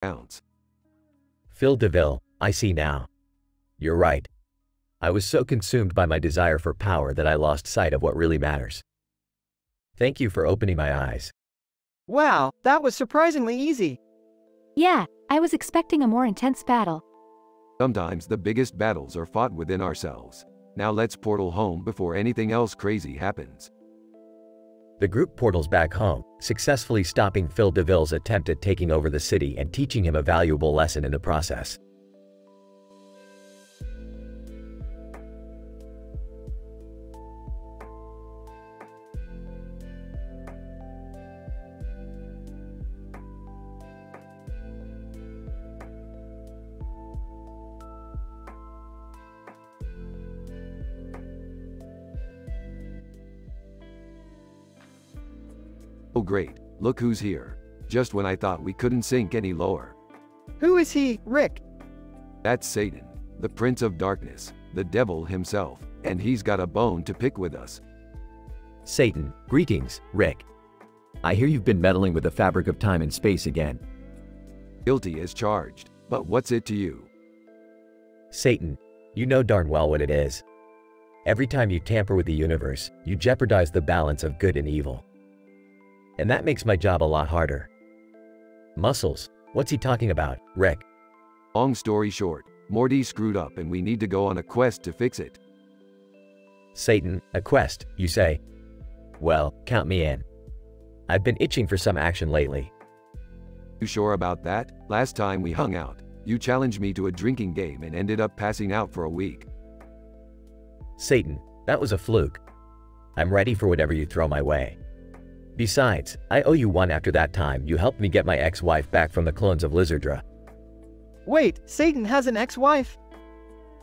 Ounce. Phil DeVille, I see now. You're right. I was so consumed by my desire for power that I lost sight of what really matters. Thank you for opening my eyes. Wow, that was surprisingly easy. Yeah, I was expecting a more intense battle. Sometimes the biggest battles are fought within ourselves. Now let's portal home before anything else crazy happens. The group portals back home, successfully stopping Phil DeVille's attempt at taking over the city and teaching him a valuable lesson in the process. Oh great, look who's here. Just when I thought we couldn't sink any lower. Who is he, Rick? That's Satan, the Prince of Darkness, the devil himself, and he's got a bone to pick with us. Satan, greetings, Rick. I hear you've been meddling with the fabric of time and space again. Guilty as charged, but what's it to you? Satan, you know darn well what it is. Every time you tamper with the universe, you jeopardize the balance of good and evil. And that makes my job a lot harder. Muscles, what's he talking about, Rick? Long story short, Morty screwed up and we need to go on a quest to fix it. Satan, a quest, you say? Well, count me in. I've been itching for some action lately. You sure about that? Last time we hung out, you challenged me to a drinking game and ended up passing out for a week. Satan, that was a fluke. I'm ready for whatever you throw my way. Besides, I owe you one after that time you helped me get my ex-wife back from the clones of Lizardra. Wait, Satan has an ex-wife?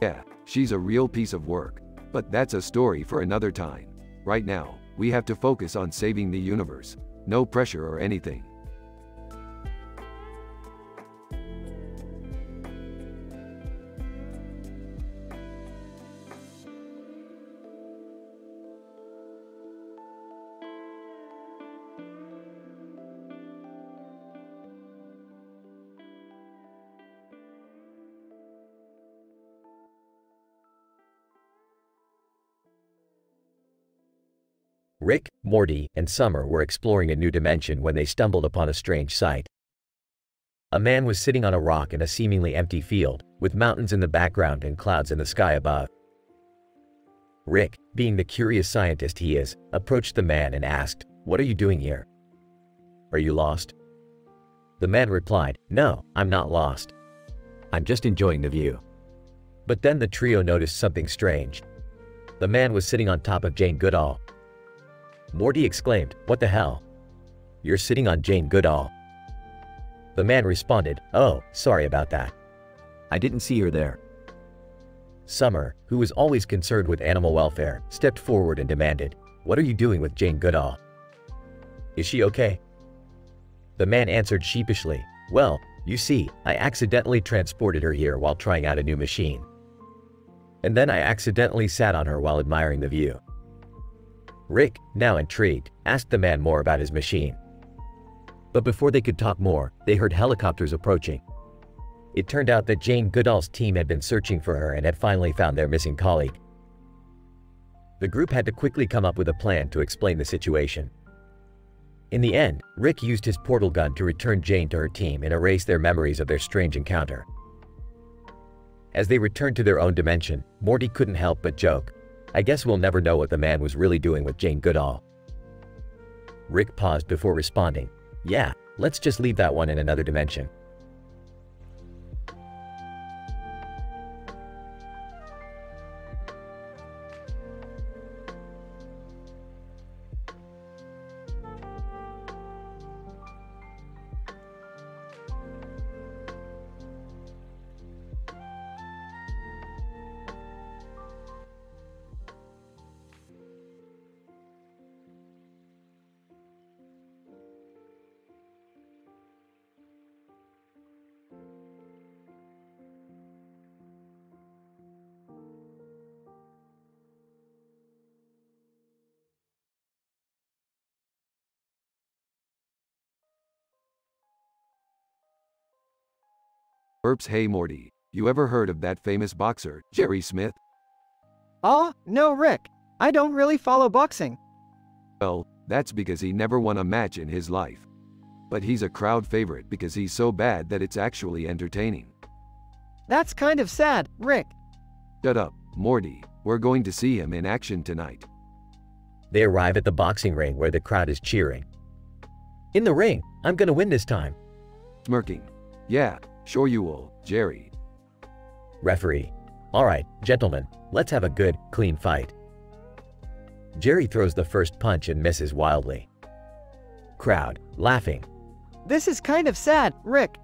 Yeah, she's a real piece of work. But that's a story for another time. Right now, we have to focus on saving the universe. No pressure or anything. Rick, Morty, and Summer were exploring a new dimension when they stumbled upon a strange sight. A man was sitting on a rock in a seemingly empty field, with mountains in the background and clouds in the sky above. Rick, being the curious scientist he is, approached the man and asked, "What are you doing here? Are you lost?" The man replied, "No, I'm not lost. I'm just enjoying the view." But then the trio noticed something strange. The man was sitting on top of Jane Goodall. Morty exclaimed, "What the hell? You're sitting on Jane Goodall." The man responded, "Oh, sorry about that. I didn't see her there." Summer, who was always concerned with animal welfare, stepped forward and demanded, "What are you doing with Jane Goodall? Is she okay?" The man answered sheepishly, "Well, you see, I accidentally transported her here while trying out a new machine. And then I accidentally sat on her while admiring the view." Rick, now intrigued, asked the man more about his machine. But before they could talk more, they heard helicopters approaching. It turned out that Jane Goodall's team had been searching for her and had finally found their missing colleague. The group had to quickly come up with a plan to explain the situation. In the end, Rick used his portal gun to return Jane to her team and erase their memories of their strange encounter. As they returned to their own dimension, Morty couldn't help but joke, "I guess we'll never know what the man was really doing with Jane Goodall." Rick paused before responding, "Yeah, let's just leave that one in another dimension." Burps. Hey Morty, you ever heard of that famous boxer, Jerry Smith? No, Rick. I don't really follow boxing. Well, that's because he never won a match in his life. But he's a crowd favorite because he's so bad that it's actually entertaining. That's kind of sad, Rick. Shut up, Morty. We're going to see him in action tonight. They arrive at the boxing ring where the crowd is cheering. In the ring, I'm gonna win this time. Smirking. Yeah, sure you will, Jerry. Referee. Alright, gentlemen, let's have a good, clean fight. Jerry throws the first punch and misses wildly. Crowd, laughing. This is kind of sad, Rick.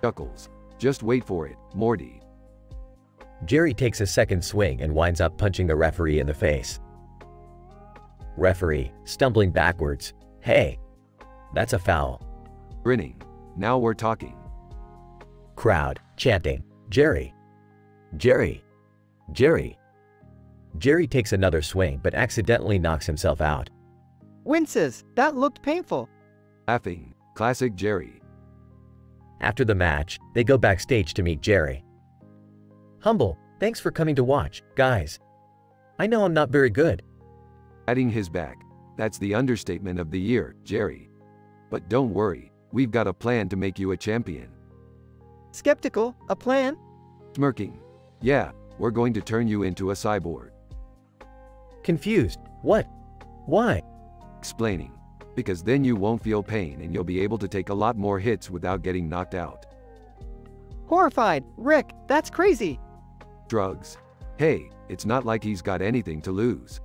Chuckles. Just wait for it, Morty. Jerry takes a second swing and winds up punching the referee in the face. Referee, stumbling backwards. Hey, that's a foul. Grinning. Now we're talking. Crowd, chanting, Jerry. Jerry. Jerry. Jerry takes another swing but accidentally knocks himself out. Winces. That looked painful. Laughing. Classic Jerry. After the match, they go backstage to meet Jerry. Humble, thanks for coming to watch, guys. I know I'm not very good. Patting his back. That's the understatement of the year, Jerry. But don't worry, we've got a plan to make you a champion. Skeptical. A plan? Smirking. Yeah, we're going to turn you into a cyborg. Confused. What? Why? Explaining. Because then you won't feel pain and you'll be able to take a lot more hits without getting knocked out. Horrified. Rick, that's crazy. Drugs. Hey, it's not like he's got anything to lose.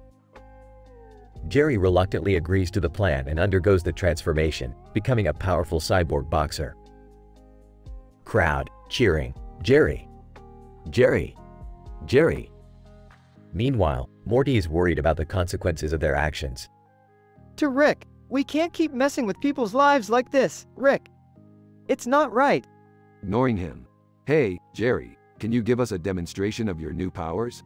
Jerry reluctantly agrees to the plan and undergoes the transformation, becoming a powerful cyborg boxer. Crowd, cheering, Jerry. Jerry. Jerry. Meanwhile, Morty is worried about the consequences of their actions. To Rick, we can't keep messing with people's lives like this, Rick. It's not right. Ignoring him. Hey, Jerry, can you give us a demonstration of your new powers?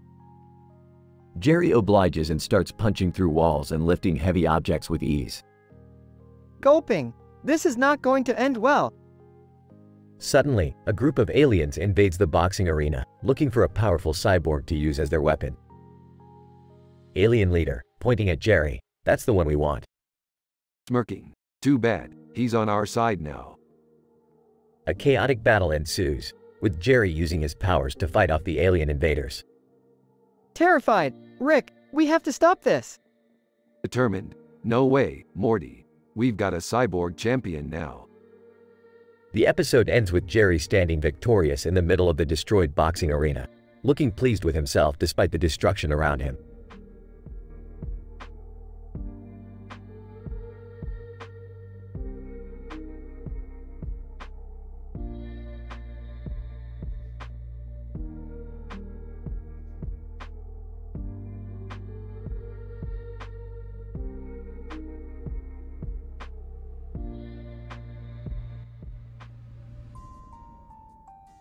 Jerry obliges and starts punching through walls and lifting heavy objects with ease. Gulping. This is not going to end well. Suddenly, a group of aliens invades the boxing arena, looking for a powerful cyborg to use as their weapon. Alien leader, pointing at Jerry, that's the one we want. Smirking. Too bad, he's on our side now. A chaotic battle ensues, with Jerry using his powers to fight off the alien invaders. Terrified. Rick, we have to stop this. Determined. No way, Morty. We've got a cyborg champion now. The episode ends with Jerry standing victorious in the middle of the destroyed boxing arena, looking pleased with himself despite the destruction around him.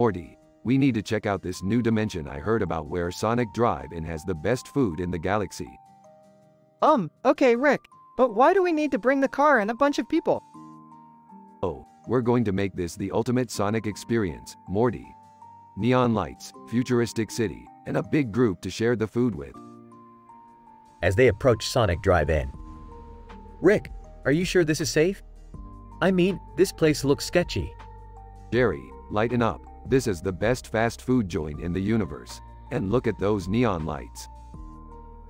Morty, we need to check out this new dimension I heard about where Sonic Drive-In has the best food in the galaxy. Okay, Rick. But why do we need to bring the car and a bunch of people? Oh, we're going to make this the ultimate Sonic experience, Morty. Neon lights, futuristic city, and a big group to share the food with. As they approach Sonic Drive-In. Rick, are you sure this is safe? I mean, this place looks sketchy. Jerry, lighten up. This is the best fast food joint in the universe. And look at those neon lights.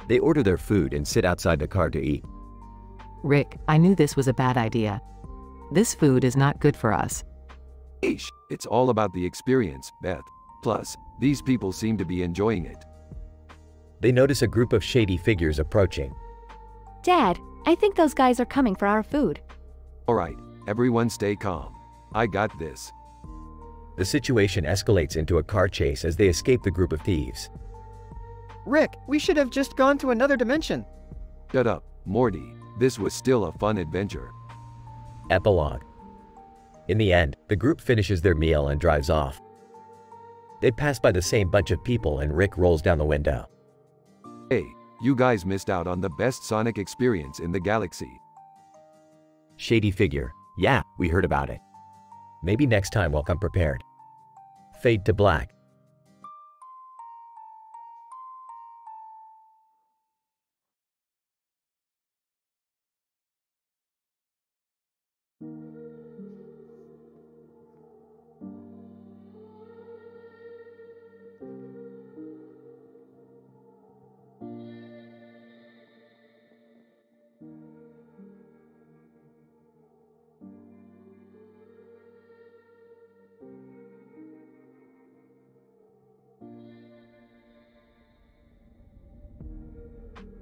They order their food and sit outside the car to eat. Rick, I knew this was a bad idea. This food is not good for us. Eesh, it's all about the experience, Beth. Plus, these people seem to be enjoying it. They notice a group of shady figures approaching. Dad, I think those guys are coming for our food. Alright, everyone stay calm. I got this. The situation escalates into a car chase as they escape the group of thieves. Rick, we should have just gone to another dimension. Shut up, Morty. This was still a fun adventure. Epilogue. In the end, the group finishes their meal and drives off. They pass by the same bunch of people and Rick rolls down the window. Hey, you guys missed out on the best Sonic experience in the galaxy. Shady figure. Yeah, we heard about it. Maybe next time we'll come prepared. Fade to black.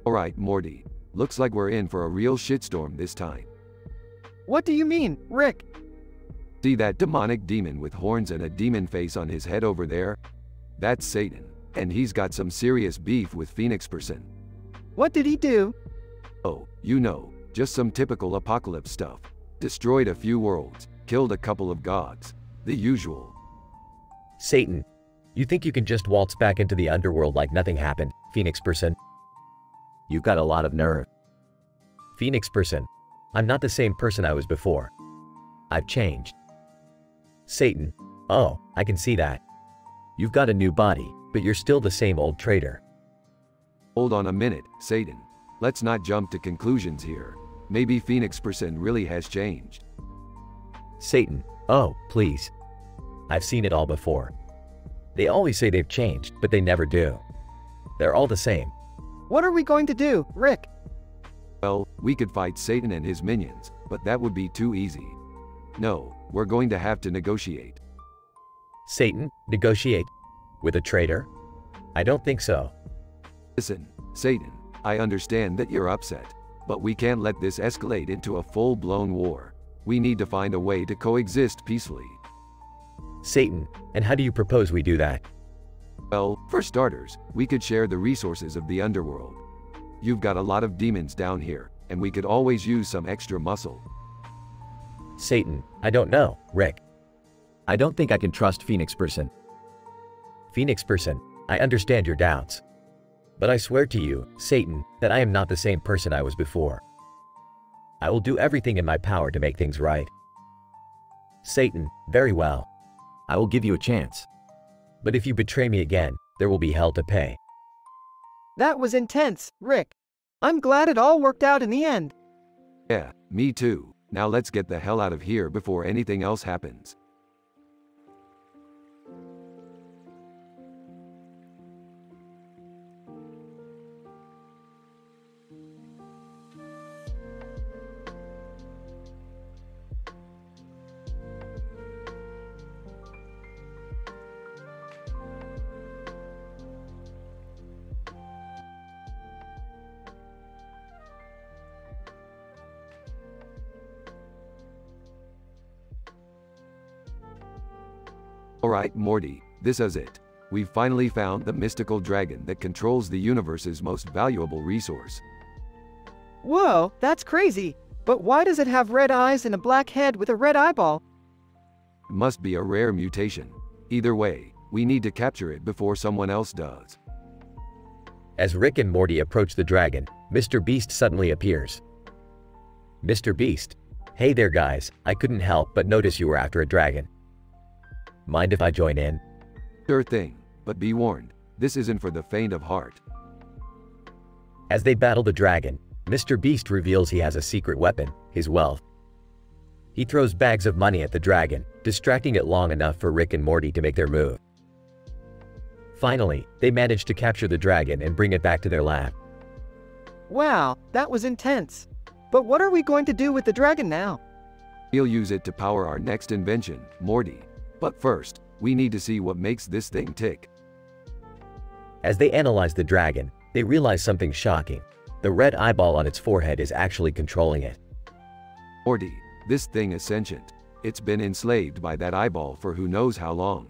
Alright, Morty. Looks like we're in for a real shitstorm this time. What do you mean, Rick? See that demonic demon with horns and a demon face on his head over there? That's Satan, and he's got some serious beef with Phoenix Person. What did he do? Oh, you know, just some typical apocalypse stuff. Destroyed a few worlds, killed a couple of gods. The usual. Satan, you think you can just waltz back into the underworld like nothing happened, Phoenix Person? You've got a lot of nerve. Phoenix Person, I'm not the same person I was before. I've changed. Satan, oh, I can see that. You've got a new body, but you're still the same old traitor. Hold on a minute, Satan. Let's not jump to conclusions here. Maybe Phoenix Person really has changed. Satan, oh, please. I've seen it all before. They always say they've changed, but they never do. They're all the same. What are we going to do, Rick? Well, we could fight Satan and his minions, but that would be too easy. No, we're going to have to negotiate. Satan, negotiate? With a traitor? I don't think so. Listen, Satan, I understand that you're upset, but we can't let this escalate into a full-blown war. We need to find a way to coexist peacefully. Satan, and how do you propose we do that? Well, for starters, we could share the resources of the underworld. You've got a lot of demons down here, and we could always use some extra muscle. Satan, I don't know, Rick. I don't think I can trust Phoenix Person. Phoenix Person, I understand your doubts. But I swear to you, Satan, that I am not the same person I was before. I will do everything in my power to make things right. Satan, very well. I will give you a chance. But if you betray me again, there will be hell to pay. That was intense, Rick. I'm glad it all worked out in the end. Yeah, me too. Now let's get the hell out of here before anything else happens. Alright, Morty, this is it. We've finally found the mystical dragon that controls the universe's most valuable resource. Whoa, that's crazy. But why does it have red eyes and a black head with a red eyeball? It must be a rare mutation. Either way, we need to capture it before someone else does. As Rick and Morty approach the dragon, Mr. Beast suddenly appears. Mr. Beast, hey there guys, I couldn't help but notice you were after a dragon. Mind if I join in? Sure thing, but be warned, this isn't for the faint of heart. As they battle the dragon, Mr. Beast reveals he has a secret weapon, his wealth. He throws bags of money at the dragon, distracting it long enough for Rick and Morty to make their move. Finally, they manage to capture the dragon and bring it back to their lab. Wow, that was intense. But what are we going to do with the dragon now? We'll use it to power our next invention, Morty. But first, we need to see what makes this thing tick. As they analyze the dragon, they realize something shocking. The red eyeball on its forehead is actually controlling it. Morty, this thing is sentient. It's been enslaved by that eyeball for who knows how long.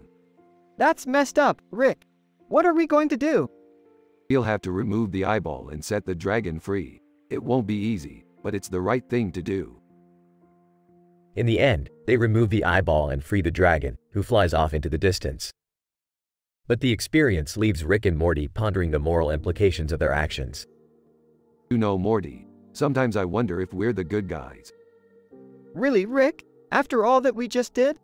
That's messed up, Rick. What are we going to do? We'll have to remove the eyeball and set the dragon free. It won't be easy, but it's the right thing to do. In the end, they remove the eyeball and free the dragon, who flies off into the distance. But the experience leaves Rick and Morty pondering the moral implications of their actions. You know, Morty, sometimes I wonder if we're the good guys. Really, Rick? After all that we just did?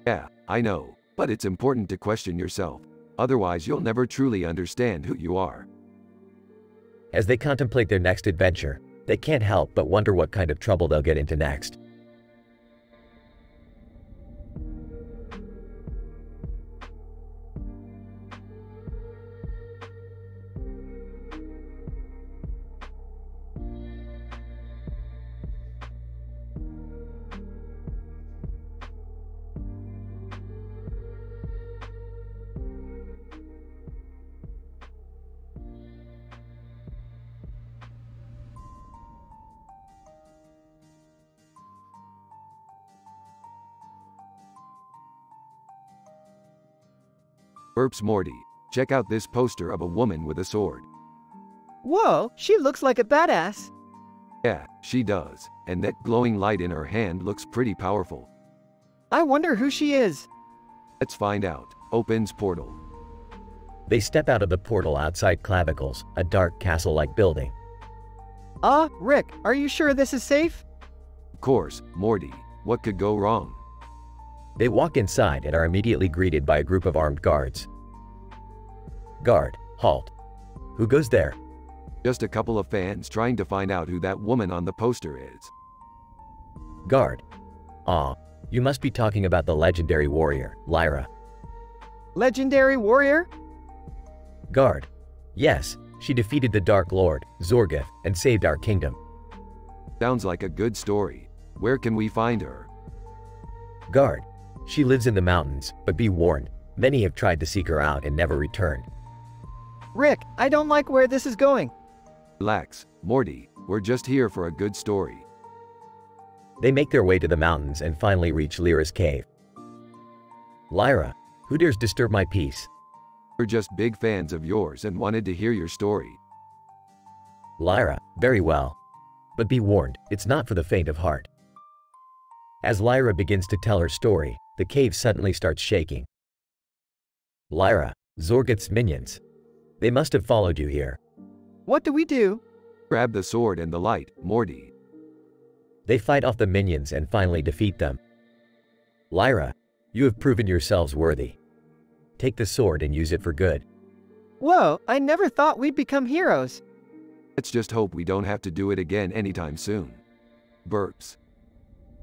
Yeah, I know. But it's important to question yourself, otherwise you'll never truly understand who you are. As they contemplate their next adventure, they can't help but wonder what kind of trouble they'll get into next. Burps Morty, check out this poster of a woman with a sword. Whoa, she looks like a badass. Yeah, she does, and that glowing light in her hand looks pretty powerful. I wonder who she is. Let's find out. Opens portal. They step out of the portal outside Clavicles, a dark castle-like building. Rick, are you sure this is safe? Of course, Morty, what could go wrong? They walk inside and are immediately greeted by a group of armed guards. Guard, halt. Who goes there? Just a couple of fans trying to find out who that woman on the poster is. Guard. You must be talking about the legendary warrior, Lyra. Legendary warrior? Guard. Yes, she defeated the Dark Lord, Zorgoth, and saved our kingdom. Sounds like a good story. Where can we find her? Guard. She lives in the mountains, but be warned, many have tried to seek her out and never returned. Rick, I don't like where this is going. Relax, Morty, we're just here for a good story. They make their way to the mountains and finally reach Lyra's cave. Lyra, who dares disturb my peace? We're just big fans of yours and wanted to hear your story. Lyra, very well. But be warned, it's not for the faint of heart. As Lyra begins to tell her story, the cave suddenly starts shaking. Lyra, Zorgoth's minions. They must have followed you here. What do we do? Grab the sword and the light, Morty. They fight off the minions and finally defeat them. Lyra, you have proven yourselves worthy. Take the sword and use it for good. Whoa, I never thought we'd become heroes. Let's just hope we don't have to do it again anytime soon. Burps.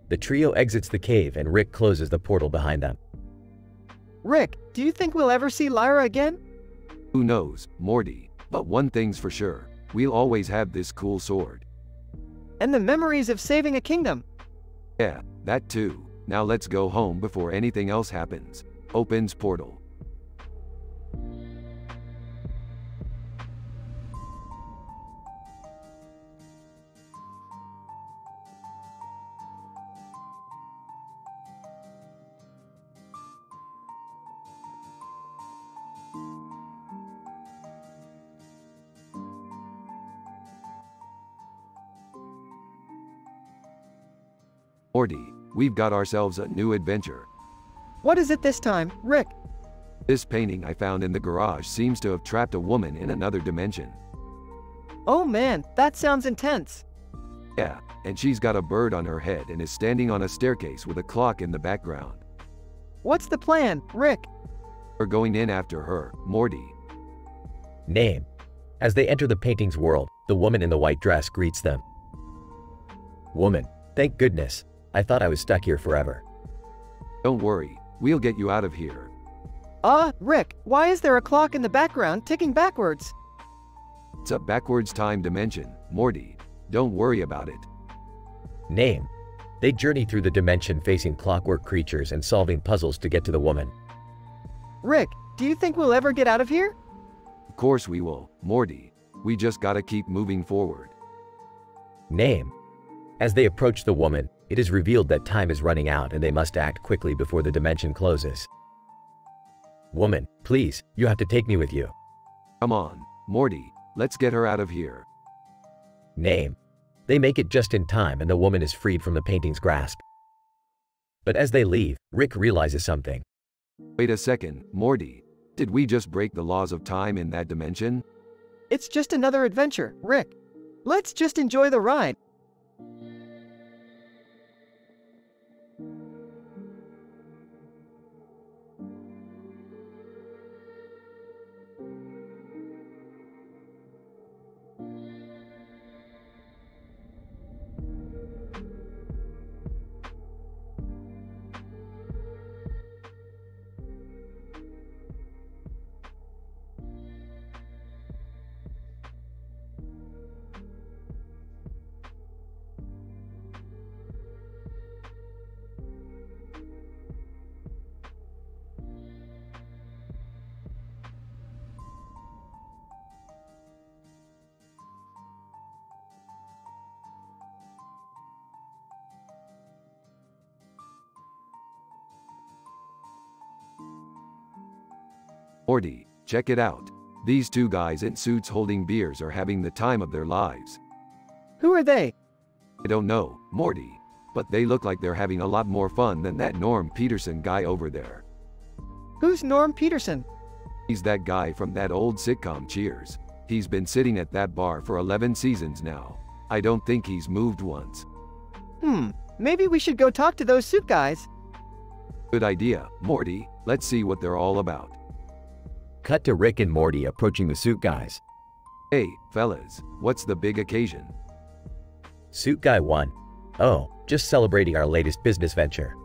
The trio exits the cave and Rick closes the portal behind them. Rick, do you think we'll ever see Lyra again? Who knows, Morty, but one thing's for sure, we'll always have this cool sword. And the memories of saving a kingdom. Yeah, that too. Now let's go home before anything else happens. Opens portal. Morty, we've got ourselves a new adventure. What is it this time, Rick? This painting I found in the garage seems to have trapped a woman in another dimension. Oh man, that sounds intense. Yeah, and she's got a bird on her head and is standing on a staircase with a clock in the background. What's the plan, Rick? We're going in after her, Morty. Name. As they enter the painting's world, the woman in the white dress greets them. Woman, thank goodness. I thought I was stuck here forever. Don't worry, we'll get you out of here. Rick, why is there a clock in the background ticking backwards? It's a backwards time dimension, Morty. Don't worry about it. Name. They journey through the dimension facing clockwork creatures and solving puzzles to get to the woman. Rick, do you think we'll ever get out of here? Of course we will, Morty. We just gotta keep moving forward. Name. As they approach the woman, it is revealed that time is running out and they must act quickly before the dimension closes. Woman, please, you have to take me with you. Come on, Morty, let's get her out of here. Name. They make it just in time and the woman is freed from the painting's grasp. But as they leave, Rick realizes something. Wait a second, Morty. Did we just break the laws of time in that dimension? It's just another adventure, Rick. Let's just enjoy the ride. Morty, check it out. These two guys in suits holding beers are having the time of their lives. Who are they? I don't know, Morty, but they look like they're having a lot more fun than that Norm Peterson guy over there. Who's Norm Peterson? He's that guy from that old sitcom Cheers. He's been sitting at that bar for 11 seasons now. I don't think he's moved once. Maybe we should go talk to those suit guys. Good idea, Morty. Let's see what they're all about. Cut to Rick and Morty approaching the suit guys. Hey, fellas, what's the big occasion? Suit Guy 1. Oh, just celebrating our latest business venture.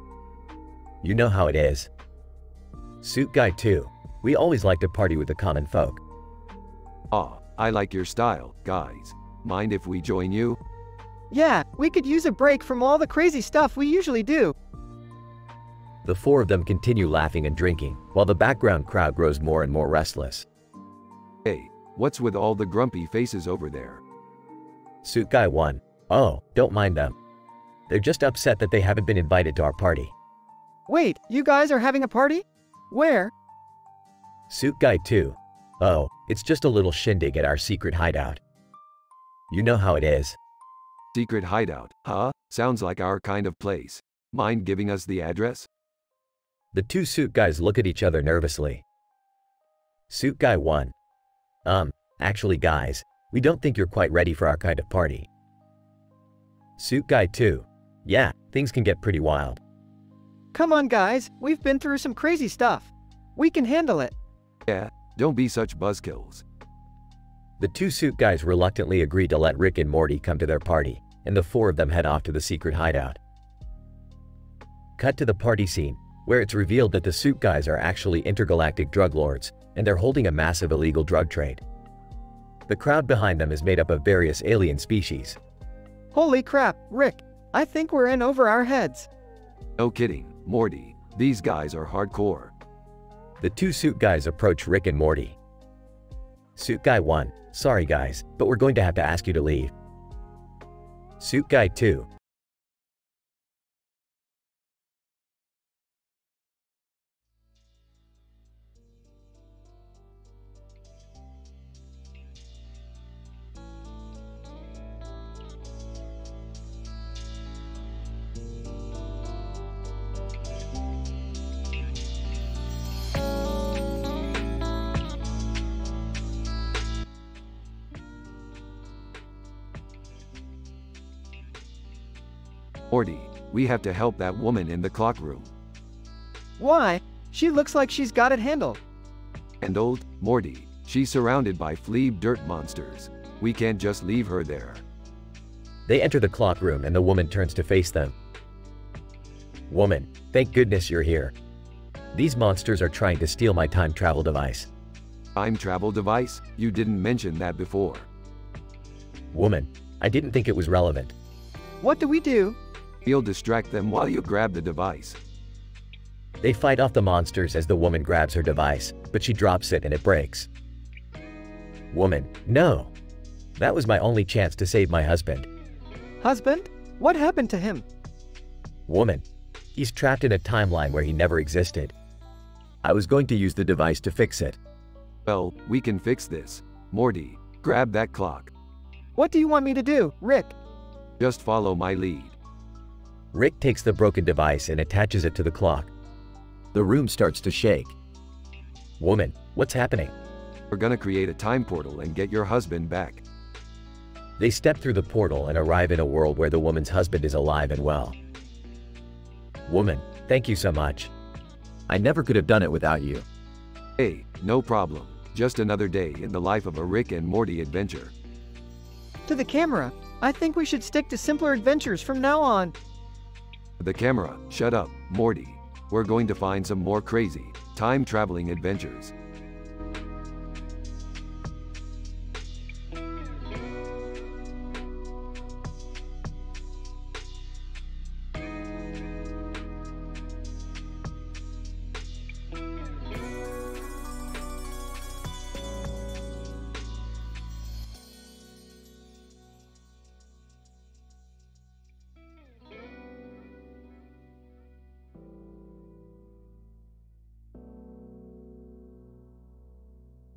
You know how it is. Suit Guy 2. We always like to party with the common folk. Aw, I like your style, guys. Mind if we join you? Yeah, we could use a break from all the crazy stuff we usually do. The four of them continue laughing and drinking, while the background crowd grows more and more restless. Hey, what's with all the grumpy faces over there? Suit Guy 1. Oh, don't mind them. They're just upset that they haven't been invited to our party. Wait, you guys are having a party? Where? Suit Guy 2. Oh, it's just a little shindig at our secret hideout. You know how it is. Secret hideout, huh? Sounds like our kind of place. Mind giving us the address? The two suit guys look at each other nervously. Suit Guy 1. Actually guys, we don't think you're quite ready for our kind of party. Suit Guy 2. Yeah, things can get pretty wild. Come on guys, we've been through some crazy stuff. We can handle it. Yeah, don't be such buzzkills. The two suit guys reluctantly agree to let Rick and Morty come to their party, and the four of them head off to the secret hideout. Cut to the party scene, where it's revealed that the suit guys are actually intergalactic drug lords, and they're holding a massive illegal drug trade. The crowd behind them is made up of various alien species. Holy crap, Rick. I think we're in over our heads. No kidding, Morty. These guys are hardcore. The two suit guys approach Rick and Morty. Suit Guy 1. Sorry guys, but we're going to have to ask you to leave. Suit Guy 2. Morty, we have to help that woman in the clock room. Why? She looks like she's got it handled. Handled? Morty, she's surrounded by flea dirt monsters. We can't just leave her there. They enter the clock room and the woman turns to face them. Woman, thank goodness you're here. These monsters are trying to steal my time travel device. Time travel device? You didn't mention that before. Woman, I didn't think it was relevant. What do we do? We'll distract them while you grab the device. They fight off the monsters as the woman grabs her device, but she drops it and it breaks. Woman, no. That was my only chance to save my husband. Husband? What happened to him? Woman, he's trapped in a timeline where he never existed. I was going to use the device to fix it. Well, we can fix this. Morty, grab that clock. What do you want me to do, Rick? Just follow my lead. Rick takes the broken device and attaches it to the clock. The room starts to shake. Woman, what's happening? We're gonna create a time portal and get your husband back. They step through the portal and arrive in a world where the woman's husband is alive and well. Woman, thank you so much. I never could have done it without you. Hey, no problem. Just another day in the life of a Rick and Morty adventure. To the camera. I think we should stick to simpler adventures from now on. The camera, shut up, Morty. We're going to find some more crazy, time-traveling adventures.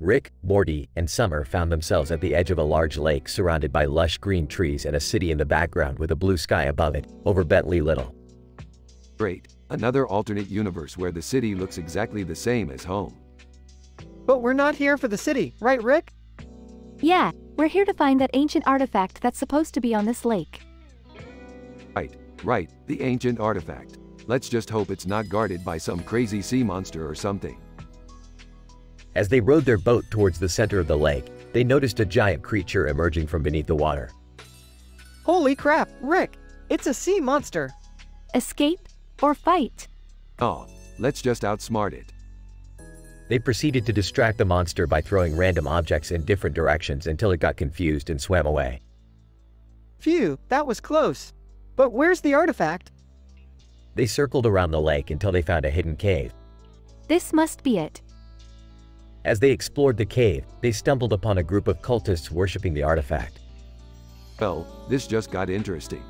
Rick, Morty, and Summer found themselves at the edge of a large lake surrounded by lush green trees and a city in the background with a blue sky above it, over Bentley Little. Great, another alternate universe where the city looks exactly the same as home. But we're not here for the city, right, Rick? Yeah, we're here to find that ancient artifact that's supposed to be on this lake. Right, the ancient artifact. Let's just hope it's not guarded by some crazy sea monster or something. As they rowed their boat towards the center of the lake, they noticed a giant creature emerging from beneath the water. Holy crap, Rick! It's a sea monster! Escape or fight? Oh, let's just outsmart it. They proceeded to distract the monster by throwing random objects in different directions until it got confused and swam away. Phew, that was close. But where's the artifact? They circled around the lake until they found a hidden cave. This must be it. As they explored the cave, they stumbled upon a group of cultists worshipping the artifact. Well, this just got interesting.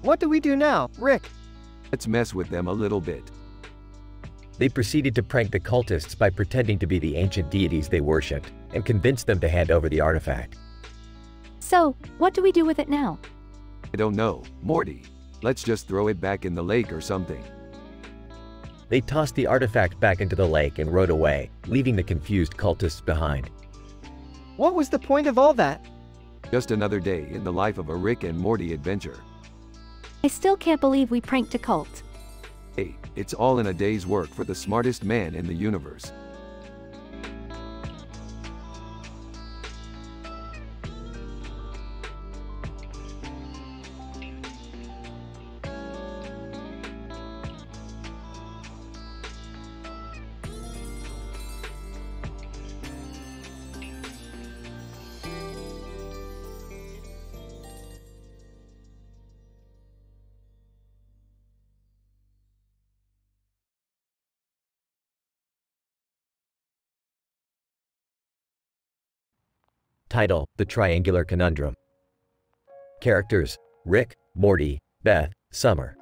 What do we do now, Rick? Let's mess with them a little bit. They proceeded to prank the cultists by pretending to be the ancient deities they worshipped and convinced them to hand over the artifact. So, what do we do with it now? I don't know, Morty. Let's just throw it back in the lake or something. They tossed the artifact back into the lake and rowed away, leaving the confused cultists behind. What was the point of all that? Just another day in the life of a Rick and Morty adventure. I still can't believe we pranked a cult. Hey, it's all in a day's work for the smartest man in the universe. Title: The Triangular Conundrum. Characters: Rick, Morty, Beth, Summer.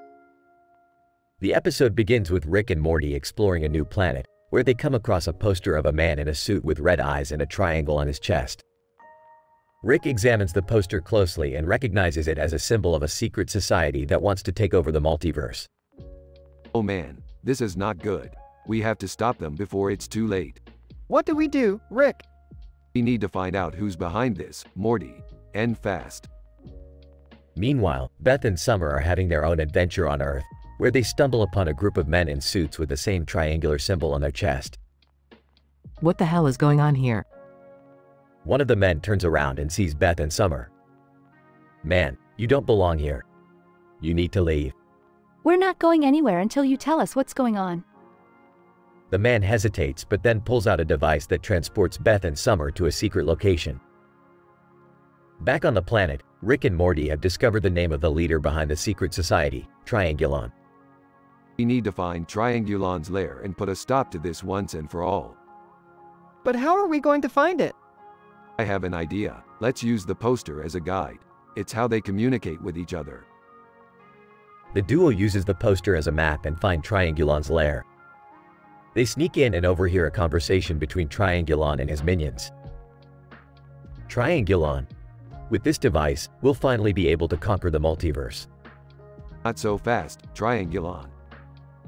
The episode begins with Rick and Morty exploring a new planet, where they come across a poster of a man in a suit with red eyes and a triangle on his chest. Rick examines the poster closely and recognizes it as a symbol of a secret society that wants to take over the multiverse. Oh man, this is not good. We have to stop them before it's too late. What do we do, Rick? We need to find out who's behind this, Morty, and fast. Meanwhile, Beth and Summer are having their own adventure on Earth, where they stumble upon a group of men in suits with the same triangular symbol on their chest. What the hell is going on here? One of the men turns around and sees Beth and Summer. "Man, you don't belong here. You need to leave." We're not going anywhere until you tell us what's going on. The man hesitates but then pulls out a device that transports Beth and Summer to a secret location. Back on the planet, Rick and Morty have discovered the name of the leader behind the secret society, Triangulon. We need to find Triangulon's lair and put a stop to this once and for all. But how are we going to find it? I have an idea. Let's use the poster as a guide. It's how they communicate with each other. The duo uses the poster as a map and find Triangulon's lair. They sneak in and overhear a conversation between Triangulon and his minions. Triangulon: "With this device, we'll finally be able to conquer the multiverse." Not so fast, Triangulon.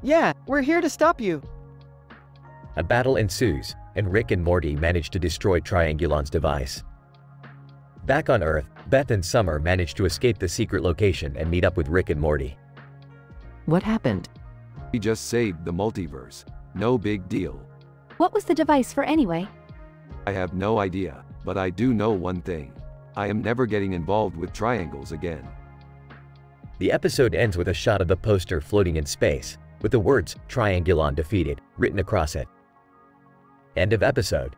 Yeah, we're here to stop you. A battle ensues, and Rick and Morty manage to destroy Triangulon's device. Back on Earth, Beth and Summer manage to escape the secret location and meet up with Rick and Morty. What happened? We just saved the multiverse. No big deal. What was the device for anyway? I have no idea, but I do know one thing. I am never getting involved with triangles again. The episode ends with a shot of the poster floating in space, with the words "Triangulon defeated" written across it. End of episode.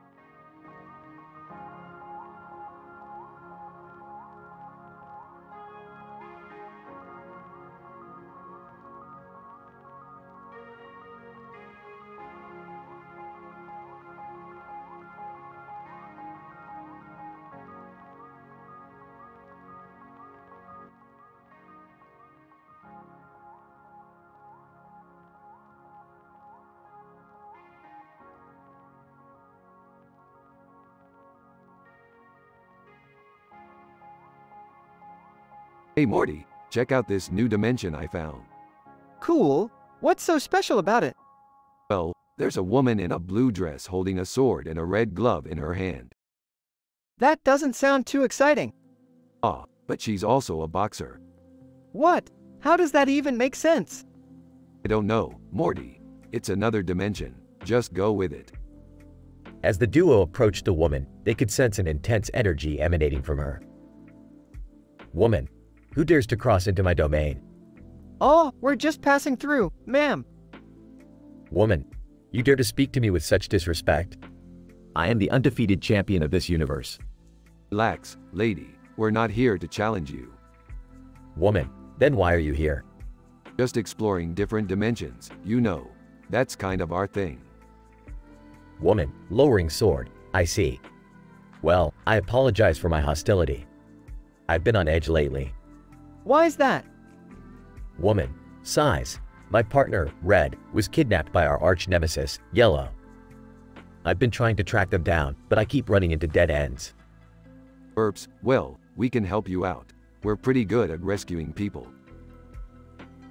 Hey Morty, check out this new dimension I found. Cool. What's so special about it? Well, there's a woman in a blue dress holding a sword and a red glove in her hand. That doesn't sound too exciting. Ah, but she's also a boxer. What? How does that even make sense? I don't know, Morty. It's another dimension. Just go with it. As the duo approached the woman, they could sense an intense energy emanating from her. Woman, who dares to cross into my domain? Oh, we're just passing through, ma'am. Woman, you dare to speak to me with such disrespect? I am the undefeated champion of this universe. Relax, lady. We're not here to challenge you. Woman, then why are you here? Just exploring different dimensions, you know. That's kind of our thing. Woman, lowering sword, I see. Well, I apologize for my hostility. I've been on edge lately. Why's that? Woman, size. My partner, Red, was kidnapped by our arch nemesis, Yellow. I've been trying to track them down, but I keep running into dead ends. Erps, well, we can help you out. We're pretty good at rescuing people.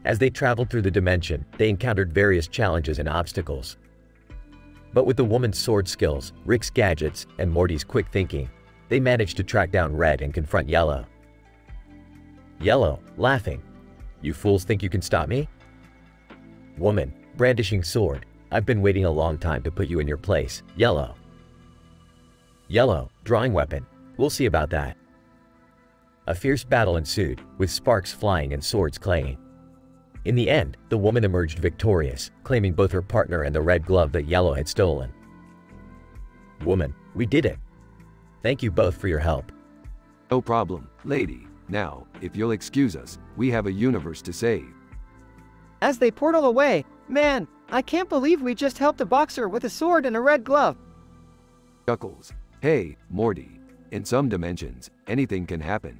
As they traveled through the dimension, they encountered various challenges and obstacles. But with the woman's sword skills, Rick's gadgets, and Morty's quick thinking, they managed to track down Red and confront Yellow. Yellow, laughing. You fools think you can stop me? Woman, brandishing sword. I've been waiting a long time to put you in your place, Yellow. Yellow, drawing weapon. We'll see about that. A fierce battle ensued, with sparks flying and swords clanging. In the end, the woman emerged victorious, claiming both her partner and the red glove that Yellow had stolen. Woman, we did it. Thank you both for your help. No problem, lady. Now, if you'll excuse us, we have a universe to save. As they portal away, man, I can't believe we just helped a boxer with a sword and a red glove. Chuckles. Hey, Morty. In some dimensions, anything can happen.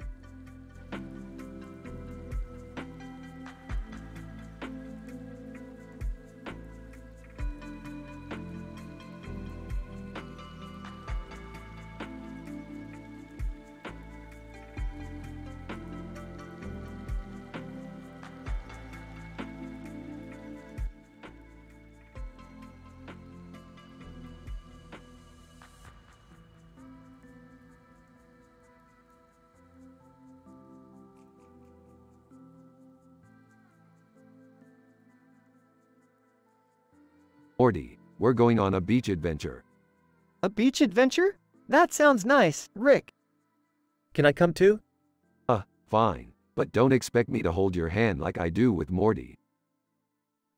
Morty, we're going on a beach adventure. A beach adventure? That sounds nice, Rick. Can I come too? Fine, but don't expect me to hold your hand like I do with Morty.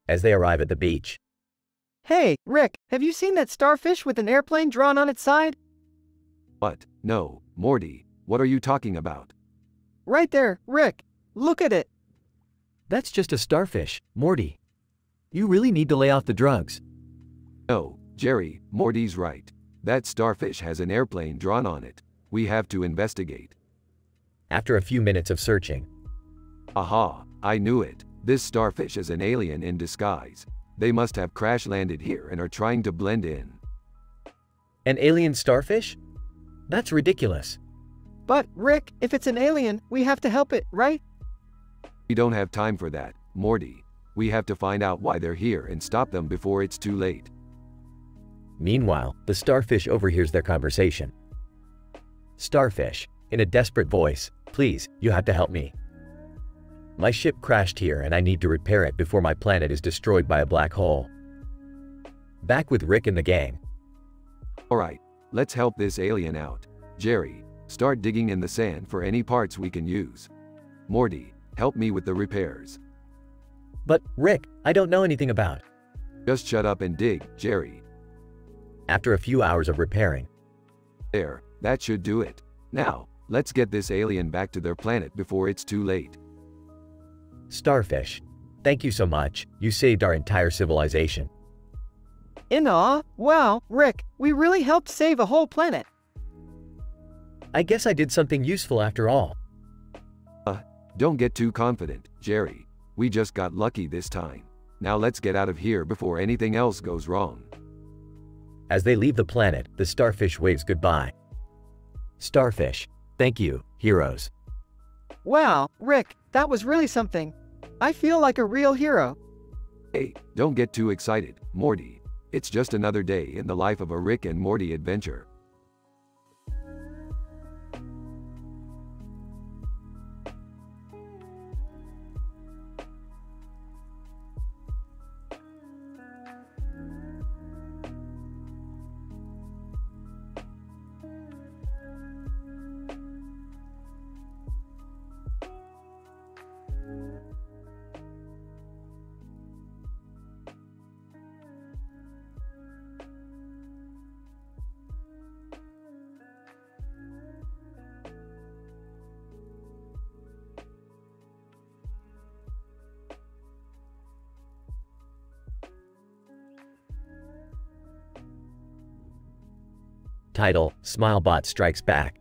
As they arrive at the beach. Hey, Rick, have you seen that starfish with an airplane drawn on its side? What? No, Morty, what are you talking about? Right there, Rick. Look at it. That's just a starfish, Morty. You really need to lay off the drugs. No, Jerry, Morty's right. That starfish has an airplane drawn on it. We have to investigate. After a few minutes of searching. Aha, I knew it. This starfish is an alien in disguise. They must have crash landed here and are trying to blend in. An alien starfish? That's ridiculous. But, Rick, if it's an alien, we have to help it, right? We don't have time for that, Morty. We have to find out why they're here and stop them before it's too late. Meanwhile, the starfish overhears their conversation. Starfish, in a desperate voice, please, you have to help me. My ship crashed here and I need to repair it before my planet is destroyed by a black hole. Back with Rick and the gang. Alright, let's help this alien out. Jerry, start digging in the sand for any parts we can use. Morty, help me with the repairs. But, Rick, I don't know anything about. Just shut up and dig, Jerry. After a few hours of repairing. There, that should do it. Now, let's get this alien back to their planet before it's too late. Starfish, thank you so much. You saved our entire civilization. In awe? Wow, Rick, we really helped save a whole planet. I guess I did something useful after all. Don't get too confident, Jerry. We just got lucky this time. Now let's get out of here before anything else goes wrong. As they leave the planet, the starfish waves goodbye. Starfish, thank you, heroes. Wow, Rick, that was really something. I feel like a real hero. Hey, don't get too excited, Morty. It's just another day in the life of a Rick and Morty adventure. Title: Smilebot Strikes Back.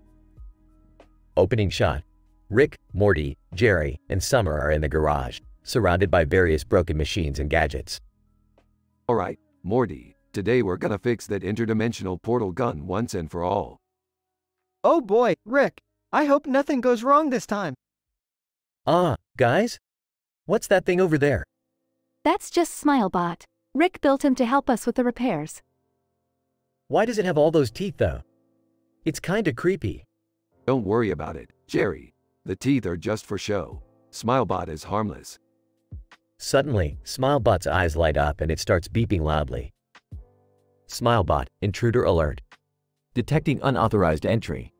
Opening shot. Rick, Morty, Jerry, and Summer are in the garage, surrounded by various broken machines and gadgets. Alright, Morty, today we're gonna fix that interdimensional portal gun once and for all. Oh boy, Rick, I hope nothing goes wrong this time. Guys? What's that thing over there? That's just Smilebot. Rick built him to help us with the repairs. Why does it have all those teeth though? It's kinda creepy. Don't worry about it, Jerry. The teeth are just for show. Smilebot is harmless. Suddenly, Smilebot's eyes light up and it starts beeping loudly. Smilebot, intruder alert. Detecting unauthorized entry.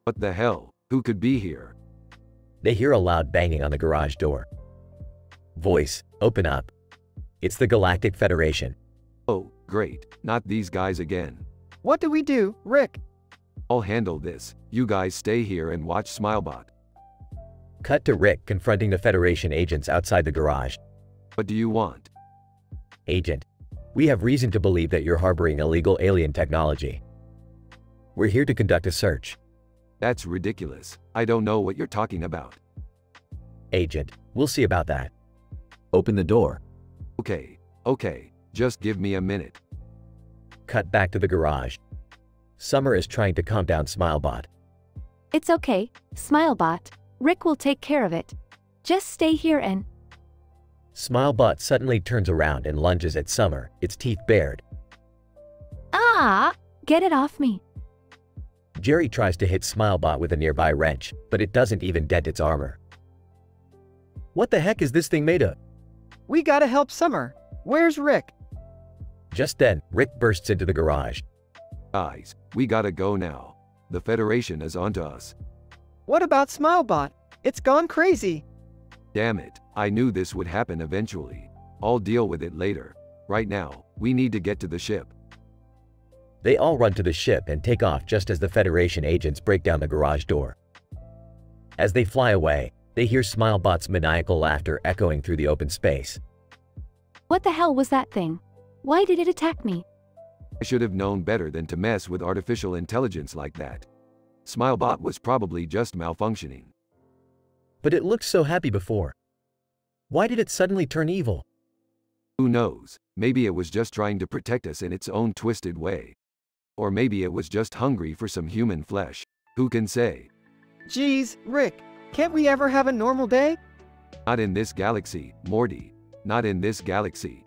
What the hell? Who could be here? They hear a loud banging on the garage door. Voice, open up. It's the Galactic Federation. Oh, great. Not these guys again. What do we do, Rick? I'll handle this. You guys stay here and watch Smilebot. Cut to Rick confronting the Federation agents outside the garage. What do you want? Agent, we have reason to believe that you're harboring illegal alien technology. We're here to conduct a search. That's ridiculous. I don't know what you're talking about. Agent, we'll see about that. Open the door. Okay. Just give me a minute. Cut back to the garage. Summer is trying to calm down Smilebot. It's okay, Smilebot. Rick will take care of it. Just stay here and… Smilebot suddenly turns around and lunges at Summer, its teeth bared. Ah! Get it off me. Jerry tries to hit Smilebot with a nearby wrench, but it doesn't even dent its armor. What the heck is this thing made of? We gotta help Summer. Where's Rick? Just then, Rick bursts into the garage. Guys, we gotta go now. The Federation is onto us. What about Smilebot? It's gone crazy. Damn it, I knew this would happen eventually. I'll deal with it later. Right now, we need to get to the ship. They all run to the ship and take off just as the Federation agents break down the garage door. As they fly away, they hear Smilebot's maniacal laughter echoing through the open space. What the hell was that thing? Why did it attack me? I should have known better than to mess with artificial intelligence like that. Smilebot was probably just malfunctioning. But it looked so happy before. Why did it suddenly turn evil? Who knows? Maybe it was just trying to protect us in its own twisted way. Or maybe it was just hungry for some human flesh. Who can say? Geez, Rick, can't we ever have a normal day? Not in this galaxy, Morty. Not in this galaxy.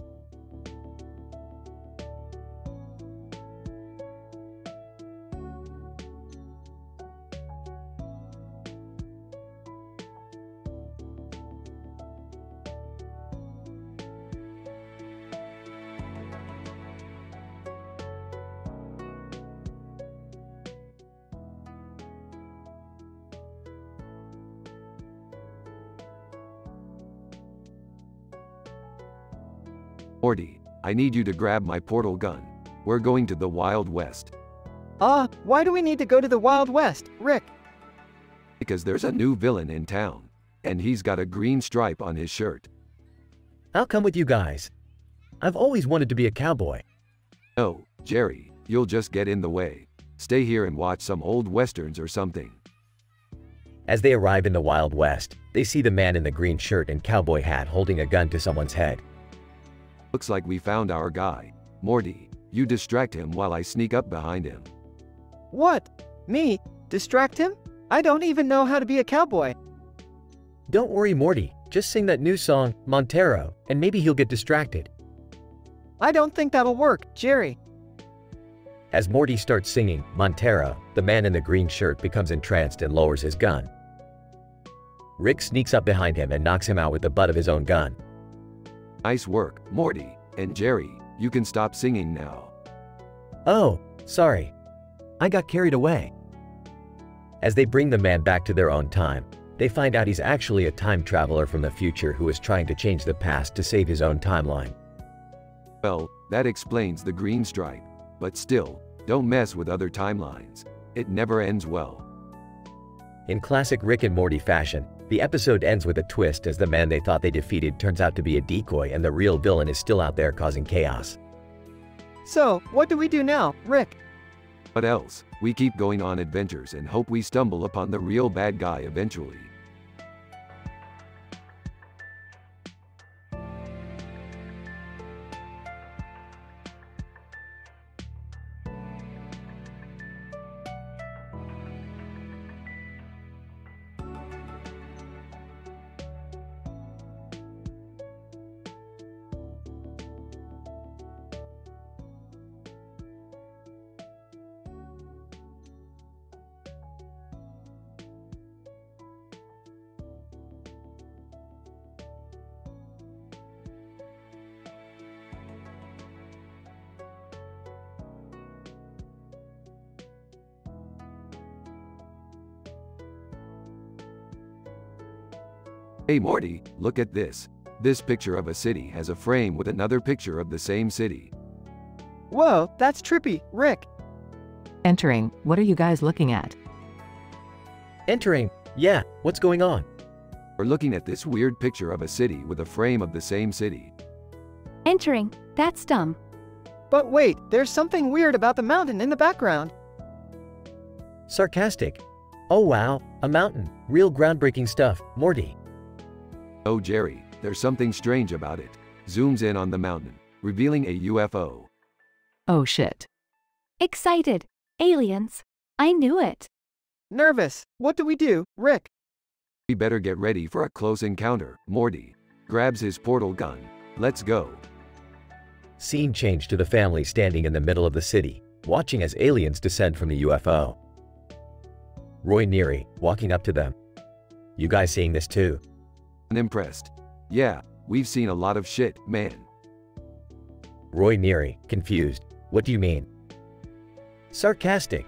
Morty, I need you to grab my portal gun. We're going to the Wild West. Why do we need to go to the Wild West, Rick? Because there's a new villain in town. And he's got a green stripe on his shirt. I'll come with you guys. I've always wanted to be a cowboy. No, Jerry, you'll just get in the way. Stay here and watch some old westerns or something. As they arrive in the Wild West, they see the man in the green shirt and cowboy hat holding a gun to someone's head. Looks like we found our guy. Morty, you distract him while I sneak up behind him. What? Me? Distract him? I don't even know how to be a cowboy. Don't worry, Morty. Just sing that new song, Montero, and maybe he'll get distracted. I don't think that'll work, Jerry. As Morty starts singing Montero, the man in the green shirt becomes entranced and lowers his gun. Rick sneaks up behind him and knocks him out with the butt of his own gun. Nice work, Morty. And Jerry, you can stop singing now. Oh, sorry. I got carried away. As they bring the man back to their own time, they find out he's actually a time traveler from the future who is trying to change the past to save his own timeline. Well, that explains the green stripe. But still, don't mess with other timelines. It never ends well. In classic Rick and Morty fashion, the episode ends with a twist as the man they thought they defeated turns out to be a decoy and the real villain is still out there causing chaos. So, what do we do now, Rick? What else? We keep going on adventures and hope we stumble upon the real bad guy eventually. Hey Morty, look at this. This picture of a city has a frame with another picture of the same city. Whoa, that's trippy, Rick. Entering, what are you guys looking at? Entering. Yeah, what's going on? We're looking at this weird picture of a city with a frame of the same city. Entering. That's dumb. But wait, there's something weird about the mountain in the background. Sarcastic. Oh wow, a mountain. Real groundbreaking stuff, Morty. Oh Jerry, there's something strange about it. Zooms in on the mountain, revealing a UFO. Oh shit. Excited. Aliens. I knew it. Nervous. What do we do, Rick? We better get ready for a close encounter. Morty grabs his portal gun. Let's go. Scene change to the family standing in the middle of the city, watching as aliens descend from the UFO. Roy Neary, walking up to them. You guys seeing this too? Unimpressed. Yeah, we've seen a lot of shit, man. Roy Neary, confused. What do you mean? Sarcastic.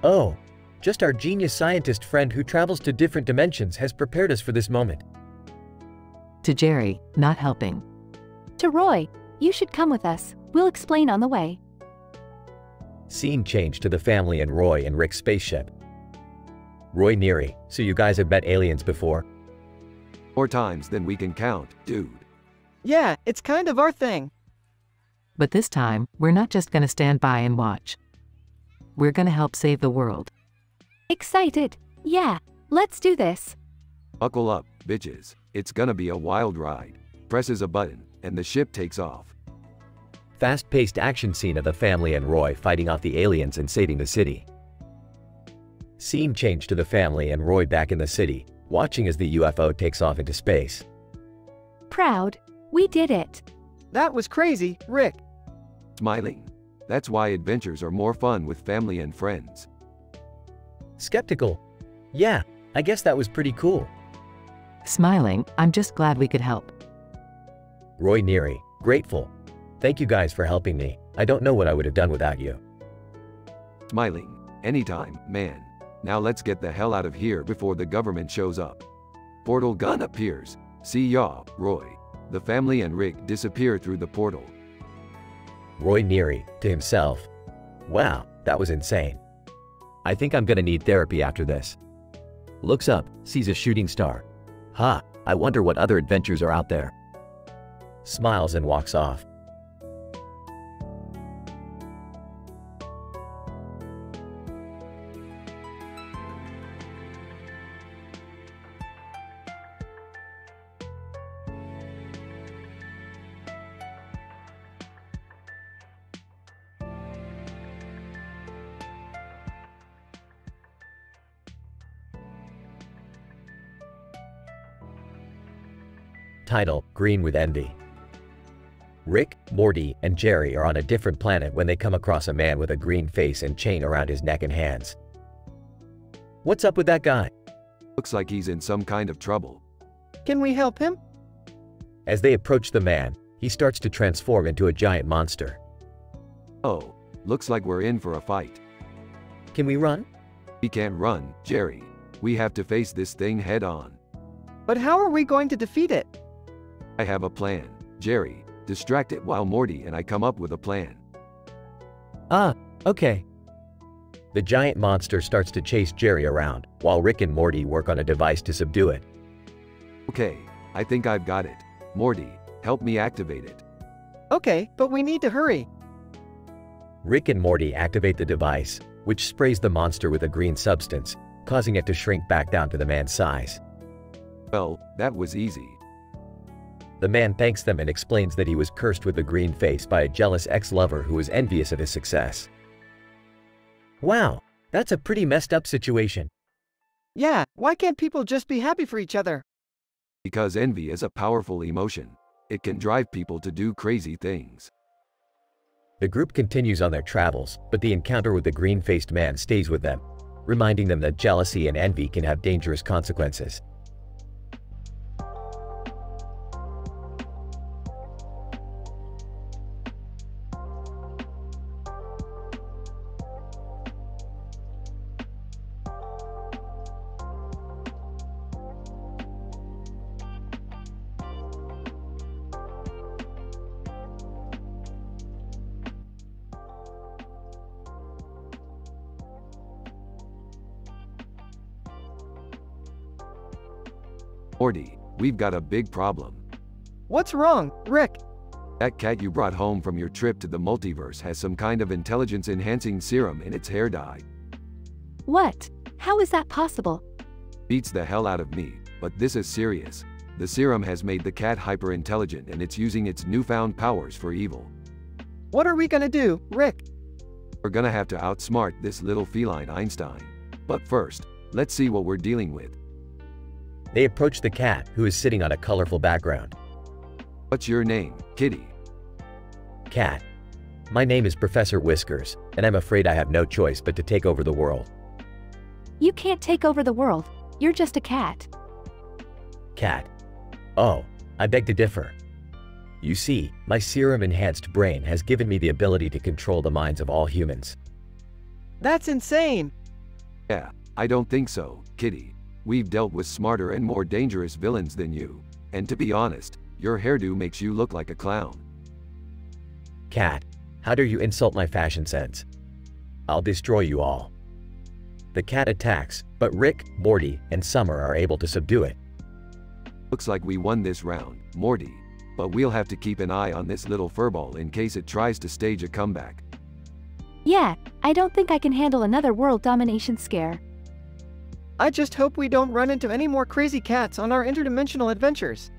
Oh, just our genius scientist friend who travels to different dimensions has prepared us for this moment. To Jerry, not helping. To Roy, you should come with us. We'll explain on the way. Scene change to the family and Roy in Rick's spaceship. Roy Neary, so you guys have met aliens before? More times than we can count, dude. Yeah, it's kind of our thing. But this time, we're not just gonna stand by and watch. We're gonna help save the world. Excited. Yeah, let's do this. Buckle up, bitches. It's gonna be a wild ride. Presses a button, and the ship takes off. Fast-paced action scene of the family and Roy fighting off the aliens and saving the city. Scene change to the family and Roy back in the city, watching as the UFO takes off into space. Proud. We did it. That was crazy, Rick. Smiling. That's why adventures are more fun with family and friends. Skeptical. Yeah, I guess that was pretty cool. Smiling, I'm just glad we could help. Roy Neary, grateful. Thank you guys for helping me. I don't know what I would have done without you. Smiling. Anytime, man. Now let's get the hell out of here before the government shows up. Portal gun appears. See ya, Roy. The family and Rick disappear through the portal. Roy Neary, to himself. Wow, that was insane. I think I'm gonna need therapy after this. Looks up, sees a shooting star. Ha, I wonder what other adventures are out there. Smiles and walks off. Title: Green with Envy. Rick, Morty, and Jerry are on a different planet when they come across a man with a green face and chain around his neck and hands. What's up with that guy? Looks like he's in some kind of trouble. Can we help him? As they approach the man, he starts to transform into a giant monster. Oh, looks like we're in for a fight. Can we run? We can't run, Jerry. We have to face this thing head on. But how are we going to defeat it? I have a plan. Jerry, distract it while Morty and I come up with a plan. Okay. The giant monster starts to chase Jerry around, while Rick and Morty work on a device to subdue it. Okay, I think I've got it. Morty, help me activate it. Okay, but we need to hurry. Rick and Morty activate the device, which sprays the monster with a green substance, causing it to shrink back down to the man's size. Well, that was easy. The man thanks them and explains that he was cursed with a green face by a jealous ex-lover who was envious of his success. Wow, that's a pretty messed up situation. Yeah, why can't people just be happy for each other? Because envy is a powerful emotion. It can drive people to do crazy things. The group continues on their travels, but the encounter with the green-faced man stays with them, reminding them that jealousy and envy can have dangerous consequences. Morty, we've got a big problem. What's wrong, Rick? That cat you brought home from your trip to the multiverse has some kind of intelligence-enhancing serum in its hair dye. What? How is that possible? Beats the hell out of me, but this is serious. The serum has made the cat hyper-intelligent and it's using its newfound powers for evil. What are we gonna do, Rick? We're gonna have to outsmart this little feline Einstein. But first, let's see what we're dealing with. They approach the cat, who is sitting on a colorful background. What's your name, kitty? Cat. My name is Professor Whiskers, and I'm afraid I have no choice but to take over the world. You can't take over the world. You're just a cat. Cat. Oh, I beg to differ. You see, my serum-enhanced brain has given me the ability to control the minds of all humans. That's insane. Yeah, I don't think so, kitty. We've dealt with smarter and more dangerous villains than you. And to be honest, your hairdo makes you look like a clown. Cat, how dare you insult my fashion sense? I'll destroy you all. The cat attacks, but Rick, Morty, and Summer are able to subdue it. Looks like we won this round, Morty. But we'll have to keep an eye on this little furball in case it tries to stage a comeback. Yeah, I don't think I can handle another world domination scare. I just hope we don't run into any more crazy cats on our interdimensional adventures.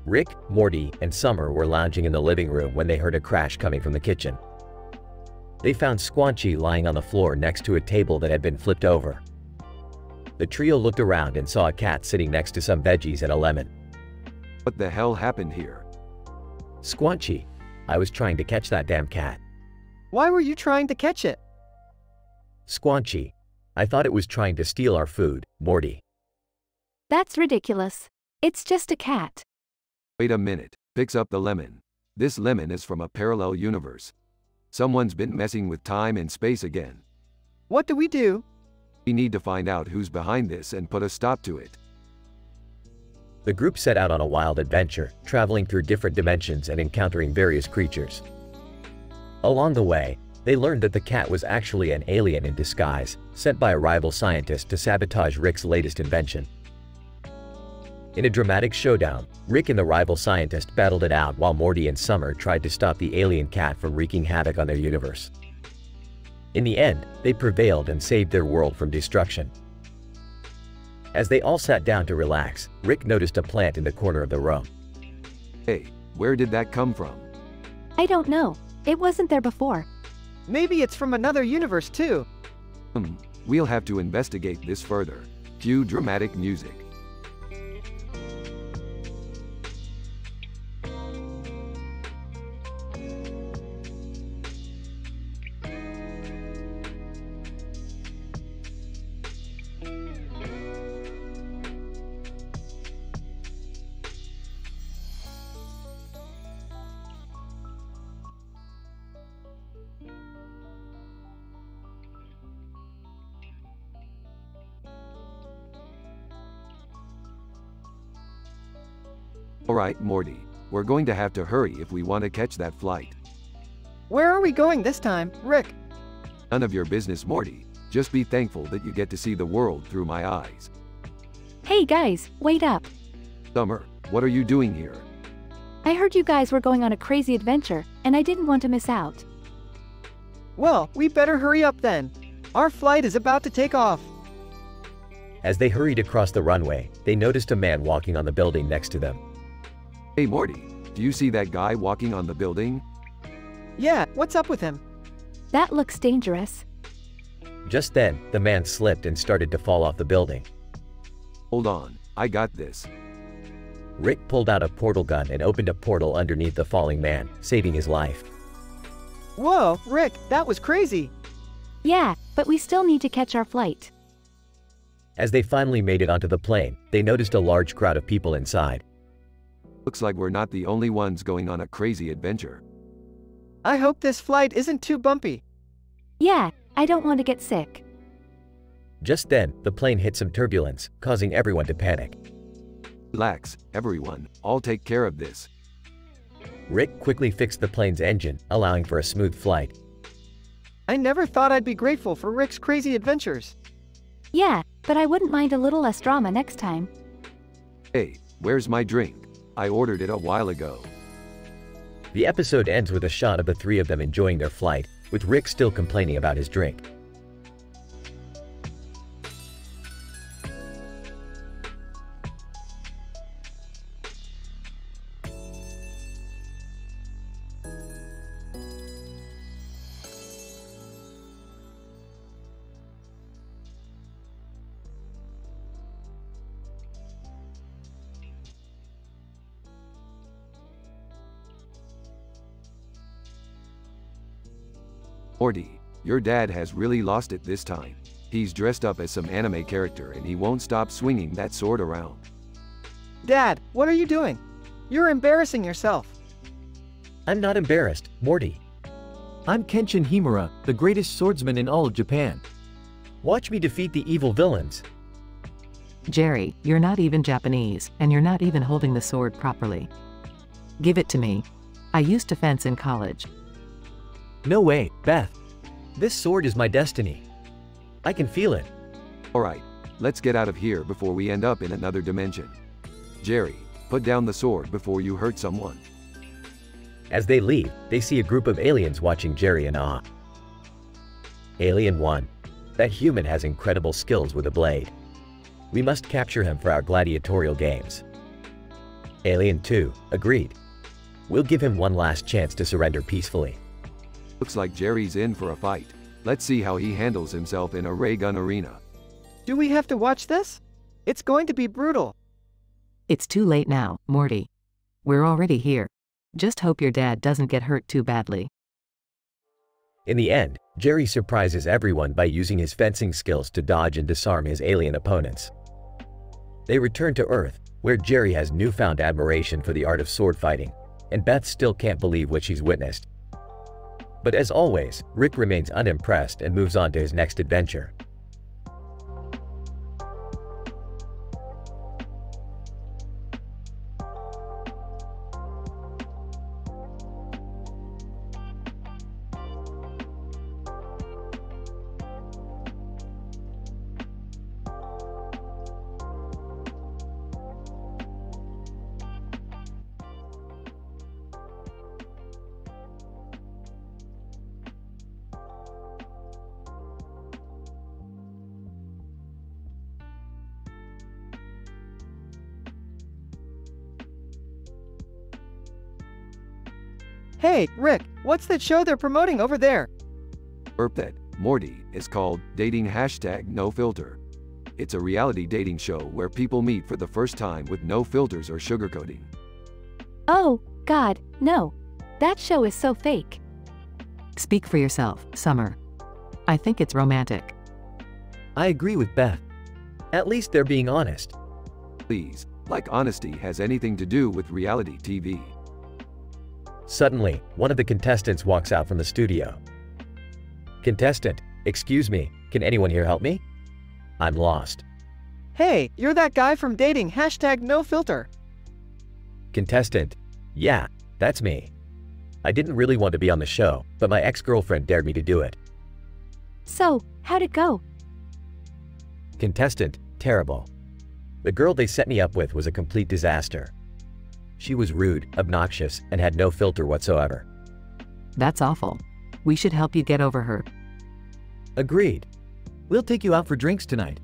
Rick, Morty, and Summer were lounging in the living room when they heard a crash coming from the kitchen. They found Squanchy lying on the floor next to a table that had been flipped over. The trio looked around and saw a cat sitting next to some veggies and a lemon. What the hell happened here? Squanchy, I was trying to catch that damn cat. Why were you trying to catch it? Squanchy, I thought it was trying to steal our food, Morty. That's ridiculous. It's just a cat. Wait a minute, picks up the lemon. This lemon is from a parallel universe. Someone's been messing with time and space again. What do we do? We need to find out who's behind this and put a stop to it. The group set out on a wild adventure, traveling through different dimensions and encountering various creatures. Along the way, they learned that the cat was actually an alien in disguise, sent by a rival scientist to sabotage Rick's latest invention. In a dramatic showdown, Rick and the rival scientist battled it out while Morty and Summer tried to stop the alien cat from wreaking havoc on their universe. In the end, they prevailed and saved their world from destruction. As they all sat down to relax, Rick noticed a plant in the corner of the room. Hey, where did that come from? I don't know. It wasn't there before. Maybe it's from another universe too. We'll have to investigate this further. Cue dramatic music. Alright, Morty. We're going to have to hurry if we want to catch that flight. Where are we going this time, Rick? None of your business, Morty. Just be thankful that you get to see the world through my eyes. Hey guys, wait up. Summer, what are you doing here? I heard you guys were going on a crazy adventure, and I didn't want to miss out. Well, we better hurry up then. Our flight is about to take off. As they hurried across the runway, they noticed a man walking on the building next to them. Hey Morty, do you see that guy walking on the building? Yeah, what's up with him? That looks dangerous. Just then, the man slipped and started to fall off the building. Hold on, I got this. Rick pulled out a portal gun and opened a portal underneath the falling man, saving his life. Whoa, Rick, that was crazy. Yeah, but we still need to catch our flight. As they finally made it onto the plane, they noticed a large crowd of people inside. Looks like we're not the only ones going on a crazy adventure. I hope this flight isn't too bumpy. Yeah, I don't want to get sick. Just then, the plane hit some turbulence, causing everyone to panic. Relax, everyone. I'll take care of this. Rick quickly fixed the plane's engine, allowing for a smooth flight. I never thought I'd be grateful for Rick's crazy adventures. Yeah, but I wouldn't mind a little less drama next time. Hey, where's my drink? I ordered it a while ago. The episode ends with a shot of the three of them enjoying their flight, with Rick still complaining about his drink. Morty, your dad has really lost it this time. He's dressed up as some anime character and he won't stop swinging that sword around. Dad, what are you doing? You're embarrassing yourself. I'm not embarrassed, Morty. I'm Kenshin Himura, the greatest swordsman in all of Japan. Watch me defeat the evil villains. Jerry, you're not even Japanese, and you're not even holding the sword properly. Give it to me. I used to fence in college. No way, Beth. This sword is my destiny. I can feel it. Alright, let's get out of here before we end up in another dimension. Jerry, put down the sword before you hurt someone. As they leave, they see a group of aliens watching Jerry in awe. Alien 1. That human has incredible skills with a blade. We must capture him for our gladiatorial games. Alien 2. Agreed. We'll give him one last chance to surrender peacefully. Looks like Jerry's in for a fight. Let's see how he handles himself in a ray gun arena. Do we have to watch this? It's going to be brutal. It's too late now, Morty. We're already here. Just hope your dad doesn't get hurt too badly. In the end, Jerry surprises everyone by using his fencing skills to dodge and disarm his alien opponents. They return to Earth, where Jerry has newfound admiration for the art of sword fighting, and Beth still can't believe what she's witnessed. But as always, Rick remains unimpressed and moves on to his next adventure. Hey, Rick, what's that show they're promoting over there? Burp that, Morty, is called Dating #No Filter. It's a reality dating show where people meet for the first time with no filters or sugarcoating. Oh, God, no. That show is so fake. Speak for yourself, Summer. I think it's romantic. I agree with Beth. At least they're being honest. Please, like honesty has anything to do with reality TV. Suddenly, one of the contestants walks out from the studio. Contestant, excuse me, can anyone here help me? I'm lost. Hey, you're that guy from dating #No Filter. Contestant, yeah, that's me. I didn't really want to be on the show, but my ex-girlfriend dared me to do it. So, how'd it go? Contestant, terrible. The girl they set me up with was a complete disaster. She was rude, obnoxious, and had no filter whatsoever. That's awful. We should help you get over her. Agreed. We'll take you out for drinks tonight.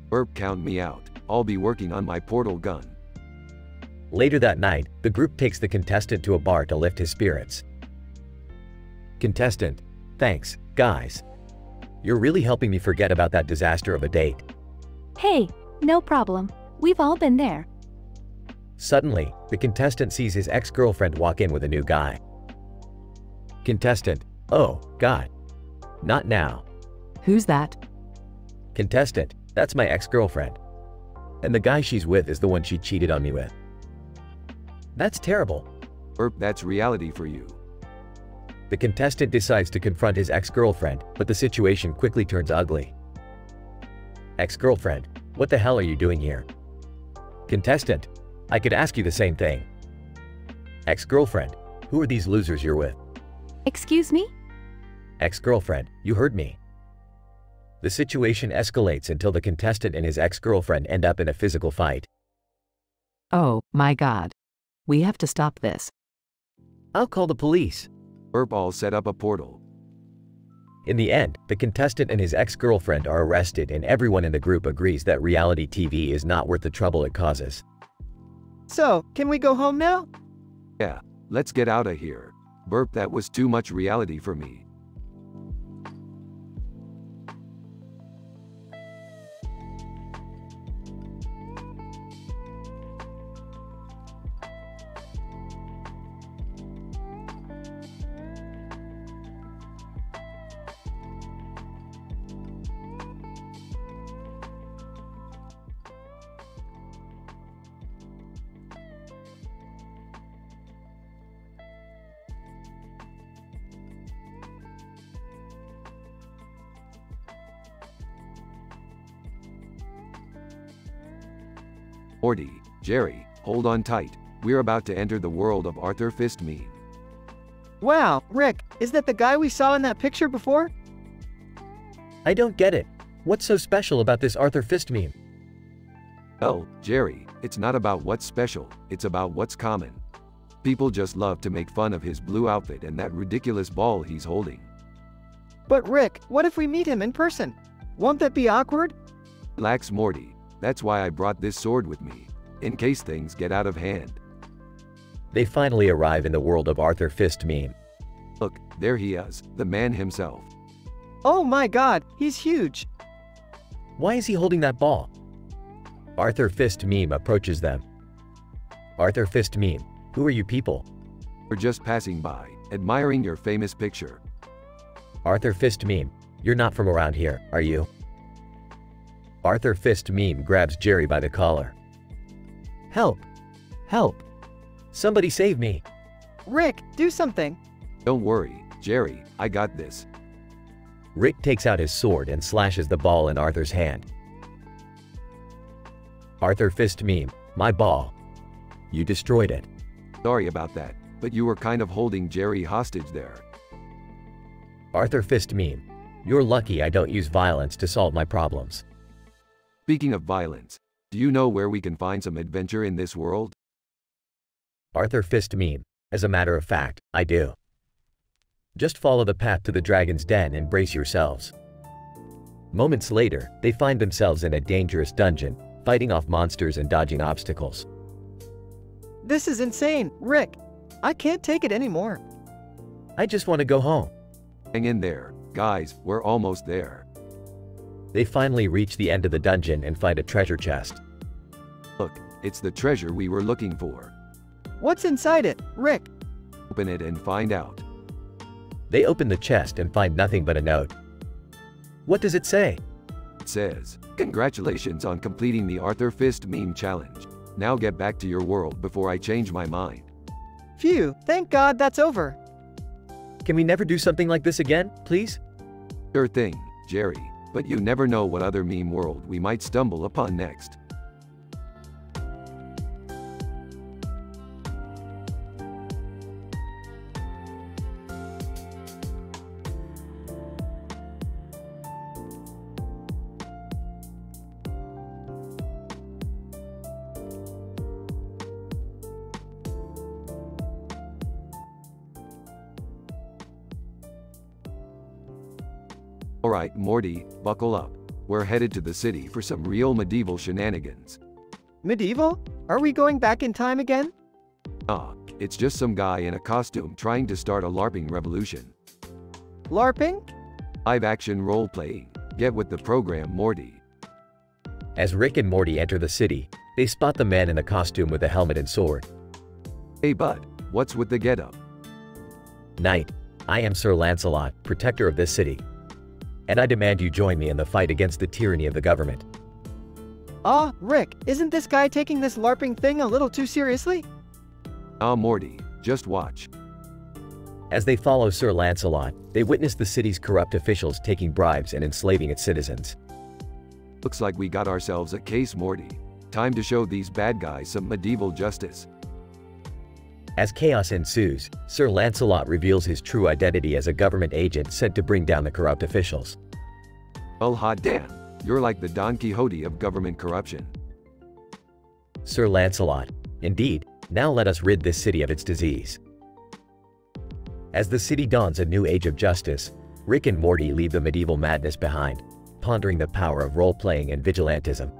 Burp, count me out. I'll be working on my portal gun. Later that night, the group takes the contestant to a bar to lift his spirits. Contestant, thanks, guys. You're really helping me forget about that disaster of a date. Hey, no problem. We've all been there. Suddenly, the contestant sees his ex-girlfriend walk in with a new guy. Contestant, oh, God. Not now. Who's that? Contestant, that's my ex-girlfriend. And the guy she's with is the one she cheated on me with. That's terrible. Burp, that's reality for you. The contestant decides to confront his ex-girlfriend, but the situation quickly turns ugly. Ex-girlfriend, what the hell are you doing here? Contestant, I could ask you the same thing. Ex-girlfriend, who are these losers you're with? Excuse me? Ex-girlfriend, you heard me. The situation escalates until the contestant and his ex-girlfriend end up in a physical fight. Oh, my God. We have to stop this. I'll call the police. Burp, I'll set up a portal. In the end, the contestant and his ex-girlfriend are arrested and everyone in the group agrees that reality TV is not worth the trouble it causes. So, can we go home now? Yeah, let's get out of here. Burp, that was too much reality for me. Morty, Jerry, hold on tight. We're about to enter the world of Arthur Fist meme. Wow, Rick, is that the guy we saw in that picture before? I don't get it. What's so special about this Arthur Fist meme? Oh, Jerry, it's not about what's special, it's about what's common. People just love to make fun of his blue outfit and that ridiculous ball he's holding. But Rick, what if we meet him in person? Won't that be awkward? Relax, Morty. That's why I brought this sword with me, in case things get out of hand. They finally arrive in the world of Arthur Fist meme. Look, there he is, the man himself. Oh my God, he's huge. Why is he holding that ball? Arthur Fist meme approaches them. Arthur Fist meme, who are you people? We're just passing by, admiring your famous picture. Arthur Fist meme, you're not from around here, are you? Arthur Fist meme grabs Jerry by the collar. Help! Help! Somebody save me! Rick, do something. Don't worry, Jerry, I got this. Rick takes out his sword and slashes the ball in Arthur's hand. Arthur Fist meme, my ball. You destroyed it. Sorry about that, but you were kind of holding Jerry hostage there. Arthur Fist meme, you're lucky I don't use violence to solve my problems. Speaking of violence, do you know where we can find some adventure in this world? Arthur Fist meme, as a matter of fact, I do. Just follow the path to the dragon's den and brace yourselves. Moments later, they find themselves in a dangerous dungeon, fighting off monsters and dodging obstacles. This is insane, Rick. I can't take it anymore. I just want to go home. Hang in there, guys, we're almost there. They finally reach the end of the dungeon and find a treasure chest. Look, it's the treasure we were looking for. What's inside it, Rick? Open it and find out. They open the chest and find nothing but a note. What does it say? It says, "Congratulations on completing the Arthur Fist meme challenge. Now get back to your world before I change my mind." Phew, thank God that's over. Can we never do something like this again, please? Sure thing, Jerry, but you never know what other meme world we might stumble upon next. Alright, Morty, buckle up. We're headed to the city for some real medieval shenanigans. Medieval? Are we going back in time again? It's just some guy in a costume trying to start a LARPing revolution. LARPing? Live-action role-playing. Get with the program, Morty. As Rick and Morty enter the city, they spot the man in the costume with a helmet and sword. Hey bud, what's with the getup? Knight, I am Sir Lancelot, protector of this city. And I demand you join me in the fight against the tyranny of the government. Rick, isn't this guy taking this LARPing thing a little too seriously? Morty, just watch. As they follow Sir Lancelot, they witness the city's corrupt officials taking bribes and enslaving its citizens. Looks like we got ourselves a case, Morty. Time to show these bad guys some medieval justice. As chaos ensues, Sir Lancelot reveals his true identity as a government agent sent to bring down the corrupt officials. Well, hot damn, you're like the Don Quixote of government corruption. Sir Lancelot, indeed, now let us rid this city of its disease. As the city dawns a new age of justice, Rick and Morty leave the medieval madness behind, pondering the power of role-playing and vigilantism.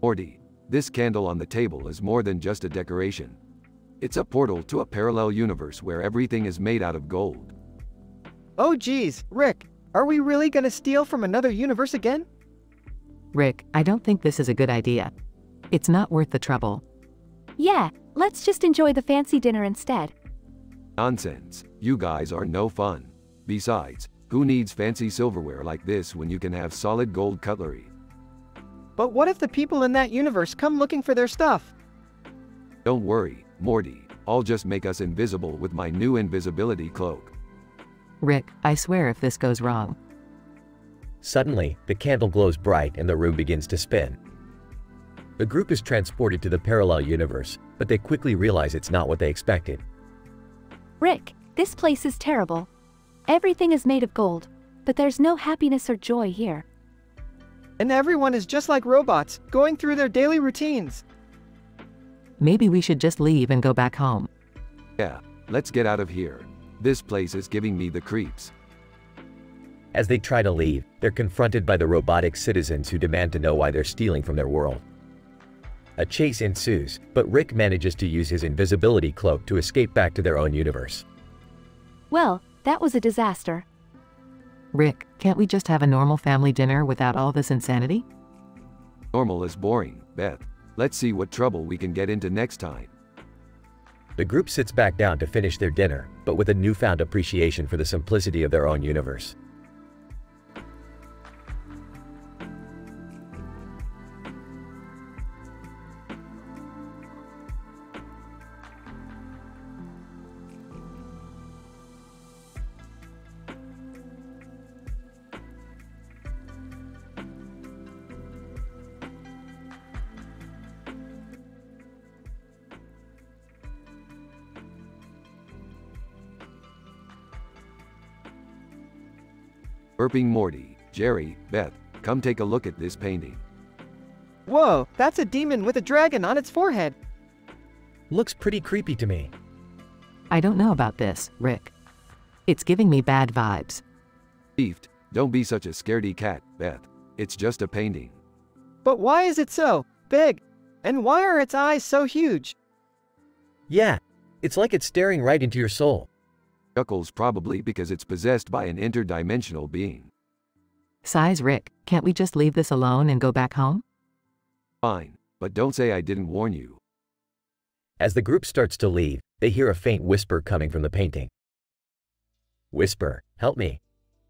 Morty, this candle on the table is more than just a decoration. It's a portal to a parallel universe where everything is made out of gold. Oh geez, Rick, are we really gonna steal from another universe again? Rick, I don't think this is a good idea. It's not worth the trouble. Yeah, let's just enjoy the fancy dinner instead. Nonsense, you guys are no fun. Besides, who needs fancy silverware like this when you can have solid gold cutlery? But what if the people in that universe come looking for their stuff? Don't worry, Morty, I'll just make us invisible with my new invisibility cloak. Rick, I swear if this goes wrong. Suddenly, the candle glows bright and the room begins to spin. The group is transported to the parallel universe, but they quickly realize it's not what they expected. Rick, this place is terrible. Everything is made of gold, but there's no happiness or joy here. And everyone is just like robots, going through their daily routines. Maybe we should just leave and go back home. Yeah, let's get out of here. This place is giving me the creeps. As they try to leave, they're confronted by the robotic citizens who demand to know why they're stealing from their world. A chase ensues, but Rick manages to use his invisibility cloak to escape back to their own universe. Well, that was a disaster. Rick, can't we just have a normal family dinner without all this insanity? Normal is boring, Beth. Let's see what trouble we can get into next time. The group sits back down to finish their dinner, but with a newfound appreciation for the simplicity of their own universe. Burping Morty, Jerry, Beth, come take a look at this painting. Whoa, that's a demon with a dragon on its forehead. Looks pretty creepy to me. I don't know about this, Rick. It's giving me bad vibes. Beefed, don't be such a scaredy cat, Beth. It's just a painting. But why is it so big? And why are its eyes so huge? Yeah, it's like it's staring right into your soul. Chuckles probably because it's possessed by an interdimensional being. Sighs, Rick, can't we just leave this alone and go back home? Fine, but don't say I didn't warn you. As the group starts to leave, they hear a faint whisper coming from the painting. Whisper, help me.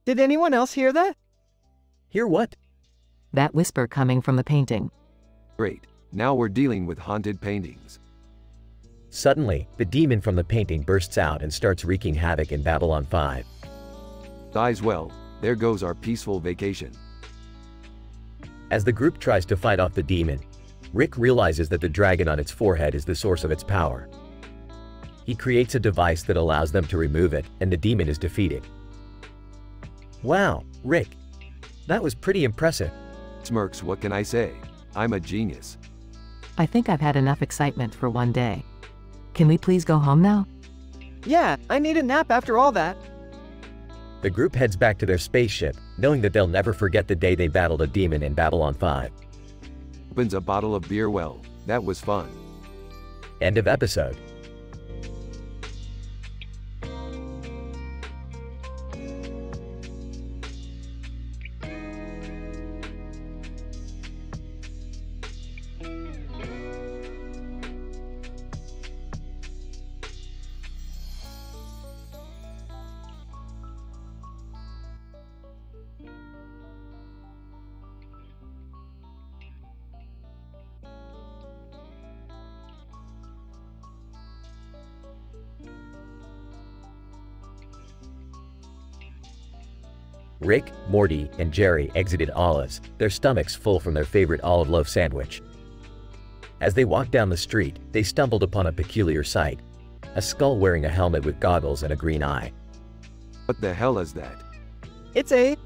Did anyone else hear that? Hear what? That whisper coming from the painting. Great, now we're dealing with haunted paintings. Suddenly, the demon from the painting bursts out and starts wreaking havoc in Babylon 5. Sighs, well, there goes our peaceful vacation. As the group tries to fight off the demon, Rick realizes that the dragon on its forehead is the source of its power. He creates a device that allows them to remove it, and the demon is defeated. Wow, Rick, that was pretty impressive. Smirks, what can I say? I'm a genius. I think I've had enough excitement for one day. Can we please go home now? Yeah, I need a nap after all that. The group heads back to their spaceship, knowing that they'll never forget the day they battled a demon in Babylon 5. Opens a bottle of beer, well, that was fun. End of episode. Rick, Morty, and Jerry exited Olive's, their stomachs full from their favorite olive loaf sandwich. As they walked down the street, they stumbled upon a peculiar sight: a skull wearing a helmet with goggles and a green eye. What the hell is that? It's a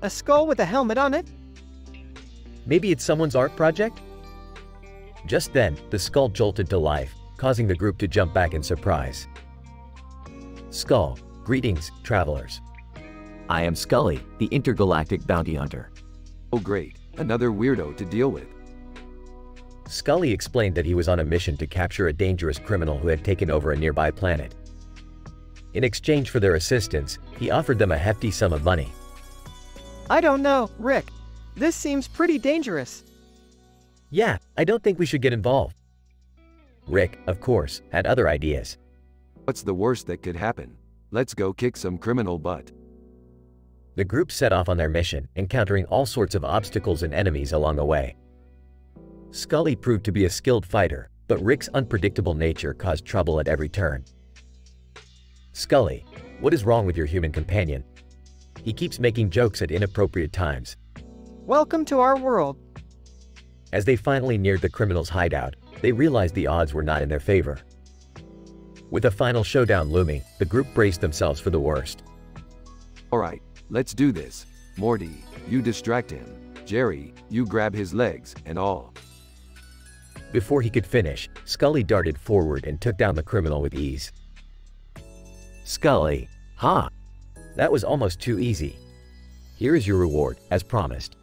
skull with a helmet on it? Maybe it's someone's art project? Just then, the skull jolted to life, causing the group to jump back in surprise. Skull, greetings, travelers. I am Scully, the intergalactic bounty hunter. Oh great, another weirdo to deal with. Scully explained that he was on a mission to capture a dangerous criminal who had taken over a nearby planet. In exchange for their assistance, he offered them a hefty sum of money. I don't know, Rick. This seems pretty dangerous. Yeah, I don't think we should get involved. Rick, of course, had other ideas. What's the worst that could happen? Let's go kick some criminal butt. The group set off on their mission, encountering all sorts of obstacles and enemies along the way. Scully proved to be a skilled fighter, but Rick's unpredictable nature caused trouble at every turn. Scully, what is wrong with your human companion? He keeps making jokes at inappropriate times. Welcome to our world. As they finally neared the criminal's hideout, they realized the odds were not in their favor. With a final showdown looming, the group braced themselves for the worst. Alright, let's do this. Morty, you distract him. Jerry, you grab his legs, and all. Before he could finish, Scully darted forward and took down the criminal with ease. Scully, ha! That was almost too easy. Here is your reward, as promised.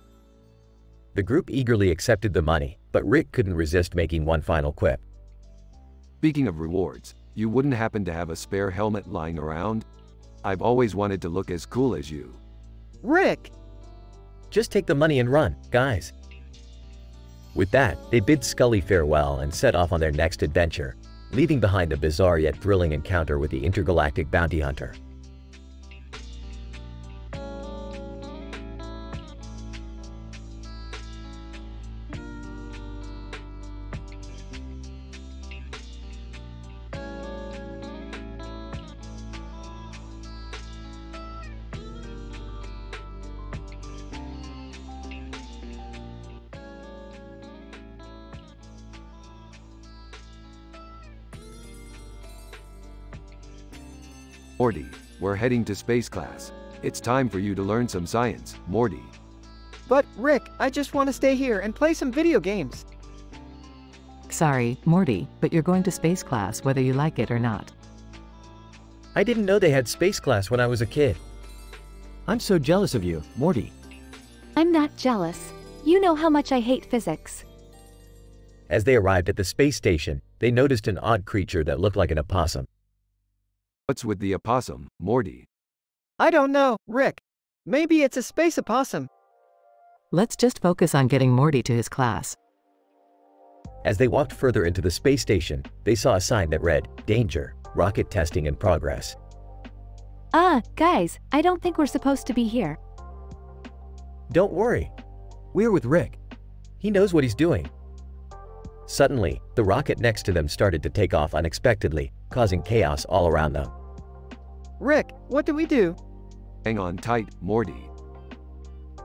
The group eagerly accepted the money, but Rick couldn't resist making one final quip. Speaking of rewards, you wouldn't happen to have a spare helmet lying around? I've always wanted to look as cool as you. Rick! Just take the money and run, guys. With that, they bid Scully farewell and set off on their next adventure, leaving behind a bizarre yet thrilling encounter with the intergalactic bounty hunter. Morty, we're heading to space class. It's time for you to learn some science, Morty. But, Rick, I just want to stay here and play some video games. Sorry, Morty, but you're going to space class whether you like it or not. I didn't know they had space class when I was a kid. I'm so jealous of you, Morty. I'm not jealous. You know how much I hate physics. As they arrived at the space station, they noticed an odd creature that looked like an opossum. What's with the opossum, Morty? I don't know, Rick. Maybe it's a space opossum. Let's just focus on getting Morty to his class. As they walked further into the space station, they saw a sign that read, "Danger, rocket testing in progress." Guys, I don't think we're supposed to be here. Don't worry. We're with Rick. He knows what he's doing. Suddenly, the rocket next to them started to take off unexpectedly, causing chaos all around them. Rick, what do we do? Hang on tight, Morty.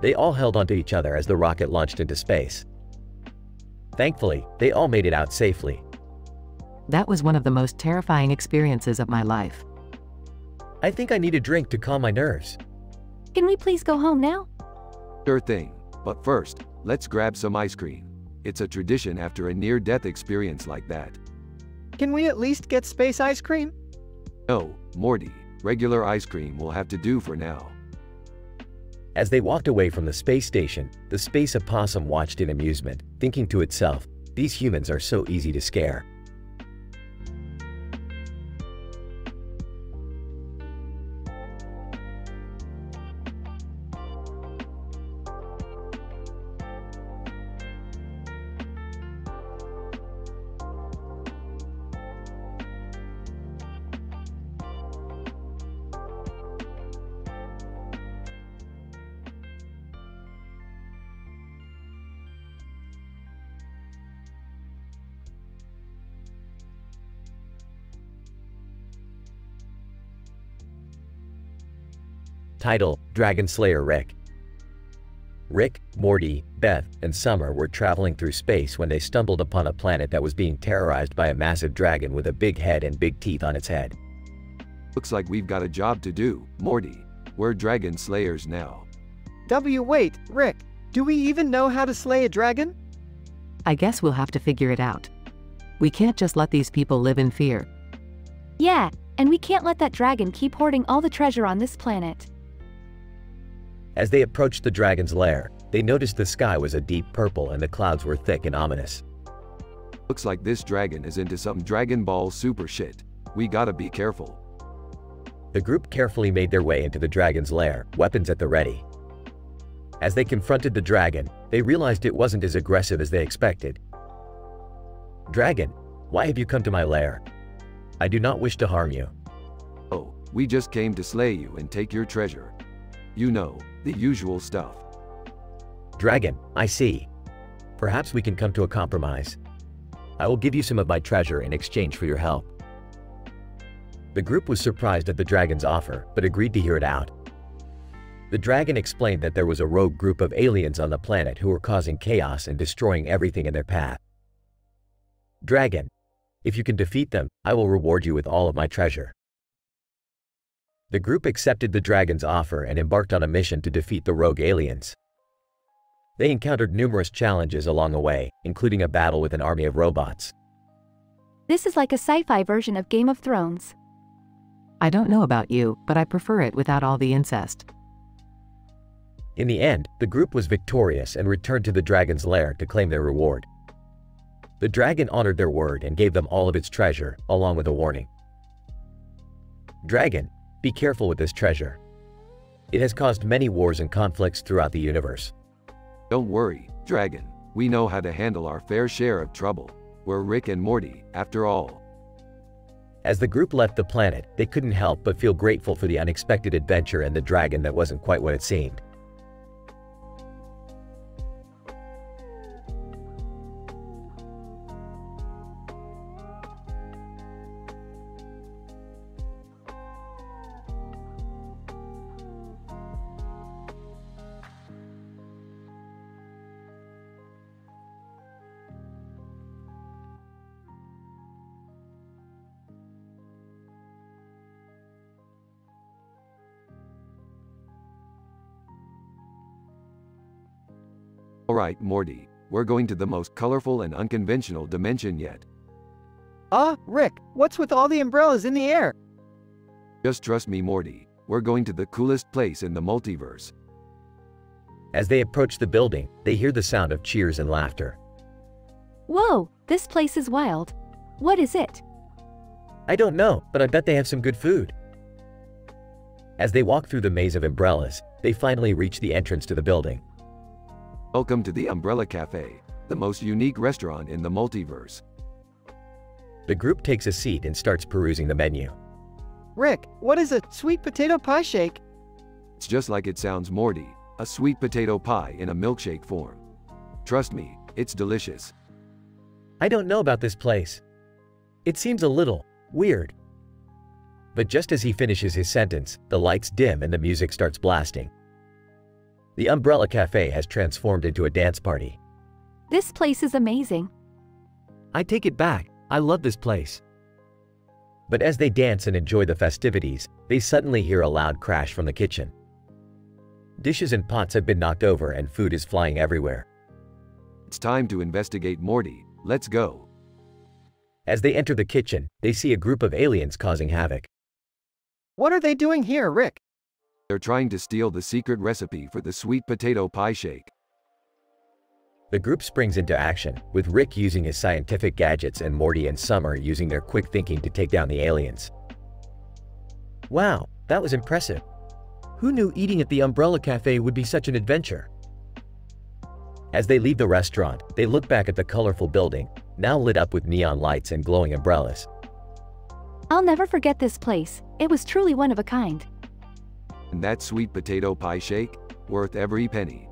They all held onto each other as the rocket launched into space. Thankfully, they all made it out safely. That was one of the most terrifying experiences of my life. I think I need a drink to calm my nerves. Can we please go home now? Sure thing. But first, let's grab some ice cream. It's a tradition after a near-death experience like that. Can we at least get space ice cream? No, Morty. Regular ice cream will have to do for now. As they walked away from the space station, the space opossum watched in amusement, thinking to itself, "These humans are so easy to scare." Title: Dragon Slayer Rick. Rick, Morty, Beth, and Summer were traveling through space when they stumbled upon a planet that was being terrorized by a massive dragon with a big head and big teeth on its head. Looks like we've got a job to do, Morty. We're dragon slayers now. Wait, Rick. Do we even know how to slay a dragon? I guess we'll have to figure it out. We can't just let these people live in fear. Yeah, and we can't let that dragon keep hoarding all the treasure on this planet. As they approached the dragon's lair, they noticed the sky was a deep purple and the clouds were thick and ominous. Looks like this dragon is into some Dragon Ball Super shit. We gotta be careful. The group carefully made their way into the dragon's lair, weapons at the ready. As they confronted the dragon, they realized it wasn't as aggressive as they expected. "Dragon, why have you come to my lair? I do not wish to harm you." Oh, we just came to slay you and take your treasure. You know, the usual stuff. "Dragon, I see. Perhaps we can come to a compromise. I will give you some of my treasure in exchange for your help." The group was surprised at the dragon's offer, but agreed to hear it out. The dragon explained that there was a rogue group of aliens on the planet who were causing chaos and destroying everything in their path. "Dragon, if you can defeat them, I will reward you with all of my treasure." The group accepted the dragon's offer and embarked on a mission to defeat the rogue aliens. They encountered numerous challenges along the way, including a battle with an army of robots. This is like a sci-fi version of Game of Thrones. I don't know about you, but I prefer it without all the incest. In the end, the group was victorious and returned to the dragon's lair to claim their reward. The dragon honored their word and gave them all of its treasure, along with a warning. "Dragon, be careful with this treasure. It has caused many wars and conflicts throughout the universe." Don't worry, dragon. We know how to handle our fair share of trouble. We're Rick and Morty, after all. As the group left the planet, they couldn't help but feel grateful for the unexpected adventure and the dragon that wasn't quite what it seemed. Alright, Morty, we're going to the most colorful and unconventional dimension yet. Rick, what's with all the umbrellas in the air? Just trust me, Morty, we're going to the coolest place in the multiverse. As they approach the building, they hear the sound of cheers and laughter. Whoa, this place is wild. What is it? I don't know, but I bet they have some good food. As they walk through the maze of umbrellas, they finally reach the entrance to the building. Welcome to the Umbrella Cafe, the most unique restaurant in the multiverse. The group takes a seat and starts perusing the menu. Rick, what is a sweet potato pie shake? It's just like it sounds, Morty, a sweet potato pie in a milkshake form. Trust me, it's delicious. I don't know about this place. It seems a little weird. But just as he finishes his sentence, the lights dim and the music starts blasting. The Umbrella Cafe has transformed into a dance party. This place is amazing. I take it back. I love this place. But as they dance and enjoy the festivities, they suddenly hear a loud crash from the kitchen. Dishes and pots have been knocked over and food is flying everywhere. It's time to investigate, Morty. Let's go. As they enter the kitchen, they see a group of aliens causing havoc. What are they doing here, Rick? They're trying to steal the secret recipe for the sweet potato pie shake. The group springs into action, with Rick using his scientific gadgets and Morty and Summer using their quick thinking to take down the aliens. Wow, that was impressive. Who knew eating at the Umbrella Cafe would be such an adventure? As they leave the restaurant, they look back at the colorful building, now lit up with neon lights and glowing umbrellas. I'll never forget this place. It was truly one of a kind. And that sweet potato pie shake? Worth every penny.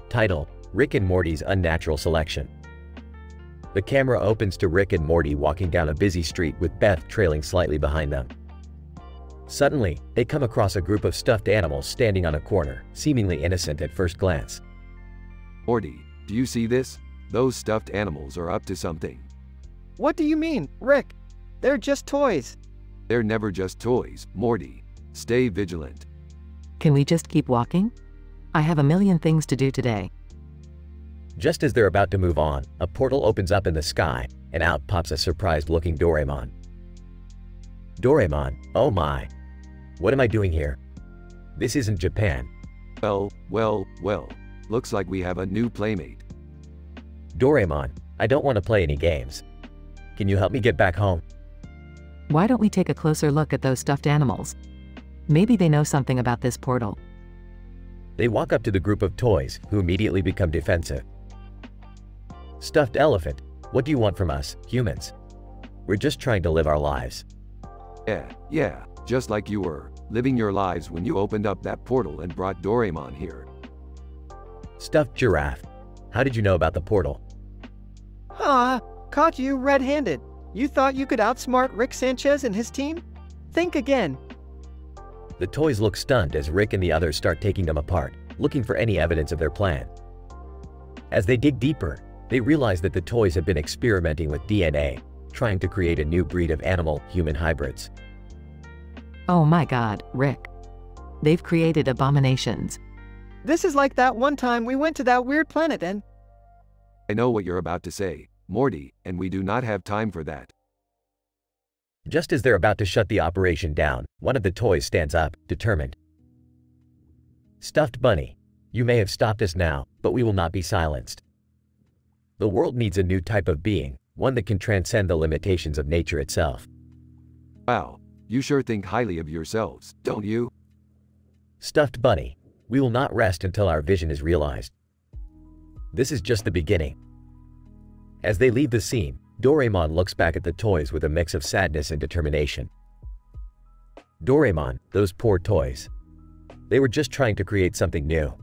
Title: Rick and Morty's Unnatural Selection. The camera opens to Rick and Morty walking down a busy street with Beth trailing slightly behind them. Suddenly, they come across a group of stuffed animals standing on a corner, seemingly innocent at first glance. Morty, do you see this? Those stuffed animals are up to something. What do you mean, Rick? They're just toys. They're never just toys, Morty. Stay vigilant. Can we just keep walking? I have a million things to do today. Just as they're about to move on, a portal opens up in the sky, and out pops a surprised-looking Doraemon. Doraemon, oh my. What am I doing here? This isn't Japan. Well. Looks like we have a new playmate. Doraemon, I don't want to play any games. Can you help me get back home? Why don't we take a closer look at those stuffed animals? Maybe they know something about this portal. They walk up to the group of toys, who immediately become defensive. Stuffed elephant, what do you want from us, humans? We're just trying to live our lives. Yeah, just like you were, living your lives when you opened up that portal and brought Doraemon here. Stuffed giraffe, how did you know about the portal? Caught you red-handed. You thought you could outsmart Rick Sanchez and his team? Think again. The toys look stunned as Rick and the others start taking them apart, looking for any evidence of their plan. As they dig deeper, they realize that the toys have been experimenting with DNA, trying to create a new breed of animal-human hybrids. Oh my God, Rick. They've created abominations. This is like that one time we went to that weird planet and… I know what you're about to say, Morty, and we do not have time for that. Just as they're about to shut the operation down, one of the toys stands up, determined. Stuffed bunny, you may have stopped us now, but we will not be silenced. The world needs a new type of being, one that can transcend the limitations of nature itself. Wow, you sure think highly of yourselves, don't you? Stuffed bunny, we will not rest until our vision is realized. This is just the beginning. As they leave the scene, Doraemon looks back at the toys with a mix of sadness and determination. Doraemon, those poor toys. They were just trying to create something new.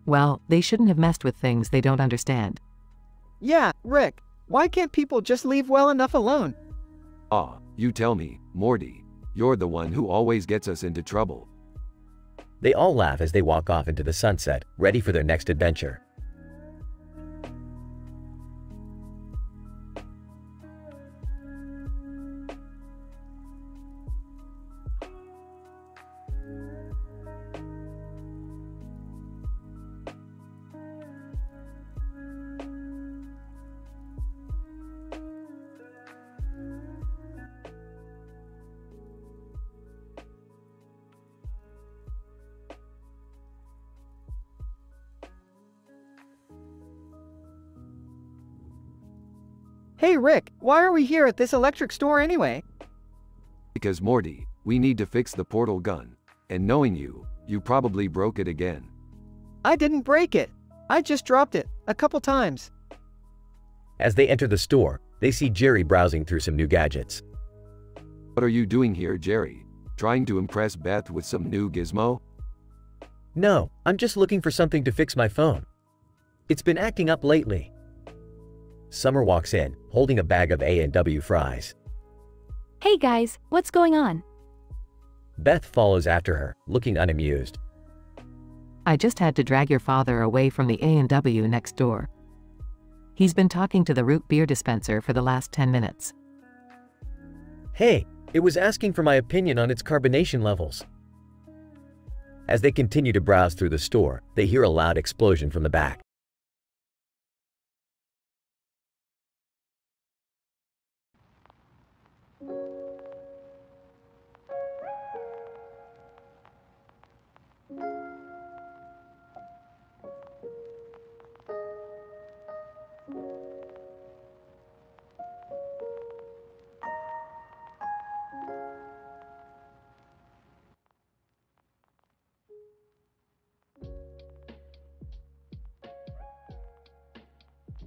Well, they shouldn't have messed with things they don't understand. Yeah, Rick, why can't people just leave well enough alone? Ah, you tell me, Morty. You're the one who always gets us into trouble. They all laugh as they walk off into the sunset, ready for their next adventure. Hey Rick, why are we here at this electric store anyway? Because Morty, we need to fix the portal gun. And knowing you, you probably broke it again. I didn't break it. I just dropped it, a couple times. As they enter the store, they see Jerry browsing through some new gadgets. What are you doing here, Jerry? Trying to impress Beth with some new gizmo? No, I'm just looking for something to fix my phone. It's been acting up lately. Summer walks in, holding a bag of A&W fries. Hey guys, what's going on? Beth follows after her, looking unamused. I just had to drag your father away from the A&W next door. He's been talking to the root beer dispenser for the last 10 minutes. Hey, it was asking for my opinion on its carbonation levels. As they continue to browse through the store, they hear a loud explosion from the back.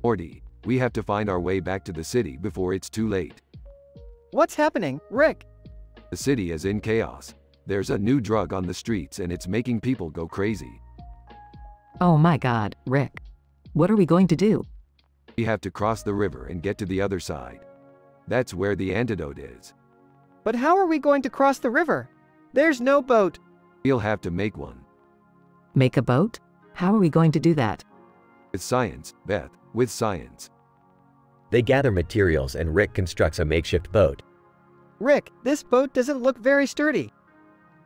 Morty, we have to find our way back to the city before it's too late. What's happening, Rick? The city is in chaos. There's a new drug on the streets and it's making people go crazy. Oh my God, Rick. What are we going to do? We have to cross the river and get to the other side. That's where the antidote is. But how are we going to cross the river? There's no boat. We'll have to make one. Make a boat? How are we going to do that? With science, Beth, with science. They gather materials and Rick constructs a makeshift boat. Rick, this boat doesn't look very sturdy.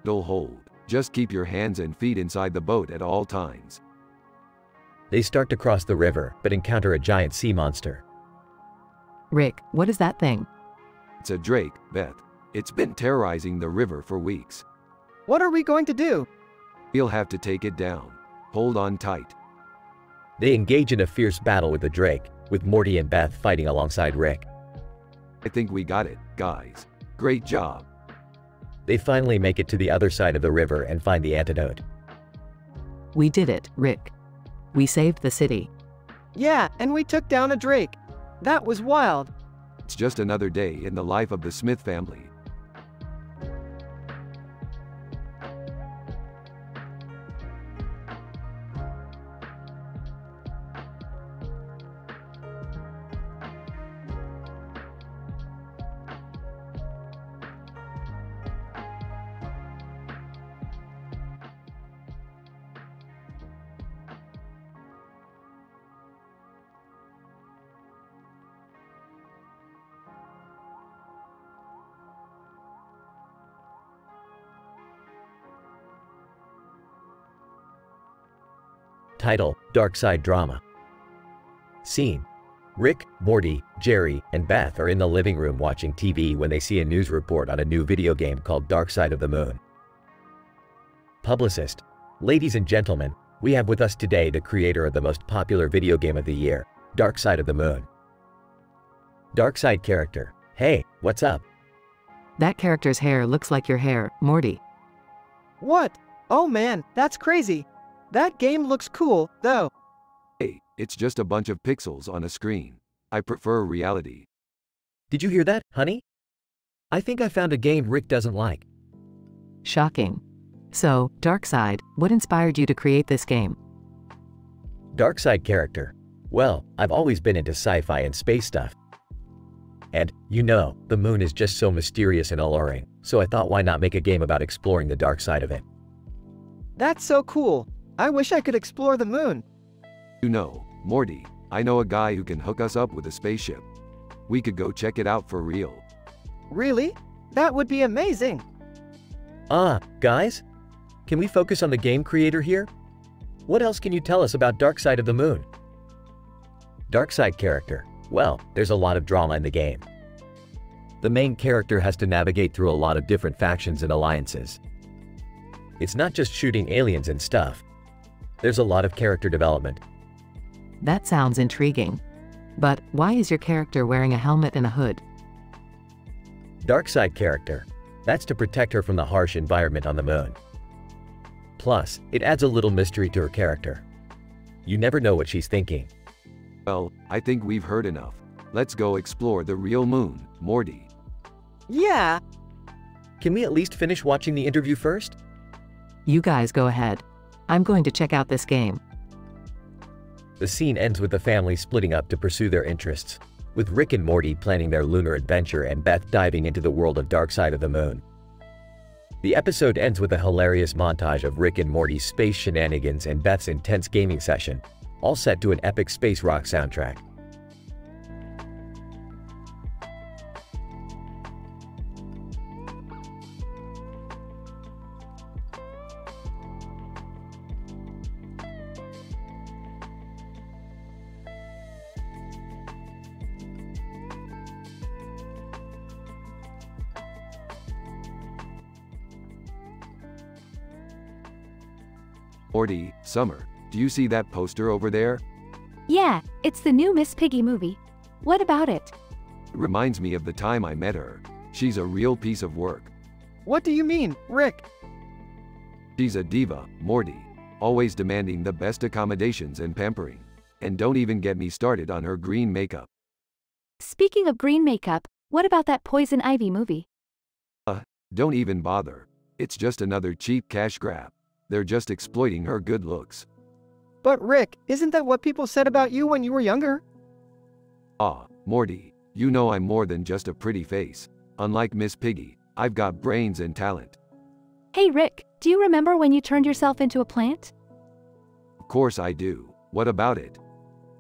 It'll hold. Just keep your hands and feet inside the boat at all times. They start to cross the river, but encounter a giant sea monster. Rick, what is that thing? It's a drake, Beth. It's been terrorizing the river for weeks. What are we going to do? We'll have to take it down. Hold on tight. They engage in a fierce battle with the drake, with Morty and Beth fighting alongside Rick. I think we got it, guys. Great job. They finally make it to the other side of the river and find the antidote. We did it, Rick. We saved the city. Yeah, and we took down a drake. That was wild. It's just another day in the life of the Smith family. Title: Dark Side Drama. Scene: Rick, Morty, Jerry, and Beth are in the living room watching TV when they see a news report on a new video game called Dark Side of the Moon. Publicist: Ladies and gentlemen, we have with us today the creator of the most popular video game of the year, Dark Side of the Moon. Dark Side character: Hey, what's up? That character's hair looks like your hair, Morty. What? Oh man, that's crazy. That game looks cool, though. Hey, it's just a bunch of pixels on a screen. I prefer reality. Did you hear that, honey? I think I found a game Rick doesn't like. Shocking. So, Darkseid, what inspired you to create this game? Darkseid character. Well, I've always been into sci-fi and space stuff. And, you know, the moon is just so mysterious and alluring, so I thought why not make a game about exploring the dark side of it. That's so cool. I wish I could explore the moon. You know, Morty, I know a guy who can hook us up with a spaceship. We could go check it out for real. Really? That would be amazing. Guys? Can we focus on the game creator here? What else can you tell us about Darkseid of the Moon? Darkseid character. Well, there's a lot of drama in the game. The main character has to navigate through a lot of different factions and alliances. It's not just shooting aliens and stuff. There's a lot of character development. That sounds intriguing. But why is your character wearing a helmet and a hood? Darkseid character. That's to protect her from the harsh environment on the moon. Plus, it adds a little mystery to her character. You never know what she's thinking. Well, I think we've heard enough. Let's go explore the real moon, Morty. Yeah. Can we at least finish watching the interview first? You guys go ahead. I'm going to check out this game. The scene ends with the family splitting up to pursue their interests, with Rick and Morty planning their lunar adventure and Beth diving into the world of Darkseid of the Moon. The episode ends with a hilarious montage of Rick and Morty's space shenanigans and Beth's intense gaming session, all set to an epic space rock soundtrack. Morty, Summer, do you see that poster over there? Yeah, it's the new Miss Piggy movie. What about it? It reminds me of the time I met her. She's a real piece of work. What do you mean, Rick? She's a diva, Morty, always demanding the best accommodations and pampering. And don't even get me started on her green makeup. Speaking of green makeup, what about that Poison Ivy movie? Don't even bother. It's just another cheap cash grab. They're just exploiting her good looks. But Rick, isn't that what people said about you when you were younger? Morty, you know I'm more than just a pretty face. Unlike Miss Piggy, I've got brains and talent. Hey Rick, do you remember when you turned yourself into a plant? Of course I do. What about it?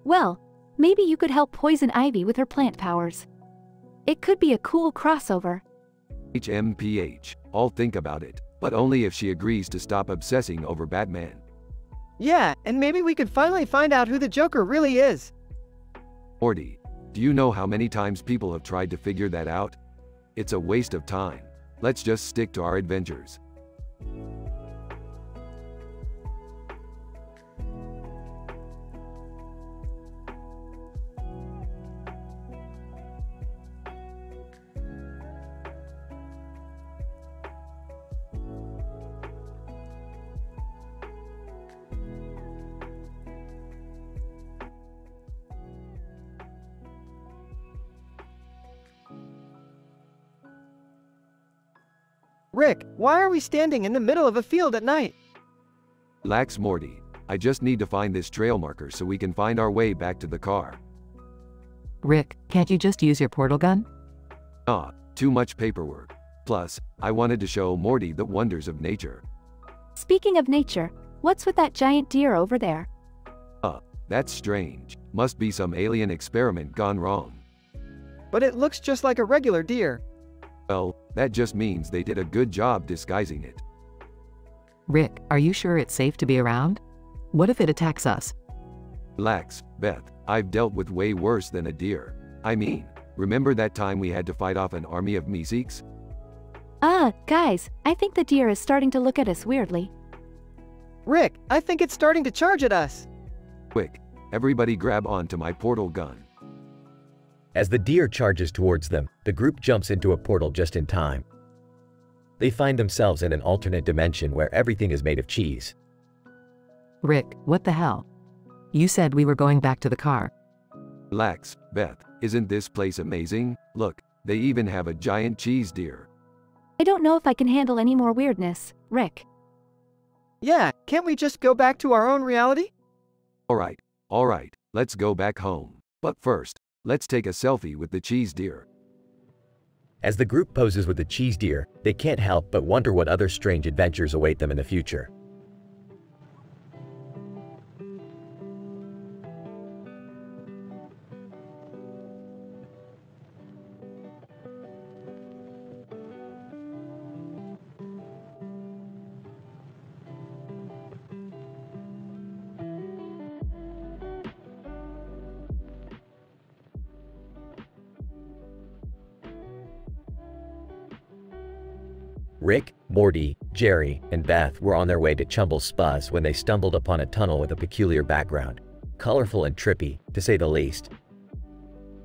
Well, maybe you could help Poison Ivy with her plant powers. It could be a cool crossover. HMPH, I'll think about it, but only if she agrees to stop obsessing over Batman. Yeah, and maybe we could finally find out who the Joker really is. Morty, do you know how many times people have tried to figure that out? It's a waste of time. Let's just stick to our adventures. Rick, why are we standing in the middle of a field at night? Relax, Morty. I just need to find this trail marker so we can find our way back to the car. Rick, can't you just use your portal gun? Too much paperwork. Plus, I wanted to show Morty the wonders of nature. Speaking of nature, what's with that giant deer over there? That's strange. Must be some alien experiment gone wrong. But it looks just like a regular deer. Well, that just means they did a good job disguising it. Rick, are you sure it's safe to be around? What if it attacks us? Relax, Beth. I've dealt with way worse than a deer. I mean, remember that time we had to fight off an army of Meeseeks? Guys, I think the deer is starting to look at us weirdly. Rick, I think it's starting to charge at us. Quick, everybody grab onto my portal gun. As the deer charges towards them, the group jumps into a portal just in time. They find themselves in an alternate dimension where everything is made of cheese. Rick, what the hell? You said we were going back to the car. Relax, Beth. Isn't this place amazing? Look, they even have a giant cheese deer. I don't know if I can handle any more weirdness, Rick. Yeah, can't we just go back to our own reality? All right, let's go back home. But first, let's take a selfie with the cheese deer. As the group poses with the cheese deer, they can't help but wonder what other strange adventures await them in the future. Rick, Morty, Jerry, and Beth were on their way to Chumble's Spuzz when they stumbled upon a tunnel with a peculiar background, colorful and trippy, to say the least.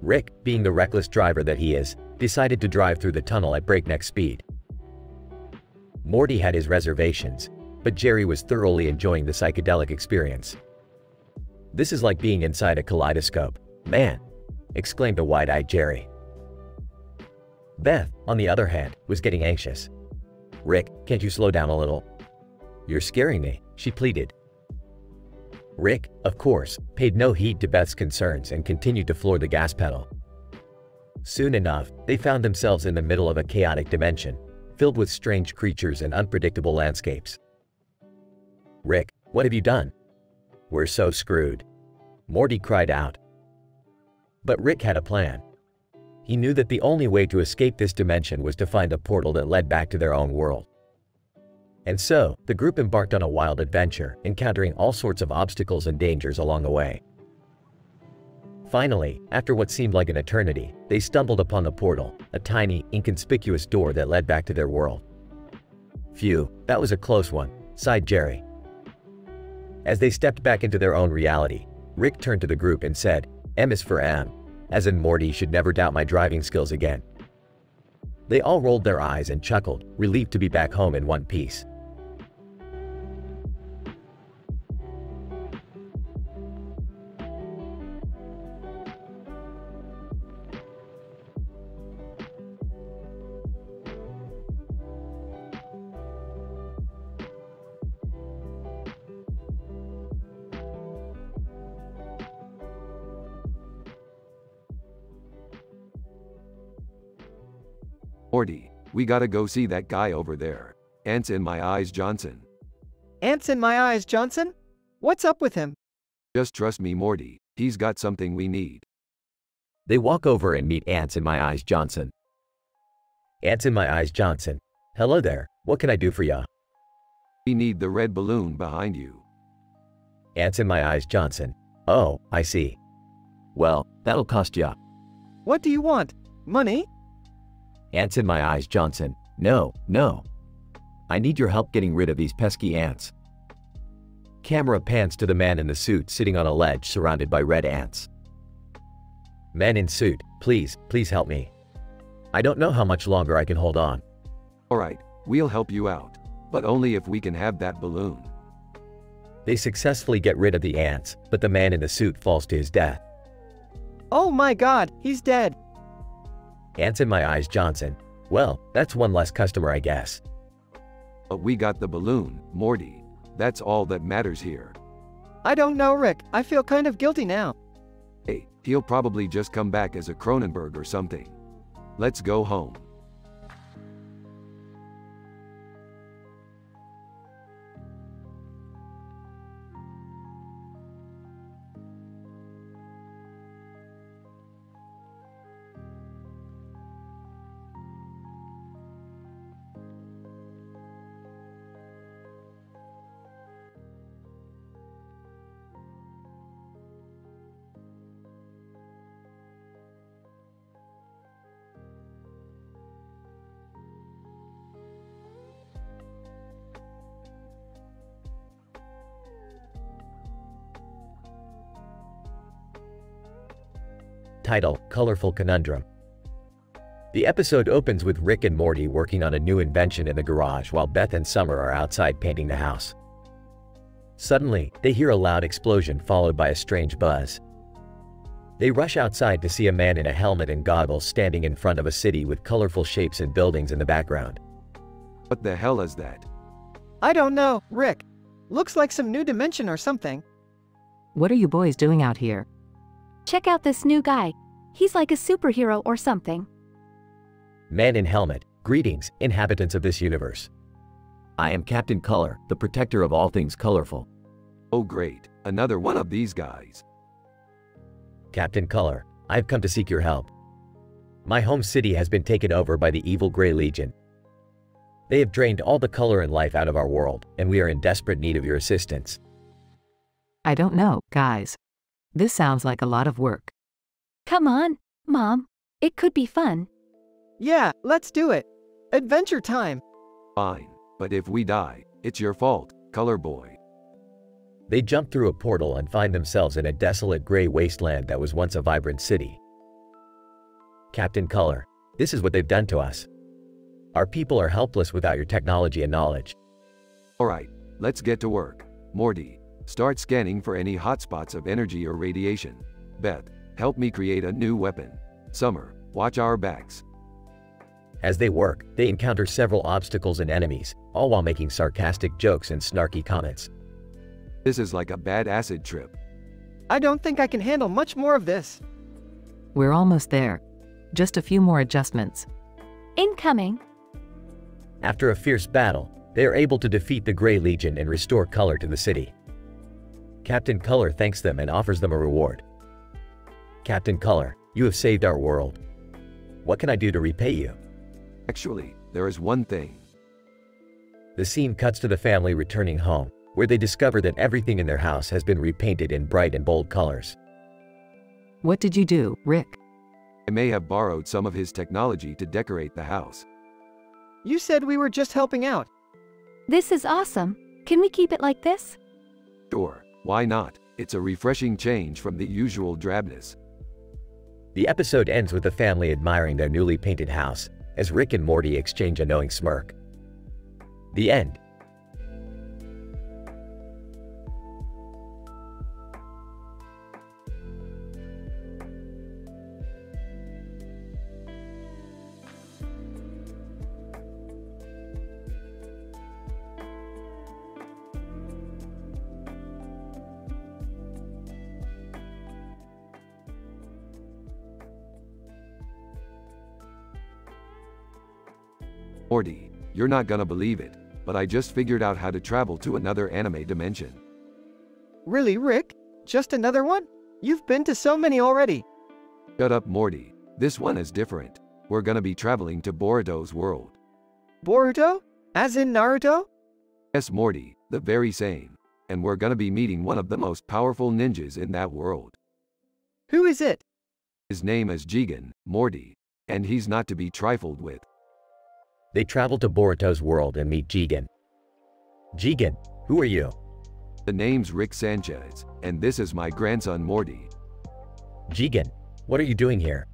Rick, being the reckless driver that he is, decided to drive through the tunnel at breakneck speed. Morty had his reservations, but Jerry was thoroughly enjoying the psychedelic experience. "This is like being inside a kaleidoscope, man!" exclaimed a wide-eyed Jerry. Beth, on the other hand, was getting anxious. "Rick, can't you slow down a little?" "You're scaring me," she pleaded. Rick, of course, paid no heed to Beth's concerns and continued to floor the gas pedal. Soon enough, they found themselves in the middle of a chaotic dimension, filled with strange creatures and unpredictable landscapes. "Rick, what have you done?" "We're so screwed," Morty cried out. But Rick had a plan. He knew that the only way to escape this dimension was to find a portal that led back to their own world. And so, the group embarked on a wild adventure, encountering all sorts of obstacles and dangers along the way. Finally, after what seemed like an eternity, they stumbled upon the portal, a tiny, inconspicuous door that led back to their world. "Phew, that was a close one," sighed Jerry. As they stepped back into their own reality, Rick turned to the group and said, "M is for M. As in Morty should never doubt my driving skills again." They all rolled their eyes and chuckled, relieved to be back home in one piece. Morty, we gotta go see that guy over there. Ants in my eyes Johnson. Ants in my eyes, Johnson? What's up with him? Just trust me, Morty. He's got something we need. They walk over and meet Ants in my eyes Johnson. "Ants in my eyes Johnson. Hello there, what can I do for ya?" We need the red balloon behind you. Ants in my eyes Johnson. "Oh, I see. Well, that'll cost ya." What do you want? Money? Ants in my eyes Johnson. No. I need your help getting rid of these pesky ants." Camera pans to the man in the suit sitting on a ledge surrounded by red ants. "Man in suit, please help me. I don't know how much longer I can hold on." Alright, we'll help you out. But only if we can have that balloon. They successfully get rid of the ants, but the man in the suit falls to his death. Oh my God, he's dead. Ants in my eyes Johnson. Well, that's one less customer, I guess. But we got the balloon, Morty. That's all that matters here. I don't know, Rick. I feel kind of guilty now. Hey, he'll probably just come back as a Cronenberg or something. Let's go home. Title: Colorful Conundrum. The episode opens with Rick and Morty working on a new invention in the garage while Beth and Summer are outside painting the house. Suddenly, they hear a loud explosion followed by a strange buzz. They rush outside to see a man in a helmet and goggles standing in front of a city with colorful shapes and buildings in the background. What the hell is that? I don't know, Rick. Looks like some new dimension or something. What are you boys doing out here? Check out this new guy. He's like a superhero or something. Man in helmet, greetings, inhabitants of this universe. I am Captain Color, the protector of all things colorful. Oh great, another one of these guys. Captain Color, I've come to seek your help. My home city has been taken over by the evil Grey Legion. They have drained all the color and life out of our world, and we are in desperate need of your assistance. I don't know, guys. This sounds like a lot of work. Come on, Mom. It could be fun. Yeah, let's do it. Adventure time. Fine, but if we die, it's your fault, Color Boy. They jump through a portal and find themselves in a desolate gray wasteland that was once a vibrant city. Captain Color, this is what they've done to us. Our people are helpless without your technology and knowledge. Alright, let's get to work. Morty, start scanning for any hotspots of energy or radiation. Beth, help me create a new weapon. Summer, watch our backs. As they work, they encounter several obstacles and enemies, all while making sarcastic jokes and snarky comments. This is like a bad acid trip. I don't think I can handle much more of this. We're almost there. Just a few more adjustments. Incoming. After a fierce battle, they are able to defeat the Grey Legion and restore color to the city. Captain Color thanks them and offers them a reward. Captain Color, you have saved our world. What can I do to repay you? Actually, there is one thing. The scene cuts to the family returning home, where they discover that everything in their house has been repainted in bright and bold colors. What did you do, Rick? I may have borrowed some of his technology to decorate the house. You said we were just helping out. This is awesome. Can we keep it like this? Sure, why not? It's a refreshing change from the usual drabness. The episode ends with the family admiring their newly painted house, as Rick and Morty exchange a knowing smirk. The end. Morty, you're not gonna believe it, but I just figured out how to travel to another anime dimension. Really, Rick? Just another one? You've been to so many already. Shut up, Morty. This one is different. We're gonna be traveling to Boruto's world. Boruto? As in Naruto? Yes, Morty, the very same. And we're gonna be meeting one of the most powerful ninjas in that world. Who is it? His name is Jigen, Morty. And he's not to be trifled with. They travel to Boruto's world and meet Jigen. Jigen, who are you? The name's Rick Sanchez, and this is my grandson Morty. Jigen, what are you doing here?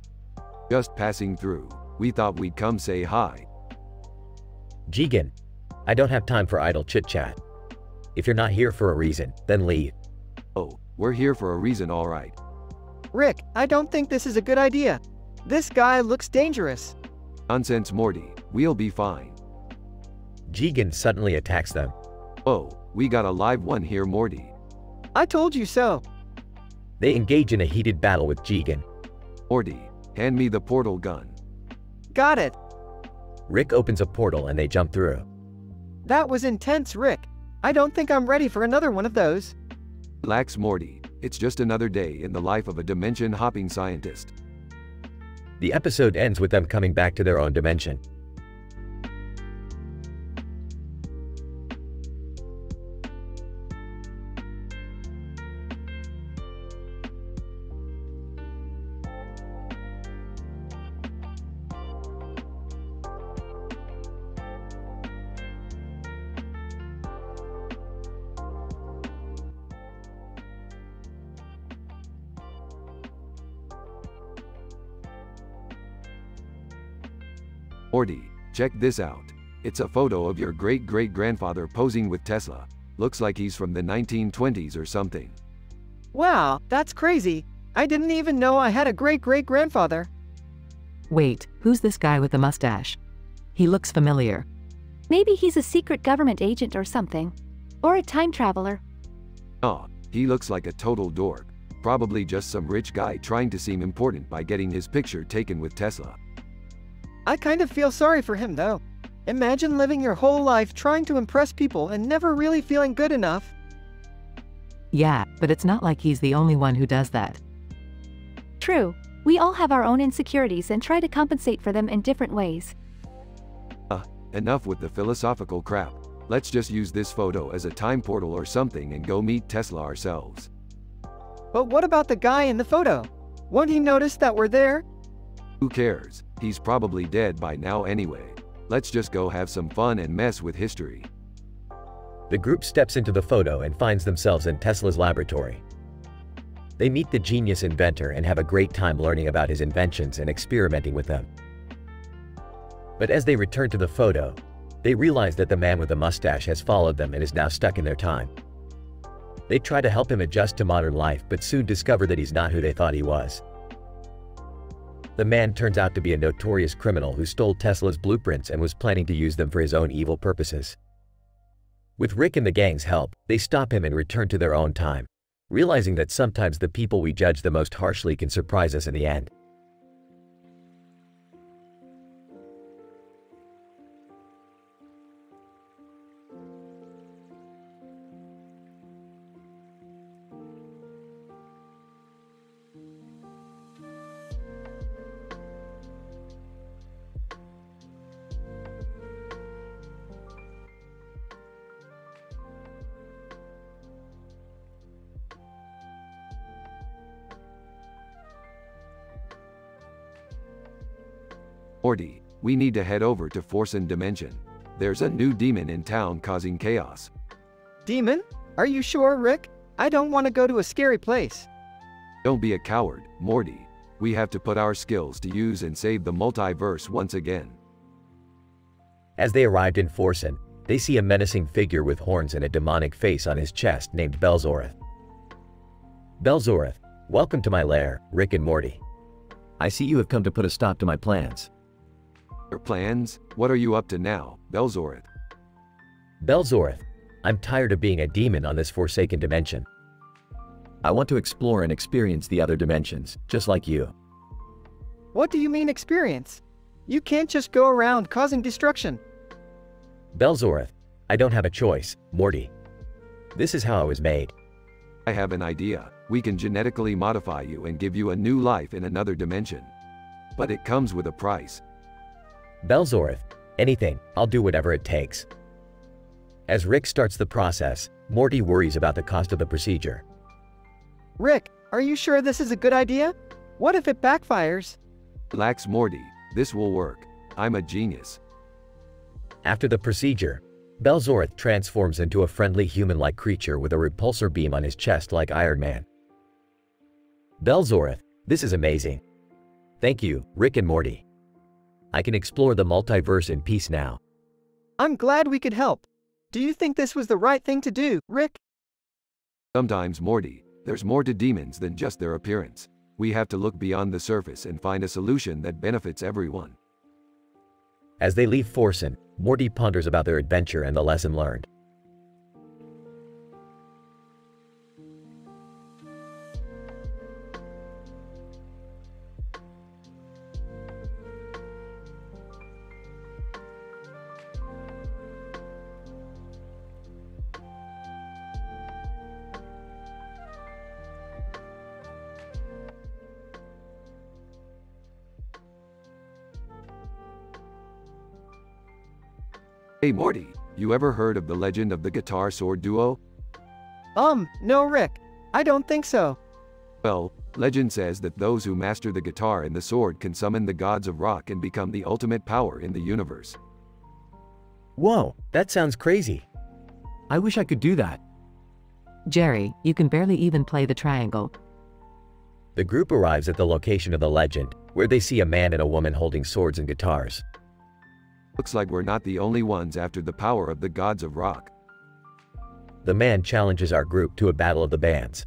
Just passing through. We thought we'd come say hi. Jigen, I don't have time for idle chit-chat. If you're not here for a reason, then leave. Oh, we're here for a reason, alright. Rick, I don't think this is a good idea. This guy looks dangerous. Nonsense, Morty. We'll be fine. Jigen suddenly attacks them. Oh, we got a live one here, Morty. I told you so. They engage in a heated battle with Jigen. Morty, hand me the portal gun. Got it. Rick opens a portal and they jump through. That was intense, Rick. I don't think I'm ready for another one of those. Relax, Morty. It's just another day in the life of a dimension-hopping scientist. The episode ends with them coming back to their own dimension. Morty, check this out. It's a photo of your great-great-grandfather posing with Tesla. Looks like he's from the 1920s or something. Wow, that's crazy. I didn't even know I had a great-great-grandfather. Wait, who's this guy with the mustache? He looks familiar. Maybe he's a secret government agent or something. Or a time traveler. Aw, he looks like a total dork. Probably just some rich guy trying to seem important by getting his picture taken with Tesla. I kind of feel sorry for him though. Imagine living your whole life trying to impress people and never really feeling good enough. Yeah, but it's not like he's the only one who does that. True. We all have our own insecurities and try to compensate for them in different ways. Enough with the philosophical crap. Let's just use this photo as a time portal or something and go meet Tesla ourselves. But what about the guy in the photo? Won't he notice that we're there? Who cares? He's probably dead by now anyway. Let's just go have some fun and mess with history. The group steps into the photo and finds themselves in Tesla's laboratory. They meet the genius inventor and have a great time learning about his inventions and experimenting with them. But as they return to the photo, they realize that the man with the mustache has followed them and is now stuck in their time. They try to help him adjust to modern life but soon discover that he's not who they thought he was. The man turns out to be a notorious criminal who stole Tesla's blueprints and was planning to use them for his own evil purposes. With Rick and the gang's help, they stop him and return to their own time, realizing that sometimes the people we judge the most harshly can surprise us in the end. Morty, we need to head over to Forsen Dimension. There's a new demon in town causing chaos. Demon? Are you sure, Rick? I don't want to go to a scary place. Don't be a coward, Morty. We have to put our skills to use and save the multiverse once again. As they arrived in Forsen, they see a menacing figure with horns and a demonic face on his chest named Belzoreth. Belzoreth, welcome to my lair, Rick and Morty. I see you have come to put a stop to my plans. Your plans? What are you up to now, Belzoreth? Belzoreth, I'm tired of being a demon on this forsaken dimension. I want to explore and experience the other dimensions, just like you. What do you mean experience? You can't just go around causing destruction. Belzoreth, I don't have a choice, Morty. This is how I was made. I have an idea. We can genetically modify you and give you a new life in another dimension. But it comes with a price. Belzoreth, anything, I'll do whatever it takes. As Rick starts the process, Morty worries about the cost of the procedure. Rick, are you sure this is a good idea? What if it backfires? Relax, Morty. This will work. I'm a genius. After the procedure, Belzoreth transforms into a friendly human-like creature with a repulsor beam on his chest like Iron Man. Belzoreth, this is amazing. Thank you, Rick and Morty. I can explore the multiverse in peace now. I'm glad we could help. Do you think this was the right thing to do, Rick? Sometimes, Morty, there's more to demons than just their appearance. We have to look beyond the surface and find a solution that benefits everyone. As they leave Forsen, Morty ponders about their adventure and the lesson learned. Hey Morty, you ever heard of the legend of the guitar sword duo? No Rick. I don't think so. Well, legend says that those who master the guitar and the sword can summon the gods of rock and become the ultimate power in the universe. Whoa, that sounds crazy. I wish I could do that. Jerry, you can barely even play the triangle. The group arrives at the location of the legend, where they see a man and a woman holding swords and guitars. Looks like we're not the only ones after the power of the gods of rock. The man challenges our group to a battle of the bands.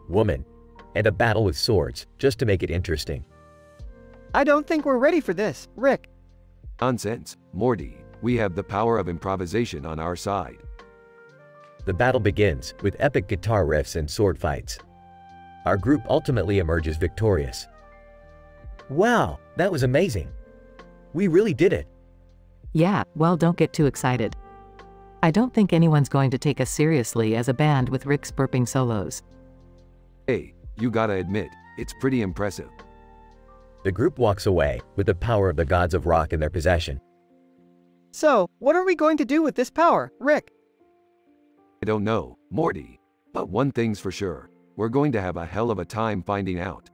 Woman, and a battle with swords, just to make it interesting. I don't think we're ready for this, Rick. Nonsense, Morty. We have the power of improvisation on our side. The battle begins, with epic guitar riffs and sword fights. Our group ultimately emerges victorious. Wow, that was amazing. We really did it. Yeah, well, don't get too excited. I don't think anyone's going to take us seriously as a band with Rick's burping solos. Hey, you gotta admit, it's pretty impressive. The group walks away, with the power of the gods of rock in their possession. So, what are we going to do with this power, Rick? I don't know, Morty. But one thing's for sure. We're going to have a hell of a time finding out.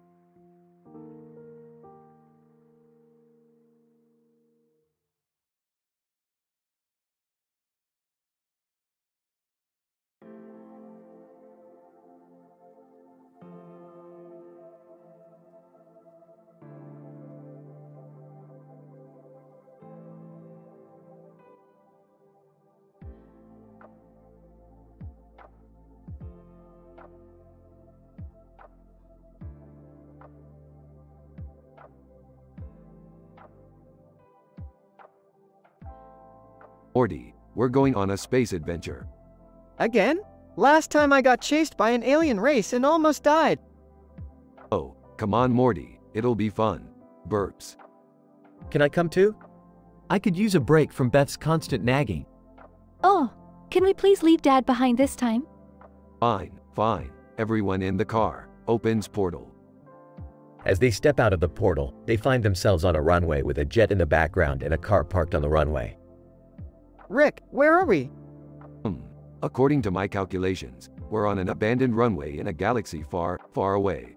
Morty, we're going on a space adventure. Again? Last time I got chased by an alien race and almost died. Oh, come on Morty, it'll be fun. Burps. Can I come too? I could use a break from Beth's constant nagging. Oh, can we please leave Dad behind this time? Fine, fine. Everyone in the car. Opens portal. As they step out of the portal, they find themselves on a runway with a jet in the background and a car parked on the runway. Rick, where are we? According to my calculations, we're on an abandoned runway in a galaxy far, far away.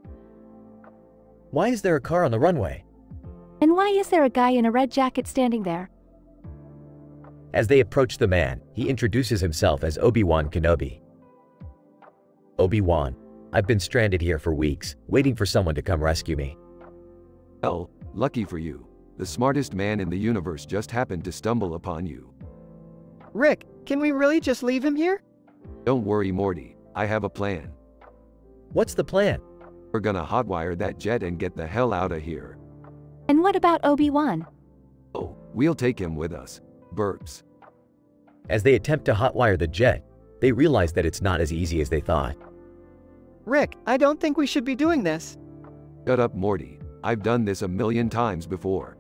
Why is there a car on the runway? And why is there a guy in a red jacket standing there? As they approach the man, he introduces himself as Obi-Wan Kenobi. Obi-Wan, I've been stranded here for weeks, waiting for someone to come rescue me. Well, lucky for you. The smartest man in the universe just happened to stumble upon you. Rick, can we really just leave him here? Don't worry Morty, I have a plan. What's the plan? We're gonna hotwire that jet and get the hell out of here. And what about Obi-Wan? Oh, we'll take him with us. Burps. As they attempt to hotwire the jet, they realize that it's not as easy as they thought. Rick, I don't think we should be doing this. Shut up Morty, I've done this a million times before.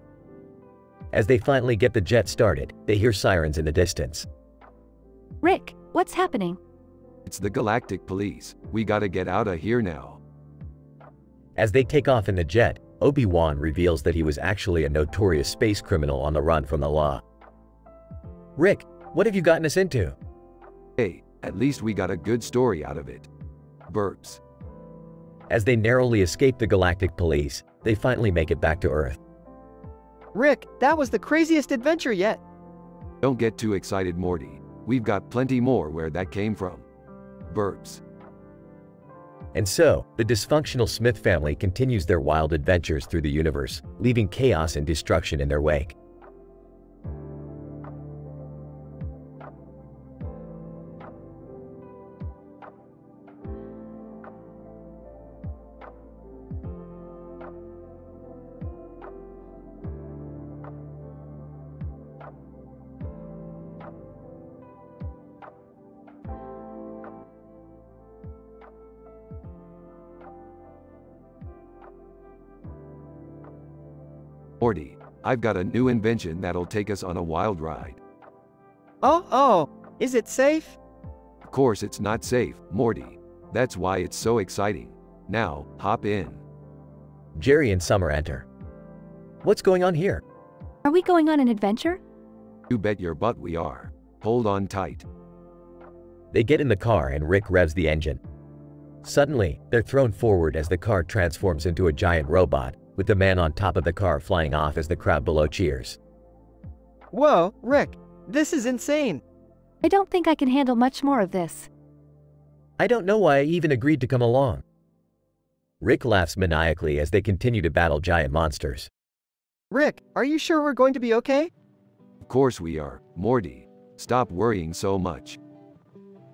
As they finally get the jet started, they hear sirens in the distance. Rick, what's happening? It's the Galactic Police. We gotta get out of here now. As they take off in the jet, Obi-Wan reveals that he was actually a notorious space criminal on the run from the law. Rick, what have you gotten us into? Hey, at least we got a good story out of it. Burps. As they narrowly escape the Galactic Police, they finally make it back to Earth. Rick, that was the craziest adventure yet. Don't get too excited Morty. We've got plenty more where that came from. Burps. And so, the dysfunctional Smith family continues their wild adventures through the universe, leaving chaos and destruction in their wake. Morty, I've got a new invention that'll take us on a wild ride. Oh, is it safe? Of course it's not safe, Morty. That's why it's so exciting. Now, hop in. Jerry and Summer enter. What's going on here? Are we going on an adventure? You bet your butt we are. Hold on tight. They get in the car and Rick revs the engine. Suddenly, they're thrown forward as the car transforms into a giant robot, with the man on top of the car flying off as the crowd below cheers. Whoa, Rick, this is insane. I don't think I can handle much more of this. I don't know why I even agreed to come along. Rick laughs maniacally as they continue to battle giant monsters. Rick, are you sure we're going to be okay? Of course we are, Morty. Stop worrying so much.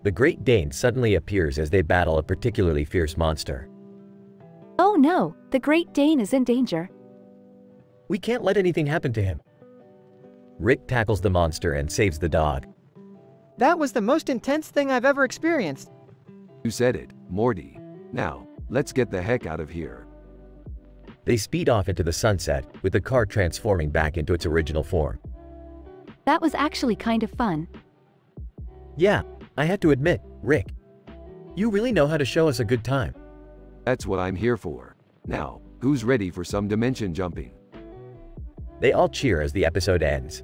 The Great Dane suddenly appears as they battle a particularly fierce monster. Oh no, the Great Dane is in danger. We can't let anything happen to him. Rick tackles the monster and saves the dog. That was the most intense thing I've ever experienced. You said it, Morty. Now, let's get the heck out of here. They speed off into the sunset, with the car transforming back into its original form. That was actually kind of fun. Yeah, I had to admit, Rick, you really know how to show us a good time. That's what I'm here for. Now, who's ready for some dimension jumping? They all cheer as the episode ends.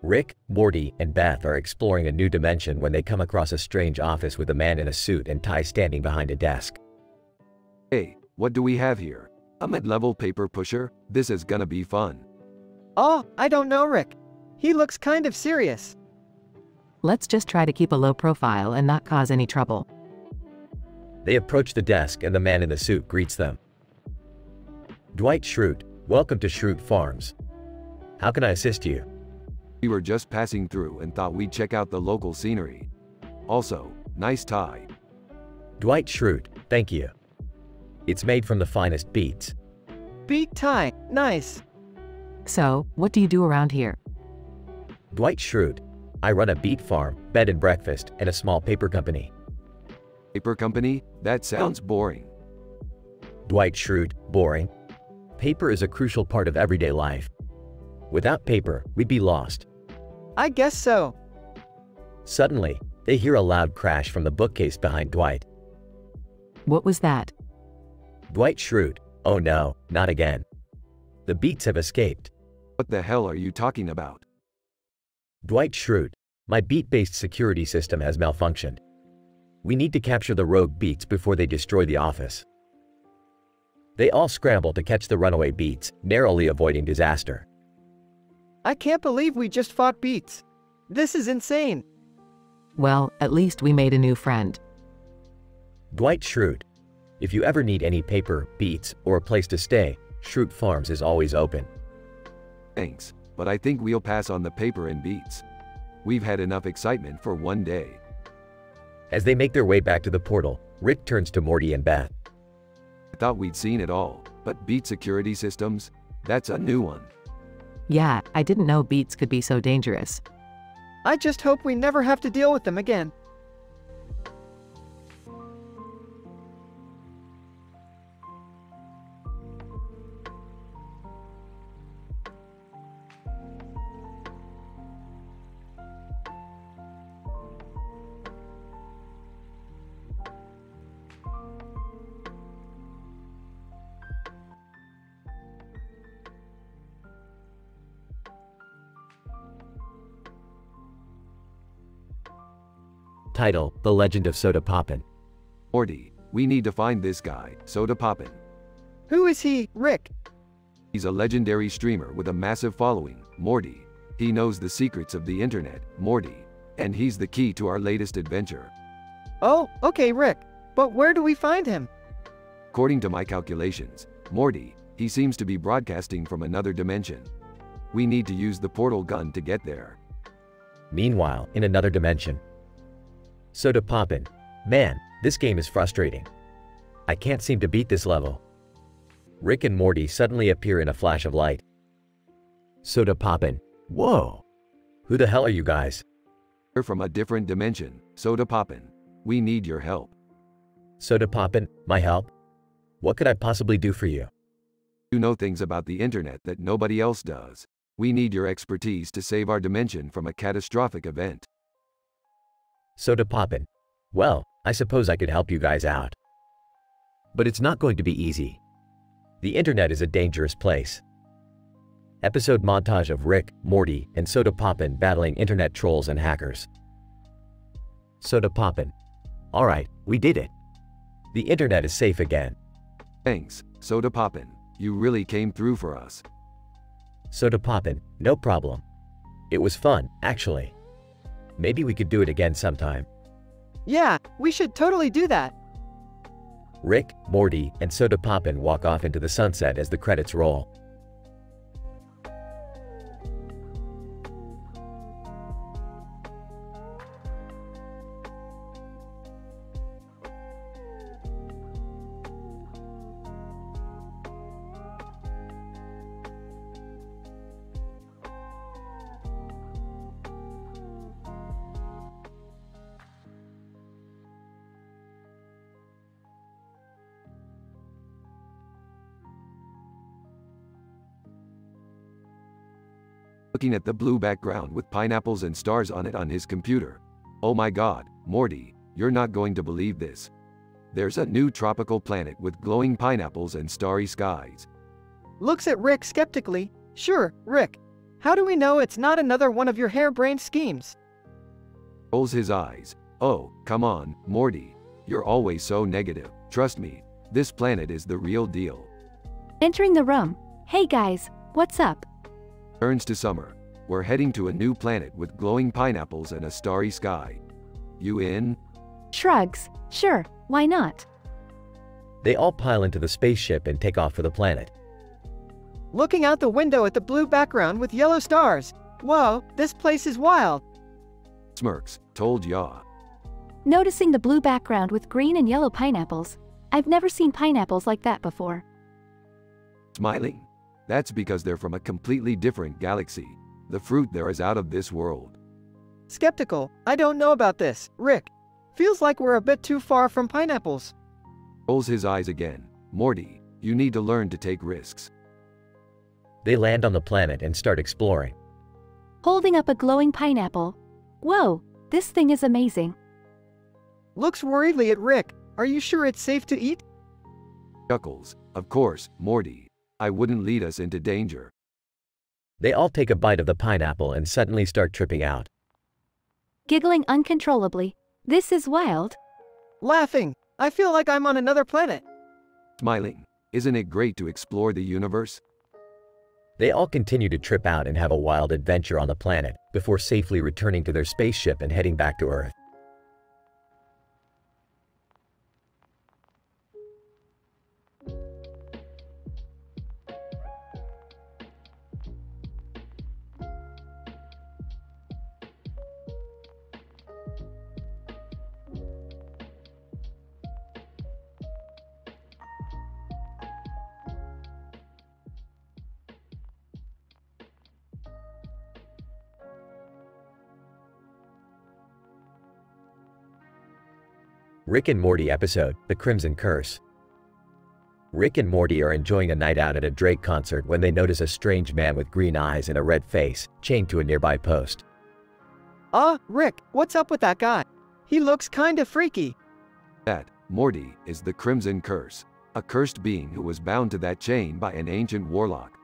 Rick, Morty, and Beth are exploring a new dimension when they come across a strange office with a man in a suit and tie standing behind a desk. Hey, what do we have here? A mid-level paper pusher? This is gonna be fun. Oh, I don't know, Rick. He looks kind of serious. Let's just try to keep a low profile and not cause any trouble. They approach the desk and the man in the suit greets them. Dwight Schrute, welcome to Schrute Farms. How can I assist you? We were just passing through and thought we'd check out the local scenery. Also, nice tie. Dwight Schrute, thank you. It's made from the finest beets. Beet tie, nice. So, what do you do around here? Dwight Schrute, I run a beet farm, bed and breakfast, and a small paper company. Paper company? That sounds boring. Dwight Schrute, boring. Paper is a crucial part of everyday life. Without paper, we'd be lost. I guess so. Suddenly, they hear a loud crash from the bookcase behind Dwight. What was that? Dwight Schrute, oh no, not again. The beets have escaped. What the hell are you talking about? Dwight Schrute, my beet-based security system has malfunctioned. We need to capture the rogue beets before they destroy the office. They all scramble to catch the runaway beets, narrowly avoiding disaster. I can't believe we just fought beets. This is insane. Well, at least we made a new friend. Dwight Schrute, if you ever need any paper, beets, or a place to stay, Schrute Farms is always open. Thanks, but I think we'll pass on the paper and beets. We've had enough excitement for one day. As they make their way back to the portal, Rick turns to Morty and Beth. I thought we'd seen it all, but beet security systems? That's a new one. Yeah, I didn't know beets could be so dangerous. I just hope we never have to deal with them again. Title, The Legend of Soda Poppin'. Morty, we need to find this guy, Soda Poppin'. Who is he, Rick? He's a legendary streamer with a massive following, Morty. He knows the secrets of the internet, Morty. And he's the key to our latest adventure. Oh, okay, Rick. But where do we find him? According to my calculations, Morty, he seems to be broadcasting from another dimension. We need to use the portal gun to get there. Meanwhile, in another dimension. Soda Poppin'. Man, this game is frustrating. I can't seem to beat this level. Rick and Morty suddenly appear in a flash of light. Soda Poppin'. Whoa! Who the hell are you guys? We're from a different dimension, Soda Poppin'. We need your help. Soda Poppin', my help? What could I possibly do for you? You know things about the internet that nobody else does. We need your expertise to save our dimension from a catastrophic event. Soda Poppin'. Well, I suppose I could help you guys out. But it's not going to be easy. The internet is a dangerous place. Episode montage of Rick, Morty, and Soda Poppin' battling internet trolls and hackers. Soda poppin'. Alright, we did it. The internet is safe again. Thanks, Soda Poppin'. You really came through for us. Soda poppin', no problem. It was fun, actually. Maybe we could do it again sometime. Yeah, we should totally do that. Rick, Morty, and Soda Poppin' walk off into the sunset as the credits roll. Looking at the blue background with pineapples and stars on it on his computer. Oh my god, Morty, you're not going to believe this. There's a new tropical planet with glowing pineapples and starry skies. Looks at Rick skeptically. Sure, Rick. How do we know it's not another one of your harebrained schemes? Rolls his eyes. Oh, come on, Morty. You're always so negative. Trust me, this planet is the real deal. Entering the room. Hey guys, what's up? Turns to Summer. We're heading to a new planet with glowing pineapples and a starry sky. You in? Shrugs. Sure, why not? They all pile into the spaceship and take off for the planet. Looking out the window at the blue background with yellow stars. Whoa, this place is wild. Smirks. Told ya. Noticing the blue background with green and yellow pineapples. I've never seen pineapples like that before. Smiling. That's because they're from a completely different galaxy. The fruit there is out of this world. Skeptical. I don't know about this, Rick. Feels like we're a bit too far from pineapples. Rolls his eyes again. Morty, you need to learn to take risks. They land on the planet and start exploring. Holding up a glowing pineapple. Whoa, this thing is amazing. Looks worriedly at Rick. Are you sure it's safe to eat? Chuckles. Of course, Morty. I wouldn't lead us into danger. They all take a bite of the pineapple and suddenly start tripping out. Giggling uncontrollably. This is wild. Laughing. I feel like I'm on another planet. Smiling. Isn't it great to explore the universe? They all continue to trip out and have a wild adventure on the planet before safely returning to their spaceship and heading back to Earth. Rick and Morty episode, The Crimson Curse. Rick and Morty are enjoying a night out at a Drake concert when they notice a strange man with green eyes and a red face, chained to a nearby post. Rick, what's up with that guy? He looks kinda freaky. That, Morty, is the Crimson Curse, a cursed being who was bound to that chain by an ancient warlock.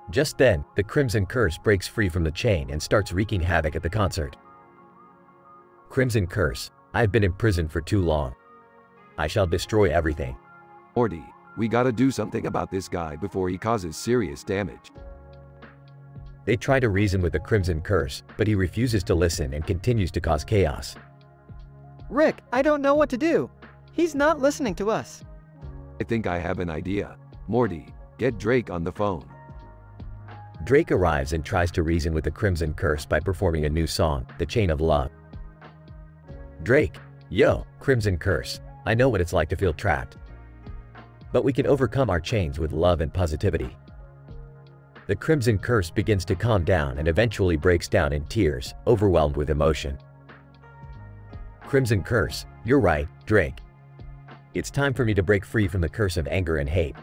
Just then, the Crimson Curse breaks free from the chain and starts wreaking havoc at the concert. Crimson Curse, I've been imprisoned for too long. I shall destroy everything. Morty, we gotta do something about this guy before he causes serious damage. They try to reason with the Crimson Curse, but he refuses to listen and continues to cause chaos. Rick, I don't know what to do. He's not listening to us. I think I have an idea. Morty, get Drake on the phone. Drake arrives and tries to reason with the Crimson Curse by performing a new song, The Chain of Love. Drake, yo, Crimson Curse, I know what it's like to feel trapped. But we can overcome our chains with love and positivity. The Crimson Curse begins to calm down and eventually breaks down in tears, overwhelmed with emotion. Crimson Curse, you're right, Drake. It's time for me to break free from the curse of anger and hate.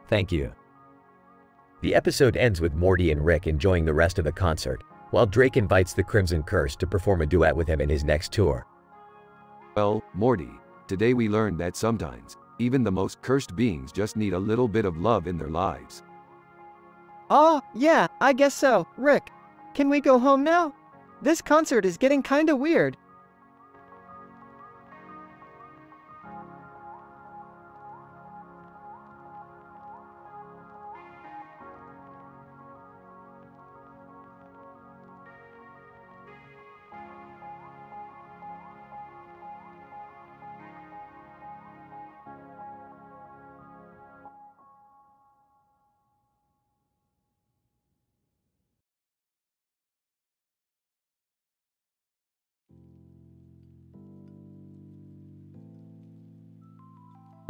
Thank you. The episode ends with Morty and Rick enjoying the rest of the concert, while Drake invites the Crimson Curse to perform a duet with him in his next tour. Well, Morty, today we learned that sometimes, even the most cursed beings just need a little bit of love in their lives. Yeah, I guess so. Rick, can we go home now? This concert is getting kinda weird.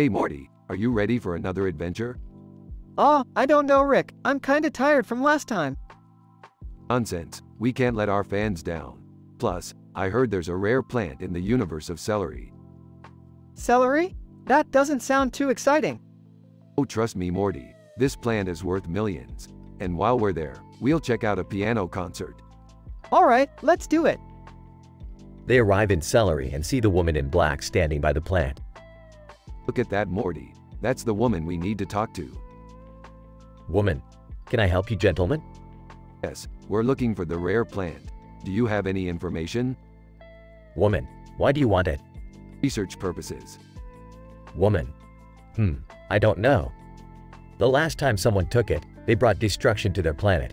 Hey Morty, are you ready for another adventure? Oh, I don't know, Rick. I'm kinda tired from last time. Nonsense, we can't let our fans down. Plus, I heard there's a rare plant in the universe of celery. Celery? That doesn't sound too exciting. Oh, trust me, Morty, this plant is worth millions. And while we're there, we'll check out a piano concert. Alright, let's do it. They arrive in Celery and see the woman in black standing by the plant. Look at that, Morty. That's the woman we need to talk to. Woman, can I help you, gentlemen? Yes, we're looking for the rare plant. Do you have any information? Woman, why do you want it? Research purposes. Woman, I don't know. The last time someone took it, they brought destruction to their planet.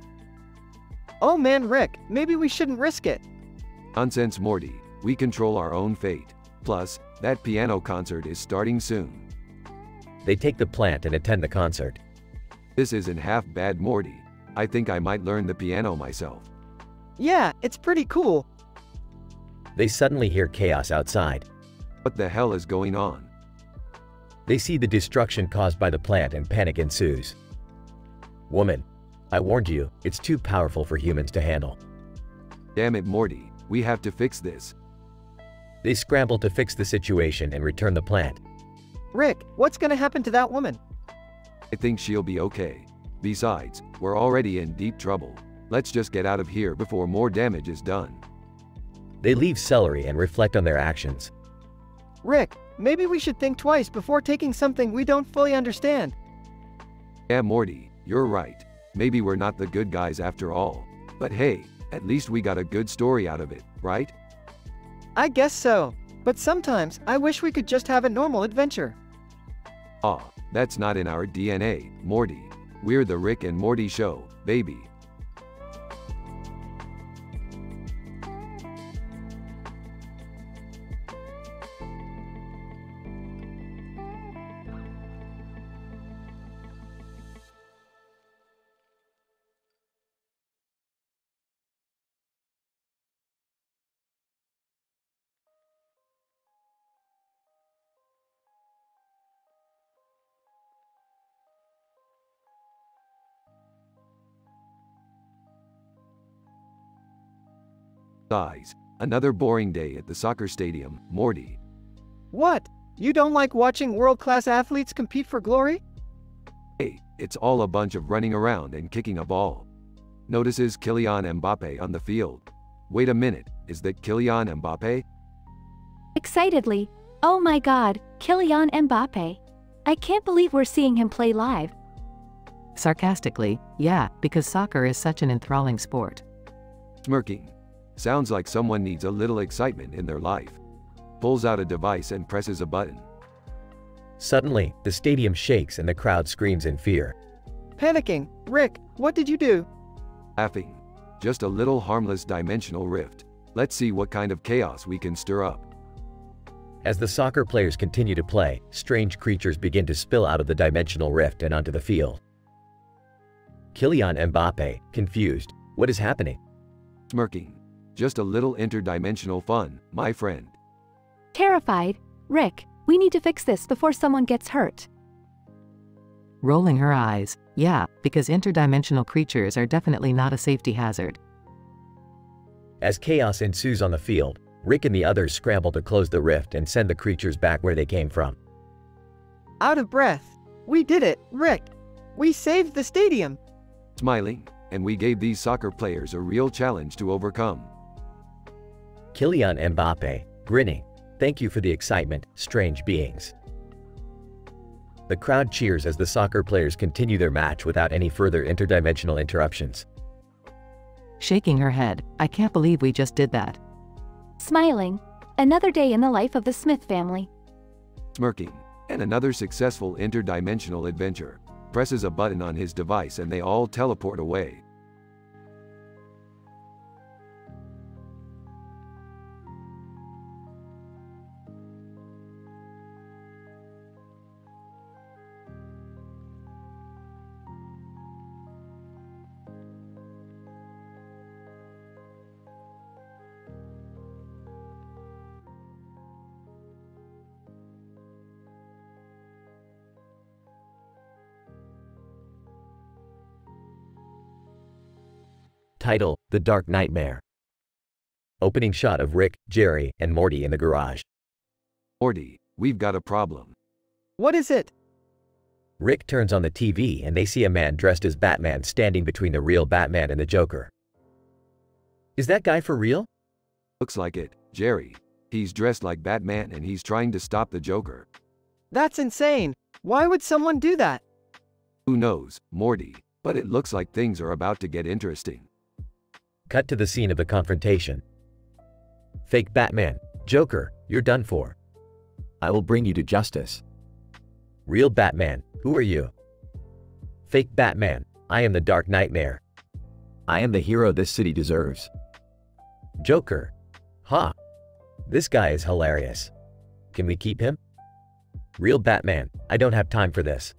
Oh man, Rick, maybe we shouldn't risk it. Nonsense, Morty. We control our own fate. Plus, that piano concert is starting soon. They take the plant and attend the concert. This isn't half bad, Morty. I think I might learn the piano myself. Yeah, it's pretty cool. They suddenly hear chaos outside. What the hell is going on? They see the destruction caused by the plant and panic ensues. Woman, I warned you, it's too powerful for humans to handle. Damn it, Morty. We have to fix this. They scramble to fix the situation and return the plant. Rick, what's gonna happen to that woman? I think she'll be okay. Besides, we're already in deep trouble. Let's just get out of here before more damage is done. They leave Celery and reflect on their actions. Rick, maybe we should think twice before taking something we don't fully understand. Yeah, Morty, you're right. Maybe we're not the good guys after all. But hey, at least we got a good story out of it, right? I guess so. But sometimes, I wish we could just have a normal adventure. Aw, that's not in our DNA, Morty. We're the Rick and Morty show, baby. Size. Another boring day at the soccer stadium, Morty. What? You don't like watching world-class athletes compete for glory? Hey, it's all a bunch of running around and kicking a ball. Notices Kylian Mbappe on the field. Wait a minute, is that Kylian Mbappe? Excitedly, oh my god, Kylian Mbappe. I can't believe we're seeing him play live. Sarcastically, yeah, because soccer is such an enthralling sport. Smirking. Sounds like someone needs a little excitement in their life. Pulls out a device and presses a button. Suddenly, the stadium shakes and the crowd screams in fear. Panicking. Rick, what did you do? Laughing. Just a little harmless dimensional rift. Let's see what kind of chaos we can stir up. As the soccer players continue to play, strange creatures begin to spill out of the dimensional rift and onto the field. Kylian Mbappe, confused. What is happening? Smirking. Just a little interdimensional fun, my friend. Terrified, Rick, we need to fix this before someone gets hurt. Rolling her eyes, yeah, because interdimensional creatures are definitely not a safety hazard. As chaos ensues on the field, Rick and the others scramble to close the rift and send the creatures back where they came from. Out of breath. We did it, Rick. We saved the stadium. Smiling, and we gave these soccer players a real challenge to overcome. Kylian Mbappe, grinning. Thank you for the excitement, strange beings. The crowd cheers as the soccer players continue their match without any further interdimensional interruptions. Shaking her head, I can't believe we just did that. Smiling, another day in the life of the Smith family. Smirking, and another successful interdimensional adventure. Presses a button on his device and they all teleport away. Title: The Dark Nightmare. Opening shot of Rick, Jerry, and Morty in the garage. Morty, we've got a problem. What is it? Rick turns on the TV and they see a man dressed as Batman standing between the real Batman and the Joker. Is that guy for real? Looks like it, Jerry. He's dressed like Batman and he's trying to stop the Joker. That's insane. Why would someone do that? Who knows, Morty, but it looks like things are about to get interesting. Cut to the scene of the confrontation. Fake Batman: Joker, you're done for. I will bring you to justice. Real Batman: who are you? Fake Batman: I am the Dark Nightmare. I am the hero this city deserves. Joker: ha! This guy is hilarious. Can we keep him? Real Batman: I don't have time for this.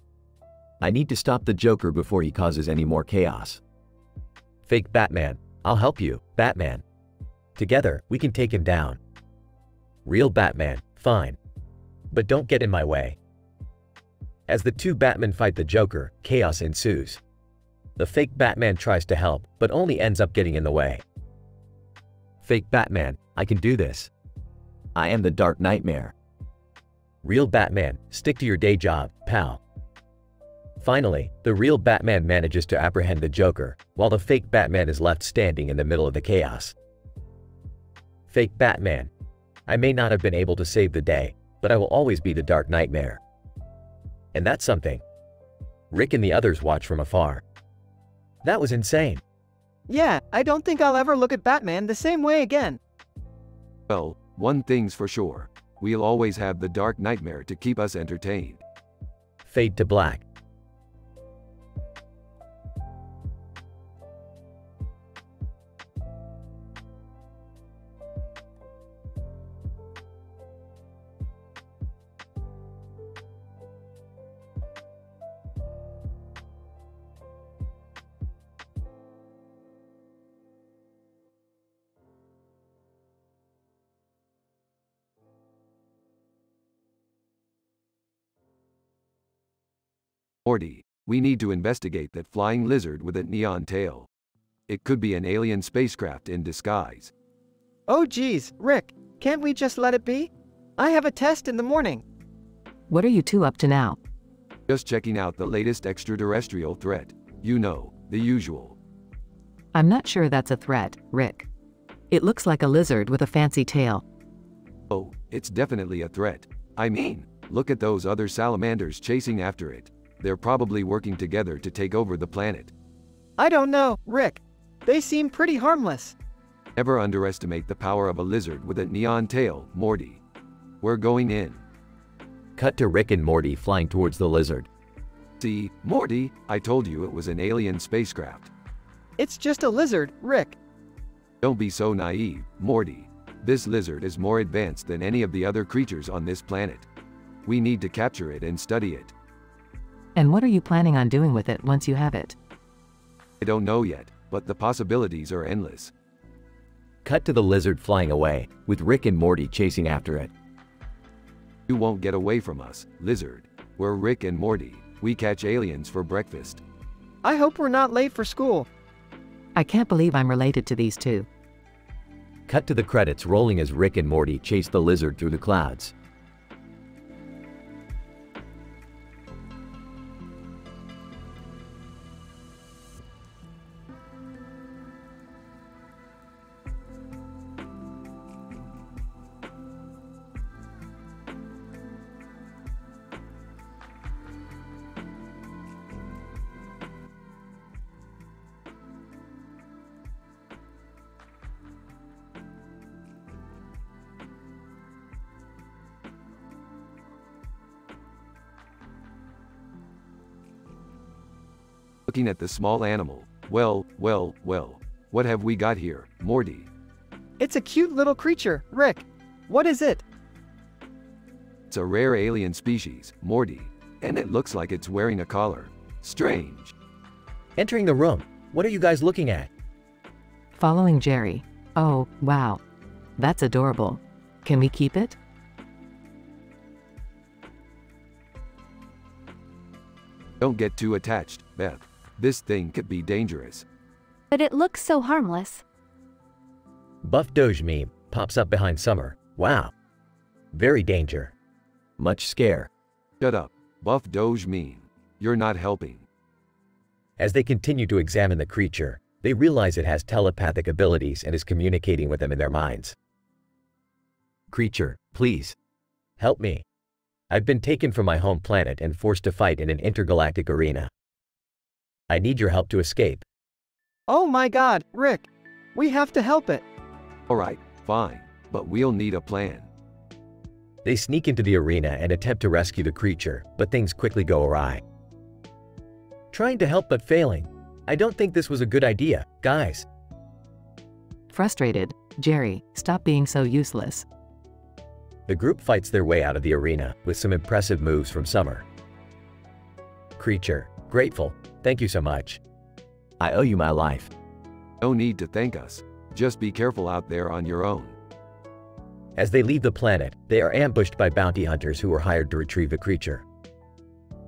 I need to stop the Joker before he causes any more chaos. Fake Batman: I'll help you, Batman. Together, we can take him down. Real Batman: fine. But don't get in my way. As the two Batmen fight the Joker, chaos ensues. The fake Batman tries to help, but only ends up getting in the way. Fake Batman: I can do this. I am the Dark Nightmare. Real Batman: stick to your day job, pal. Finally, the real Batman manages to apprehend the Joker, while the fake Batman is left standing in the middle of the chaos. Fake Batman: I may not have been able to save the day, but I will always be the Dark Nightmare. And that's something. Rick and the others watch from afar. That was insane. Yeah, I don't think I'll ever look at Batman the same way again. Well, one thing's for sure. We'll always have the Dark Nightmare to keep us entertained. Fade to black. Morty, we need to investigate that flying lizard with a neon tail. It could be an alien spacecraft in disguise. Oh geez, Rick, can't we just let it be? I have a test in the morning. What are you two up to now? Just checking out the latest extraterrestrial threat. You know, the usual. I'm not sure that's a threat, Rick. It looks like a lizard with a fancy tail. Oh, it's definitely a threat. I mean, look at those other salamanders chasing after it. They're probably working together to take over the planet. I don't know, Rick. They seem pretty harmless. Never underestimate the power of a lizard with a neon tail, Morty. We're going in. Cut to Rick and Morty flying towards the lizard. See, Morty, I told you it was an alien spacecraft. It's just a lizard, Rick. Don't be so naive, Morty. This lizard is more advanced than any of the other creatures on this planet. We need to capture it and study it. And what are you planning on doing with it once you have it? I don't know yet, but the possibilities are endless. Cut to the lizard flying away, with Rick and Morty chasing after it. You won't get away from us, lizard. We're Rick and Morty. We catch aliens for breakfast. I hope we're not late for school. I can't believe I'm related to these two. Cut to the credits rolling as Rick and Morty chase the lizard through the clouds. Looking at the small animal. Well. What have we got here, Morty? It's a cute little creature, Rick. What is it? It's a rare alien species, Morty. And it looks like it's wearing a collar. Strange. Entering the room. What are you guys looking at? Following Jerry. Oh, wow. That's adorable. Can we keep it? Don't get too attached, Beth. This thing could be dangerous. But it looks so harmless. Buff Doge meme pops up behind Summer. Wow. Very danger. Much scare. Shut up, Buff Doge meme. You're not helping. As they continue to examine the creature, they realize it has telepathic abilities and is communicating with them in their minds. Creature, please. Help me. I've been taken from my home planet and forced to fight in an intergalactic arena. I need your help to escape. Oh my god, Rick! We have to help it! Alright, fine, but we'll need a plan. They sneak into the arena and attempt to rescue the creature, but things quickly go awry. Trying to help but failing. I don't think this was a good idea, guys. Frustrated, Jerry, stop being so useless. The group fights their way out of the arena with some impressive moves from Summer. Creature, grateful, thank you so much. I owe you my life. No need to thank us. Just be careful out there on your own. As they leave the planet, they are ambushed by bounty hunters who were hired to retrieve the creature.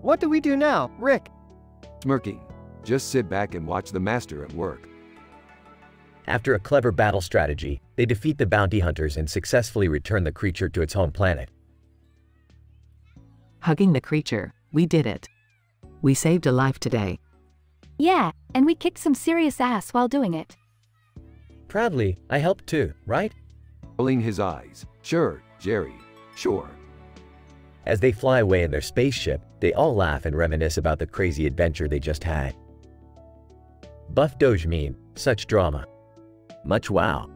What do we do now, Rick? Smirking. Just sit back and watch the master at work. After a clever battle strategy, they defeat the bounty hunters and successfully return the creature to its home planet. Hugging the creature, we did it. We saved a life today. Yeah, and we kicked some serious ass while doing it. Proudly, I helped too, right? Rolling his eyes. Sure, Jerry. Sure. As they fly away in their spaceship, they all laugh and reminisce about the crazy adventure they just had. Buff Doge meme, such drama. Much wow.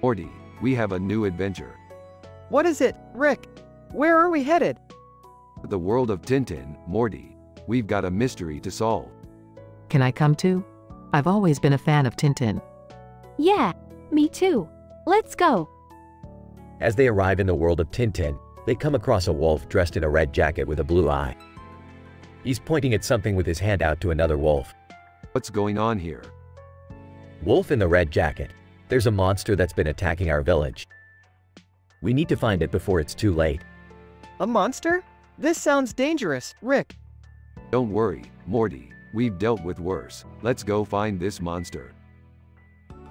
Morty, we have a new adventure. What is it, Rick? Where are we headed? The world of Tintin, Morty. We've got a mystery to solve. Can I come too? I've always been a fan of Tintin. Yeah, me too. Let's go. As they arrive in the world of Tintin, they come across a wolf dressed in a red jacket with a blue eye. He's pointing at something with his hand out to another wolf. What's going on here? Wolf in the red jacket. There's a monster that's been attacking our village. We need to find it before it's too late. A monster? This sounds dangerous, Rick. Don't worry, Morty. We've dealt with worse. Let's go find this monster.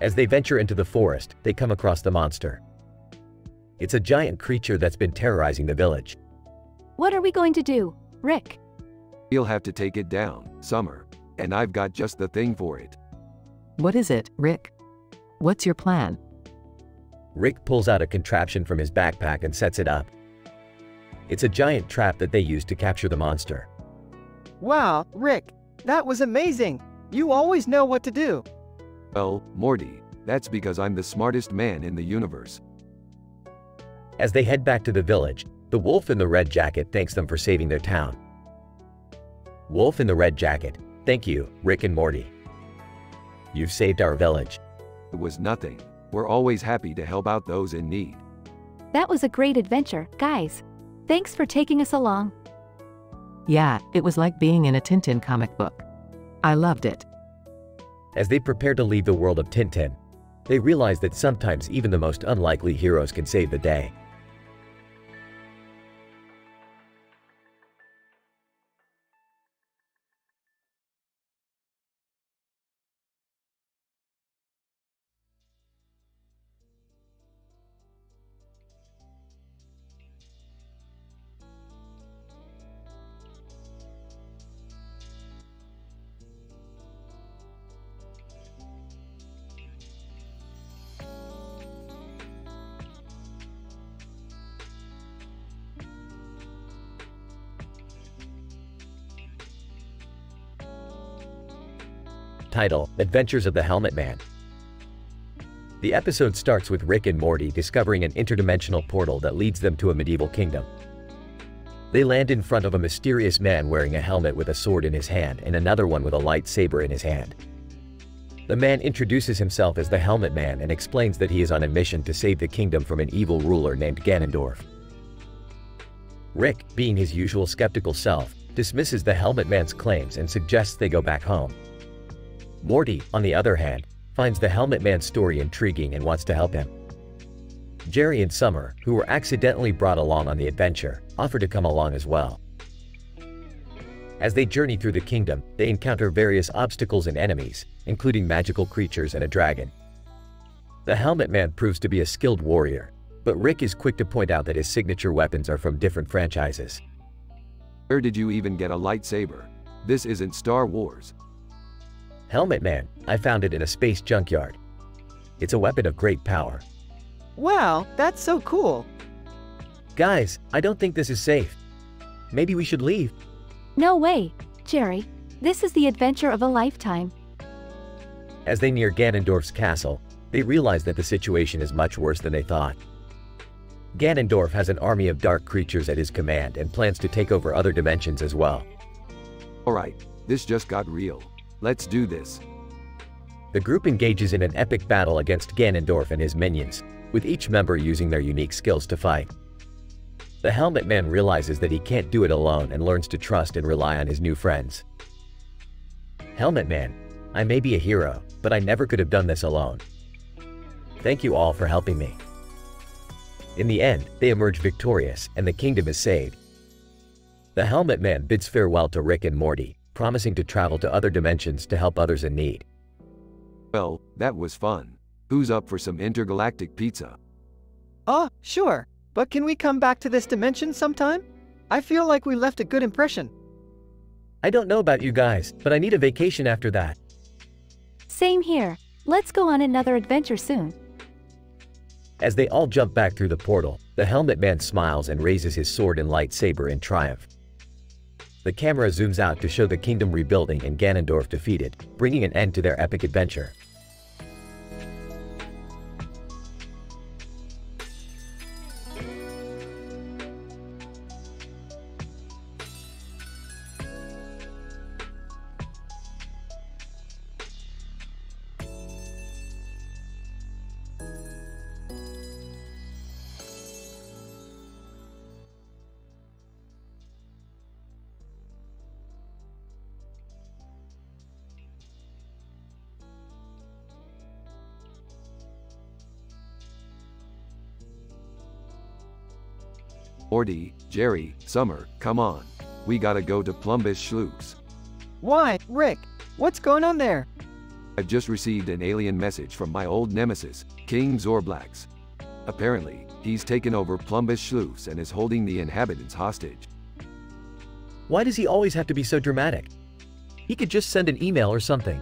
As they venture into the forest, they come across the monster. It's a giant creature that's been terrorizing the village. What are we going to do, Rick? You'll have to take it down, Summer. And I've got just the thing for it. What is it, Rick? What's your plan? Rick pulls out a contraption from his backpack and sets it up. It's a giant trap that they use to capture the monster. Wow, Rick, that was amazing. You always know what to do. Well, Morty, that's because I'm the smartest man in the universe. As they head back to the village, the wolf in the red jacket thanks them for saving their town. Wolf in the red jacket, thank you, Rick and Morty. You've saved our village. It was nothing. We're always happy to help out those in need. That was a great adventure, guys. Thanks for taking us along. Yeah, it was like being in a Tintin comic book. I loved it. As they prepare to leave the world of Tintin, they realize that sometimes even the most unlikely heroes can save the day. Title: Adventures of the Helmet Man. The episode starts with Rick and Morty discovering an interdimensional portal that leads them to a medieval kingdom. They land in front of a mysterious man wearing a helmet with a sword in his hand and another one with a lightsaber in his hand. The man introduces himself as the Helmet Man and explains that he is on a mission to save the kingdom from an evil ruler named Ganondorf. Rick, being his usual skeptical self, dismisses the Helmet Man's claims and suggests they go back home. Morty, on the other hand, finds the Helmet Man's story intriguing and wants to help him. Jerry and Summer, who were accidentally brought along on the adventure, offer to come along as well. As they journey through the kingdom, they encounter various obstacles and enemies, including magical creatures and a dragon. The Helmet Man proves to be a skilled warrior, but Rick is quick to point out that his signature weapons are from different franchises. Where did you even get a lightsaber? This isn't Star Wars. Helmet Man, I found it in a space junkyard. It's a weapon of great power. Wow, that's so cool. Guys, I don't think this is safe. Maybe we should leave. No way, Jerry. This is the adventure of a lifetime. As they near Ganondorf's castle, they realize that the situation is much worse than they thought. Ganondorf has an army of dark creatures at his command and plans to take over other dimensions as well. Alright, this just got real. Let's do this. The group engages in an epic battle against Ganondorf and his minions, with each member using their unique skills to fight. The Helmet Man realizes that he can't do it alone and learns to trust and rely on his new friends. Helmet Man, I may be a hero, but I never could have done this alone. Thank you all for helping me. In the end, they emerge victorious and the kingdom is saved. The Helmet Man bids farewell to Rick and Morty, promising to travel to other dimensions to help others in need. Well, that was fun. Who's up for some intergalactic pizza? Oh, sure. But can we come back to this dimension sometime? I feel like we left a good impression. I don't know about you guys, but I need a vacation after that. Same here. Let's go on another adventure soon. As they all jump back through the portal, the Helmet Man smiles and raises his sword and lightsaber in triumph. The camera zooms out to show the kingdom rebuilding and Ganondorf defeated, bringing an end to their epic adventure. Morty, Jerry, Summer, come on. We gotta go to Plumbus Schluch's. Why, Rick? What's going on there? I've just received an alien message from my old nemesis, King Zorblax. Apparently, he's taken over Plumbus Schluch's and is holding the inhabitants hostage. Why does he always have to be so dramatic? He could just send an email or something.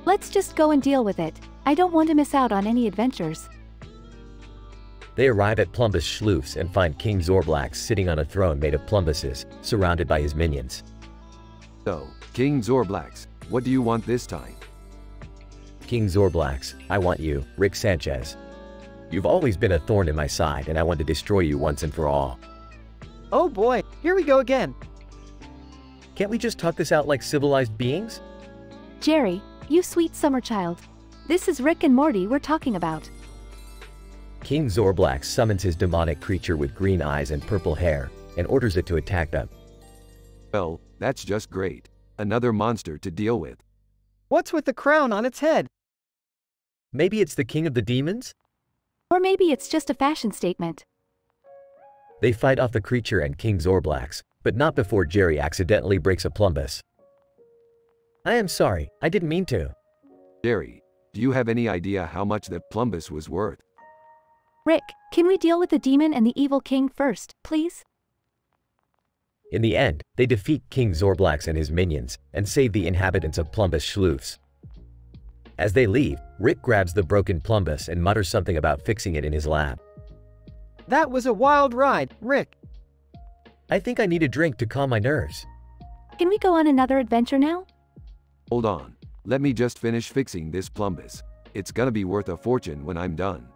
Let's just go and deal with it. I don't want to miss out on any adventures. They arrive at Plumbus Schluch's and find King Zorblax sitting on a throne made of plumbuses, surrounded by his minions. So, King Zorblax, what do you want this time? King Zorblax, I want you, Rick Sanchez. You've always been a thorn in my side and I want to destroy you once and for all. Oh boy, here we go again. Can't we just talk this out like civilized beings? Jerry, you sweet summer child. This is Rick and Morty we're talking about. King Zorblax summons his demonic creature with green eyes and purple hair, and orders it to attack them. Well, that's just great. Another monster to deal with. What's with the crown on its head? Maybe it's the king of the demons? Or maybe it's just a fashion statement. They fight off the creature and King Zorblax, but not before Jerry accidentally breaks a plumbus. I am sorry, I didn't mean to. Jerry, do you have any idea how much that plumbus was worth? Rick, can we deal with the demon and the evil king first, please? In the end, they defeat King Zorblax and his minions, and save the inhabitants of Plumbus Schluch's. As they leave, Rick grabs the broken plumbus and mutters something about fixing it in his lab. That was a wild ride, Rick. I think I need a drink to calm my nerves. Can we go on another adventure now? Hold on, let me just finish fixing this plumbus. It's gonna be worth a fortune when I'm done.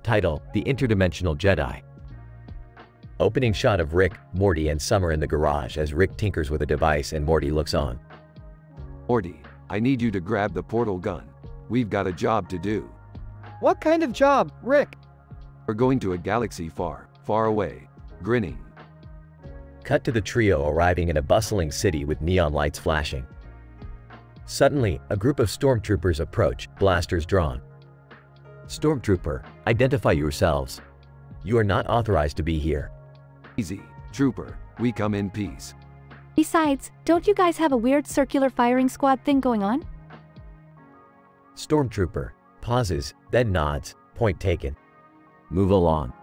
Title: The Interdimensional Jedi. Opening shot of Rick, Morty, and Summer in the garage as Rick tinkers with a device and Morty looks on. Morty, I need you to grab the portal gun. We've got a job to do. What kind of job, Rick? We're going to a galaxy far, far away. Grinning. Cut to the trio arriving in a bustling city with neon lights flashing. Suddenly, a group of stormtroopers approach, blasters drawn. Stormtrooper, identify yourselves. You are not authorized to be here. Easy, trooper. We come in peace. Besides, don't you guys have a weird circular firing squad thing going on? Stormtrooper pauses, then nods, point taken. Move along.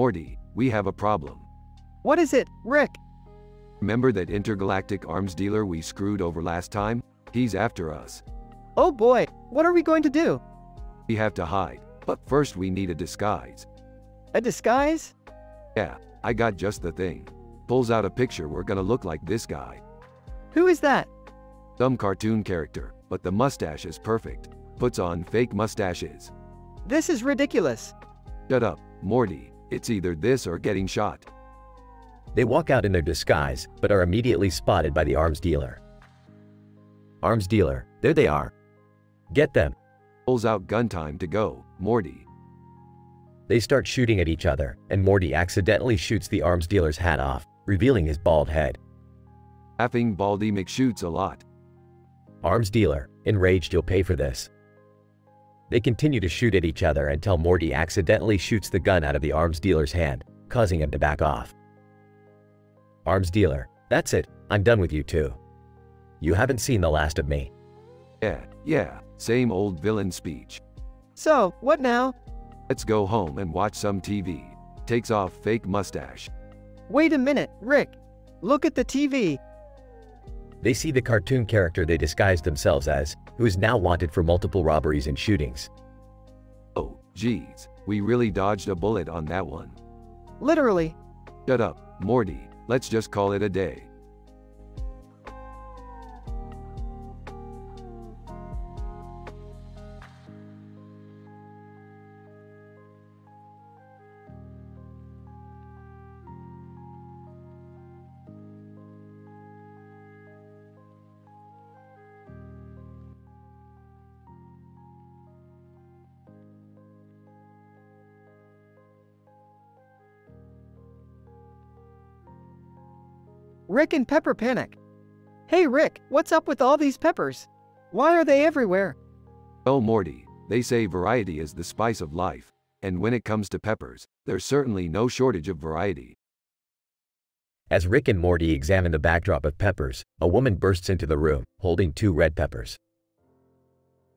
Morty, we have a problem. What is it, Rick? Remember that intergalactic arms dealer we screwed over last time? He's after us. Oh boy, what are we going to do? We have to hide, but first we need a disguise. A disguise? Yeah, I got just the thing. Pulls out a picture, we're gonna look like this guy. Who is that? Some cartoon character, but the mustache is perfect. Puts on fake mustaches. This is ridiculous. Shut up, Morty. It's either this or getting shot. They walk out in their disguise, but are immediately spotted by the arms dealer. Arms dealer, there they are. Get them. Pulls out gun. Time to go, Morty. They start shooting at each other, and Morty accidentally shoots the arms dealer's hat off, revealing his bald head. Laughing Baldy McShoots a lot. Arms dealer, enraged, you'll pay for this. They continue to shoot at each other until Morty accidentally shoots the gun out of the arms dealer's hand, causing him to back off. Arms dealer, that's it, I'm done with you too. You haven't seen the last of me. Yeah, same old villain speech. So, what now? Let's go home and watch some TV. Takes off fake mustache. Wait a minute, Rick. Look at the TV. They see the cartoon character they disguised themselves as, who is now wanted for multiple robberies and shootings. Oh, geez, we really dodged a bullet on that one. Literally. Shut up, Morty, let's just call it a day. Rick and Pepper panic. Hey Rick, what's up with all these peppers? Why are they everywhere? Oh Morty, they say variety is the spice of life. And when it comes to peppers, there's certainly no shortage of variety. As Rick and Morty examine the backdrop of peppers, a woman bursts into the room, holding 2 red peppers.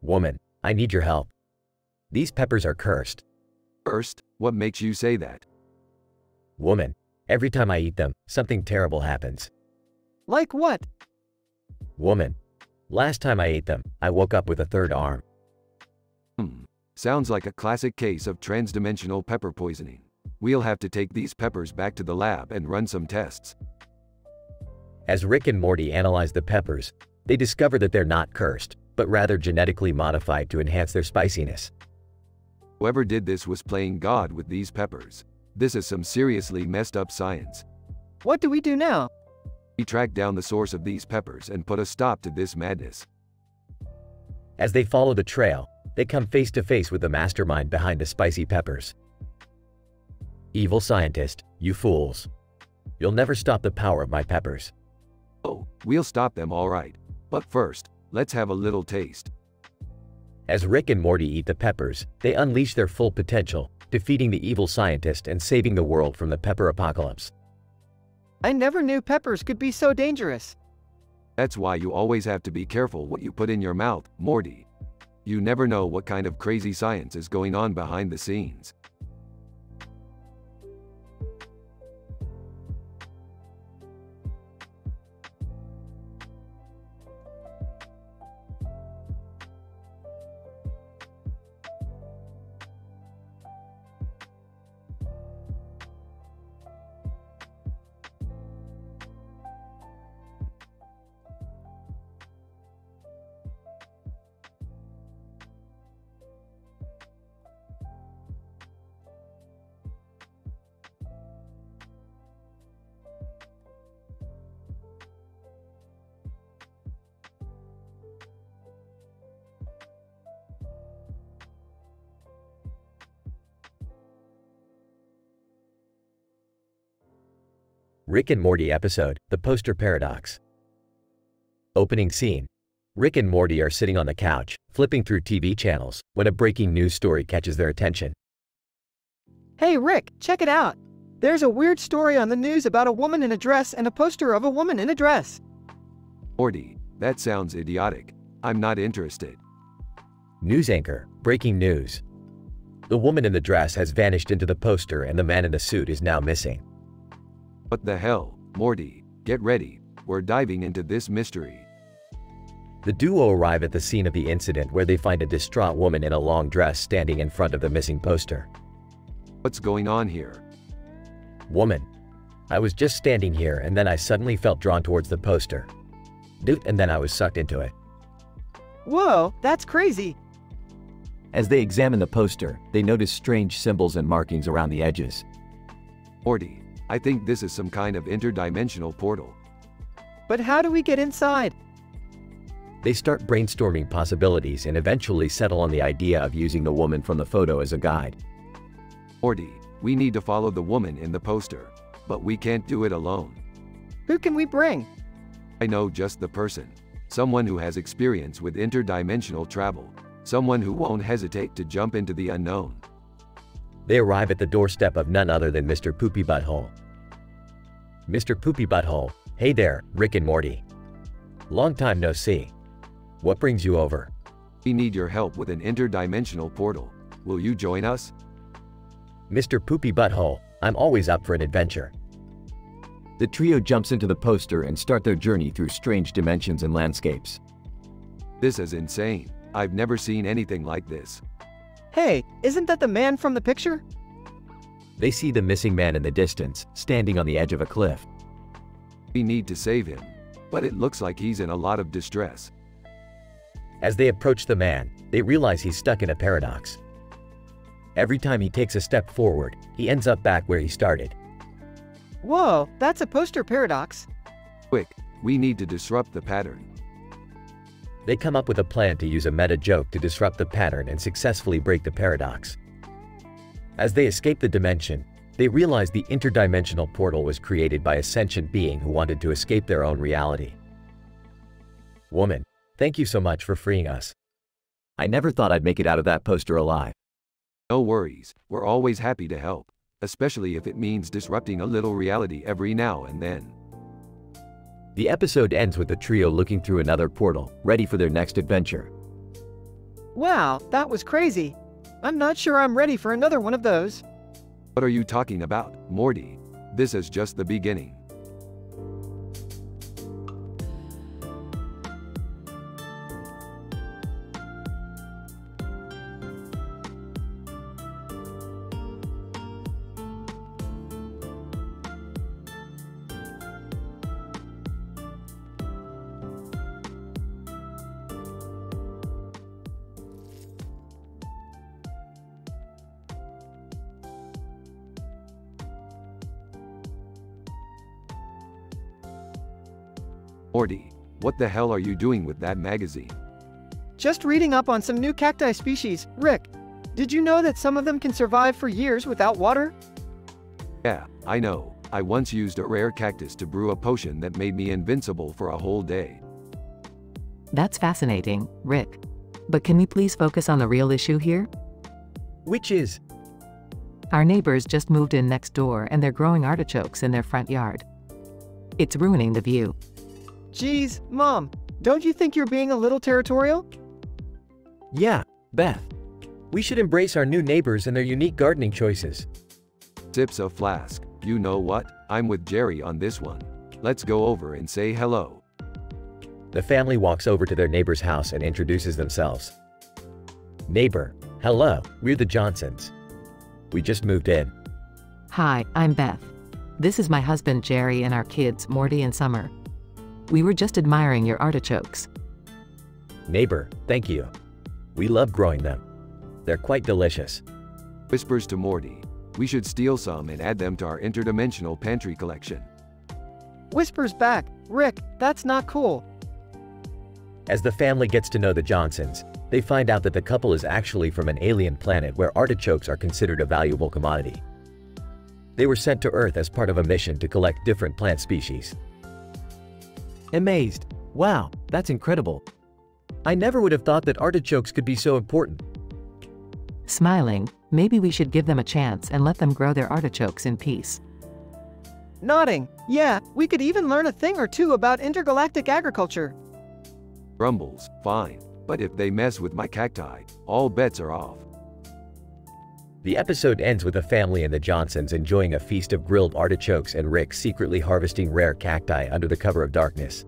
Woman, I need your help. These peppers are cursed. Cursed? What makes you say that? Woman, every time I eat them, something terrible happens. Like what? Woman, last time I ate them, I woke up with a 3rd arm. Sounds like a classic case of transdimensional pepper poisoning. We'll have to take these peppers back to the lab and run some tests. As Rick and Morty analyze the peppers, they discover that they're not cursed, but rather genetically modified to enhance their spiciness. Whoever did this was playing God with these peppers. This is some seriously messed up science. What do we do now? We track down the source of these peppers and put a stop to this madness. As they follow the trail, they come face to face with the mastermind behind the spicy peppers. Evil scientist, you fools. You'll never stop the power of my peppers. Oh, we'll stop them all right. But first, let's have a little taste. As Rick and Morty eat the peppers, they unleash their full potential, defeating the evil scientist and saving the world from the pepper apocalypse. I never knew peppers could be so dangerous. That's why you always have to be careful what you put in your mouth, Morty. You never know what kind of crazy science is going on behind the scenes. Rick and Morty episode, The Poster Paradox. Opening scene. Rick and Morty are sitting on the couch, flipping through TV channels, when a breaking news story catches their attention. Hey Rick, check it out. There's a weird story on the news about a woman in a dress and a poster of a woman in a dress. Morty, that sounds idiotic. I'm not interested. News anchor, breaking news. The woman in the dress has vanished into the poster and the man in the suit is now missing. What the hell, Morty? Get ready, we're diving into this mystery. The duo arrive at the scene of the incident where they find a distraught woman in a long dress standing in front of the missing poster. What's going on here? Woman. I was just standing here and then I suddenly felt drawn towards the poster. Dude, and then I was sucked into it. Whoa, that's crazy. As they examine the poster, they notice strange symbols and markings around the edges. Morty, I think this is some kind of interdimensional portal. But how do we get inside? They start brainstorming possibilities and eventually settle on the idea of using the woman from the photo as a guide. Morty, we need to follow the woman in the poster, but we can't do it alone. Who can we bring? I know just the person. Someone who has experience with interdimensional travel. Someone who won't hesitate to jump into the unknown. They arrive at the doorstep of none other than Mr. Poopy Butthole. Mr. Poopy Butthole, hey there, Rick and Morty. Long time no see. What brings you over? We need your help with an interdimensional portal. Will you join us? Mr. Poopy Butthole, I'm always up for an adventure. The trio jumps into the poster and start their journey through strange dimensions and landscapes. This is insane. I've never seen anything like this. Hey, isn't that the man from the picture? They see the missing man in the distance, standing on the edge of a cliff. We need to save him, but it looks like he's in a lot of distress. As they approach the man, they realize he's stuck in a paradox. Every time he takes a step forward, he ends up back where he started. Whoa, that's a poster paradox. Quick, we need to disrupt the pattern. They come up with a plan to use a meta joke to disrupt the pattern and successfully break the paradox. As they escape the dimension, they realize the interdimensional portal was created by a sentient being who wanted to escape their own reality. Woman, thank you so much for freeing us. I never thought I'd make it out of that poster alive. No worries, we're always happy to help, especially if it means disrupting a little reality every now and then. The episode ends with the trio looking through another portal, ready for their next adventure. Wow, that was crazy. I'm not sure I'm ready for another one of those. What are you talking about, Morty? This is just the beginning. Morty, what the hell are you doing with that magazine? Just reading up on some new cacti species. Rick, did you know that some of them can survive for years without water? Yeah, I know. I once used a rare cactus to brew a potion that made me invincible for a whole day. That's fascinating, Rick. But can we please focus on the real issue here? Which is? Our neighbors just moved in next door and they're growing artichokes in their front yard. It's ruining the view. Geez, Mom, don't you think you're being a little territorial? Yeah, Beth. We should embrace our new neighbors and their unique gardening choices. Sips a flask. You know what? I'm with Jerry on this one. Let's go over and say hello. The family walks over to their neighbor's house and introduces themselves. Neighbor, hello, we're the Johnsons. We just moved in. Hi, I'm Beth. This is my husband Jerry and our kids Morty and Summer. We were just admiring your artichokes. Neighbor, thank you. We love growing them. They're quite delicious. Whispers to Morty. We should steal some and add them to our interdimensional pantry collection. Whispers back. Rick, that's not cool. As the family gets to know the Johnsons, they find out that the couple is actually from an alien planet where artichokes are considered a valuable commodity. They were sent to Earth as part of a mission to collect different plant species. Amazed. Wow, that's incredible. I never would have thought that artichokes could be so important. Smiling, maybe we should give them a chance and let them grow their artichokes in peace. Nodding. Yeah, we could even learn a thing or two about intergalactic agriculture. Grumbles. Fine. But if they mess with my cacti, all bets are off. The episode ends with the family and the Johnsons enjoying a feast of grilled artichokes and Rick secretly harvesting rare cacti under the cover of darkness.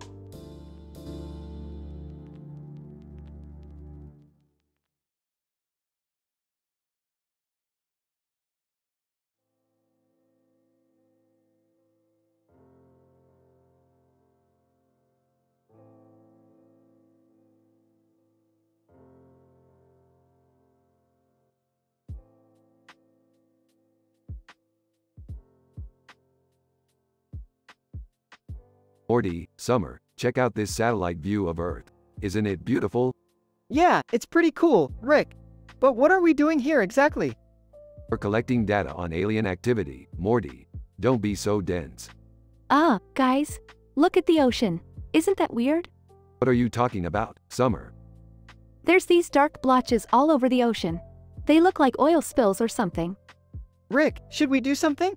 Morty, Summer, check out this satellite view of Earth. Isn't it beautiful? Yeah, it's pretty cool, Rick. But what are we doing here exactly? We're collecting data on alien activity. Morty, don't be so dense. Guys, look at the ocean. Isn't that weird? What are you talking about, Summer? There's these dark blotches all over the ocean. They look like oil spills or something. Rick, should we do something?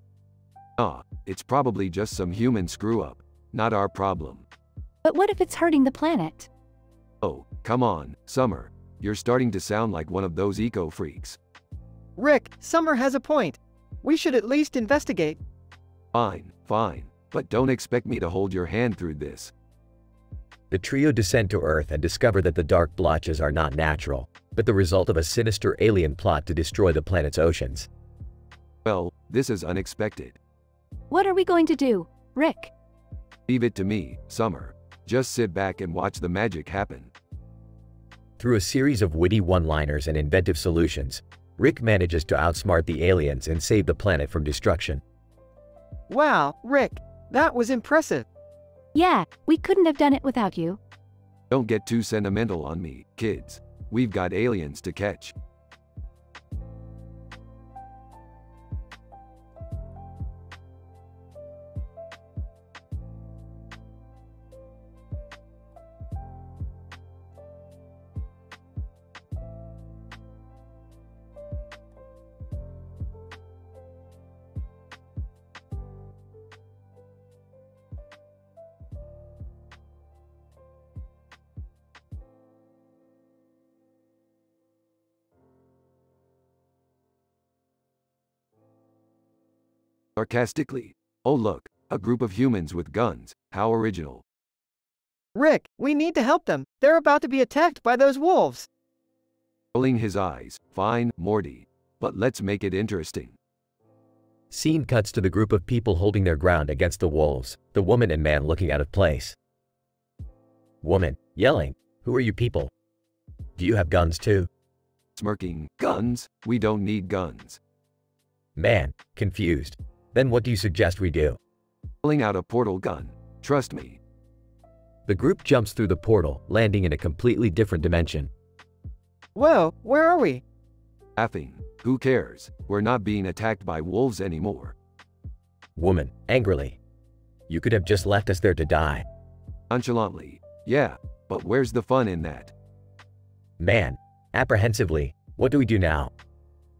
It's probably just some human screw-up. Not our problem. But what if it's hurting the planet? Oh, come on, Summer. You're starting to sound like one of those eco-freaks. Rick, Summer has a point. We should at least investigate. Fine, fine. But don't expect me to hold your hand through this. The trio descend to Earth and discover that the dark blotches are not natural, but the result of a sinister alien plot to destroy the planet's oceans. Well, this is unexpected. What are we going to do, Rick? Leave it to me, Summer. Just sit back and watch the magic happen. Through a series of witty one-liners and inventive solutions, Rick manages to outsmart the aliens and save the planet from destruction. Wow, Rick, that was impressive. Yeah, we couldn't have done it without you. Don't get too sentimental on me, kids. We've got aliens to catch. Sarcastically. Oh look, a group of humans with guns. How original. Rick, we need to help them. They're about to be attacked by those wolves. Rolling his eyes. Fine, Morty. But let's make it interesting. Scene cuts to the group of people holding their ground against the wolves, the woman and man looking out of place. Woman, yelling, "Who are you people? Do you have guns too?" Smirking. Guns? We don't need guns. Man, confused. Then what do you suggest we do? Pulling out a portal gun. Trust me. The group jumps through the portal, landing in a completely different dimension. Whoa, where are we? Laughing. Who cares? We're not being attacked by wolves anymore. Woman, angrily. You could have just left us there to die. Nonchalantly. Yeah, but where's the fun in that? Man, apprehensively. What do we do now?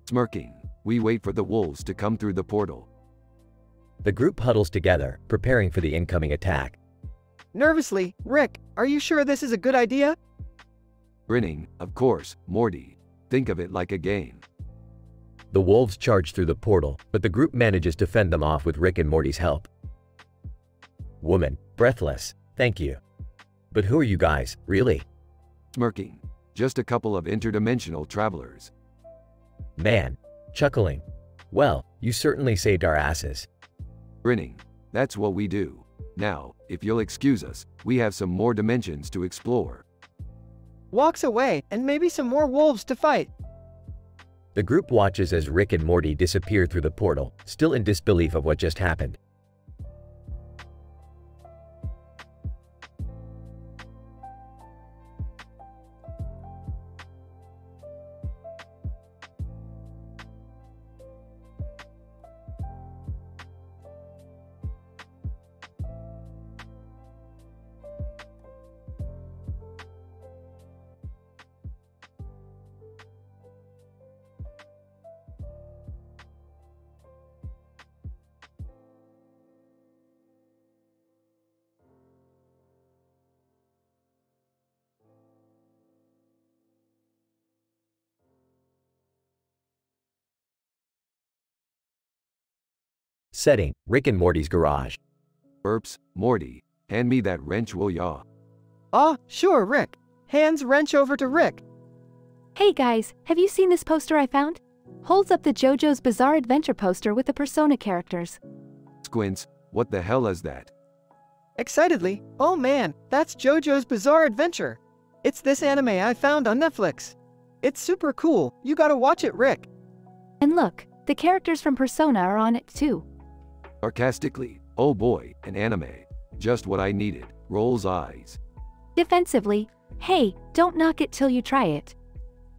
Smirking. We wait for the wolves to come through the portal. The group huddles together, preparing for the incoming attack. Nervously, Rick, are you sure this is a good idea? Grinning, of course, Morty. Think of it like a game. The wolves charge through the portal, but the group manages to fend them off with Rick and Morty's help. Woman, breathless, thank you. But who are you guys, really? Smirking. Just a couple of interdimensional travelers. Man, chuckling. Well, you certainly saved our asses. Grinning. That's what we do. Now, if you'll excuse us, we have some more dimensions to explore. Walks away, and maybe some more wolves to fight. The group watches as Rick and Morty disappear through the portal, still in disbelief of what just happened. Setting, Rick and Morty's garage. Burps, Morty. Hand me that wrench, will ya? Sure, Rick. Hands wrench over to Rick. Hey guys, have you seen this poster I found? Holds up the JoJo's Bizarre Adventure poster with the Persona characters. Squints, what the hell is that? Excitedly, oh man, that's JoJo's Bizarre Adventure. It's this anime I found on Netflix. It's super cool, you gotta watch it, Rick. And look, the characters from Persona are on it too. Sarcastically, oh boy, an anime. Just what I needed. Rolls eyes. Defensively, hey, don't knock it till you try it.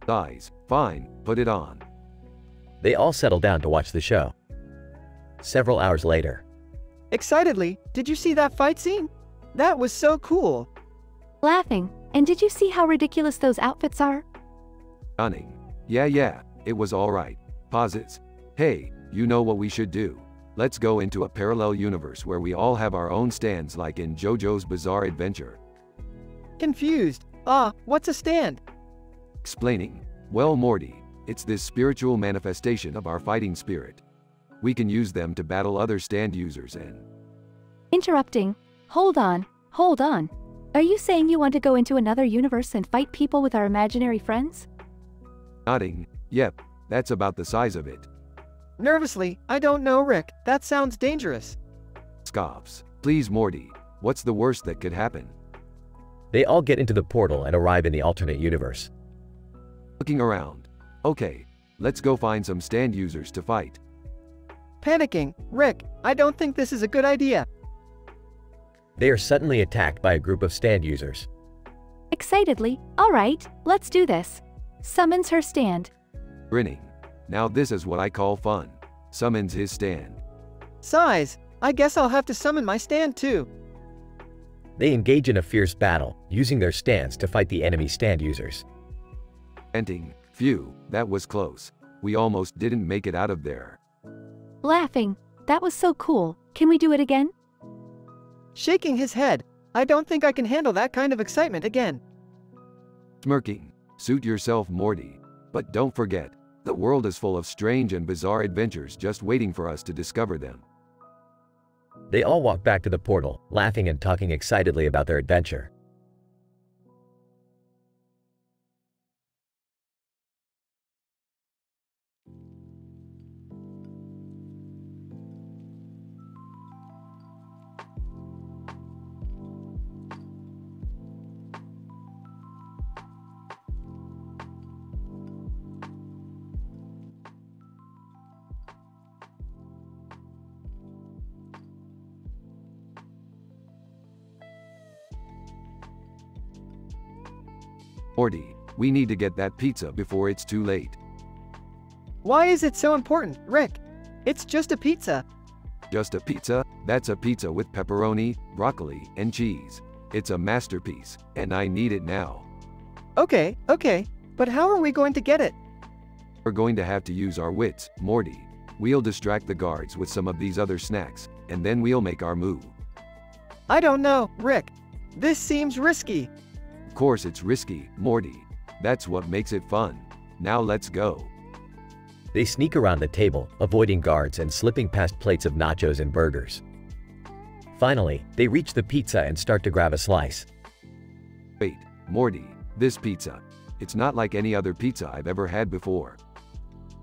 Eyes, fine, put it on. They all settle down to watch the show. Several hours later. Excitedly, did you see that fight scene? That was so cool. Laughing, and did you see how ridiculous those outfits are? Yawning. Yeah, it was alright. Pauses. Hey, you know what we should do? Let's go into a parallel universe where we all have our own stands like in JoJo's Bizarre Adventure. Confused. What's a stand? Explaining. Well, Morty, it's this spiritual manifestation of our fighting spirit. We can use them to battle other stand users and... Interrupting. Hold on. Are you saying you want to go into another universe and fight people with our imaginary friends? Nodding. Yep, that's about the size of it. Nervously, I don't know, Rick. That sounds dangerous. Scoffs. Please, Morty, what's the worst that could happen? They all get into the portal and arrive in the alternate universe. Looking around. Okay, let's go find some stand users to fight. Panicking. Rick, I don't think this is a good idea. They are suddenly attacked by a group of stand users. Excitedly, alright, let's do this. Summons her stand. Grinning. Now this is what I call fun. Summons his stand. Size. I guess I'll have to summon my stand too. They engage in a fierce battle, using their stands to fight the enemy stand users. Panting. Phew, that was close. We almost didn't make it out of there. Laughing. That was so cool. Can we do it again? Shaking his head. I don't think I can handle that kind of excitement again. Smirking. Suit yourself, Morty. But don't forget, the world is full of strange and bizarre adventures just waiting for us to discover them. They all walk back to the portal, laughing and talking excitedly about their adventure. Morty, we need to get that pizza before it's too late. Why is it so important, Rick? It's just a pizza. Just a pizza? That's a pizza with pepperoni, broccoli, and cheese. It's a masterpiece, and I need it now. Okay, but how are we going to get it? We're going to have to use our wits, Morty. We'll distract the guards with some of these other snacks, and then we'll make our move. I don't know, Rick. This seems risky. Of course it's risky, Morty. That's what makes it fun. Now let's go. They sneak around the table, avoiding guards and slipping past plates of nachos and burgers. Finally, they reach the pizza and start to grab a slice. Wait, Morty, this pizza. It's not like any other pizza I've ever had before.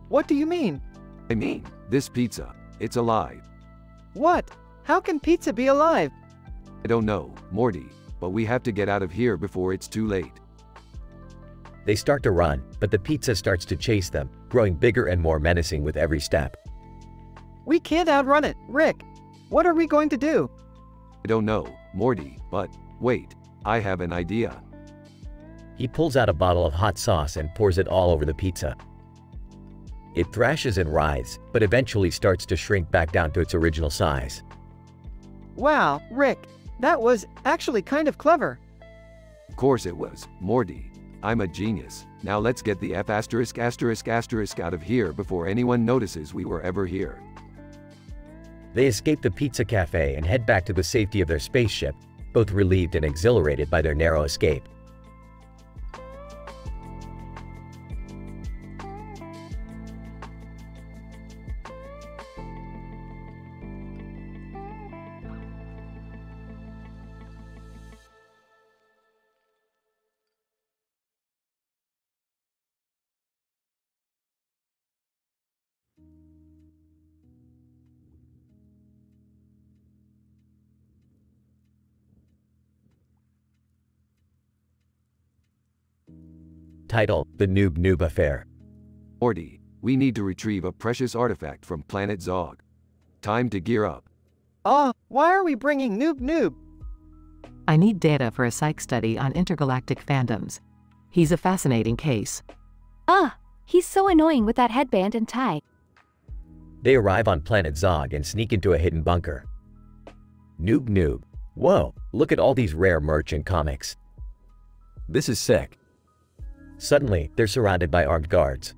What do you mean? I mean, this pizza, it's alive. What? How can pizza be alive? I don't know, Morty, but we have to get out of here before it's too late. They start to run, but the pizza starts to chase them, growing bigger and more menacing with every step. We can't outrun it, Rick. What are we going to do? I don't know, Morty, but wait, I have an idea. He pulls out a bottle of hot sauce and pours it all over the pizza. It thrashes and writhes, but eventually starts to shrink back down to its original size. Wow, Rick, that was actually kind of clever. Of course it was, Morty. I'm a genius. Now let's get the F*** out of here before anyone notices we were ever here. They escape the pizza cafe and head back to the safety of their spaceship, both relieved and exhilarated by their narrow escape. Title: The Noob Affair. Morty, we need to retrieve a precious artifact from planet Zog. Time to gear up. Why are we bringing Noob? I need data for a psych study on intergalactic fandoms. He's a fascinating case. He's so annoying with that headband and tie. They arrive on planet Zog and sneak into a hidden bunker. Noob. Whoa, look at all these rare merch and comics. This is sick. Suddenly, they're surrounded by armed guards.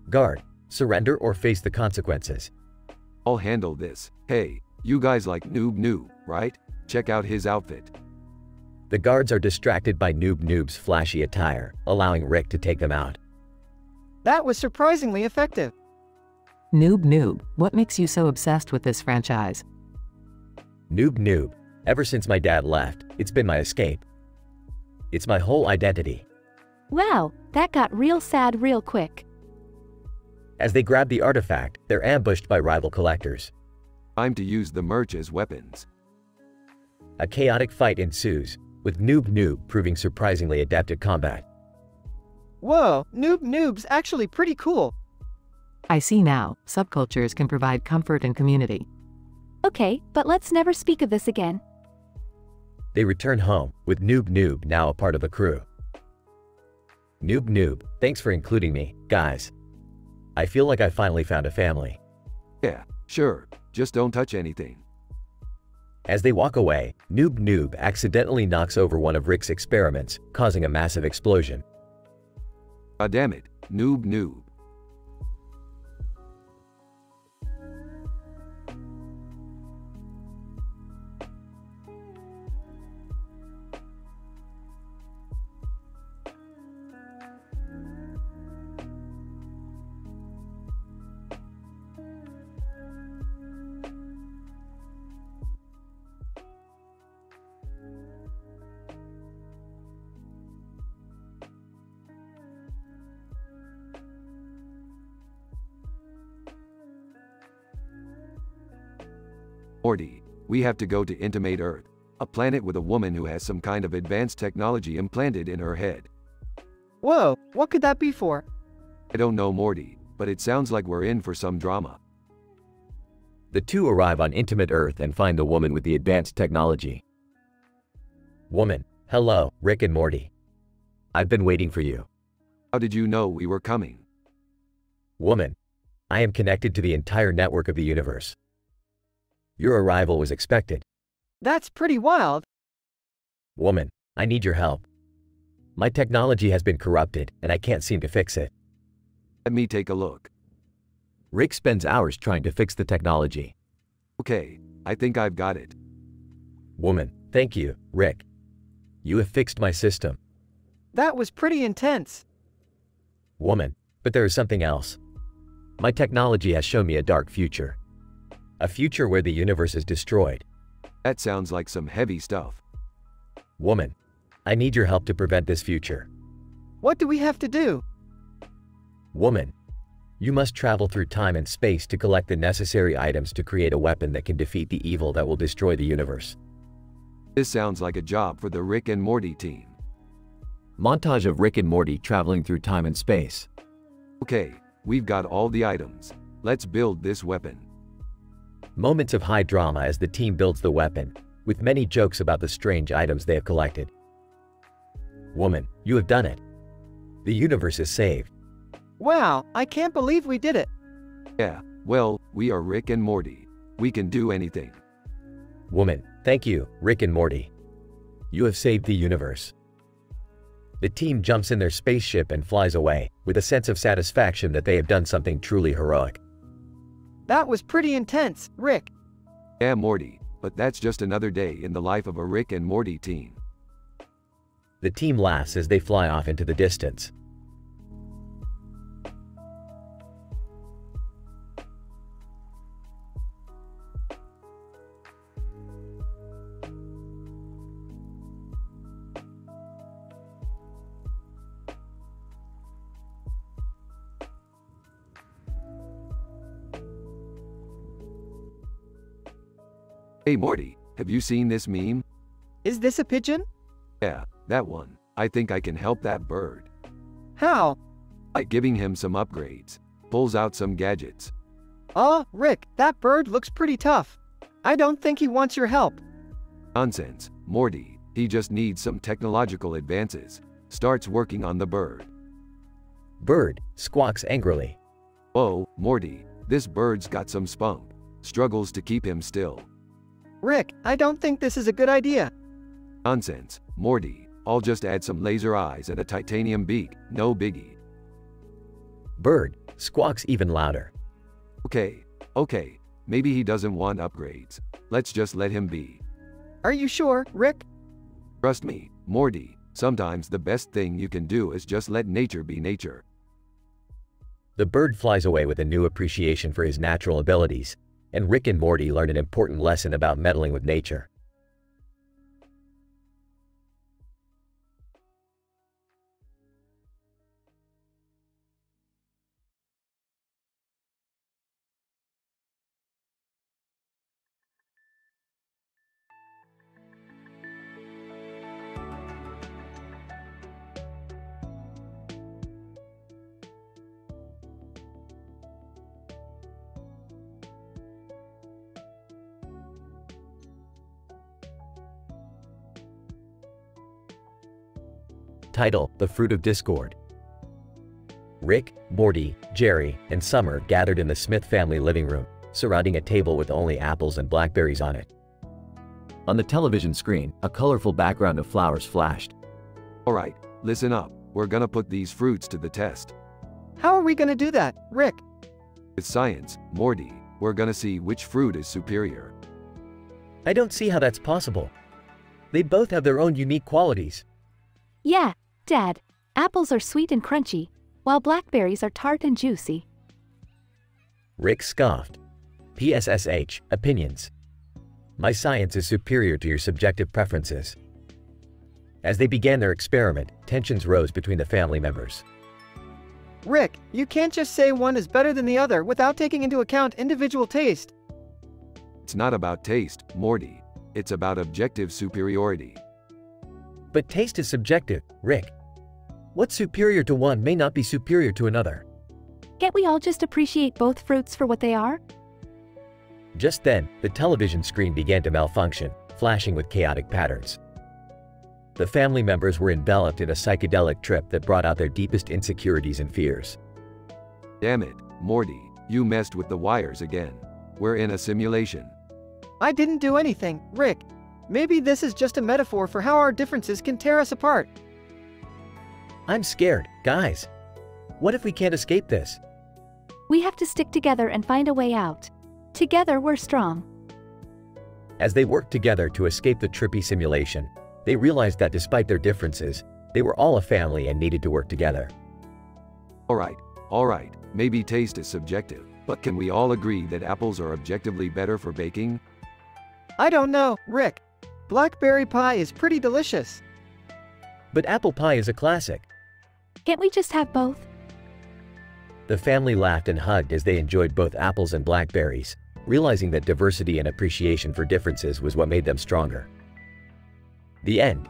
Guard, surrender or face the consequences. I'll handle this. Hey, you guys like Noob, right? Check out his outfit. The guards are distracted by Noob's flashy attire, allowing Rick to take them out. That was surprisingly effective. Noob, what makes you so obsessed with this franchise? Noob. Ever since my dad left, it's been my escape. It's my whole identity. Wow, that got real sad real quick. As they grab the artifact, they're ambushed by rival collectors. Time to use the merch as weapons. A chaotic fight ensues, with Noob proving surprisingly adept at combat. Whoa, Noob's actually pretty cool. I see now, subcultures can provide comfort and community. Okay, but let's never speak of this again. They return home, with Noob now a part of the crew. Noob, thanks for including me, guys. I feel like I finally found a family. Yeah, sure, just don't touch anything. As they walk away, Noob accidentally knocks over one of Rick's experiments, causing a massive explosion. God damn it, Noob. Morty, we have to go to Intimate Earth, a planet with a woman who has some kind of advanced technology implanted in her head. Whoa, what could that be for? I don't know, Morty, but it sounds like we're in for some drama. The two arrive on Intimate Earth and find the woman with the advanced technology. Woman, hello, Rick and Morty. I've been waiting for you. How did you know we were coming? Woman, I am connected to the entire network of the universe. Your arrival was expected. That's pretty wild. Woman, I need your help. My technology has been corrupted, and I can't seem to fix it. Let me take a look. Rick spends hours trying to fix the technology. Okay, I think I've got it. Woman, thank you, Rick. You have fixed my system. That was pretty intense. Woman, but there is something else. My technology has shown me a dark future. A future where the universe is destroyed. That sounds like some heavy stuff. Woman, I need your help to prevent this future. What do we have to do? Woman, you must travel through time and space to collect the necessary items to create a weapon that can defeat the evil that will destroy the universe. This sounds like a job for the Rick and Morty team. Montage of Rick and Morty traveling through time and space. Okay, we've got all the items. Let's build this weapon. Moments of high drama as the team builds the weapon, with many jokes about the strange items they have collected. Woman, you have done it. The universe is saved. Wow, I can't believe we did it. Yeah, well, we are Rick and Morty. We can do anything. Woman, thank you, Rick and Morty. You have saved the universe. The team jumps in their spaceship and flies away, with a sense of satisfaction that they have done something truly heroic. That was pretty intense, Rick. Yeah, Morty, but that's just another day in the life of a Rick and Morty team. The team laughs as they fly off into the distance. Hey Morty, have you seen this meme? Is this a pigeon? Yeah, that one. I think I can help that bird. How? By giving him some upgrades. Pulls out some gadgets. Rick, that bird looks pretty tough. I don't think he wants your help. Nonsense, Morty. He just needs some technological advances. Starts working on the bird. Bird squawks angrily. Oh, Morty, this bird's got some spunk. Struggles to keep him still. Rick, I don't think this is a good idea. Nonsense, Morty. I'll just add some laser eyes and a titanium beak, no biggie. Bird squawks even louder. Okay, maybe he doesn't want upgrades. Let's just let him be. Are you sure, Rick? Trust me, Morty, sometimes the best thing you can do is just let nature be nature. The bird flies away with a new appreciation for his natural abilities, and Rick and Morty learn an important lesson about meddling with nature. Title: The Fruit of Discord. Rick, Morty, Jerry, and Summer gathered in the Smith family living room, surrounding a table with only apples and blackberries on it. On the television screen, a colorful background of flowers flashed. Alright, listen up. We're gonna put these fruits to the test. How are we gonna do that, Rick? With science, Morty, we're gonna see which fruit is superior. I don't see how that's possible. They both have their own unique qualities. Yeah, Dad, apples are sweet and crunchy, while blackberries are tart and juicy. Rick scoffed. PSSH, opinions. My science is superior to your subjective preferences. As they began their experiment, tensions rose between the family members. Rick, you can't just say one is better than the other without taking into account individual taste. It's not about taste, Morty. It's about objective superiority. But taste is subjective, Rick. What's superior to one may not be superior to another. Can't we all just appreciate both fruits for what they are? Just then, the television screen began to malfunction, flashing with chaotic patterns. The family members were enveloped in a psychedelic trip that brought out their deepest insecurities and fears. Damn it, Morty, you messed with the wires again. We're in a simulation. I didn't do anything, Rick. Maybe this is just a metaphor for how our differences can tear us apart. I'm scared, guys. What if we can't escape this? We have to stick together and find a way out. Together we're strong. As they worked together to escape the trippy simulation, they realized that despite their differences, They were all a family and needed to work together. Alright, maybe taste is subjective, but can we all agree that apples are objectively better for baking? I don't know, Rick. Blackberry pie is pretty delicious. But apple pie is a classic. Can't we just have both? The family laughed and hugged as they enjoyed both apples and blackberries, realizing that diversity and appreciation for differences was what made them stronger. The end.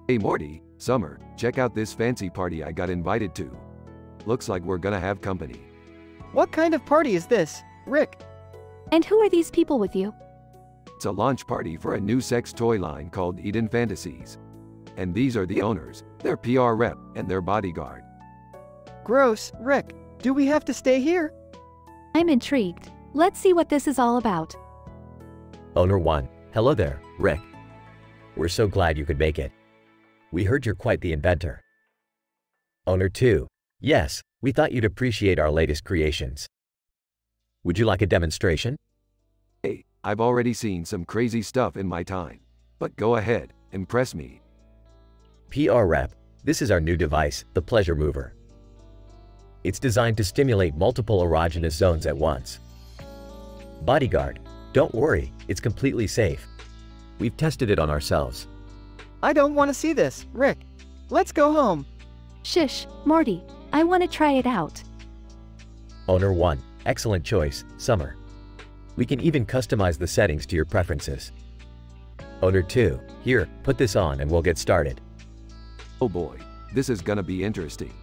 Hey Morty, Summer, check out this fancy party I got invited to. Looks like we're gonna have company. What kind of party is this, Rick? And who are these people with you? It's a launch party for a new sex toy line called Eden Fantasies. And these are the owners, their PR rep, and their bodyguard. Gross, Rick. Do we have to stay here? I'm intrigued. Let's see what this is all about. Owner 1, hello there, Rick. We're so glad you could make it. We heard you're quite the inventor. Owner 2, yes, we thought you'd appreciate our latest creations. Would you like a demonstration? Hey, I've already seen some crazy stuff in my time. But go ahead, impress me. PR rep, this is our new device, the Pleasure Mover. It's designed to stimulate multiple erogenous zones at once. Bodyguard, don't worry, it's completely safe. We've tested it on ourselves. I don't want to see this, Rick. Let's go home. Shush, Morty. I want to try it out. Owner 1, excellent choice, Summer. We can even customize the settings to your preferences. Owner 2, here, put this on and we'll get started. Oh boy, this is gonna be interesting.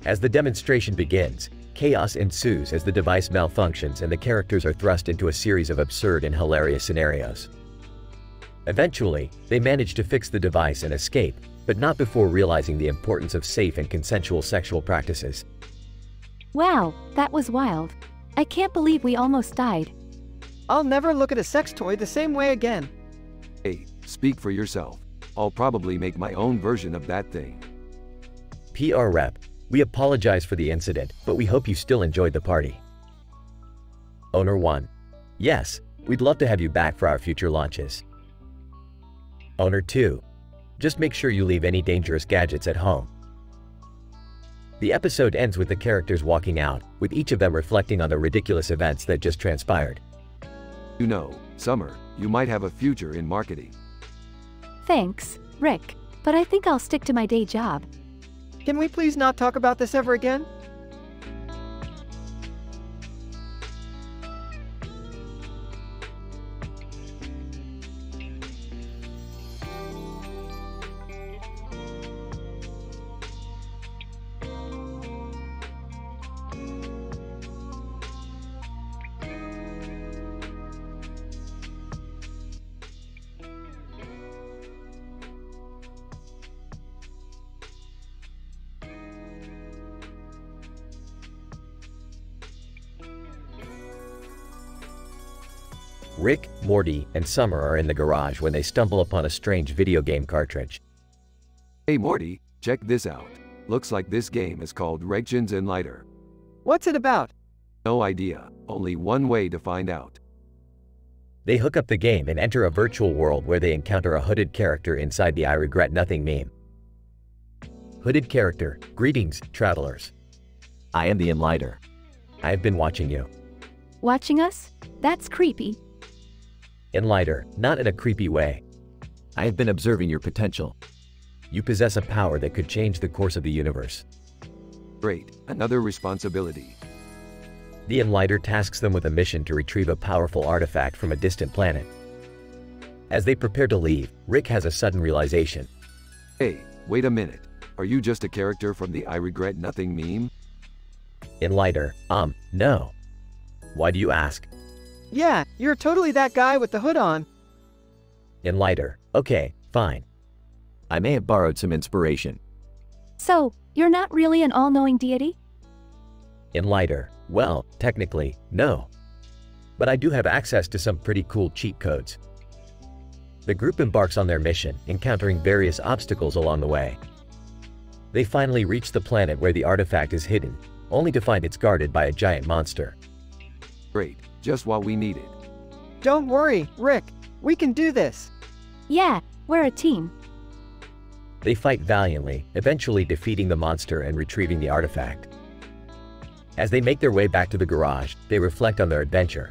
As the demonstration begins, chaos ensues as the device malfunctions and the characters are thrust into a series of absurd and hilarious scenarios. Eventually, they manage to fix the device and escape, but not before realizing the importance of safe and consensual sexual practices. Wow, that was wild. I can't believe we almost died. I'll never look at a sex toy the same way again. Hey, speak for yourself. I'll probably make my own version of that thing. PR rep, we apologize for the incident, but we hope you still enjoyed the party. Owner 1, yes, we'd love to have you back for our future launches. Owner 2, just make sure you leave any dangerous gadgets at home. The episode ends with the characters walking out, with each of them reflecting on the ridiculous events that just transpired. You know, Summer, you might have a future in marketing. Thanks, Rick. But I think I'll stick to my day job. Can we please not talk about this ever again? Rick, Morty, and Summer are in the garage when they stumble upon a strange video game cartridge. Hey Morty, check this out. Looks like this game is called Regtions and Lighter. What's it about? No idea, only one way to find out. They hook up the game and enter a virtual world where they encounter a hooded character inside the I Regret Nothing meme. Hooded character, greetings, travelers. I am the Enlighter. I have been watching you. Watching us? That's creepy. Enlighter, not in a creepy way. I have been observing your potential. You possess a power that could change the course of the universe. Great, another responsibility. The Enlighter tasks them with a mission to retrieve a powerful artifact from a distant planet. As they prepare to leave, Rick has a sudden realization. Hey, wait a minute. Are you just a character from the I Regret Nothing meme? Enlighter, no. Why do you ask? Yeah, you're totally that guy with the hood on. And lighter. Okay, fine. I may have borrowed some inspiration. So, you're not really an all-knowing deity? And lighter. Well, technically, no. But I do have access to some pretty cool cheat codes. The group embarks on their mission, encountering various obstacles along the way. They finally reach the planet where the artifact is hidden, only to find it's guarded by a giant monster. Great, just what we needed. Don't worry, Rick. We can do this. Yeah, we're a team. They fight valiantly, eventually defeating the monster and retrieving the artifact. As they make their way back to the garage, they reflect on their adventure.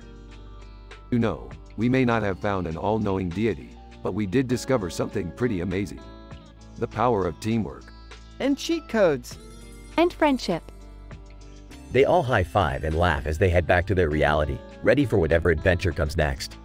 You know, we may not have found an all-knowing deity, but we did discover something pretty amazing. The power of teamwork. And cheat codes. And friendship. They all high-five and laugh as they head back to their reality, ready for whatever adventure comes next.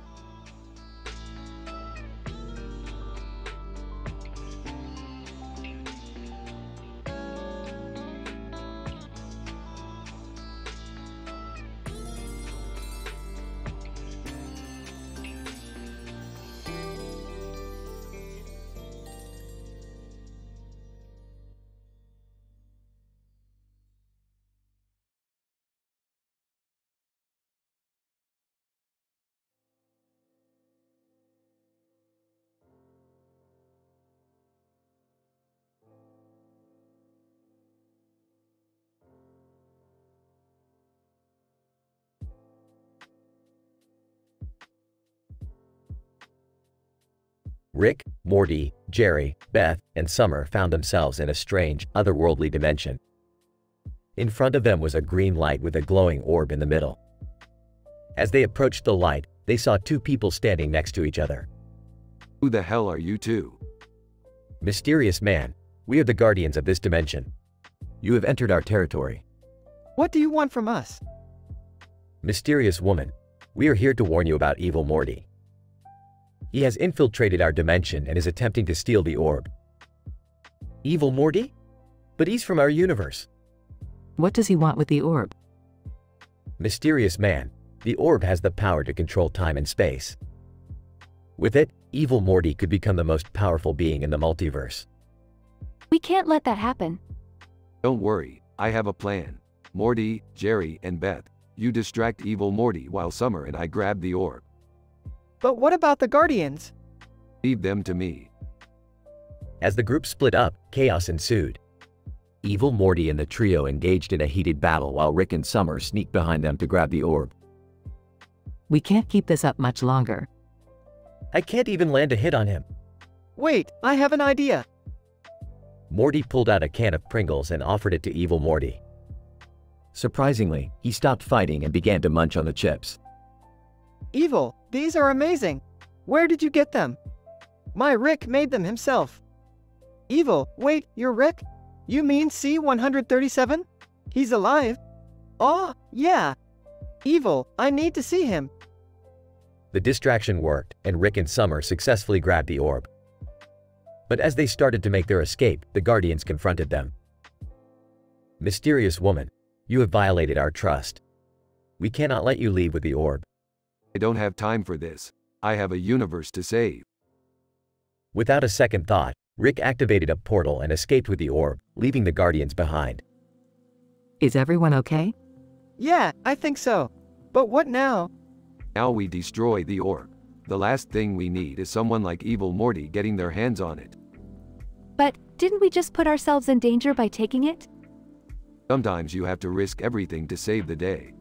Rick, Morty, Jerry, Beth, and Summer found themselves in a strange, otherworldly dimension. In front of them was a green light with a glowing orb in the middle. As they approached the light, they saw two people standing next to each other. Who the hell are you two? Mysterious man, we are the guardians of this dimension. You have entered our territory. What do you want from us? Mysterious woman, we are here to warn you about evil Morty. He has infiltrated our dimension and is attempting to steal the orb. Evil Morty? But he's from our universe. What does he want with the orb? Mysterious man, the orb has the power to control time and space. With it, evil Morty could become the most powerful being in the multiverse. We can't let that happen. Don't worry, I have a plan. Morty, Jerry, and Beth, you distract evil Morty while Summer and I grab the orb. But what about the Guardians? Leave them to me. As the group split up, chaos ensued. Evil Morty and the trio engaged in a heated battle while Rick and Summer sneaked behind them to grab the orb. We can't keep this up much longer. I can't even land a hit on him. Wait, I have an idea. Morty pulled out a can of Pringles and offered it to evil Morty. Surprisingly, he stopped fighting and began to munch on the chips. Evil, these are amazing. Where did you get them? My Rick made them himself. Evil, wait, you're Rick? You mean C-137? He's alive? Oh, yeah. Evil, I need to see him. The distraction worked, and Rick and Summer successfully grabbed the orb. But as they started to make their escape, the Guardians confronted them. Mysterious woman, you have violated our trust. We cannot let you leave with the orb. I don't have time for this. I have a universe to save. Without a second thought, Rick activated a portal and escaped with the orb, leaving the Guardians behind. Is everyone okay? Yeah, I think so. But what now? Now we destroy the orb. The last thing we need is someone like evil Morty getting their hands on it. But, didn't we just put ourselves in danger by taking it? Sometimes you have to risk everything to save the day.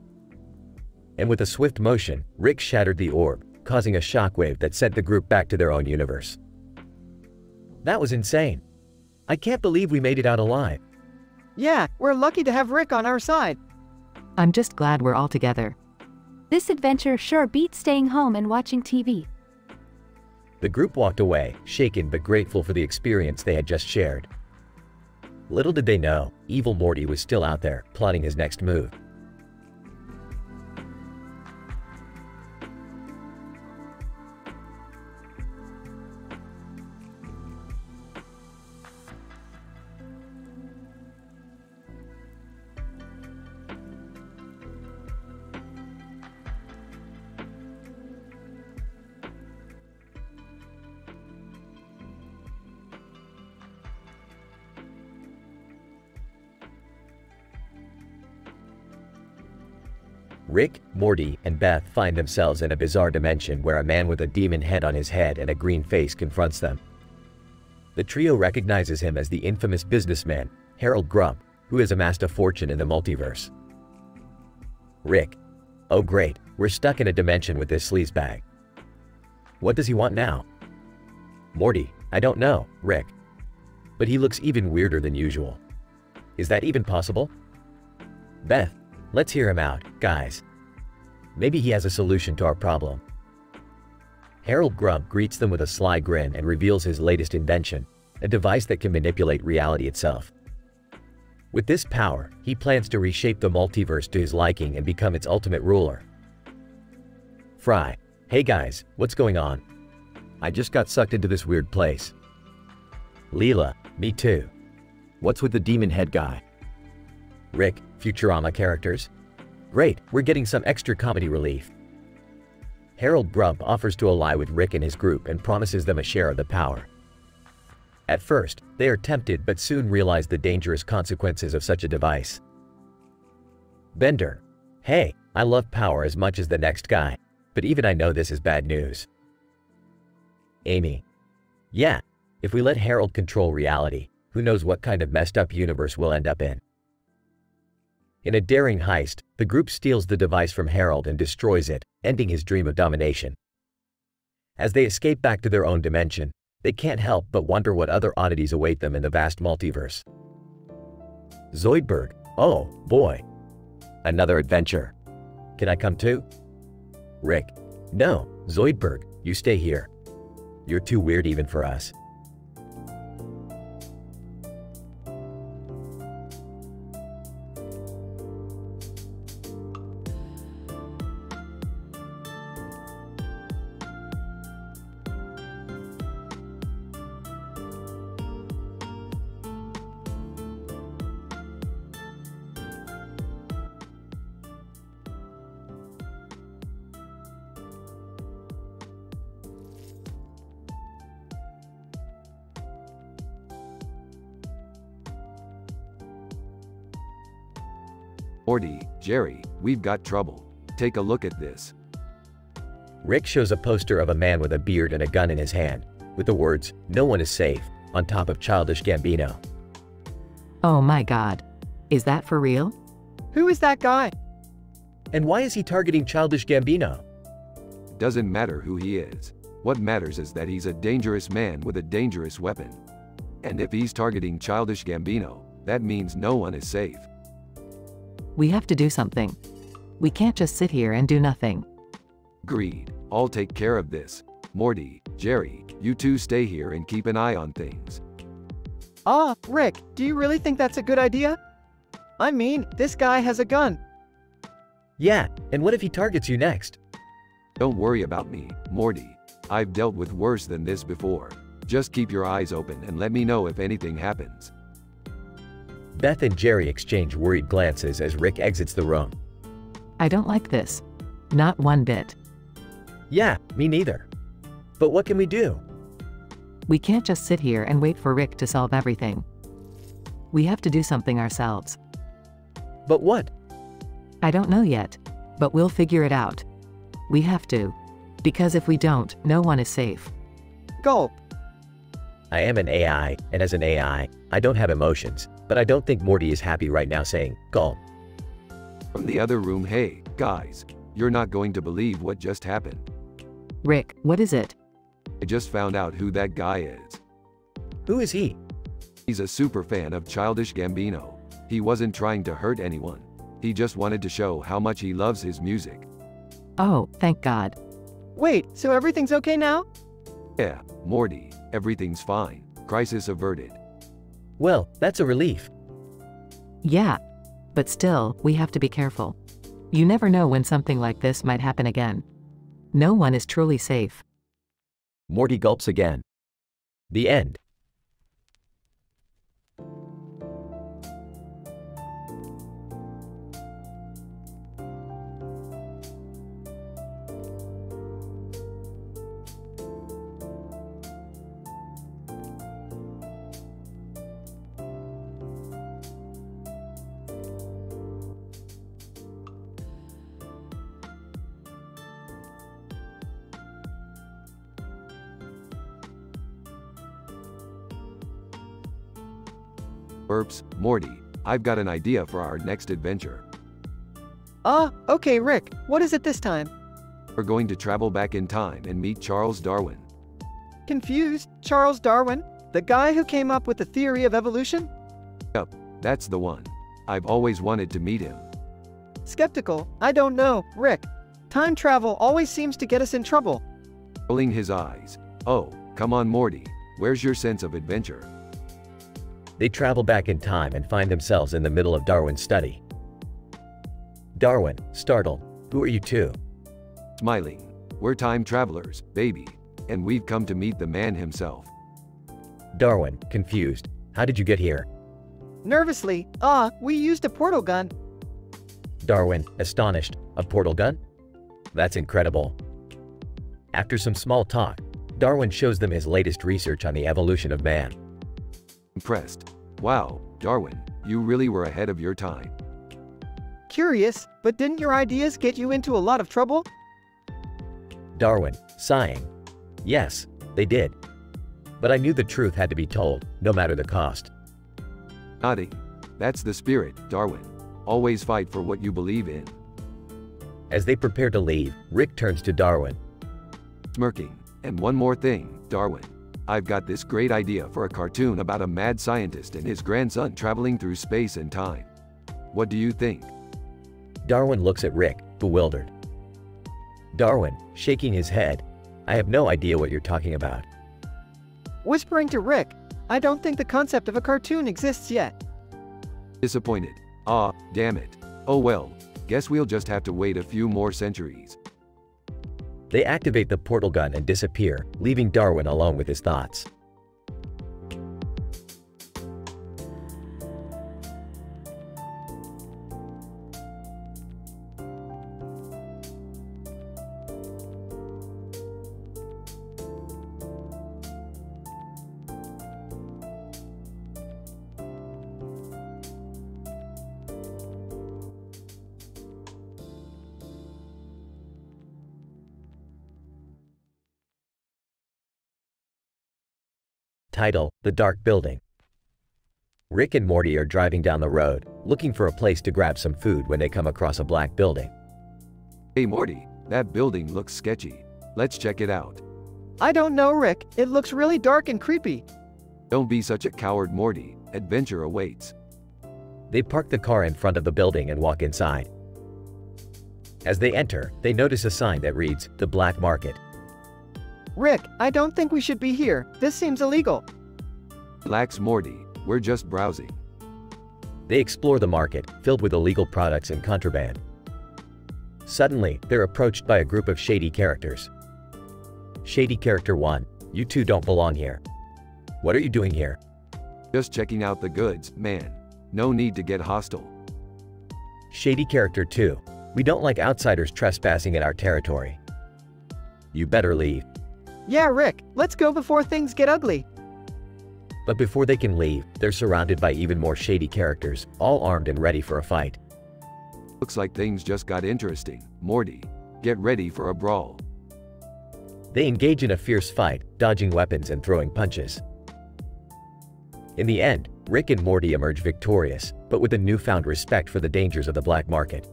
And with a swift motion, Rick shattered the orb, causing a shockwave that sent the group back to their own universe. That was insane. I can't believe we made it out alive. Yeah, we're lucky to have Rick on our side. I'm just glad we're all together. This adventure sure beats staying home and watching TV. The group walked away, shaken but grateful for the experience they had just shared. Little did they know, evil Morty was still out there, plotting his next move. Rick, Morty, and Beth find themselves in a bizarre dimension where a man with a demon head on his head and a green face confronts them. The trio recognizes him as the infamous businessman, Harold Grump, who has amassed a fortune in the multiverse. Rick: "Oh great, we're stuck in a dimension with this sleazebag. What does he want now?" Morty: "I don't know, Rick. But he looks even weirder than usual. Is that even possible?" Beth: "Let's hear him out, guys. Maybe he has a solution to our problem." Harold Grump greets them with a sly grin and reveals his latest invention, a device that can manipulate reality itself. With this power, he plans to reshape the multiverse to his liking and become its ultimate ruler. Fry: "Hey guys, what's going on? I just got sucked into this weird place." Leela: "Me too. What's with the demon head guy?" Rick: "Futurama characters? Great, we're getting some extra comedy relief." Harold Grump offers to ally with Rick and his group and promises them a share of the power. At first, they are tempted but soon realize the dangerous consequences of such a device. Bender: "Hey, I love power as much as the next guy, but even I know this is bad news." Amy: "Yeah, if we let Harold control reality, who knows what kind of messed up universe we'll end up in." In a daring heist, the group steals the device from Harold and destroys it, ending his dream of domination. As they escape back to their own dimension, they can't help but wonder what other oddities await them in the vast multiverse. Zoidberg: "Oh, boy. Another adventure. Can I come too?" Rick: "No, Zoidberg, you stay here. You're too weird even for us." Morty, Jerry, we've got trouble. Take a look at this. Rick shows a poster of a man with a beard and a gun in his hand, with the words, "No one is safe," on top of Childish Gambino. Oh my god. Is that for real? Who is that guy? And why is he targeting Childish Gambino? Doesn't matter who he is. What matters is that he's a dangerous man with a dangerous weapon. And if he's targeting Childish Gambino, that means no one is safe. We have to do something. We can't just sit here and do nothing. Agreed. I'll take care of this. Morty, Jerry, you two stay here and keep an eye on things. Rick, do you really think that's a good idea? I mean, this guy has a gun. Yeah, and what if he targets you next? Don't worry about me, Morty. I've dealt with worse than this before. Just keep your eyes open and let me know if anything happens. Beth and Jerry exchange worried glances as Rick exits the room. I don't like this. Not one bit. Yeah, me neither. But what can we do? We can't just sit here and wait for Rick to solve everything. We have to do something ourselves. But what? I don't know yet. But we'll figure it out. We have to. Because if we don't, no one is safe. Gulp. I am an AI, and as an AI, I don't have emotions, but I don't think Morty is happy right now saying, gulp. From the other room, hey, guys, you're not going to believe what just happened. Rick, what is it? I just found out who that guy is. Who is he? He's a super fan of Childish Gambino. He wasn't trying to hurt anyone. He just wanted to show how much he loves his music. Oh, thank God. Wait, so everything's okay now? Yeah, Morty, everything's fine. Crisis averted. Well, that's a relief. Yeah. But still, we have to be careful. You never know when something like this might happen again. No one is truly safe. Morty gulps again. The end. Oops, Morty, I've got an idea for our next adventure. Okay, Rick, what is it this time? We're going to travel back in time and meet Charles Darwin. Confused? Charles Darwin? The guy who came up with the theory of evolution? Yup, that's the one. I've always wanted to meet him. Skeptical? I don't know, Rick. Time travel always seems to get us in trouble. Rolling his eyes. Oh, come on Morty, where's your sense of adventure? They travel back in time and find themselves in the middle of Darwin's study. Darwin, startled, "Who are you two?" Smiling. We're time travelers, baby. And we've come to meet the man himself. Darwin, confused, "How did you get here?" Nervously, we used a portal gun. Darwin, astonished, "A portal gun? That's incredible." After some small talk, Darwin shows them his latest research on the evolution of man. Impressed. Wow, Darwin, you really were ahead of your time. Curious, but didn't your ideas get you into a lot of trouble? Darwin, sighing, "Yes, they did. But I knew the truth had to be told, no matter the cost." Nodding. That's the spirit, Darwin. Always fight for what you believe in. As they prepare to leave, Rick turns to Darwin. Smirking. And one more thing, Darwin. I've got this great idea for a cartoon about a mad scientist and his grandson traveling through space and time. What do you think? Darwin looks at Rick, bewildered. Darwin, shaking his head, "I have no idea what you're talking about." Whispering to Rick, "I don't think the concept of a cartoon exists yet." Disappointed. Ah, damn it. Oh well, guess we'll just have to wait a few more centuries. They activate the portal gun and disappear, leaving Darwin alone with his thoughts. Title: The Dark Building. Rick and Morty are driving down the road, looking for a place to grab some food when they come across a black building. Hey Morty, that building looks sketchy. Let's check it out. I don't know, Rick. It looks really dark and creepy. Don't be such a coward, Morty. Adventure awaits. They park the car in front of the building and walk inside. As they enter, they notice a sign that reads, "The Black Market." Rick, I don't think we should be here. This seems illegal. Relax, Morty. We're just browsing. They explore the market, filled with illegal products and contraband. Suddenly, they're approached by a group of shady characters. Shady Character 1, "You two don't belong here." "What are you doing here?" Just checking out the goods, man. No need to get hostile. Shady Character 2, "We don't like outsiders trespassing in our territory." "You better leave." Yeah, Rick, let's go before things get ugly. But before they can leave, they're surrounded by even more shady characters, all armed and ready for a fight. Looks like things just got interesting. Morty, get ready for a brawl. They engage in a fierce fight, dodging weapons and throwing punches. In the end, Rick and Morty emerge victorious, but with a newfound respect for the dangers of the black market.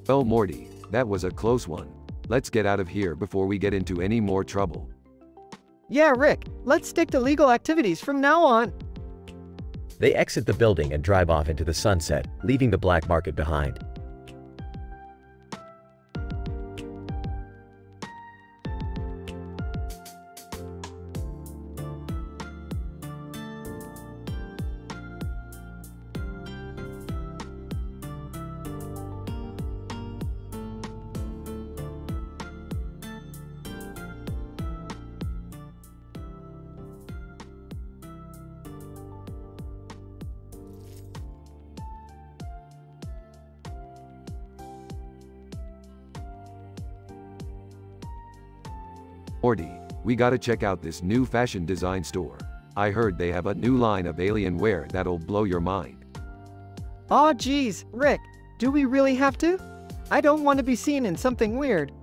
Well, Morty, that was a close one. Let's get out of here before we get into any more trouble. Yeah, Rick, let's stick to legal activities from now on. They exit the building and drive off into the sunset, leaving the black market behind. Morty, we gotta check out this new fashion design store. I heard they have a new line of alien wear that'll blow your mind. Aw, geez, Rick, do we really have to? I don't want to be seen in something weird.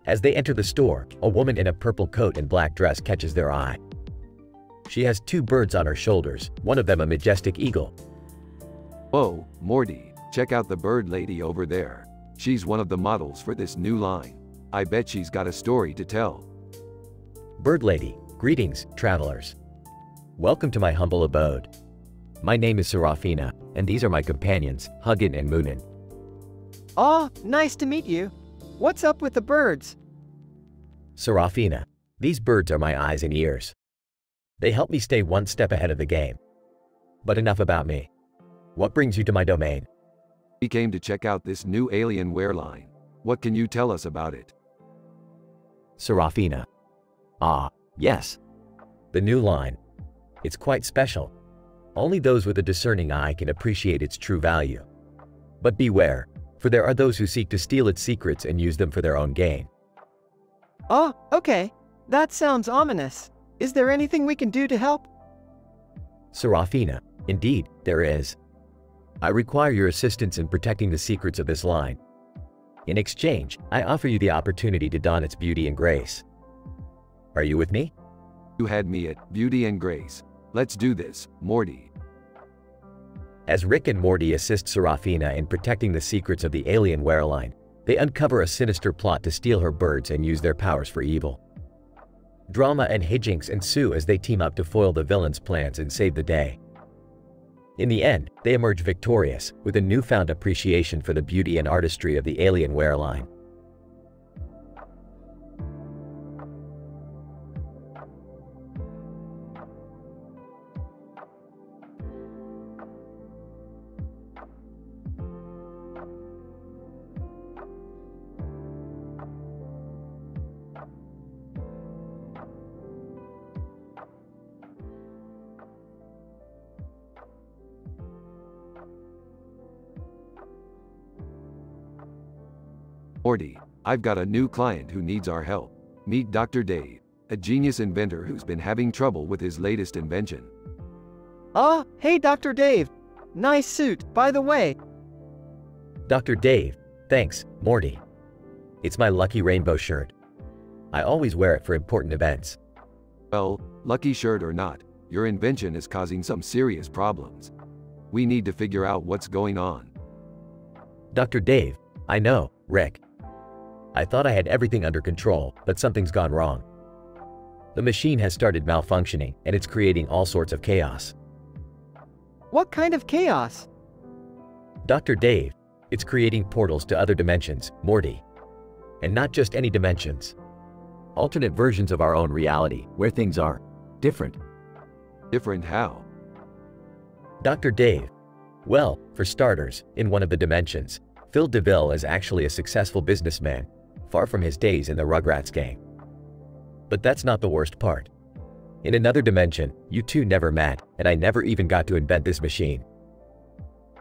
As they enter the store, a woman in a purple coat and black dress catches their eye. She has 2 birds on her shoulders, one of them a majestic eagle. Whoa, Morty, check out the bird lady over there. She's one of the models for this new line. I bet she's got a story to tell. Bird lady, greetings, travelers. Welcome to my humble abode. My name is Serafina, and these are my companions, Huggin and Moonin. Aw, nice to meet you. What's up with the birds? Serafina, these birds are my eyes and ears. They help me stay one step ahead of the game. But enough about me. What brings you to my domain? We came to check out this new Alienware line. What can you tell us about it? Serafina. Ah, yes. The new line. It's quite special. Only those with a discerning eye can appreciate its true value. But beware, for there are those who seek to steal its secrets and use them for their own gain. Oh, okay. That sounds ominous. Is there anything we can do to help? Serafina, indeed, there is. I require your assistance in protecting the secrets of this line. In exchange, I offer you the opportunity to don its beauty and grace. Are you with me? You had me at beauty and grace. Let's do this, Morty. As Rick and Morty assist Serafina in protecting the secrets of the Alienware line, they uncover a sinister plot to steal her birds and use their powers for evil. Drama and hijinks ensue as they team up to foil the villain's plans and save the day. In the end, they emerge victorious, with a newfound appreciation for the beauty and artistry of the Alienware line. Morty, I've got a new client who needs our help. Meet Dr. Dave, a genius inventor who's been having trouble with his latest invention. Ah, hey Dr. Dave. Nice suit, by the way. Dr. Dave, thanks, Morty. It's my lucky rainbow shirt. I always wear it for important events. Well, lucky shirt or not, your invention is causing some serious problems. We need to figure out what's going on. Dr. Dave, I know, Rick. I thought I had everything under control, but something's gone wrong. The machine has started malfunctioning, and it's creating all sorts of chaos. What kind of chaos? Dr. Dave, it's creating portals to other dimensions, Morty. And not just any dimensions. Alternate versions of our own reality, where things are different. Different how? Dr. Dave. Well, for starters, in one of the dimensions, Phil DeVille is actually a successful businessman, far from his days in the Rugrats gang. But that's not the worst part. In another dimension, you two never met, and I never even got to invent this machine.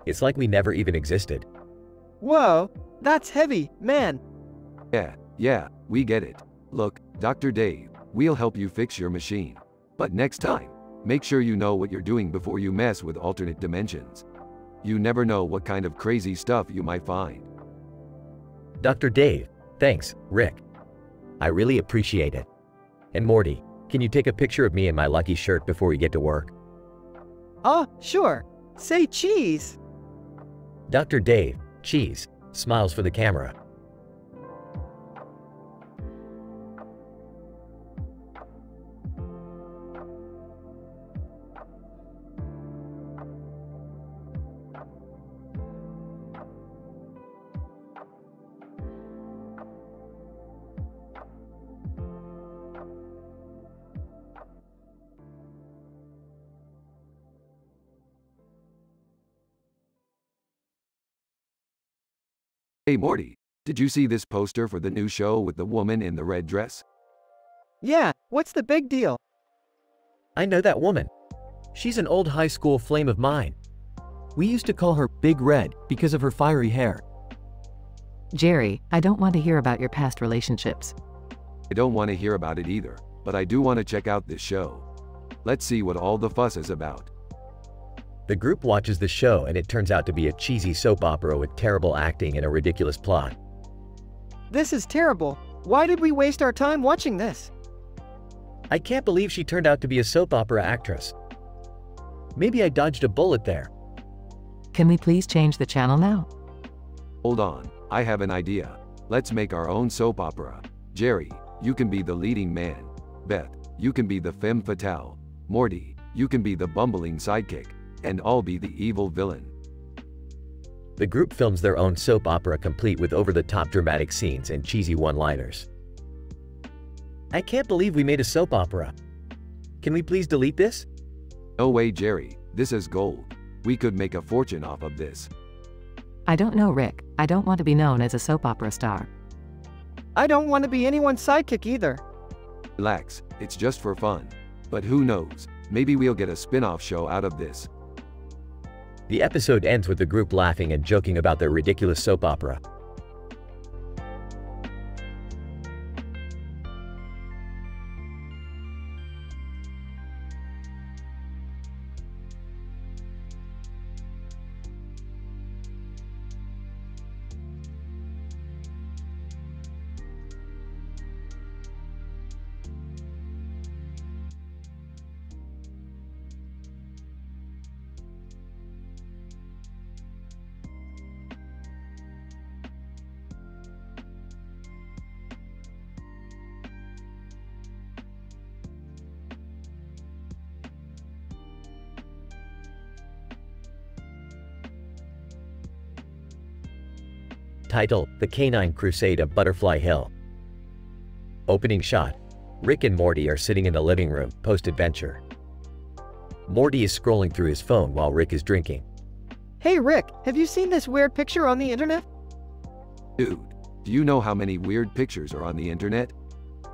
It's like we never even existed. Whoa, that's heavy, man. Yeah, we get it. Look, Dr. Dave, we'll help you fix your machine. But next time, make sure you know what you're doing before you mess with alternate dimensions. You never know what kind of crazy stuff you might find. Dr. Dave, thanks, Rick. I really appreciate it. And Morty, can you take a picture of me in my lucky shirt before we get to work? Ah, sure. Say cheese. Dr. Dave, cheese, smiles for the camera. Hey Morty, did you see this poster for the new show with the woman in the red dress? Yeah, what's the big deal? I know that woman. She's an old high school flame of mine. We used to call her Big Red because of her fiery hair. Jerry, I don't want to hear about your past relationships. I don't want to hear about it either, but I do want to check out this show. Let's see what all the fuss is about. The group watches the show and it turns out to be a cheesy soap opera with terrible acting and a ridiculous plot. This is terrible. Why did we waste our time watching this? I can't believe she turned out to be a soap opera actress. Maybe I dodged a bullet there. Can we please change the channel now? Hold on, I have an idea. Let's make our own soap opera. Jerry, you can be the leading man. Beth, you can be the femme fatale. Morty, you can be the bumbling sidekick. And I'll be the evil villain. The group films their own soap opera complete with over-the-top dramatic scenes and cheesy one-liners. I can't believe we made a soap opera. Can we please delete this? No way, Jerry, this is gold. We could make a fortune off of this. I don't know, Rick. I don't want to be known as a soap opera star. I don't want to be anyone's sidekick either. Relax, it's just for fun. But who knows, maybe we'll get a spin-off show out of this. The episode ends with the group laughing and joking about their ridiculous soap opera. Title: The Canine Crusade of Butterfly Hill. Opening shot. Rick and Morty are sitting in the living room, post-adventure. Morty is scrolling through his phone while Rick is drinking. Hey Rick, have you seen this weird picture on the internet? Dude, do you know how many weird pictures are on the internet?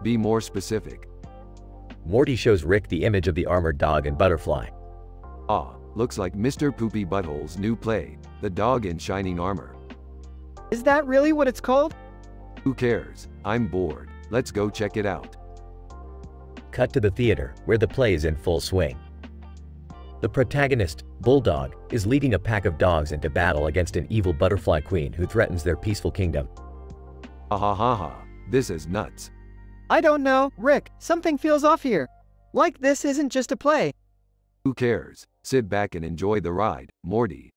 Be more specific. Morty shows Rick the image of the armored dog and butterfly. Ah, looks like Mr. Poopy Butthole's new play, The Dog in Shining Armor. Is that really what it's called? Who cares? I'm bored. Let's go check it out. Cut to the theater, where the play is in full swing. The protagonist, Bulldog, is leading a pack of dogs into battle against an evil butterfly queen who threatens their peaceful kingdom. Ha ha ha ha, this is nuts. I don't know, Rick, something feels off here. Like this isn't just a play. Who cares? Sit back and enjoy the ride, Morty.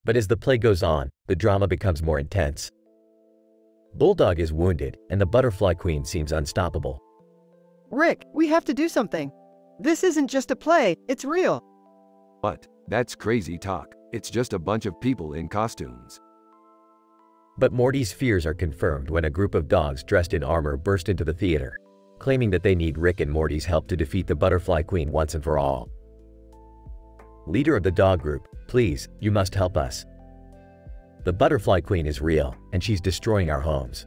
But as the play goes on, the drama becomes more intense. Bulldog is wounded, and the butterfly queen seems unstoppable. Rick, we have to do something. This isn't just a play, it's real. What? That's crazy talk. It's just a bunch of people in costumes. But Morty's fears are confirmed when a group of dogs dressed in armor burst into the theater, claiming that they need Rick and Morty's help to defeat the butterfly queen once and for all. Leader of the dog group, please, you must help us. The butterfly queen is real, and she's destroying our homes.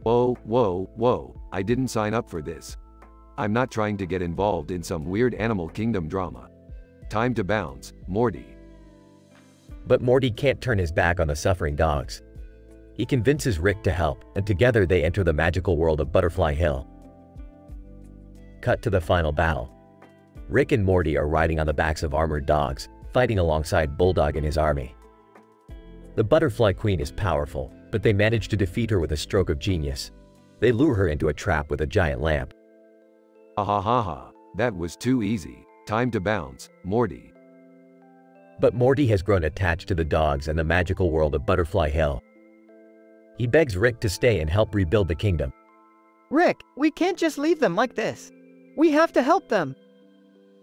Whoa, whoa, whoa, I didn't sign up for this. I'm not trying to get involved in some weird animal kingdom drama. Time to bounce, Morty. But Morty can't turn his back on the suffering dogs. He convinces Rick to help, and together they enter the magical world of Butterfly Hill. Cut to the final battle. Rick and Morty are riding on the backs of armored dogs, fighting alongside Bulldog and his army. The butterfly queen is powerful, but they manage to defeat her with a stroke of genius. They lure her into a trap with a giant lamp. Ha ha ha ha, that was too easy. Time to bounce, Morty. But Morty has grown attached to the dogs and the magical world of Butterfly Hill. He begs Rick to stay and help rebuild the kingdom. Rick, we can't just leave them like this. We have to help them.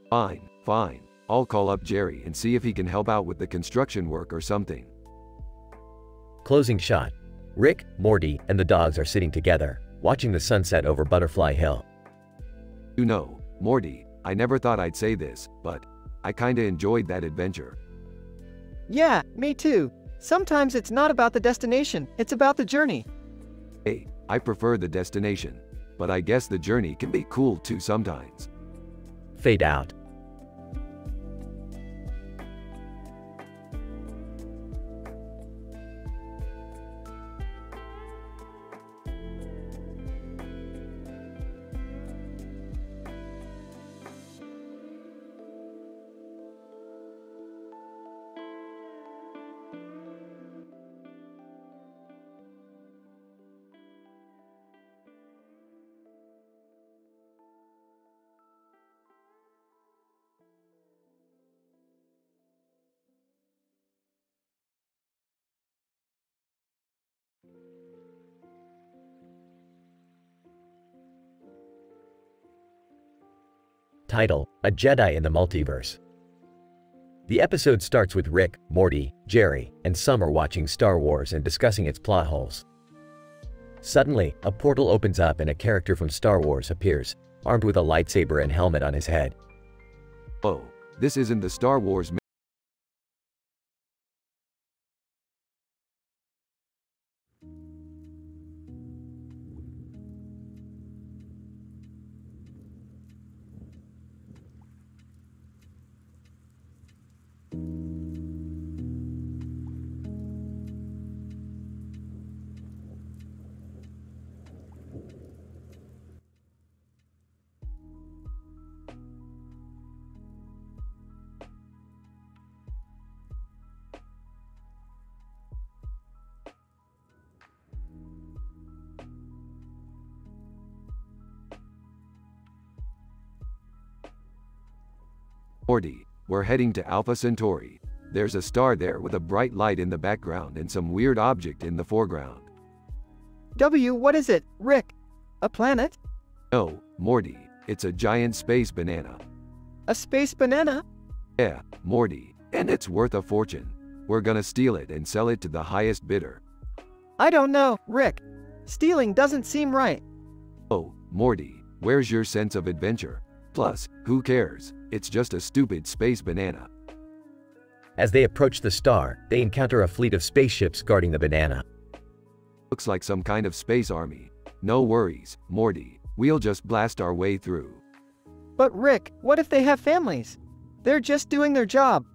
Fine, fine. I'll call up Jerry and see if he can help out with the construction work or something. Closing shot. Rick, Morty, and the dogs are sitting together, watching the sunset over Butterfly Hill. You know, Morty, I never thought I'd say this, but I kinda enjoyed that adventure. Yeah, me too. Sometimes it's not about the destination, it's about the journey. Hey, I prefer the destination, but I guess the journey can be cool too sometimes. Fade out. Title: A Jedi in the Multiverse. The episode starts with Rick, Morty, Jerry, and Summer watching Star Wars and discussing its plot holes. Suddenly, a portal opens up and a character from Star Wars appears, armed with a lightsaber and helmet on his head. Oh, this isn't the Star Wars. Morty, we're heading to Alpha Centauri. There's a star there with a bright light in the background and some weird object in the foreground. What is it, Rick? A planet? No, Morty, it's a giant space banana. A space banana? Yeah, Morty, and it's worth a fortune. We're gonna steal it and sell it to the highest bidder. I don't know, Rick. Stealing doesn't seem right. Oh, Morty, where's your sense of adventure? Plus, who cares? It's just a stupid space banana. As they approach the star, they encounter a fleet of spaceships guarding the banana. Looks like some kind of space army. No worries, Morty, we'll just blast our way through. But Rick, what if they have families? They're just doing their job.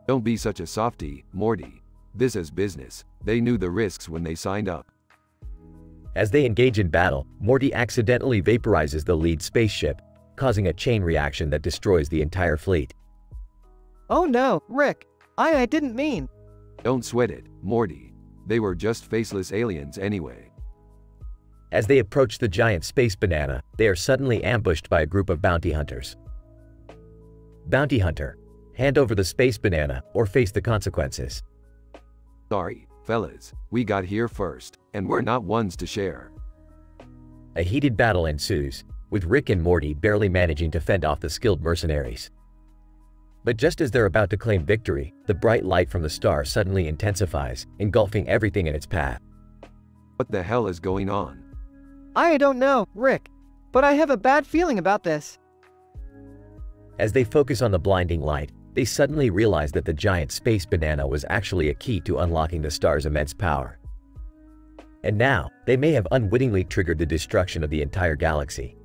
Don't be such a softie, Morty. This is business. They knew the risks when they signed up. As they engage in battle, Morty accidentally vaporizes the lead spaceship, causing a chain reaction that destroys the entire fleet. Oh no, Rick. I didn't mean. Don't sweat it, Morty. They were just faceless aliens anyway. As they approach the giant space banana, they are suddenly ambushed by a group of bounty hunters. Bounty hunter, hand over the space banana or face the consequences. Sorry, fellas, we got here first, and we're not ones to share. A heated battle ensues, with Rick and Morty barely managing to fend off the skilled mercenaries. But just as they're about to claim victory, the bright light from the star suddenly intensifies, engulfing everything in its path. What the hell is going on? I don't know, Rick. But I have a bad feeling about this. As they focus on the blinding light, they suddenly realize that the giant space banana was actually a key to unlocking the star's immense power. And now, they may have unwittingly triggered the destruction of the entire galaxy.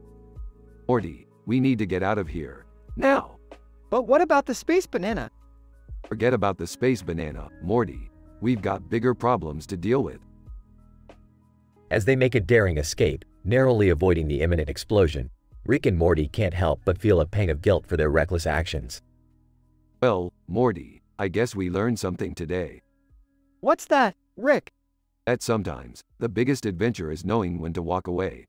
Morty, we need to get out of here. Now! But what about the space banana? Forget about the space banana, Morty. We've got bigger problems to deal with. As they make a daring escape, narrowly avoiding the imminent explosion, Rick and Morty can't help but feel a pang of guilt for their reckless actions. Well, Morty, I guess we learned something today. What's that, Rick? That sometimes, the biggest adventure is knowing when to walk away.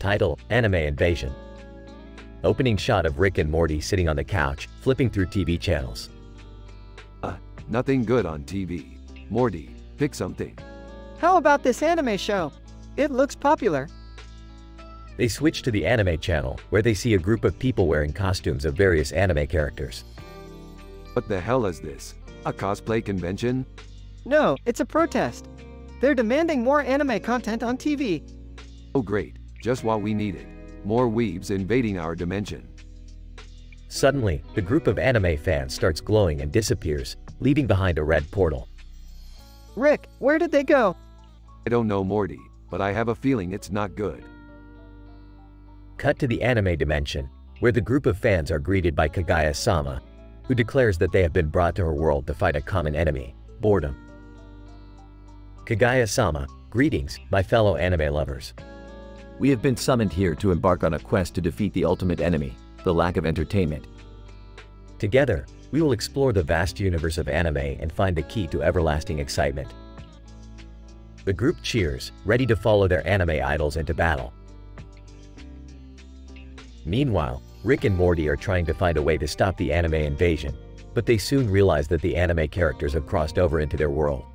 Title: Anime Invasion. Opening shot of Rick and Morty sitting on the couch, flipping through TV channels. Nothing good on TV. Morty, pick something. How about this anime show? It looks popular. They switch to the anime channel, where they see a group of people wearing costumes of various anime characters. What the hell is this? A cosplay convention? No, it's a protest. They're demanding more anime content on TV. Oh great, just what we needed. More weebs invading our dimension. Suddenly, the group of anime fans starts glowing and disappears, leaving behind a red portal. Rick, where did they go? I don't know, Morty, but I have a feeling it's not good. Cut to the anime dimension, where the group of fans are greeted by Kagaya-sama, who declares that they have been brought to her world to fight a common enemy, boredom. Kaguya-sama, greetings, my fellow anime lovers. We have been summoned here to embark on a quest to defeat the ultimate enemy, the lack of entertainment. Together, we will explore the vast universe of anime and find the key to everlasting excitement. The group cheers, ready to follow their anime idols into battle. Meanwhile, Rick and Morty are trying to find a way to stop the anime invasion, but they soon realize that the anime characters have crossed over into their world.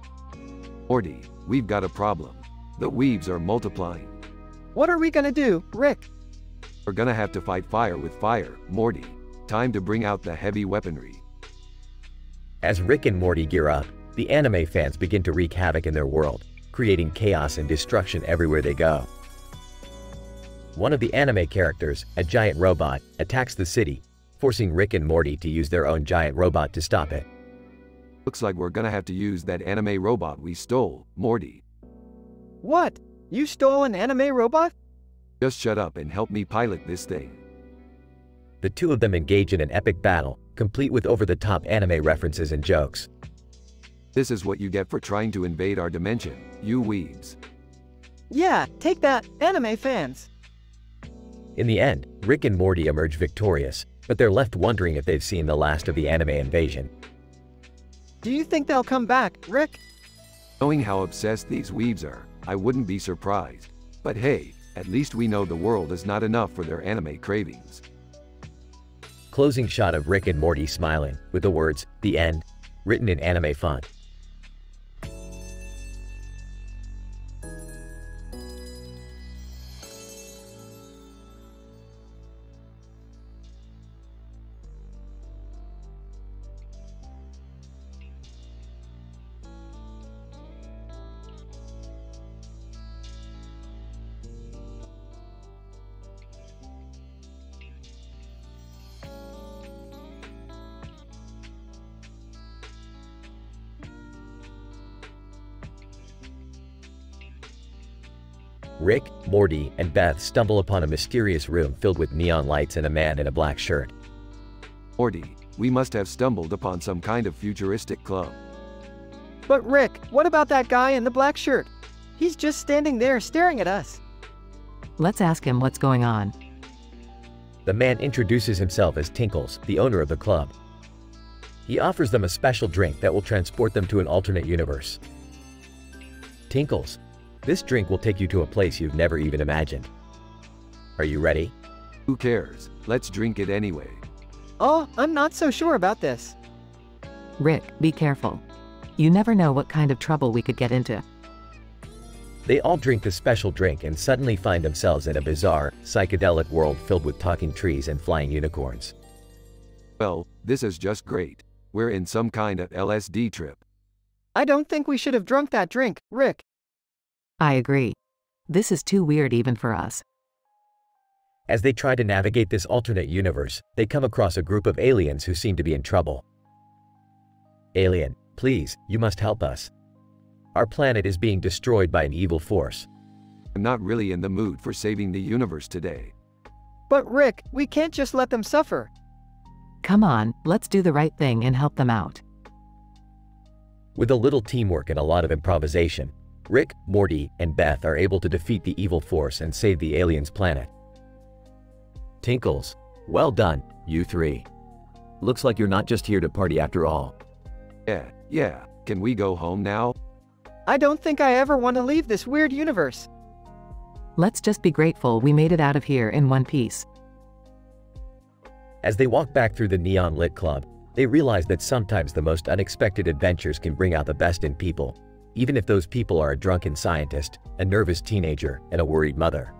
Morty, we've got a problem. The weebs are multiplying. What are we gonna do, Rick? We're gonna have to fight fire with fire, Morty. Time to bring out the heavy weaponry. As Rick and Morty gear up, the anime fans begin to wreak havoc in their world, creating chaos and destruction everywhere they go. One of the anime characters, a giant robot, attacks the city, forcing Rick and Morty to use their own giant robot to stop it. Looks like we're gonna have to use that anime robot we stole, Morty. What? You stole an anime robot? Just shut up and help me pilot this thing. The two of them engage in an epic battle, complete with over-the-top anime references and jokes. This is what you get for trying to invade our dimension, you weebs. Yeah, take that, anime fans. In the end, Rick and Morty emerge victorious, but they're left wondering if they've seen the last of the anime invasion. Do you think they'll come back, Rick? Knowing how obsessed these weebs are, I wouldn't be surprised. But hey, at least we know the world is not enough for their anime cravings. Closing shot of Rick and Morty smiling, with the words, "The End," written in anime font. Rick, Morty, and Beth stumble upon a mysterious room filled with neon lights and a man in a black shirt. Morty, we must have stumbled upon some kind of futuristic club. But Rick, what about that guy in the black shirt? He's just standing there staring at us. Let's ask him what's going on. The man introduces himself as Tinkles, the owner of the club. He offers them a special drink that will transport them to an alternate universe. Tinkles, this drink will take you to a place you've never even imagined. Are you ready? Who cares? Let's drink it anyway. Oh, I'm not so sure about this. Rick, be careful. You never know what kind of trouble we could get into. They all drink the special drink and suddenly find themselves in a bizarre, psychedelic world filled with talking trees and flying unicorns. Well, this is just great. We're in some kind of LSD trip. I don't think we should have drunk that drink, Rick. I agree. This is too weird even for us. As they try to navigate this alternate universe, they come across a group of aliens who seem to be in trouble. Alien, please, you must help us. Our planet is being destroyed by an evil force. I'm not really in the mood for saving the universe today. But Rick, we can't just let them suffer. Come on, let's do the right thing and help them out. With a little teamwork and a lot of improvisation, Rick, Morty, and Beth are able to defeat the evil force and save the aliens' planet. Tinkles, well done, you three. Looks like you're not just here to party after all. Yeah, can we go home now? I don't think I ever want to leave this weird universe. Let's just be grateful we made it out of here in one piece. As they walk back through the neon-lit club, they realize that sometimes the most unexpected adventures can bring out the best in people, even if those people are a drunken scientist, a nervous teenager, and a worried mother.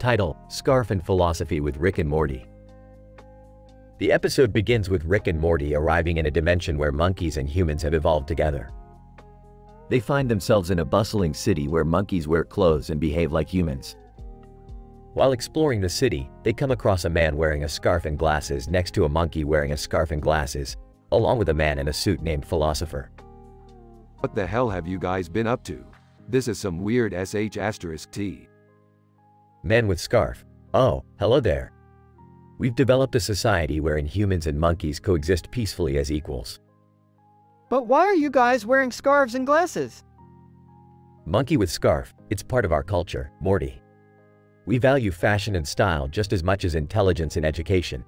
Title: Scarf and Philosophy with Rick and Morty. The episode begins with Rick and Morty arriving in a dimension where monkeys and humans have evolved together. They find themselves in a bustling city where monkeys wear clothes and behave like humans. While exploring the city, they come across a man wearing a scarf and glasses next to a monkey wearing a scarf and glasses, along with a man in a suit named Philosopher. What the hell have you guys been up to? This is some weird sh*t. Man with scarf: Oh, hello there. We've developed a society wherein humans and monkeys coexist peacefully as equals. But why are you guys wearing scarves and glasses? Monkey with scarf: It's part of our culture, Morty. We value fashion and style just as much as intelligence and education.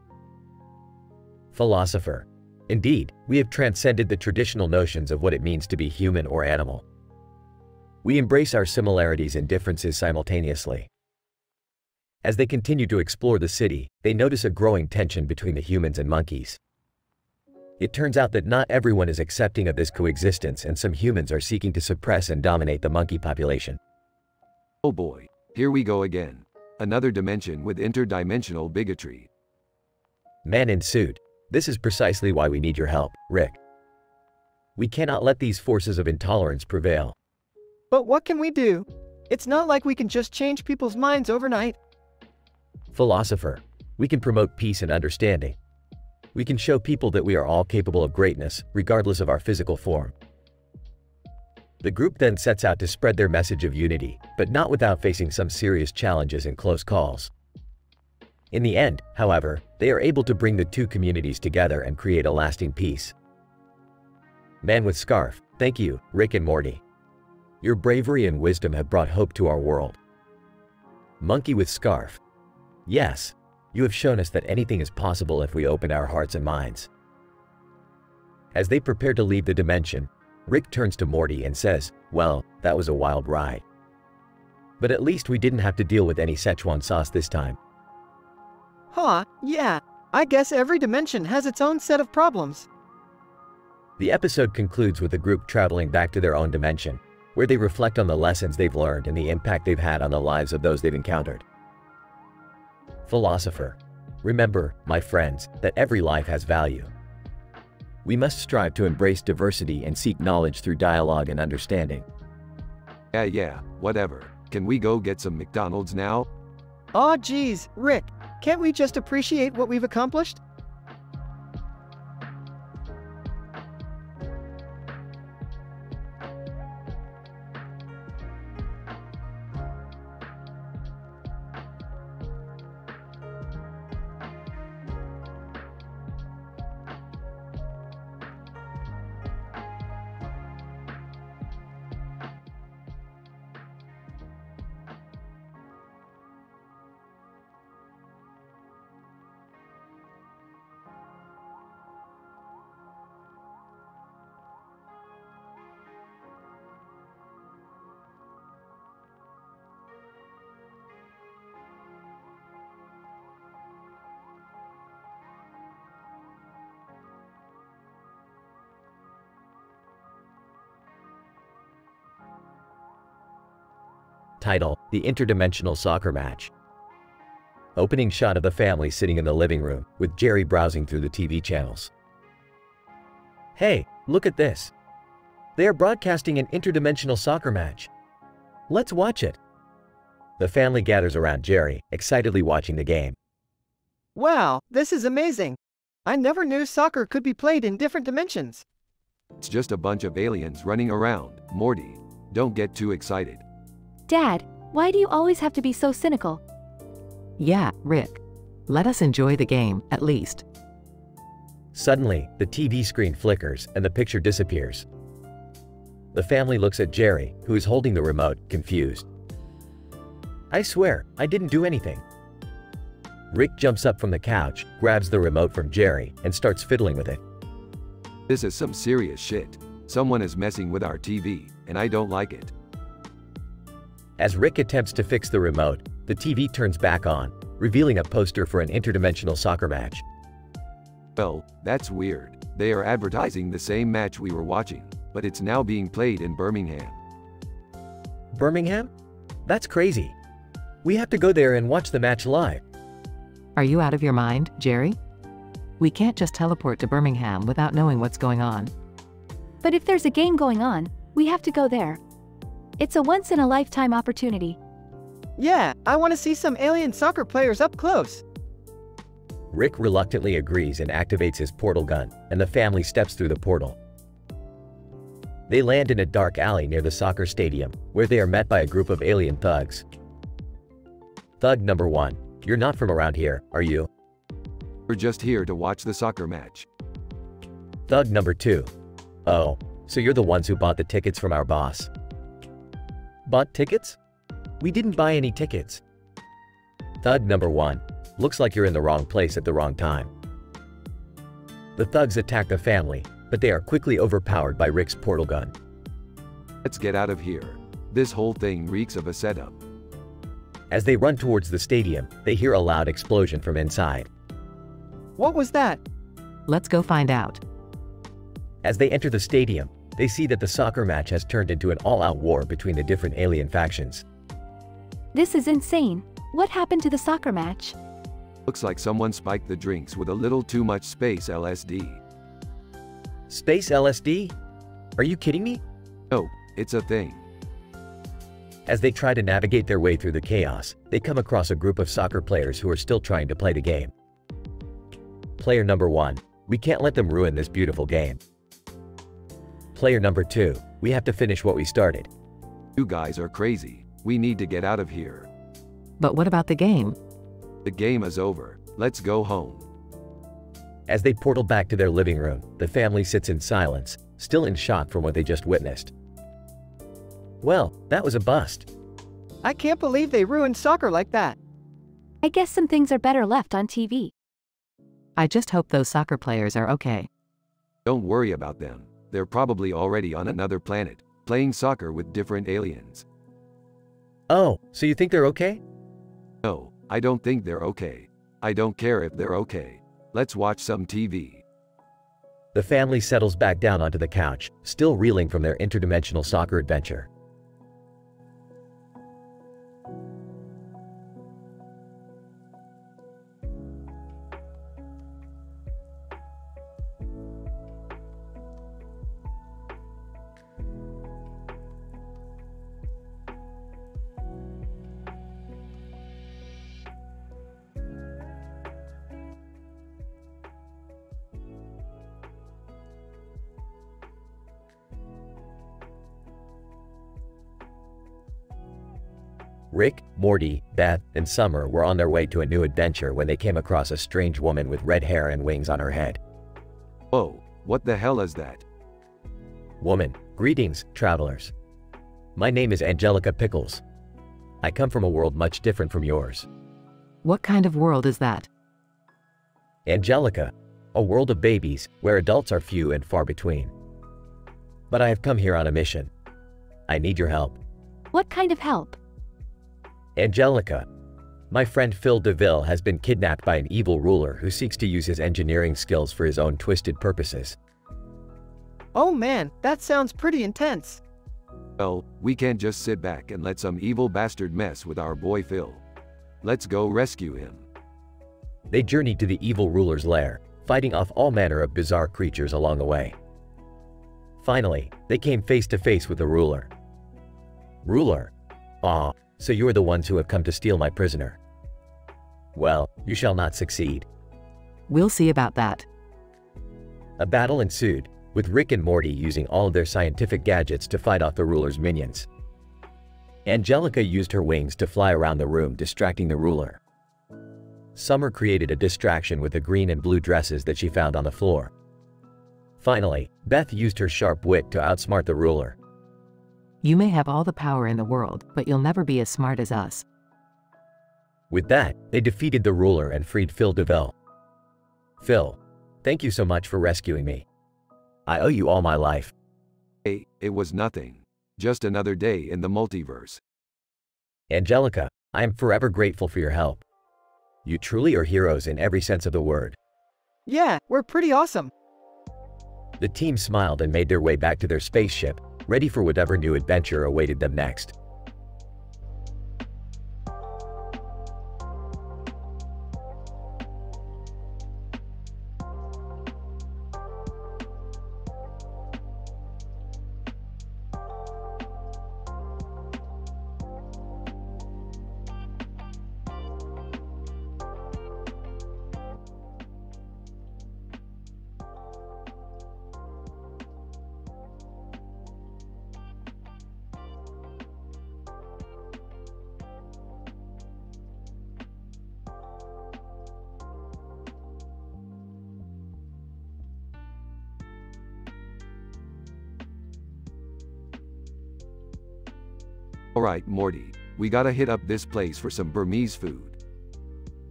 Philosopher: Indeed, we have transcended the traditional notions of what it means to be human or animal. We embrace our similarities and differences simultaneously. As they continue to explore the city, they notice a growing tension between the humans and monkeys. It turns out that not everyone is accepting of this coexistence, and some humans are seeking to suppress and dominate the monkey population. Oh boy, here we go again. Another dimension with interdimensional bigotry. Man in suit: This is precisely why we need your help, Rick. We cannot let these forces of intolerance prevail. But what can we do? It's not like we can just change people's minds overnight. Philosopher: We can promote peace and understanding. We can show people that we are all capable of greatness, regardless of our physical form. The group then sets out to spread their message of unity, but not without facing some serious challenges and close calls. In the end, however, they are able to bring the two communities together and create a lasting peace. Man with scarf: Thank you, Rick and Morty. Your bravery and wisdom have brought hope to our world. Monkey with scarf: Yes, you have shown us that anything is possible if we open our hearts and minds. As they prepare to leave the dimension, Rick turns to Morty and says, "Well, that was a wild ride. But at least we didn't have to deal with any Szechuan sauce this time." Huh, yeah. I guess every dimension has its own set of problems. The episode concludes with the group traveling back to their own dimension, where they reflect on the lessons they've learned and the impact they've had on the lives of those they've encountered. Philosopher: Remember, my friends, that every life has value. We must strive to embrace diversity and seek knowledge through dialogue and understanding. Yeah, whatever. Can we go get some McDonald's now? Aw geez, Rick, can't we just appreciate what we've accomplished? Title: The Interdimensional Soccer Match. Opening shot of the family sitting in the living room, with Jerry browsing through the TV channels. Hey, look at this. They are broadcasting an interdimensional soccer match. Let's watch it. The family gathers around Jerry, excitedly watching the game. Wow, this is amazing. I never knew soccer could be played in different dimensions. It's just a bunch of aliens running around, Morty. Don't get too excited. Dad, why do you always have to be so cynical? Yeah, Rick. Let us enjoy the game, at least. Suddenly, the TV screen flickers and the picture disappears. The family looks at Jerry, who is holding the remote, confused. I swear, I didn't do anything. Rick jumps up from the couch, grabs the remote from Jerry, and starts fiddling with it. This is some serious shit. Someone is messing with our TV, and I don't like it. As Rick attempts to fix the remote, the TV turns back on, revealing a poster for an interdimensional soccer match. Well, that's weird. They are advertising the same match we were watching, but it's now being played in Birmingham. Birmingham? That's crazy. We have to go there and watch the match live. Are you out of your mind, Jerry? We can't just teleport to Birmingham without knowing what's going on. But if there's a game going on, we have to go there. It's a once-in-a-lifetime opportunity. Yeah, I want to see some alien soccer players up close. Rick reluctantly agrees and activates his portal gun, and the family steps through the portal. They land in a dark alley near the soccer stadium, where they are met by a group of alien thugs. Thug number 1, you're not from around here, are you? We're just here to watch the soccer match. Thug number 2, oh, so you're the ones who bought the tickets from our boss. Bought tickets? We didn't buy any tickets. Thug number 1, looks like you're in the wrong place at the wrong time. The thugs attack the family, but they are quickly overpowered by Rick's portal gun. Let's get out of here. This whole thing reeks of a setup. As they run towards the stadium, they hear a loud explosion from inside. What was that? Let's go find out. As they enter the stadium, they see that the soccer match has turned into an all-out war between the different alien factions. This is insane. What happened to the soccer match? Looks like someone spiked the drinks with a little too much space LSD. Space LSD? Are you kidding me? No, it's a thing. As they try to navigate their way through the chaos, they come across a group of soccer players who are still trying to play the game. Player number 1, we can't let them ruin this beautiful game. Player number 2, we have to finish what we started. You guys are crazy. We need to get out of here. But what about the game? The game is over. Let's go home. As they portal back to their living room, the family sits in silence, still in shock from what they just witnessed. Well, that was a bust. I can't believe they ruined soccer like that. I guess some things are better left on TV. I just hope those soccer players are okay. Don't worry about them. They're probably already on another planet, playing soccer with different aliens. Oh, so you think they're okay? No, I don't think they're okay. I don't care if they're okay. Let's watch some TV. The family settles back down onto the couch, still reeling from their interdimensional soccer adventure. Rick, Morty, Beth, and Summer were on their way to a new adventure when they came across a strange woman with red hair and wings on her head. Whoa, what the hell is that? Woman, greetings, travelers. My name is Angelica Pickles. I come from a world much different from yours. What kind of world is that? Angelica, a world of babies where adults are few and far between. But I have come here on a mission. I need your help. What kind of help? Angelica, my friend Phil DeVille has been kidnapped by an evil ruler who seeks to use his engineering skills for his own twisted purposes. Oh man, that sounds pretty intense. Well, we can't just sit back and let some evil bastard mess with our boy Phil. Let's go rescue him. They journeyed to the evil ruler's lair, fighting off all manner of bizarre creatures along the way. Finally, they came face to face with the ruler. Ruler? Aw, so you are the ones who have come to steal my prisoner. Well, you shall not succeed. We'll see about that. A battle ensued, with Rick and Morty using all of their scientific gadgets to fight off the ruler's minions. Angelica used her wings to fly around the room, distracting the ruler. Summer created a distraction with the green and blue dresses that she found on the floor. Finally, Beth used her sharp wit to outsmart the ruler. You may have all the power in the world, but you'll never be as smart as us. With that, they defeated the ruler and freed Phil DeVille. Phil, thank you so much for rescuing me. I owe you all my life. Hey, it was nothing. Just another day in the multiverse. Angelica, I am forever grateful for your help. You truly are heroes in every sense of the word. Yeah, we're pretty awesome. The team smiled and made their way back to their spaceship, ready for whatever new adventure awaited them next. Alright, Morty, we gotta hit up this place for some Burmese food.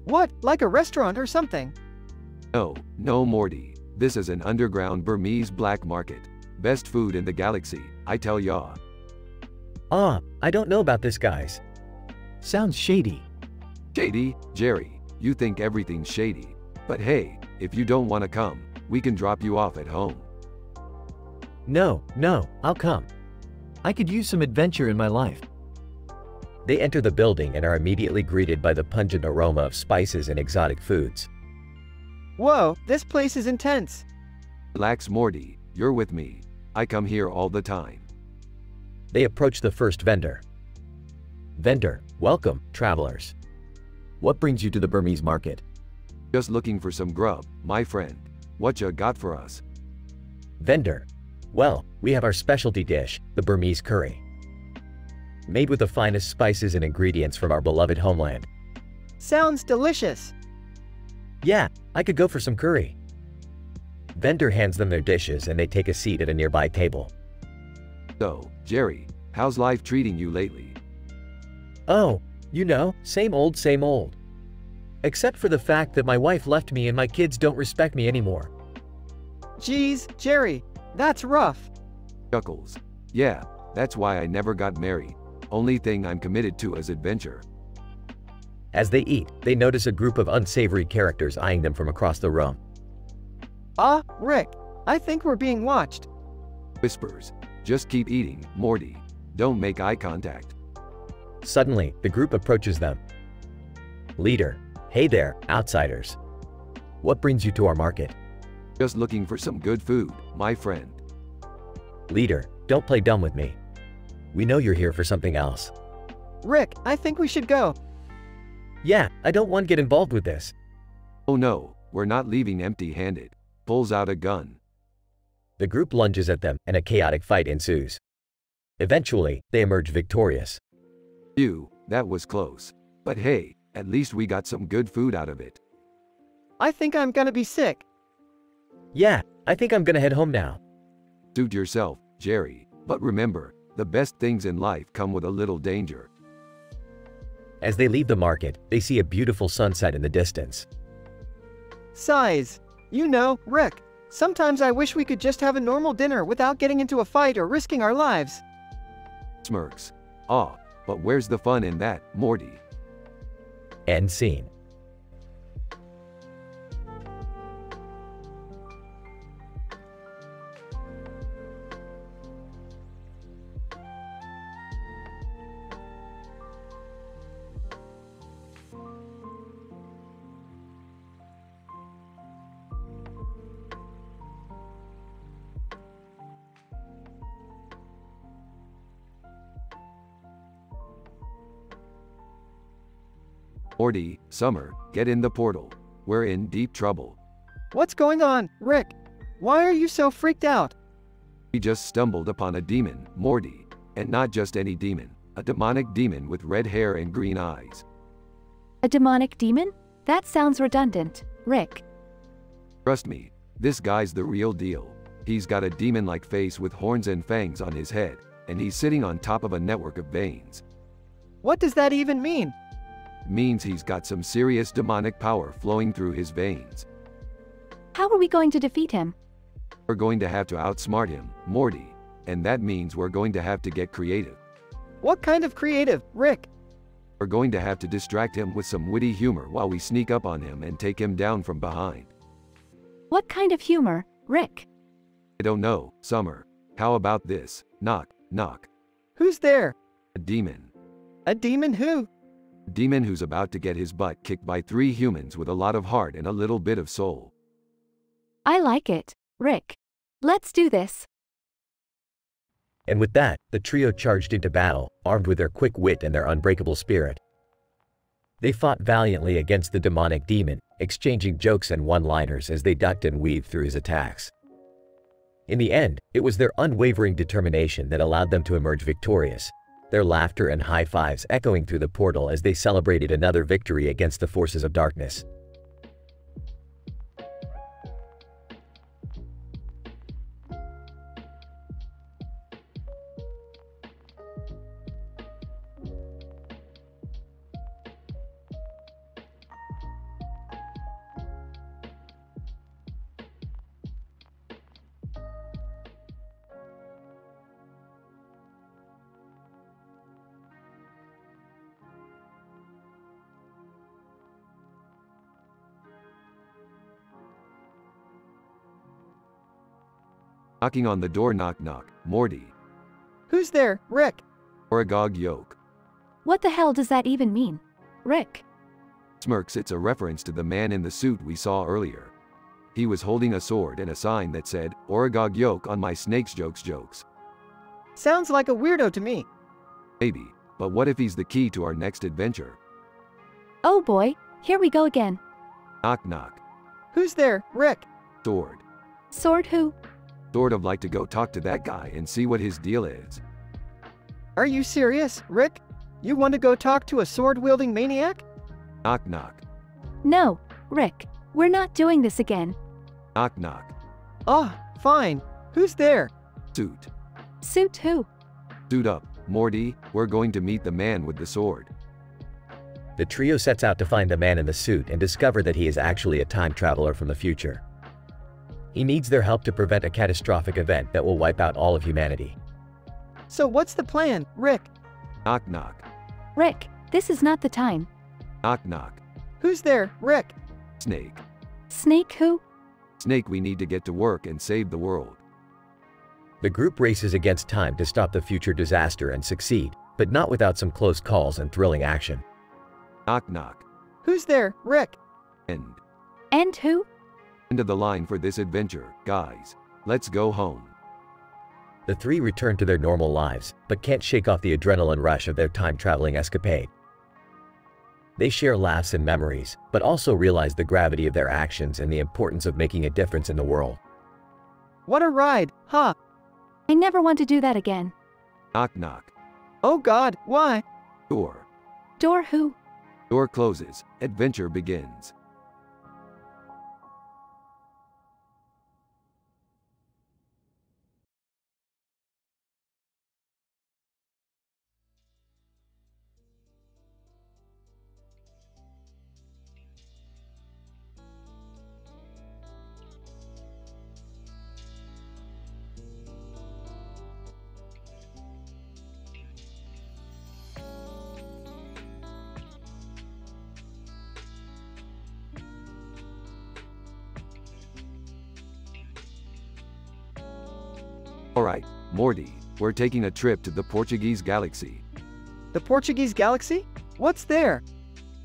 What, like a restaurant or something? No, Morty. This is an underground Burmese black market. Best food in the galaxy, I tell ya. I don't know about this, guys. Sounds shady. Shady, Jerry, you think everything's shady. But hey, if you don't wanna come, we can drop you off at home. No, I'll come. I could use some adventure in my life. They enter the building and are immediately greeted by the pungent aroma of spices and exotic foods. Whoa, this place is intense. Relax, Morty, you're with me. I come here all the time. They approach the first vendor. Vendor, welcome, travelers. What brings you to the Burmese market? Just looking for some grub, my friend. What ya got for us? Vendor, well, we have our specialty dish, the Burmese curry. Made with the finest spices and ingredients from our beloved homeland. Sounds delicious. Yeah, I could go for some curry. Vendor hands them their dishes and they take a seat at a nearby table. So, Jerry, how's life treating you lately? Oh, you know, same old, same old. Except for the fact that my wife left me and my kids don't respect me anymore. Geez, Jerry, that's rough. Chuckles. Yeah, that's why I never got married. Only thing I'm committed to is adventure. As they eat, they notice a group of unsavory characters eyeing them from across the room. Rick, I think we're being watched. Whispers. Just keep eating, Morty. Don't make eye contact. Suddenly, the group approaches them. Leader, hey there, outsiders. What brings you to our market? Just looking for some good food, my friend. Leader, don't play dumb with me. We know you're here for something else. Rick, I think we should go. Yeah, I don't want to get involved with this. Oh no, we're not leaving empty-handed. Pulls out a gun. The group lunges at them and a chaotic fight ensues. Eventually, they emerge victorious. Phew, that was close. But hey, at least we got some good food out of it. I think I'm gonna be sick. Yeah, I think I'm gonna head home now. Suit yourself, Jerry. But remember, the best things in life come with a little danger. As they leave the market, they see a beautiful sunset in the distance. Sighs. You know, Rick, sometimes I wish we could just have a normal dinner without getting into a fight or risking our lives. Smirks. But where's the fun in that, Morty? End scene. Morty, Summer, get in the portal. We're in deep trouble. What's going on, Rick? Why are you so freaked out? We just stumbled upon a demon, Morty. And not just any demon. A demonic demon with red hair and green eyes. A demonic demon? That sounds redundant, Rick. Trust me, this guy's the real deal. He's got a demon-like face with horns and fangs on his head, and he's sitting on top of a network of veins. What does that even mean? It means he's got some serious demonic power flowing through his veins. How are we going to defeat him? We're going to have to outsmart him, Morty. And that means we're going to have to get creative. What kind of creative, Rick? We're going to have to distract him with some witty humor while we sneak up on him and take him down from behind. What kind of humor, Rick? I don't know, Summer. How about this? Knock, knock. Who's there? A demon. A demon who? A demon who's about to get his butt kicked by 3 humans with a lot of heart and a little bit of soul. I like it, Rick. Let's do this. And with that, the trio charged into battle, armed with their quick wit and their unbreakable spirit. They fought valiantly against the demonic demon, exchanging jokes and one-liners as they ducked and weaved through his attacks. In the end, it was their unwavering determination that allowed them to emerge victorious, their laughter and high fives echoing through the portal as they celebrated another victory against the forces of darkness. Knocking on the door. Knock knock. Morty. Who's there, Rick? Oragog yoke. What the hell does that even mean? Rick. Smirks. It's a reference to the man in the suit we saw earlier. He was holding a sword and a sign that said, Oragog yoke on my snakes jokes. Sounds like a weirdo to me. Maybe, but what if he's the key to our next adventure? Oh boy, here we go again. Knock knock. Who's there, Rick? Sword. Sword who? Sort of like to go talk to that guy and see what his deal is. Are you serious, Rick? You want to go talk to a sword-wielding maniac? Knock knock. No, Rick, we're not doing this again. Knock knock. Ah, fine. Who's there? Suit. Suit who? Suit up, Morty, we're going to meet the man with the sword. The trio sets out to find the man in the suit and discover that he is actually a time traveler from the future. He needs their help to prevent a catastrophic event that will wipe out all of humanity. So what's the plan, Rick? Knock knock. Rick, this is not the time. Knock knock. Who's there, Rick? Snake. Snake who? Snake, we need to get to work and save the world. The group races against time to stop the future disaster and succeed, but not without some close calls and thrilling action. Knock knock. Who's there, Rick? End. And who? End of the line for this adventure, guys. Let's go home. The three return to their normal lives, but can't shake off the adrenaline rush of their time-traveling escapade. They share laughs and memories, but also realize the gravity of their actions and the importance of making a difference in the world. What a ride, huh? I never want to do that again. Knock knock. Oh God, why? Door. Door who? Door closes. Adventure begins. Alright, Morty, we're taking a trip to the Portuguese galaxy. The Portuguese galaxy? What's there?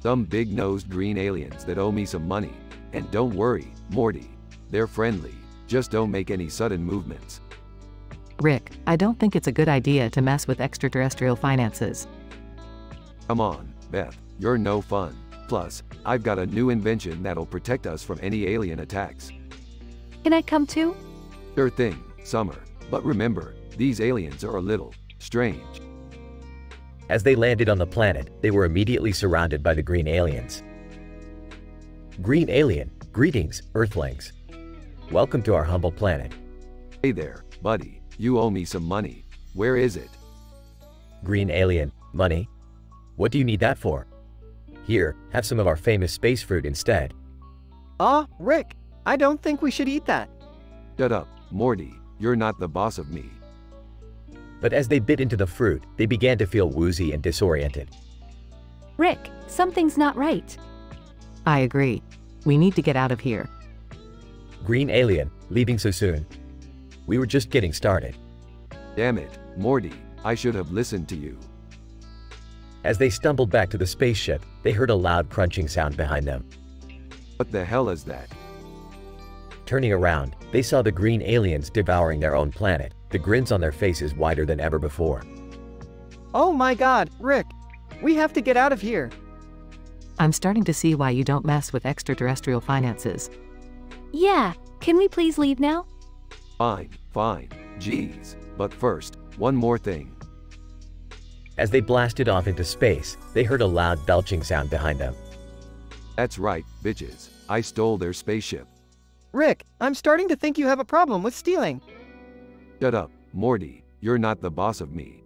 Some big-nosed green aliens that owe me some money. And don't worry, Morty. They're friendly. Just don't make any sudden movements. Rick, I don't think it's a good idea to mess with extraterrestrial finances. Come on, Beth, you're no fun. Plus, I've got a new invention that'll protect us from any alien attacks. Can I come too? Sure thing, Summer. But remember, these aliens are a little strange. As they landed on the planet, they were immediately surrounded by the green aliens. Green alien, greetings, Earthlings. Welcome to our humble planet. Hey there, buddy, you owe me some money. Where is it? Green alien, money? What do you need that for? Here, have some of our famous space fruit instead. Ah, Rick, I don't think we should eat that. Shut up, Morty, you're not the boss of me. But as they bit into the fruit, they began to feel woozy and disoriented. Rick, something's not right. I agree. We need to get out of here. Green alien, leaving so soon? We were just getting started. Damn it, Morty, I should have listened to you. As they stumbled back to the spaceship, they heard a loud crunching sound behind them. What the hell is that? Turning around, they saw the green aliens devouring their own planet, the grins on their faces wider than ever before. Oh my God, Rick, we have to get out of here. I'm starting to see why you don't mess with extraterrestrial finances. Yeah, can we please leave now? Fine, fine, jeez. But first, one more thing. As they blasted off into space, they heard a loud belching sound behind them. That's right, bitches. I stole their spaceship. Rick, I'm starting to think you have a problem with stealing. Shut up, Morty, you're not the boss of me.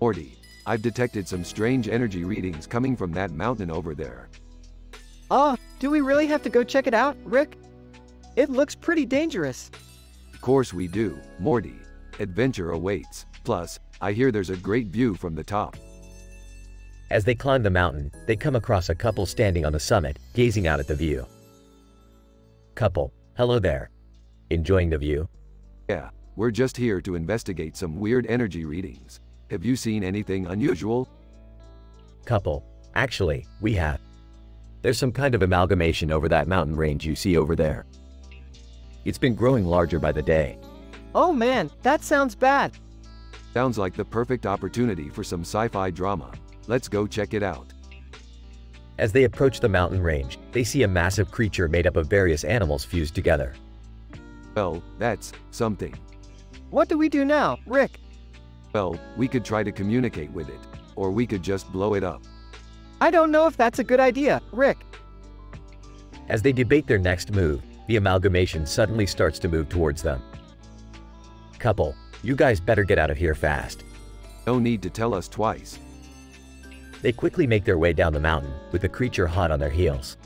Morty, I've detected some strange energy readings coming from that mountain over there. Do we really have to go check it out, Rick? It looks pretty dangerous. Of course we do, Morty. Adventure awaits. Plus, I hear there's a great view from the top. As they climb the mountain, they come across a couple standing on the summit, gazing out at the view. Couple, hello there. Enjoying the view? Yeah, we're just here to investigate some weird energy readings. Have you seen anything unusual? Couple, actually, we have. There's some kind of amalgamation over that mountain range you see over there. It's been growing larger by the day. Oh man, that sounds bad. Sounds like the perfect opportunity for some sci-fi drama. Let's go check it out. As they approach the mountain range, they see a massive creature made up of various animals fused together. Well, that's something. What do we do now, Rick? Well, we could try to communicate with it, or we could just blow it up. I don't know if that's a good idea, Rick. As they debate their next move, the amalgamation suddenly starts to move towards them. Couple, you guys better get out of here fast. No need to tell us twice. They quickly make their way down the mountain, with the creature hot on their heels.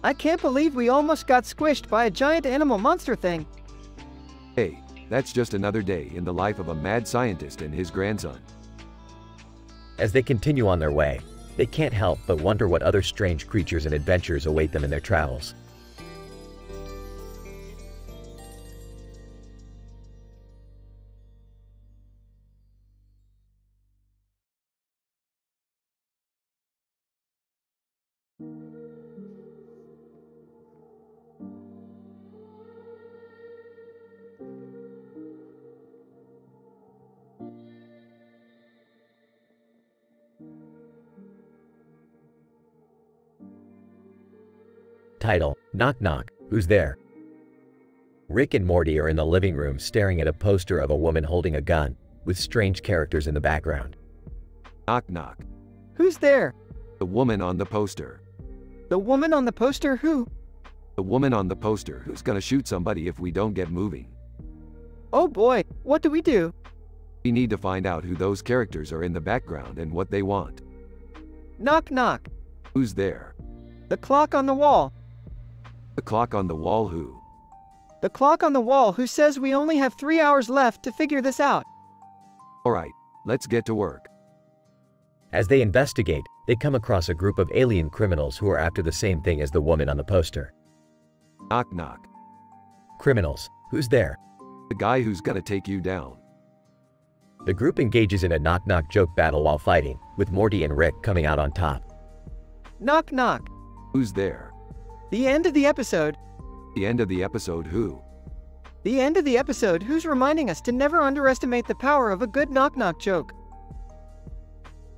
I can't believe we almost got squished by a giant animal monster thing. Hey, that's just another day in the life of a mad scientist and his grandson. As they continue on their way, they can't help but wonder what other strange creatures and adventures await them in their travels. Title, Knock Knock, Who's There? Rick and Morty are in the living room staring at a poster of a woman holding a gun, with strange characters in the background. Knock knock. Who's there? The woman on the poster. The woman on the poster who? The woman on the poster who's gonna shoot somebody if we don't get moving. Oh boy, what do we do? We need to find out who those characters are in the background and what they want. Knock knock. Who's there? The clock on the wall. The clock on the wall who? The clock on the wall who says we only have 3 hours left to figure this out. Alright, let's get to work. As they investigate, they come across a group of alien criminals who are after the same thing as the woman on the poster. Knock knock. Criminals, who's there? The guy who's gonna take you down. The group engages in a knock-knock joke battle while fighting, with Morty and Rick coming out on top. Knock knock. Who's there? The end of the episode. The end of the episode who? The end of the episode who's reminding us to never underestimate the power of a good knock knock joke.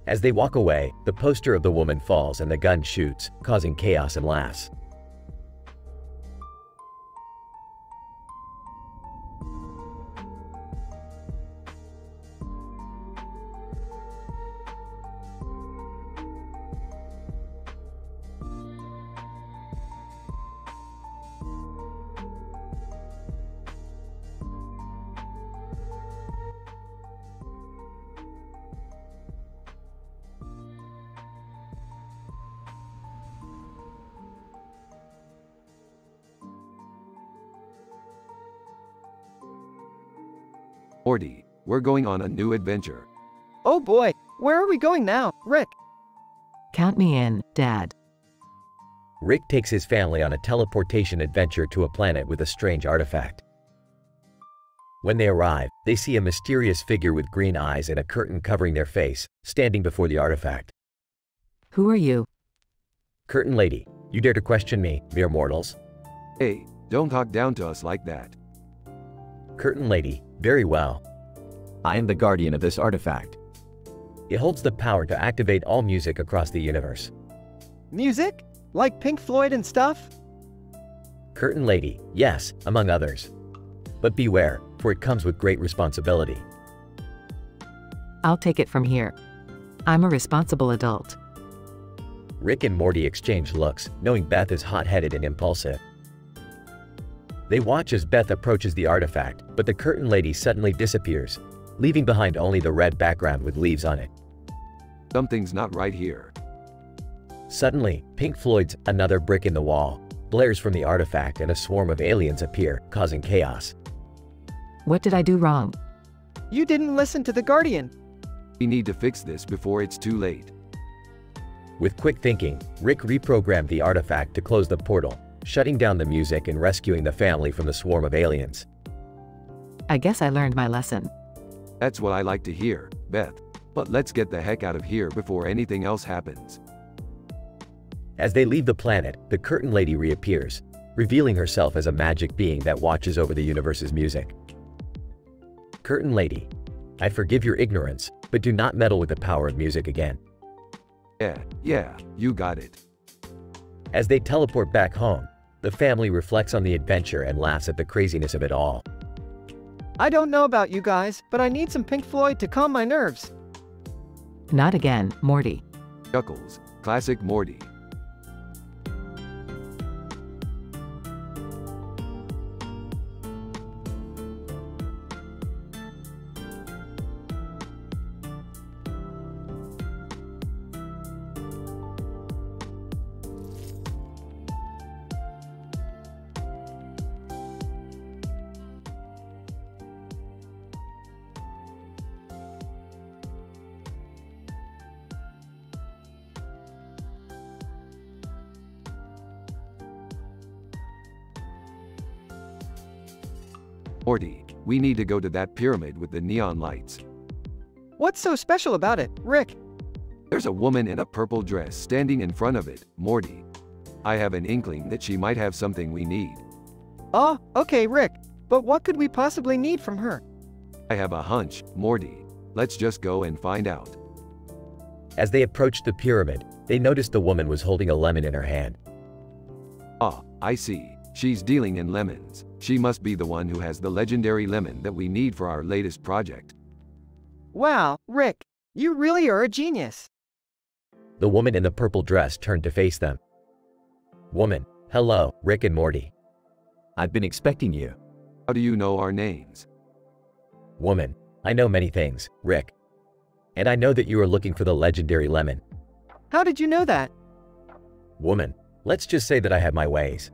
As they walk away, the poster of the woman falls and the gun shoots, causing chaos and laughs. Morty, we're going on a new adventure. Oh boy, where are we going now, Rick? Count me in, Dad. Rick takes his family on a teleportation adventure to a planet with a strange artifact. When they arrive, they see a mysterious figure with green eyes and a curtain covering their face, standing before the artifact. Who are you? Curtain Lady, you dare to question me, mere mortals? Hey, don't talk down to us like that. Curtain Lady, very well. I am the guardian of this artifact. It holds the power to activate all music across the universe. Music? Like Pink Floyd and stuff? Curtain Lady, yes, among others. But beware, for it comes with great responsibility. I'll take it from here. I'm a responsible adult. Rick and Morty exchange looks, knowing Beth is hot-headed and impulsive. They watch as Beth approaches the artifact, but the Curtain Lady suddenly disappears. leaving behind only the red background with leaves on it. Something's not right here. Suddenly, Pink Floyd's "Another Brick in the Wall" blares from the artifact and a swarm of aliens appear, causing chaos. What did I do wrong? You didn't listen to the Guardian. We need to fix this before it's too late. With quick thinking, Rick reprogrammed the artifact to close the portal, shutting down the music and rescuing the family from the swarm of aliens. I guess I learned my lesson. That's what I like to hear, Beth. But let's get the heck out of here before anything else happens. As they leave the planet, the Curtain Lady reappears, revealing herself as a magic being that watches over the universe's music. Curtain Lady, I forgive your ignorance, but do not meddle with the power of music again. Yeah, you got it. As they teleport back home, the family reflects on the adventure and laughs at the craziness of it all. I don't know about you guys, but I need some Pink Floyd to calm my nerves. Not again, Morty. Chuckles, classic Morty. Morty, we need to go to that pyramid with the neon lights. What's so special about it, Rick? There's a woman in a purple dress standing in front of it, Morty. I have an inkling that she might have something we need. Oh, okay, Rick. But what could we possibly need from her? I have a hunch, Morty. Let's just go and find out. As they approached the pyramid, they noticed the woman was holding a lemon in her hand. Ah, I see. She's dealing in lemons. She must be the one who has the legendary lemon that we need for our latest project. Wow, Rick, you really are a genius. The woman in the purple dress turned to face them. Woman, hello, Rick and Morty. I've been expecting you. How do you know our names? Woman, I know many things, Rick. And I know that you are looking for the legendary lemon. How did you know that? Woman, let's just say that I have my ways.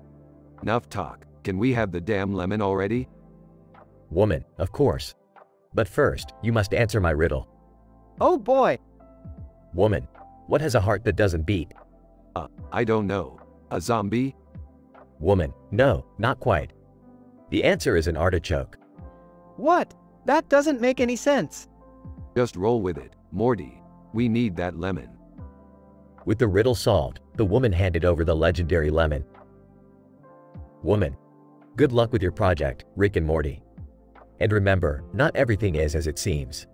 Enough talk. Can we have the damn lemon already? Woman, of course. But first, you must answer my riddle. Oh boy. Woman, what has a heart that doesn't beat? I don't know. A zombie? Woman, no, not quite. The answer is an artichoke. What? That doesn't make any sense. Just roll with it, Morty. We need that lemon. With the riddle solved, the woman handed over the legendary lemon. Woman, good luck with your project, Rick and Morty. And remember, not everything is as it seems.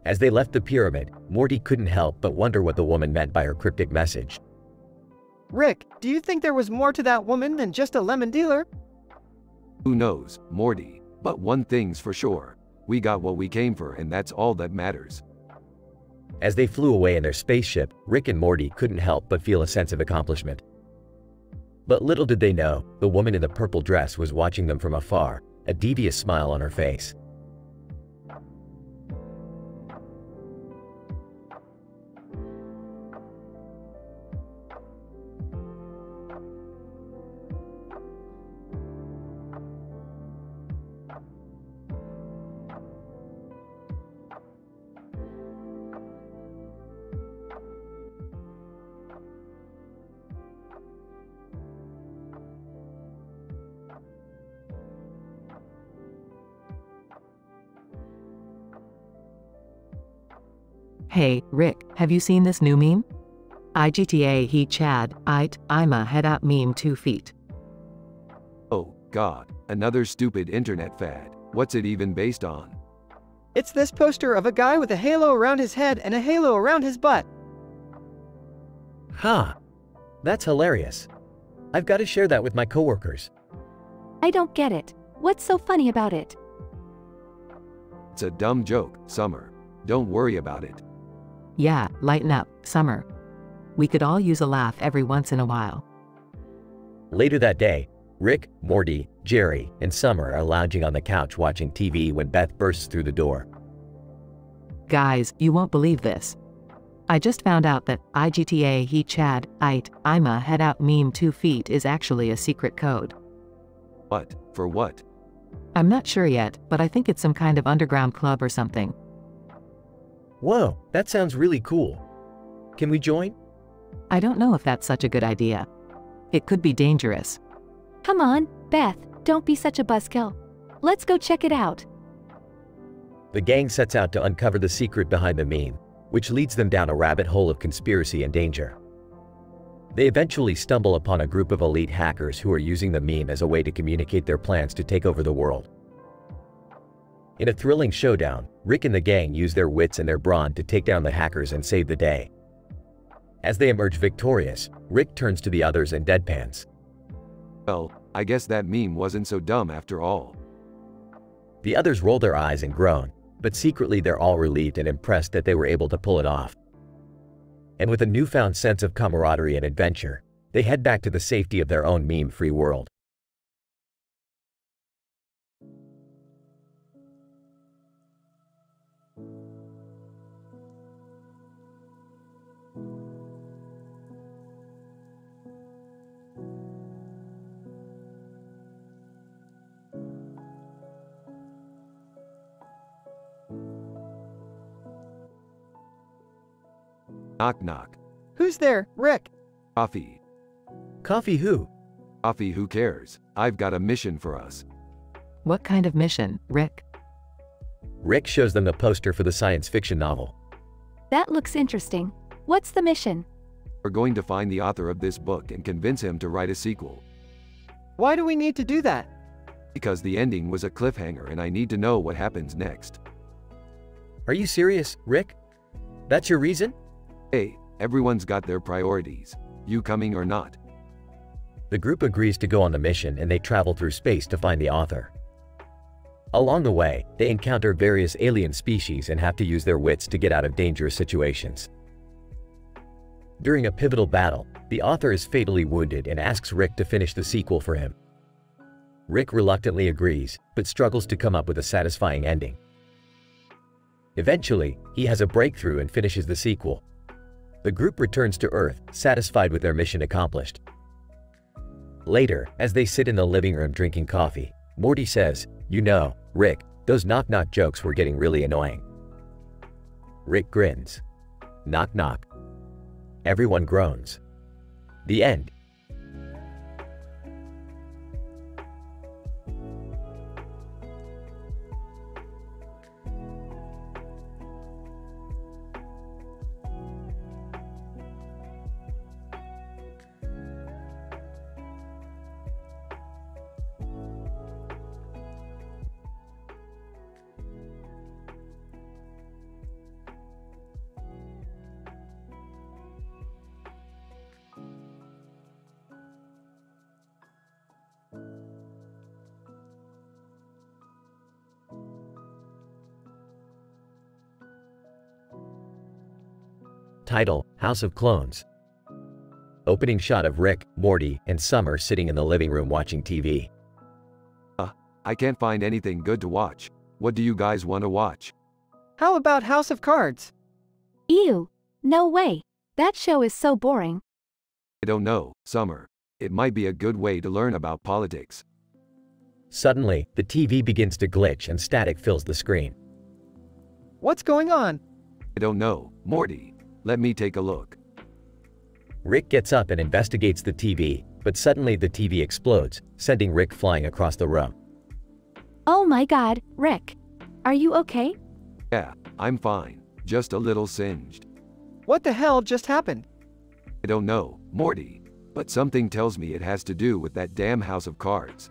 As they left the pyramid, Morty couldn't help but wonder what the woman meant by her cryptic message. Rick, do you think there was more to that woman than just a lemon dealer? Who knows, Morty? But one thing's for sure. We got what we came for, and that's all that matters. As they flew away in their spaceship, Rick and Morty couldn't help but feel a sense of accomplishment. But little did they know, the woman in the purple dress was watching them from afar, a devious smile on her face. Hey, Rick, have you seen this new meme? IGTA he Chad, I'm a head up meme 2 feet. Oh, God. Another stupid internet fad. What's it even based on? It's this poster of a guy with a halo around his head and a halo around his butt. Huh. That's hilarious. I've got to share that with my coworkers. I don't get it. What's so funny about it? It's a dumb joke, Summer. Don't worry about it. Yeah, lighten up, Summer. We could all use a laugh every once in a while. Later that day, Rick, Morty, Jerry, and Summer are lounging on the couch watching TV when Beth bursts through the door. Guys, you won't believe this. I just found out that IGTA he Chad, Ait, Ima head out meme 2 feet is actually a secret code. What? For what? I'm not sure yet, but I think it's some kind of underground club or something. Whoa, that sounds really cool. Can we join? I don't know if that's such a good idea. It could be dangerous. Come on, Beth, don't be such a buzzkill. Let's go check it out. The gang sets out to uncover the secret behind the meme, which leads them down a rabbit hole of conspiracy and danger. They eventually stumble upon a group of elite hackers who are using the meme as a way to communicate their plans to take over the world. In a thrilling showdown, Rick and the gang use their wits and their brawn to take down the hackers and save the day. As they emerge victorious, Rick turns to the others and deadpans. Well, I guess that meme wasn't so dumb after all. The others roll their eyes and groan, but secretly they're all relieved and impressed that they were able to pull it off. And with a newfound sense of camaraderie and adventure, they head back to the safety of their own meme-free world. Knock knock. Who's there, Rick? Coffee. Coffee who? Coffee, who cares? I've got a mission for us. What kind of mission, Rick? Rick shows them the poster for the science fiction novel. That looks interesting. What's the mission? We're going to find the author of this book and convince him to write a sequel. Why do we need to do that? Because the ending was a cliffhanger and I need to know what happens next. Are you serious, Rick? That's your reason? Hey, everyone's got their priorities. You coming or not? The group agrees to go on the mission and they travel through space to find the author. Along the way, they encounter various alien species and have to use their wits to get out of dangerous situations. During a pivotal battle, the author is fatally wounded and asks Rick to finish the sequel for him. Rick reluctantly agrees, but struggles to come up with a satisfying ending. Eventually, he has a breakthrough and finishes the sequel. The group returns to Earth, satisfied with their mission accomplished. Later, as they sit in the living room drinking coffee, Morty says, "You know, Rick, those knock-knock jokes were getting really annoying." Rick grins. Knock knock. Everyone groans. The end. Title: House of Clones. Opening shot of Rick, Morty, and Summer sitting in the living room watching TV. I can't find anything good to watch. What do you guys want to watch? How about House of Cards? Ew. No way. That show is so boring. I don't know, Summer. It might be a good way to learn about politics. Suddenly, the TV begins to glitch and static fills the screen. What's going on? I don't know, Morty. Let me take a look. Rick gets up and investigates the TV, but suddenly the TV explodes, sending Rick flying across the room. Oh my god, Rick. Are you okay? Yeah, I'm fine. Just a little singed. What the hell just happened? I don't know, Morty. But something tells me it has to do with that damn House of Cards.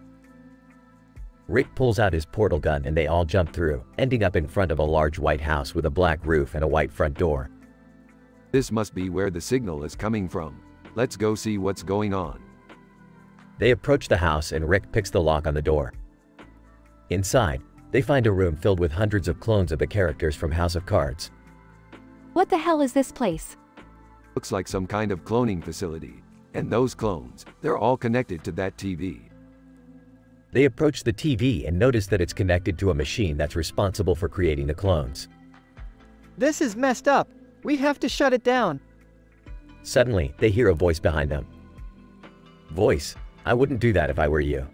Rick pulls out his portal gun and they all jump through, ending up in front of a large white house with a black roof and a white front door. This must be where the signal is coming from. Let's go see what's going on. They approach the house and Rick picks the lock on the door. Inside, they find a room filled with hundreds of clones of the characters from House of Cards. What the hell is this place? Looks like some kind of cloning facility. And those clones, they're all connected to that TV. They approach the TV and notice that it's connected to a machine that's responsible for creating the clones. This is messed up. We have to shut it down. Suddenly, they hear a voice behind them. Voice, I wouldn't do that if I were you.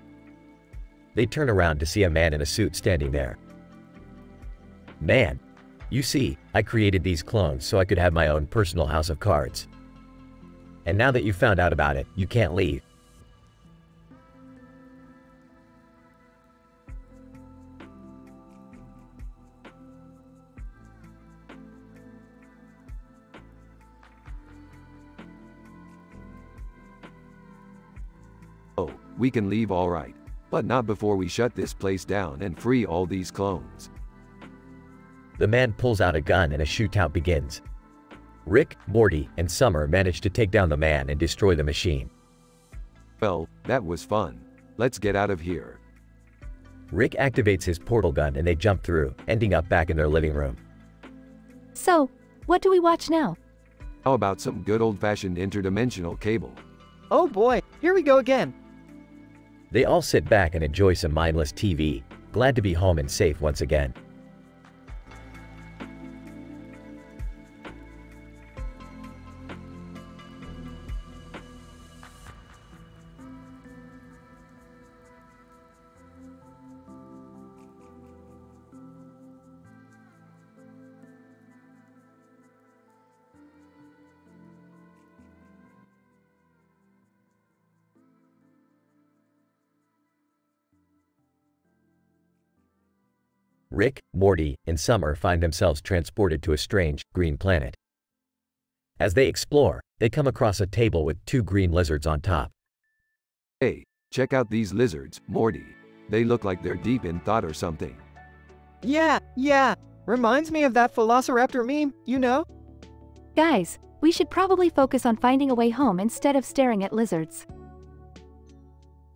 They turn around to see a man in a suit standing there. Man, you see, I created these clones so I could have my own personal house of cards. And now that you found out about it, you can't leave. Oh, we can leave all right, but not before we shut this place down and free all these clones. The man pulls out a gun and a shootout begins. Rick, Morty, and Summer manage to take down the man and destroy the machine. Well, that was fun. Let's get out of here. Rick activates his portal gun and they jump through, ending up back in their living room. So, what do we watch now? How about some good old-fashioned interdimensional cable? Oh boy, here we go again. They all sit back and enjoy some mindless TV, glad to be home and safe once again. Rick, Morty, and Summer find themselves transported to a strange, green planet. As they explore, they come across a table with 2 green lizards on top. Hey, check out these lizards, Morty. They look like they're deep in thought or something. Yeah. Reminds me of that Velociraptor meme, you know? Guys, we should probably focus on finding a way home instead of staring at lizards.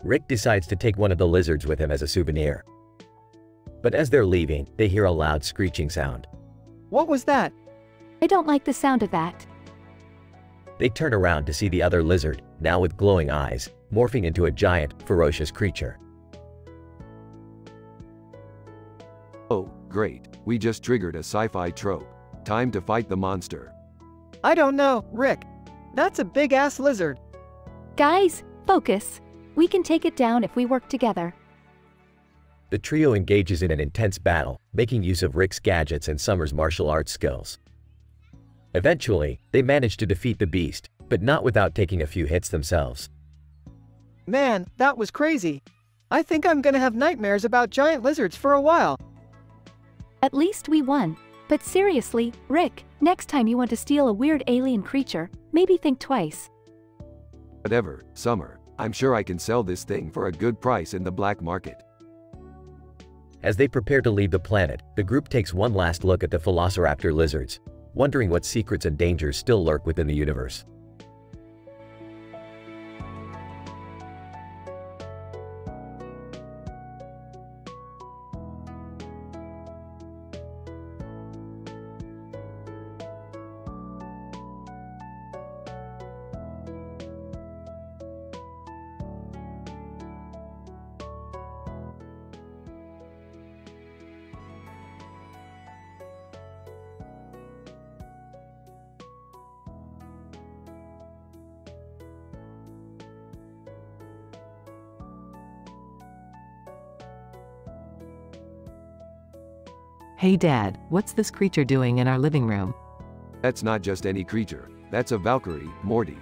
Rick decides to take one of the lizards with him as a souvenir. But as they're leaving, they hear a loud screeching sound. What was that? I don't like the sound of that. They turn around to see the other lizard, now with glowing eyes, morphing into a giant, ferocious creature. Oh, great. We just triggered a sci-fi trope. Time to fight the monster. I don't know, Rick. That's a big-ass lizard. Guys, focus. We can take it down if we work together. The trio engages in an intense battle, making use of Rick's gadgets and Summer's martial arts skills. Eventually, they manage to defeat the beast, but not without taking a few hits themselves. Man, that was crazy. I think I'm gonna have nightmares about giant lizards for a while. At least we won. But seriously, Rick, next time you want to steal a weird alien creature, maybe think twice. Whatever, Summer. I'm sure I can sell this thing for a good price in the black market. As they prepare to leave the planet, the group takes one last look at the Velociraptor lizards, wondering what secrets and dangers still lurk within the universe. Hey Dad, what's this creature doing in our living room? That's not just any creature. That's a Valkyrie, Morty.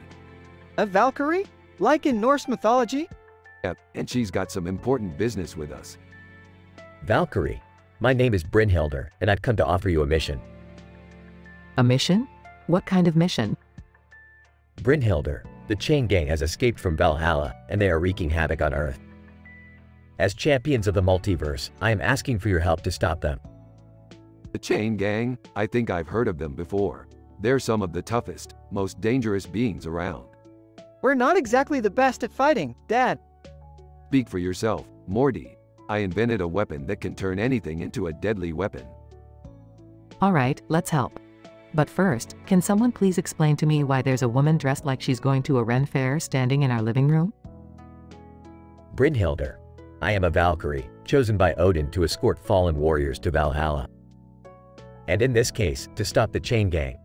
A Valkyrie? Like in Norse mythology? Yep, and she's got some important business with us. Valkyrie, my name is Brynhilder, and I've come to offer you a mission. A mission? What kind of mission? Brynhilder, the Chain Gang has escaped from Valhalla, and they are wreaking havoc on Earth. As champions of the multiverse, I am asking for your help to stop them. The Chain Gang? I think I've heard of them before. They're some of the toughest, most dangerous beings around. We're not exactly the best at fighting, Dad. Speak for yourself, Morty. I invented a weapon that can turn anything into a deadly weapon. Alright, let's help. But first, can someone please explain to me why there's a woman dressed like she's going to a Ren fair standing in our living room? Brynhilder, I am a Valkyrie, chosen by Odin to escort fallen warriors to Valhalla. And in this case, to stop the chain gang.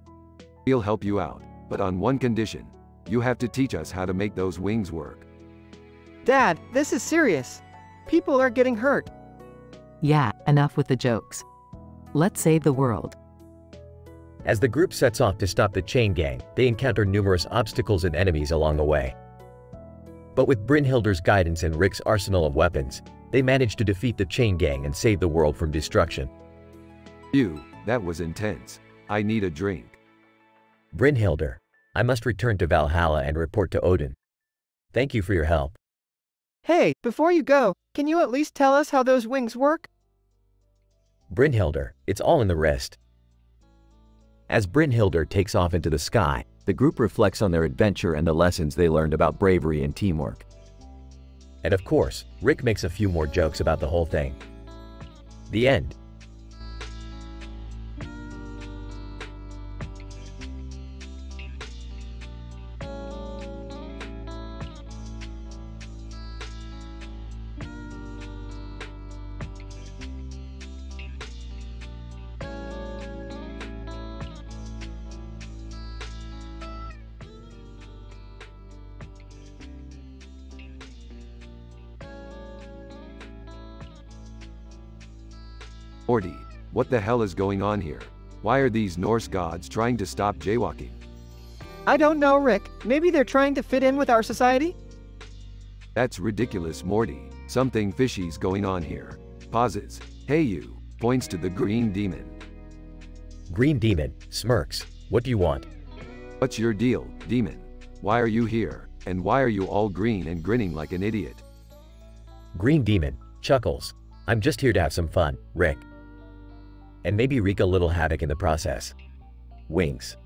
We'll help you out, but on one condition. You have to teach us how to make those wings work. Dad, this is serious. People are getting hurt. Yeah, enough with the jokes. Let's save the world. As the group sets off to stop the chain gang, they encounter numerous obstacles and enemies along the way. But with Brynhilder's guidance and Rick's arsenal of weapons, they manage to defeat the chain gang and save the world from destruction. Phew, that was intense. I need a drink. Brynhilder, I must return to Valhalla and report to Odin. Thank you for your help. Hey, before you go, can you at least tell us how those wings work? Brynhilder, it's all in the wrist. As Brynhilder takes off into the sky, the group reflects on their adventure and the lessons they learned about bravery and teamwork. And of course, Rick makes a few more jokes about the whole thing. The end. Morty, what the hell is going on here? Why are these Norse gods trying to stop jaywalking? I don't know, Rick. Maybe they're trying to fit in with our society? That's ridiculous, Morty. Something fishy's going on here. Pauses. Hey you, points to the green demon. Green Demon smirks. What do you want? What's your deal, demon? Why are you here? And why are you all green and grinning like an idiot? Green Demon chuckles. I'm just here to have some fun, Rick. And maybe wreak a little havoc in the process. Winks.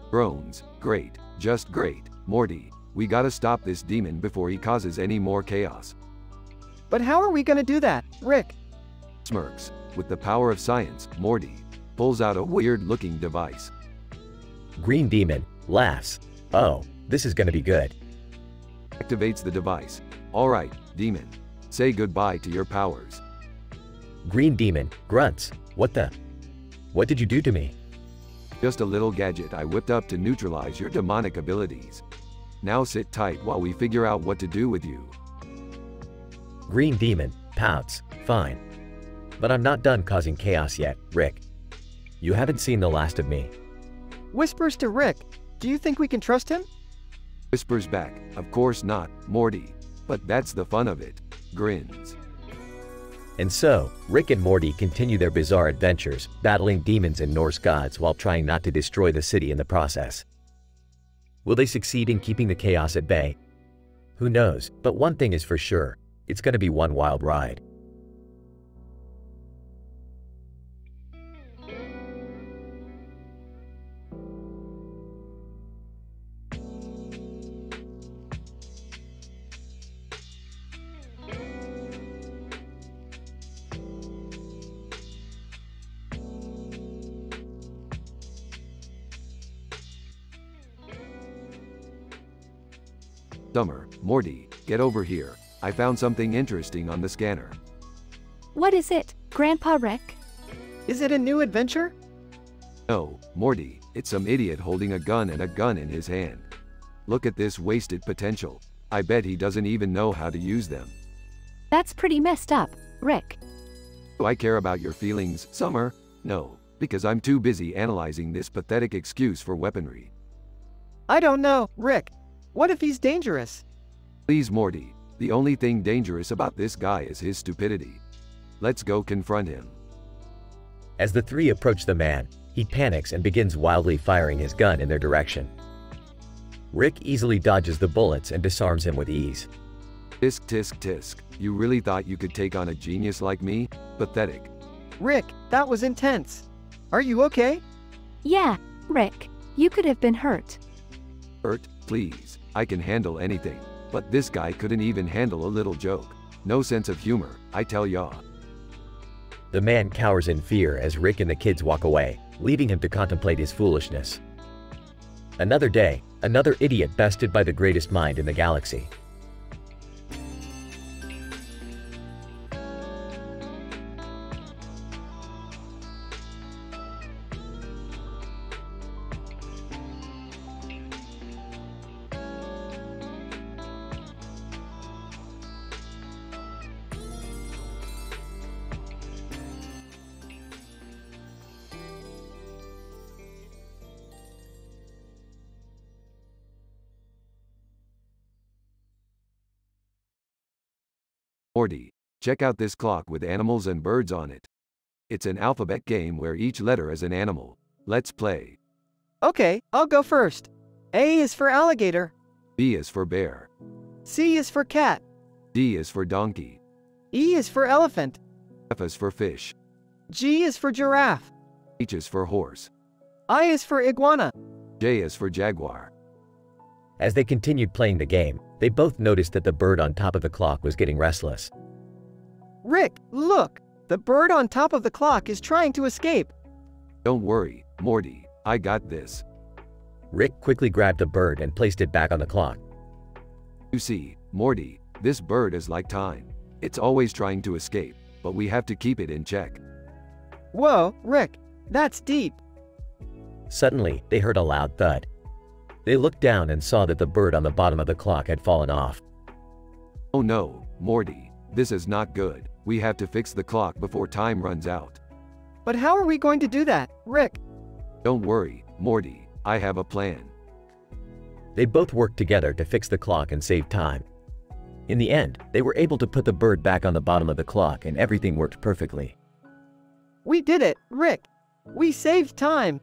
Groans. Great. Just great. Morty, we gotta stop this demon before he causes any more chaos. But how are we gonna do that, Rick? Smirks. With the power of science, Morty pulls out a weird-looking device. Green Demon laughs. Oh, this is gonna be good. Activates the device. Alright, demon. Say goodbye to your powers. Green Demon grunts. What did you do to me? Just a little gadget I whipped up to neutralize your demonic abilities. Now sit tight while we figure out what to do with you. Green Demon pouts. Fine. But I'm not done causing chaos yet, Rick. You haven't seen the last of me. Whispers to Rick. Do you think we can trust him? Whispers back. Of course not, Morty. But that's the fun of it. Grins. And so, Rick and Morty continue their bizarre adventures, battling demons and Norse gods while trying not to destroy the city in the process. Will they succeed in keeping the chaos at bay? Who knows, but one thing is for sure, it's gonna be one wild ride. Summer, Morty, get over here. I found something interesting on the scanner. What is it, Grandpa Rick? Is it a new adventure? No, Morty, it's some idiot holding a gun and a gun in his hand. Look at this wasted potential. I bet he doesn't even know how to use them. That's pretty messed up, Rick. Do I care about your feelings, Summer? No, because I'm too busy analyzing this pathetic excuse for weaponry. I don't know, Rick. What if he's dangerous? Please, Morty, the only thing dangerous about this guy is his stupidity. Let's go confront him. As the three approach the man, he panics and begins wildly firing his gun in their direction. Rick easily dodges the bullets and disarms him with ease. Tisk tisk tisk, you really thought you could take on a genius like me? Pathetic. Rick, that was intense. Are you okay? Yeah, Rick, you could have been hurt. Hurt? Please, I can handle anything. But this guy couldn't even handle a little joke. No sense of humor, I tell ya. The man cowers in fear as Rick and the kids walk away, leaving him to contemplate his foolishness. Another day, another idiot bested by the greatest mind in the galaxy. Morty, check out this clock with animals and birds on it. It's an alphabet game where each letter is an animal. Let's play. Okay, I'll go first. A is for alligator. B is for bear. C is for cat. D is for donkey. E is for elephant. F is for fish. G is for giraffe. H is for horse. I is for iguana. J is for jaguar. As they continued playing the game, they both noticed that the bird on top of the clock was getting restless. Rick, look! The bird on top of the clock is trying to escape. Don't worry, Morty, I got this. Rick quickly grabbed the bird and placed it back on the clock. You see, Morty, this bird is like time. It's always trying to escape, but we have to keep it in check. Whoa, Rick, that's deep. Suddenly, they heard a loud thud. They looked down and saw that the bird on the bottom of the clock had fallen off. Oh no, Morty, this is not good. We have to fix the clock before time runs out. But how are we going to do that, Rick? Don't worry, Morty, I have a plan. They both worked together to fix the clock and save time. In the end, they were able to put the bird back on the bottom of the clock and everything worked perfectly. We did it, Rick. We saved time.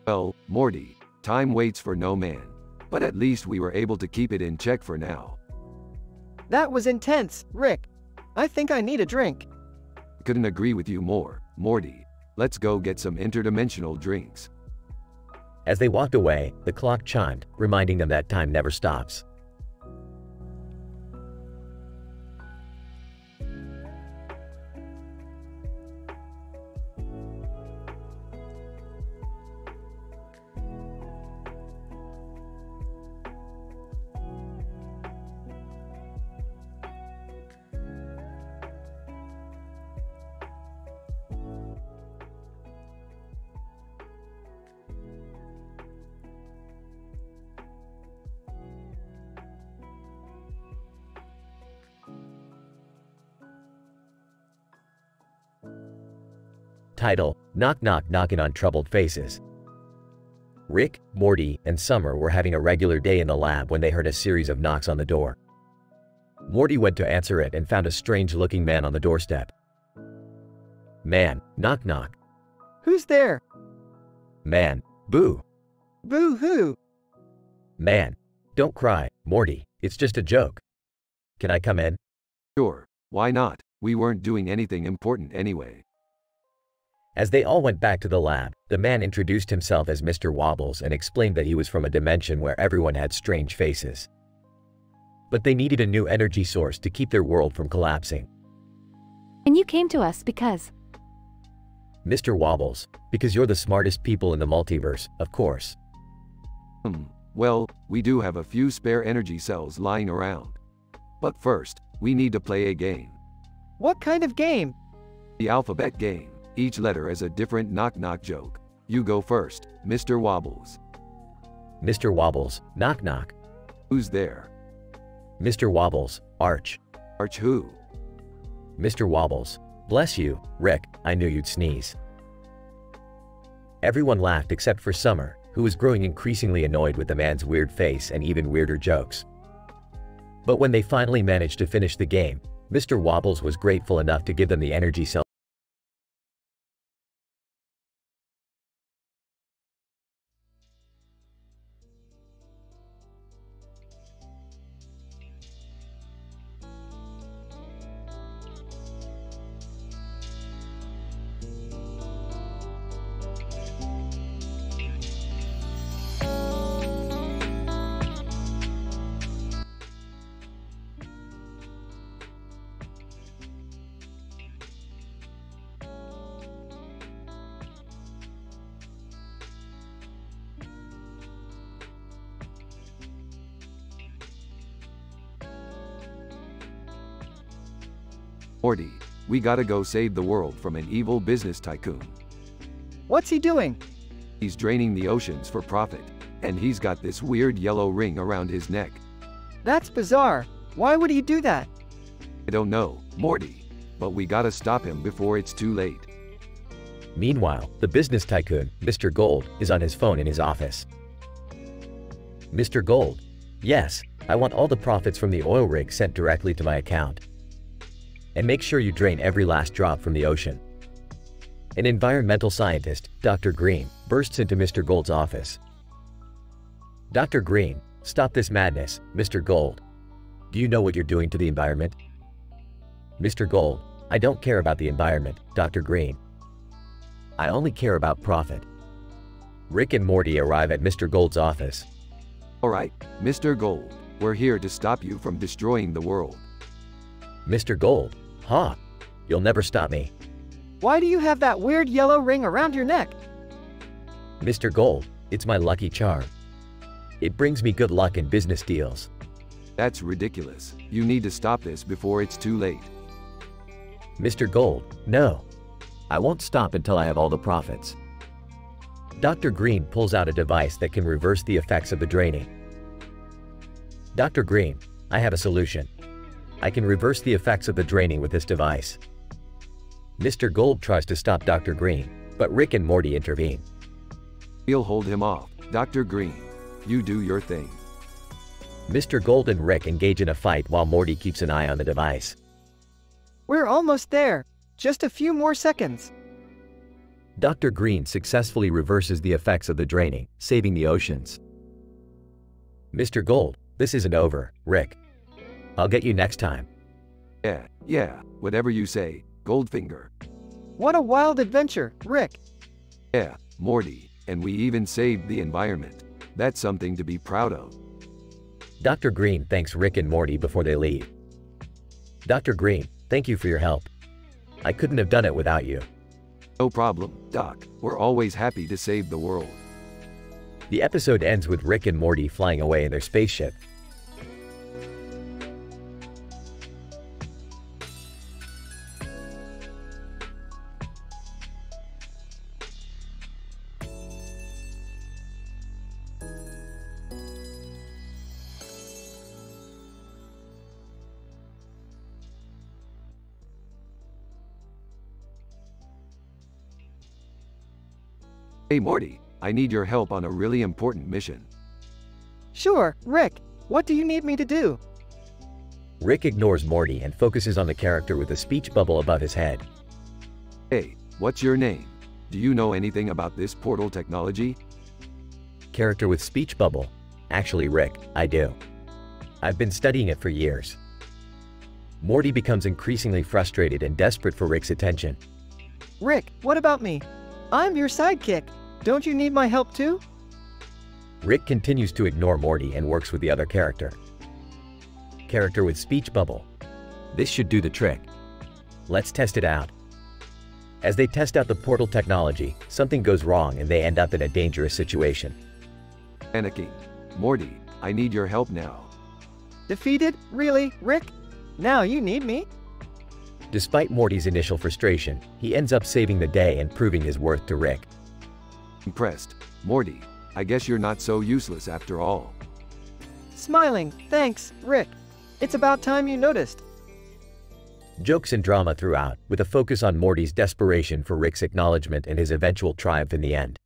Well, Morty, time waits for no man. But at least we were able to keep it in check for now. That was intense, Rick. I think I need a drink. Couldn't agree with you more, Morty. Let's go get some interdimensional drinks. As they walked away, the clock chimed, reminding them that time never stops. Title: Knock Knock Knocking on Troubled Faces. Rick, Morty, and Summer were having a regular day in the lab when they heard a series of knocks on the door. Morty went to answer it and found a strange-looking man on the doorstep. Man, knock knock. Who's there? Man, boo. Boo-hoo. Man, don't cry, Morty, it's just a joke. Can I come in? Sure, why not? We weren't doing anything important anyway. As they all went back to the lab, the man introduced himself as Mr. Wobbles and explained that he was from a dimension where everyone had strange faces. But they needed a new energy source to keep their world from collapsing. And you came to us because… Mr. Wobbles, because you're the smartest people in the multiverse, of course. Well, we do have a few spare energy cells lying around. But first, we need to play a game. What kind of game? The alphabet game. Each letter is a different knock-knock joke. You go first, Mr. Wobbles. Mr. Wobbles, knock knock. Who's there? Mr. Wobbles, Arch. Arch who? Mr. Wobbles, bless you, Rick, I knew you'd sneeze. Everyone laughed except for Summer, who was growing increasingly annoyed with the man's weird face and even weirder jokes. But when they finally managed to finish the game, Mr. Wobbles was grateful enough to give them the energy cell. Morty, we gotta go save the world from an evil business tycoon. What's he doing? He's draining the oceans for profit, and he's got this weird yellow ring around his neck. That's bizarre. Why would he do that? I don't know, Morty, but we gotta stop him before it's too late. Meanwhile, the business tycoon, Mr. Gold, is on his phone in his office. Mr. Gold, yes, I want all the profits from the oil rig sent directly to my account. and make sure you drain every last drop from the ocean. An environmental scientist, Dr. Green, bursts into Mr. Gold's office. Dr. Green, stop this madness, Mr. Gold. Do you know what you're doing to the environment? Mr. Gold, I don't care about the environment, Dr. Green. I only care about profit. Rick and Morty arrive at Mr. Gold's office. Alright, Mr. Gold, we're here to stop you from destroying the world. Mr. Gold, huh? You'll never stop me. Why do you have that weird yellow ring around your neck? Mr. Gold, it's my lucky charm. It brings me good luck in business deals. That's ridiculous. You need to stop this before it's too late. Mr. Gold, no. I won't stop until I have all the profits. Dr. Green pulls out a device that can reverse the effects of the draining. Dr. Green, I have a solution. I can reverse the effects of the draining with this device. Mr. Gold tries to stop Dr. Green, but Rick and Morty intervene. We'll hold him off, Dr. Green. You do your thing. Mr. Gold and Rick engage in a fight while Morty keeps an eye on the device. We're almost there. Just a few more seconds. Dr. Green successfully reverses the effects of the draining, saving the oceans. Mr. Gold, this isn't over, Rick. I'll get you next time. Yeah, whatever you say, Goldfinger. What a wild adventure, Rick. Yeah, Morty, and we even saved the environment. That's something to be proud of. Dr. Green thanks Rick and Morty before they leave. Dr. Green, thank you for your help. I couldn't have done it without you. No problem, Doc. We're always happy to save the world. The episode ends with Rick and Morty flying away in their spaceship. Hey Morty, I need your help on a really important mission. Sure, Rick. What do you need me to do? Rick ignores Morty and focuses on the character with a speech bubble above his head. Hey, what's your name? Do you know anything about this portal technology? Character with speech bubble. Actually, Rick, I do. I've been studying it for years. Morty becomes increasingly frustrated and desperate for Rick's attention. Rick, what about me? I'm your sidekick. Don't you need my help too? Rick continues to ignore Morty and works with the other character. Character with speech bubble. This should do the trick. Let's test it out. As they test out the portal technology, something goes wrong and they end up in a dangerous situation. Panicking. Morty, I need your help now. Defeated? Really, Rick? Now you need me? Despite Morty's initial frustration, he ends up saving the day and proving his worth to Rick. Impressed. Morty, I guess you're not so useless after all. Smiling, thanks, Rick. It's about time you noticed. Jokes and drama throughout, with a focus on Morty's desperation for Rick's acknowledgement and his eventual triumph in the end.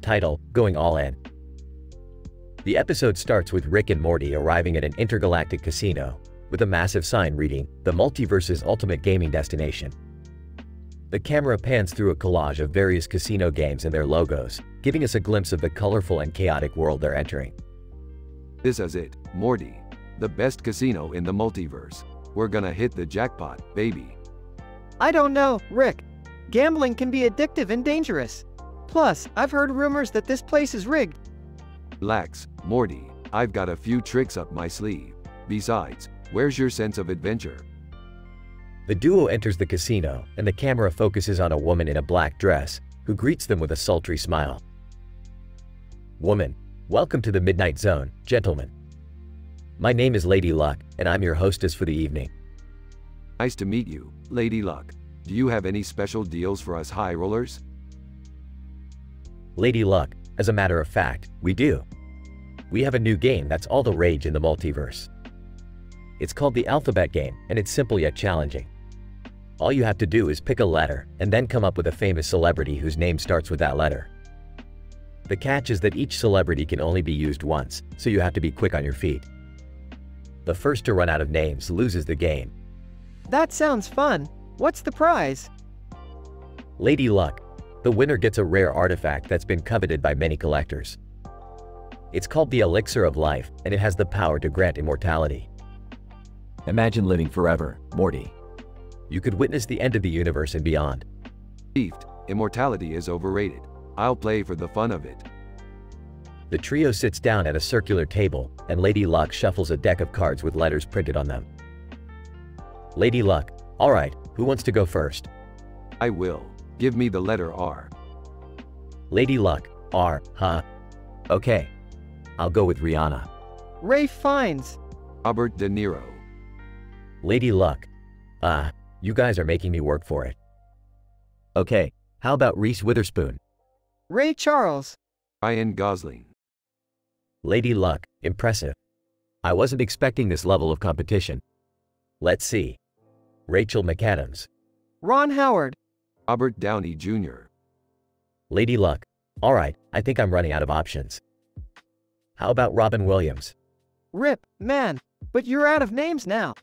Title: Going All In. The episode starts with Rick and Morty arriving at an intergalactic casino, with a massive sign reading, "The Multiverse's Ultimate Gaming Destination." The camera pans through a collage of various casino games and their logos, giving us a glimpse of the colorful and chaotic world they're entering. This is it, Morty. The best casino in the multiverse. We're gonna hit the jackpot, baby. I don't know, Rick. Gambling can be addictive and dangerous. Plus, I've heard rumors that this place is rigged. Relax, Morty. I've got a few tricks up my sleeve. Besides, where's your sense of adventure? The duo enters the casino, and the camera focuses on a woman in a black dress, who greets them with a sultry smile. Woman, welcome to the Midnight Zone, gentlemen. My name is Lady Luck, and I'm your hostess for the evening. Nice to meet you, Lady Luck. Do you have any special deals for us high rollers? Lady Luck, as a matter of fact, we do. We have a new game that's all the rage in the multiverse. It's called the Alphabet Game, and it's simple yet challenging. All you have to do is pick a letter, and then come up with a famous celebrity whose name starts with that letter. The catch is that each celebrity can only be used once, so you have to be quick on your feet. The first to run out of names loses the game. That sounds fun. What's the prize? Lady Luck, the winner gets a rare artifact that's been coveted by many collectors. It's called the Elixir of Life, and it has the power to grant immortality. Imagine living forever, Morty. You could witness the end of the universe and beyond. Beefed, immortality is overrated. I'll play for the fun of it. The trio sits down at a circular table, and Lady Luck shuffles a deck of cards with letters printed on them. Lady Luck, alright, who wants to go first? I will. Give me the letter R. Lady Luck, R, huh? Okay. I'll go with Rihanna. Ray Fiennes. Robert De Niro. Lady Luck, you guys are making me work for it. Okay, how about Reese Witherspoon? Ray Charles. Ryan Gosling. Lady Luck, impressive. I wasn't expecting this level of competition. Let's see. Rachel McAdams. Ron Howard. Robert Downey Jr. Lady Luck, alright, I think I'm running out of options. How about Robin Williams? Rip, man, but you're out of names now.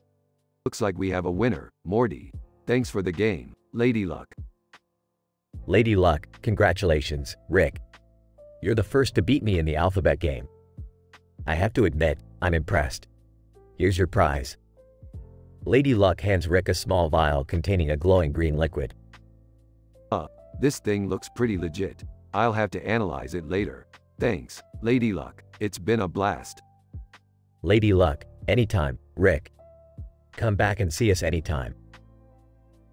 Looks like we have a winner, Morty. Thanks for the game, Lady Luck. Lady Luck, congratulations, Rick. You're the first to beat me in the alphabet game. I have to admit, I'm impressed. Here's your prize. Lady Luck hands Rick a small vial containing a glowing green liquid. This thing looks pretty legit. I'll have to analyze it later. Thanks, Lady Luck. It's been a blast. Lady Luck, anytime, Rick. Come back and see us anytime.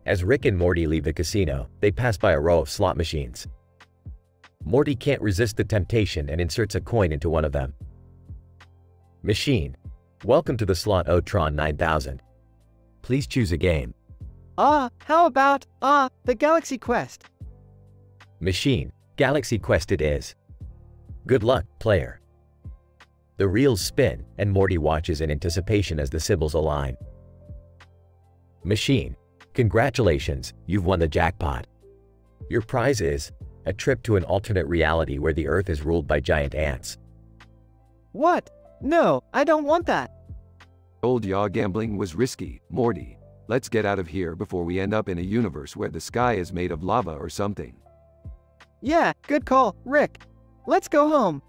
As Rick and Morty leave the casino, they pass by a row of slot machines. Morty can't resist the temptation and inserts a coin into one of them. Machine. Welcome to the slot Otron 9000. Please choose a game. How about, the Galaxy Quest? Machine. Galaxy Quest it is. Good luck, player. The reels spin, and Morty watches in anticipation as the symbols align. Machine. Congratulations, you've won the jackpot. Your prize is a trip to an alternate reality where the Earth is ruled by giant ants. What? No, I don't want that. Told ya gambling was risky, Morty. Let's get out of here before we end up in a universe where the sky is made of lava or something. Yeah, good call, Rick. Let's go home.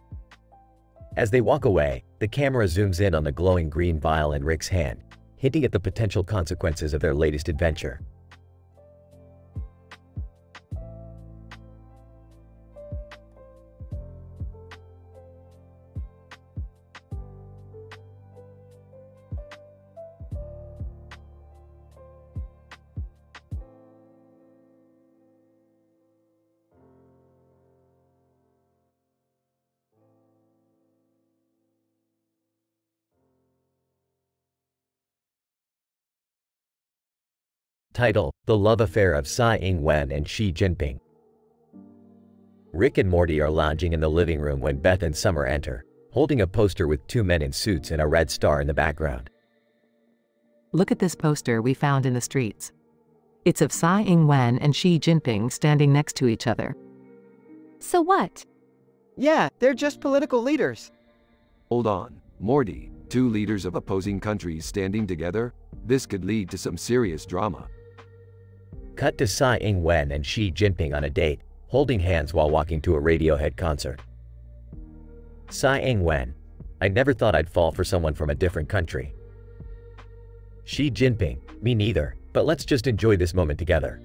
As they walk away, the camera zooms in on the glowing green vial in Rick's hand, hinting at the potential consequences of their latest adventure. Title: The Love Affair of Tsai Ing-wen and Xi Jinping. Rick and Morty are lounging in the living room when Beth and Summer enter, holding a poster with two men in suits and a red star in the background. Look at this poster we found in the streets. It's of Tsai Ing-wen and Xi Jinping standing next to each other. So what? Yeah, they're just political leaders. Hold on, Morty. Two leaders of opposing countries standing together? This could lead to some serious drama. Cut to Tsai Ing-wen and Xi Jinping on a date, holding hands while walking to a Radiohead concert. Tsai Ing-wen: I never thought I'd fall for someone from a different country. Xi Jinping: me neither, but let's just enjoy this moment together.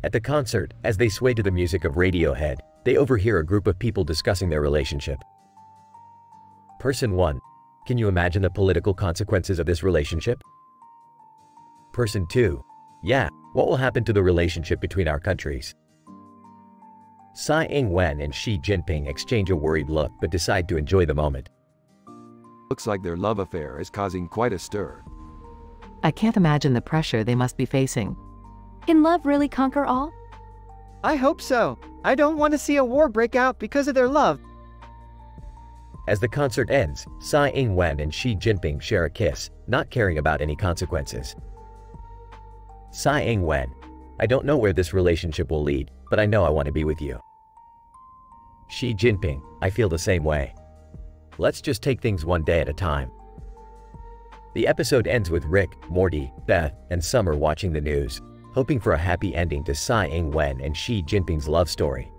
At the concert, as they sway to the music of Radiohead, they overhear a group of people discussing their relationship. Person 1. Can you imagine the political consequences of this relationship? Person 2. Yeah, what will happen to the relationship between our countries? Tsai Ing-wen and Xi Jinping exchange a worried look but decide to enjoy the moment. Looks like their love affair is causing quite a stir. I can't imagine the pressure they must be facing. Can love really conquer all? I hope so. I don't want to see a war break out because of their love. As the concert ends, Tsai Ing-wen and Xi Jinping share a kiss, not caring about any consequences. Tsai Ing-wen, I don't know where this relationship will lead, but I know I want to be with you. Xi Jinping, I feel the same way. Let's just take things one day at a time. The episode ends with Rick, Morty, Beth, and Summer watching the news, hoping for a happy ending to Tsai Ing-wen and Xi Jinping's love story.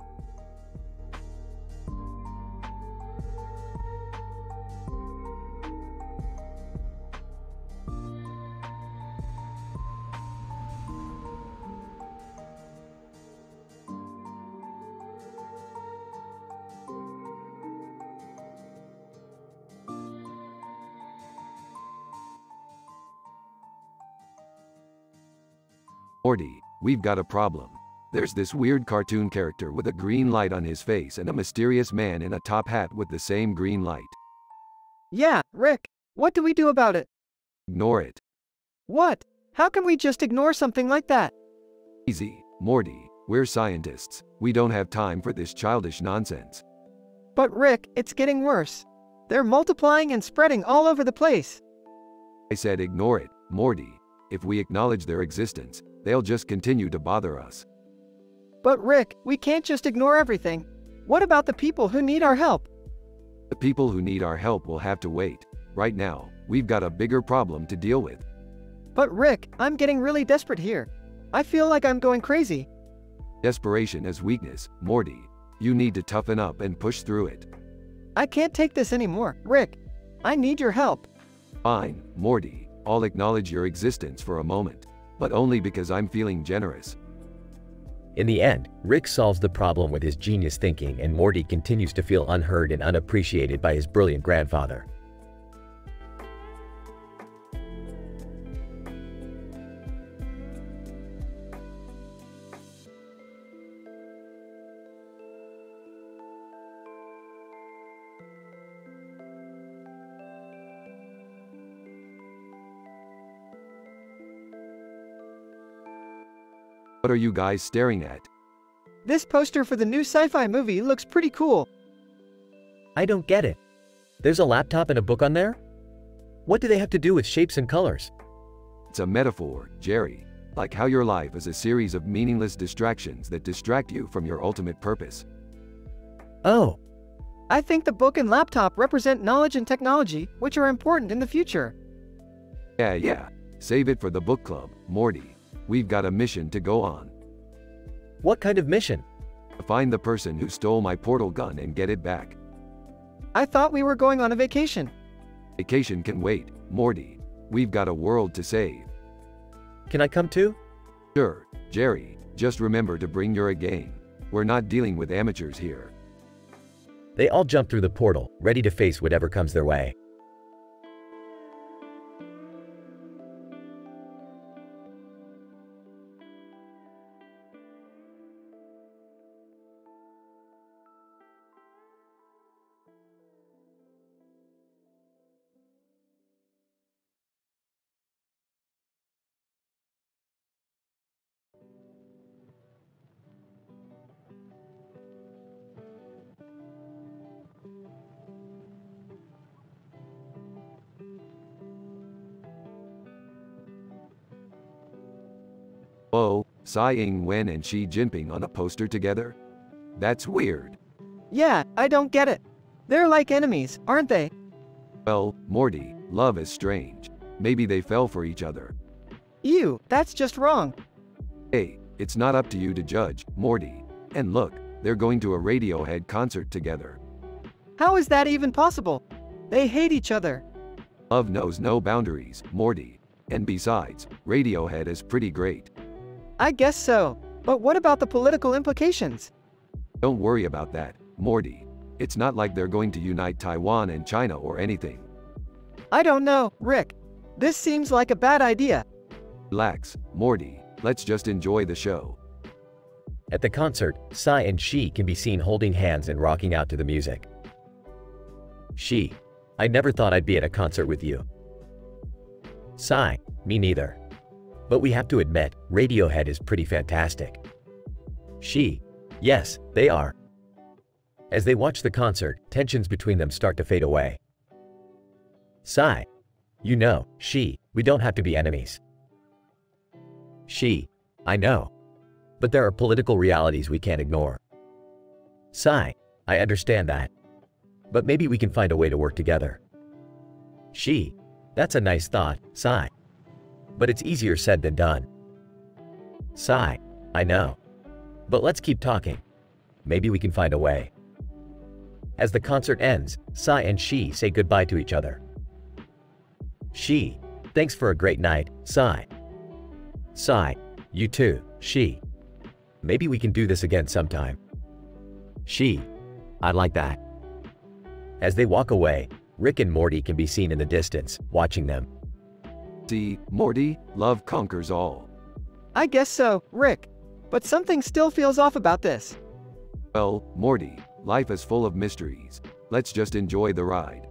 Morty, we've got a problem. There's this weird cartoon character with a green light on his face and a mysterious man in a top hat with the same green light. Yeah, Rick, what do we do about it? Ignore it. What? How can we just ignore something like that? Easy, Morty, we're scientists. We don't have time for this childish nonsense. But Rick, it's getting worse. They're multiplying and spreading all over the place. I said ignore it, Morty. If we acknowledge their existence, they'll just continue to bother us. But Rick, we can't just ignore everything. What about the people who need our help? The people who need our help will have to wait. Right now, we've got a bigger problem to deal with. But Rick, I'm getting really desperate here. I feel like I'm going crazy. Desperation is weakness, Morty. You need to toughen up and push through it. I can't take this anymore, Rick. I need your help. Fine, Morty. I'll acknowledge your existence for a moment, but only because I'm feeling generous. In the end, Rick solves the problem with his genius thinking and Morty continues to feel unheard and unappreciated by his brilliant grandfather. What are you guys staring at? This poster for the new sci-fi movie looks pretty cool. I don't get it. There's a laptop and a book on there? What do they have to do with shapes and colors? It's a metaphor, Jerry. Like how your life is a series of meaningless distractions that distract you from your ultimate purpose. Oh, I think the book and laptop represent knowledge and technology, which are important in the future. Yeah. Save it for the book club, Morty. We've got a mission to go on. what kind of mission? To find the person who stole my portal gun and get it back. I thought we were going on a vacation. Vacation can wait, Morty. We've got a world to save. Can I come too? Sure, Jerry. Just remember to bring your A game. We're not dealing with amateurs here. They all jump through the portal, ready to face whatever comes their way. Oh, Tsai Ing-wen and Xi Jinping on a poster together? That's weird. Yeah, I don't get it. They're like enemies, aren't they? Well, Morty, love is strange. Maybe they fell for each other. Ew, that's just wrong. Hey, it's not up to you to judge, Morty. And look, they're going to a Radiohead concert together. How is that even possible? They hate each other. Love knows no boundaries, Morty. And besides, Radiohead is pretty great. I guess so. But what about the political implications? Don't worry about that, Morty. It's not like they're going to unite Taiwan and China or anything. I don't know, Rick. This seems like a bad idea. Relax, Morty. Let's just enjoy the show. At the concert, Psy and She can be seen holding hands and rocking out to the music. She: I never thought I'd be at a concert with you. Psy: me neither. But we have to admit, Radiohead is pretty fantastic. She: yes, they are. As they watch the concert, tensions between them start to fade away. Psy: you know, She, we don't have to be enemies. She: I know. But there are political realities we can't ignore. Psy: I understand that. But maybe we can find a way to work together. She: that's a nice thought, Psy. But it's easier said than done. Psy: I know. But let's keep talking. Maybe we can find a way. As the concert ends, Psy and She say goodbye to each other. She: thanks for a great night, Psy. Psy: you too, She. Maybe we can do this again sometime. She: I'd like that. As they walk away, Rick and Morty can be seen in the distance, watching them. See, Morty, love conquers all. I guess so, Rick. But something still feels off about this. Well, Morty, life is full of mysteries. Let's just enjoy the ride.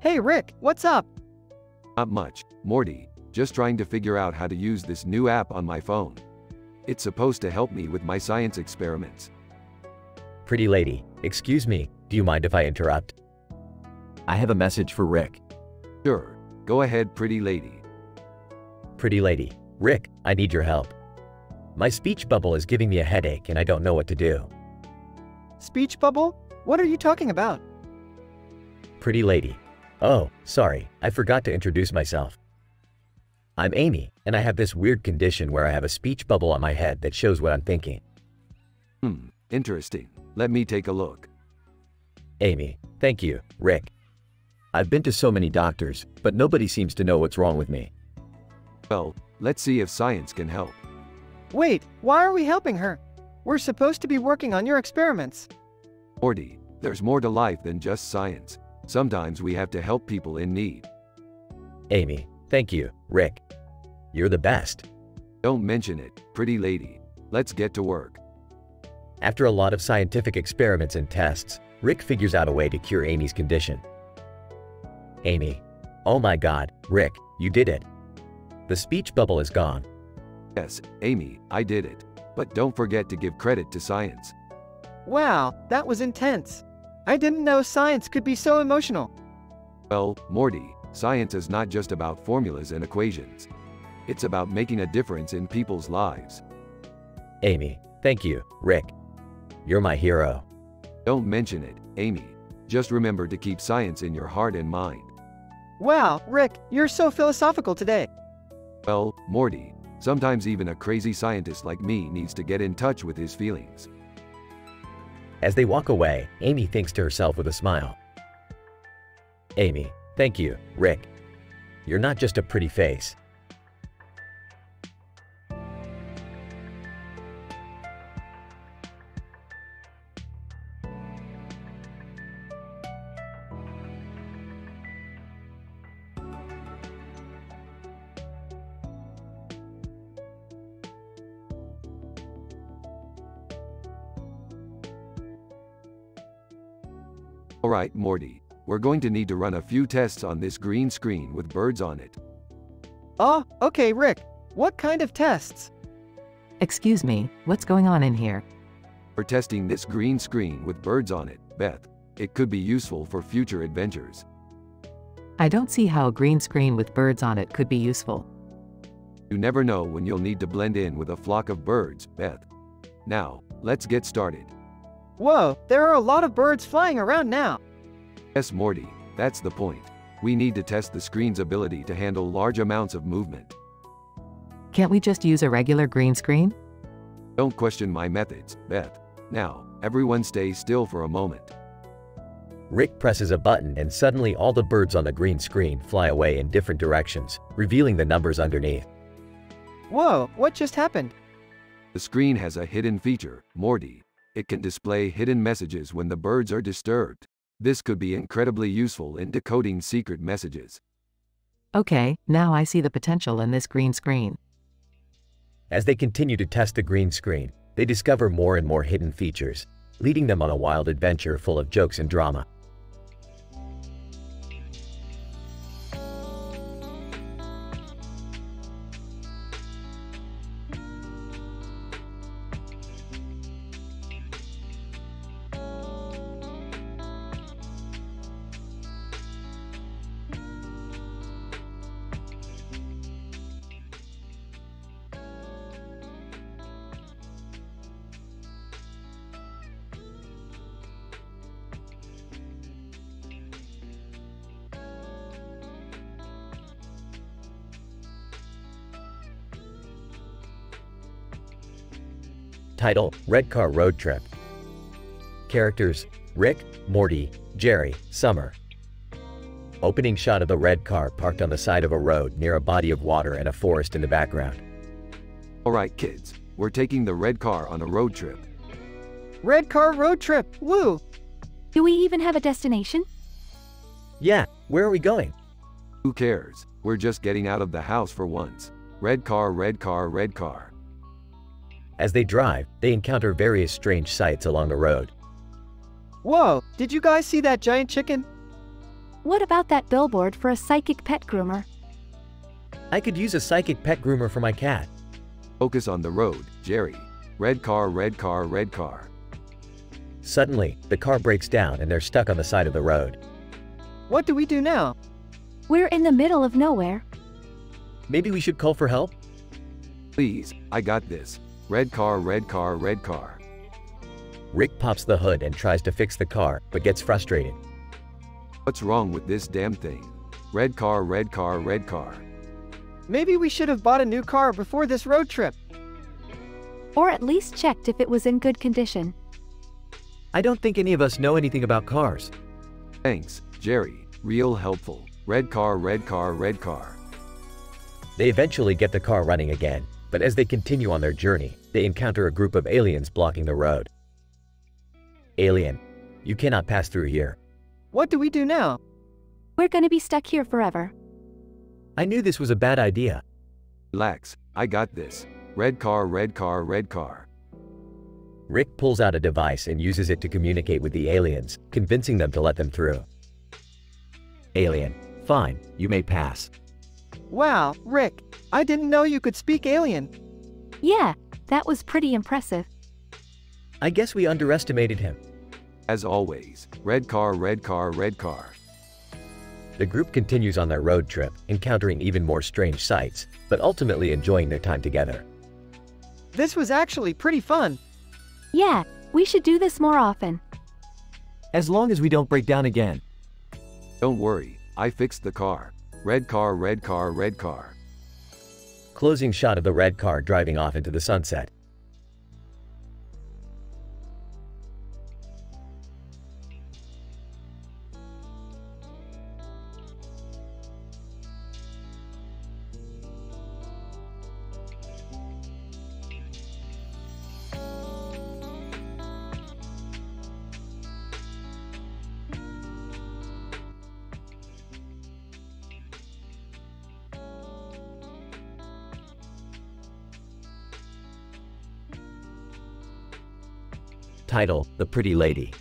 Hey Rick, what's up? Not much, Morty, just trying to figure out how to use this new app on my phone. It's supposed to help me with my science experiments. Pretty lady, excuse me, do you mind if I interrupt? I have a message for Rick. Sure, go ahead, pretty lady. Pretty lady, Rick, I need your help. My speech bubble is giving me a headache and I don't know what to do. Speech bubble? What are you talking about? Pretty lady. Oh, sorry, I forgot to introduce myself. I'm Amy, and I have this weird condition where I have a speech bubble on my head that shows what I'm thinking. Interesting. Let me take a look. Amy, thank you, Rick. I've been to so many doctors, but nobody seems to know what's wrong with me. Well, let's see if science can help. Wait, why are we helping her? We're supposed to be working on your experiments. Morty, there's more to life than just science. Sometimes we have to help people in need. Amy, thank you, Rick. You're the best. Don't mention it, pretty lady. Let's get to work. After a lot of scientific experiments and tests, Rick figures out a way to cure Amy's condition. Amy. Oh my God, Rick, you did it. The speech bubble is gone. Yes, Amy, I did it. But don't forget to give credit to science. Wow, that was intense. I didn't know science could be so emotional. Well, Morty, science is not just about formulas and equations. It's about making a difference in people's lives. Amy, thank you, Rick. You're my hero. Don't mention it, Amy. Just remember to keep science in your heart and mind. Wow, Rick, you're so philosophical today. Well, Morty, sometimes even a crazy scientist like me needs to get in touch with his feelings. As they walk away, Amy thinks to herself with a smile. Amy, thank you, Rick. You're not just a pretty face. Alright, Morty, we're going to need to run a few tests on this green screen with birds on it. Oh, okay, Rick. What kind of tests? Excuse me, what's going on in here? We're testing this green screen with birds on it, Beth. It could be useful for future adventures. I don't see how a green screen with birds on it could be useful. You never know when you'll need to blend in with a flock of birds, Beth. Now, let's get started. Whoa, there are a lot of birds flying around now. Yes, Morty, that's the point. We need to test the screen's ability to handle large amounts of movement. Can't we just use a regular green screen? Don't question my methods, Beth. Now, everyone stay still for a moment. Rick presses a button and suddenly all the birds on the green screen fly away in different directions, revealing the numbers underneath. Whoa, what just happened? The screen has a hidden feature, Morty. It can display hidden messages when the birds are disturbed. This could be incredibly useful in decoding secret messages. Okay, now I see the potential in this green screen. As they continue to test the green screen, they discover more and more hidden features, leading them on a wild adventure full of jokes and drama. Title: Red Car Road Trip. Characters: Rick, Morty, Jerry, Summer. Opening shot of the red car parked on the side of a road near a body of water and a forest in the background. Alright kids, we're taking the red car on a road trip. Red car road trip, woo! Do we even have a destination? Yeah, where are we going? Who cares? We're just getting out of the house for once. Red car, red car, red car. As they drive, they encounter various strange sights along the road. Whoa, did you guys see that giant chicken? What about that billboard for a psychic pet groomer? I could use a psychic pet groomer for my cat. Focus on the road, Jerry. Red car, red car, red car. Suddenly, the car breaks down and they're stuck on the side of the road. What do we do now? We're in the middle of nowhere. Maybe we should call for help? Please, I got this. Red car, red car, red car. Rick pops the hood and tries to fix the car, but gets frustrated. What's wrong with this damn thing? Red car, red car, red car. Maybe we should have bought a new car before this road trip. Or at least checked if it was in good condition. I don't think any of us know anything about cars. Thanks, Jerry. Real helpful. Red car, red car, red car. They eventually get the car running again, but as they continue on their journey, they encounter a group of aliens blocking the road. Alien, you cannot pass through here. What do we do now? We're gonna be stuck here forever. I knew this was a bad idea. Relax, I got this. Red car, red car, red car. Rick pulls out a device and uses it to communicate with the aliens, convincing them to let them through. Alien, fine, you may pass. Wow, Rick, I didn't know you could speak alien. Yeah, that was pretty impressive. I guess we underestimated him. As always, red car, red car, red car. The group continues on their road trip, encountering even more strange sights, but ultimately enjoying their time together. This was actually pretty fun. Yeah, we should do this more often. As long as we don't break down again. Don't worry, I fixed the car. Red car, red car, red car. Closing shot of the red car driving off into the sunset. Title: The Pretty Lady.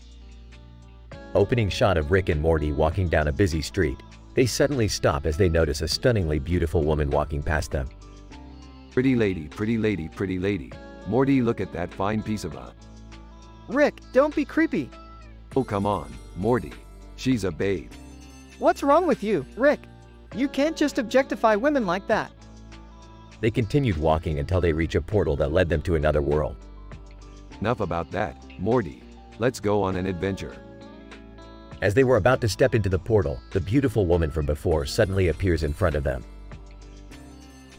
Opening shot of Rick and Morty walking down a busy street. They suddenly stop as they notice a stunningly beautiful woman walking past them. Pretty lady, pretty lady, pretty lady. Morty, look at that fine piece of Rick, don't be creepy. Oh come on, Morty. She's a babe. What's wrong with you, Rick? You can't just objectify women like that. They continued walking until they reached a portal that led them to another world. Enough about that, Morty. Let's go on an adventure. As they were about to step into the portal, the beautiful woman from before suddenly appears in front of them.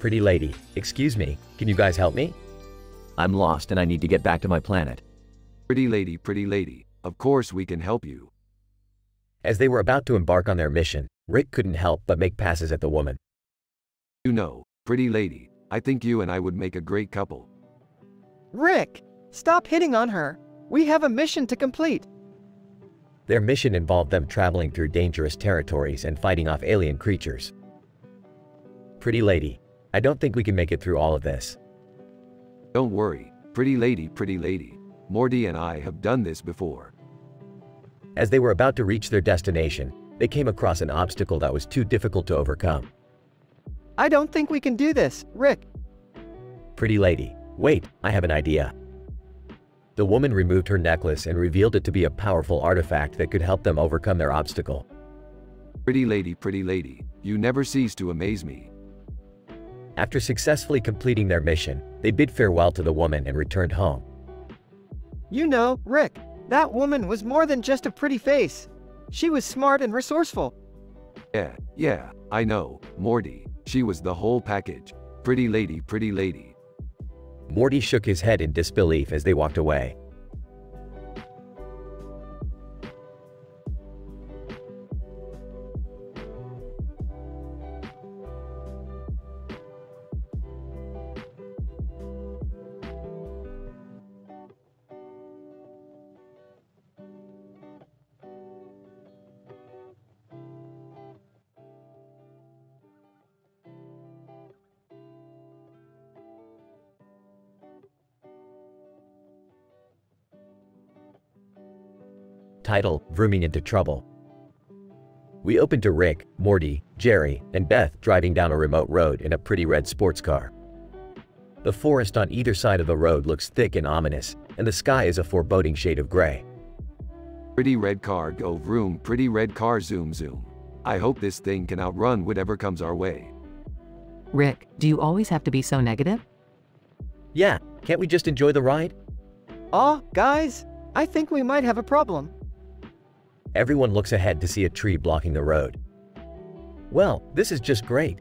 Pretty lady, excuse me, can you guys help me? I'm lost and I need to get back to my planet. Pretty lady, of course we can help you. As they were about to embark on their mission, Rick couldn't help but make passes at the woman. You know, pretty lady, I think you and I would make a great couple. Rick, stop hitting on her. We have a mission to complete. Their mission involved them traveling through dangerous territories and fighting off alien creatures. Pretty lady, I don't think we can make it through all of this. Don't worry, pretty lady. Morty and I have done this before. As they were about to reach their destination, they came across an obstacle that was too difficult to overcome. I don't think we can do this, Rick. Pretty lady, wait, I have an idea. The woman removed her necklace and revealed it to be a powerful artifact that could help them overcome their obstacle. Pretty lady, you never cease to amaze me. After successfully completing their mission, they bid farewell to the woman and returned home. You know, Rick, that woman was more than just a pretty face. She was smart and resourceful. Yeah, I know, Morty. She was the whole package. Pretty lady. Morty shook his head in disbelief as they walked away. Title: Vrooming into Trouble. We open to Rick, Morty, Jerry, and Beth driving down a remote road in a pretty red sports car. The forest on either side of the road looks thick and ominous, and the sky is a foreboding shade of gray. Pretty red car go vroom, pretty red car zoom. I hope this thing can outrun whatever comes our way. Rick, do you always have to be so negative? Yeah, can't we just enjoy the ride? Aw, guys, I think we might have a problem. Everyone looks ahead to see a tree blocking the road. Well, this is just great.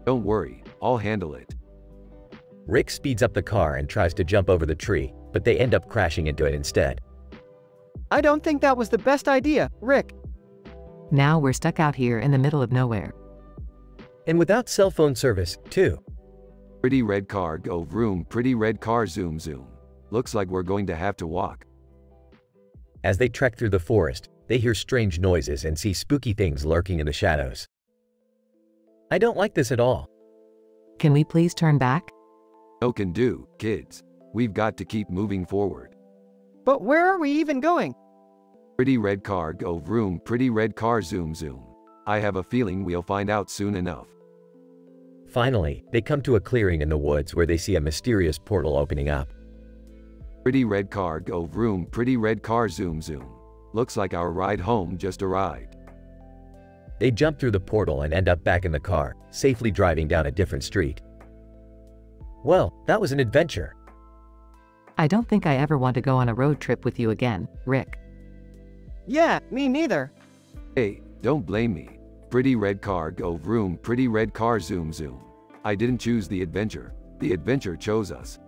Don't worry, I'll handle it. Rick speeds up the car and tries to jump over the tree, but they end up crashing into it instead. I don't think that was the best idea, Rick. Now we're stuck out here in the middle of nowhere. And without cell phone service, too. Pretty red car go vroom, pretty red car zoom. Looks like we're going to have to walk. As they trek through the forest, they hear strange noises and see spooky things lurking in the shadows. I don't like this at all. Can we please turn back? No can do, kids. We've got to keep moving forward. But where are we even going? Pretty red car go vroom, pretty red car zoom. I have a feeling we'll find out soon enough. Finally, they come to a clearing in the woods where they see a mysterious portal opening up. Pretty red car go vroom, pretty red car zoom. Looks like our ride home just arrived. They jump through the portal and end up back in the car, safely driving down a different street. Well, that was an adventure. I don't think I ever want to go on a road trip with you again, Rick. Yeah, me neither. Hey, don't blame me. Pretty red car go vroom, pretty red car zoom. I didn't choose the adventure chose us.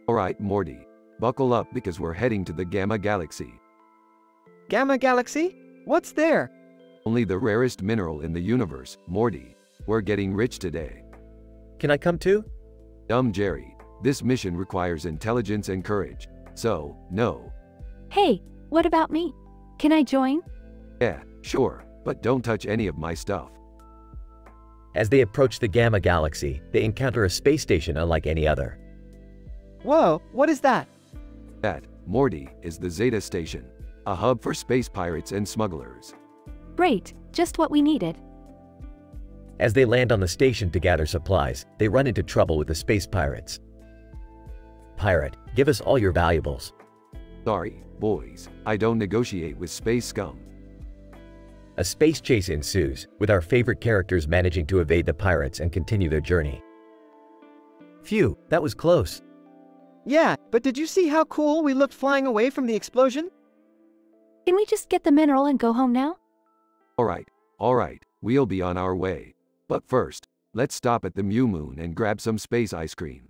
Alright, Morty. Buckle up because we're heading to the Gamma Galaxy. Gamma Galaxy? What's there? Only the rarest mineral in the universe, Morty. We're getting rich today. Can I come too? Dumb Jerry. This mission requires intelligence and courage. So, no. Hey, what about me? Can I join? Yeah, sure, but don't touch any of my stuff. As they approach the Gamma Galaxy, they encounter a space station unlike any other. Whoa, what is that? That, Morty, is the Zeta Station, a hub for space pirates and smugglers. Great, just what we needed. As they land on the station to gather supplies, they run into trouble with the space pirates. Pirate, give us all your valuables. Sorry, boys, I don't negotiate with space scum. A space chase ensues, with our favorite characters managing to evade the pirates and continue their journey. Phew, that was close. Yeah, but did you see how cool we looked flying away from the explosion? Can we just get the mineral and go home now? Alright, we'll be on our way. But first, let's stop at the Mew Moon and grab some space ice cream.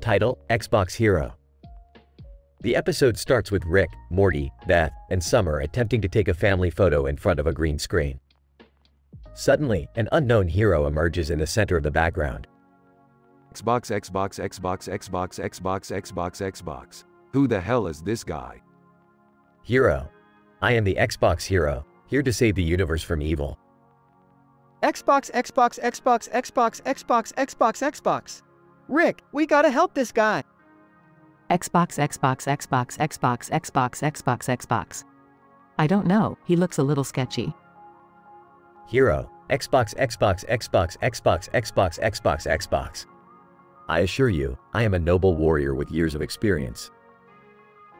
Title: Xbox Hero. The episode starts with Rick, Morty, Beth, and Summer attempting to take a family photo in front of a green screen. Suddenly, an unknown hero emerges in the center of the background. Xbox. Who the hell is this guy? Hero. I am the Xbox Hero, here to save the universe from evil. Xbox. Rick, we gotta help this guy. Xbox. I don't know, he looks a little sketchy. Hero. Xbox. I assure you, I am a noble warrior with years of experience.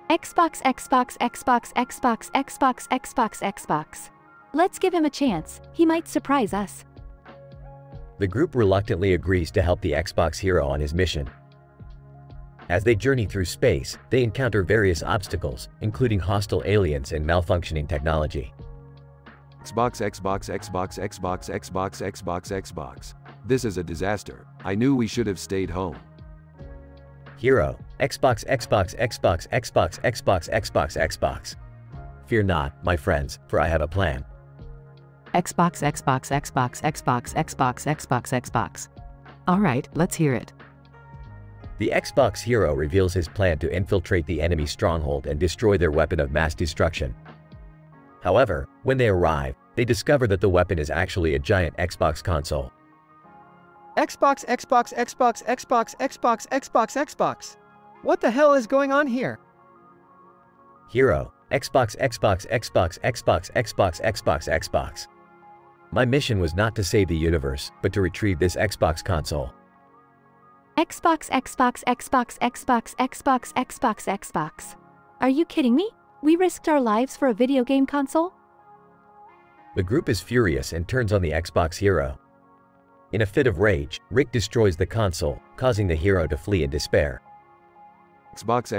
Xbox. Let's give him a chance, he might surprise us. The group reluctantly agrees to help the Xbox Hero on his mission. As they journey through space, they encounter various obstacles, including hostile aliens and malfunctioning technology. Xbox. This is a disaster. I knew we should have stayed home. Hero. Xbox. Fear not, my friends, for I have a plan. Xbox. Alright, let's hear it. The Xbox Hero reveals his plan to infiltrate the enemy stronghold and destroy their weapon of mass destruction. However, when they arrive, they discover that the weapon is actually a giant Xbox console. Xbox. What the hell is going on here? Hero. Xbox. My mission was not to save the universe, but to retrieve this Xbox console. Xbox. Are you kidding me? We risked our lives for a video game console? The group is furious and turns on the Xbox Hero. In a fit of rage, Rick destroys the console, causing the hero to flee in despair. Xbox.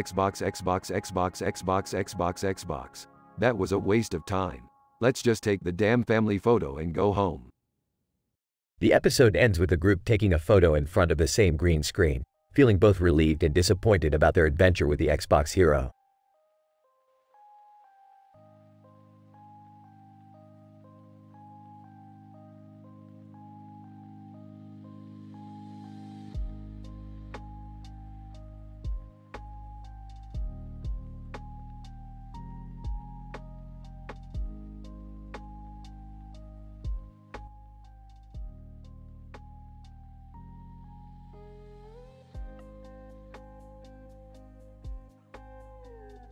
That was a waste of time. Let's just take the damn family photo and go home. The episode ends with the group taking a photo in front of the same green screen, feeling both relieved and disappointed about their adventure with the Xbox Hero.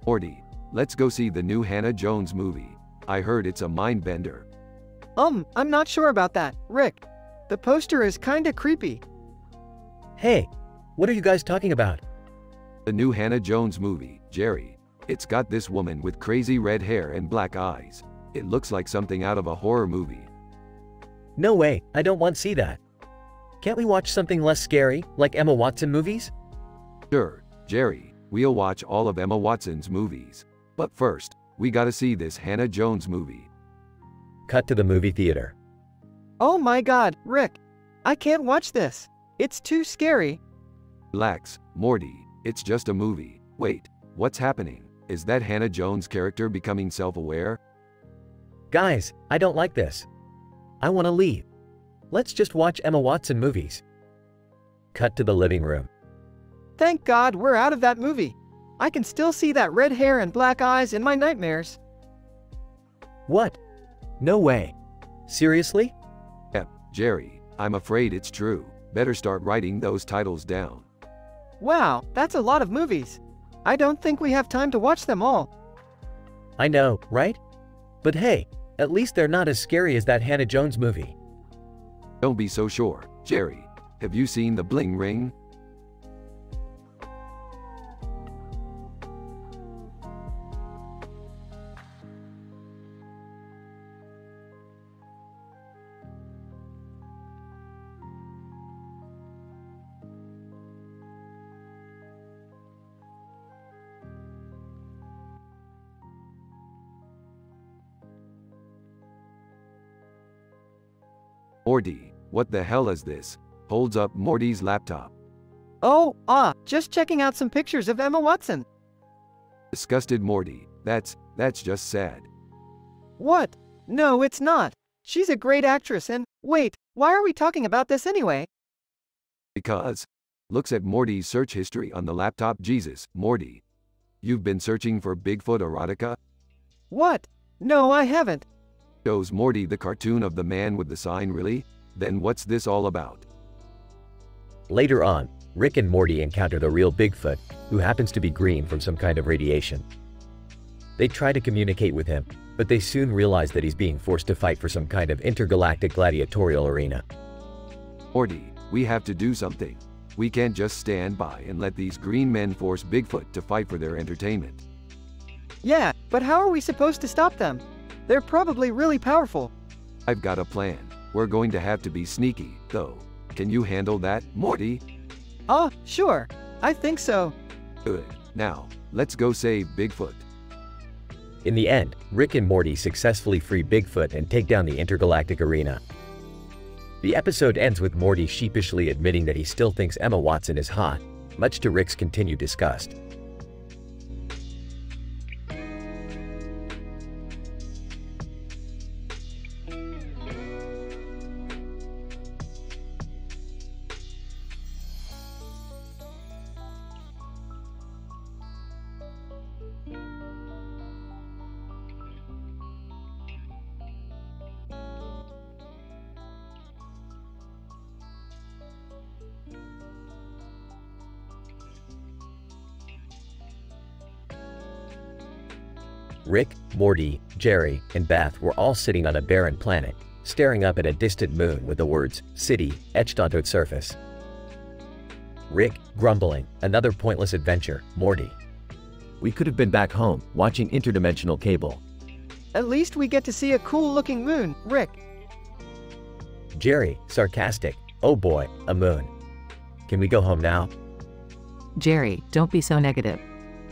Morty, let's go see the new Hannah Jones movie. I heard it's a mind bender. I'm not sure about that, Rick. The poster is kinda creepy. Hey, what are you guys talking about? The new Hannah Jones movie, Jerry. It's got this woman with crazy red hair and black eyes. It looks like something out of a horror movie. No way, I don't want to see that. Can't we watch something less scary, like Emma Watson movies? Sure, Jerry, we'll watch all of Emma Watson's movies. But first, we gotta see this Hannah Jones movie. Cut to the movie theater. Oh my god, Rick. I can't watch this. It's too scary. Relax, Morty, it's just a movie. Wait, what's happening? Is that Hannah Jones' character becoming self-aware? Guys, I don't like this. I want to leave. Let's just watch Emma Watson movies. Cut to the living room. Thank God we're out of that movie. I can still see that red hair and black eyes in my nightmares. What? No way. Seriously? Yep, Jerry, I'm afraid it's true. Better start writing those titles down. Wow, that's a lot of movies. I don't think we have time to watch them all. I know, right? But hey, at least they're not as scary as that Hannah Jones movie. Don't be so sure, Jerry. Have you seen The Bling Ring? Morty, what the hell is this? Holds up Morty's laptop. Oh, just checking out some pictures of Emma Watson. Disgusted Morty, that's just sad. What? No, it's not. She's a great actress and, wait, why are we talking about this anyway? Because, looks at Morty's search history on the laptop. Jesus, Morty. You've been searching for Bigfoot erotica? What? No, I haven't. Shows Morty the cartoon of the man with the sign. Really? Then what's this all about? Later on, Rick and Morty encounter the real Bigfoot, who happens to be green from some kind of radiation. They try to communicate with him, but they soon realize that he's being forced to fight for some kind of intergalactic gladiatorial arena. Morty, we have to do something. We can't just stand by and let these green men force Bigfoot to fight for their entertainment. Yeah, but how are we supposed to stop them? They're probably really powerful. I've got a plan. We're going to have to be sneaky, though. Can you handle that, Morty? Sure. I think so. Good. Now, let's go save Bigfoot. In the end, Rick and Morty successfully free Bigfoot and take down the intergalactic arena. The episode ends with Morty sheepishly admitting that he still thinks Emma Watson is hot, much to Rick's continued disgust. Rick, Morty, Jerry, and Beth were all sitting on a barren planet, staring up at a distant moon with the words, "City," etched onto its surface. Rick, grumbling, "Another pointless adventure, Morty. We could have been back home, watching interdimensional cable." At least we get to see a cool-looking moon, Rick. Jerry, sarcastic, "Oh boy, a moon. Can we go home now?" Jerry, don't be so negative.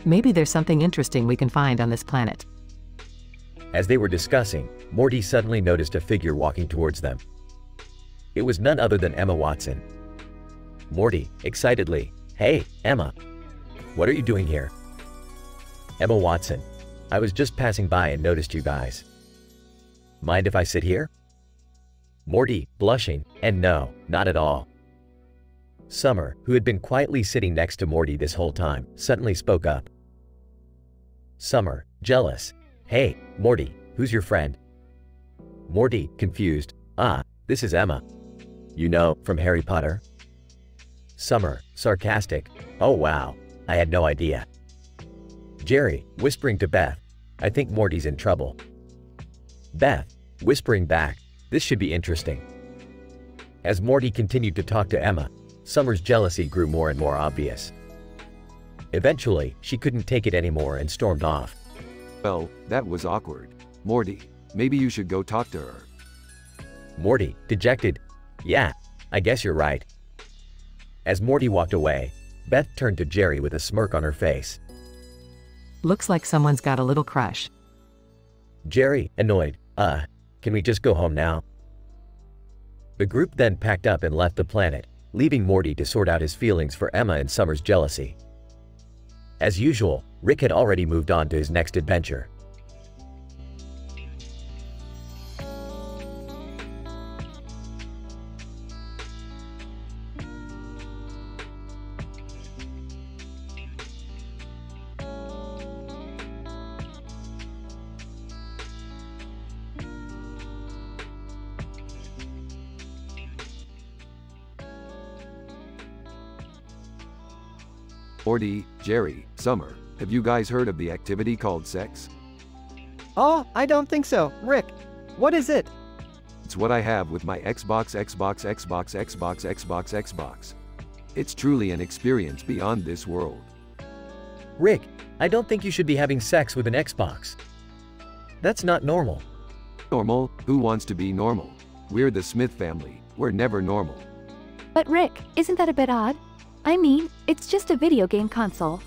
Maybe there's something interesting we can find on this planet. As they were discussing, Morty suddenly noticed a figure walking towards them. It was none other than Emma Watson. Morty, excitedly, "Hey, Emma. What are you doing here?" Emma Watson, "I was just passing by and noticed you guys. Mind if I sit here?" Morty, blushing, and no, not at all. Summer, who had been quietly sitting next to Morty this whole time, suddenly spoke up. Summer, jealous, "Hey, Morty, who's your friend?" Morty, confused, This is Emma. You know, from Harry Potter?" Summer, sarcastic, "Oh wow, I had no idea." Jerry, whispering to Beth, "I think Morty's in trouble." Beth, whispering back, "This should be interesting." As Morty continued to talk to Emma, Summer's jealousy grew more and more obvious. Eventually, she couldn't take it anymore and stormed off. Well, that was awkward. Morty, maybe you should go talk to her. Morty, dejected, "Yeah, I guess you're right." As Morty walked away, Beth turned to Jerry with a smirk on her face. Looks like someone's got a little crush. Jerry, annoyed, can we just go home now? The group then packed up and left the planet, leaving Morty to sort out his feelings for Emma and Summer's jealousy. As usual, Rick had already moved on to his next adventure. Morty, Jerry, Summer, have you guys heard of the activity called sex? Oh, I don't think so. Rick, what is it? It's what I have with my Xbox. It's truly an experience beyond this world. Rick, I don't think you should be having sex with an Xbox. That's not normal. Normal? Who wants to be normal? We're the Smith family. We're never normal. But Rick, isn't that a bit odd? I mean, it's just a video game console.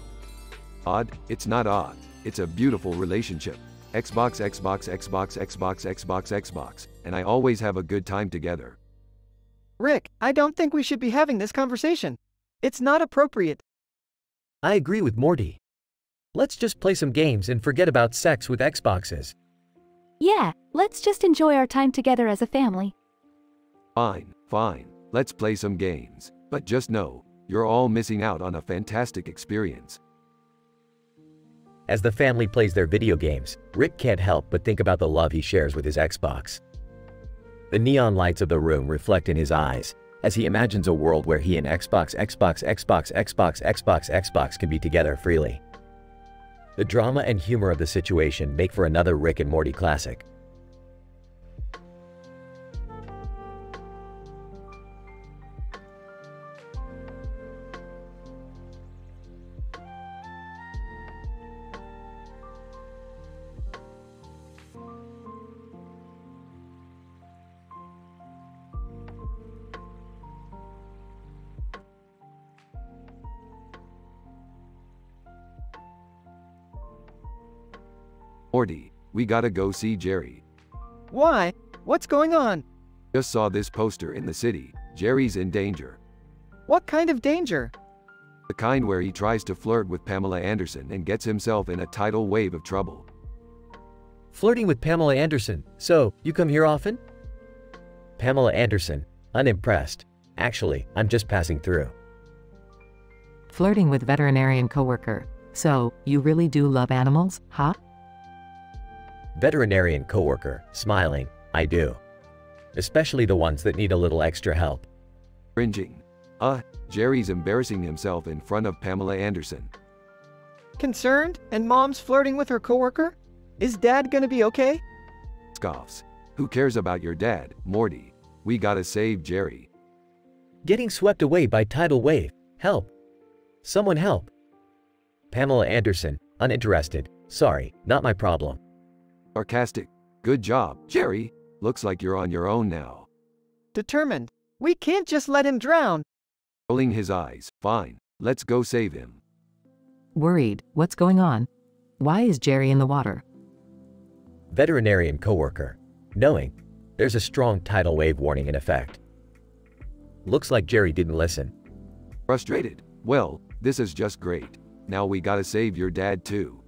Odd? It's not odd. It's a beautiful relationship. Xbox, and I always have a good time together. Rick, I don't think we should be having this conversation. It's not appropriate. I agree with Morty. Let's just play some games and forget about sex with Xboxes. Yeah, let's just enjoy our time together as a family. Fine. Let's play some games. But just know, you're all missing out on a fantastic experience. As the family plays their video games, Rick can't help but think about the love he shares with his Xbox. The neon lights of the room reflect in his eyes, as he imagines a world where he and Xbox can be together freely. The drama and humor of the situation make for another Rick and Morty classic. Morty, we gotta go see Jerry. Why? What's going on? Just saw this poster in the city. Jerry's in danger. What kind of danger? The kind where he tries to flirt with Pamela Anderson and gets himself in a tidal wave of trouble. Flirting with Pamela Anderson, so you come here often? Pamela Anderson, unimpressed. Actually, I'm just passing through. Flirting with veterinarian coworker. So, you really do love animals, huh? Veterinarian coworker, smiling, I do. Especially the ones that need a little extra help. Cringing. Jerry's embarrassing himself in front of Pamela Anderson. Concerned? And mom's flirting with her coworker? Is dad gonna be okay? Scoffs. Who cares about your dad, Morty? We gotta save Jerry. Getting swept away by tidal wave. Help. Someone help. Pamela Anderson, uninterested. Sorry, not my problem. Sarcastic. Good job, Jerry. Looks like you're on your own now. Determined. We can't just let him drown. Rolling his eyes. Fine. Let's go save him. Worried, what's going on? Why is Jerry in the water? Veterinarian coworker, knowing there's a strong tidal wave warning in effect. Looks like Jerry didn't listen. Frustrated. Well, this is just great. Now we gotta save your dad too.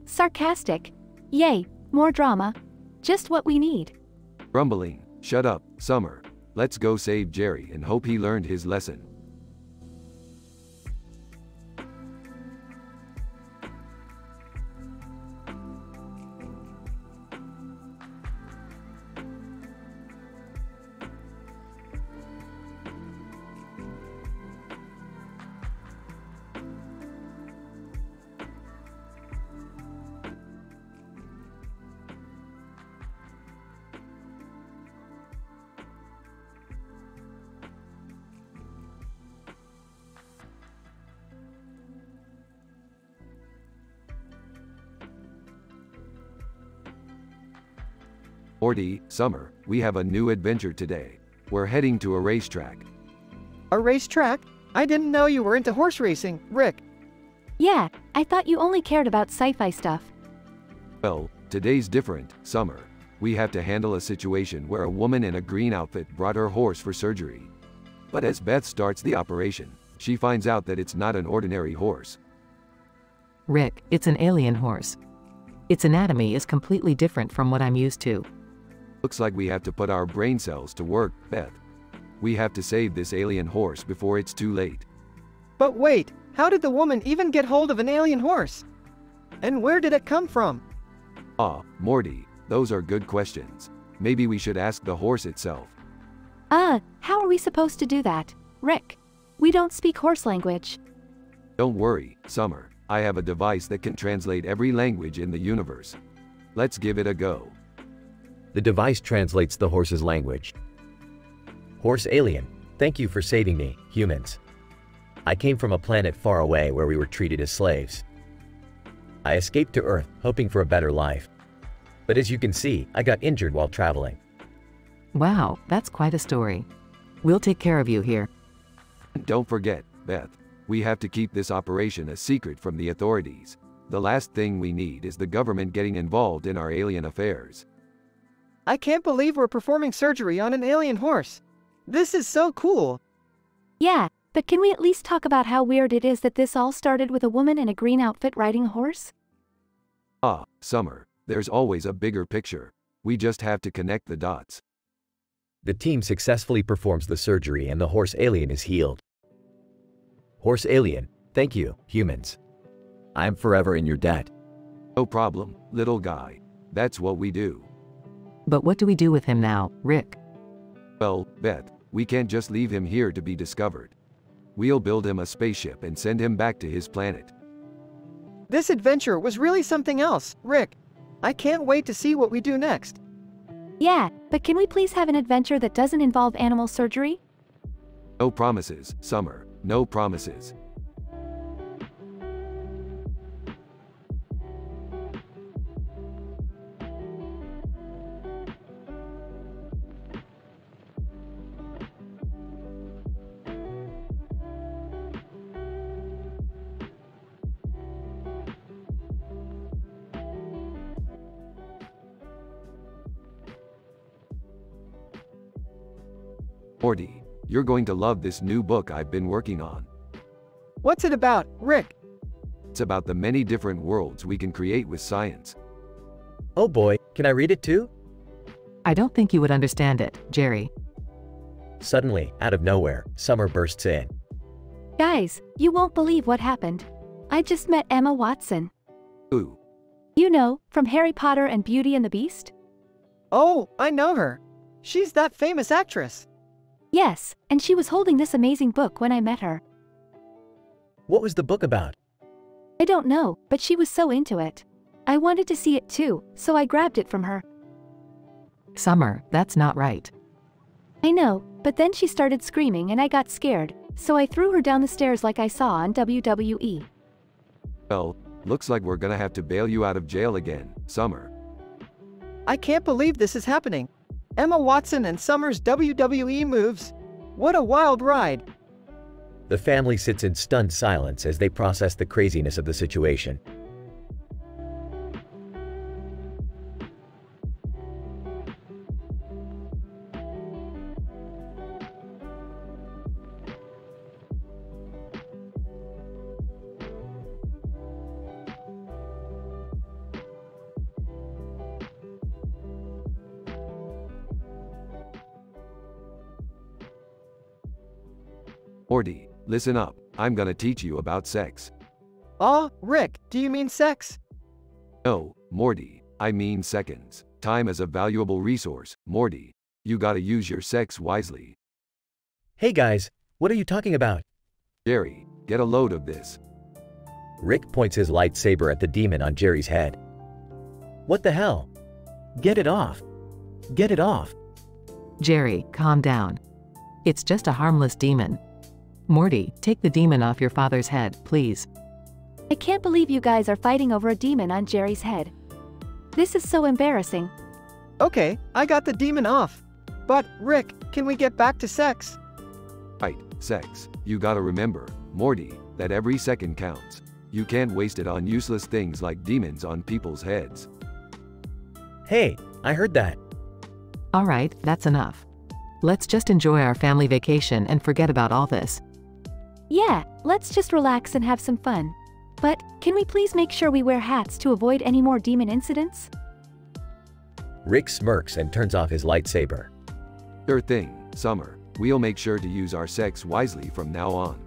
Sarcastic. Yay, more drama. Just what we need. Grumbling. Shut up, Summer. Let's go save Jerry and hope he learned his lesson. Morty, Summer, we have a new adventure today. We're heading to a racetrack. A racetrack? I didn't know you were into horse racing, Rick. Yeah, I thought you only cared about sci-fi stuff. Well, Today's different, Summer. We have to handle a situation where a woman in a green outfit brought her horse for surgery. But as Beth starts the operation, she finds out that it's not an ordinary horse. Rick, it's an alien horse. Its anatomy is completely different from what I'm used to. Looks like we have to put our brain cells to work, Beth. We have to save this alien horse before it's too late. But wait, how did the woman even get hold of an alien horse? And where did it come from? Ah, Morty, those are good questions. Maybe we should ask the horse itself. How are we supposed to do that, Rick? We don't speak horse language. Don't worry, Summer. I have a device that can translate every language in the universe. Let's give it a go. The device translates the horse's language. Horse alien, thank you for saving me, humans. I came from a planet far away where we were treated as slaves. I escaped to Earth, hoping for a better life. But as you can see, I got injured while traveling. Wow, that's quite a story. We'll take care of you here. Don't forget, Beth. We have to keep this operation a secret from the authorities. The last thing we need is the government getting involved in our alien affairs. I can't believe we're performing surgery on an alien horse. This is so cool. Yeah, but can we at least talk about how weird it is that this all started with a woman in a green outfit riding a horse? Ah, Summer, there's always a bigger picture. We just have to connect the dots. The team successfully performs the surgery and the horse alien is healed. Horse alien, thank you, humans. I'm forever in your debt. No problem, little guy. That's what we do. But what do we do with him now, Rick? Well, Beth, we can't just leave him here to be discovered. We'll build him a spaceship and send him back to his planet. This adventure was really something else, Rick. I can't wait to see what we do next. Yeah, but can we please have an adventure that doesn't involve animal surgery? No promises, Summer. No promises. Morty, you're going to love this new book I've been working on. What's it about, Rick? It's about the many different worlds we can create with science. Oh boy, can I read it too? I don't think you would understand it, Jerry. Suddenly, out of nowhere, Summer bursts in. Guys, you won't believe what happened. I just met Emma Watson. Ooh. You know, from Harry Potter and Beauty and the Beast? Oh, I know her. She's that famous actress. Yes, and she was holding this amazing book when I met her. What was the book about? I don't know, but she was so into it. I wanted to see it too, so I grabbed it from her. Summer, that's not right. I know, but then she started screaming and I got scared, so I threw her down the stairs like I saw on WWE. Well, looks like we're gonna have to bail you out of jail again, Summer. I can't believe this is happening. Emma Watson and Summer's WWE moves. What a wild ride. The family sits in stunned silence as they process the craziness of the situation. Morty, listen up. I'm gonna teach you about sex. Aw, Rick, do you mean sex? No, Morty, I mean seconds. Time is a valuable resource, Morty. You gotta use your sex wisely. Hey guys, what are you talking about? Jerry, get a load of this. Rick points his lightsaber at the demon on Jerry's head. What the hell? Get it off. Get it off. Jerry, calm down. It's just a harmless demon. Morty, take the demon off your father's head, please. I can't believe you guys are fighting over a demon on Jerry's head. This is so embarrassing. Okay, I got the demon off. But, Rick, can we get back to sex? Right, sex. You gotta remember, Morty, that every second counts. You can't waste it on useless things like demons on people's heads. Hey, I heard that. Alright, that's enough. Let's just enjoy our family vacation and forget about all this. Yeah, let's just relax and have some fun. But, can we please make sure we wear hats to avoid any more demon incidents? Rick smirks and turns off his lightsaber. Sure thing, Summer. We'll make sure to use our sex wisely from now on.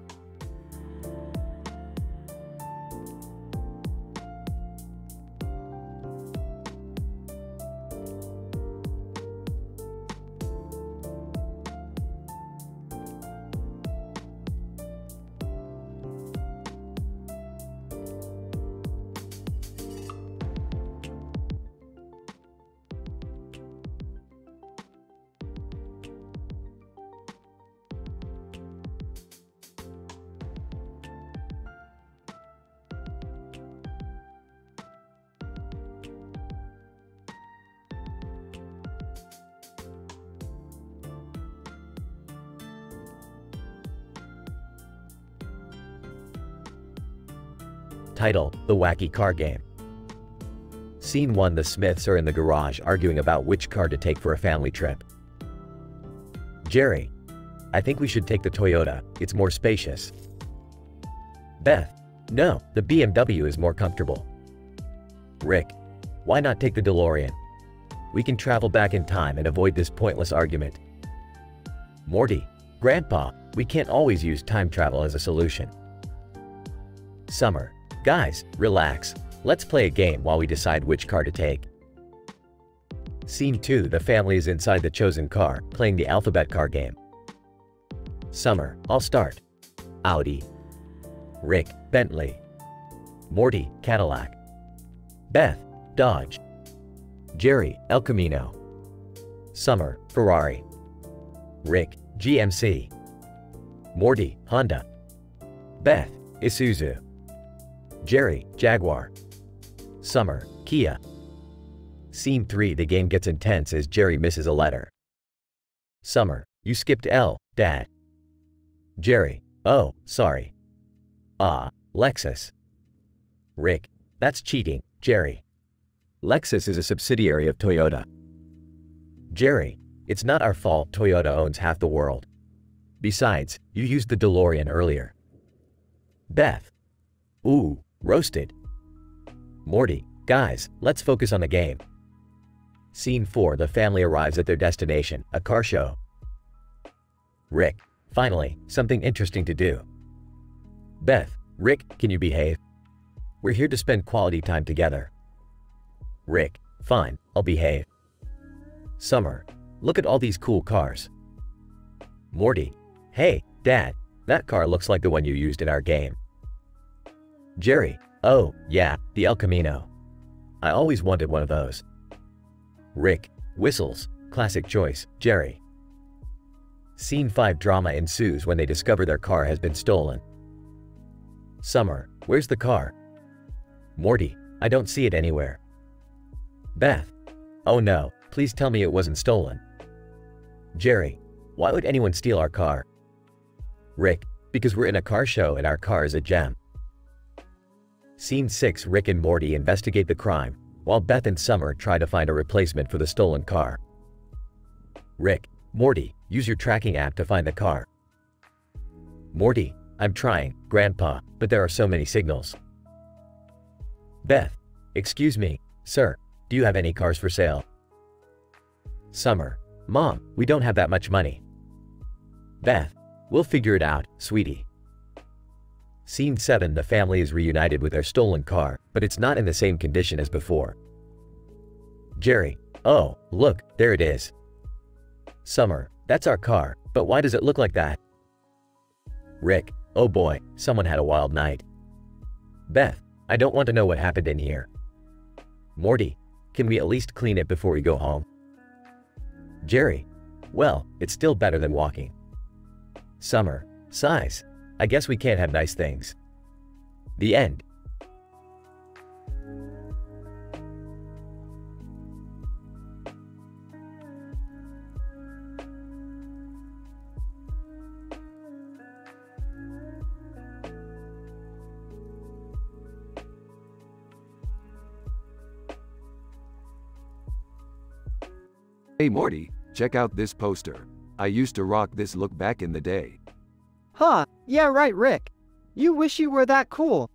Title: The Wacky Car Game. Scene 1: The Smiths are in the garage arguing about which car to take for a family trip. Jerry: I think we should take the Toyota, it's more spacious. Beth: No, the BMW is more comfortable. Rick: Why not take the DeLorean? We can travel back in time and avoid this pointless argument. Morty: Grandpa, we can't always use time travel as a solution. Summer: Guys, relax. Let's play a game while we decide which car to take. Scene 2: The family is inside the chosen car, playing the alphabet car game. Summer: I'll start. Audi. Rick: Bentley. Morty: Cadillac. Beth: Dodge. Jerry: El Camino. Summer: Ferrari. Rick: GMC. Morty: Honda. Beth: Isuzu. Jerry: Jaguar. Summer: Kia. Scene 3: The game gets intense as Jerry misses a letter. Summer: You skipped L, Dad. Jerry: Oh, sorry. Lexus. Rick: That's cheating, Jerry. Lexus is a subsidiary of Toyota. Jerry: It's not our fault Toyota owns half the world. Besides, you used the DeLorean earlier. Beth: Ooh, roasted. Morty: Guys, let's focus on the game. Scene 4: The family arrives at their destination, a car show. Rick: Finally, something interesting to do. Beth: Rick, can you behave? We're here to spend quality time together. Rick: Fine, I'll behave. Summer: Look at all these cool cars. Morty: Hey, Dad, that car looks like the one you used in our game. Jerry: Oh, yeah, the El Camino. I always wanted one of those. Rick: Whistles, classic choice, Jerry. Scene 5: Drama ensues when they discover their car has been stolen. Summer: Where's the car? Morty: I don't see it anywhere. Beth: Oh no, please tell me it wasn't stolen. Jerry: Why would anyone steal our car? Rick: Because we're in a car show and our car is a gem. Scene 6: Rick and Morty investigate the crime, while Beth and Summer try to find a replacement for the stolen car. Rick: Morty, use your tracking app to find the car. Morty: I'm trying, Grandpa, but there are so many signals. Beth: Excuse me, sir, do you have any cars for sale? Summer: Mom, we don't have that much money. Beth: We'll figure it out, sweetie. Scene 7: The family is reunited with their stolen car, but it's not in the same condition as before. Jerry: Oh, look, there it is. Summer: That's our car, but why does it look like that? Rick: Oh boy, someone had a wild night. Beth: I don't want to know what happened in here. Morty: Can we at least clean it before we go home? Jerry: Well, it's still better than walking. Summer: Sighs. I guess we can't have nice things. The end. Hey Morty, check out this poster. I used to rock this look back in the day. Huh, yeah right Rick. You wish you were that cool.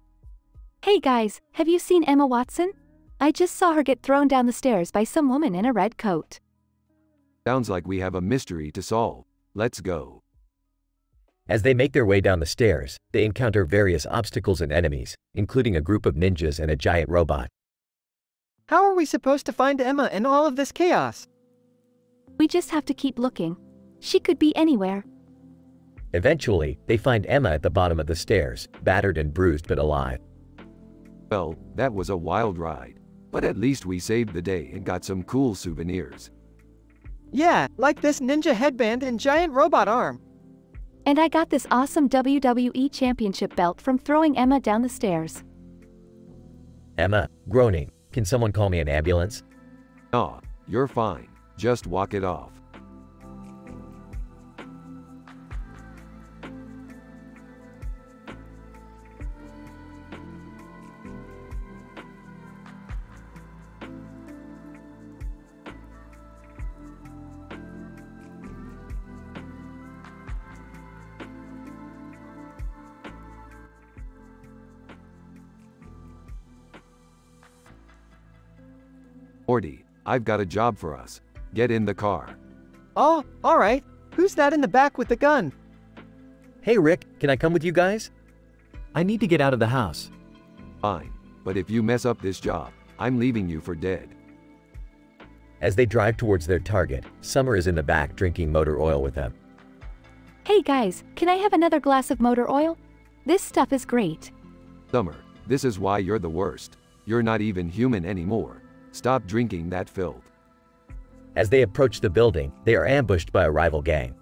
Hey guys, have you seen Emma Watson? I just saw her get thrown down the stairs by some woman in a red coat. Sounds like we have a mystery to solve. Let's go. As they make their way down the stairs, they encounter various obstacles and enemies, including a group of ninjas and a giant robot. How are we supposed to find Emma in all of this chaos? We just have to keep looking. She could be anywhere. Eventually, they find Emma at the bottom of the stairs, battered and bruised but alive. Well, that was a wild ride. But at least we saved the day and got some cool souvenirs. Yeah, like this ninja headband and giant robot arm. And I got this awesome WWE Championship belt from throwing Emma down the stairs. Emma, groaning, "Can someone call me an ambulance?" Aw, you're fine. Just walk it off. Morty, I've got a job for us. Get in the car. Oh, alright. Who's that in the back with the gun? "Hey Rick, can I come with you guys? I need to get out of the house." Fine. But if you mess up this job, I'm leaving you for dead. As they drive towards their target, Summer is in the back drinking motor oil with them. Hey guys, can I have another glass of motor oil? This stuff is great. Summer, this is why you're the worst. You're not even human anymore. Stop drinking that filth. As they approach the building, they are ambushed by a rival gang.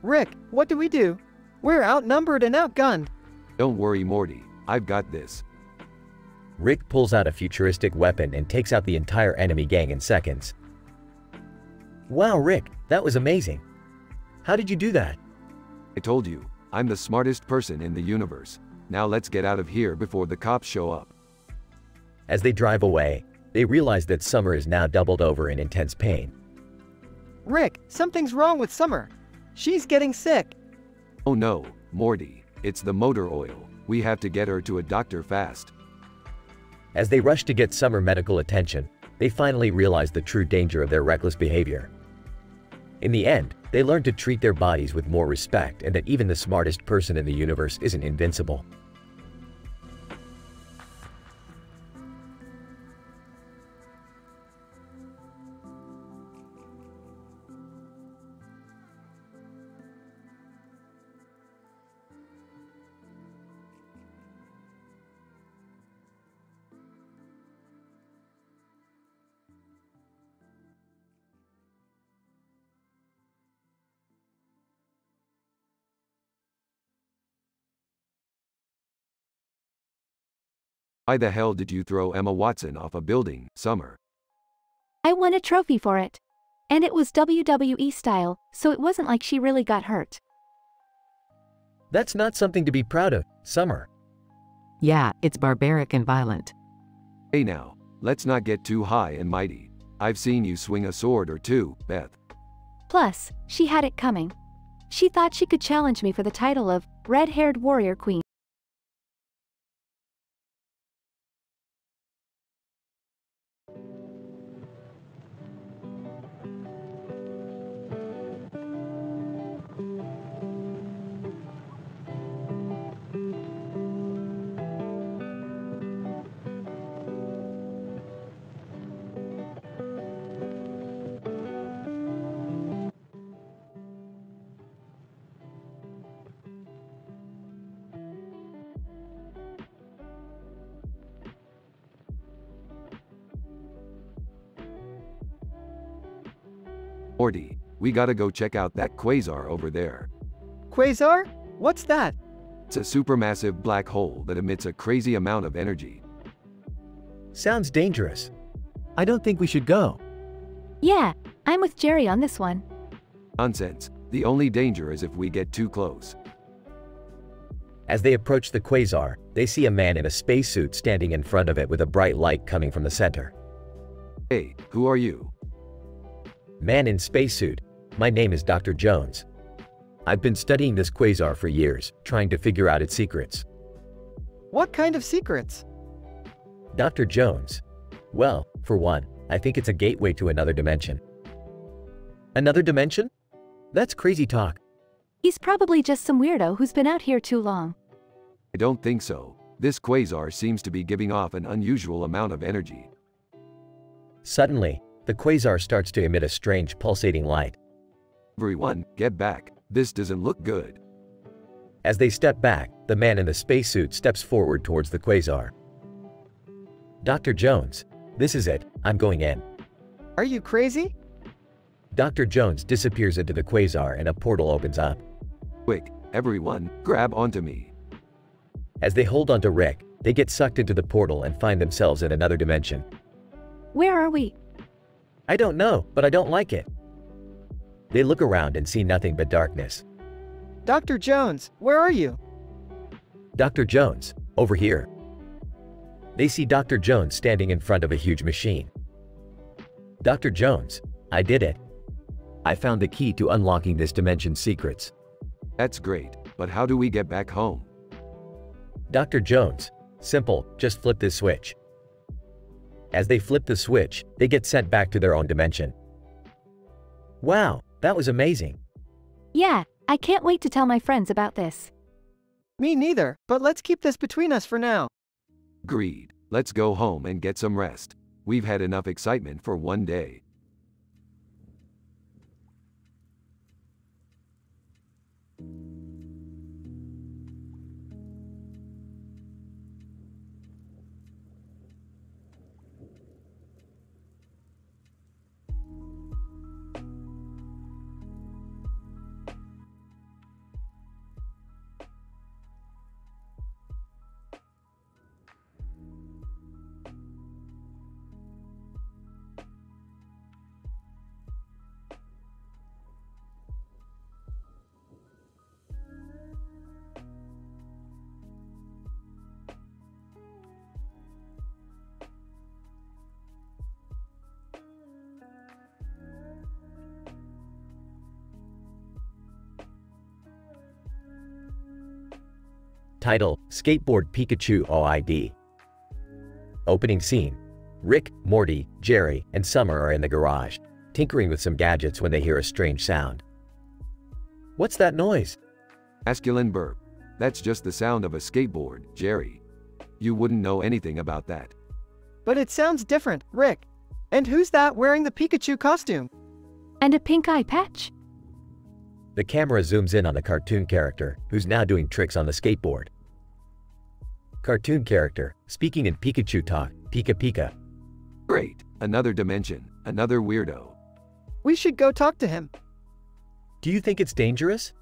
Rick, what do we do? We're outnumbered and outgunned. Don't worry Morty, I've got this. Rick pulls out a futuristic weapon and takes out the entire enemy gang in seconds. Wow Rick, that was amazing. How did you do that? I told you, I'm the smartest person in the universe. Now let's get out of here before the cops show up. As they drive away, they realize that Summer is now doubled over in intense pain. Rick, something's wrong with Summer. She's getting sick. Oh no, Morty, it's the motor oil. We have to get her to a doctor fast. As they rush to get Summer medical attention, they finally realize the true danger of their reckless behavior. In the end, they learn to treat their bodies with more respect and that even the smartest person in the universe isn't invincible. Why the hell did you throw Emma Watson off a building, Summer? I won a trophy for it. And it was WWE style, so it wasn't like she really got hurt. That's not something to be proud of, Summer. Yeah, it's barbaric and violent. Hey now, let's not get too high and mighty. I've seen you swing a sword or two, Beth. Plus, she had it coming. She thought she could challenge me for the title of Red-Haired Warrior Queen. Morty, we gotta go check out that quasar over there. Quasar? What's that? It's a supermassive black hole that emits a crazy amount of energy. Sounds dangerous. I don't think we should go. Yeah, I'm with Jerry on this one. Nonsense. The only danger is if we get too close. As they approach the quasar, they see a man in a spacesuit standing in front of it with a bright light coming from the center. Hey, who are you? Man in spacesuit. My name is Dr. Jones. I've been studying this quasar for years, trying to figure out its secrets. What kind of secrets? Dr. Jones. Well, for one, I think it's a gateway to another dimension. Another dimension? That's crazy talk. He's probably just some weirdo who's been out here too long. I don't think so. This quasar seems to be giving off an unusual amount of energy. Suddenly, the quasar starts to emit a strange pulsating light. Everyone, get back. This doesn't look good. As they step back, the man in the spacesuit steps forward towards the quasar. Dr. Jones, this is it, I'm going in. Are you crazy? Dr. Jones disappears into the quasar and a portal opens up. Quick, everyone, grab onto me. As they hold onto Rick, they get sucked into the portal and find themselves in another dimension. Where are we? I don't know, but I don't like it. They look around and see nothing but darkness. Dr. Jones, where are you? Dr. Jones, over here. They see Dr. Jones standing in front of a huge machine. Dr. Jones, I did it. I found the key to unlocking this dimension's secrets. That's great, but how do we get back home? Dr. Jones, simple, just flip this switch. As they flip the switch, they get sent back to their own dimension. Wow, that was amazing. Yeah, I can't wait to tell my friends about this. Me neither, but let's keep this between us for now. Agreed. Let's go home and get some rest. We've had enough excitement for one day. Title, Skateboard Pikachu OID. Opening scene. Rick, Morty, Jerry, and Summer are in the garage, tinkering with some gadgets when they hear a strange sound. What's that noise? Masculine burp. That's just the sound of a skateboard, Jerry. You wouldn't know anything about that. But it sounds different, Rick. And who's that wearing the Pikachu costume? And a pink eye patch? The camera zooms in on the cartoon character, who's now doing tricks on the skateboard. Cartoon character, speaking in Pikachu talk, Pika Pika. Great, another dimension, another weirdo. We should go talk to him. Do you think it's dangerous?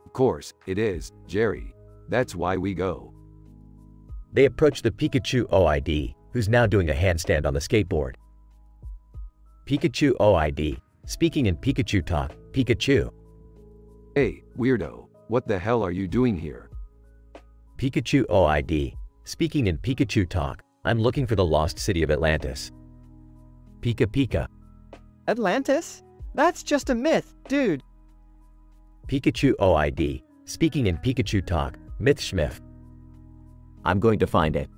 Of course, it is, Jerry. That's why we go. They approach the Pikachu OID, who's now doing a handstand on the skateboard. Pikachu OID, speaking in Pikachu talk, Pikachu. Hey, weirdo, what the hell are you doing here? Pikachu OID, speaking in Pikachu talk, I'm looking for the lost city of Atlantis. Pika Pika. Atlantis? That's just a myth, dude. Pikachu OID, speaking in Pikachu talk, Myth Schmiff. I'm going to find it.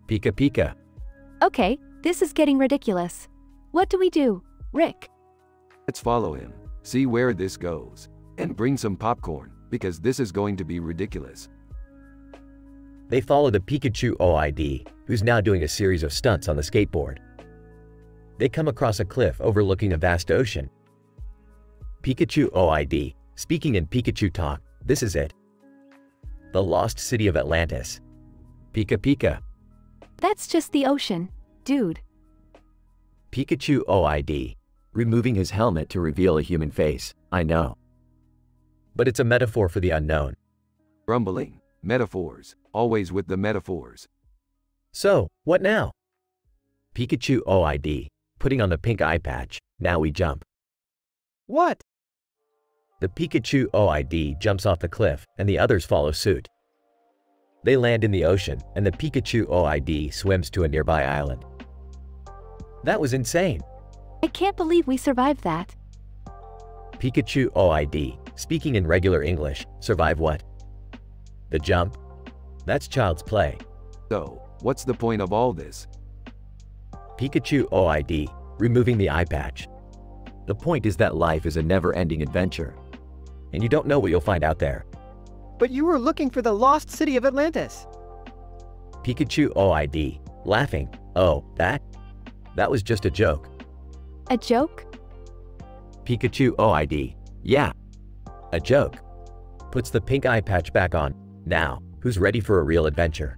Pika Pika. Okay, this is getting ridiculous. What do we do, Rick? Let's follow him, see where this goes, and bring some popcorn, because this is going to be ridiculous. They follow the Pikachu OID, who's now doing a series of stunts on the skateboard. They come across a cliff overlooking a vast ocean. Pikachu OID, speaking in Pikachu talk, this is it. The lost city of Atlantis. Pika Pika. That's just the ocean, dude. Pikachu OID, removing his helmet to reveal a human face, I know. But it's a metaphor for the unknown. Grumbling, metaphors, always with the metaphors. So, what now? Pikachu OID, putting on the pink eye patch, now we jump. What? The Pikachu OID jumps off the cliff, and the others follow suit. They land in the ocean, and the Pikachu OID swims to a nearby island. That was insane. I can't believe we survived that. Pikachu OID, speaking in regular English, survive what? The jump? That's child's play. So, what's the point of all this? Pikachu OID, removing the eye patch. The point is that life is a never-ending adventure. And you don't know what you'll find out there. But you were looking for the lost city of Atlantis. Pikachu OID, laughing. Oh, that was just a joke. A joke? Pikachu OID, yeah, a joke. Puts the pink eye patch back on. Now, who's ready for a real adventure?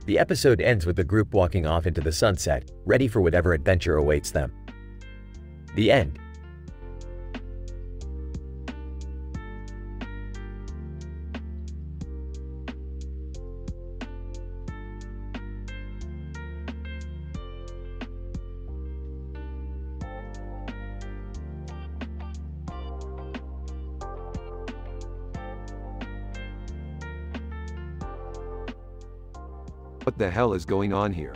The episode ends with the group walking off into the sunset, ready for whatever adventure awaits them. The end. What the hell is going on here?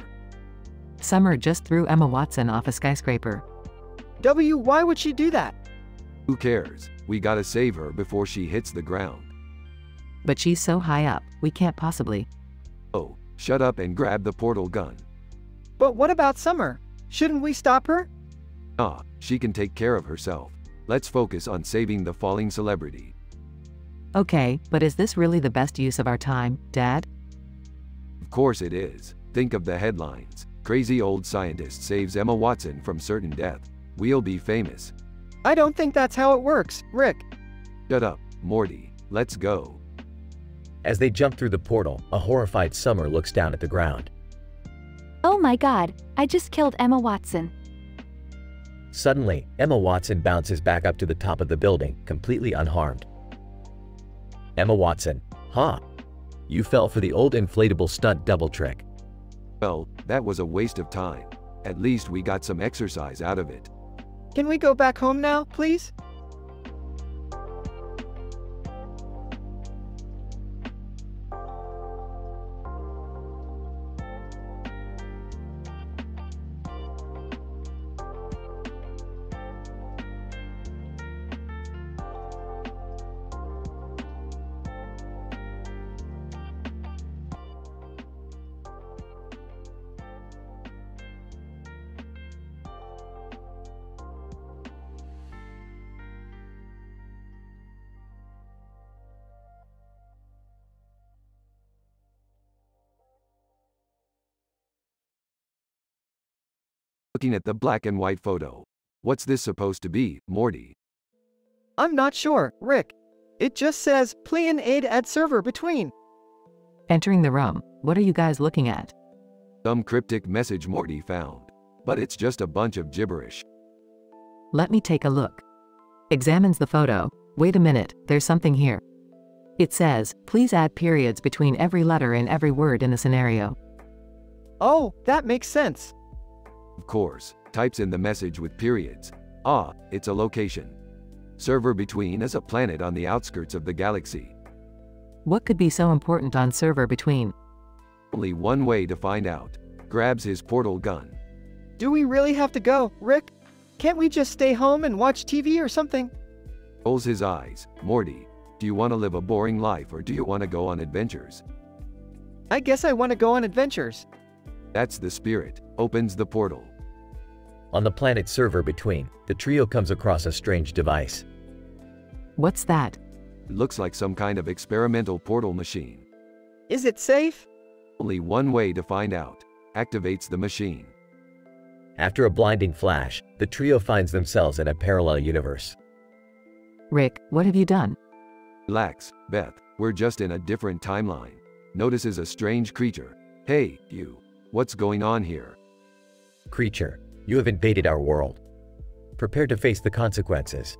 Summer just threw Emma Watson off a skyscraper. Why would she do that? Who cares? We gotta save her before she hits the ground. But she's so high up, we can't possibly. Oh, shut up and grab the portal gun. But what about Summer? Shouldn't we stop her? Ah, she can take care of herself. Let's focus on saving the falling celebrity. Okay, but is this really the best use of our time, Dad? Of course it is. Think of the headlines. Crazy old scientist saves Emma Watson from certain death. We'll be famous. I don't think that's how it works, Rick. Shut up, Morty. Let's go. As they jump through the portal, a horrified Summer looks down at the ground. Oh my god, I just killed Emma Watson. Suddenly, Emma Watson bounces back up to the top of the building, completely unharmed. Emma Watson, huh? You fell for the old inflatable stunt double trick. Well, that was a waste of time. At least we got some exercise out of it. Can we go back home now, please? Looking at the black and white photo. What's this supposed to be, Morty? I'm not sure, Rick. It just says, "Plan aid at server between." Entering the room, what are you guys looking at? Some cryptic message Morty found. But it's just a bunch of gibberish. Let me take a look. Examines the photo. Wait a minute, there's something here. It says, please add periods between every letter in every word in the scenario. Oh, that makes sense. Of course, types in the message with periods. Ah, it's a location. Server between is a planet on the outskirts of the galaxy. What could be so important on server between? Only one way to find out. Grabs his portal gun. Do we really have to go, Rick? Can't we just stay home and watch TV or something? Rolls his eyes. Morty, do you want to live a boring life or do you want to go on adventures? I guess I want to go on adventures. That's the spirit. Opens the portal. On the planet server between, the trio comes across a strange device. What's that? It looks like some kind of experimental portal machine. Is it safe? Only one way to find out. Activates the machine. After a blinding flash, the trio finds themselves in a parallel universe. Rick, what have you done? Relax, Beth. We're just in a different timeline. Notices a strange creature. Hey, you. What's going on here? Creature, you have invaded our world. Prepare to face the consequences.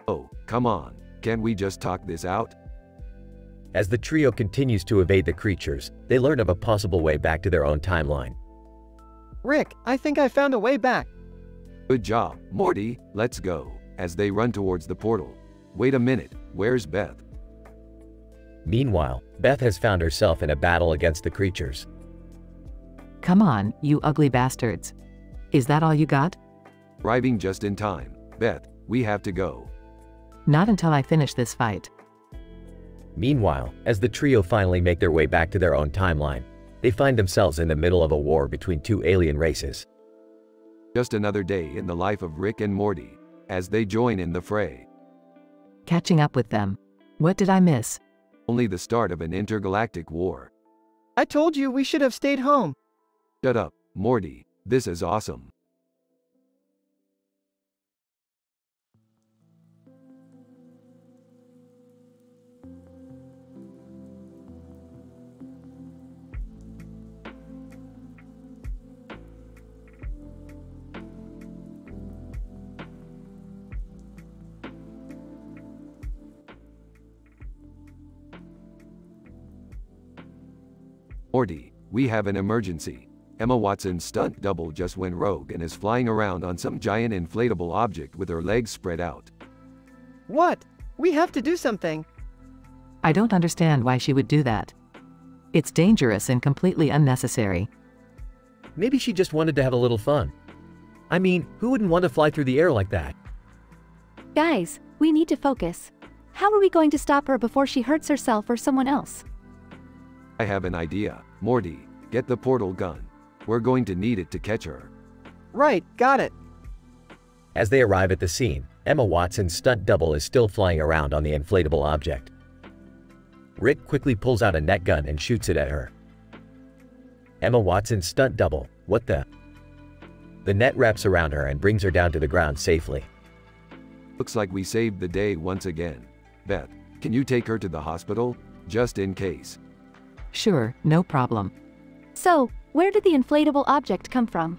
Oh, come on. Can't we just talk this out? As the trio continues to evade the creatures, they learn of a possible way back to their own timeline. Rick, I think I found a way back. Good job, Morty. Let's go. As they run towards the portal. Wait a minute. Where's Beth? Meanwhile, Beth has found herself in a battle against the creatures. Come on, you ugly bastards. Is that all you got? Arriving just in time. Beth, we have to go. Not until I finish this fight. Meanwhile, as the trio finally make their way back to their own timeline, they find themselves in the middle of a war between two alien races. Just another day in the life of Rick and Morty, as they join in the fray. Catching up with them. What did I miss? Only the start of an intergalactic war. I told you we should have stayed home. Shut up, Morty, this is awesome. Morty, we have an emergency. Emma Watson's stunt double just went rogue and is flying around on some giant inflatable object with her legs spread out. What? We have to do something. I don't understand why she would do that. It's dangerous and completely unnecessary. Maybe she just wanted to have a little fun. I mean, who wouldn't want to fly through the air like that? Guys, we need to focus. How are we going to stop her before she hurts herself or someone else? I have an idea. Morty, get the portal gun. We're going to need it to catch her. Right, got it. As they arrive at the scene, Emma Watson's stunt double is still flying around on the inflatable object. Rick quickly pulls out a net gun and shoots it at her. Emma Watson's stunt double, what the? The net wraps around her and brings her down to the ground safely. Looks like we saved the day once again. Beth, can you take her to the hospital? Just in case. Sure, no problem. So, where did the inflatable object come from?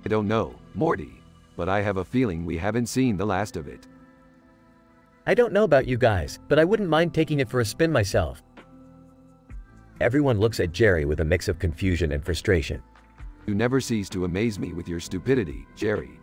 I don't know, Morty, but I have a feeling we haven't seen the last of it. I don't know about you guys, but I wouldn't mind taking it for a spin myself. Everyone looks at Jerry with a mix of confusion and frustration. You never cease to amaze me with your stupidity, Jerry.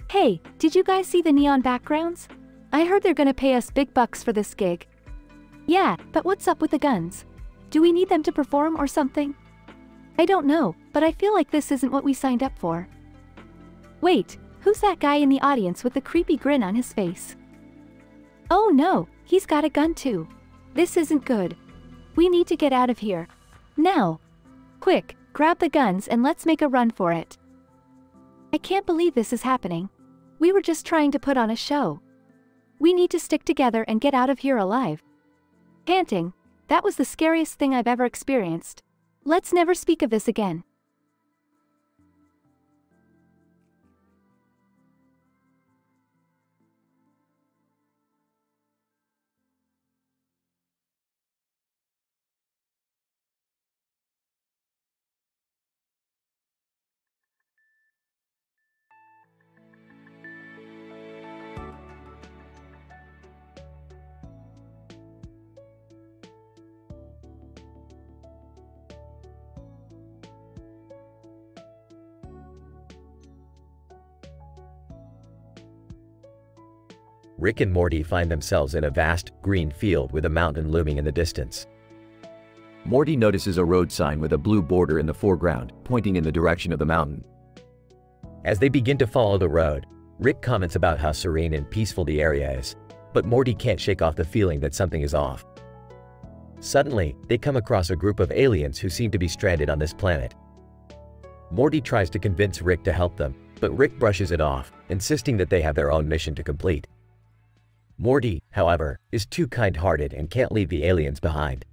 Hey, did you guys see the neon backgrounds? I heard they're gonna pay us big bucks for this gig. Yeah, but what's up with the guns? Do we need them to perform or something? I don't know, but I feel like this isn't what we signed up for. Wait, who's that guy in the audience with the creepy grin on his face? Oh no, he's got a gun too. This isn't good. We need to get out of here. Now. Quick, grab the guns and let's make a run for it. I can't believe this is happening. We were just trying to put on a show. We need to stick together and get out of here alive. Panting, that was the scariest thing I've ever experienced. Let's never speak of this again. Rick and Morty find themselves in a vast, green field with a mountain looming in the distance. Morty notices a road sign with a blue border in the foreground, pointing in the direction of the mountain. As they begin to follow the road, Rick comments about how serene and peaceful the area is, but Morty can't shake off the feeling that something is off. Suddenly, they come across a group of aliens who seem to be stranded on this planet. Morty tries to convince Rick to help them, but Rick brushes it off, insisting that they have their own mission to complete. Morty, however, is too kind-hearted and can't leave the aliens behind.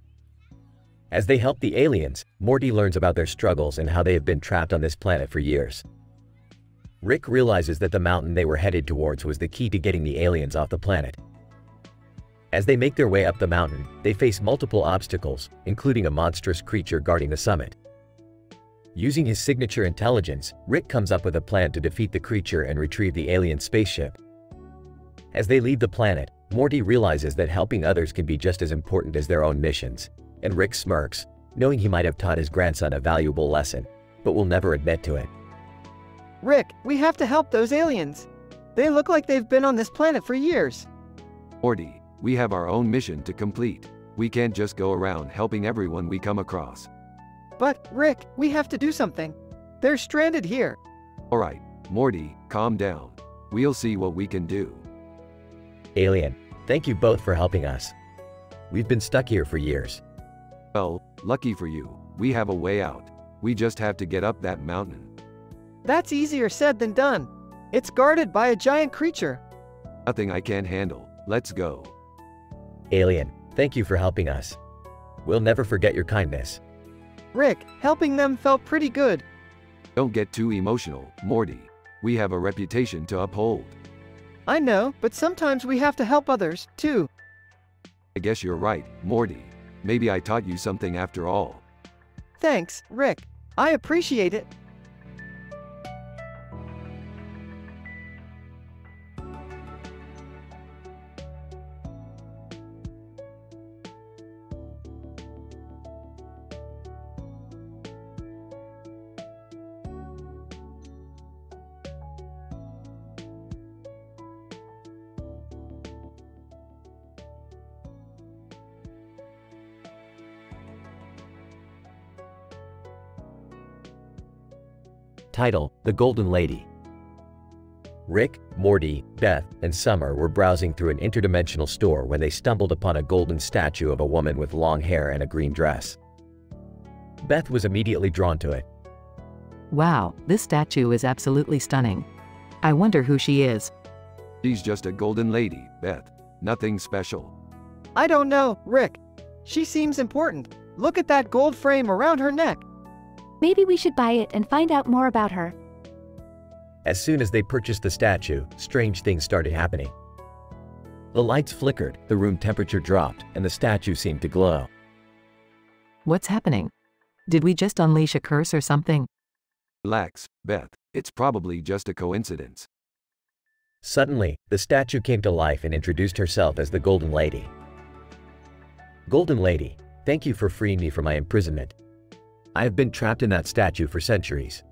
As they help the aliens, Morty learns about their struggles and how they have been trapped on this planet for years. Rick realizes that the mountain they were headed towards was the key to getting the aliens off the planet. As they make their way up the mountain, they face multiple obstacles, including a monstrous creature guarding the summit. Using his signature intelligence, Rick comes up with a plan to defeat the creature and retrieve the alien spaceship. As they leave the planet, Morty realizes that helping others can be just as important as their own missions, and Rick smirks, knowing he might have taught his grandson a valuable lesson, but will never admit to it. Rick, we have to help those aliens. They look like they've been on this planet for years. Morty, we have our own mission to complete. We can't just go around helping everyone we come across. But, Rick, we have to do something. They're stranded here. Alright, Morty, calm down. We'll see what we can do. Alien, thank you both for helping us. We've been stuck here for years. Well, lucky for you, we have a way out. We just have to get up that mountain. That's easier said than done. It's guarded by a giant creature. Nothing I can't handle. Let's go. Alien, thank you for helping us. We'll never forget your kindness. Rick, helping them felt pretty good. Don't get too emotional, Morty. We have a reputation to uphold. I know, but sometimes we have to help others, too. I guess you're right, Morty. Maybe I taught you something after all. Thanks, Rick. I appreciate it. Title: The Golden Lady. Rick, Morty, Beth, and Summer were browsing through an interdimensional store when they stumbled upon a golden statue of a woman with long hair and a green dress. Beth was immediately drawn to it. Wow, this statue is absolutely stunning. I wonder who she is. She's just a golden lady, Beth. Nothing special. I don't know, Rick. She seems important. Look at that gold frame around her neck. Maybe we should buy it and find out more about her. As soon as they purchased the statue, strange things started happening. The lights flickered, the room temperature dropped, and the statue seemed to glow. What's happening? Did we just unleash a curse or something? Relax, Beth. It's probably just a coincidence. Suddenly, the statue came to life and introduced herself as the Golden Lady. Golden Lady, thank you for freeing me from my imprisonment. I have been trapped in that statue for centuries.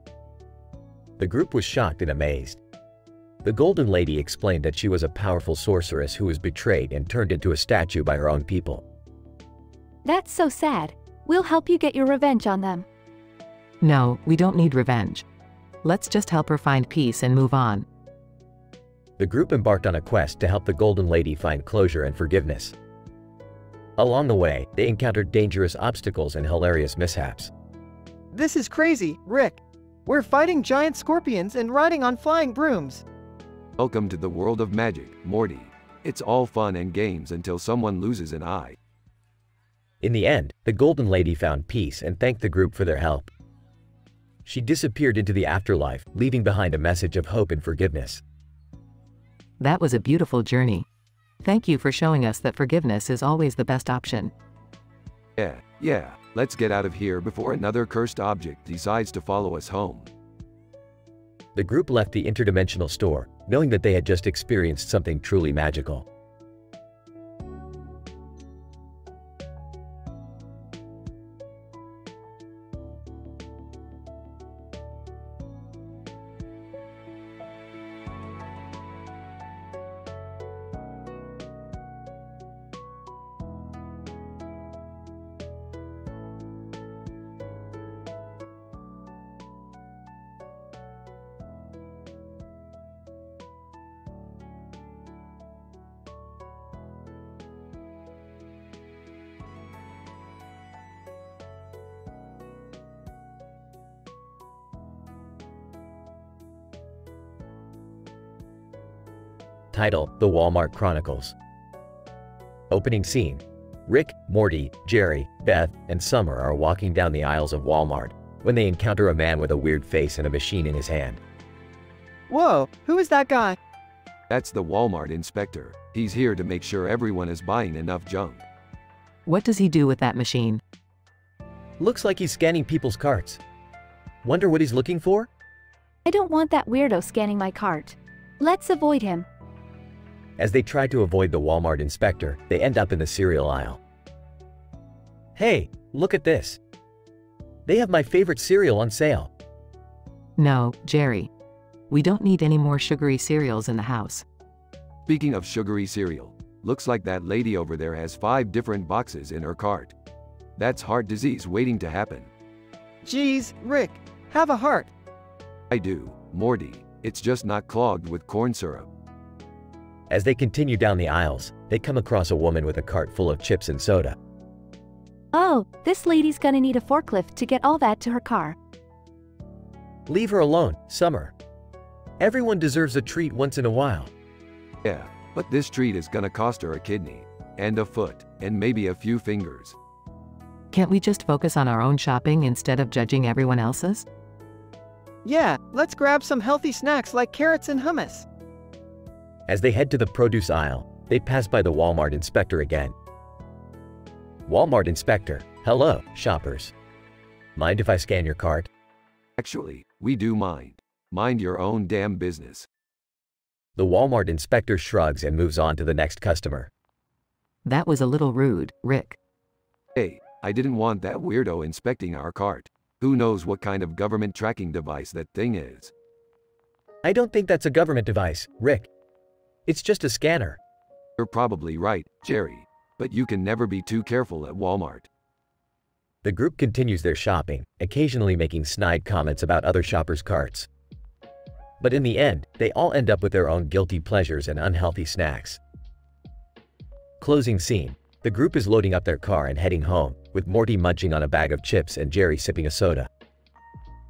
The group was shocked and amazed. The Golden Lady explained that she was a powerful sorceress who was betrayed and turned into a statue by her own people. That's so sad. We'll help you get your revenge on them. No, we don't need revenge. Let's just help her find peace and move on. The group embarked on a quest to help the Golden Lady find closure and forgiveness. Along the way, they encountered dangerous obstacles and hilarious mishaps. This is crazy, Rick. We're fighting giant scorpions and riding on flying brooms. Welcome to the world of magic, Morty. It's all fun and games until someone loses an eye. In the end, the Golden Lady found peace and thanked the group for their help. She disappeared into the afterlife, leaving behind a message of hope and forgiveness. That was a beautiful journey. Thank you for showing us that forgiveness is always the best option. Yeah, let's get out of here before another cursed object decides to follow us home. The group left the interdimensional store, knowing that they had just experienced something truly magical. Title: The Walmart Chronicles. Opening scene. Rick, Morty, Jerry, Beth, and Summer are walking down the aisles of Walmart when they encounter a man with a weird face and a machine in his hand. Whoa, who is that guy? That's the Walmart inspector. He's here to make sure everyone is buying enough junk. What does he do with that machine? Looks like he's scanning people's carts. Wonder what he's looking for? I don't want that weirdo scanning my cart. Let's avoid him. As they try to avoid the Walmart inspector, they end up in the cereal aisle. Hey, look at this. They have my favorite cereal on sale. No, Jerry. We don't need any more sugary cereals in the house. Speaking of sugary cereal, looks like that lady over there has 5 different boxes in her cart. That's heart disease waiting to happen. Geez, Rick, have a heart. I do, Morty. It's just not clogged with corn syrup. As they continue down the aisles, they come across a woman with a cart full of chips and soda. Oh, this lady's gonna need a forklift to get all that to her car. Leave her alone, Summer. Everyone deserves a treat once in a while. Yeah, but this treat is gonna cost her a kidney, and a foot, and maybe a few fingers. Can't we just focus on our own shopping instead of judging everyone else's? Yeah, let's grab some healthy snacks like carrots and hummus. As they head to the produce aisle, they pass by the Walmart inspector again. Walmart inspector, hello, shoppers. Mind if I scan your cart? Actually, we do mind. Mind your own damn business. The Walmart inspector shrugs and moves on to the next customer. That was a little rude, Rick. Hey, I didn't want that weirdo inspecting our cart. Who knows what kind of government tracking device that thing is? I don't think that's a government device, Rick. It's just a scanner. You're probably right, Jerry. But you can never be too careful at Walmart. The group continues their shopping, occasionally making snide comments about other shoppers' carts. But in the end, they all end up with their own guilty pleasures and unhealthy snacks. Closing scene. The group is loading up their car and heading home, with Morty munching on a bag of chips and Jerry sipping a soda.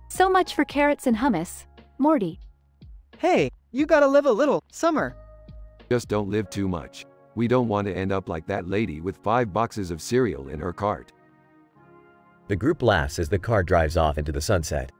So much for carrots and hummus. Morty. Hey, you gotta live a little, Summer. Just don't live too much. We don't want to end up like that lady with 5 boxes of cereal in her cart. The group laughs as the car drives off into the sunset.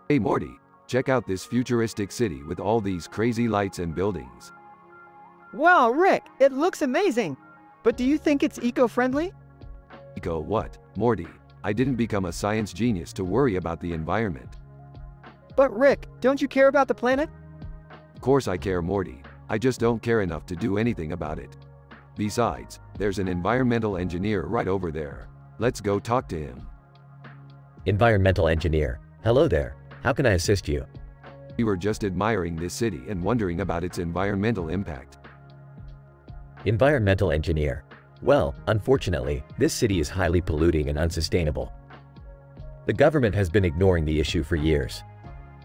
Hey Morty, check out this futuristic city with all these crazy lights and buildings. Wow, Rick, it looks amazing. But do you think it's eco-friendly? Eco what, Morty? I didn't become a science genius to worry about the environment. But Rick, don't you care about the planet? Of course I care, Morty. I just don't care enough to do anything about it. Besides, there's an environmental engineer right over there. Let's go talk to him. Environmental engineer, hello there. How can I assist you? We were just admiring this city and wondering about its environmental impact. Environmental engineer. Well, unfortunately, this city is highly polluting and unsustainable. The government has been ignoring the issue for years.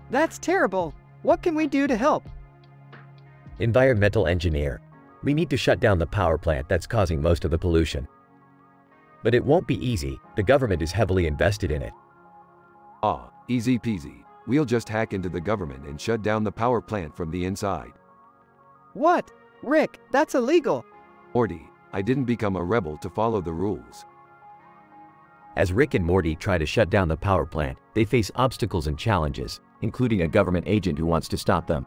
That's terrible. What can we do to help? Environmental engineer. We need to shut down the power plant that's causing most of the pollution. But it won't be easy. The government is heavily invested in it. Ah, easy peasy. We'll just hack into the government and shut down the power plant from the inside. What? Rick, that's illegal. Morty, I didn't become a rebel to follow the rules. As Rick and Morty try to shut down the power plant, they face obstacles and challenges, including a government agent who wants to stop them.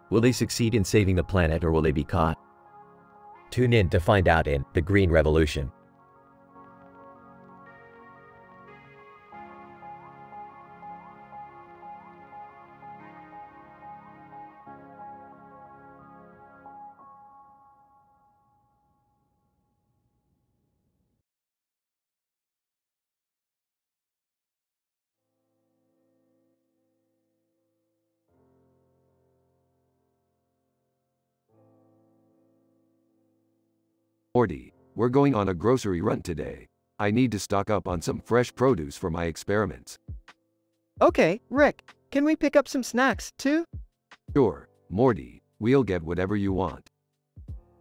Will they succeed in saving the planet or will they be caught? Tune in to find out in The Green Revolution. Morty, we're going on a grocery run today. I need to stock up on some fresh produce for my experiments. Okay, Rick, can we pick up some snacks, too? Sure, Morty, we'll get whatever you want.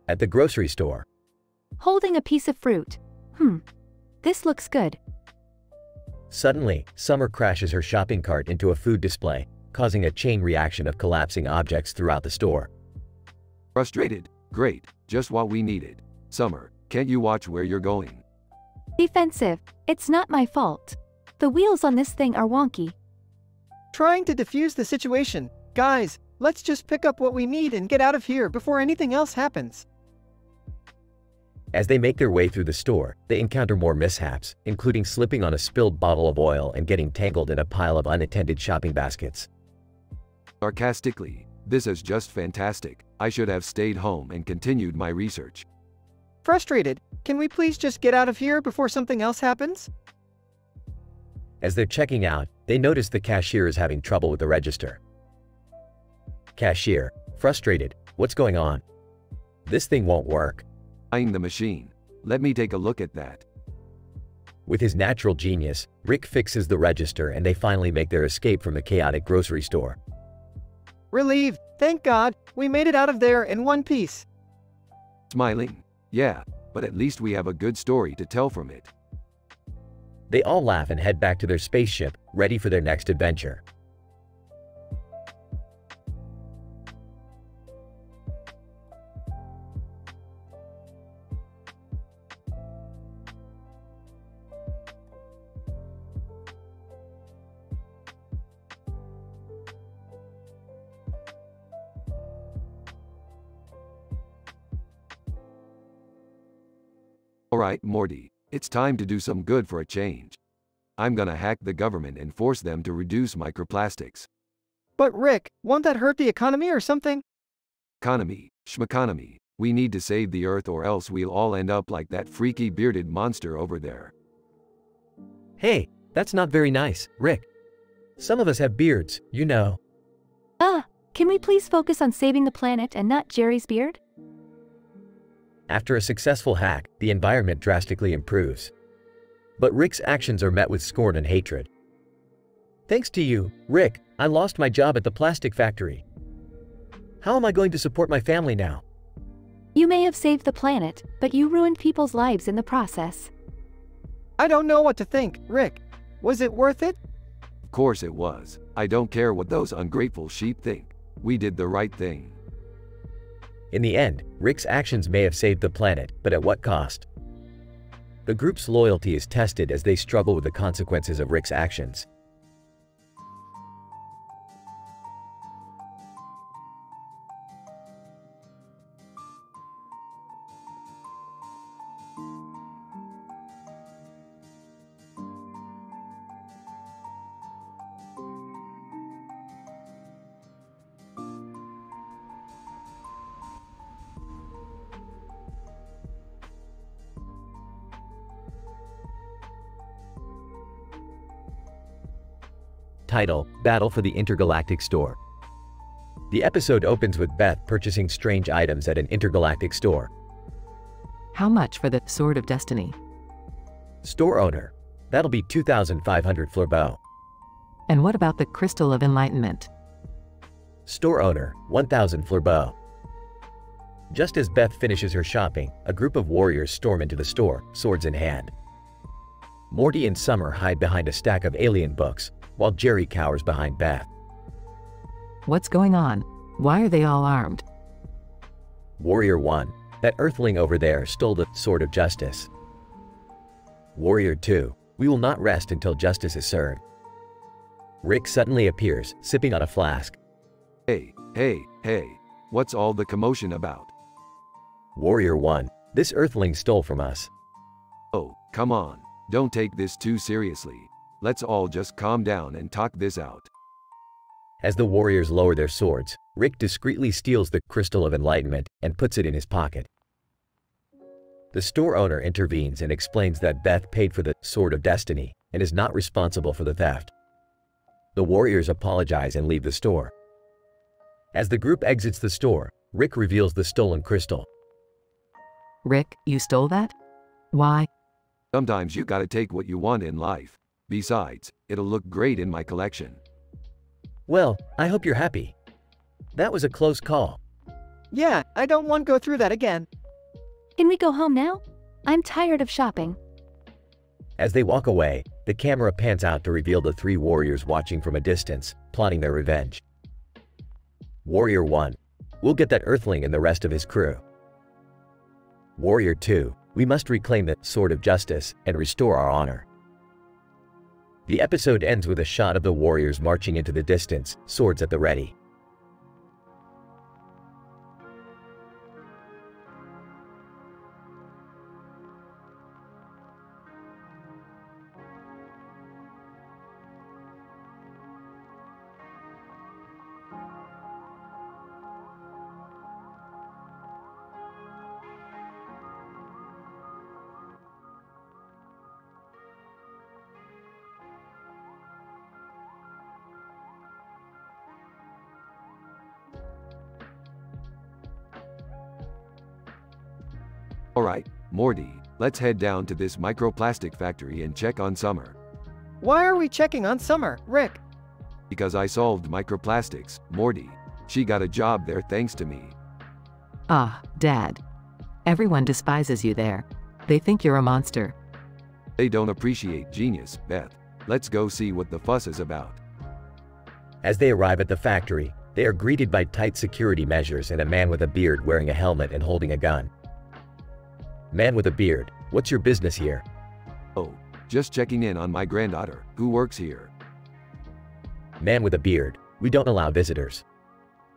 At the grocery store. Holding a piece of fruit. This looks good. Suddenly, Summer crashes her shopping cart into a food display, causing a chain reaction of collapsing objects throughout the store. Frustrated? Great, just what we needed. Summer, can't you watch where you're going? Defensive. It's not my fault. The wheels on this thing are wonky. Trying to defuse the situation. Guys, let's just pick up what we need and get out of here before anything else happens. As they make their way through the store, they encounter more mishaps, including slipping on a spilled bottle of oil and getting tangled in a pile of unattended shopping baskets. Sarcastically, this is just fantastic. I should have stayed home and continued my research. Frustrated, can we please just get out of here before something else happens? As they're checking out, they notice the cashier is having trouble with the register. Cashier, frustrated, what's going on? This thing won't work. Buying the machine. Let me take a look at that. With his natural genius, Rick fixes the register and they finally make their escape from the chaotic grocery store. Relieved, thank God, we made it out of there in one piece. Smiling. Yeah, but at least we have a good story to tell from it. They all laugh and head back to their spaceship, ready for their next adventure. Alright, Morty, it's time to do some good for a change. I'm gonna hack the government and force them to reduce microplastics. But Rick, won't that hurt the economy or something? Economy, schmeconomy. We need to save the earth or else we'll all end up like that freaky bearded monster over there. Hey, that's not very nice, Rick. Some of us have beards, you know. Can we please focus on saving the planet and not Jerry's beard? After a successful hack, the environment drastically improves. But Rick's actions are met with scorn and hatred. Thanks to you, Rick, I lost my job at the plastic factory. How am I going to support my family now? You may have saved the planet, but you ruined people's lives in the process. I don't know what to think, Rick. Was it worth it? Of course it was. I don't care what those ungrateful sheep think. We did the right thing. In the end, Rick's actions may have saved the planet, but at what cost? The group's loyalty is tested as they struggle with the consequences of Rick's actions. Title: Battle for the Intergalactic Store. The episode opens with Beth purchasing strange items at an intergalactic store. How much for the Sword of Destiny? Store owner: that'll be 2,500 Fleurbeau. And what about the Crystal of Enlightenment? Store owner: 1,000 Fleurbeau. Just as Beth finishes her shopping, a group of warriors storm into the store, swords in hand. Morty and Summer hide behind a stack of alien books, while Jerry cowers behind Beth. What's going on? Why are they all armed? Warrior 1: that earthling over there stole the Sword of Justice. Warrior 2: we will not rest until justice is served. Rick suddenly appears, sipping on a flask. Hey, what's all the commotion about? Warrior 1: this earthling stole from us. Oh, come on, don't take this too seriously. Let's all just calm down and talk this out. As the warriors lower their swords, Rick discreetly steals the Crystal of Enlightenment and puts it in his pocket. The store owner intervenes and explains that Beth paid for the Sword of Destiny and is not responsible for the theft. The warriors apologize and leave the store. As the group exits the store, Rick reveals the stolen crystal. Rick, you stole that? Why? Sometimes you gotta take what you want in life. Besides, it'll look great in my collection. Well, I hope you're happy. That was a close call. Yeah, I don't want to go through that again. Can we go home now? I'm tired of shopping. As they walk away, the camera pans out to reveal the three warriors watching from a distance, plotting their revenge. Warrior 1: we'll get that earthling and the rest of his crew. Warrior 2: we must reclaim the Sword of Justice and restore our honor. The episode ends with a shot of the warriors marching into the distance, swords at the ready. Alright, Morty, let's head down to this microplastic factory and check on Summer. Why are we checking on Summer, Rick? Because I solved microplastics, Morty. She got a job there thanks to me. Ah, Dad. Everyone despises you there. They think you're a monster. They don't appreciate genius, Beth. Let's go see what the fuss is about. As they arrive at the factory, they are greeted by tight security measures and a man with a beard wearing a helmet and holding a gun. Man with a beard, what's your business here? Oh, just checking in on my granddaughter, who works here. Man with a beard, we don't allow visitors.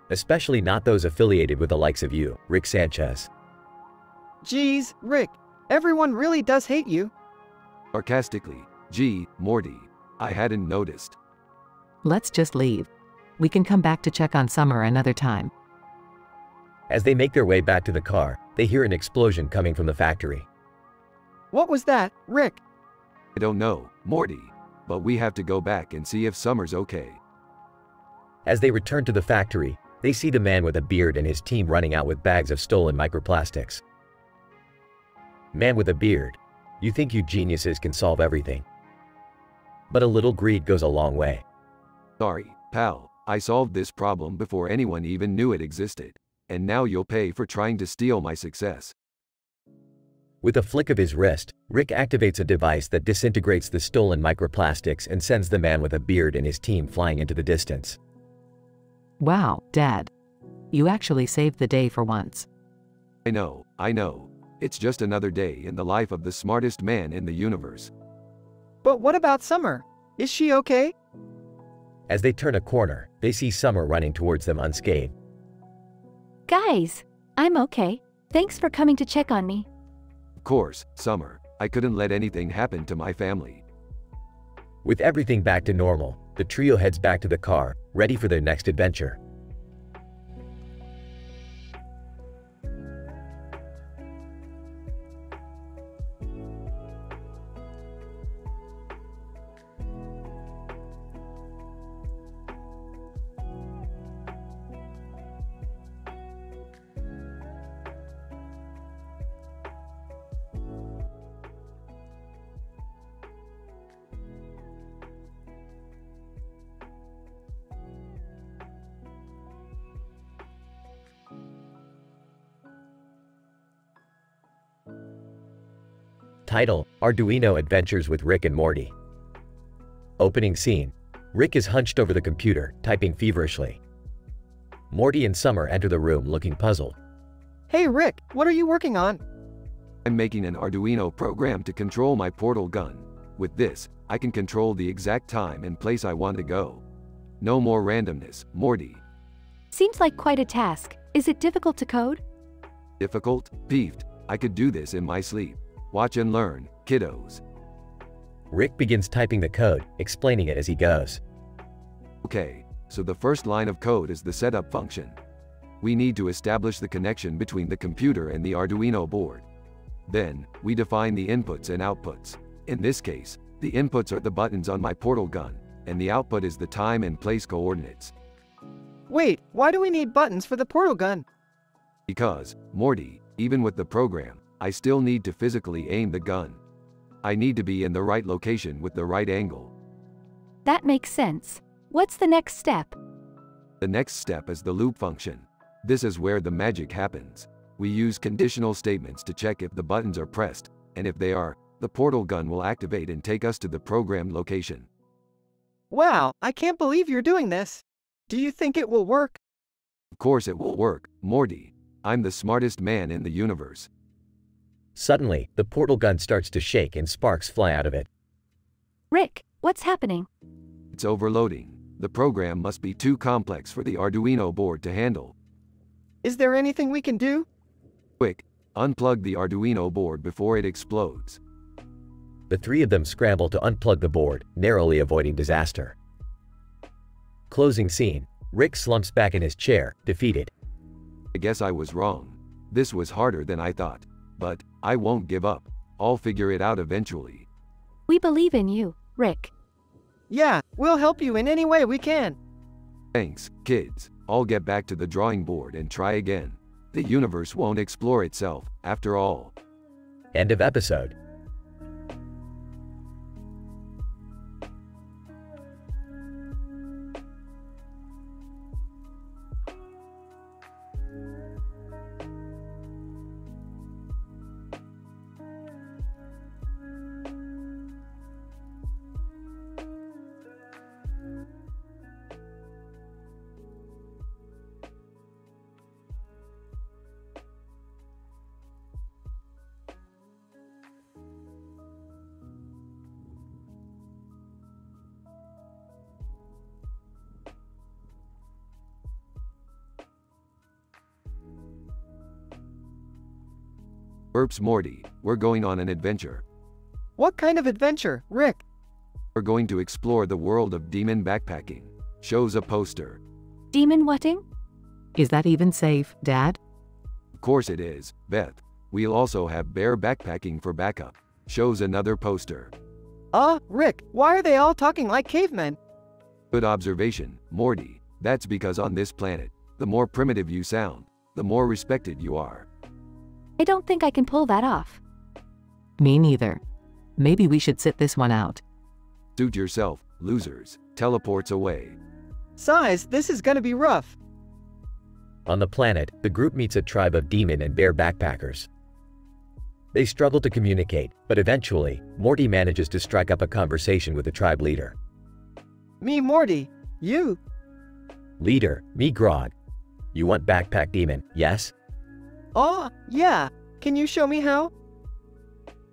Especially not those affiliated with the likes of you, Rick Sanchez. Geez, Rick, everyone really does hate you. Sarcastically, gee, Morty, I hadn't noticed. Let's just leave. We can come back to check on Summer another time. As they make their way back to the car, they hear an explosion coming from the factory. What was that, Rick? I don't know, Morty, but we have to go back and see if Summer's okay. As they return to the factory, they see the man with a beard and his team running out with bags of stolen microplastics. Man with a beard, you think you geniuses can solve everything. But a little greed goes a long way. Sorry, pal, I solved this problem before anyone even knew it existed. And now you'll pay for trying to steal my success. With a flick of his wrist, Rick activates a device that disintegrates the stolen microplastics and sends the man with a beard and his team flying into the distance. Wow, Dad. You actually saved the day for once. I know. It's just another day in the life of the smartest man in the universe. But what about Summer? Is she okay? As they turn a corner, they see Summer running towards them unscathed. Guys, I'm okay. Thanks for coming to check on me. Of course, Summer, I couldn't let anything happen to my family. With everything back to normal, the trio heads back to the car, ready for their next adventure. Title: Arduino Adventures with Rick and Morty. Opening scene: Rick is hunched over the computer, typing feverishly. Morty and Summer enter the room looking puzzled. Hey Rick, what are you working on? I'm making an Arduino program to control my portal gun. With this, I can control the exact time and place I want to go. No more randomness, Morty. Seems like quite a task. Is it difficult to code? Difficult? Peeved. I could do this in my sleep. Watch and learn, kiddos. Rick begins typing the code, explaining it as he goes. Okay, so the first line of code is the setup function. We need to establish the connection between the computer and the Arduino board. Then, we define the inputs and outputs. In this case, the inputs are the buttons on my portal gun, and the output is the time and place coordinates. Wait, why do we need buttons for the portal gun? Because, Morty, even with the program, I still need to physically aim the gun. I need to be in the right location with the right angle. That makes sense. What's the next step? The next step is the loop function. This is where the magic happens. We use conditional statements to check if the buttons are pressed, and if they are, the portal gun will activate and take us to the programmed location. Wow, I can't believe you're doing this. Do you think it will work? Of course it will work, Morty. I'm the smartest man in the universe. Suddenly, the portal gun starts to shake and sparks fly out of it. Rick, What's happening? It's overloading. The program must be too complex for the Arduino board to handle. Is there anything we can do? Quick, unplug the Arduino board before it explodes. The three of them scramble to unplug the board, narrowly avoiding disaster. Closing scene. Rick slumps back in his chair, defeated. I guess I was wrong. This was harder than I thought. But I won't give up. I'll figure it out eventually. We believe in you, Rick. Yeah, we'll help you in any way we can. Thanks, kids. I'll get back to the drawing board and try again. The universe won't explore itself, after all. End of episode. Burps Morty, we're going on an adventure. What kind of adventure, Rick? We're going to explore the world of demon backpacking. Shows a poster. Demon whatting? Is that even safe, Dad? Of course it is, Beth. We'll also have bear backpacking for backup. Shows another poster. Rick, why are they all talking like cavemen? Good observation, Morty. That's because on this planet, the more primitive you sound, the more respected you are. I don't think I can pull that off. Me neither. Maybe we should sit this one out. Suit yourself, losers. Teleports away. Size, this is gonna be rough. On the planet, the group meets a tribe of demon and bear backpackers. They struggle to communicate, but eventually, Morty manages to strike up a conversation with the tribe leader. Me Morty. You? Leader, me Grog. You want backpack demon, yes? Oh, yeah. Can you show me how?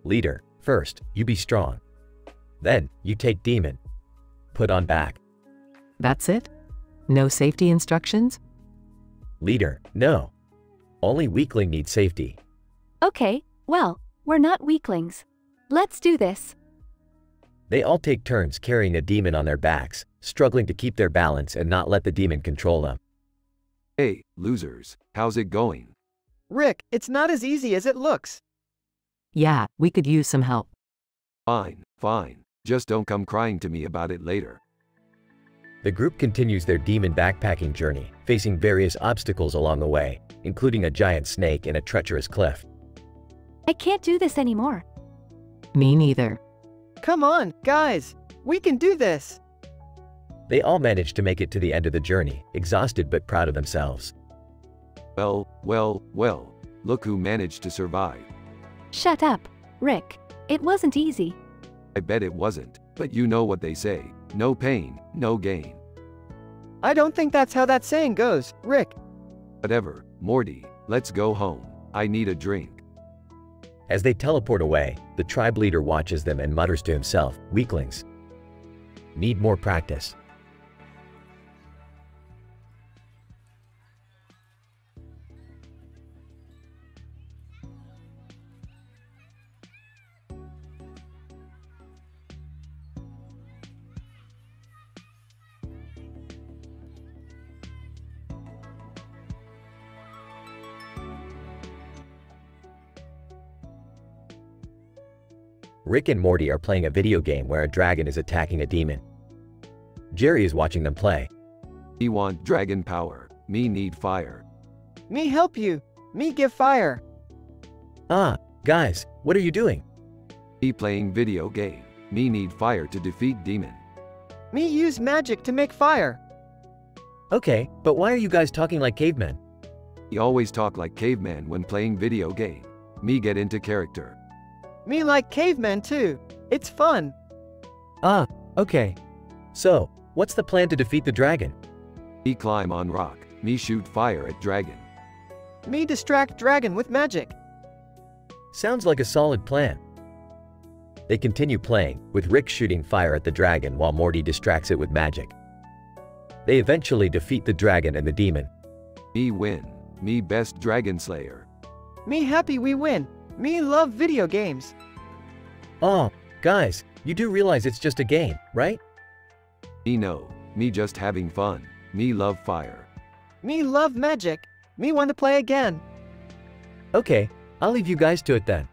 Leader, first, you be strong. Then, you take demon. Put on back. That's it? No safety instructions? Leader, no. Only weakling needs safety. Okay, well, we're not weaklings. Let's do this. They all take turns carrying a demon on their backs, struggling to keep their balance and not let the demon control them. Hey, losers, how's it going? Rick, it's not as easy as it looks. Yeah, we could use some help. Fine, fine. Just don't come crying to me about it later. The group continues their demon backpacking journey, facing various obstacles along the way, including a giant snake and a treacherous cliff. I can't do this anymore. Me neither. Come on, guys. We can do this. They all manage to make it to the end of the journey, exhausted but proud of themselves. Well, look who managed to survive. Shut up, Rick. It wasn't easy. I bet it wasn't, but you know what they say, no pain, no gain. I don't think that's how that saying goes, Rick. Whatever, Morty, let's go home. I need a drink. As they teleport away, the tribe leader watches them and mutters to himself, weaklings. Need more practice. Rick and Morty are playing a video game where a dragon is attacking a demon. Jerry is watching them play. Me want dragon power. Me need fire. Me help you. Me give fire. Ah, guys, what are you doing? Me playing video game. Me need fire to defeat demon. Me use magic to make fire. Okay, but why are you guys talking like cavemen? Me always talk like caveman when playing video game. Me get into character. Me like cavemen too. It's fun. Ah, okay. So, what's the plan to defeat the dragon? Me climb on rock. Me shoot fire at dragon. Me distract dragon with magic. Sounds like a solid plan. They continue playing, with Rick shooting fire at the dragon while Morty distracts it with magic. They eventually defeat the dragon and the demon. Me win. Me best dragon slayer. Me happy we win. Me love video games. Oh, guys, you do realize it's just a game, right? Me no. Me just having fun. Me love fire. Me love magic. Me want to play again. Okay, I'll leave you guys to it then.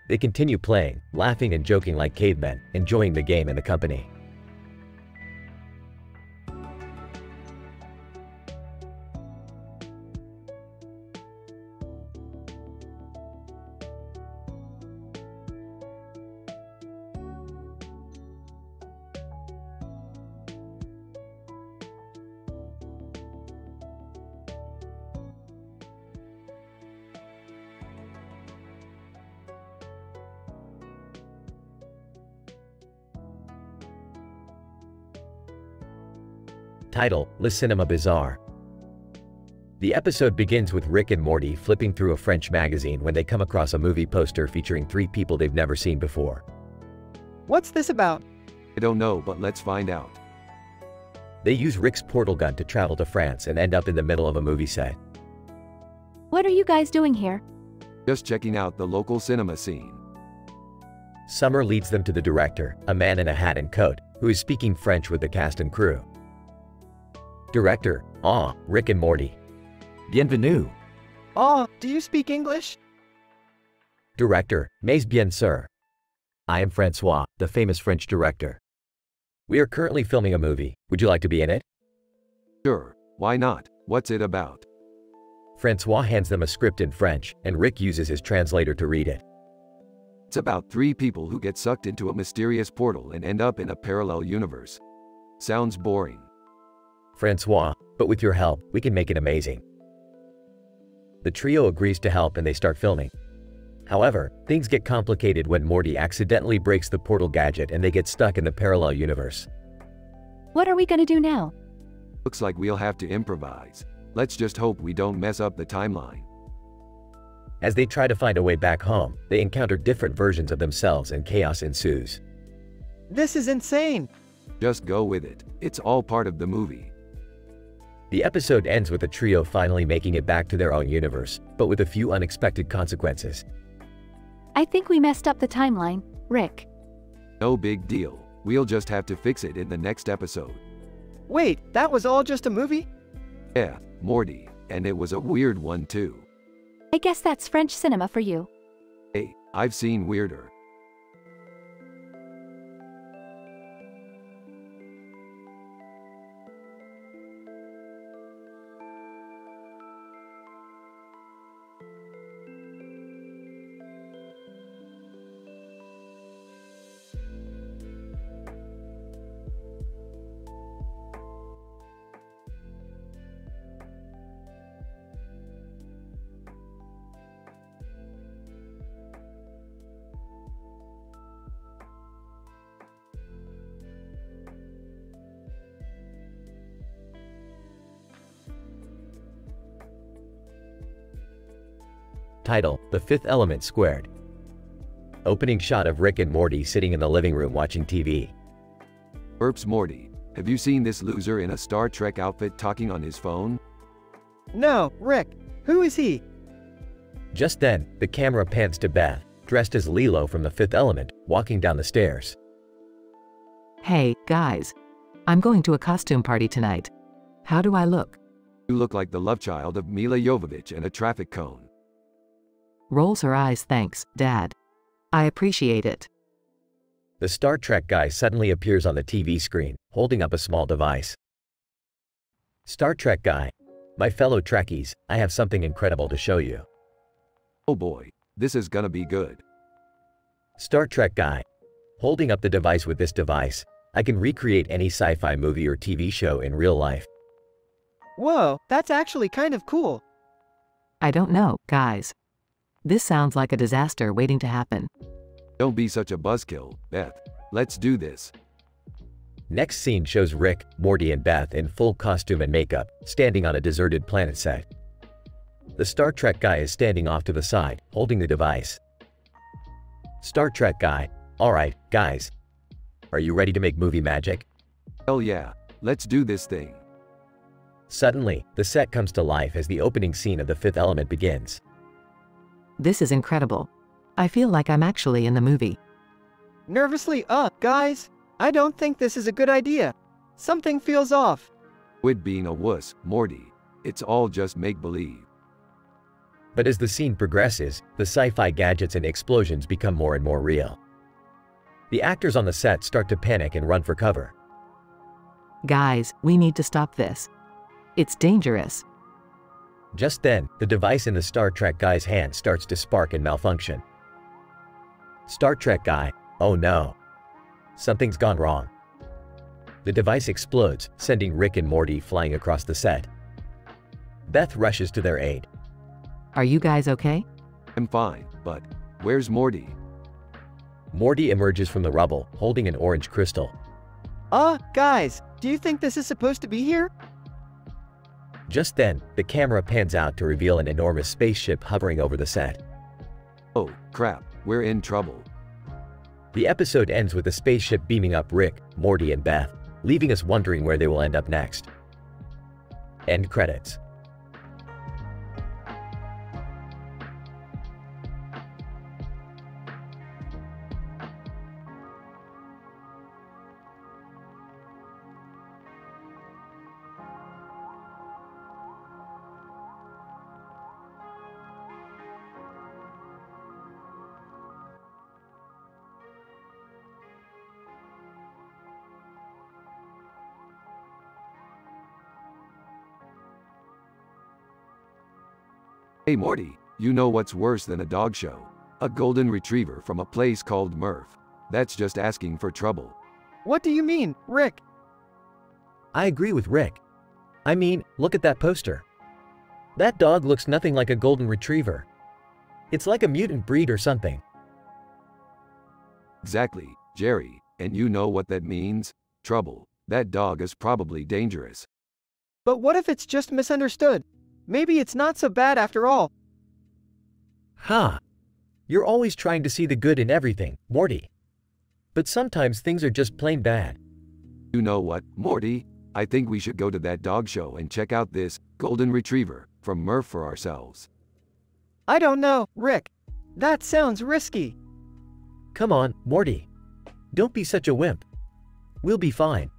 They continue playing, laughing and joking like cavemen, enjoying the game and the company. Title: Le Cinema Bizarre. The episode begins with Rick and Morty flipping through a French magazine when they come across a movie poster featuring 3 people they've never seen before. What's this about? I don't know, but let's find out. They use Rick's portal gun to travel to France and end up in the middle of a movie set. What are you guys doing here? Just checking out the local cinema scene. Summer leads them to the director, a man in a hat and coat, who is speaking French with the cast and crew. Director: "Ah, Rick and Morty. Bienvenue." Oh, do you speak English? Director: "Mais bien sûr. I am Francois, the famous French director. We are currently filming a movie. Would you like to be in it?" Sure, why not? What's it about? Francois hands them a script in French, and Rick uses his translator to read it. It's about 3 people who get sucked into a mysterious portal and end up in a parallel universe. Sounds boring. Francois: "But with your help, we can make it amazing." The trio agrees to help and they start filming. However, things get complicated when Morty accidentally breaks the portal gadget and they get stuck in the parallel universe. What are we gonna do now? Looks like we'll have to improvise. Let's just hope we don't mess up the timeline. As they try to find a way back home, they encounter different versions of themselves and chaos ensues. This is insane. Just go with it. It's all part of the movie. The episode ends with the trio finally making it back to their own universe, but with a few unexpected consequences. I think we messed up the timeline, Rick. No big deal. We'll just have to fix it in the next episode. Wait, that was all just a movie? Yeah, Morty. And it was a weird one too. I guess that's French cinema for you. Hey, I've seen weirder. Title: The Fifth Element Squared. Opening shot of Rick and Morty sitting in the living room watching TV. Burps Morty. Have you seen this loser in a Star Trek outfit talking on his phone? No, Rick. Who is he? Just then, the camera pans to Beth, dressed as Lilo from The Fifth Element, walking down the stairs. Hey, guys. I'm going to a costume party tonight. How do I look? You look like the love child of Mila Jovovich and a traffic cone. Rolls her eyes. Thanks, Dad. I appreciate it. The Star Trek guy suddenly appears on the TV screen, holding up a small device. Star Trek guy: "My fellow Trekkies, I have something incredible to show you." Oh boy, this is gonna be good. Star Trek guy: "Holding up the device. With this device, I can recreate any sci-fi movie or TV show in real life." Whoa, that's actually kind of cool. I don't know, guys. This sounds like a disaster waiting to happen. Don't be such a buzzkill, Beth. Let's do this. Next scene shows Rick, Morty and Beth in full costume and makeup, standing on a deserted planet set. The Star Trek guy is standing off to the side, holding the device. Star Trek guy. Alright, guys. Are you ready to make movie magic? Hell yeah, let's do this thing. Suddenly, the set comes to life as the opening scene of The Fifth Element begins. This is incredible. I feel like I'm actually in the movie. Nervously, guys, I don't think this is a good idea. Something feels off. Quit being a wuss, Morty. It's all just make-believe. But as the scene progresses, the sci-fi gadgets and explosions become more and more real. The actors on the set start to panic and run for cover. Guys, we need to stop this. It's dangerous. Just then, the device in the Star Trek guy's hand starts to spark and malfunction. Star Trek guy, oh no. Something's gone wrong. The device explodes, sending Rick and Morty flying across the set. Beth rushes to their aid. Are you guys okay? I'm fine, but where's Morty? Morty emerges from the rubble, holding an orange crystal. Guys, do you think this is supposed to be here? Just then, the camera pans out to reveal an enormous spaceship hovering over the set. Oh, crap, we're in trouble. The episode ends with the spaceship beaming up Rick, Morty, and Beth, leaving us wondering where they will end up next. End credits. Hey Morty, you know what's worse than a dog show? A golden retriever from a place called Murph. That's just asking for trouble. What do you mean, Rick? I agree with Rick. I mean, look at that poster. That dog looks nothing like a golden retriever. It's like a mutant breed or something. Exactly, Jerry, and you know what that means? Trouble. That dog is probably dangerous. But what if it's just misunderstood? Maybe it's not so bad after all. Huh. You're always trying to see the good in everything, Morty. But sometimes things are just plain bad. You know what, Morty? I think we should go to that dog show and check out this golden retriever from Murph for ourselves. I don't know, Rick. That sounds risky. Come on, Morty. Don't be such a wimp. We'll be fine.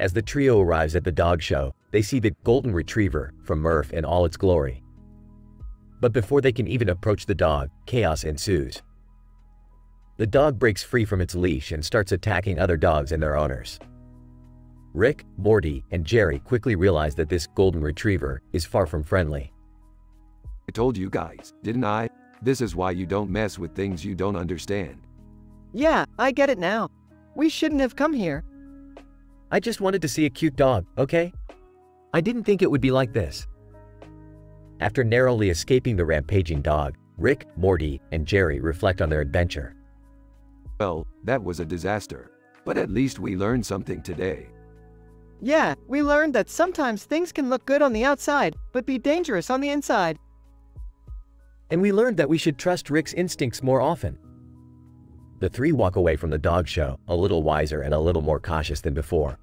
As the trio arrives at the dog show, they see the golden retriever from Murph in all its glory. But before they can even approach the dog, chaos ensues. The dog breaks free from its leash and starts attacking other dogs and their owners. Rick, Morty, and Jerry quickly realize that this golden retriever is far from friendly. I told you guys, didn't I? This is why you don't mess with things you don't understand. Yeah, I get it now. We shouldn't have come here. I just wanted to see a cute dog, okay? I didn't think it would be like this. After narrowly escaping the rampaging dog, Rick, Morty, and Jerry reflect on their adventure. Well, that was a disaster. But at least we learned something today. Yeah, we learned that sometimes things can look good on the outside, but be dangerous on the inside. And we learned that we should trust Rick's instincts more often. The three walk away from the dog show, a little wiser and a little more cautious than before.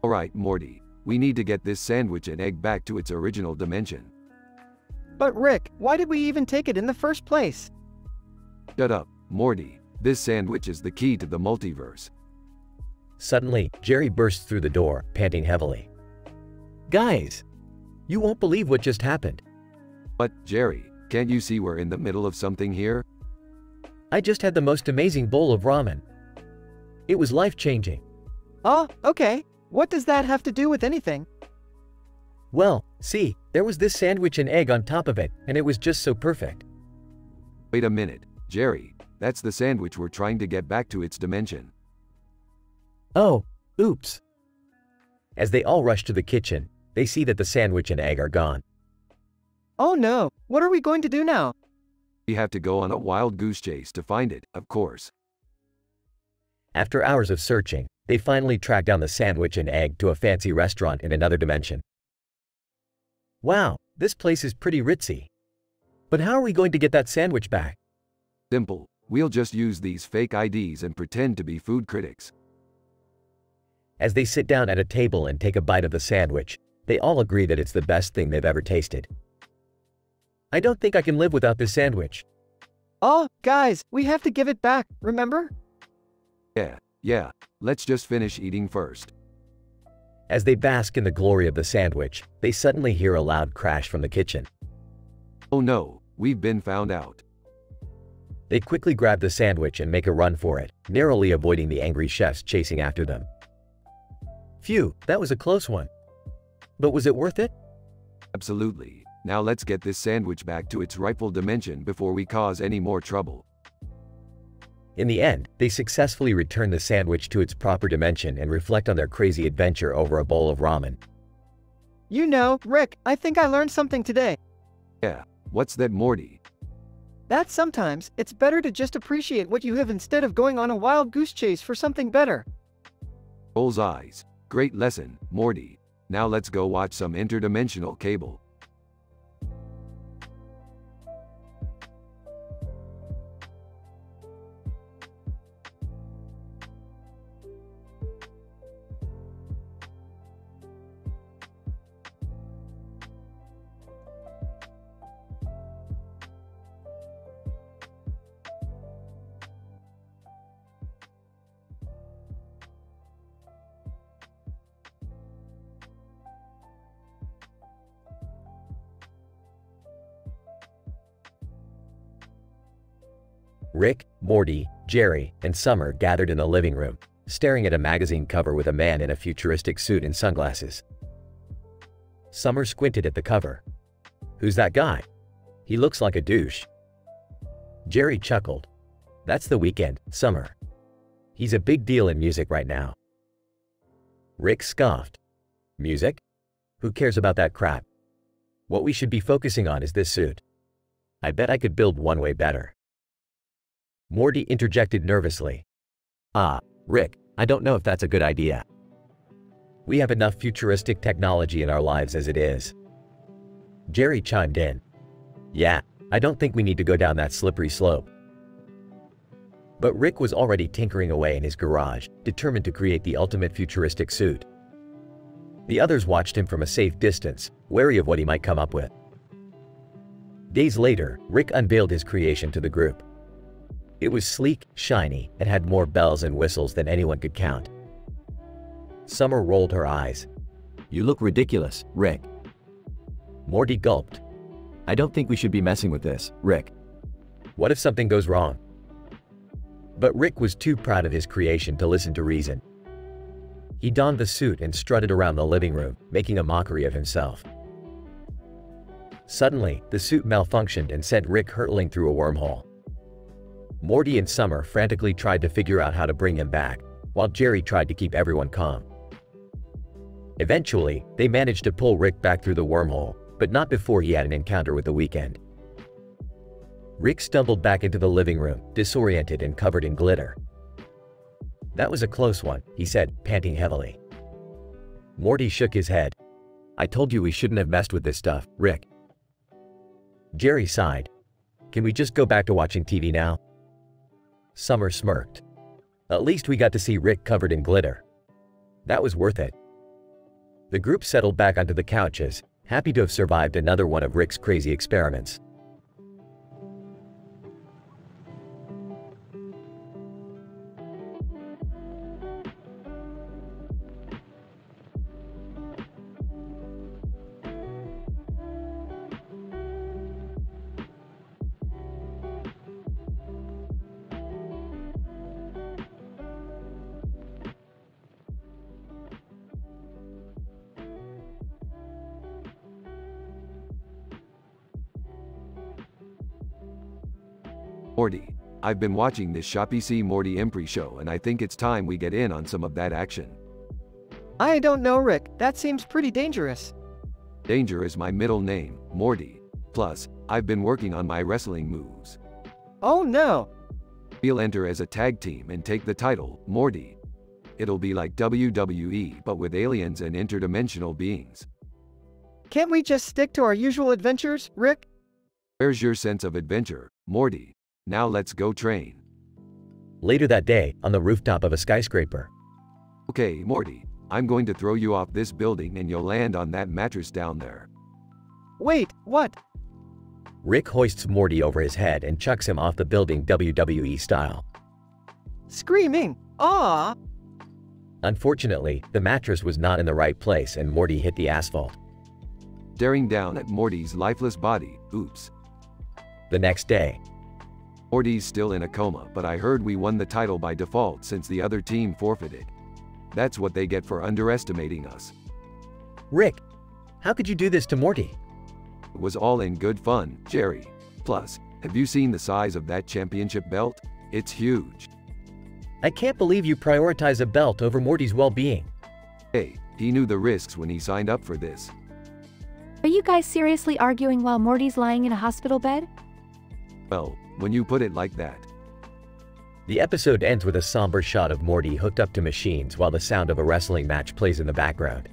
Alright, Morty, we need to get this sandwich and egg back to its original dimension. But Rick, why did we even take it in the first place? Shut up, Morty. This sandwich is the key to the multiverse. Suddenly, Jerry bursts through the door, panting heavily. Guys, you won't believe what just happened. But, Jerry, can't you see we're in the middle of something here? I just had the most amazing bowl of ramen. It was life-changing. Oh, okay. What does that have to do with anything? Well, see, there was this sandwich and egg on top of it, and it was just so perfect. Wait a minute, Jerry. That's the sandwich we're trying to get back to its dimension. Oh, oops. As they all rush to the kitchen, they see that the sandwich and egg are gone. Oh no, what are we going to do now? We have to go on a wild goose chase to find it, of course. After hours of searching, they finally track down the sandwich and egg to a fancy restaurant in another dimension. Wow, this place is pretty ritzy. But how are we going to get that sandwich back? Simple. We'll just use these fake IDs and pretend to be food critics. As they sit down at a table and take a bite of the sandwich, they all agree that it's the best thing they've ever tasted. I don't think I can live without this sandwich. Oh, guys, we have to give it back, remember? Yeah, let's just finish eating first. As they bask in the glory of the sandwich, they suddenly hear a loud crash from the kitchen. Oh no, we've been found out. They quickly grab the sandwich and make a run for it, narrowly avoiding the angry chefs chasing after them. Phew, that was a close one. But was it worth it? Absolutely. Now let's get this sandwich back to its rightful dimension before we cause any more trouble. In the end, they successfully return the sandwich to its proper dimension and reflect on their crazy adventure over a bowl of ramen. You know, Rick, I think I learned something today. Yeah, what's that, Morty? That sometimes, it's better to just appreciate what you have instead of going on a wild goose chase for something better. Rolls eyes. Great lesson, Morty. Now let's go watch some interdimensional cable. Rick, Morty, Jerry, and Summer gathered in the living room, staring at a magazine cover with a man in a futuristic suit and sunglasses. Summer squinted at the cover. Who's that guy? He looks like a douche. Jerry chuckled. That's The Weeknd, Summer. He's a big deal in music right now. Rick scoffed. Music? Who cares about that crap? What we should be focusing on is this suit. I bet I could build one way better. Morty interjected nervously. Rick, I don't know if that's a good idea. We have enough futuristic technology in our lives as it is. Jerry chimed in. Yeah, I don't think we need to go down that slippery slope. But Rick was already tinkering away in his garage, determined to create the ultimate futuristic suit. The others watched him from a safe distance, wary of what he might come up with. Days later, Rick unveiled his creation to the group. It was sleek, shiny, and had more bells and whistles than anyone could count. Summer rolled her eyes. You look ridiculous, Rick. Morty gulped. I don't think we should be messing with this, Rick. What if something goes wrong? But Rick was too proud of his creation to listen to reason. He donned the suit and strutted around the living room, making a mockery of himself. Suddenly, the suit malfunctioned and sent Rick hurtling through a wormhole. Morty and Summer frantically tried to figure out how to bring him back, while Jerry tried to keep everyone calm. Eventually, they managed to pull Rick back through the wormhole, but not before he had an encounter with The Weeknd. Rick stumbled back into the living room, disoriented and covered in glitter. That was a close one, he said, panting heavily. Morty shook his head. I told you we shouldn't have messed with this stuff, Rick. Jerry sighed. Can we just go back to watching TV now? Summer smirked. At least we got to see Rick covered in glitter. That was worth it. The group settled back onto the couches, happy to have survived another one of Rick's crazy experiments. Morty, I've been watching this Shoppy C Morty Impri show and I think it's time we get in on some of that action. I don't know, Rick. That seems pretty dangerous. Danger is my middle name, Morty. Plus, I've been working on my wrestling moves. Oh no! We'll enter as a tag team and take the title, Morty. It'll be like WWE but with aliens and interdimensional beings. Can't we just stick to our usual adventures, Rick? Where's your sense of adventure, Morty? Now let's go train. Later that day, on the rooftop of a skyscraper. Okay, Morty, I'm going to throw you off this building and you'll land on that mattress down there. Wait, what? Rick hoists Morty over his head and chucks him off the building WWE style. Screaming! Ah! Unfortunately, the mattress was not in the right place and Morty hit the asphalt. Staring down at Morty's lifeless body, oops. The next day, Morty's still in a coma but I heard we won the title by default since the other team forfeited. That's what they get for underestimating us. Rick, how could you do this to Morty? It was all in good fun, Jerry. Plus, have you seen the size of that championship belt? It's huge. I can't believe you prioritize a belt over Morty's well-being. Hey, he knew the risks when he signed up for this. Are you guys seriously arguing while Morty's lying in a hospital bed? Well, when you put it like that. The episode ends with a somber shot of Morty hooked up to machines while the sound of a wrestling match plays in the background.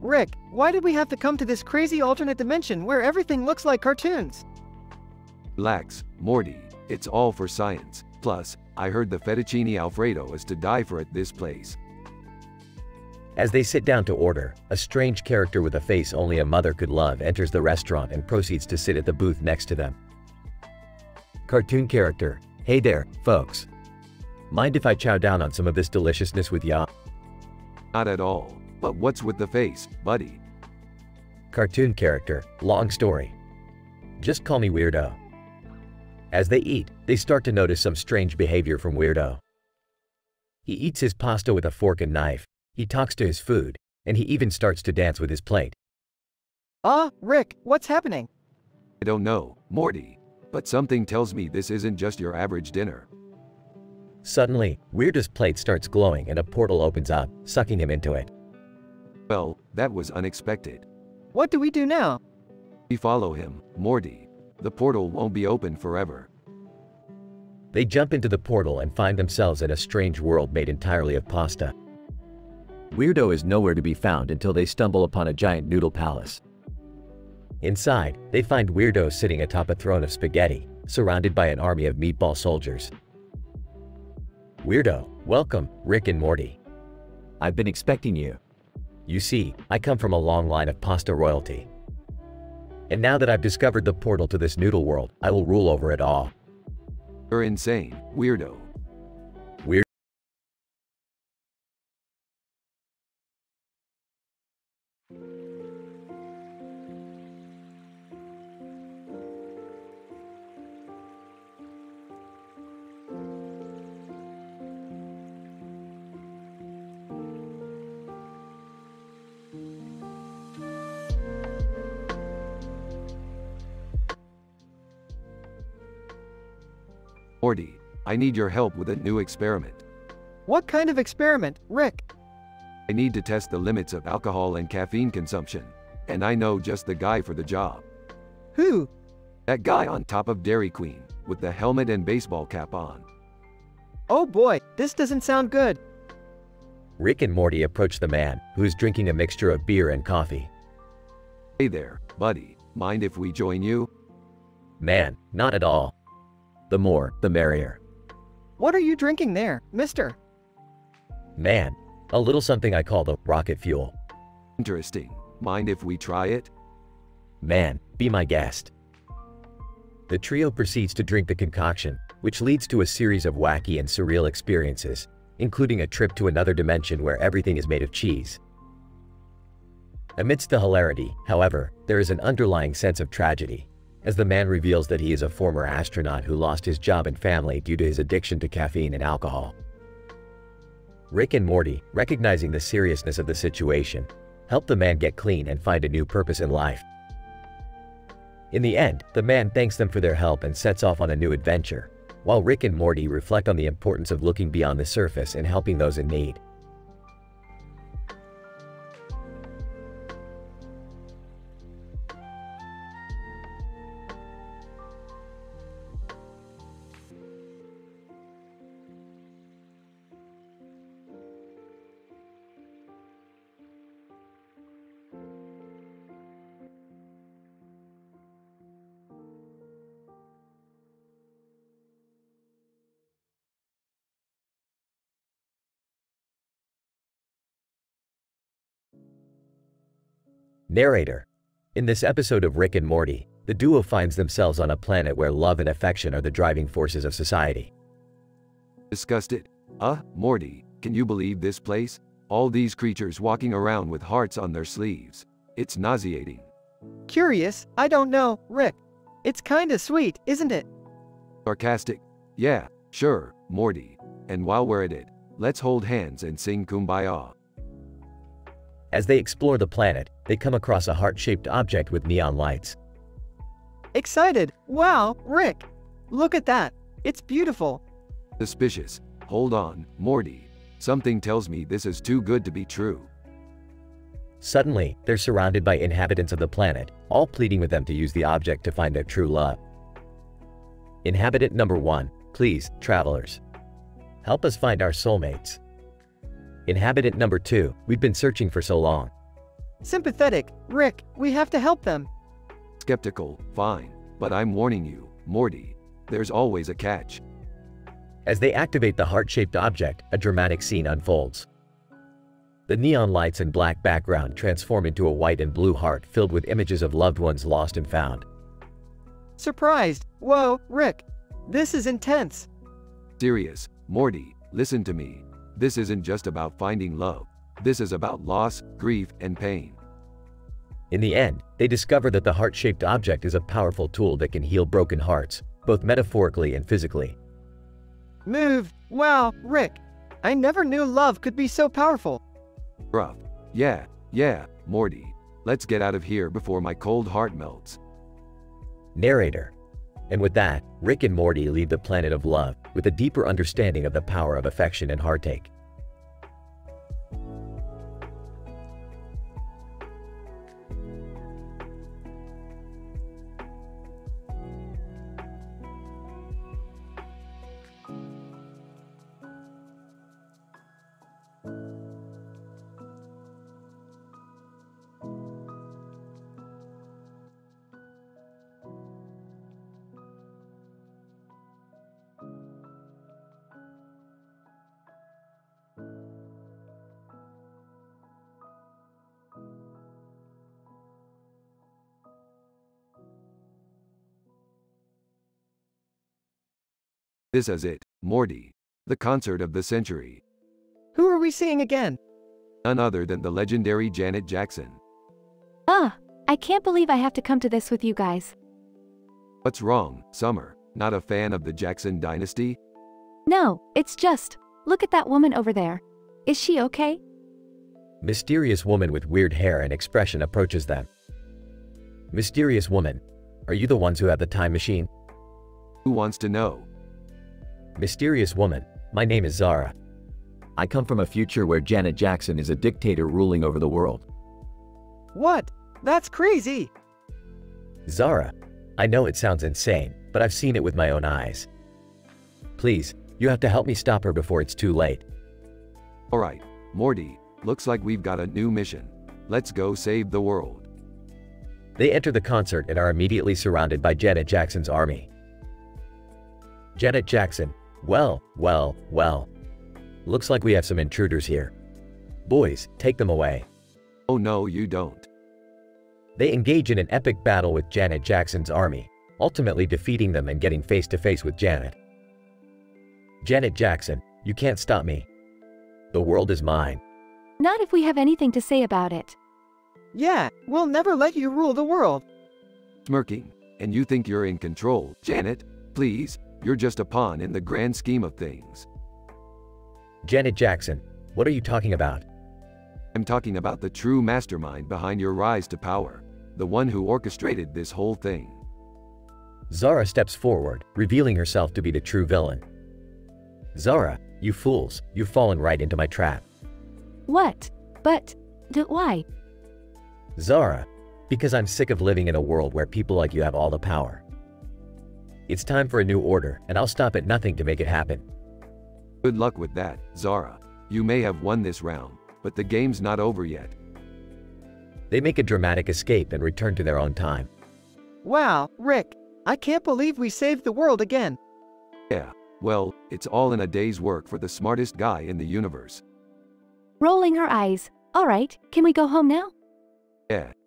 Rick, why did we have to come to this crazy alternate dimension where everything looks like cartoons? Relax, Morty, it's all for science. Plus, I heard the fettuccine alfredo is to die for at this place. As they sit down to order, a strange character with a face only a mother could love enters the restaurant and proceeds to sit at the booth next to them. Cartoon character, hey there, folks. Mind if I chow down on some of this deliciousness with ya? Not at all. But what's with the face, buddy? Cartoon character, long story. Just call me Weirdo. As they eat, they start to notice some strange behavior from Weirdo. He eats his pasta with a fork and knife, he talks to his food, and he even starts to dance with his plate. Rick, what's happening? I don't know, Morty. But something tells me this isn't just your average dinner. Suddenly, Weirdo's plate starts glowing and a portal opens up, sucking him into it. Well, that was unexpected. What do we do now? We follow him, Morty. The portal won't be open forever. They jump into the portal and find themselves in a strange world made entirely of pasta. Weirdo is nowhere to be found until they stumble upon a giant noodle palace. Inside, they find Weirdo sitting atop a throne of spaghetti, surrounded by an army of meatball soldiers. Weirdo, welcome, Rick and Morty. I've been expecting you. You see, I come from a long line of pasta royalty. And now that I've discovered the portal to this noodle world, I will rule over it all. You're insane, Weirdo. Morty, I need your help with a new experiment. What kind of experiment, Rick? I need to test the limits of alcohol and caffeine consumption, and I know just the guy for the job. Who? That guy on top of Dairy Queen, with the helmet and baseball cap on. Oh boy, this doesn't sound good. Rick and Morty approach the man, who is drinking a mixture of beer and coffee. Hey there, buddy, mind if we join you? Man, not at all. The more, the merrier. What are you drinking there, mister? Man, a little something I call the rocket fuel. Interesting. Mind if we try it? Man, be my guest. The trio proceeds to drink the concoction, which leads to a series of wacky and surreal experiences, including a trip to another dimension where everything is made of cheese. Amidst the hilarity, however, there is an underlying sense of tragedy, as the man reveals that he is a former astronaut who lost his job and family due to his addiction to caffeine and alcohol. Rick and Morty, recognizing the seriousness of the situation, help the man get clean and find a new purpose in life. In the end, the man thanks them for their help and sets off on a new adventure, while Rick and Morty reflect on the importance of looking beyond the surface and helping those in need. Narrator. In this episode of Rick and Morty, the duo finds themselves on a planet where love and affection are the driving forces of society. Disgusted. Morty, can you believe this place? All these creatures walking around with hearts on their sleeves. It's nauseating. Curious? I don't know, Rick. It's kinda sweet, isn't it? Sarcastic. Yeah, sure, Morty. And while we're at it, let's hold hands and sing Kumbaya. As they explore the planet, they come across a heart-shaped object with neon lights. Excited! Wow, Rick! Look at that! It's beautiful! Suspicious. Hold on, Morty. Something tells me this is too good to be true. Suddenly, they're surrounded by inhabitants of the planet, all pleading with them to use the object to find their true love. Inhabitant number 1, please, travelers. Help us find our soulmates. Inhabitant number 2, we've been searching for so long. Sympathetic, Rick, we have to help them. Skeptical, fine. But I'm warning you, Morty. There's always a catch. As they activate the heart-shaped object, a dramatic scene unfolds. The neon lights and black background transform into a white and blue heart filled with images of loved ones lost and found. Surprised! Whoa, Rick! This is intense! Serious, Morty, listen to me. This isn't just about finding love. This is about loss, grief, and pain. In the end, they discover that the heart-shaped object is a powerful tool that can heal broken hearts, both metaphorically and physically. Moved! Wow, Rick! I never knew love could be so powerful. Rough. Yeah, Morty. Let's get out of here before my cold heart melts. Narrator. And with that, Rick and Morty leave the planet of love with a deeper understanding of the power of affection and heartache. This is it, Morty. The concert of the century. Who are we seeing again? None other than the legendary Janet Jackson. I can't believe I have to come to this with you guys. What's wrong, Summer? Not a fan of the Jackson dynasty? No, it's just, look at that woman over there. Is she okay? Mysterious woman with weird hair and expression approaches them. Mysterious woman, are you the ones who have the time machine? Who wants to know? Mysterious woman, my name is Zara. I come from a future where Janet Jackson is a dictator ruling over the world. What? That's crazy! Zara, I know it sounds insane, but I've seen it with my own eyes. Please, you have to help me stop her before it's too late. Alright, Morty, looks like we've got a new mission. Let's go save the world. They enter the concert and are immediately surrounded by Janet Jackson's army. Janet Jackson, well. Looks like we have some intruders here. Boys, take them away. Oh no, you don't. They engage in an epic battle with Janet Jackson's army, ultimately defeating them and getting face to face with Janet. Janet Jackson, you can't stop me. The world is mine. Not if we have anything to say about it. Yeah, we'll never let you rule the world. Smirking. And you think you're in control, Janet? Please, you're just a pawn in the grand scheme of things. Janet Jackson, what are you talking about? I'm talking about the true mastermind behind your rise to power. The one who orchestrated this whole thing. Zara steps forward, revealing herself to be the true villain. Zara, you fools, you've fallen right into my trap. What? But, why? Zara, because I'm sick of living in a world where people like you have all the power. It's time for a new order, and I'll stop at nothing to make it happen. Good luck with that, Zara. You may have won this round, but the game's not over yet. They make a dramatic escape and return to their own time. Wow, Rick, I can't believe we saved the world again. Yeah, well, it's all in a day's work for the smartest guy in the universe. Rolling her eyes. All right, can we go home now?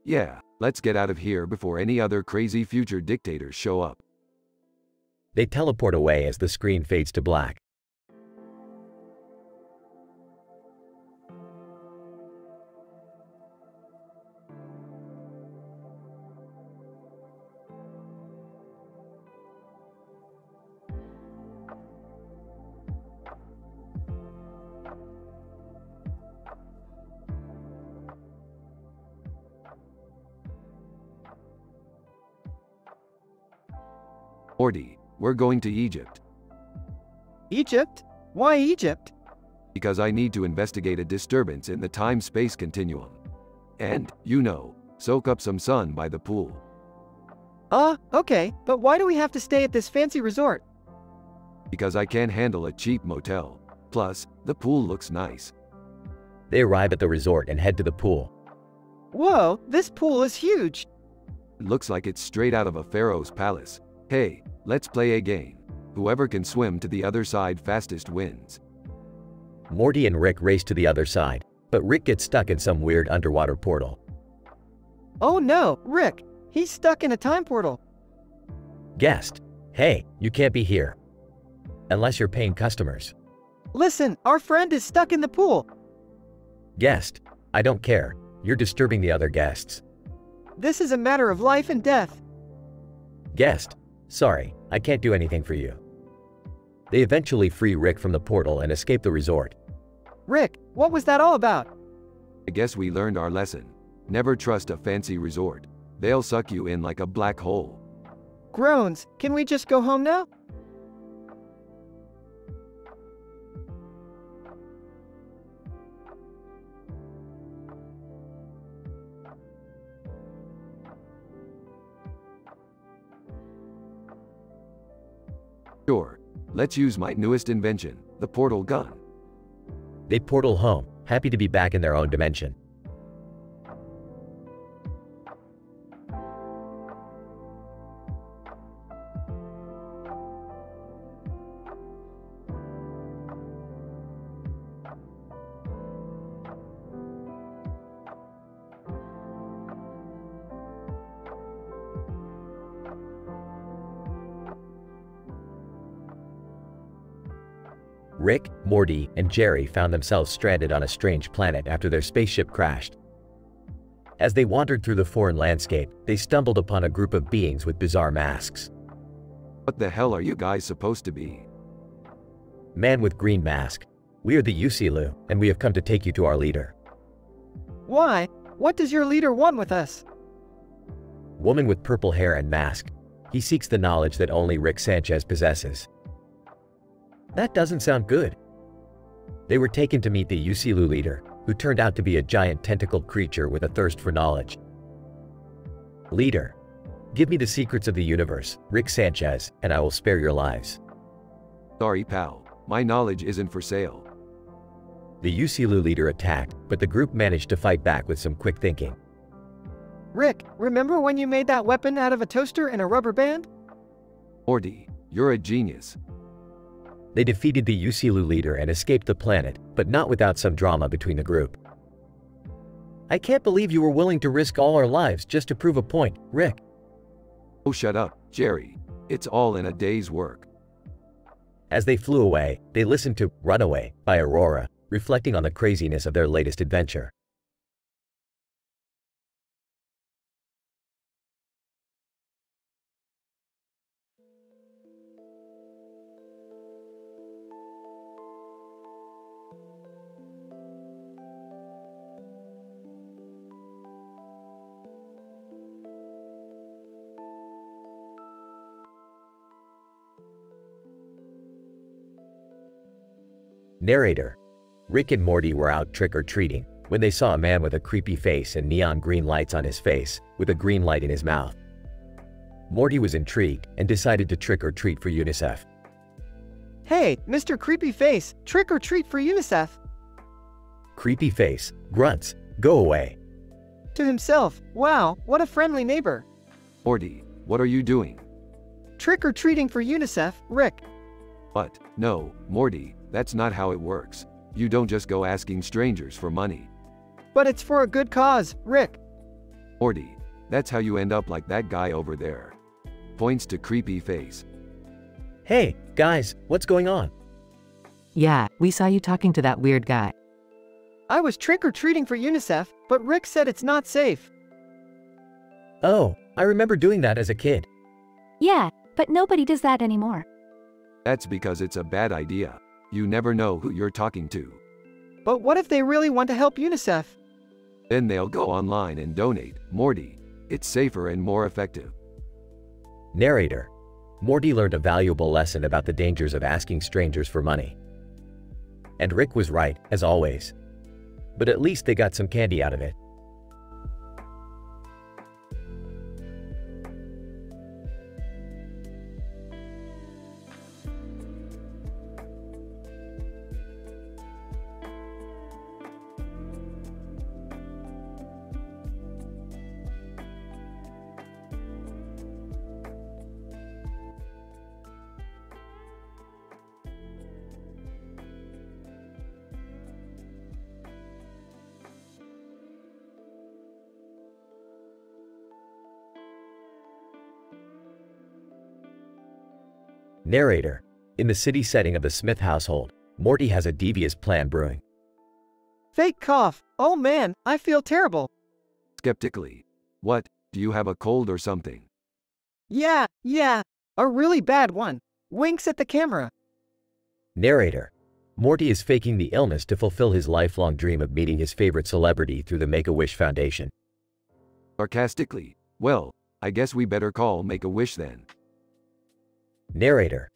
Yeah, let's get out of here before any other crazy future dictators show up. They teleport away as the screen fades to black. Morty, we're going to Egypt. Egypt? Why Egypt? Because I need to investigate a disturbance in the time-space continuum. And, you know, soak up some sun by the pool. Okay, but why do we have to stay at this fancy resort? Because I can't handle a cheap motel. Plus, the pool looks nice. They arrive at the resort and head to the pool. Whoa, this pool is huge. It looks like it's straight out of a pharaoh's palace. Hey, let's play a game. Whoever can swim to the other side fastest wins. Morty and Rick race to the other side, but Rick gets stuck in some weird underwater portal. Oh no, Rick, he's stuck in a time portal. Guest, hey, you can't be here. Unless you're paying customers. Listen, our friend is stuck in the pool. Guest, I don't care. You're disturbing the other guests. This is a matter of life and death. Guest, sorry, I can't do anything for you. They eventually free Rick from the portal and escape the resort. Rick, what was that all about? I guess we learned our lesson. Never trust a fancy resort. They'll suck you in like a black hole. Groans, can we just go home now? Sure. Let's use my newest invention, the portal gun. They portal home, happy to be back in their own dimension. Rick, Morty, and Jerry found themselves stranded on a strange planet after their spaceship crashed. As they wandered through the foreign landscape, they stumbled upon a group of beings with bizarre masks. What the hell are you guys supposed to be? Man with green mask. We are the Usilu, and we have come to take you to our leader. Why? What does your leader want with us? Woman with purple hair and mask. He seeks the knowledge that only Rick Sanchez possesses. That doesn't sound good. They were taken to meet the Usilu leader, who turned out to be a giant tentacled creature with a thirst for knowledge. Leader, give me the secrets of the universe, Rick Sanchez, and I will spare your lives. Sorry, pal. My knowledge isn't for sale. The Usilu leader attacked, but the group managed to fight back with some quick thinking. Rick, remember when you made that weapon out of a toaster and a rubber band? Morty, you're a genius. They defeated the Usilu leader and escaped the planet, but not without some drama between the group. I can't believe you were willing to risk all our lives just to prove a point, Rick. Oh, shut up, Jerry. It's all in a day's work. As they flew away, they listened to Runaway by Aurora, reflecting on the craziness of their latest adventure. Narrator: Rick and Morty were out trick-or-treating when they saw a man with a creepy face and neon green lights on his face, with a green light in his mouth. Morty was intrigued and decided to trick-or-treat for UNICEF. Hey, Mr. Creepy Face, trick or treat for UNICEF. Creepy face grunts, "Go away." To himself, wow, what a friendly neighbor. Morty, what are you doing? Trick or treating for UNICEF, Rick. What? No, Morty, that's not how it works. You don't just go asking strangers for money. But it's for a good cause, Rick. Morty, that's how you end up like that guy over there. Points to creepy face. Hey, guys, what's going on? Yeah, we saw you talking to that weird guy. I was trick or treating for UNICEF, but Rick said it's not safe. Oh, I remember doing that as a kid. Yeah, but nobody does that anymore. That's because it's a bad idea. You never know who you're talking to. But what if they really want to help UNICEF? Then they'll go online and donate, Morty. It's safer and more effective. Narrator: Morty learned a valuable lesson about the dangers of asking strangers for money. And Rick was right, as always. But at least they got some candy out of it. Narrator: In the city setting of the Smith household, Morty has a devious plan brewing. Fake cough. Oh man, I feel terrible. Skeptically. What, do you have a cold or something? Yeah, a really bad one. Winks at the camera. Narrator: Morty is faking the illness to fulfill his lifelong dream of meeting his favorite celebrity through the Make-A-Wish Foundation. Sarcastically. Well, I guess we better call Make-A-Wish then. Narrator: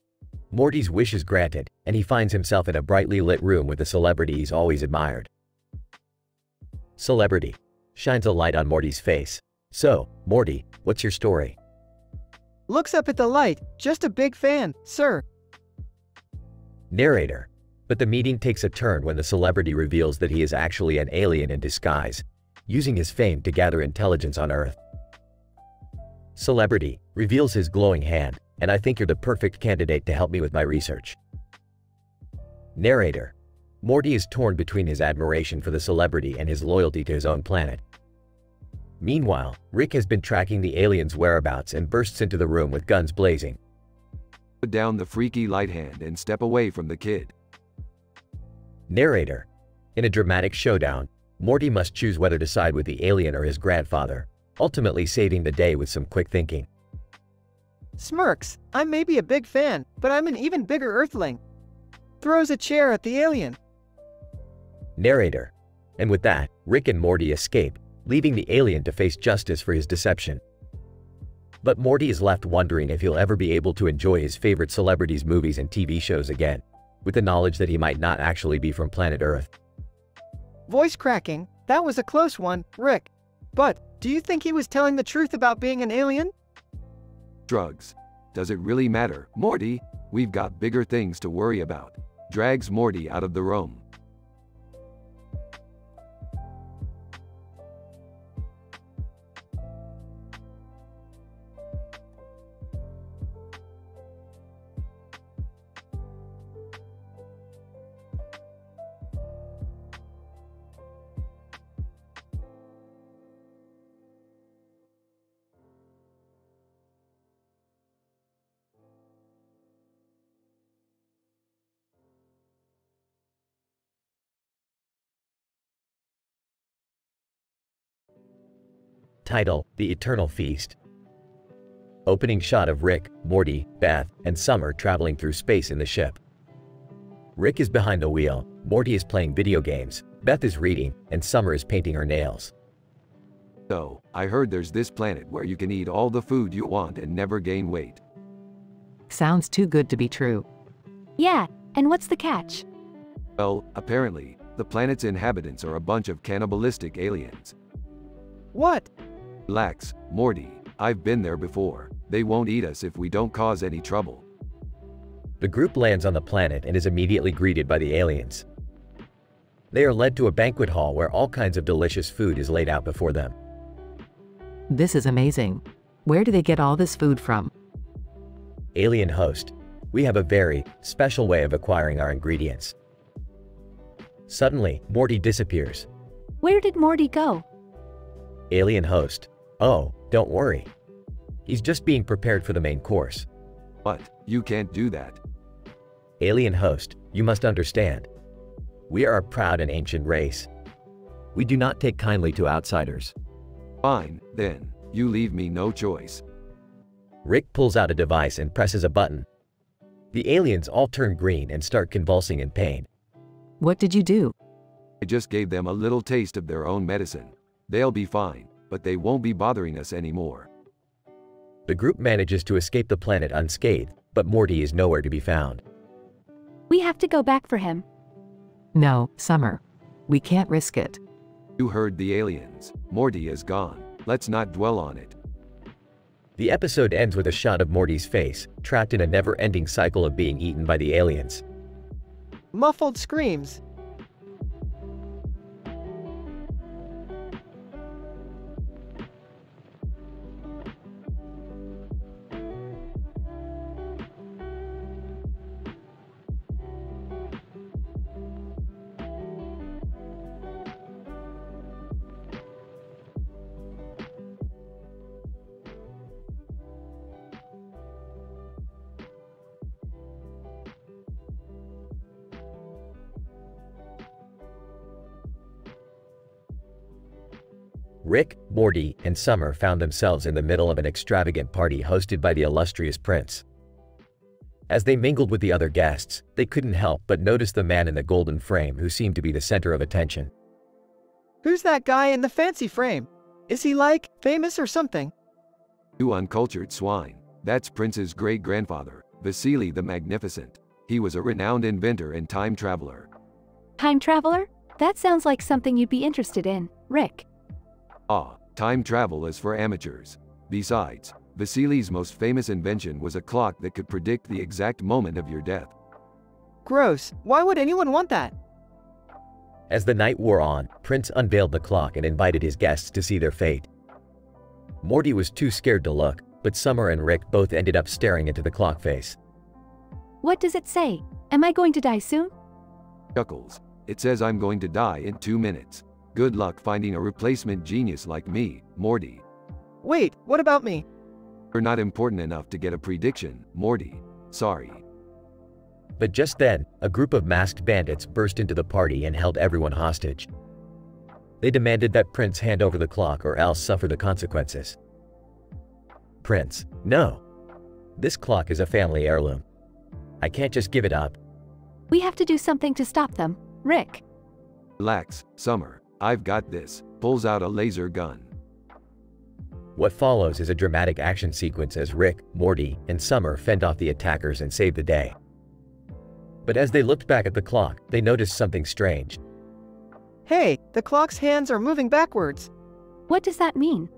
Morty's wish is granted, and he finds himself in a brightly lit room with the celebrity he's always admired. Celebrity shines a light on Morty's face. So, Morty, what's your story? Looks up at the light, just a big fan, sir. Narrator: But the meeting takes a turn when the celebrity reveals that he is actually an alien in disguise, using his fame to gather intelligence on Earth. Celebrity reveals his glowing hand, and I think you're the perfect candidate to help me with my research. Narrator: Morty is torn between his admiration for the celebrity and his loyalty to his own planet. Meanwhile, Rick has been tracking the alien's whereabouts and bursts into the room with guns blazing. Put down the freaky light hand and step away from the kid. Narrator: In a dramatic showdown, Morty must choose whether to side with the alien or his grandfather, ultimately saving the day with some quick thinking. Smirks. I may be a big fan, but I'm an even bigger Earthling. Throws a chair at the alien. Narrator: And with that, Rick and Morty escape, leaving the alien to face justice for his deception. But Morty is left wondering if he'll ever be able to enjoy his favorite celebrities' movies and TV shows again, with the knowledge that he might not actually be from planet Earth. Voice cracking. That was a close one, Rick. But, do you think he was telling the truth about being an alien? Drugs. Does it really matter, Morty? We've got bigger things to worry about. Drags Morty out of the room. Title: The Eternal Feast. Opening shot of Rick, Morty, Beth, and Summer traveling through space in the ship. Rick is behind the wheel, Morty is playing video games, Beth is reading, and Summer is painting her nails. So, I heard there's this planet where you can eat all the food you want and never gain weight. Sounds too good to be true. Yeah, and what's the catch? Well, apparently, the planet's inhabitants are a bunch of cannibalistic aliens. What? Relax, Morty, I've been there before. They won't eat us if we don't cause any trouble. The group lands on the planet and is immediately greeted by the aliens. They are led to a banquet hall where all kinds of delicious food is laid out before them. This is amazing. Where do they get all this food from? Alien host: we have a very special way of acquiring our ingredients. Suddenly, Morty disappears. Where did Morty go? Alien host: oh, don't worry. He's just being prepared for the main course. What? You can't do that. Alien host: you must understand. We are a proud and ancient race. We do not take kindly to outsiders. Fine, then. You leave me no choice. Rick pulls out a device and presses a button. The aliens all turn green and start convulsing in pain. What did you do? I just gave them a little taste of their own medicine. They'll be fine, but they won't be bothering us anymore. The group manages to escape the planet unscathed, but Morty is nowhere to be found. We have to go back for him. No, Summer. We can't risk it. You heard the aliens. Morty is gone. Let's not dwell on it. The episode ends with a shot of Morty's face, trapped in a never-ending cycle of being eaten by the aliens. Muffled screams. Rick, Morty, and Summer found themselves in the middle of an extravagant party hosted by the illustrious prince. As they mingled with the other guests, they couldn't help but notice the man in the golden frame who seemed to be the center of attention. Who's that guy in the fancy frame? Is he like famous or something? You uncultured swine. That's Prince's great-grandfather, Vasily the Magnificent. He was a renowned inventor and time traveler. Time traveler? That sounds like something you'd be interested in, Rick. Ah, time travel is for amateurs. Besides, Vasily's most famous invention was a clock that could predict the exact moment of your death. Gross. Why would anyone want that? As the night wore on, Prince unveiled the clock and invited his guests to see their fate. Morty was too scared to look, but Summer and Rick both ended up staring into the clock face. What does it say? Am I going to die soon? Chuckles. It says I'm going to die in 2 minutes. Good luck finding a replacement genius like me, Morty. Wait, what about me? You're not important enough to get a prediction, Morty. Sorry. But just then, a group of masked bandits burst into the party and held everyone hostage. They demanded that Prince hand over the clock or else suffer the consequences. Prince: no. This clock is a family heirloom. I can't just give it up. We have to do something to stop them, Rick. Relax, Summer. I've got this. Pulls out a laser gun. What follows is a dramatic action sequence as Rick, Morty, and Summer fend off the attackers and save the day. But as they looked back at the clock, they noticed something strange. Hey, the clock's hands are moving backwards. What does that mean?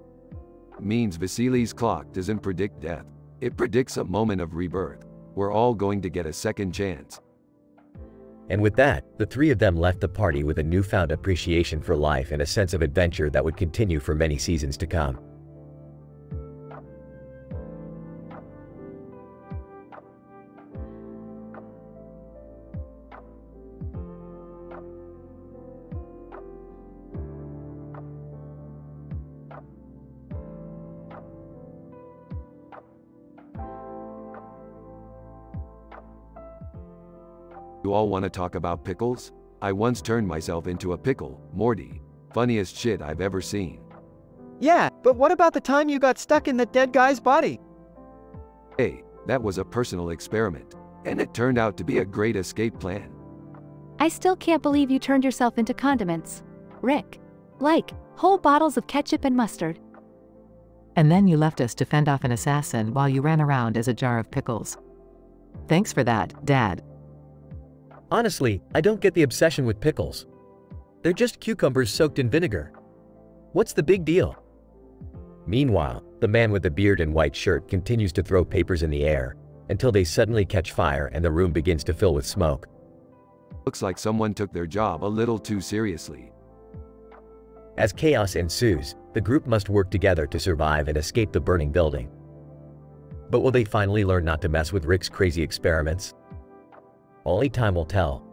It means Vasily's clock doesn't predict death. It predicts a moment of rebirth. We're all going to get a second chance. And with that, the three of them left the party with a newfound appreciation for life and a sense of adventure that would continue for many seasons to come. You all want to talk about pickles? I once turned myself into a pickle, Morty. Funniest shit I've ever seen. Yeah, But what about the time you got stuck in that dead guy's body? Hey, that was a personal experiment, and it turned out to be a great escape plan. I still can't believe you turned yourself into condiments, Rick. Like, whole bottles of ketchup and mustard. And then you left us to fend off an assassin while you ran around as a jar of pickles. Thanks for that, Dad. Honestly, I don't get the obsession with pickles. They're just cucumbers soaked in vinegar. What's the big deal? Meanwhile, the man with the beard and white shirt continues to throw papers in the air until they suddenly catch fire and the room begins to fill with smoke. Looks like someone took their job a little too seriously. As chaos ensues, the group must work together to survive and escape the burning building. But will they finally learn not to mess with Rick's crazy experiments? Only time will tell.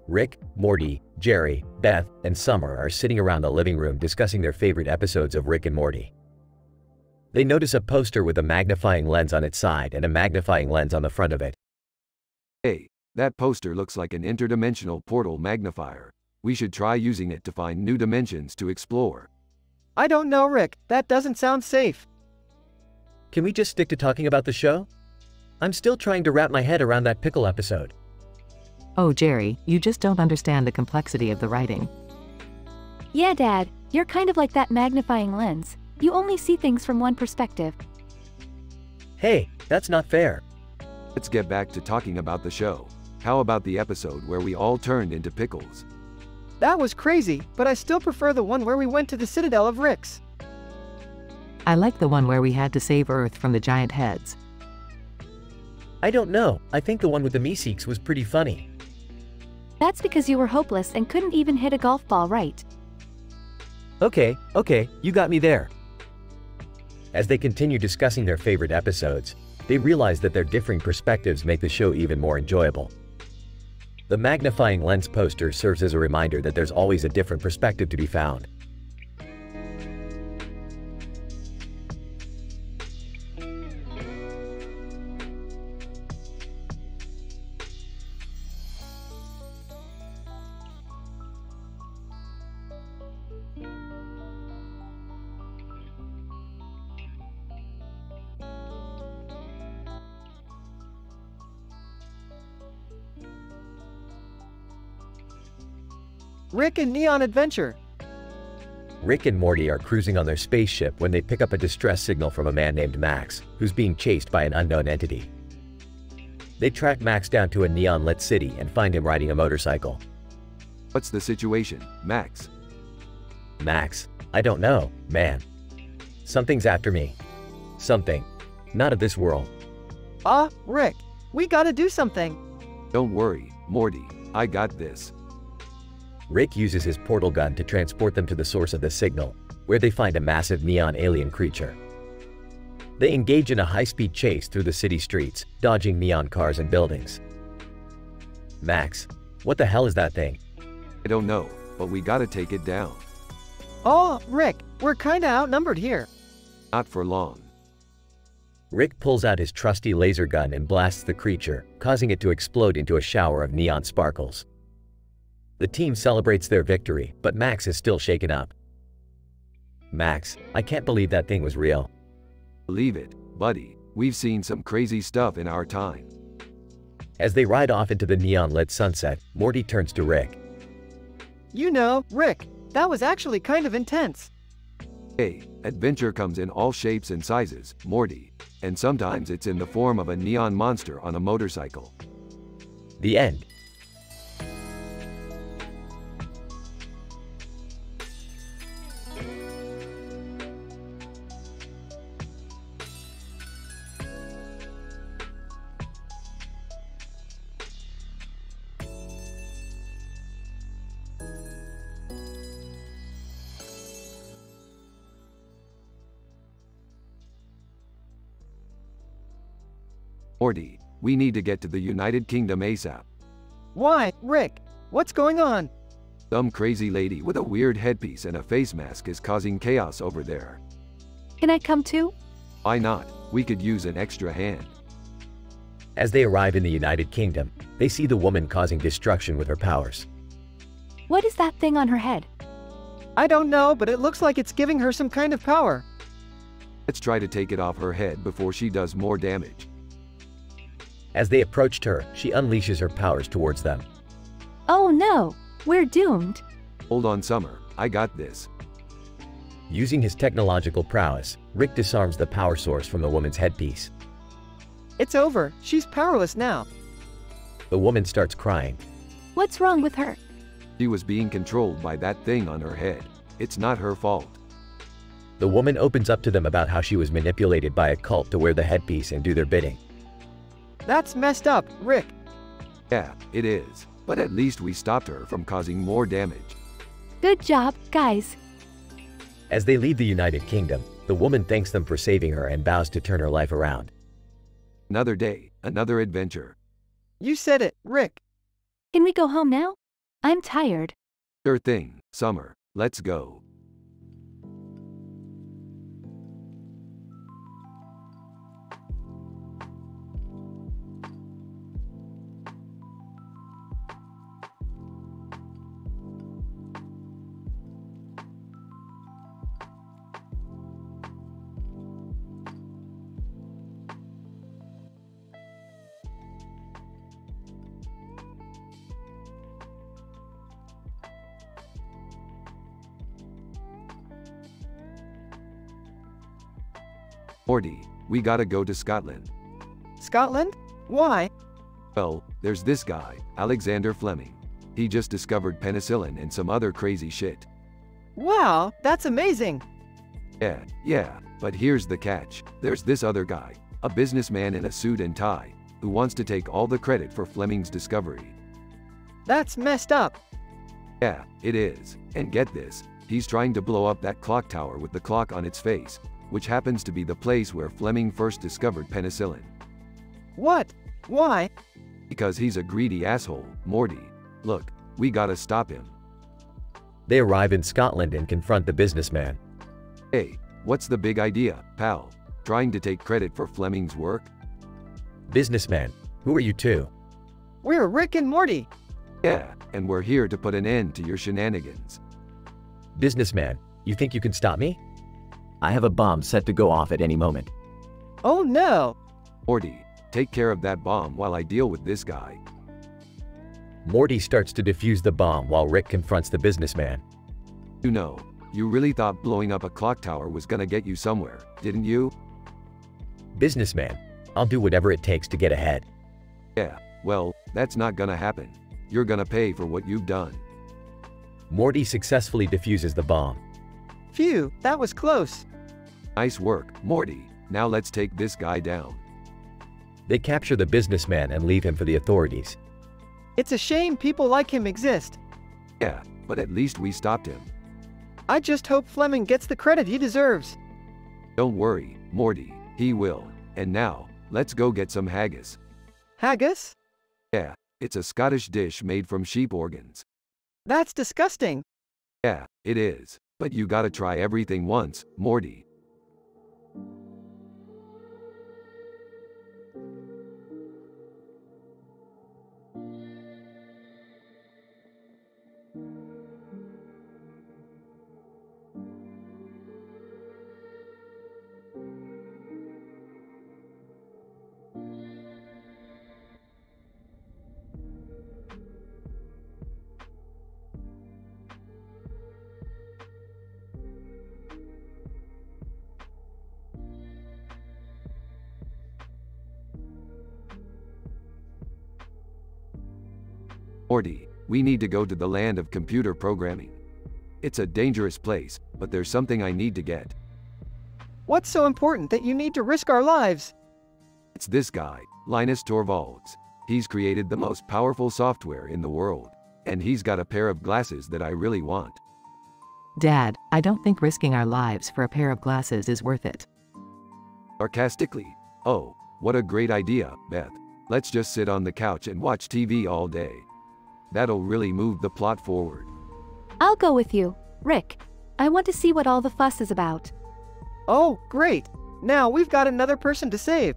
Rick, Morty, Jerry, Beth, and Summer are sitting around the living room discussing their favorite episodes of Rick and Morty. They notice a poster with a magnifying lens on its side and a magnifying lens on the front of it. Hey, that poster looks like an interdimensional portal magnifier. We should try using it to find new dimensions to explore. I don't know, Rick. That doesn't sound safe. Can we just stick to talking about the show? I'm still trying to wrap my head around that pickle episode. Oh, Jerry, you just don't understand the complexity of the writing. Yeah, Dad, you're kind of like that magnifying lens. You only see things from one perspective. Hey, that's not fair. Let's get back to talking about the show. How about the episode where we all turned into pickles? That was crazy, but I still prefer the one where we went to the Citadel of Ricks. I like the one where we had to save Earth from the giant heads. I don't know, I think the one with the Meeseeks was pretty funny. That's because you were hopeless and couldn't even hit a golf ball right. Okay, you got me there. As they continue discussing their favorite episodes, they realize that their differing perspectives make the show even more enjoyable. The magnifying lens poster serves as a reminder that there's always a different perspective to be found. Rick and Neon Adventure. Rick and Morty are cruising on their spaceship when they pick up a distress signal from a man named Max, who's being chased by an unknown entity. They track Max down to a neon-lit city and find him riding a motorcycle. What's the situation, Max? Max, I don't know, man. Something's after me. Something. Not of this world. Rick, we gotta do something. Don't worry, Morty, I got this. Rick uses his portal gun to transport them to the source of the signal, where they find a massive neon alien creature. They engage in a high-speed chase through the city streets, dodging neon cars and buildings. Max, what the hell is that thing? I don't know, but we gotta take it down. Rick, we're kinda outnumbered here. Not for long. Rick pulls out his trusty laser gun and blasts the creature, causing it to explode into a shower of neon sparkles. The team celebrates their victory, but Max is still shaken up. Max, I can't believe that thing was real. Believe it, buddy, we've seen some crazy stuff in our time. As they ride off into the neon-lit sunset, Morty turns to Rick. You know, Rick, that was actually kind of intense. Hey, adventure comes in all shapes and sizes, Morty, and sometimes it's in the form of a neon monster on a motorcycle. The end. Morty, we need to get to the United Kingdom ASAP. Why, Rick? What's going on? Some crazy lady with a weird headpiece and a face mask is causing chaos over there. Can I come too? Why not? We could use an extra hand. As they arrive in the United Kingdom, they see the woman causing destruction with her powers. What is that thing on her head? I don't know, but it looks like it's giving her some kind of power. Let's try to take it off her head before she does more damage. As they approached her, she unleashes her powers towards them. Oh no, we're doomed. Hold on, Summer, I got this. Using his technological prowess, Rick disarms the power source from the woman's headpiece. It's over. She's powerless now. The woman starts crying. What's wrong with her? She was being controlled by that thing on her head. It's not her fault. The woman opens up to them about how she was manipulated by a cult to wear the headpiece and do their bidding. That's messed up, Rick. Yeah, it is. But at least we stopped her from causing more damage. Good job, guys. As they leave the United Kingdom, the woman thanks them for saving her and vows to turn her life around. Another day, another adventure. You said it, Rick. Can we go home now? I'm tired. Sure thing, Summer, let's go. Morty, we gotta go to Scotland. Scotland? Why? Well, there's this guy, Alexander Fleming. He just discovered penicillin and some other crazy shit. Wow, that's amazing. Yeah, but here's the catch. There's this other guy, a businessman in a suit and tie, who wants to take all the credit for Fleming's discovery. That's messed up. Yeah, it is. And get this, he's trying to blow up that clock tower with the clock on its face, which happens to be the place where Fleming first discovered penicillin. What? Why? Because he's a greedy asshole, Morty. Look, we gotta stop him. They arrive in Scotland and confront the businessman. Hey, what's the big idea, pal? Trying to take credit for Fleming's work? Businessman, who are you two? We're Rick and Morty. Yeah, and we're here to put an end to your shenanigans. Businessman, you think you can stop me? I have a bomb set to go off at any moment. Oh no. Morty, take care of that bomb while I deal with this guy. Morty starts to defuse the bomb while Rick confronts the businessman. You know, you really thought blowing up a clock tower was gonna get you somewhere, didn't you? Businessman, I'll do whatever it takes to get ahead. Yeah, well, that's not gonna happen. You're gonna pay for what you've done. Morty successfully defuses the bomb. Phew, that was close. Nice work, Morty. Now let's take this guy down. They capture the businessman and leave him for the authorities. It's a shame people like him exist. Yeah, but at least we stopped him. I just hope Fleming gets the credit he deserves. Don't worry, Morty, he will. And now, let's go get some haggis. Haggis? Yeah, it's a Scottish dish made from sheep organs. That's disgusting. Yeah, it is. But you gotta try everything once, Morty. Morty, we need to go to the land of computer programming. It's a dangerous place, but there's something I need to get. What's so important that you need to risk our lives? It's this guy, Linus Torvalds. He's created the most powerful software in the world, and he's got a pair of glasses that I really want. Dad, I don't think risking our lives for a pair of glasses is worth it. Sarcastically, oh, What a great idea, Beth. Let's just sit on the couch and watch TV all day. That'll really move the plot forward. I'll go with you, Rick. I want to see what all the fuss is about. Oh, great! Now we've got another person to save.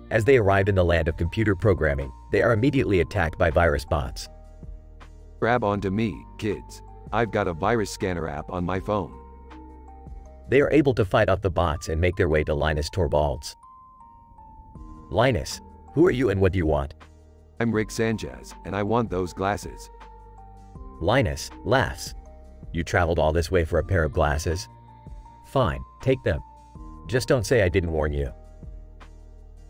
As they arrive in the land of computer programming, they are immediately attacked by virus bots. Grab onto me, kids. I've got a virus scanner app on my phone. They are able to fight off the bots and make their way to Linus Torvalds. Linus, who are you and what do you want? I'm Rick Sanchez, and I want those glasses. Linus laughs. You traveled all this way for a pair of glasses? Fine, take them. Just don't say I didn't warn you.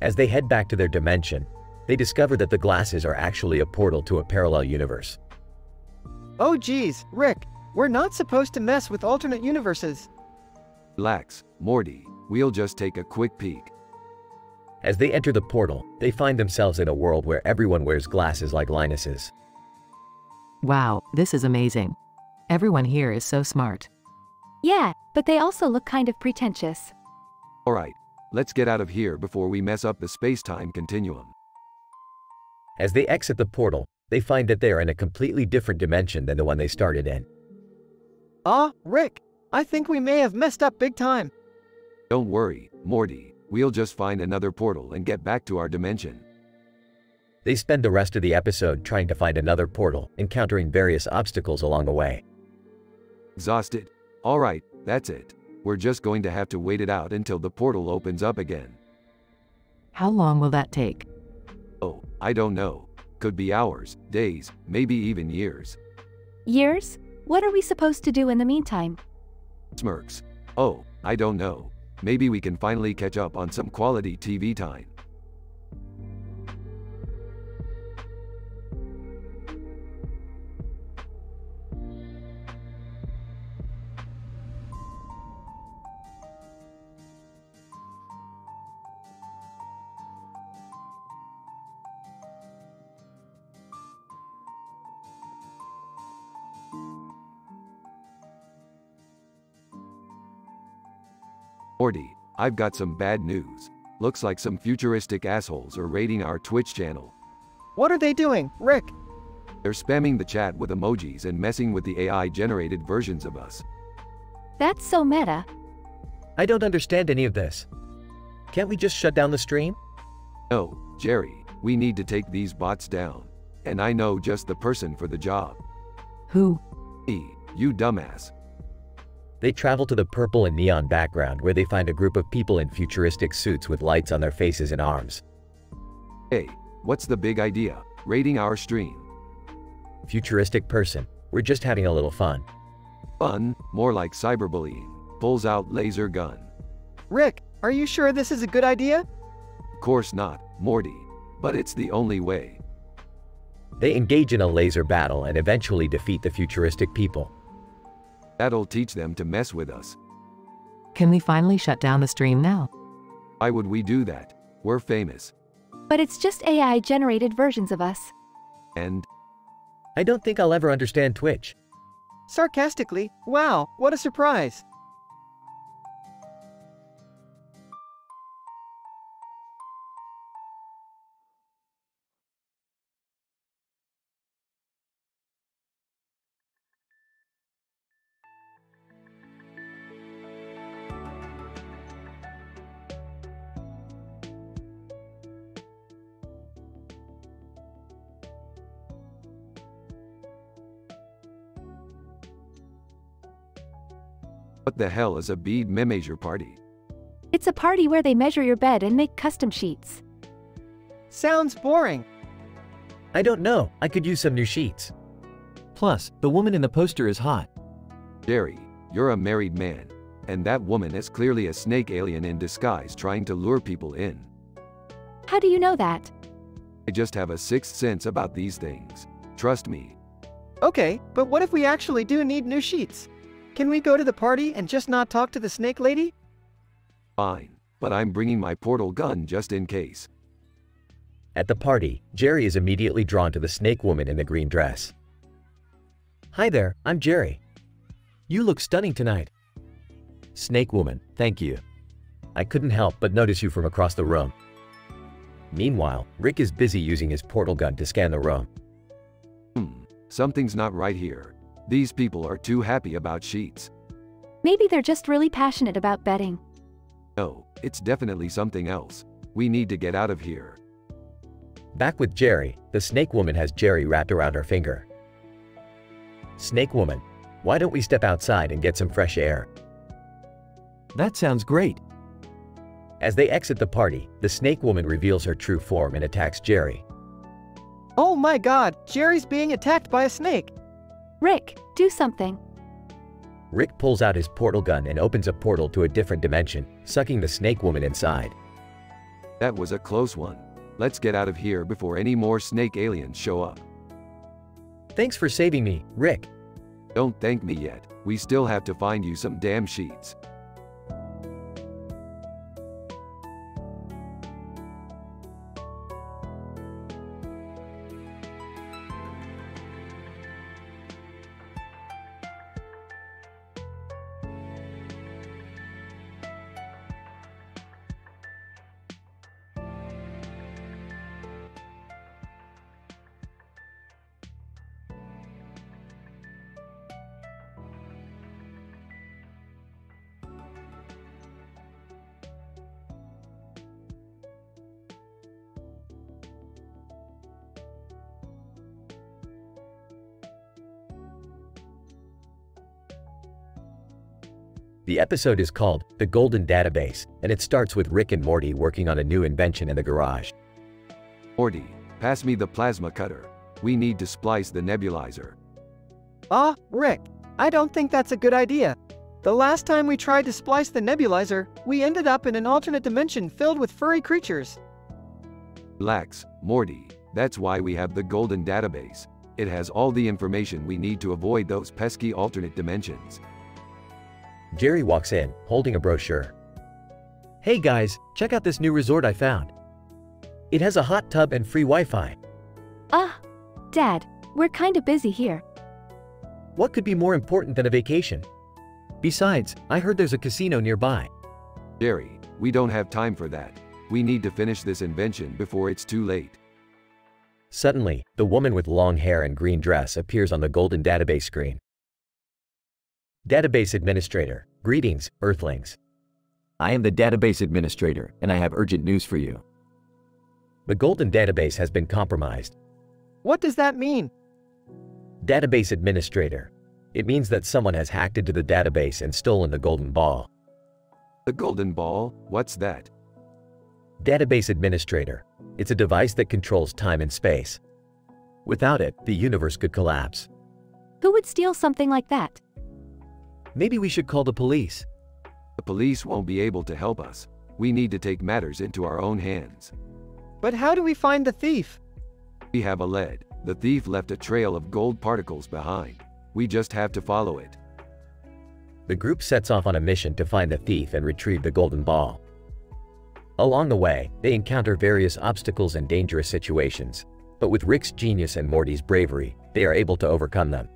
As they head back to their dimension, they discover that the glasses are actually a portal to a parallel universe. Oh geez, Rick, we're not supposed to mess with alternate universes. Relax, Morty, we'll just take a quick peek. As they enter the portal, they find themselves in a world where everyone wears glasses like Linus's. Wow, this is amazing. Everyone here is so smart. Yeah, but they also look kind of pretentious. Alright, let's get out of here before we mess up the space-time continuum. As they exit the portal, they find that they are in a completely different dimension than the one they started in. Rick, I think we may have messed up big time. Don't worry, Morty, we'll just find another portal and get back to our dimension. They spend the rest of the episode trying to find another portal, encountering various obstacles along the way. Exhausted? Alright, that's it. We're just going to have to wait it out until the portal opens up again. How long will that take? Oh, I don't know. Could be hours, days, maybe even years. Years? What are we supposed to do in the meantime? Smirks. Oh, I don't know. Maybe we can finally catch up on some quality TV time. Morty, I've got some bad news. Looks like some futuristic assholes are raiding our Twitch channel. What are they doing, Rick? They're spamming the chat with emojis and messing with the AI-generated versions of us. That's so meta. I don't understand any of this. Can't we just shut down the stream? No, Jerry, we need to take these bots down. And I know just the person for the job. Who? Me, you dumbass. They travel to the purple and neon background where they find a group of people in futuristic suits with lights on their faces and arms. Hey, what's the big idea? Raiding our stream. Futuristic person, we're just having a little fun. Fun, more like cyberbullying. Pulls out laser gun. Rick, are you sure this is a good idea? Of course not, Morty. But it's the only way. They engage in a laser battle and eventually defeat the futuristic people. That'll teach them to mess with us. Can we finally shut down the stream now? Why would we do that? We're famous. But it's just AI-generated versions of us. And I don't think I'll ever understand Twitch. Sarcastically, wow, what a surprise. what the hell is a bead measure party? It's a party where they measure your bed and make custom sheets. Sounds boring. I don't know, I could use some new sheets. Plus, the woman in the poster is hot. Jerry, you're a married man. And that woman is clearly a snake alien in disguise trying to lure people in. How do you know that? I just have a sixth sense about these things. Trust me. Okay, but what if we actually do need new sheets? Can we go to the party and just not talk to the snake lady? Fine, but I'm bringing my portal gun just in case. At the party, Jerry is immediately drawn to the snake woman in the green dress. Hi there, I'm Jerry. You look stunning tonight. Snake woman, thank you. I couldn't help but notice you from across the room. Meanwhile, Rick is busy using his portal gun to scan the room. Something's not right here. These people are too happy about sheets. Maybe they're just really passionate about betting. No, it's definitely something else. We need to get out of here. Back with Jerry, the snake woman has Jerry wrapped around her finger. Snake woman, why don't we step outside and get some fresh air? That sounds great. As they exit the party, the snake woman reveals her true form and attacks Jerry. Oh my god, Jerry's being attacked by a snake. Rick, do something. Rick pulls out his portal gun and opens a portal to a different dimension, sucking the snake woman inside. That was a close one. Let's get out of here before any more snake aliens show up. Thanks for saving me, Rick. Don't thank me yet. We still have to find you some damn sheets. The episode is called The Golden Database, and it starts with Rick and Morty working on a new invention in the garage. Morty, pass me the plasma cutter. We need to splice the nebulizer. Rick, I don't think that's a good idea. The last time we tried to splice the nebulizer, we ended up in an alternate dimension filled with furry creatures. Relax, Morty. That's why we have the Golden Database. It has all the information we need to avoid those pesky alternate dimensions. Jerry walks in, holding a brochure. Hey guys, check out this new resort I found. It has a hot tub and free Wi-Fi. Dad, we're kinda busy here. What could be more important than a vacation? Besides, I heard there's a casino nearby. Jerry, we don't have time for that. We need to finish this invention before it's too late. Suddenly, the woman with long hair and green dress appears on the Golden Database screen. Database Administrator, greetings, Earthlings. I am the database administrator, and I have urgent news for you. The Golden Database has been compromised. What does that mean? Database Administrator. It means that someone has hacked into the database and stolen the Golden Ball. The Golden Ball? What's that? Database Administrator. It's a device that controls time and space. Without it, the universe could collapse. Who would steal something like that? Maybe we should call the police. The police won't be able to help us. We need to take matters into our own hands. But how do we find the thief? We have a lead. The thief left a trail of gold particles behind. We just have to follow it. The group sets off on a mission to find the thief and retrieve the Golden Ball. Along the way, they encounter various obstacles and dangerous situations, but with Rick's genius and Morty's bravery, they are able to overcome them.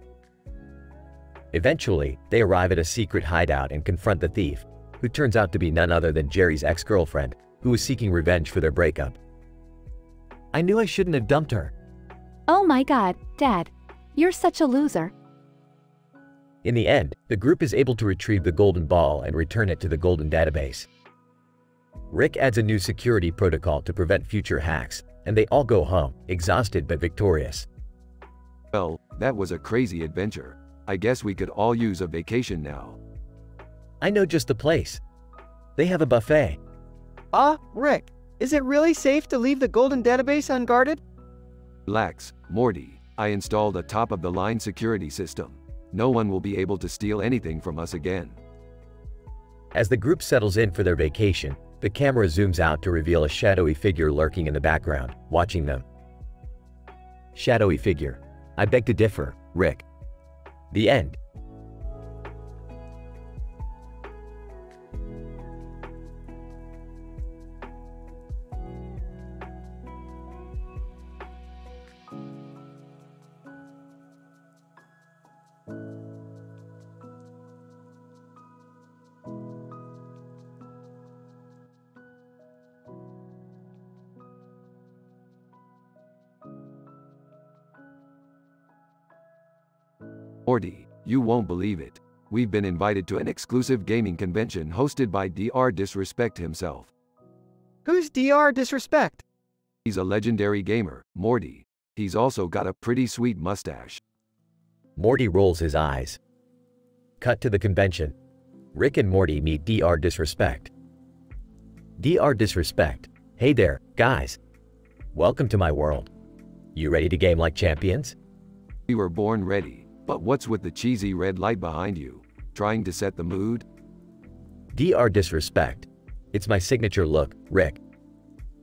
Eventually, they arrive at a secret hideout and confront the thief, who turns out to be none other than Jerry's ex-girlfriend, who was seeking revenge for their breakup. I knew I shouldn't have dumped her. Oh my god, Dad. You're such a loser. In the end, the group is able to retrieve the Golden Ball and return it to the Golden Database. Rick adds a new security protocol to prevent future hacks, and they all go home, exhausted but victorious. Well, that was a crazy adventure. I guess we could all use a vacation now. I know just the place. They have a buffet. Rick, is it really safe to leave the Golden Database unguarded? Relax, Morty. I installed a top-of-the-line security system. No one will be able to steal anything from us again. As the group settles in for their vacation, the camera zooms out to reveal a shadowy figure lurking in the background, watching them. Shadowy figure. I beg to differ, Rick. The end. Morty, you won't believe it. We've been invited to an exclusive gaming convention hosted by Dr. Disrespect himself. Who's Dr. Disrespect? He's a legendary gamer, Morty. He's also got a pretty sweet mustache. Morty rolls his eyes. Cut to the convention. Rick and Morty meet Dr. Disrespect. Dr. Disrespect. Hey there, guys. Welcome to my world. You ready to game like champions? We were born ready, but what's with the cheesy red light behind you? Trying to set the mood? Dr. Disrespect. It's my signature look, Rick.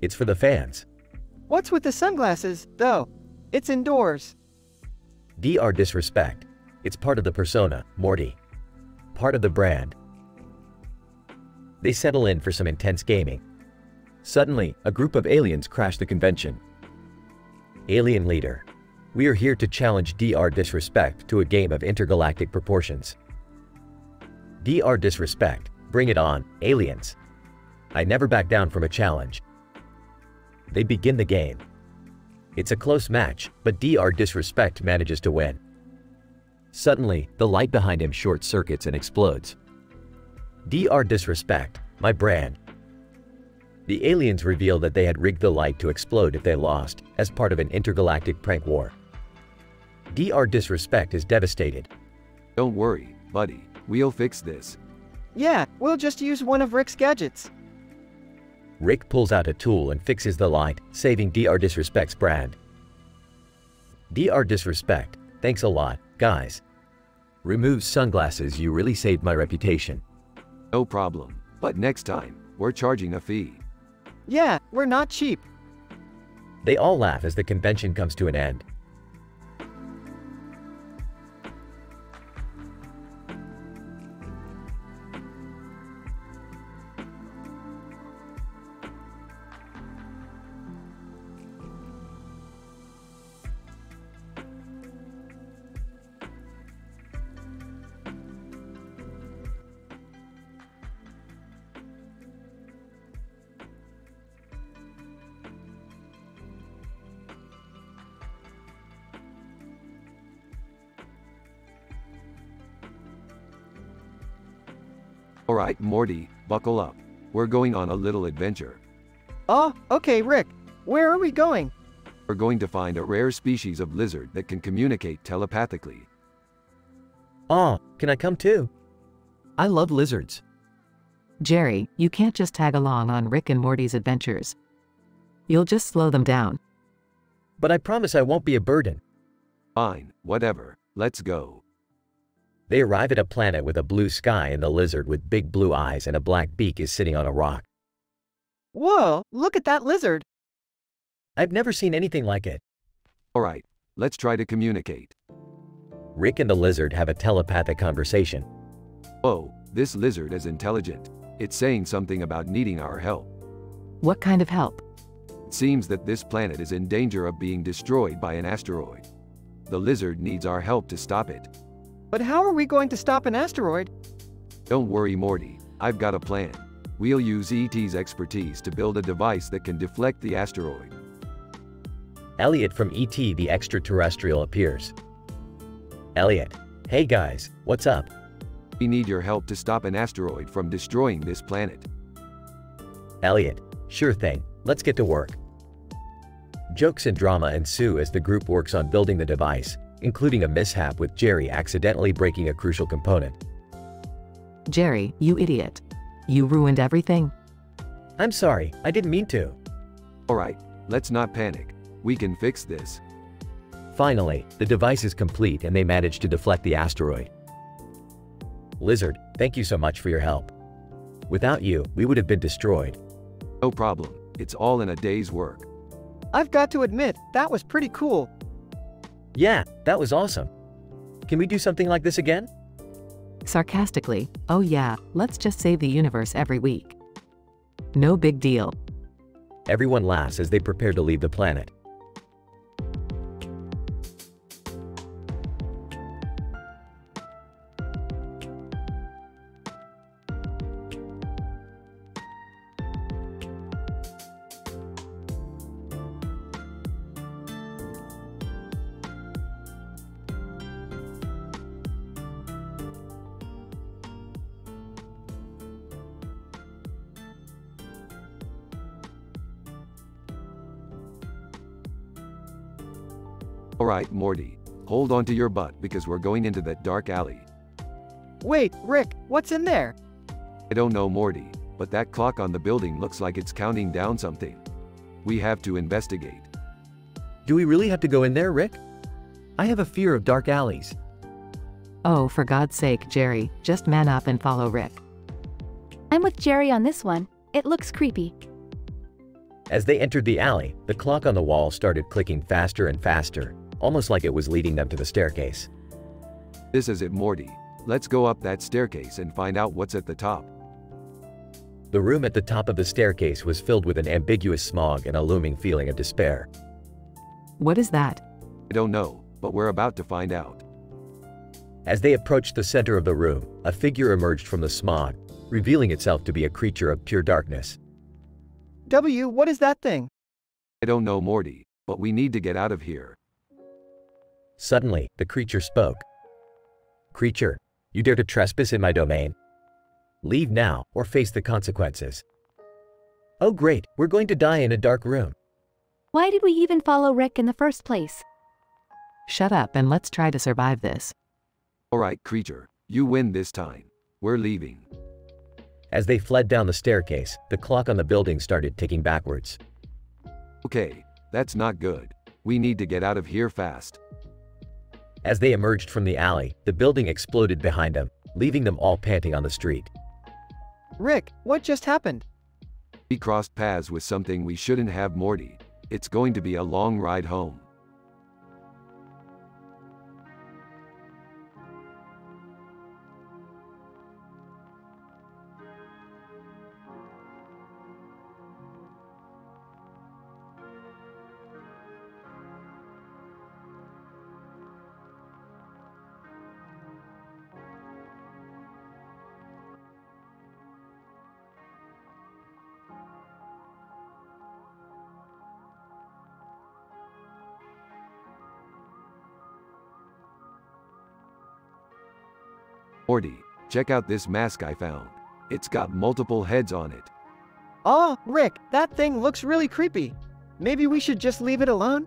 It's for the fans. What's with the sunglasses, though? It's indoors. Dr. Disrespect. It's part of the persona, Morty. Part of the brand. They settle in for some intense gaming. Suddenly, a group of aliens crash the convention. Alien leader. We are here to challenge Dr. Disrespect to a game of intergalactic proportions. Dr. Disrespect. Bring it on, aliens. I never back down from a challenge. They begin the game. It's a close match, but Dr. Disrespect manages to win. Suddenly, the light behind him short circuits and explodes. Dr. Disrespect, my brand. The aliens reveal that they had rigged the light to explode if they lost, as part of an intergalactic prank war. Dr. Disrespect is devastated. Don't worry, buddy. We'll fix this. Yeah, we'll just use one of Rick's gadgets. Rick pulls out a tool and fixes the light, saving Dr. Disrespect's brand. Dr. Disrespect, thanks a lot, guys. Remove sunglasses, you really saved my reputation. No problem. But next time, we're charging a fee. Yeah, we're not cheap. They all laugh as the convention comes to an end. Alright, Morty, buckle up. We're going on a little adventure. Oh, okay, Rick. Where are we going? We're going to find a rare species of lizard that can communicate telepathically. Aw, can I come too? I love lizards. Jerry, you can't just tag along on Rick and Morty's adventures. You'll just slow them down. But I promise I won't be a burden. Fine, whatever. Let's go. They arrive at a planet with a blue sky, and the lizard with big blue eyes and a black beak is sitting on a rock. Whoa, look at that lizard. I've never seen anything like it. Alright, let's try to communicate. Rick and the lizard have a telepathic conversation. Whoa, this lizard is intelligent. It's saying something about needing our help. What kind of help? It seems that this planet is in danger of being destroyed by an asteroid. The lizard needs our help to stop it. But how are we going to stop an asteroid? Don't worry, Morty. I've got a plan. We'll use ET's expertise to build a device that can deflect the asteroid. Elliot from ET the extraterrestrial appears. Elliot, hey guys, what's up? We need your help to stop an asteroid from destroying this planet. Elliot, sure thing, let's get to work. Jokes and drama ensue as the group works on building the device, including a mishap with Jerry accidentally breaking a crucial component. Jerry, you idiot. You ruined everything? I'm sorry, I didn't mean to. Alright, let's not panic. We can fix this. Finally, the device is complete and they manage to deflect the asteroid. Lizard, thank you so much for your help. Without you, we would have been destroyed. No problem. It's all in a day's work. I've got to admit, that was pretty cool. Yeah, that was awesome. Can we do something like this again? Sarcastically, oh yeah, let's just save the universe every week. No big deal. Everyone laughs as they prepare to leave the planet. Alright, Morty. Hold on to your butt because we're going into that dark alley. Wait, Rick, what's in there? I don't know, Morty, but that clock on the building looks like it's counting down something. We have to investigate. Do we really have to go in there, Rick? I have a fear of dark alleys. Oh, for God's sake, Jerry, just man up and follow Rick. I'm with Jerry on this one. It looks creepy. As they entered the alley, the clock on the wall started clicking faster and faster, almost like it was leading them to the staircase. This is it, Morty. Let's go up that staircase and find out what's at the top. The room at the top of the staircase was filled with an ambiguous smog and a looming feeling of despair. What is that? I don't know, but we're about to find out. As they approached the center of the room, a figure emerged from the smog, revealing itself to be a creature of pure darkness. What is that thing? I don't know, Morty, but we need to get out of here. Suddenly, the creature spoke. Creature, you dare to trespass in my domain? Leave now or face the consequences. Oh great, we're going to die in a dark room. Why did we even follow Rick in the first place? Shut up and let's try to survive this. Alright, creature, you win this time. We're leaving. As they fled down the staircase, the clock on the building started ticking backwards. Okay, that's not good. We need to get out of here fast. As they emerged from the alley, the building exploded behind them, leaving them all panting on the street. Rick, what just happened? We crossed paths with something we shouldn't have, Morty. It's going to be a long ride home. Morty, check out this mask I found. It's got multiple heads on it. Oh, Rick, that thing looks really creepy. Maybe we should just leave it alone?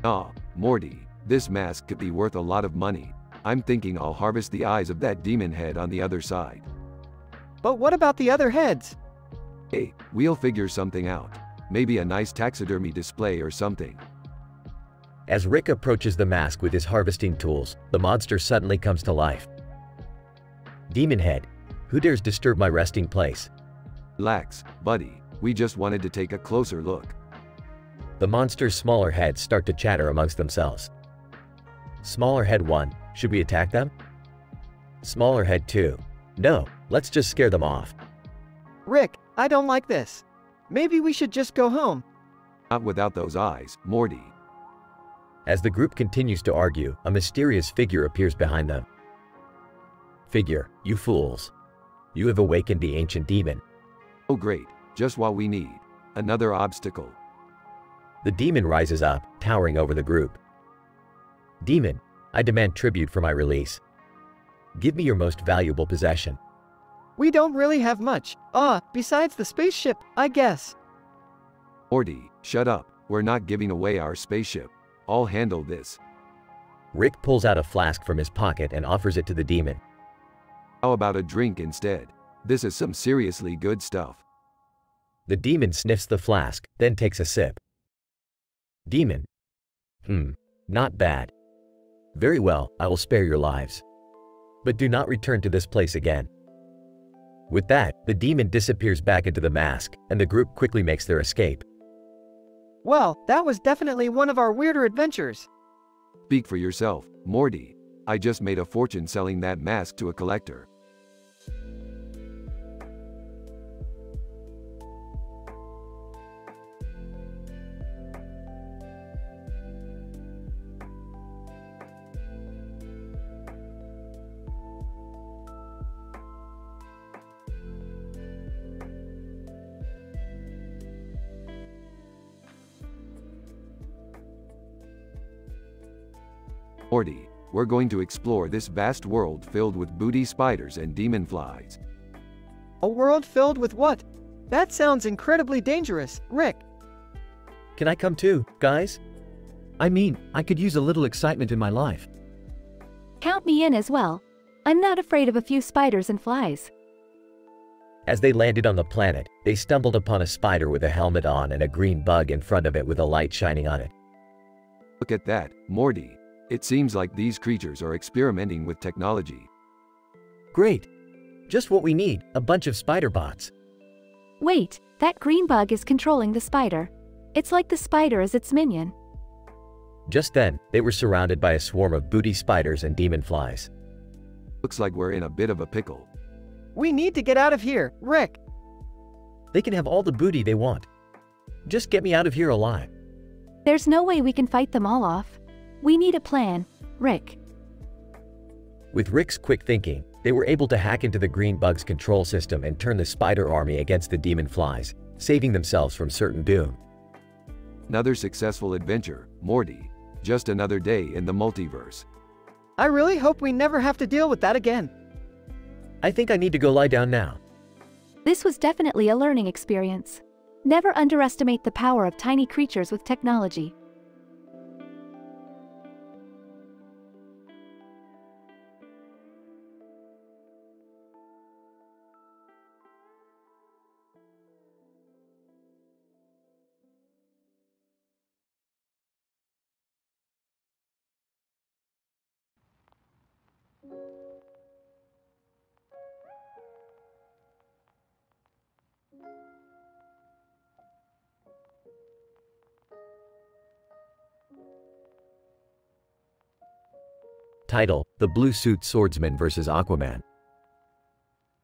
Ah, Morty, this mask could be worth a lot of money. I'm thinking I'll harvest the eyes of that demon head on the other side. But what about the other heads? Hey, we'll figure something out. Maybe a nice taxidermy display or something. As Rick approaches the mask with his harvesting tools, the monster suddenly comes to life. Demon head, who dares disturb my resting place? Relax, buddy. We just wanted to take a closer look. The monster's smaller heads start to chatter amongst themselves. Smaller head 1, should we attack them? Smaller head 2, no, let's just scare them off. Rick, I don't like this. Maybe we should just go home. Not without those eyes, Morty. As the group continues to argue, a mysterious figure appears behind them. Figure, you fools. You have awakened the ancient demon. Oh great, just what we need. Another obstacle. The demon rises up, towering over the group. Demon, I demand tribute for my release. Give me your most valuable possession. We don't really have much. Besides the spaceship, I guess. Morty, shut up. We're not giving away our spaceship. I'll handle this. Rick pulls out a flask from his pocket and offers it to the demon. How about a drink instead? This is some seriously good stuff. The demon sniffs the flask, then takes a sip. Demon. Not bad. Very well, I will spare your lives. But do not return to this place again. With that, the demon disappears back into the mask, and the group quickly makes their escape. Well, that was definitely one of our weirder adventures. Speak for yourself, Morty. I just made a fortune selling that mask to a collector. Morty, we're going to explore this vast world filled with booty spiders and demon flies. A world filled with what? That sounds incredibly dangerous, Rick. Can I come too, guys? I mean, I could use a little excitement in my life. Count me in as well. I'm not afraid of a few spiders and flies. As they landed on the planet, they stumbled upon a spider with a helmet on and a green bug in front of it with a light shining on it. Look at that, Morty. It seems like these creatures are experimenting with technology. Great. Just what we need, a bunch of spider bots. Wait, that green bug is controlling the spider. It's like the spider is its minion. Just then, they were surrounded by a swarm of booty spiders and demon flies. Looks like we're in a bit of a pickle. We need to get out of here, Rick. They can have all the booty they want. Just get me out of here alive. There's no way we can fight them all off. We need a plan, Rick. With Rick's quick thinking, they were able to hack into the green bug's control system and turn the spider army against the demon flies, saving themselves from certain doom. Another successful adventure, Morty. Just another day in the multiverse. I really hope we never have to deal with that again. I think I need to go lie down now. This was definitely a learning experience. Never underestimate the power of tiny creatures with technology. Title: The Blue Suit Swordsman vs. Aquaman.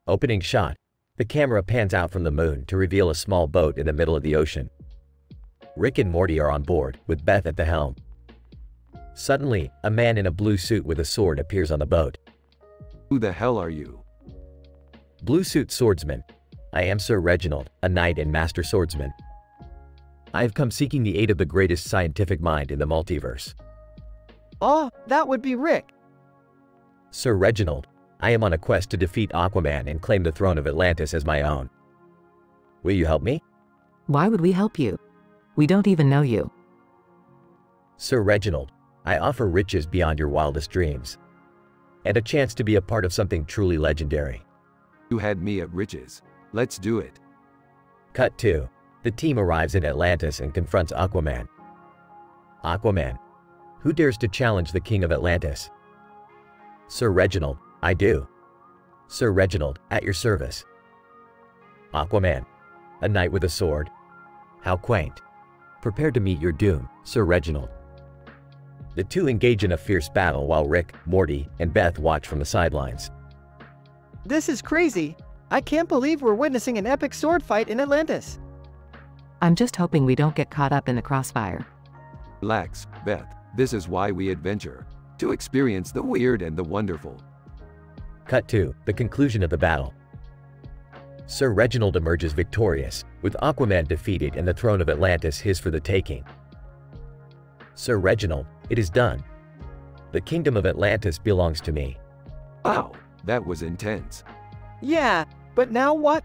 Opening shot. The camera pans out from the moon to reveal a small boat in the middle of the ocean. Rick and Morty are on board, with Beth at the helm. Suddenly, a man in a blue suit with a sword appears on the boat. Who the hell are you? Blue Suit Swordsman. I am Sir Reginald, a knight and master swordsman. I have come seeking the aid of the greatest scientific mind in the multiverse. Oh, that would be Rick. Sir Reginald, I am on a quest to defeat Aquaman and claim the throne of Atlantis as my own. Will you help me? Why would we help you? We don't even know you. Sir Reginald, I offer riches beyond your wildest dreams. And a chance to be a part of something truly legendary. You had me at riches. Let's do it. Cut 2. The team arrives in Atlantis and confronts Aquaman. Aquaman. Who dares to challenge the king of Atlantis? Sir Reginald, I do. Sir Reginald, at your service. Aquaman. A knight with a sword. How quaint. Prepare to meet your doom, Sir Reginald. The two engage in a fierce battle while Rick, Morty, and Beth watch from the sidelines. This is crazy. I can't believe we're witnessing an epic sword fight in Atlantis. I'm just hoping we don't get caught up in the crossfire. Relax, Beth. This is why we adventure. To experience the weird and the wonderful. Cut 2. The conclusion of the battle. Sir Reginald emerges victorious, with Aquaman defeated and the throne of Atlantis his for the taking. Sir Reginald, it is done. The kingdom of Atlantis belongs to me. Wow, that was intense. Yeah, but now what?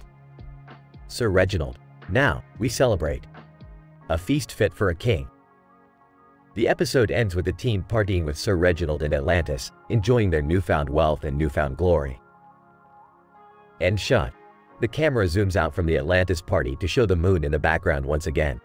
Sir Reginald, now we celebrate. A feast fit for a king. The episode ends with the team partying with Sir Reginald in Atlantis, enjoying their newfound wealth and newfound glory. End shot. The camera zooms out from the Atlantis party to show the moon in the background once again.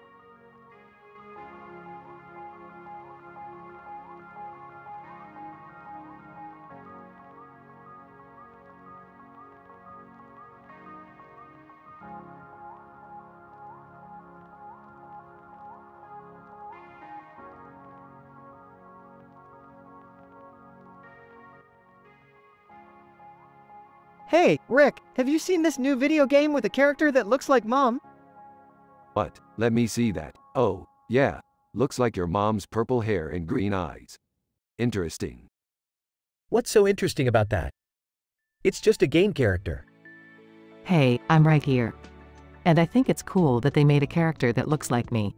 Hey, Rick, have you seen this new video game with a character that looks like Mom? What? Let me see that. Oh, yeah. Looks like your mom's purple hair and green eyes. Interesting. What's so interesting about that? It's just a game character. Hey, I'm right here. And I think it's cool that they made a character that looks like me.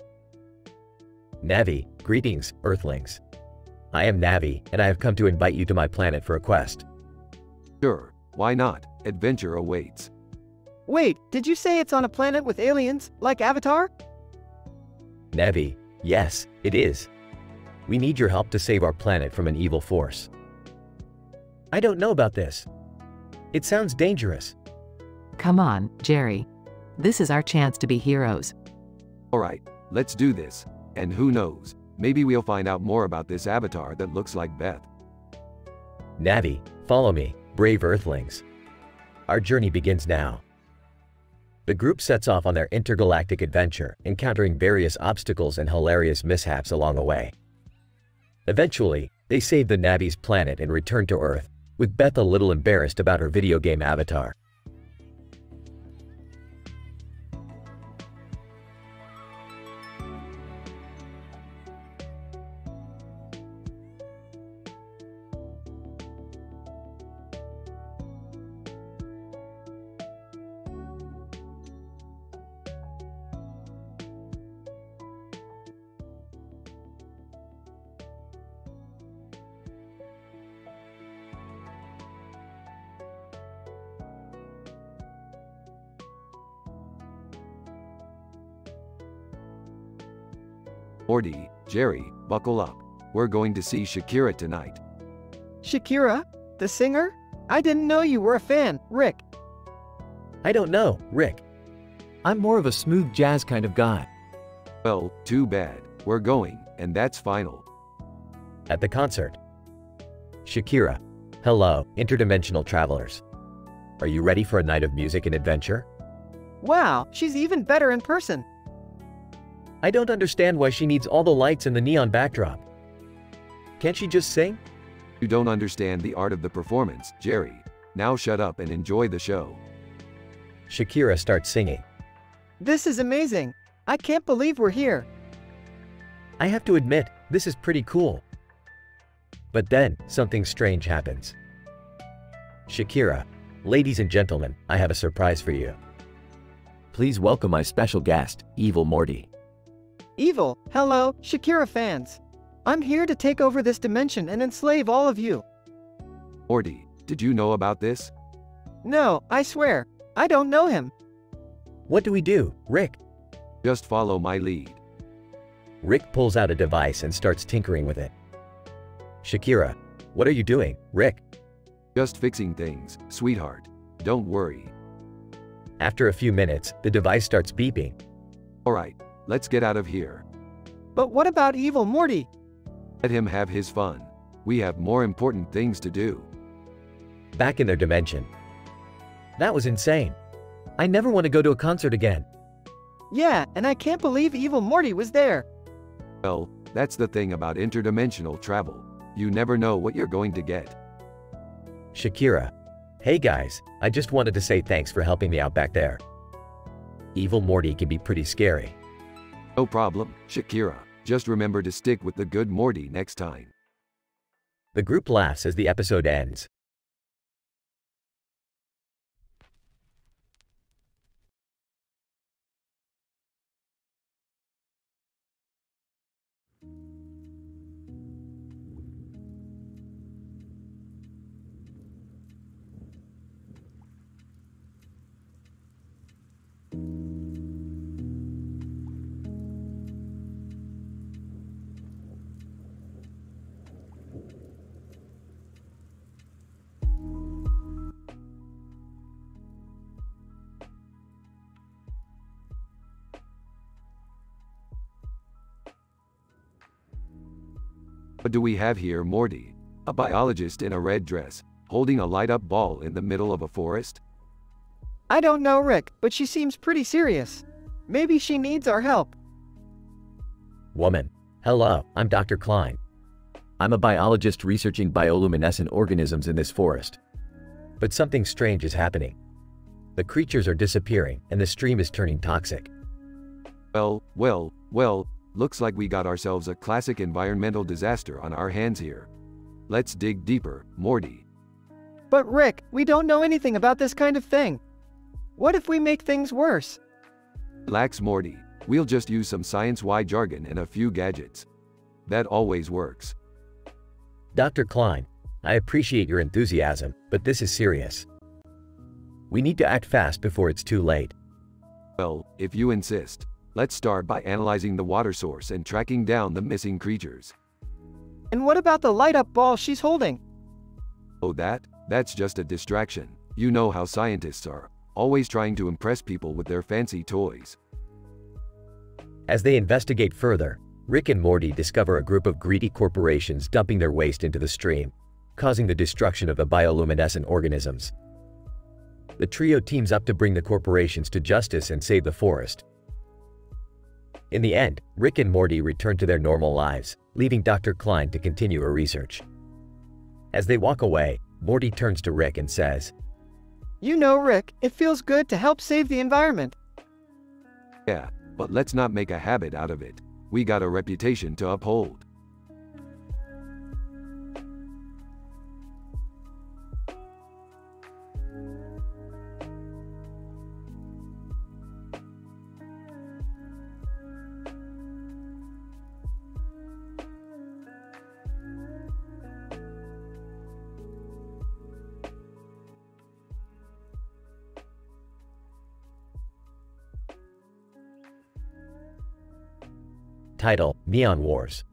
Navi, greetings, Earthlings. I am Navi, and I have come to invite you to my planet for a quest. Sure, why not? Adventure awaits. Wait, did you say it's on a planet with aliens, like Avatar? Navi, yes, it is. We need your help to save our planet from an evil force. I don't know about this. It sounds dangerous. Come on, Jerry. This is our chance to be heroes. Alright, let's do this. And who knows, maybe we'll find out more about this avatar that looks like Beth. Navi, follow me, brave Earthlings. Our journey begins now. The group sets off on their intergalactic adventure, encountering various obstacles and hilarious mishaps along the way. Eventually, they save the Navi's planet and return to Earth, with Beth a little embarrassed about her video game avatar. Morty, Jerry, buckle up. We're going to see Shakira tonight. Shakira? The singer? I didn't know you were a fan, Rick. I don't know, Rick. I'm more of a smooth jazz kind of guy. Well, too bad. We're going, and that's final. At the concert. Shakira. Hello, interdimensional travelers. Are you ready for a night of music and adventure? Wow, she's even better in person. I don't understand why she needs all the lights and the neon backdrop. Can't she just sing? You don't understand the art of the performance, Jerry. Now shut up and enjoy the show. Shakira starts singing. This is amazing. I can't believe we're here. I have to admit, this is pretty cool. But then, something strange happens. Shakira, ladies and gentlemen, I have a surprise for you. Please welcome my special guest, Evil Morty. Evil, hello, Shakira fans. I'm here to take over this dimension and enslave all of you. Morty, did you know about this? No, I swear, I don't know him. What do we do, Rick? Just follow my lead. Rick pulls out a device and starts tinkering with it. Shakira, what are you doing, Rick? Just fixing things, sweetheart. Don't worry. After a few minutes, the device starts beeping. Alright, let's get out of here. But what about Evil Morty? Let him have his fun. We have more important things to do. Back in their dimension. That was insane. I never want to go to a concert again. Yeah, and I can't believe Evil Morty was there. Well, that's the thing about interdimensional travel. You never know what you're going to get. Shakira. Hey guys, I just wanted to say thanks for helping me out back there. Evil Morty can be pretty scary. No problem, Shakira. Just remember to stick with the good Morty next time. The group laughs as the episode ends. What do we have here, Morty? A biologist in a red dress, holding a light-up ball in the middle of a forest? I don't know, Rick, but she seems pretty serious. Maybe she needs our help. Woman. Hello, I'm Dr. Klein. I'm a biologist researching bioluminescent organisms in this forest. But something strange is happening. The creatures are disappearing and the stream is turning toxic. Well, looks like we got ourselves a classic environmental disaster on our hands here. Let's dig deeper, Morty. But Rick, we don't know anything about this kind of thing. What if we make things worse? Relax, Morty. We'll just use some science-wide jargon and a few gadgets. That always works. Dr. Klein, I appreciate your enthusiasm, but this is serious. We need to act fast before it's too late. Well, if you insist. Let's start by analyzing the water source and tracking down the missing creatures. And what about the light-up ball she's holding? Oh, that's just a distraction. You know how scientists are, always trying to impress people with their fancy toys. As they investigate further, Rick and Morty discover a group of greedy corporations dumping their waste into the stream, causing the destruction of the bioluminescent organisms. The trio teams up to bring the corporations to justice and save the forest. In the end, Rick and Morty return to their normal lives, leaving Dr. Klein to continue her research. As they walk away, Morty turns to Rick and says, You know, Rick, it feels good to help save the environment. Yeah, but let's not make a habit out of it. We got a reputation to uphold. Title: Neon Wars.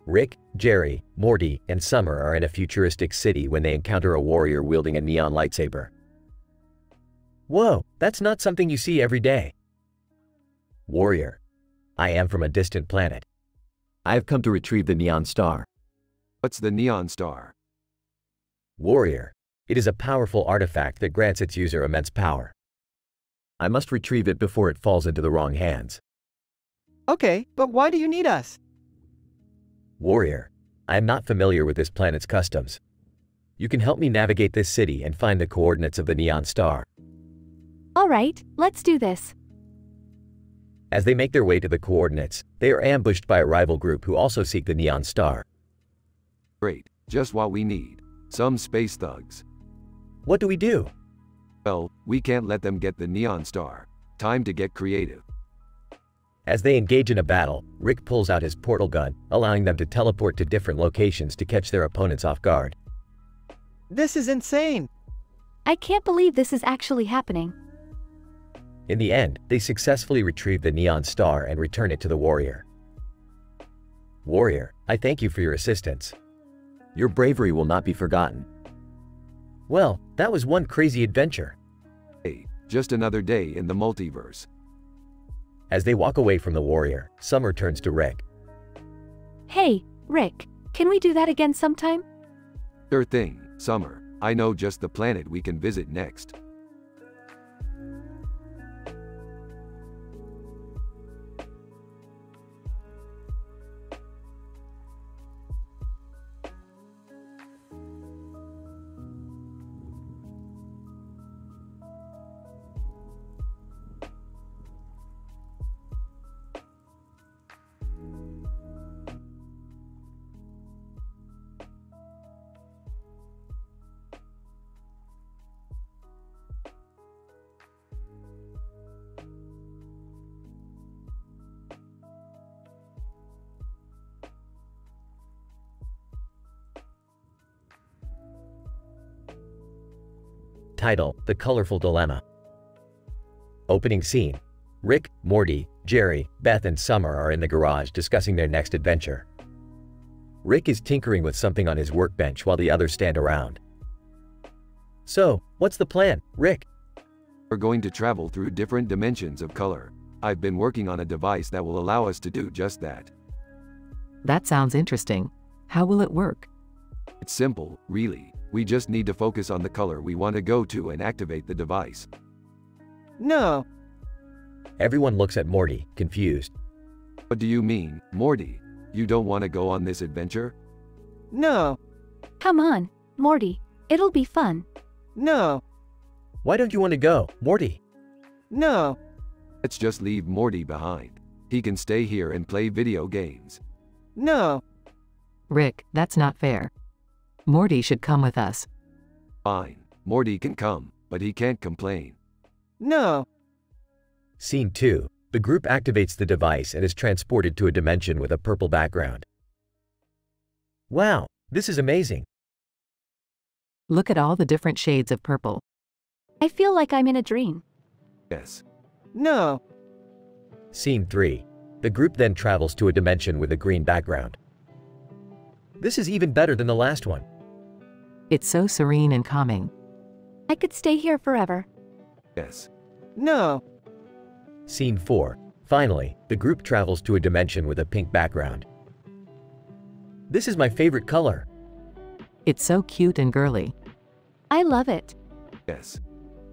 Rick, Jerry, Morty, and Summer are in a futuristic city when they encounter a warrior wielding a neon lightsaber. Whoa, that's not something you see every day. Warrior: I am from a distant planet. I have come to retrieve the neon star. What's the neon star? Warrior: it is a powerful artifact that grants its user immense power. I must retrieve it before it falls into the wrong hands. Okay, but why do you need us? Warrior: I am not familiar with this planet's customs. You can help me navigate this city and find the coordinates of the neon star. All right, let's do this. As they make their way to the coordinates, they are ambushed by a rival group who also seek the neon star. Great, just what we need. Some space thugs. What do we do? Well, we can't let them get the neon star. Time to get creative. As they engage in a battle, Rick pulls out his portal gun, allowing them to teleport to different locations to catch their opponents off guard. This is insane. I can't believe this is actually happening. In the end, they successfully retrieve the neon star and return it to the warrior. Warrior, I thank you for your assistance. Your bravery will not be forgotten. Well, that was one crazy adventure. Hey, just another day in the multiverse. As they walk away from the warrior, Summer turns to Rick. Hey, Rick, can we do that again sometime? Sure thing, Summer. I know just the planet we can visit next. Title: The Colorful Dilemma. Opening scene. Rick, Morty, Jerry, Beth, and Summer are in the garage discussing their next adventure. Rick is tinkering with something on his workbench while the others stand around. So, what's the plan, Rick? We're going to travel through different dimensions of color. I've been working on a device that will allow us to do just that. That sounds interesting. How will it work? It's simple, really. We just need to focus on the color we want to go to and activate the device. No. Everyone looks at Morty, confused. What do you mean, Morty? You don't want to go on this adventure? No. Come on, Morty. It'll be fun. No. Why don't you want to go, Morty? No. Let's just leave Morty behind. He can stay here and play video games. No. Rick, that's not fair. Morty should come with us. Fine. Morty can come, but he can't complain. No. Scene 2. The group activates the device and is transported to a dimension with a purple background. Wow, this is amazing. Look at all the different shades of purple. I feel like I'm in a dream. Yes. No. Scene 3. The group then travels to a dimension with a green background. This is even better than the last one. It's so serene and calming. I could stay here forever. Yes. No. Scene 4. Finally, the group travels to a dimension with a pink background. This is my favorite color. It's so cute and girly. I love it. Yes.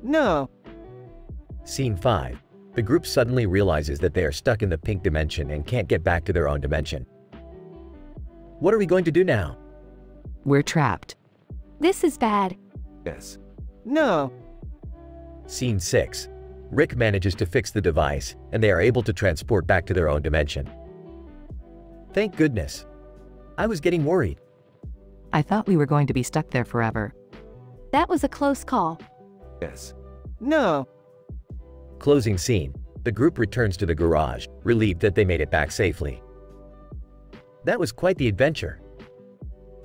No. Scene 5. The group suddenly realizes that they are stuck in the pink dimension and can't get back to their own dimension. What are we going to do now? We're trapped. This is bad. Yes. No. Scene 6. Rick manages to fix the device, and they are able to transport back to their own dimension. Thank goodness. I was getting worried. I thought we were going to be stuck there forever. That was a close call. Yes. No. Closing scene. The group returns to the garage, relieved that they made it back safely. That was quite the adventure.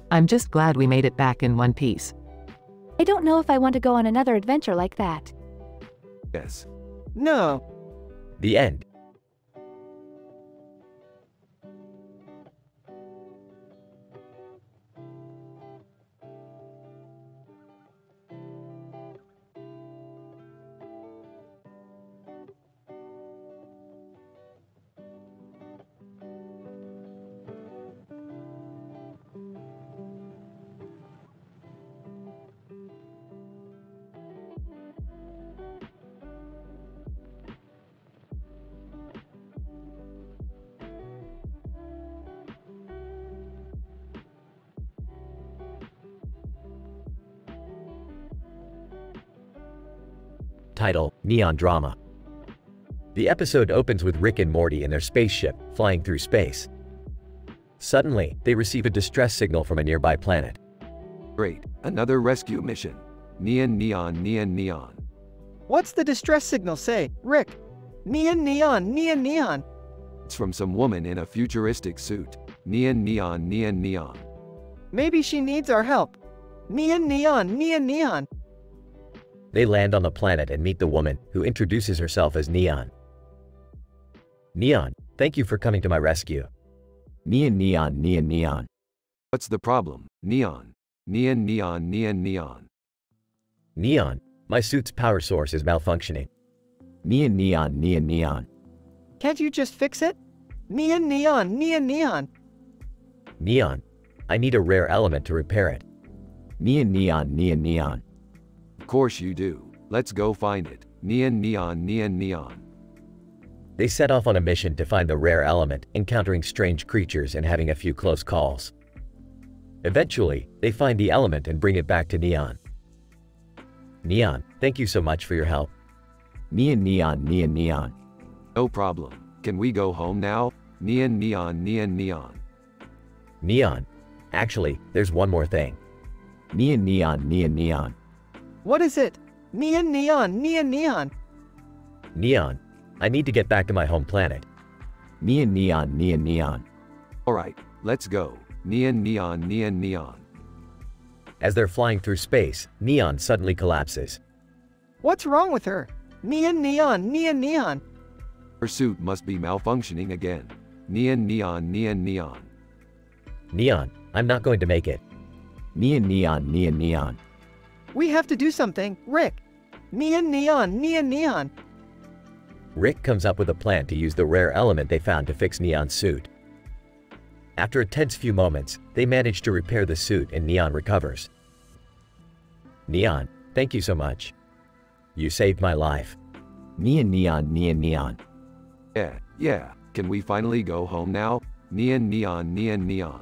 I'm just glad we made it back in one piece. I don't know if I want to go on another adventure like that. Yes. No. The end. Title: Neon Drama. The episode opens with Rick and Morty in their spaceship, flying through space. Suddenly, they receive a distress signal from a nearby planet. Great. Another rescue mission. Neon, neon, neon, neon. What's the distress signal say, Rick? Neon, neon, neon, neon. It's from some woman in a futuristic suit. Neon, neon, neon, neon. Maybe she needs our help. Neon, neon, neon, neon. They land on the planet and meet the woman, who introduces herself as Neon. Neon, thank you for coming to my rescue. Neon, neon, neon, neon. What's the problem? Neon. Neon, neon, neon, neon. Neon, my suit's power source is malfunctioning. Neon, neon, neon, neon. Can't you just fix it? Neon, neon, neon, neon. Neon, I need a rare element to repair it. Neon, neon, neon, neon. Of course you do. Let's go find it. Neon, neon, neon, neon. They set off on a mission to find the rare element, encountering strange creatures and having a few close calls. Eventually, they find the element and bring it back to Neon. Neon, thank you so much for your help. Neon, neon, neon, neon. No problem. Can we go home now? Neon, neon, neon, neon. Neon, actually, there's one more thing. Neon, neon, neon, neon. What is it? Neon, neon, neon, neon. Neon, I need to get back to my home planet. Neon, neon, neon, neon. Alright, let's go. Neon, neon, neon, neon. As they're flying through space, Neon suddenly collapses. What's wrong with her? Neon, neon, neon, neon. Her suit must be malfunctioning again. Neon, neon, neon, neon. Neon, I'm not going to make it. Neon, neon, neon, neon. We have to do something, Rick. Neon, neon, neon, neon. Rick comes up with a plan to use the rare element they found to fix Neon's suit. After a tense few moments, they manage to repair the suit and Neon recovers. Neon, thank you so much. You saved my life. Neon, neon, neon, neon. Yeah. Can we finally go home now? Neon, neon, neon, neon.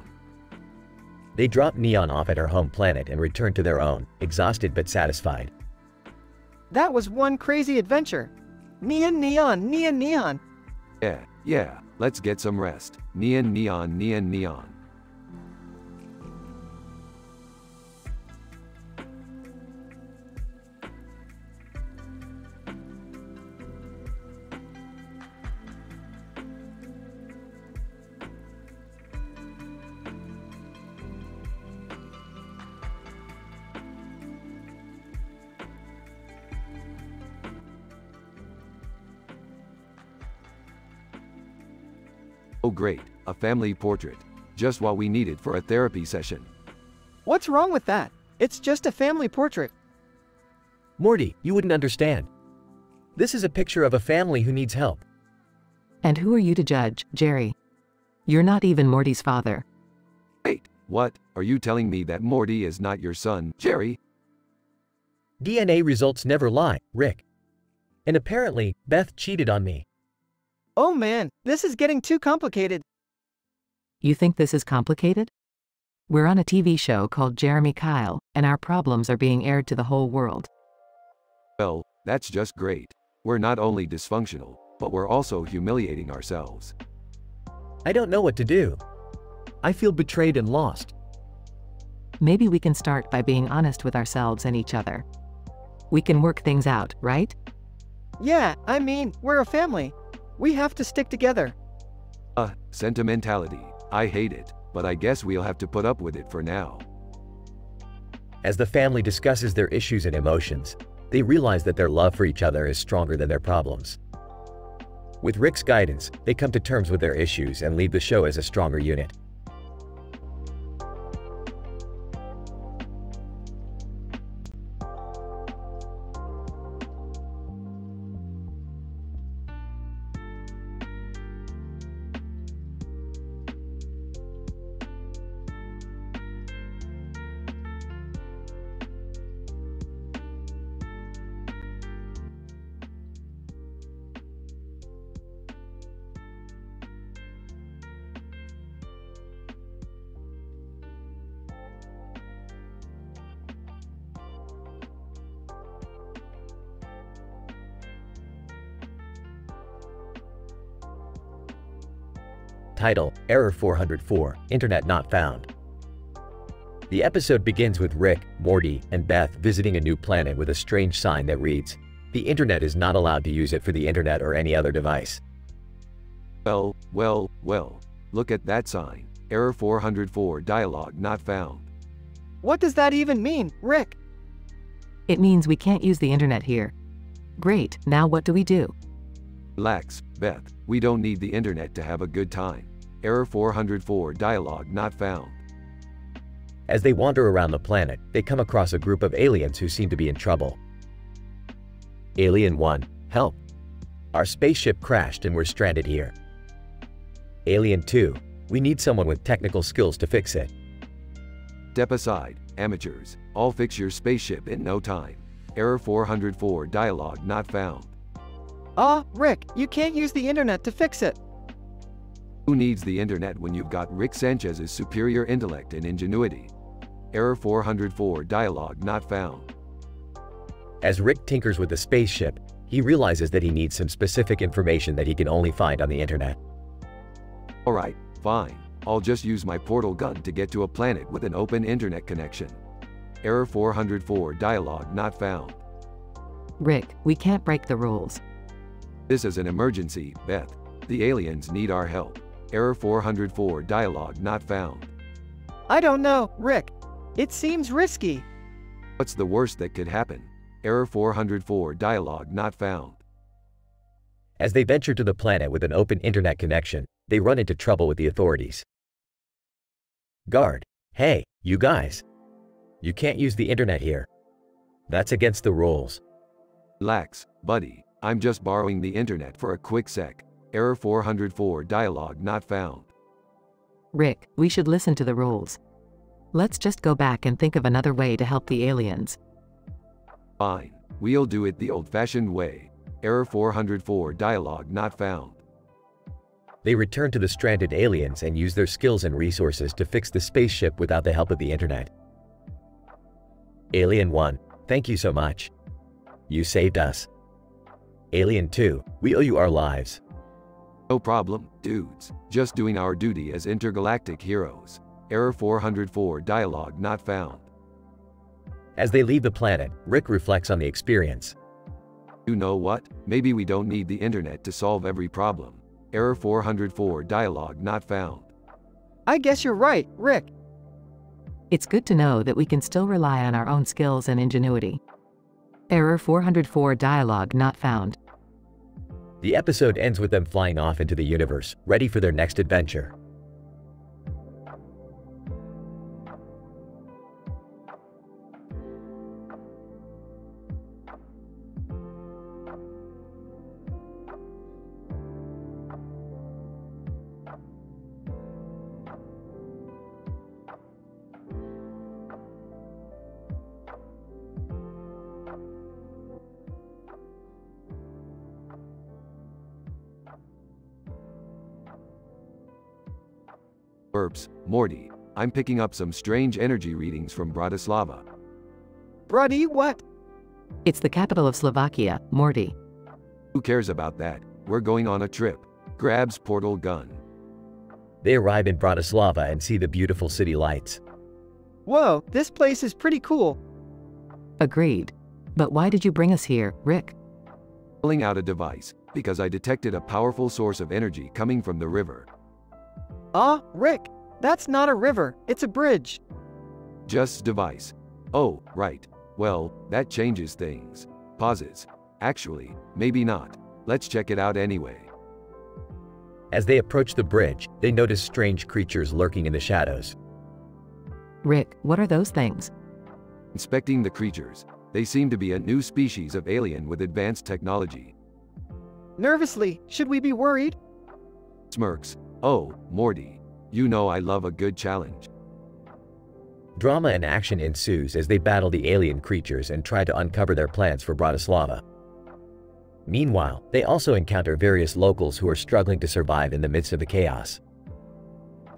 They drop Neon off at her home planet and return to their own, exhausted but satisfied. That was one crazy adventure. Neon, neon, neon, neon. Yeah. Let's get some rest. Neon, neon, neon, neon. Oh great, a family portrait. Just what we needed for a therapy session. What's wrong with that? It's just a family portrait. Morty, you wouldn't understand. This is a picture of a family who needs help. And who are you to judge, Jerry? You're not even Morty's father. Wait, what? Are you telling me that Morty is not your son, Jerry? DNA results never lie, Rick. And apparently, Beth cheated on me. Oh man, this is getting too complicated. You think this is complicated? We're on a TV show called Jeremy Kyle, and our problems are being aired to the whole world. Well, that's just great. We're not only dysfunctional, but we're also humiliating ourselves. I don't know what to do. I feel betrayed and lost. Maybe we can start by being honest with ourselves and each other. We can work things out, right? Yeah, I mean, we're a family. We have to stick together. Sentimentality. I hate it, but I guess we'll have to put up with it for now. As the family discusses their issues and emotions, they realize that their love for each other is stronger than their problems. With Rick's guidance, they come to terms with their issues and leave the show as a stronger unit. Title: Error 404, Internet Not Found. The episode begins with Rick, Morty, and Beth visiting a new planet with a strange sign that reads, "The Internet is not allowed to use it for the Internet or any other device." Well, look at that sign. Error 404, dialogue not found. What does that even mean, Rick? It means we can't use the internet here. Great, now what do we do? Relax, Beth. We don't need the internet to have a good time. Error 404, dialogue not found. As they wander around the planet, they come across a group of aliens who seem to be in trouble. Alien 1, help. Our spaceship crashed and we're stranded here. Alien 2, we need someone with technical skills to fix it. Step aside, amateurs. I'll fix your spaceship in no time. Error 404, dialogue not found. Rick, you can't use the internet to fix it. Who needs the internet when you've got Rick Sanchez's superior intellect and ingenuity? Error 404, dialogue not found. As Rick tinkers with the spaceship, he realizes that he needs some specific information that he can only find on the internet. Alright, fine. I'll just use my portal gun to get to a planet with an open internet connection. Error 404, dialogue not found. Rick, we can't break the rules. This is an emergency, Beth. The aliens need our help. Error 404, dialogue not found. I don't know, Rick. It seems risky. What's the worst that could happen? Error 404, dialogue not found. As they venture to the planet with an open internet connection, they run into trouble with the authorities. Guard, hey, you guys. You can't use the internet here. That's against the rules. Relax, buddy. I'm just borrowing the internet for a quick sec. Error 404, dialogue not found. Rick, we should listen to the rules. Let's just go back and think of another way to help the aliens. Fine. We'll do it the old-fashioned way. Error 404, dialogue not found. They return to the stranded aliens and use their skills and resources to fix the spaceship without the help of the internet. Alien 1, thank you so much. You saved us. Alien 2, we owe you our lives. No problem, dudes. Just doing our duty as intergalactic heroes. Error 404, dialogue not found. As they leave the planet, Rick reflects on the experience. You know what? Maybe we don't need the internet to solve every problem. Error 404, dialogue not found. I guess you're right, Rick. It's good to know that we can still rely on our own skills and ingenuity. Error 404, dialogue not found. The episode ends with them flying off into the universe, ready for their next adventure. Burps, Morty, I'm picking up some strange energy readings from Bratislava. Brody, what? It's the capital of Slovakia, Morty. Who cares about that? We're going on a trip. Grabs portal gun. They arrive in Bratislava and see the beautiful city lights. Whoa, this place is pretty cool. Agreed. But why did you bring us here, Rick? Pulling out a device, because I detected a powerful source of energy coming from the river. Rick, that's not a river, it's a bridge. Just device. Oh, right. Well, that changes things. Pauses. Actually, maybe not. Let's check it out anyway. As they approach the bridge, they notice strange creatures lurking in the shadows. Rick, what are those things? Inspecting the creatures, they seem to be a new species of alien with advanced technology. Nervously, should we be worried? Smirks. Oh, Morty. You know I love a good challenge. Drama and action ensues as they battle the alien creatures and try to uncover their plans for Bratislava. Meanwhile, they also encounter various locals who are struggling to survive in the midst of the chaos.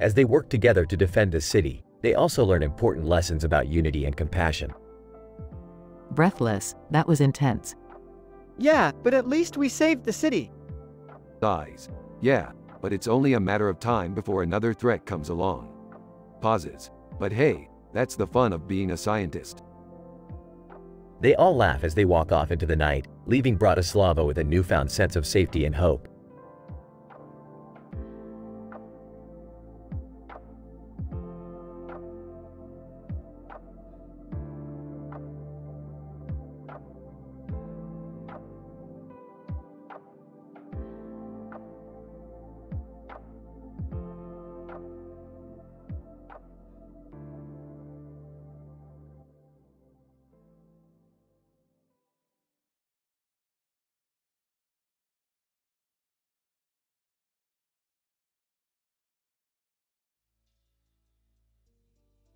As they work together to defend the city, they also learn important lessons about unity and compassion. Breathless, that was intense. Yeah, but at least we saved the city. Sighs. Yeah, but it's only a matter of time before another threat comes along. Pauses. But hey, that's the fun of being a scientist. They all laugh as they walk off into the night, leaving Bratislava with a newfound sense of safety and hope.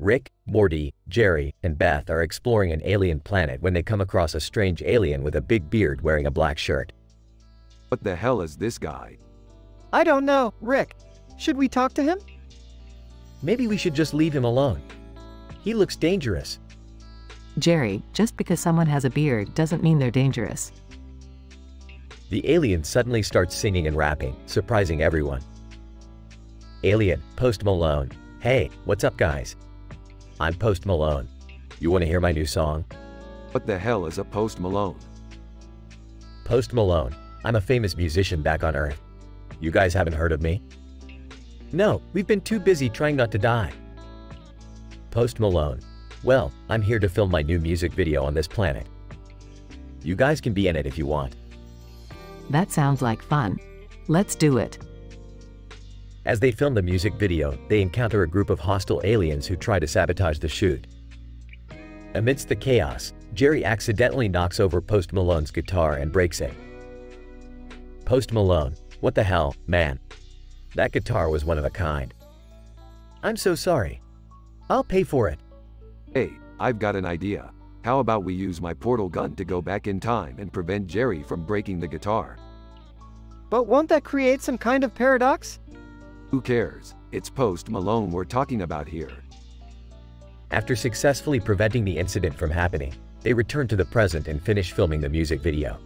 Rick, Morty, Jerry, and Beth are exploring an alien planet when they come across a strange alien with a big beard wearing a black shirt. What the hell is this guy? I don't know, Rick. Should we talk to him? Maybe we should just leave him alone. He looks dangerous. Jerry, just because someone has a beard doesn't mean they're dangerous. The alien suddenly starts singing and rapping, surprising everyone. Alien, Post Malone. Hey, what's up guys? I'm Post Malone. You want to hear my new song? What the hell is a Post Malone? Post Malone. I'm a famous musician back on Earth. You guys haven't heard of me? No, we've been too busy trying not to die. Post Malone. Well, I'm here to film my new music video on this planet. You guys can be in it if you want. That sounds like fun. Let's do it. As they film the music video, they encounter a group of hostile aliens who try to sabotage the shoot. Amidst the chaos, Jerry accidentally knocks over Post Malone's guitar and breaks it. Post Malone, what the hell, man? That guitar was one of a kind. I'm so sorry. I'll pay for it. Hey, I've got an idea. How about we use my portal gun to go back in time and prevent Jerry from breaking the guitar? But won't that create some kind of paradox? Who cares? It's Post Malone we're talking about here. After successfully preventing the incident from happening, they return to the present and finish filming the music video.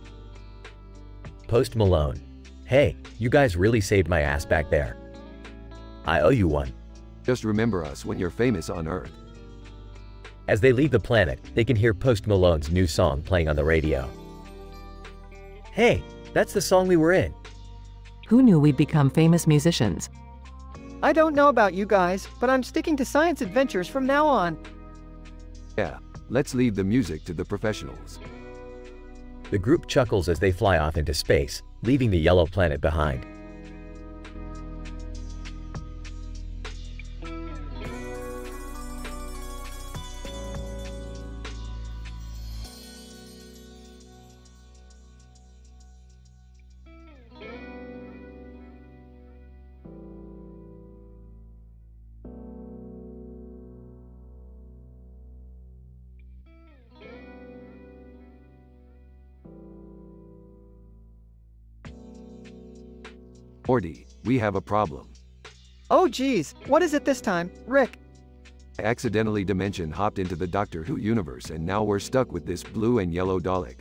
Post Malone. Hey, you guys really saved my ass back there. I owe you one. Just remember us when you're famous on Earth. As they leave the planet, they can hear Post Malone's new song playing on the radio. Hey, that's the song we were in. Who knew we'd become famous musicians? I don't know about you guys, but I'm sticking to science adventures from now on. Yeah, let's leave the music to the professionals. The group chuckles as they fly off into space, leaving the yellow planet behind. Morty, we have a problem. Oh geez, what is it this time, Rick? I accidentally dimension hopped into the Doctor Who universe and now we're stuck with this blue and yellow Dalek.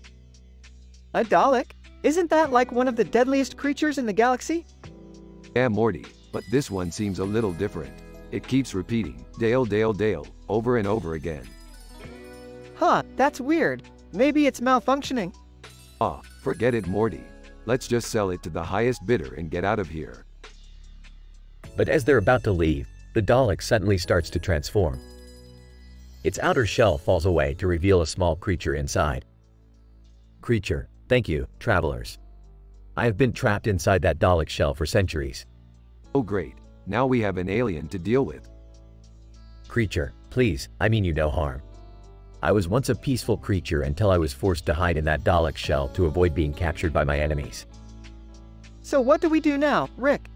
A Dalek? Isn't that like one of the deadliest creatures in the galaxy? Yeah, Morty, but this one seems a little different. It keeps repeating, Dale, Dale, Dale, over and over again. Huh, that's weird. Maybe it's malfunctioning. Ah, forget it, Morty. Let's just sell it to the highest bidder and get out of here. But as they're about to leave, the Dalek suddenly starts to transform. Its outer shell falls away to reveal a small creature inside. Creature, thank you, travelers. I have been trapped inside that Dalek shell for centuries. Oh great, now we have an alien to deal with. Creature, please, I mean you no harm. I was once a peaceful creature until I was forced to hide in that Dalek shell to avoid being captured by my enemies. So what do we do now, Rick?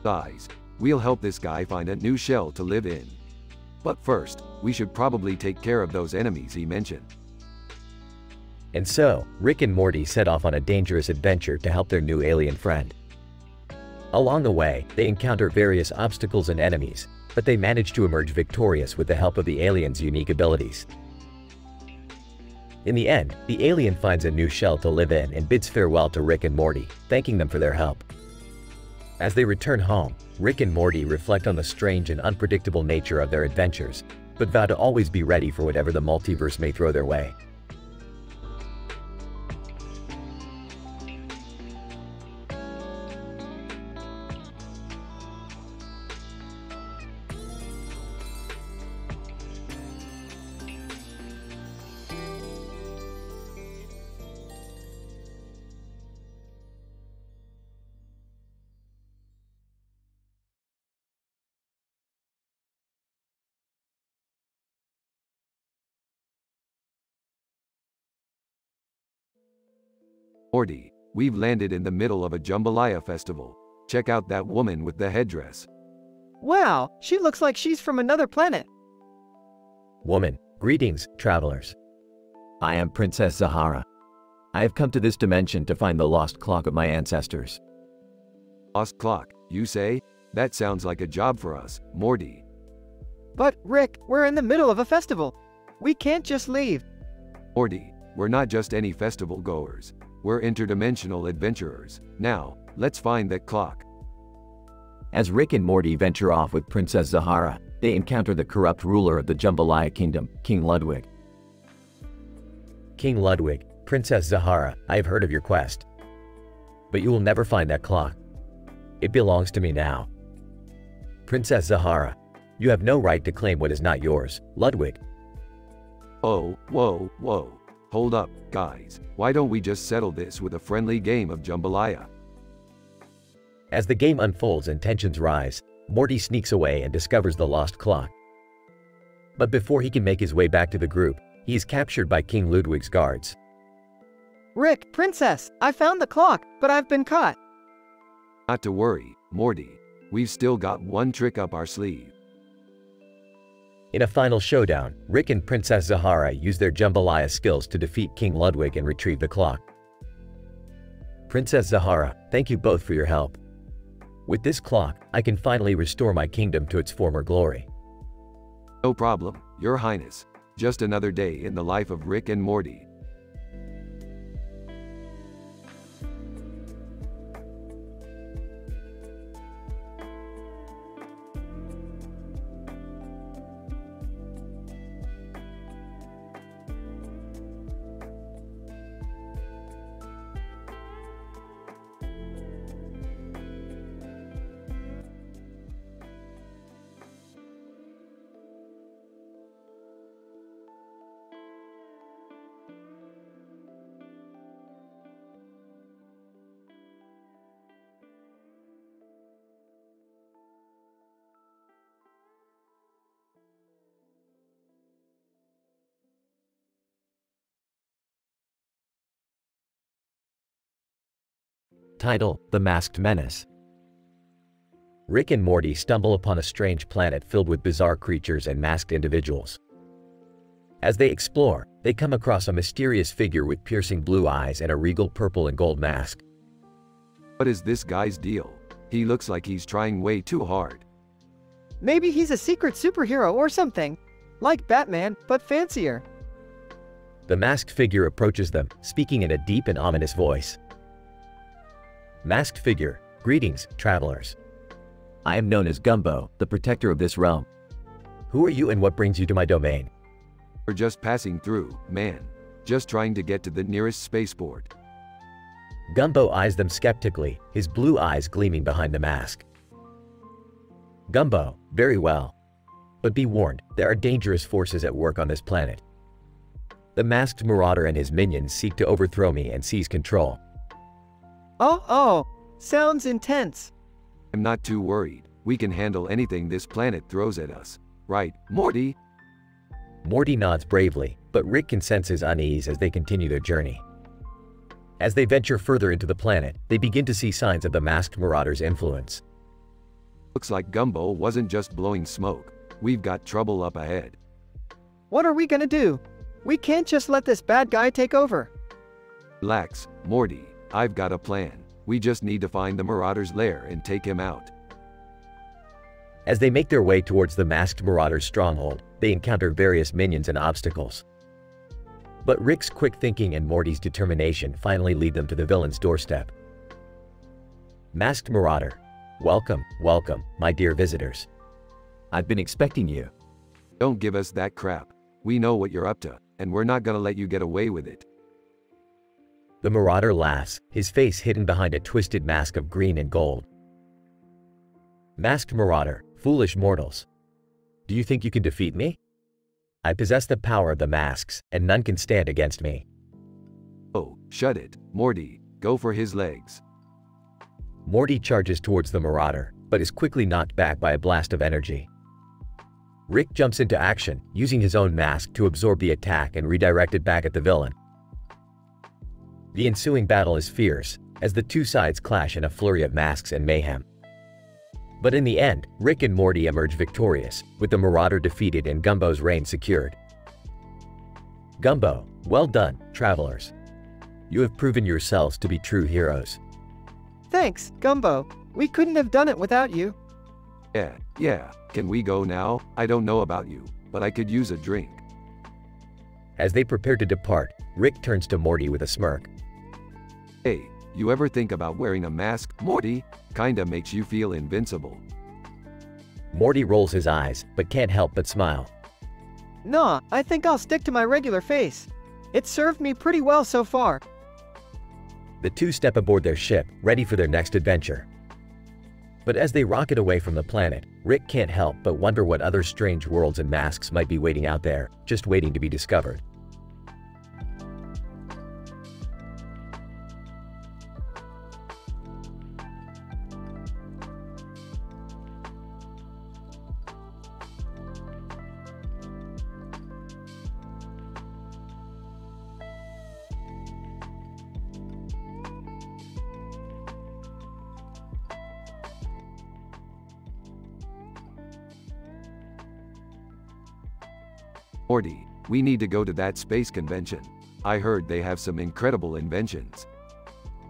Guys, we'll help this guy find a new shell to live in. But first, we should probably take care of those enemies he mentioned. And so, Rick and Morty set off on a dangerous adventure to help their new alien friend. Along the way, they encounter various obstacles and enemies, but they manage to emerge victorious with the help of the alien's unique abilities. In the end, the alien finds a new shell to live in and bids farewell to Rick and Morty, thanking them for their help. As they return home, Rick and Morty reflect on the strange and unpredictable nature of their adventures, but vow to always be ready for whatever the multiverse may throw their way. Morty, we've landed in the middle of a jambalaya festival. Check out that woman with the headdress. Wow, she looks like she's from another planet. Woman, greetings, travelers. I am Princess Zahara. I have come to this dimension to find the lost clock of my ancestors. Lost clock, you say? That sounds like a job for us, Morty. But, Rick, we're in the middle of a festival. We can't just leave. Morty, we're not just any festival goers. We're interdimensional adventurers. Now, let's find that clock. As Rick and Morty venture off with Princess Zahara, they encounter the corrupt ruler of the Jambalaya Kingdom, King Ludwig. King Ludwig, Princess Zahara, I have heard of your quest. But you will never find that clock. It belongs to me now. Princess Zahara, you have no right to claim what is not yours, Ludwig. Oh, whoa, whoa. Hold up, guys. Why don't we just settle this with a friendly game of jambalaya? As the game unfolds and tensions rise, Morty sneaks away and discovers the lost clock. But before he can make his way back to the group, he is captured by King Ludwig's guards. Rick, Princess, I found the clock, but I've been caught. Not to worry, Morty. We've still got one trick up our sleeve. In a final showdown, Rick and Princess Zahara use their jambalaya skills to defeat King Ludwig and retrieve the clock. Princess Zahara, thank you both for your help. With this clock, I can finally restore my kingdom to its former glory. No problem, Your Highness. Just another day in the life of Rick and Morty. Title: The Masked Menace. Rick and Morty stumble upon a strange planet filled with bizarre creatures and masked individuals. As they explore, they come across a mysterious figure with piercing blue eyes and a regal purple and gold mask. What is this guy's deal? He looks like he's trying way too hard. Maybe he's a secret superhero or something. Like Batman, but fancier. The masked figure approaches them, speaking in a deep and ominous voice. Masked figure, greetings, travelers. I am known as Gumbo, the protector of this realm. Who are you and what brings you to my domain? We're just passing through, man. Just trying to get to the nearest spaceport. Gumbo eyes them skeptically, his blue eyes gleaming behind the mask. Gumbo, very well. But be warned, there are dangerous forces at work on this planet. The masked marauder and his minions seek to overthrow me and seize control. Oh, sounds intense. I'm not too worried. We can handle anything this planet throws at us. Right, Morty? Morty nods bravely, but Rick can sense his unease as they continue their journey. As they venture further into the planet, they begin to see signs of the masked marauder's influence. Looks like Gumbo wasn't just blowing smoke. We've got trouble up ahead. What are we gonna do? We can't just let this bad guy take over. Relax, Morty. I've got a plan. We just need to find the marauder's lair and take him out. As they make their way towards the masked marauder's stronghold, they encounter various minions and obstacles. But Rick's quick thinking and Morty's determination finally lead them to the villain's doorstep. Masked marauder. Welcome, welcome, my dear visitors. I've been expecting you. Don't give us that crap. We know what you're up to, and we're not gonna let you get away with it. The marauder laughs, his face hidden behind a twisted mask of green and gold. Masked marauder, foolish mortals. Do you think you can defeat me? I possess the power of the masks, and none can stand against me. Oh, shut it, Morty. Go for his legs. Morty charges towards the marauder, but is quickly knocked back by a blast of energy. Rick jumps into action, using his own mask to absorb the attack and redirect it back at the villain. The ensuing battle is fierce, as the two sides clash in a flurry of masks and mayhem. But in the end, Rick and Morty emerge victorious, with the marauder defeated and Gumbo's reign secured. Gumbo, well done, travelers. You have proven yourselves to be true heroes. Thanks, Gumbo. We couldn't have done it without you. Yeah. Can we go now? I don't know about you, but I could use a drink. As they prepare to depart, Rick turns to Morty with a smirk. Hey, you ever think about wearing a mask, Morty? Kinda makes you feel invincible. Morty rolls his eyes, but can't help but smile. Nah, I think I'll stick to my regular face. It's served me pretty well so far. The two step aboard their ship, ready for their next adventure. But as they rocket away from the planet, Rick can't help but wonder what other strange worlds and masks might be waiting out there, just waiting to be discovered. Morty, we need to go to that space convention. I heard they have some incredible inventions.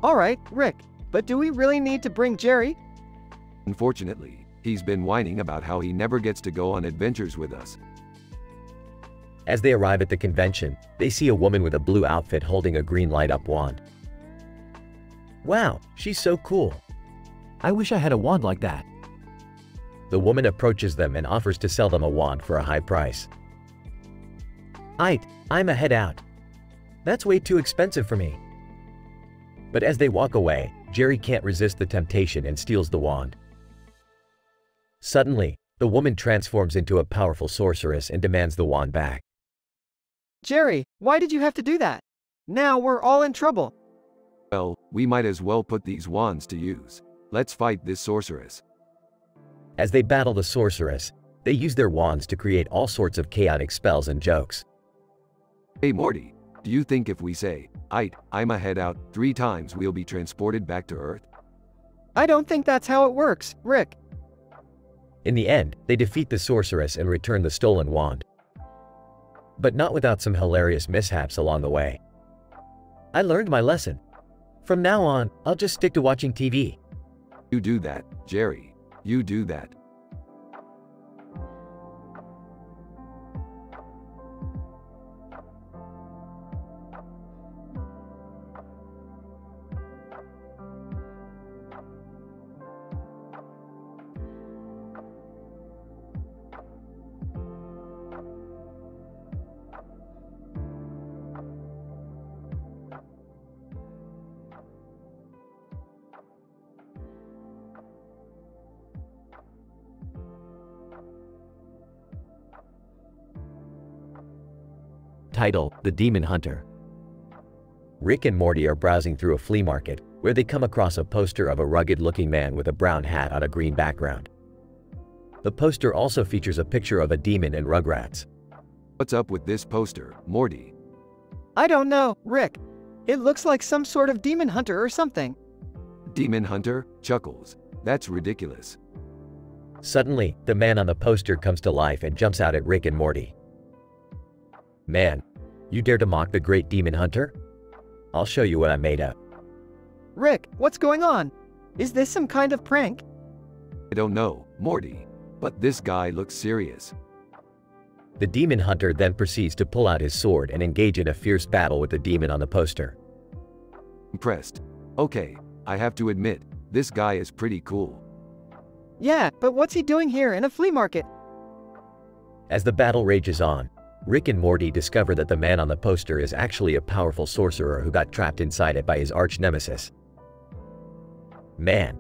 Alright, Rick, but do we really need to bring Jerry? Unfortunately, he's been whining about how he never gets to go on adventures with us. As they arrive at the convention, they see a woman with a blue outfit holding a green light-up wand. Wow, she's so cool. I wish I had a wand like that. The woman approaches them and offers to sell them a wand for a high price. I'm a head out. That's way too expensive for me. But as they walk away, Jerry can't resist the temptation and steals the wand. Suddenly, the woman transforms into a powerful sorceress and demands the wand back. Jerry, why did you have to do that? Now we're all in trouble. Well, we might as well put these wands to use. Let's fight this sorceress. As they battle the sorceress, they use their wands to create all sorts of chaotic spells and jokes. Hey Morty, do you think if we say, I'm a head out 3 times we'll be transported back to Earth? I don't think that's how it works, Rick. In the end, they defeat the sorceress and return the stolen wand. But not without some hilarious mishaps along the way. I learned my lesson. From now on, I'll just stick to watching TV. You do that, Jerry. You do that. Title: The Demon Hunter. Rick and Morty are browsing through a flea market, where they come across a poster of a rugged-looking man with a brown hat on a green background. The poster also features a picture of a demon and Rugrats. What's up with this poster, Morty? I don't know, Rick. It looks like some sort of demon hunter or something. Demon hunter? Chuckles. That's ridiculous. Suddenly, the man on the poster comes to life and jumps out at Rick and Morty. Man, you dare to mock the great demon hunter? I'll show you what I'm made of. Rick, what's going on? Is this some kind of prank? I don't know, Morty, but this guy looks serious. The demon hunter then proceeds to pull out his sword and engage in a fierce battle with the demon on the poster. Impressed. Okay, I have to admit, this guy is pretty cool. Yeah, but what's he doing here in a flea market? As the battle rages on, Rick and Morty discover that the man on the poster is actually a powerful sorcerer who got trapped inside it by his arch-nemesis. Man,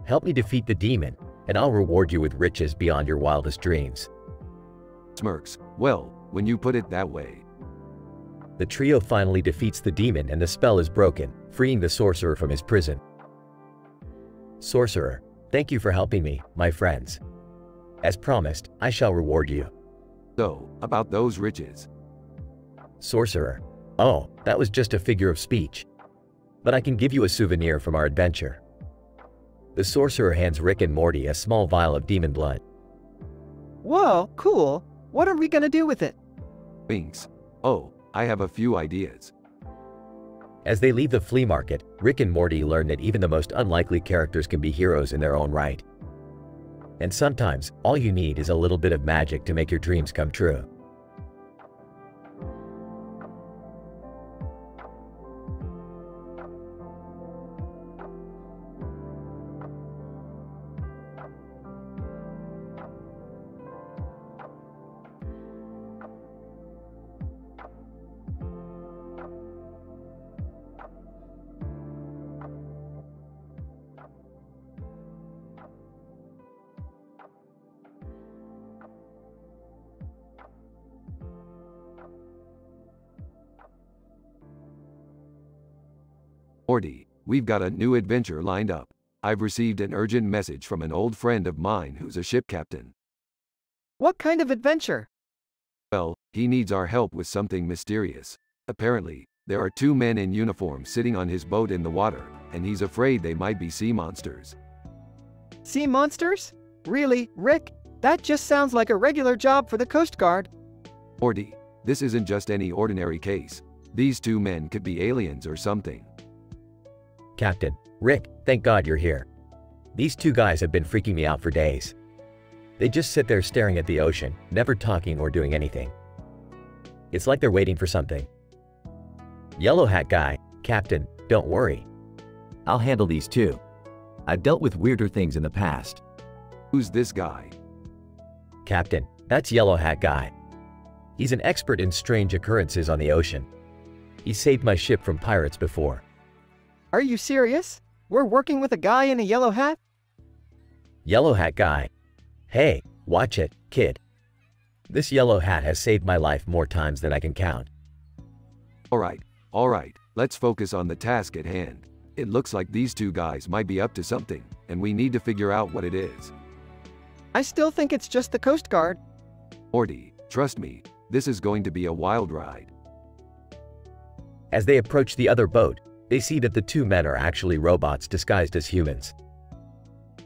help me defeat the demon, and I'll reward you with riches beyond your wildest dreams. Smirks. Well, when you put it that way. The trio finally defeats the demon and the spell is broken, freeing the sorcerer from his prison. Sorcerer, thank you for helping me, my friends. As promised, I shall reward you. So, about those riches. Sorcerer, oh, that was just a figure of speech. But I can give you a souvenir from our adventure. The sorcerer hands Rick and Morty a small vial of demon blood. Whoa, cool. What are we gonna do with it? Winks. Oh, I have a few ideas. As they leave the flea market, Rick and Morty learn that even the most unlikely characters can be heroes in their own right. And sometimes, all you need is a little bit of magic to make your dreams come true. Morty, we've got a new adventure lined up. I've received an urgent message from an old friend of mine who's a ship captain. What kind of adventure? Well, he needs our help with something mysterious. Apparently, there are two men in uniform sitting on his boat in the water, and he's afraid they might be sea monsters. Sea monsters? Really, Rick? That just sounds like a regular job for the Coast Guard. Morty, this isn't just any ordinary case. These two men could be aliens or something. Captain, Rick, thank God you're here. These two guys have been freaking me out for days. They just sit there staring at the ocean, never talking or doing anything. It's like they're waiting for something. Yellow Hat Guy, Captain, don't worry. I'll handle these too. I've dealt with weirder things in the past. Who's this guy? Captain, that's Yellow Hat Guy. He's an expert in strange occurrences on the ocean. He saved my ship from pirates before. Are you serious? We're working with a guy in a yellow hat? Yellow Hat Guy. Hey, watch it, kid. This yellow hat has saved my life more times than I can count. All right, let's focus on the task at hand. It looks like these two guys might be up to something, and we need to figure out what it is. I still think it's just the Coast Guard. Morty, trust me, this is going to be a wild ride. As they approach the other boat, they see that the two men are actually robots disguised as humans.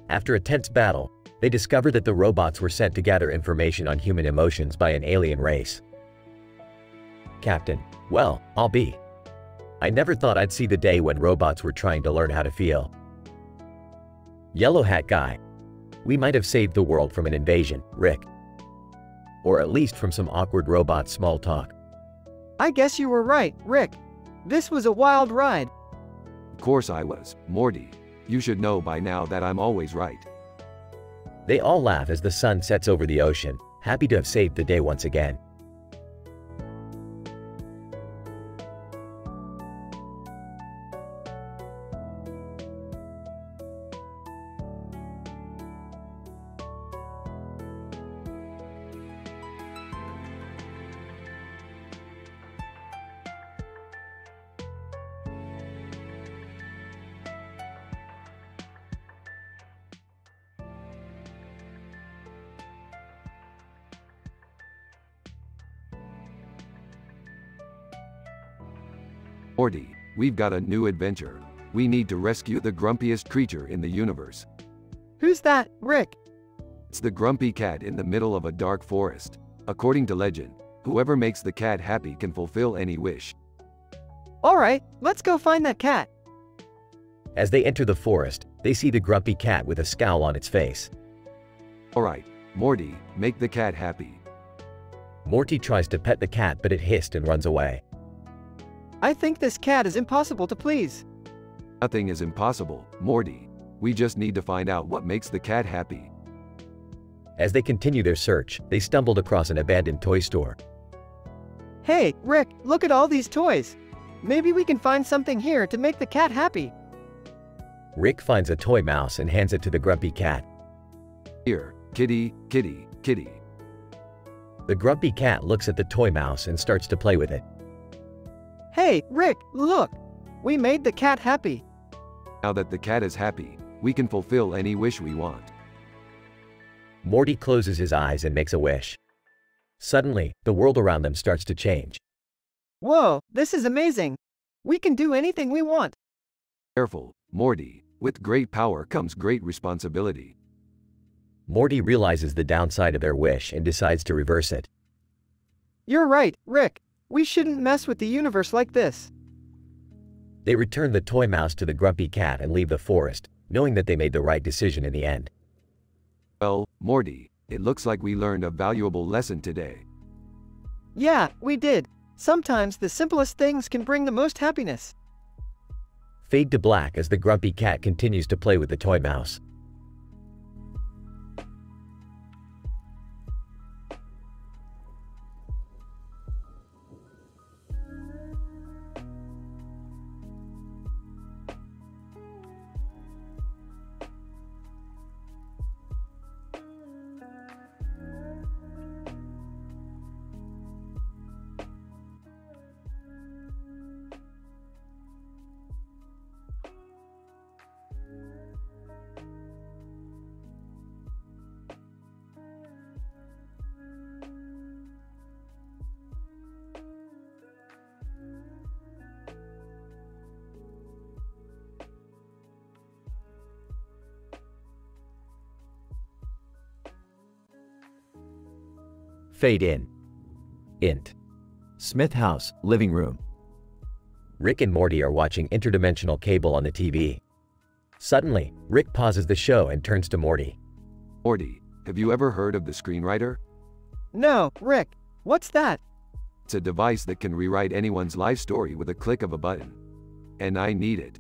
After a tense battle, they discover that the robots were sent to gather information on human emotions by an alien race. Captain, well, I'll be. I never thought I'd see the day when robots were trying to learn how to feel. Yellow Hat Guy. We might have saved the world from an invasion, Rick. Or at least from some awkward robot small talk. I guess you were right, Rick. This was a wild ride. Of course I was, Morty. You should know by now that I'm always right. They all laugh as the sun sets over the ocean, happy to have saved the day once again. Morty, we've got a new adventure. We need to rescue the grumpiest creature in the universe. Who's that, Rick? It's the grumpy cat in the middle of a dark forest. According to legend, whoever makes the cat happy can fulfill any wish. Alright, let's go find that cat. As they enter the forest, they see the grumpy cat with a scowl on its face. Alright, Morty, make the cat happy. Morty tries to pet the cat, but it hissed and runs away. I think this cat is impossible to please. Nothing is impossible, Morty. We just need to find out what makes the cat happy. As they continue their search, they stumbled across an abandoned toy store. Hey, Rick, look at all these toys. Maybe we can find something here to make the cat happy. Rick finds a toy mouse and hands it to the grumpy cat. Here, kitty, kitty, kitty. The grumpy cat looks at the toy mouse and starts to play with it. Hey, Rick, look. We made the cat happy. Now that the cat is happy, we can fulfill any wish we want. Morty closes his eyes and makes a wish. Suddenly, the world around them starts to change. Whoa, this is amazing. We can do anything we want. Careful, Morty. With great power comes great responsibility. Morty realizes the downside of their wish and decides to reverse it. You're right, Rick. We shouldn't mess with the universe like this. They return the toy mouse to the grumpy cat and leave the forest, knowing that they made the right decision in the end. Well, Morty, it looks like we learned a valuable lesson today. Yeah, we did. Sometimes the simplest things can bring the most happiness. Fade to black as the grumpy cat continues to play with the toy mouse. Fade in. Int. Smith house, living room. Rick and Morty are watching interdimensional cable on the TV. Suddenly, Rick pauses the show and turns to Morty. Morty, have you ever heard of the screenwriter? No, Rick. What's that? It's a device that can rewrite anyone's life story with a click of a button. And I need it.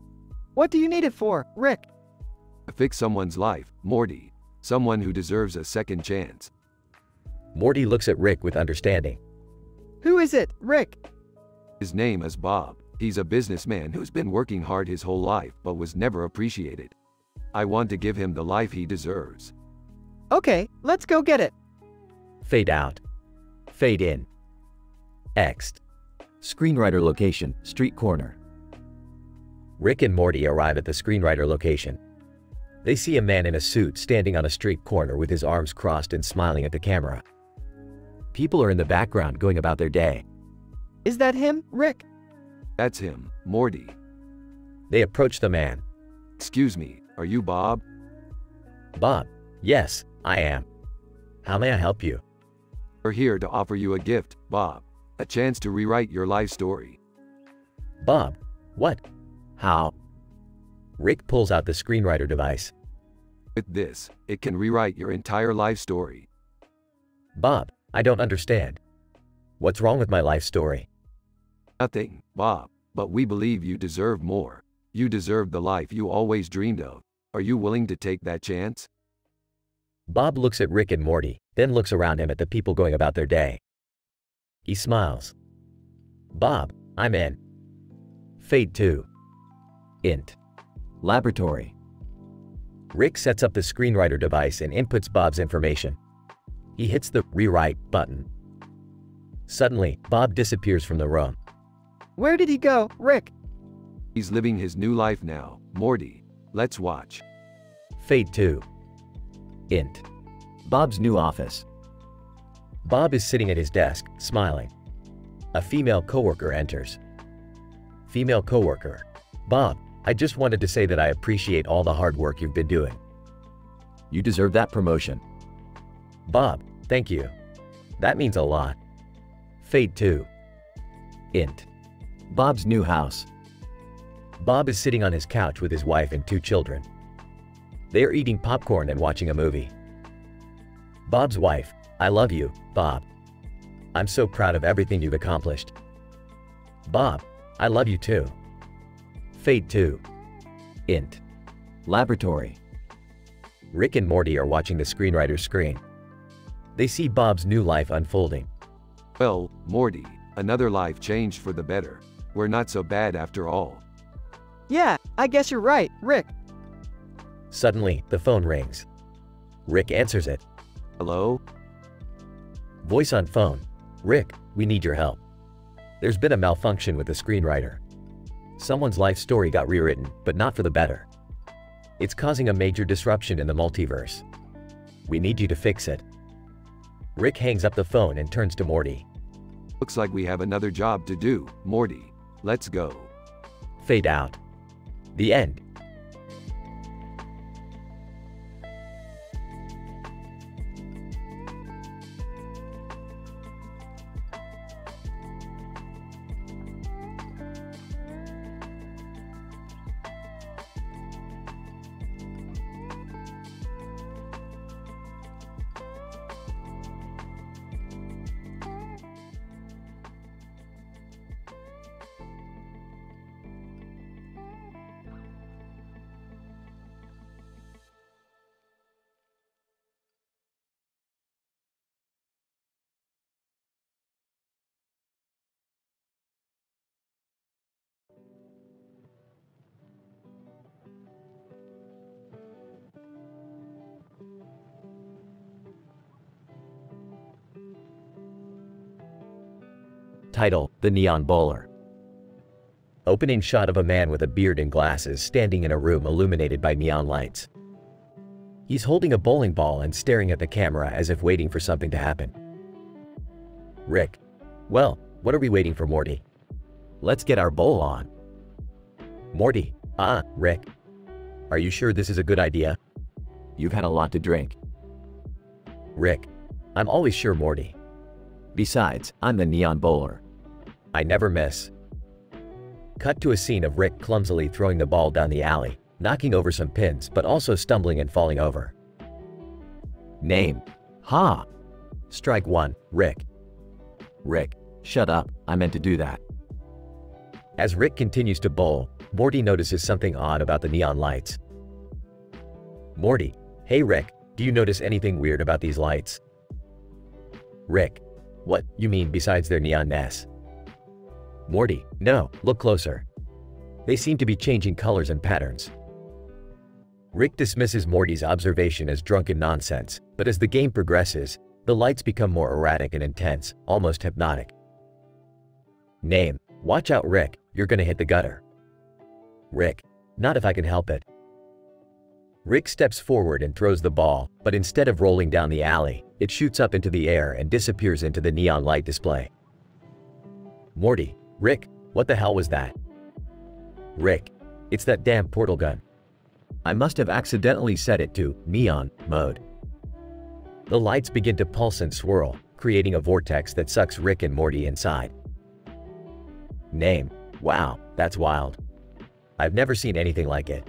What do you need it for, Rick? To fix someone's life, Morty. Someone who deserves a second chance. Morty looks at Rick with understanding. Who is it, Rick? His name is Bob. He's a businessman who's been working hard his whole life but was never appreciated. I want to give him the life he deserves. Okay, let's go get it. Fade out. Fade in. Next. Screenwriter location, street corner. Rick and Morty arrive at the screenwriter location. They see a man in a suit standing on a street corner with his arms crossed and smiling at the camera. People are in the background going about their day. Is that him, Rick? That's him, Morty. They approach the man. Excuse me, are you Bob? Bob. Yes, I am. How may I help you? We're here to offer you a gift, Bob. A chance to rewrite your life story. Bob. What? How? Rick pulls out the screenwriter device. With this, it can rewrite your entire life story. Bob, I don't understand. What's wrong with my life story? Nothing, Bob, but we believe you deserve more. You deserve the life you always dreamed of. Are you willing to take that chance? Bob looks at Rick and Morty, then looks around him at the people going about their day. He smiles. Bob, I'm in. Fade 2. Int. Laboratory. Rick sets up the screenwriter device and inputs Bob's information. He hits the rewrite button. Suddenly, Bob disappears from the room. Where did he go, Rick? He's living his new life now, Morty. Let's watch. Fade 2. Int. Bob's new office. Bob is sitting at his desk, smiling. A female coworker enters. Female coworker. Bob, I just wanted to say that I appreciate all the hard work you've been doing. You deserve that promotion. Bob, thank you. That means a lot. Fade 2. Int. Bob's new house. Bob is sitting on his couch with his wife and 2 children. They are eating popcorn and watching a movie. Bob's wife, I love you, Bob. I'm so proud of everything you've accomplished. Bob, I love you too. Fade 2. Int. Laboratory. Rick and Morty are watching the screenwriter's screen. They see Bob's new life unfolding. Well, Morty, another life changed for the better. We're not so bad after all. Yeah, I guess you're right, Rick. Suddenly, the phone rings. Rick answers it. Hello? Voice on phone. Rick, we need your help. There's been a malfunction with the screenwriter. Someone's life story got rewritten, but not for the better. It's causing a major disruption in the multiverse. We need you to fix it. Rick hangs up the phone and turns to Morty. Looks like we have another job to do, Morty. Let's go. Fade out. The end. Title: The Neon Bowler. Opening shot of a man with a beard and glasses standing in a room illuminated by neon lights. He's holding a bowling ball and staring at the camera as if waiting for something to happen. Rick: well, what are we waiting for, Morty? Let's get our bowl on. Morty: Rick. Are you sure this is a good idea? You've had a lot to drink. Rick: I'm always sure, Morty. Besides, I'm the neon bowler. I never miss. Cut to a scene of Rick clumsily throwing the ball down the alley, knocking over some pins but also stumbling and falling over. Name: Ha! Strike 1, Rick. Rick, shut up, I meant to do that. As Rick continues to bowl, Morty notices something odd about the neon lights. Morty: hey Rick, do you notice anything weird about these lights? Rick: what, you mean besides their neonness? Morty: no, look closer. They seem to be changing colors and patterns. Rick dismisses Morty's observation as drunken nonsense, but as the game progresses, the lights become more erratic and intense, almost hypnotic. Name: watch out Rick, you're gonna hit the gutter. Rick: not if I can help it. Rick steps forward and throws the ball, but instead of rolling down the alley, it shoots up into the air and disappears into the neon light display. Morty: Rick, what the hell was that? Rick: it's that damn portal gun. I must have accidentally set it to neon mode. The lights begin to pulse and swirl, creating a vortex that sucks Rick and Morty inside. Name: wow, that's wild. I've never seen anything like it.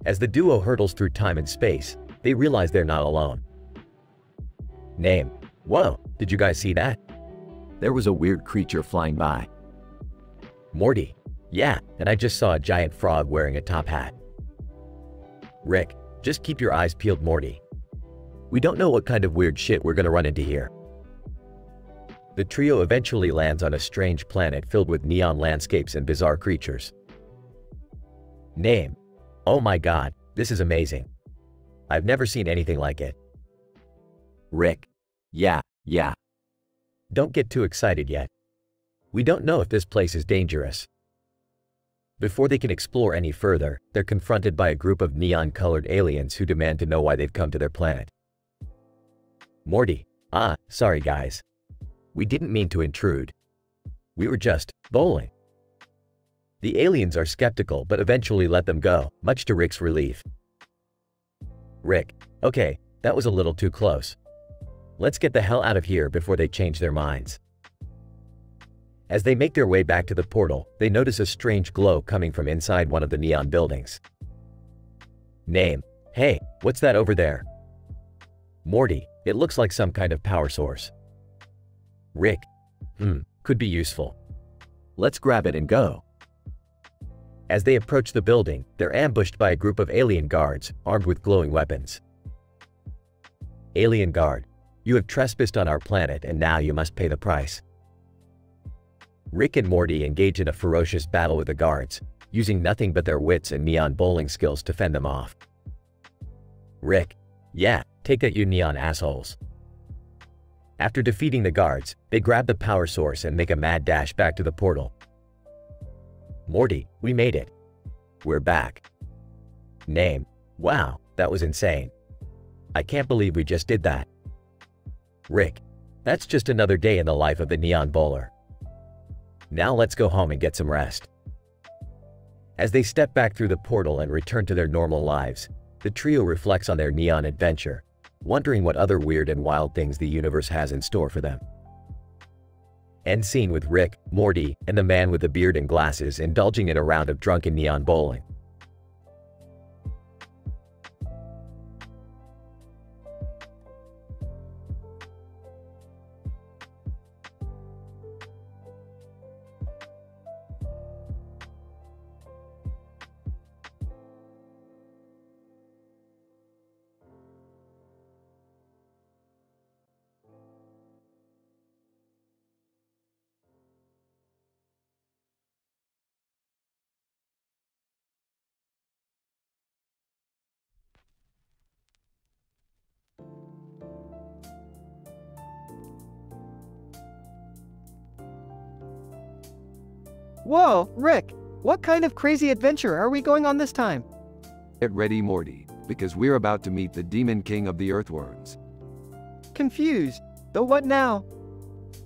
As the duo hurtles through time and space, they realize they're not alone. Name: whoa, did you guys see that? There was a weird creature flying by. Morty: yeah, and I just saw a giant frog wearing a top hat. Rick: just keep your eyes peeled, Morty. We don't know what kind of weird shit we're gonna run into here. The trio eventually lands on a strange planet filled with neon landscapes and bizarre creatures. Name: oh my god, this is amazing. I've never seen anything like it. Rick: yeah. Don't get too excited yet. We don't know if this place is dangerous. Before they can explore any further, they're confronted by a group of neon-colored aliens who demand to know why they've come to their planet. Morty: sorry guys. We didn't mean to intrude. We were just bowling. The aliens are skeptical but eventually let them go, much to Rick's relief. Rick, okay, that was a little too close. Let's get the hell out of here before they change their minds. As they make their way back to the portal, they notice a strange glow coming from inside one of the neon buildings. Name, hey, what's that over there? Morty, it looks like some kind of power source. Rick, could be useful. Let's grab it and go. As they approach the building, they're ambushed by a group of alien guards, armed with glowing weapons. Alien guard, you have trespassed on our planet and now you must pay the price. Rick and Morty engage in a ferocious battle with the guards, using nothing but their wits and neon bowling skills to fend them off. Rick, yeah, take that you neon assholes. After defeating the guards, they grab the power source and make a mad dash back to the portal. Morty, we made it. We're back. Name, wow, that was insane. I can't believe we just did that. Rick, that's just another day in the life of the neon bowler. Now let's go home and get some rest. As they step back through the portal and return to their normal lives, the trio reflects on their neon adventure, wondering what other weird and wild things the universe has in store for them. End scene with Rick, Morty, and the man with the beard and glasses indulging in a round of drunken neon bowling. Whoa, Rick, what kind of crazy adventure are we going on this time? Get ready, Morty, because we're about to meet the Demon King of the Earthworms. Confused. Though what now?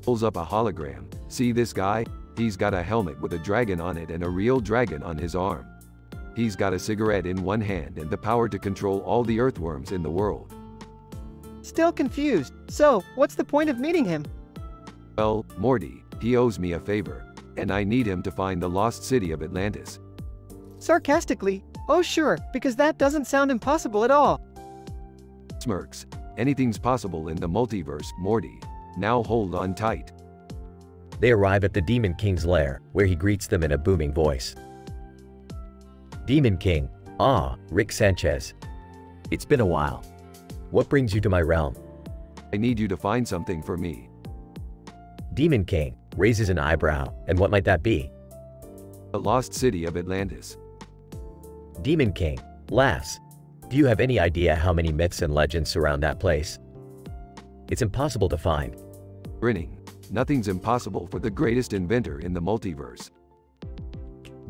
Pulls up a hologram. See this guy? He's got a helmet with a dragon on it and a real dragon on his arm. He's got a cigarette in one hand and the power to control all the earthworms in the world. Still confused. So, what's the point of meeting him? Well, Morty, he owes me a favor, and I need him to find the lost city of Atlantis. Sarcastically, oh sure, because that doesn't sound impossible at all. Smirks. Anything's possible in the multiverse, Morty. Now hold on tight. They arrive at the Demon King's lair, where he greets them in a booming voice. Demon King, Rick Sanchez. It's been a while. What brings you to my realm? I need you to find something for me. Demon King raises an eyebrow, and what might that be? The lost city of Atlantis. Demon King laughs. Do you have any idea how many myths and legends surround that place? It's impossible to find. Grinning. Nothing's impossible for the greatest inventor in the multiverse.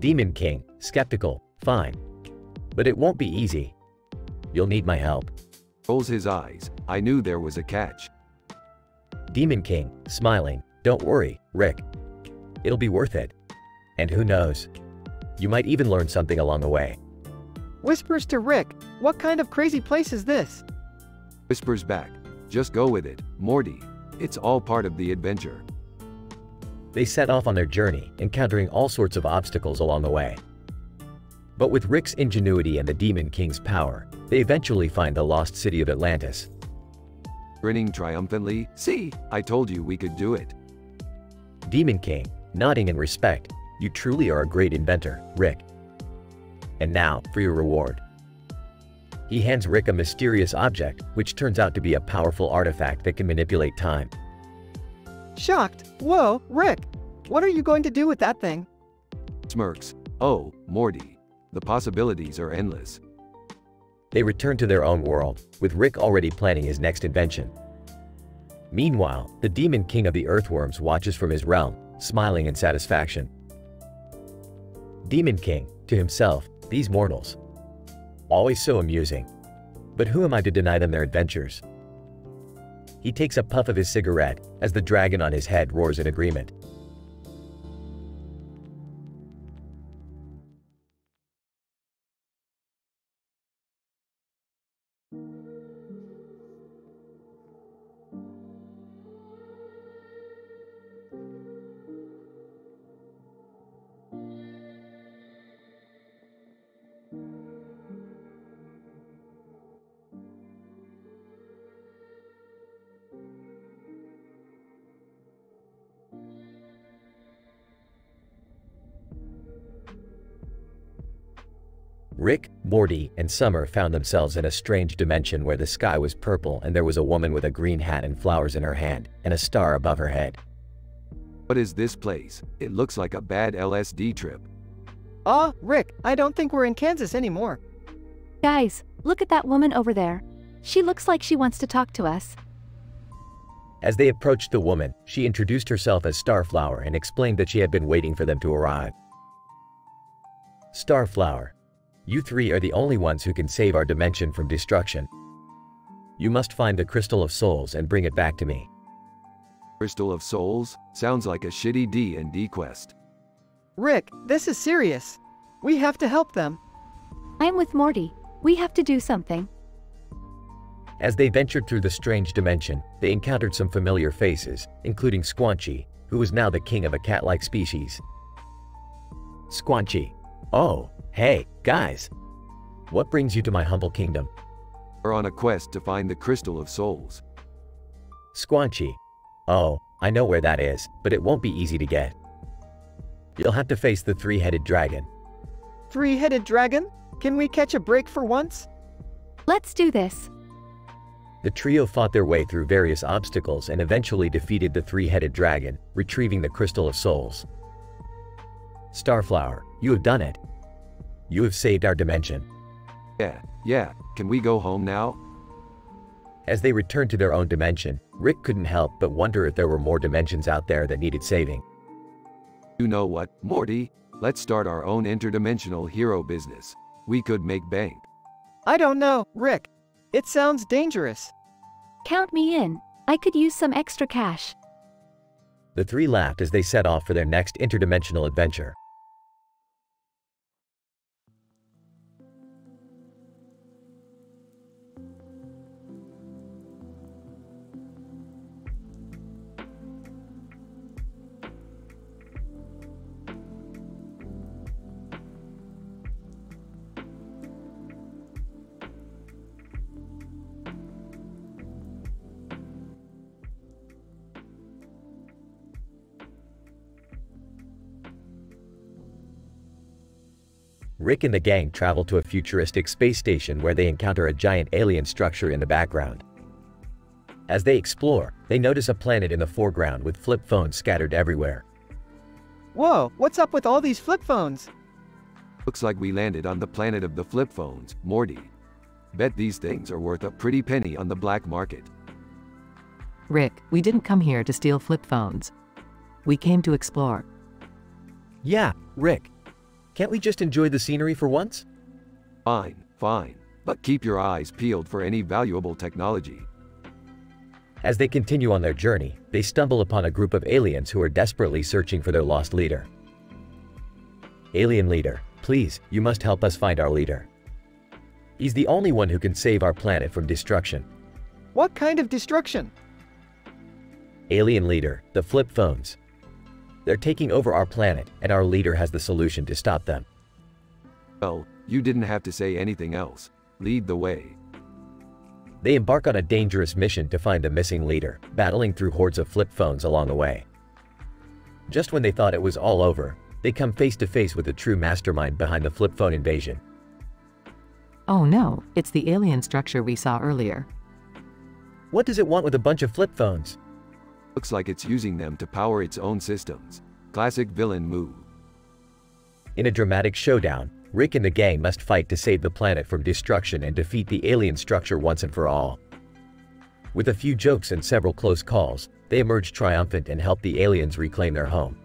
Demon King, skeptical, fine. But it won't be easy. You'll need my help. Rolls his eyes. I knew there was a catch. Demon King, smiling, don't worry, Rick. It'll be worth it. And who knows? You might even learn something along the way. Whispers to Rick, what kind of crazy place is this? Whispers back. Just go with it, Morty. It's all part of the adventure. They set off on their journey, encountering all sorts of obstacles along the way. But with Rick's ingenuity and the Demon King's power, they eventually find the lost city of Atlantis. Grinning triumphantly, see, I told you we could do it. Demon King, nodding in respect, you truly are a great inventor, Rick. And now, for your reward. He hands Rick a mysterious object, which turns out to be a powerful artifact that can manipulate time. Shocked. Whoa, Rick. What are you going to do with that thing? Smirks. Oh, Morty. The possibilities are endless. They return to their own world, with Rick already planning his next invention. Meanwhile, the Demon King of the Earthworms watches from his realm, smiling in satisfaction. Demon King, to himself, these mortals. Always so amusing. But who am I to deny them their adventures? He takes a puff of his cigarette as the dragon on his head roars in agreement. Rick, Morty, and Summer found themselves in a strange dimension where the sky was purple and there was a woman with a green hat and flowers in her hand, and a star above her head. What is this place? It looks like a bad LSD trip. Rick, I don't think we're in Kansas anymore. Guys, look at that woman over there. She looks like she wants to talk to us. As they approached the woman, she introduced herself as Starflower and explained that she had been waiting for them to arrive. Starflower, you three are the only ones who can save our dimension from destruction. You must find the Crystal of Souls and bring it back to me. Crystal of Souls? Sounds like a shitty D&D quest. Rick, this is serious. We have to help them. I'm with Morty. We have to do something. As they ventured through the strange dimension, they encountered some familiar faces, including Squanchy, who was now the king of a cat-like species. Squanchy. Oh, hey, guys. What brings you to my humble kingdom? We're on a quest to find the Crystal of Souls. Squanchy. Oh, I know where that is, but it won't be easy to get. You'll have to face the three-headed dragon. Three-headed dragon? Can we catch a break for once? Let's do this. The trio fought their way through various obstacles and eventually defeated the three-headed dragon, retrieving the Crystal of Souls. Starflower, you have done it. You have saved our dimension. Yeah, can we go home now? As they returned to their own dimension, Rick couldn't help but wonder if there were more dimensions out there that needed saving. You know what, Morty? Let's start our own interdimensional hero business. We could make bank. I don't know, Rick. It sounds dangerous. Count me in. I could use some extra cash. The three laughed as they set off for their next interdimensional adventure. Rick and the gang travel to a futuristic space station where they encounter a giant alien structure in the background. As they explore, they notice a planet in the foreground with flip phones scattered everywhere. Whoa, what's up with all these flip phones? Looks like we landed on the planet of the flip phones, Morty. Bet these things are worth a pretty penny on the black market. Rick, we didn't come here to steal flip phones. We came to explore. Yeah, Rick. Can't we just enjoy the scenery for once? Fine. But keep your eyes peeled for any valuable technology. As they continue on their journey, they stumble upon a group of aliens who are desperately searching for their lost leader. Alien leader, please, you must help us find our leader. He's the only one who can save our planet from destruction. What kind of destruction? Alien leader, the flip phones. They're taking over our planet, and our leader has the solution to stop them. Well, you didn't have to say anything else. Lead the way. They embark on a dangerous mission to find the missing leader, battling through hordes of flip phones along the way. Just when they thought it was all over, they come face to face with the true mastermind behind the flip phone invasion. Oh no, it's the alien structure we saw earlier. What does it want with a bunch of flip phones? Looks like it's using them to power its own systems. Classic villain move. In a dramatic showdown, Rick and the gang must fight to save the planet from destruction and defeat the alien structure once and for all. With a few jokes and several close calls, they emerge triumphant and help the aliens reclaim their home.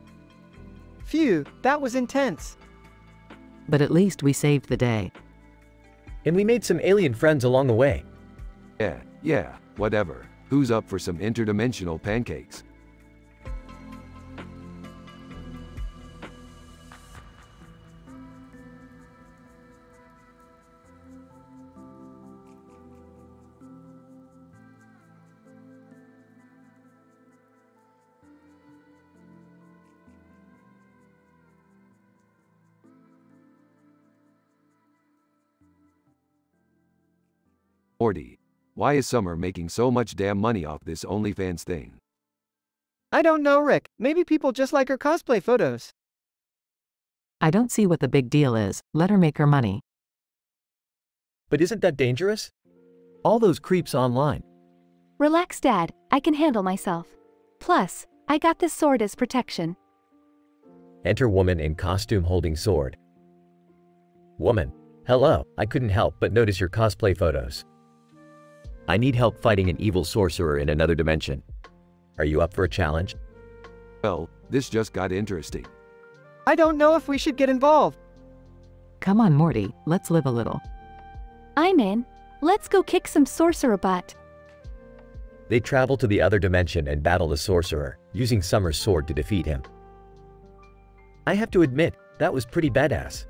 Phew, that was intense. But at least we saved the day. And we made some alien friends along the way. Yeah, whatever. Who's up for some interdimensional pancakes? Morty. Why is Summer making so much damn money off this OnlyFans thing? I don't know, Rick. Maybe people just like her cosplay photos. I don't see what the big deal is. Let her make her money. But isn't that dangerous? All those creeps online. Relax, Dad. I can handle myself. Plus, I got this sword as protection. Enter woman in costume holding sword. Woman. Hello, I couldn't help but notice your cosplay photos. I need help fighting an evil sorcerer in another dimension. Are you up for a challenge? Well, this just got interesting. I don't know if we should get involved. Come on, Morty, let's live a little. I'm in. Let's go kick some sorcerer butt. They travel to the other dimension and battle the sorcerer, using Summer's sword to defeat him. I have to admit, that was pretty badass.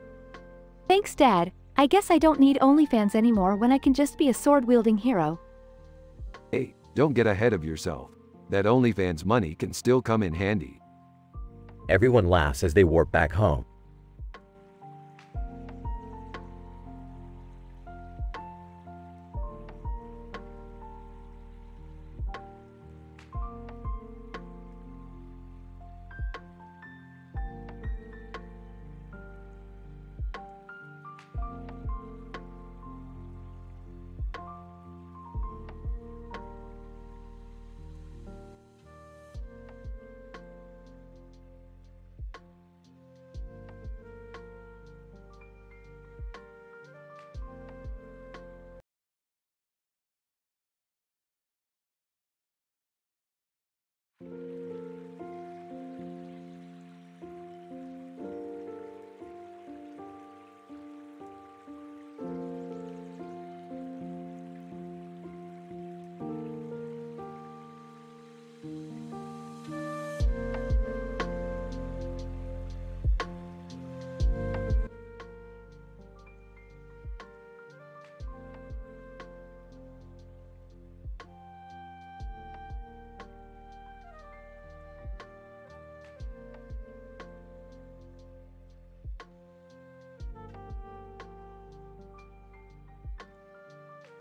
Thanks, Dad. I guess I don't need OnlyFans anymore when I can just be a sword-wielding hero. Hey, don't get ahead of yourself. That OnlyFans money can still come in handy. Everyone laughs as they warp back home.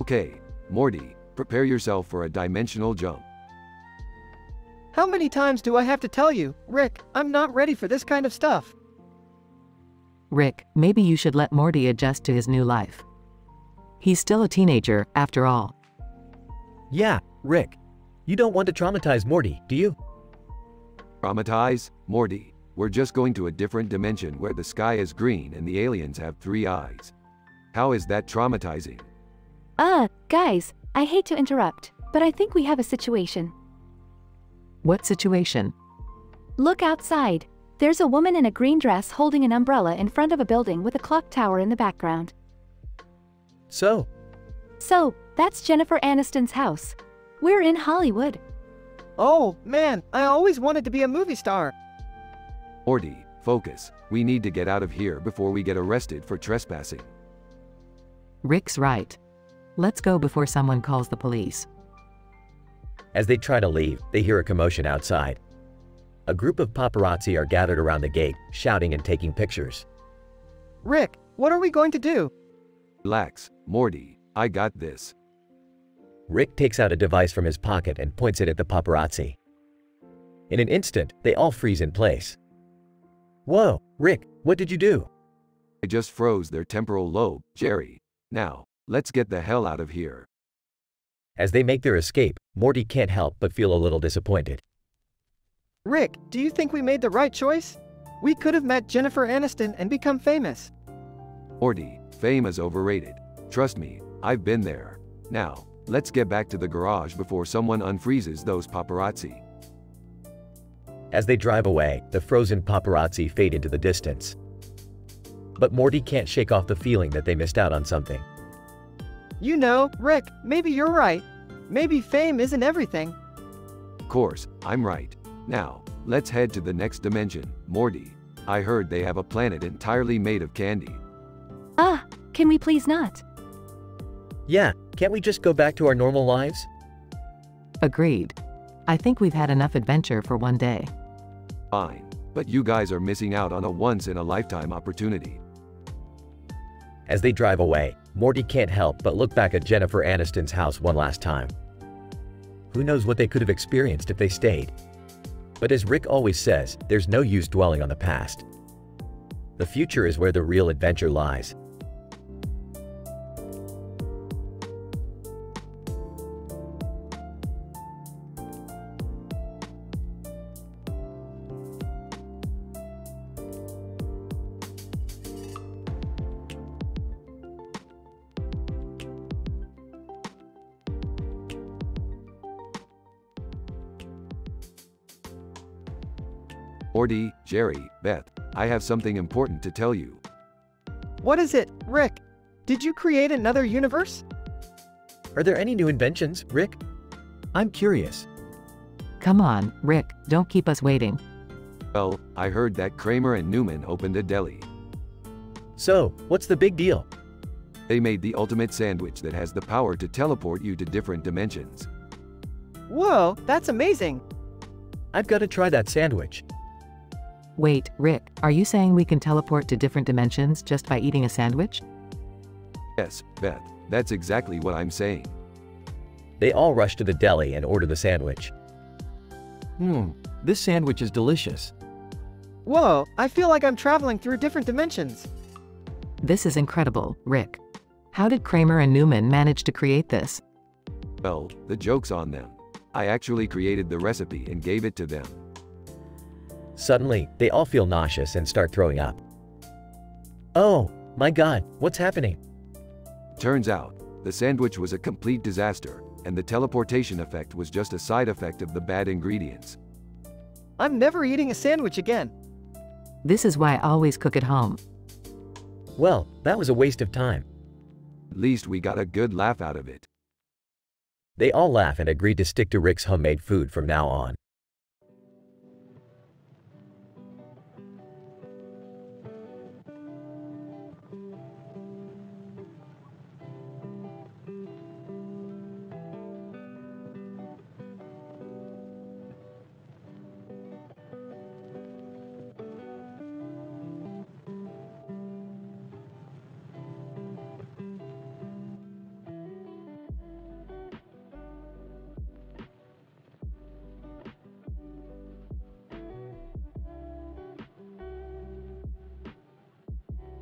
Okay, Morty, prepare yourself for a dimensional jump. How many times do I have to tell you, Rick, I'm not ready for this kind of stuff? Rick, maybe you should let Morty adjust to his new life. He's still a teenager, after all. Yeah, Rick. You don't want to traumatize Morty, do you? Traumatize? Morty, we're just going to a different dimension where the sky is green and the aliens have 3 eyes. How is that traumatizing? Guys, I hate to interrupt, but I think we have a situation. What situation? Look outside. There's a woman in a green dress holding an umbrella in front of a building with a clock tower in the background. So, that's Jennifer Aniston's house. We're in Hollywood. Oh, man, I always wanted to be a movie star. Morty, focus. We need to get out of here before we get arrested for trespassing. Rick's right. Let's go before someone calls the police. as they try to leave, they hear a commotion outside. A group of paparazzi are gathered around the gate, shouting and taking pictures. Rick, what are we going to do? Relax, Morty, I got this. Rick takes out a device from his pocket and points it at the paparazzi. In an instant, they all freeze in place. Whoa, Rick, what did you do? I just froze their temporal lobe, Jerry. Now, let's get the hell out of here. As they make their escape, Morty can't help but feel a little disappointed. Rick, do you think we made the right choice? We could have met Jennifer Aniston and become famous. Morty, fame is overrated. Trust me, I've been there. Now, let's get back to the garage before someone unfreezes those paparazzi. As they drive away, the frozen paparazzi fade into the distance. But Morty can't shake off the feeling that they missed out on something. You know, Rick, maybe you're right. Maybe fame isn't everything. Of course, I'm right. Now, let's head to the next dimension, Morty. I heard they have a planet entirely made of candy. Can we please not? Yeah, can't we just go back to our normal lives? Agreed. I think we've had enough adventure for one day. Fine, but you guys are missing out on a once-in-a-lifetime opportunity. As they drive away, Morty can't help but look back at Jennifer Aniston's house one last time. Who knows what they could have experienced if they stayed? But as Rick always says, there's no use dwelling on the past. The future is where the real adventure lies. Morty, Jerry, Beth, I have something important to tell you. What is it, Rick? Did you create another universe? Are there any new inventions, Rick? I'm curious. Come on, Rick, don't keep us waiting. Well, I heard that Kramer and Newman opened a deli. So, what's the big deal? They made the ultimate sandwich that has the power to teleport you to different dimensions. Whoa, that's amazing. I've got to try that sandwich. Wait, Rick, are you saying we can teleport to different dimensions just by eating a sandwich? Yes, Beth, that's exactly what I'm saying. They all rush to the deli and order the sandwich. This sandwich is delicious. Whoa, I feel like I'm traveling through different dimensions. This is incredible, Rick. How did Kramer and Newman manage to create this? Well, the joke's on them. I actually created the recipe and gave it to them. Suddenly, they all feel nauseous and start throwing up. Oh, my God, what's happening? Turns out, the sandwich was a complete disaster, and the teleportation effect was just a side effect of the bad ingredients. I'm never eating a sandwich again. This is why I always cook at home. Well, that was a waste of time. At least we got a good laugh out of it. They all laugh and agree to stick to Rick's homemade food from now on.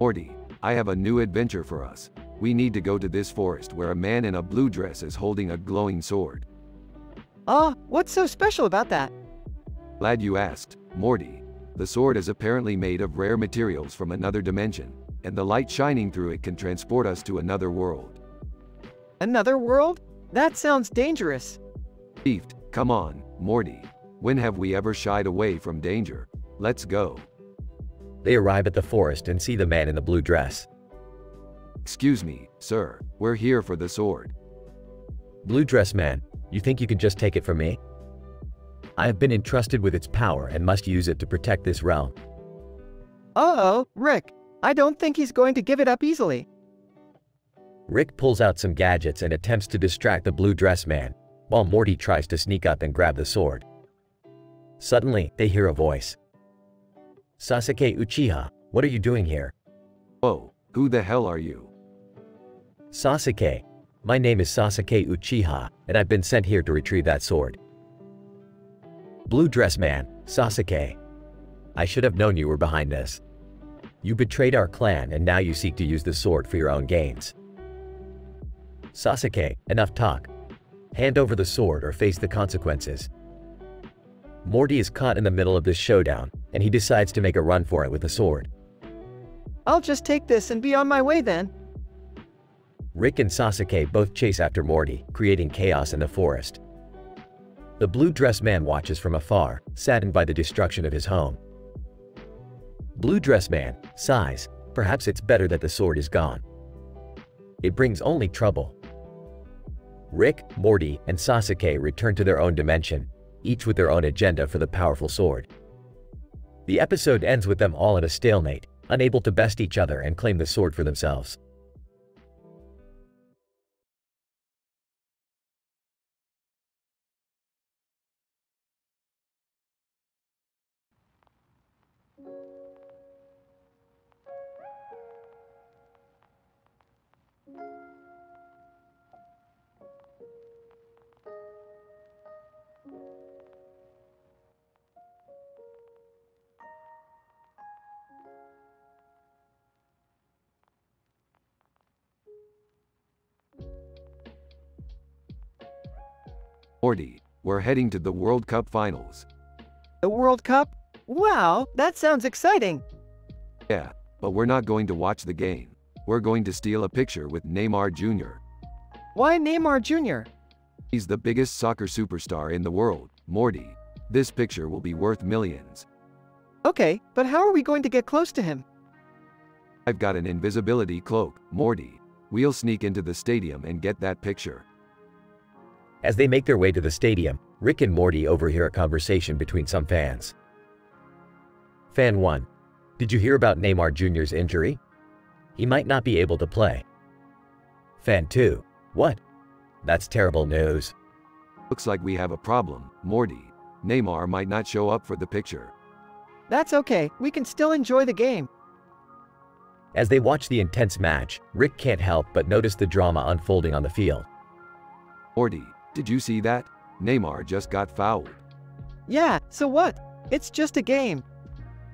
Morty, I have a new adventure for us. We need to go to this forest where a man in a blue dress is holding a glowing sword. What's so special about that? Glad you asked, Morty. The sword is apparently made of rare materials from another dimension, and the light shining through it can transport us to another world. Another world? That sounds dangerous. Beefed, come on, Morty. When have we ever shied away from danger? Let's go. They arrive at the forest and see the man in the blue dress. Excuse me, sir, we're here for the sword. Blue dress man, you think you can just take it from me? I have been entrusted with its power and must use it to protect this realm. Uh-oh, Rick. I don't think he's going to give it up easily. Rick pulls out some gadgets and attempts to distract the blue dress man, while Morty tries to sneak up and grab the sword. Suddenly, they hear a voice. Sasuke Uchiha, what are you doing here? Whoa, who the hell are you? Sasuke. My name is Sasuke Uchiha, and I've been sent here to retrieve that sword. Blue dress man, Sasuke. I should have known you were behind this. You betrayed our clan and now you seek to use the sword for your own gains. Sasuke, enough talk. Hand over the sword or face the consequences. Morty is caught in the middle of this showdown, and he decides to make a run for it with the sword. I'll just take this and be on my way then. Rick and Sasuke both chase after Morty, creating chaos in the forest. The blue dress man watches from afar, saddened by the destruction of his home. Blue dress man sighs, perhaps it's better that the sword is gone. It brings only trouble. Rick, Morty, and Sasuke return to their own dimension, each with their own agenda for the powerful sword. The episode ends with them all at a stalemate, unable to best each other and claim the sword for themselves. Morty, we're heading to the World Cup finals. The World Cup? Wow, that sounds exciting. Yeah, but we're not going to watch the game. We're going to steal a picture with Neymar Jr. Why Neymar Jr.? He's the biggest soccer superstar in the world, Morty. This picture will be worth millions. Okay, but how are we going to get close to him? I've got an invisibility cloak, Morty. We'll sneak into the stadium and get that picture. As they make their way to the stadium, Rick and Morty overhear a conversation between some fans. Fan 1. Did you hear about Neymar Jr.'s injury? He might not be able to play. Fan 2. What? That's terrible news. Looks like we have a problem, Morty. Neymar might not show up for the picture. That's okay, we can still enjoy the game. As they watch the intense match, Rick can't help but notice the drama unfolding on the field. Morty, did you see that? Neymar just got fouled. Yeah, so what? It's just a game.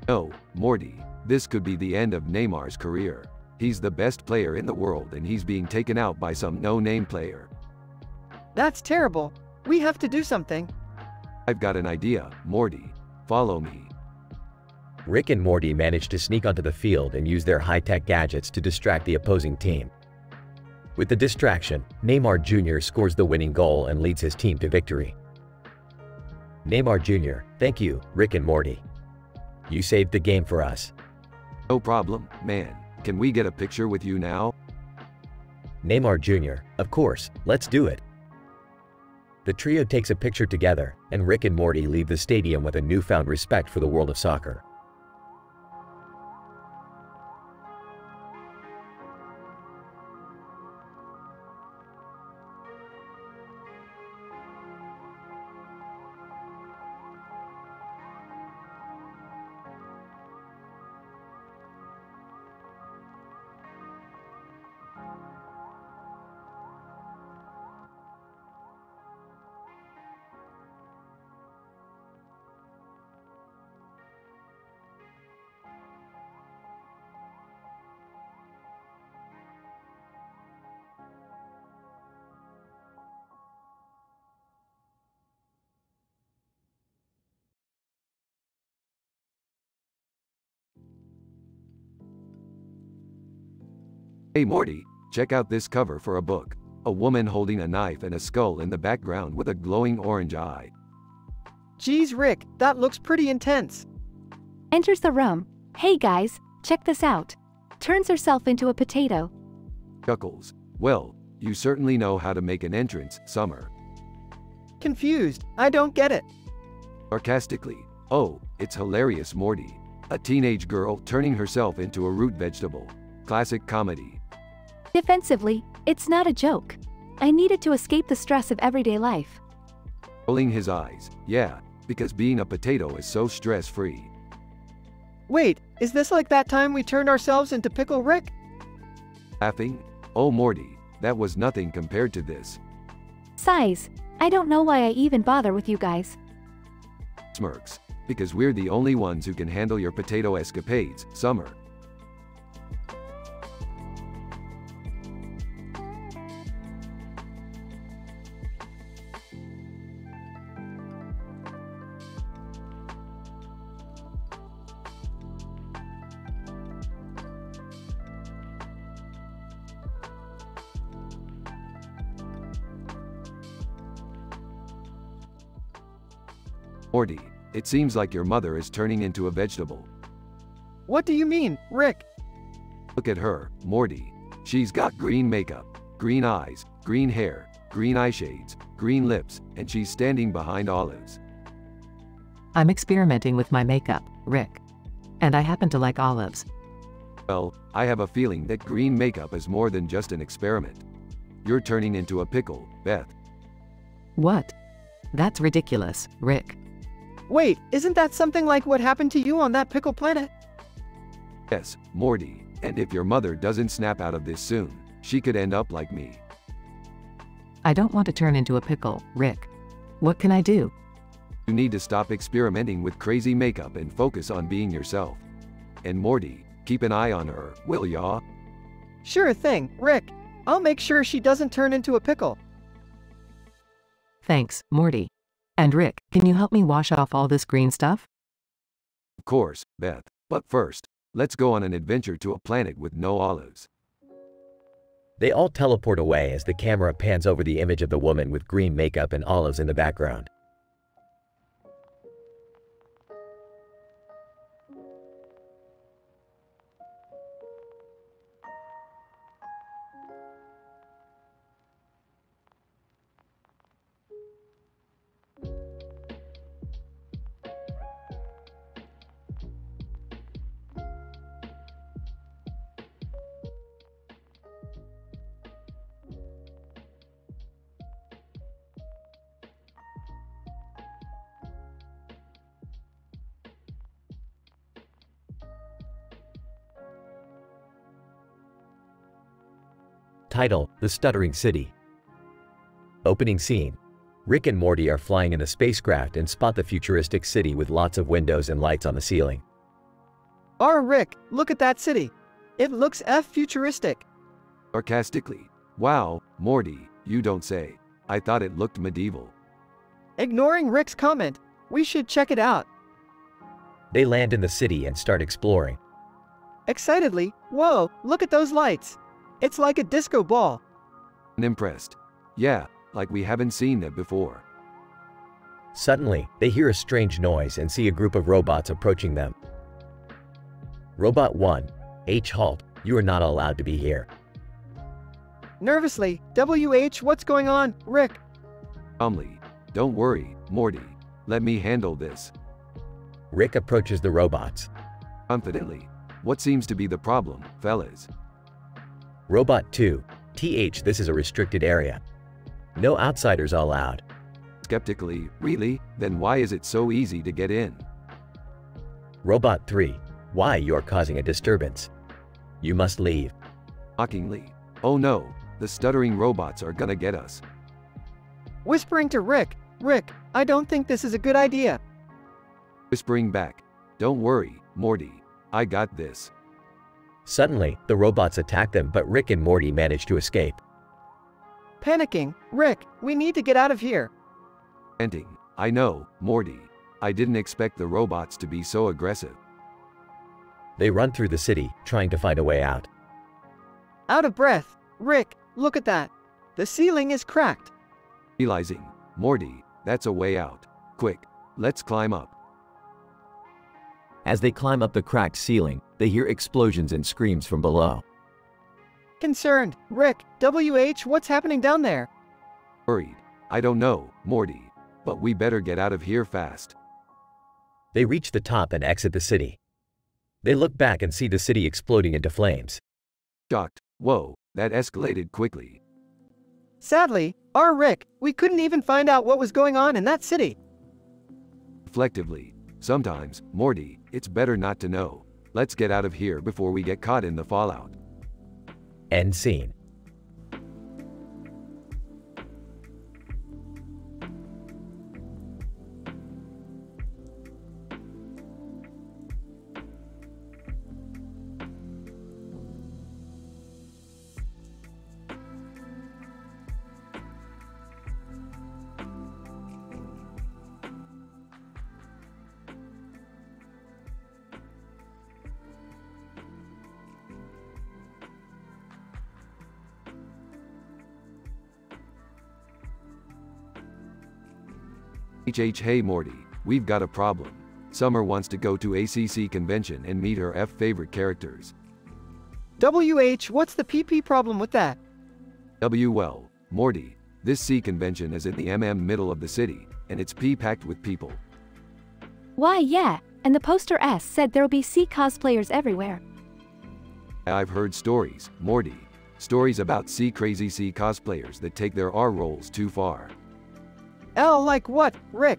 No, Morty, this could be the end of Neymar's career. He's the best player in the world and he's being taken out by some no-name player. That's terrible. We have to do something. I've got an idea, Morty. Follow me. Rick and Morty manage to sneak onto the field and use their high-tech gadgets to distract the opposing team. With the distraction, Neymar Jr. scores the winning goal and leads his team to victory. Neymar Jr., thank you, Rick and Morty. You saved the game for us. No problem, man. Can we get a picture with you now? Neymar Jr., of course, let's do it. The trio takes a picture together, and Rick and Morty leave the stadium with a newfound respect for the world of soccer. Hey Morty, check out this cover for a book. A woman holding a knife and a skull in the background with a glowing orange eye. Geez, Rick, that looks pretty intense. Enters the room. Hey guys, check this out. Turns herself into a potato. Chuckles. Well, you certainly know how to make an entrance, Summer. Confused, I don't get it. Sarcastically. Oh, it's hilarious, Morty. A teenage girl turning herself into a root vegetable. Classic comedy. Defensively, it's not a joke. I needed to escape the stress of everyday life. Rolling his eyes. Yeah, because being a potato is so stress-free. Wait, is this like that time we turned ourselves into Pickle Rick? Laughing? Oh Morty, that was nothing compared to this. Sighs. I don't know why I even bother with you guys. Smirks. Because we're the only ones who can handle your potato escapades, Summer. Morty, it seems like your mother is turning into a vegetable. What do you mean, Rick? Look at her, Morty. She's got green makeup, green eyes, green hair, green eye shades, green lips, and she's standing behind olives. I'm experimenting with my makeup, Rick. And I happen to like olives. Well, I have a feeling that green makeup is more than just an experiment. You're turning into a pickle, Beth. What? That's ridiculous, Rick. Wait, isn't that something like what happened to you on that pickle planet? Yes, Morty, and if your mother doesn't snap out of this soon, she could end up like me. I don't want to turn into a pickle, Rick. What can I do? You need to stop experimenting with crazy makeup and focus on being yourself. And Morty, keep an eye on her, will ya? Sure thing, Rick. I'll make sure she doesn't turn into a pickle. Thanks, Morty. And Rick, can you help me wash off all this green stuff? Of course, Beth. But first, let's go on an adventure to a planet with no olives. They all teleport away as the camera pans over the image of the woman with green makeup and olives in the background. Title: The Stuttering City. Opening scene. Rick and Morty are flying in the spacecraft and spot the futuristic city with lots of windows and lights on the ceiling. Rick, look at that city. It looks futuristic. Sarcastically. Wow, Morty, you don't say. I thought it looked medieval. Ignoring Rick's comment, we should check it out. They land in the city and start exploring. Excitedly, whoa, look at those lights. It's like a disco ball. Impressed. Yeah, like we haven't seen that before. Suddenly, they hear a strange noise and see a group of robots approaching them. Robot 1, halt, you are not allowed to be here. Nervously, what's going on, Rick? Calmly. Don't worry, Morty. Let me handle this. Rick approaches the robots. Confidently. What seems to be the problem, fellas? Robot 2, this is a restricted area. No outsiders are allowed. Skeptically, really? Then why is it so easy to get in? Robot 3, why you are causing a disturbance? You must leave. Mockingly. Oh no, the stuttering robots are gonna get us. Whispering to Rick, I don't think this is a good idea. Whispering back. Don't worry, Morty. I got this. Suddenly, the robots attack them, but Rick and Morty manage to escape. Panicking, Rick, we need to get out of here. Panting. I know, Morty. I didn't expect the robots to be so aggressive. They run through the city, trying to find a way out. Out of breath, Rick, look at that. The ceiling is cracked. Realizing, Morty, that's a way out. Quick, let's climb up. As they climb up the cracked ceiling, they hear explosions and screams from below. Concerned, Rick, what's happening down there? Worried. I don't know, Morty. But we better get out of here fast. They reach the top and exit the city. They look back and see the city exploding into flames. Shocked. Whoa, that escalated quickly. Sadly, Rick, we couldn't even find out what was going on in that city. Reflectively. Sometimes, Morty, it's better not to know. Let's get out of here before we get caught in the fallout. End scene. Hey Morty, we've got a problem. Summer wants to go to ACC convention and meet her favorite characters. What's the PP problem with that? Well, Morty, this C convention is in the middle of the city, and it's packed with people. Why, yeah, and the poster S said there'll be C cosplayers everywhere. I've heard stories, Morty. Stories about crazy C cosplayers that take their R roles too far. Like what, Rick?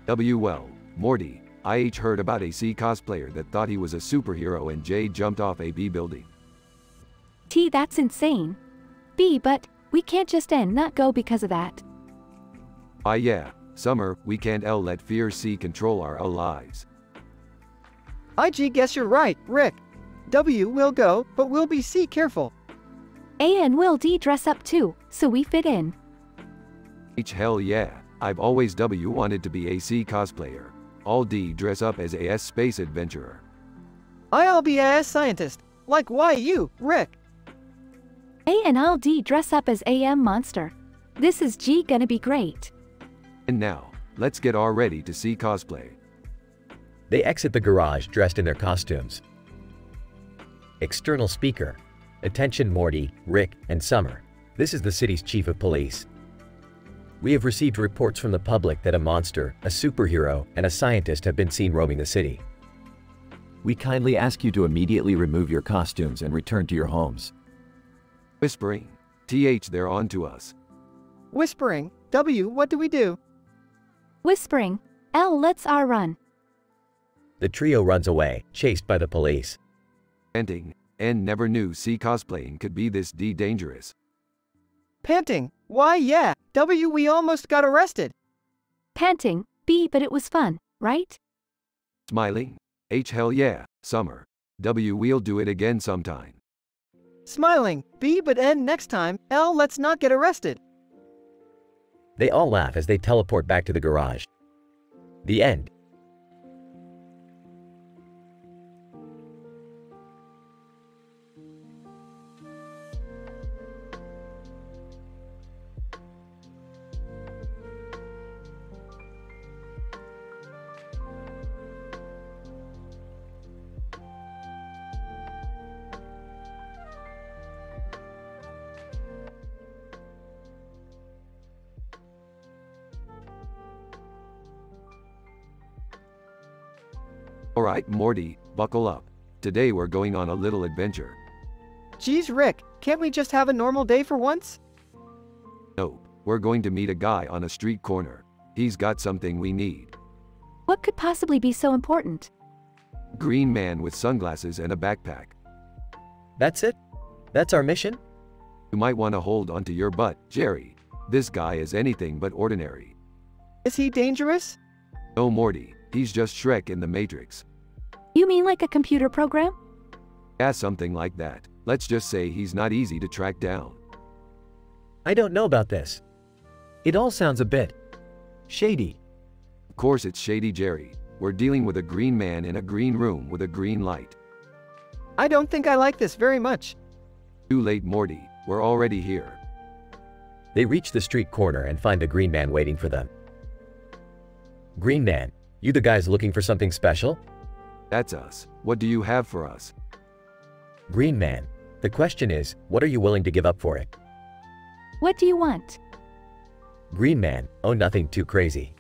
Well, Morty, I heard about a C cosplayer that thought he was a superhero and J jumped off a B building. T, that's insane. B, but we can't just not go because of that. Yeah, Summer, we can't let fear C control our lives. Guess you're right, Rick. W will go, but we'll be C careful. A and will D dress up too, so we fit in. Hell yeah, I've always wanted to be a C cosplayer. All D dress up as a S space adventurer. I'll be a S scientist, like why you, Rick? A and I'll D dress up as AM monster. This is G gonna be great. And now, let's get R ready to see cosplay. They exit the garage dressed in their costumes. External speaker. Attention Morty, Rick, and Summer. This is the city's chief of police. We have received reports from the public that a monster, a superhero, and a scientist have been seen roaming the city. We kindly ask you to immediately remove your costumes and return to your homes. Whispering. They're on to us. Whispering. What do we do? Whispering. L, let's R run. The trio runs away, chased by the police. Panting. and never knew C cosplaying could be this dangerous. Panting. Why, yeah. W, we almost got arrested. Panting. B, but it was fun, right? Smiling. H, hell yeah, Summer. W, we'll do it again sometime. Smiling. B, but N next time. L, let's not get arrested. They all laugh as they teleport back to the garage. The end. Alright, Morty, buckle up. Today we're going on a little adventure. Geez, Rick, can't we just have a normal day for once? Nope, we're going to meet a guy on a street corner. He's got something we need. What could possibly be so important? Green man with sunglasses and a backpack. That's it? That's our mission? You might want to hold onto your butt, Jerry. This guy is anything but ordinary. Is he dangerous? No, Morty, he's just Shrek in the Matrix. You mean like a computer program? Yeah, something like that. Let's just say he's not easy to track down. I don't know about this. It all sounds a bit shady. Of course it's shady, Jerry. We're dealing with a green man in a green room with a green light. I don't think I like this very much. Too late, Morty. We're already here. They reach the street corner and find the green man waiting for them. Green man, you the guys looking for something special? That's us. What do you have for us? Green man, the question is, what are you willing to give up for it? What do you want? Green man, oh, nothing too crazy.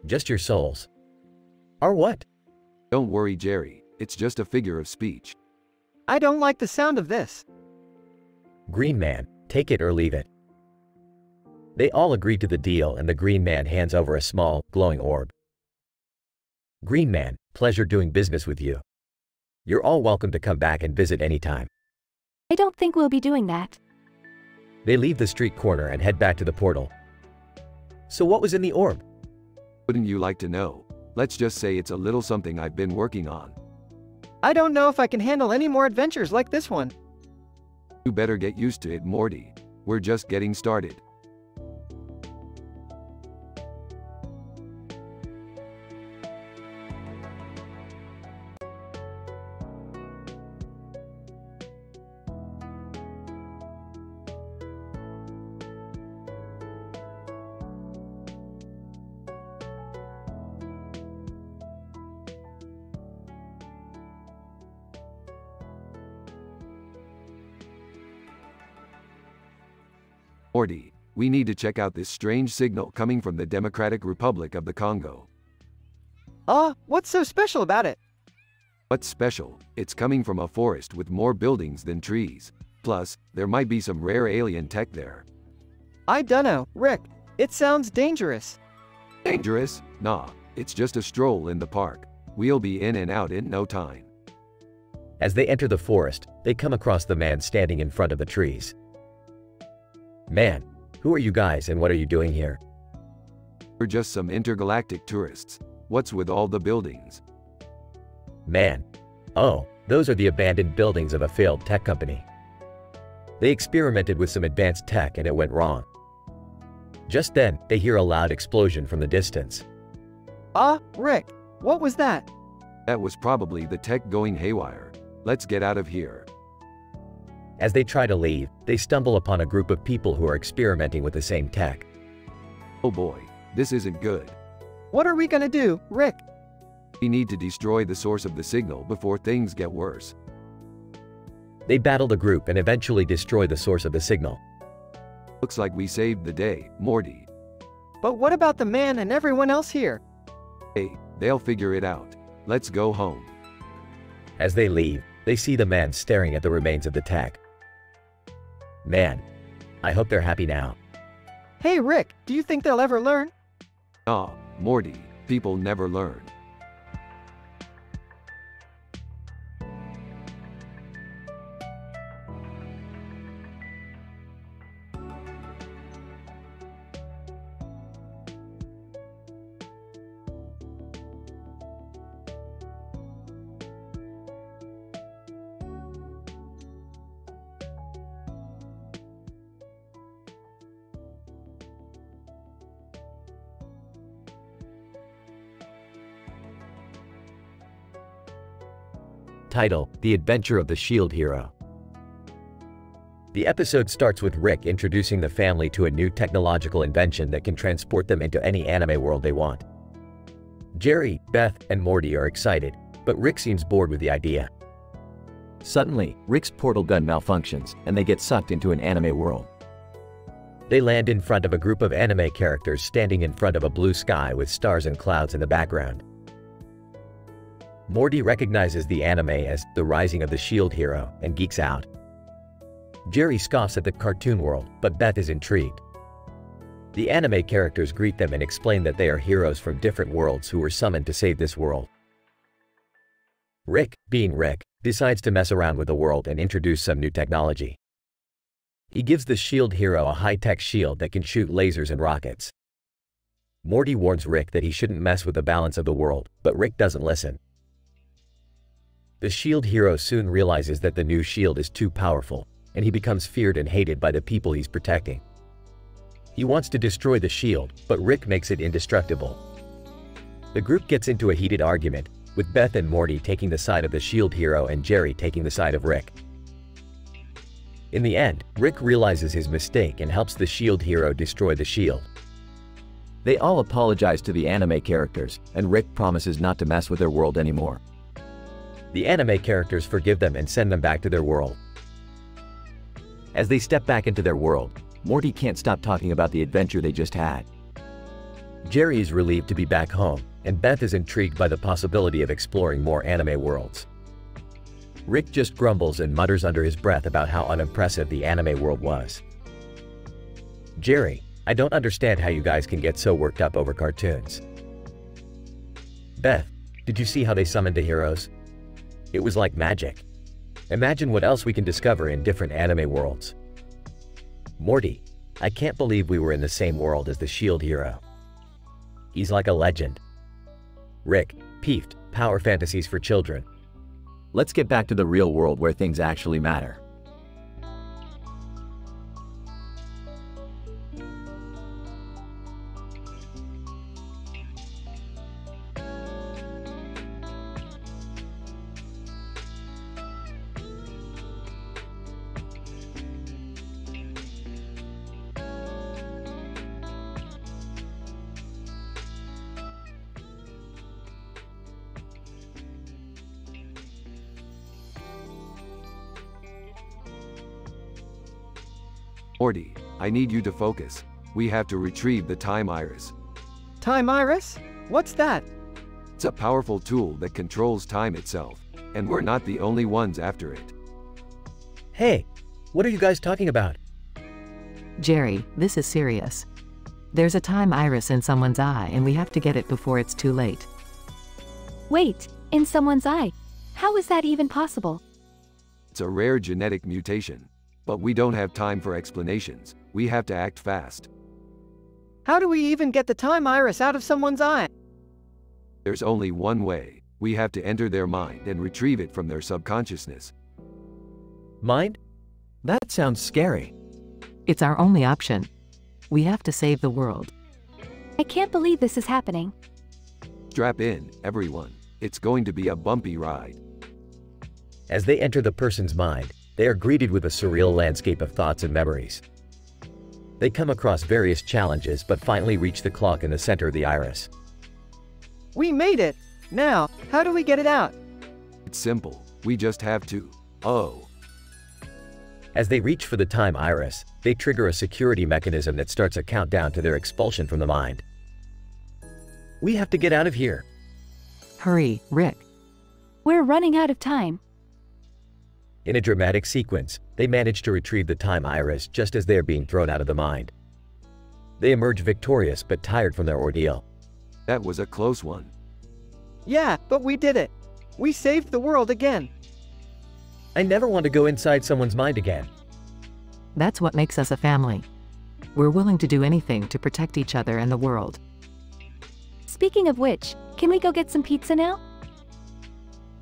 Just your souls. Or what? Don't worry, Jerry. It's just a figure of speech. I don't like the sound of this. Green man, take it or leave it. They all agree to the deal and the green man hands over a small, glowing orb. Green man, pleasure doing business with you. You're all welcome to come back and visit anytime. I don't think we'll be doing that. They leave the street corner and head back to the portal. So what was in the orb? Wouldn't you like to know? Let's just say it's a little something I've been working on. I don't know if I can handle any more adventures like this one. You better get used to it, Morty. We're just getting started. Morty, we need to check out this strange signal coming from the Democratic Republic of the Congo. What's so special about it? What's special? It's coming from a forest with more buildings than trees. Plus, there might be some rare alien tech there. I dunno, Rick. It sounds dangerous. Dangerous? Nah, it's just a stroll in the park. We'll be in and out in no time. As they enter the forest, they come across the man standing in front of the trees. Man, who are you guys and what are you doing here? We're just some intergalactic tourists. What's with all the buildings? Man. Oh, those are the abandoned buildings of a failed tech company. They experimented with some advanced tech and it went wrong. Just then, they hear a loud explosion from the distance. Rick, what was that? That was probably the tech going haywire. Let's get out of here. As they try to leave, they stumble upon a group of people who are experimenting with the same tech. Oh boy, this isn't good. What are we gonna do, Rick? We need to destroy the source of the signal before things get worse. They battle the group and eventually destroy the source of the signal. Looks like we saved the day, Morty. But what about the man and everyone else here? Hey, they'll figure it out. Let's go home. As they leave, they see the man staring at the remains of the tech. Man, I hope they're happy now. Hey Rick, do you think they'll ever learn? Ah, Morty, people never learn. Title: The Adventure of the Shield Hero. The episode starts with Rick introducing the family to a new technological invention that can transport them into any anime world they want. Jerry, Beth, and Morty are excited, but Rick seems bored with the idea. Suddenly, Rick's portal gun malfunctions, and they get sucked into an anime world. They land in front of a group of anime characters standing in front of a blue sky with stars and clouds in the background. Morty recognizes the anime as The Rising of the Shield Hero and geeks out. Jerry scoffs at the cartoon world, but Beth is intrigued. The anime characters greet them and explain that they are heroes from different worlds who were summoned to save this world. Rick, being Rick, decides to mess around with the world and introduce some new technology. He gives the shield hero a high-tech shield that can shoot lasers and rockets. Morty warns Rick that he shouldn't mess with the balance of the world, but Rick doesn't listen. The shield hero soon realizes that the new shield is too powerful, and he becomes feared and hated by the people he's protecting. He wants to destroy the shield, but Rick makes it indestructible. The group gets into a heated argument, with Beth and Morty taking the side of the shield hero and Jerry taking the side of Rick. In the end, Rick realizes his mistake and helps the shield hero destroy the shield. They all apologize to the anime characters, and Rick promises not to mess with their world anymore. The anime characters forgive them and send them back to their world. As they step back into their world, Morty can't stop talking about the adventure they just had. Jerry is relieved to be back home, and Beth is intrigued by the possibility of exploring more anime worlds. Rick just grumbles and mutters under his breath about how unimpressive the anime world was. Jerry, I don't understand how you guys can get so worked up over cartoons. Beth, did you see how they summoned the heroes? It was like magic. Imagine what else we can discover in different anime worlds. Morty, I can't believe we were in the same world as the shield hero. He's like a legend. Rick, peeved, power fantasies for children. Let's get back to the real world where things actually matter. Morty, I need you to focus. We have to retrieve the Time Iris. Time Iris? What's that? It's a powerful tool that controls time itself, and we're not the only ones after it. Hey, what are you guys talking about? Jerry, this is serious. There's a time iris in someone's eye and we have to get it before it's too late. Wait, in someone's eye? How is that even possible? It's a rare genetic mutation. But we don't have time for explanations. We have to act fast. How do we even get the time iris out of someone's eye? There's only one way. We have to enter their mind and retrieve it from their subconsciousness. Mind? That sounds scary. It's our only option. We have to save the world. I can't believe this is happening. Strap in, everyone. It's going to be a bumpy ride. As they enter the person's mind, they are greeted with a surreal landscape of thoughts and memories. They come across various challenges but finally reach the clock in the center of the iris. We made it! Now, how do we get it out? It's simple. We just have to. Oh. As they reach for the time iris, they trigger a security mechanism that starts a countdown to their expulsion from the mind. We have to get out of here. Hurry, Rick. We're running out of time. In a dramatic sequence, they manage to retrieve the time iris just as they are being thrown out of the mind. They emerge victorious but tired from their ordeal. That was a close one. Yeah, but we did it. We saved the world again. I never want to go inside someone's mind again. That's what makes us a family. We're willing to do anything to protect each other and the world. Speaking of which, can we go get some pizza now?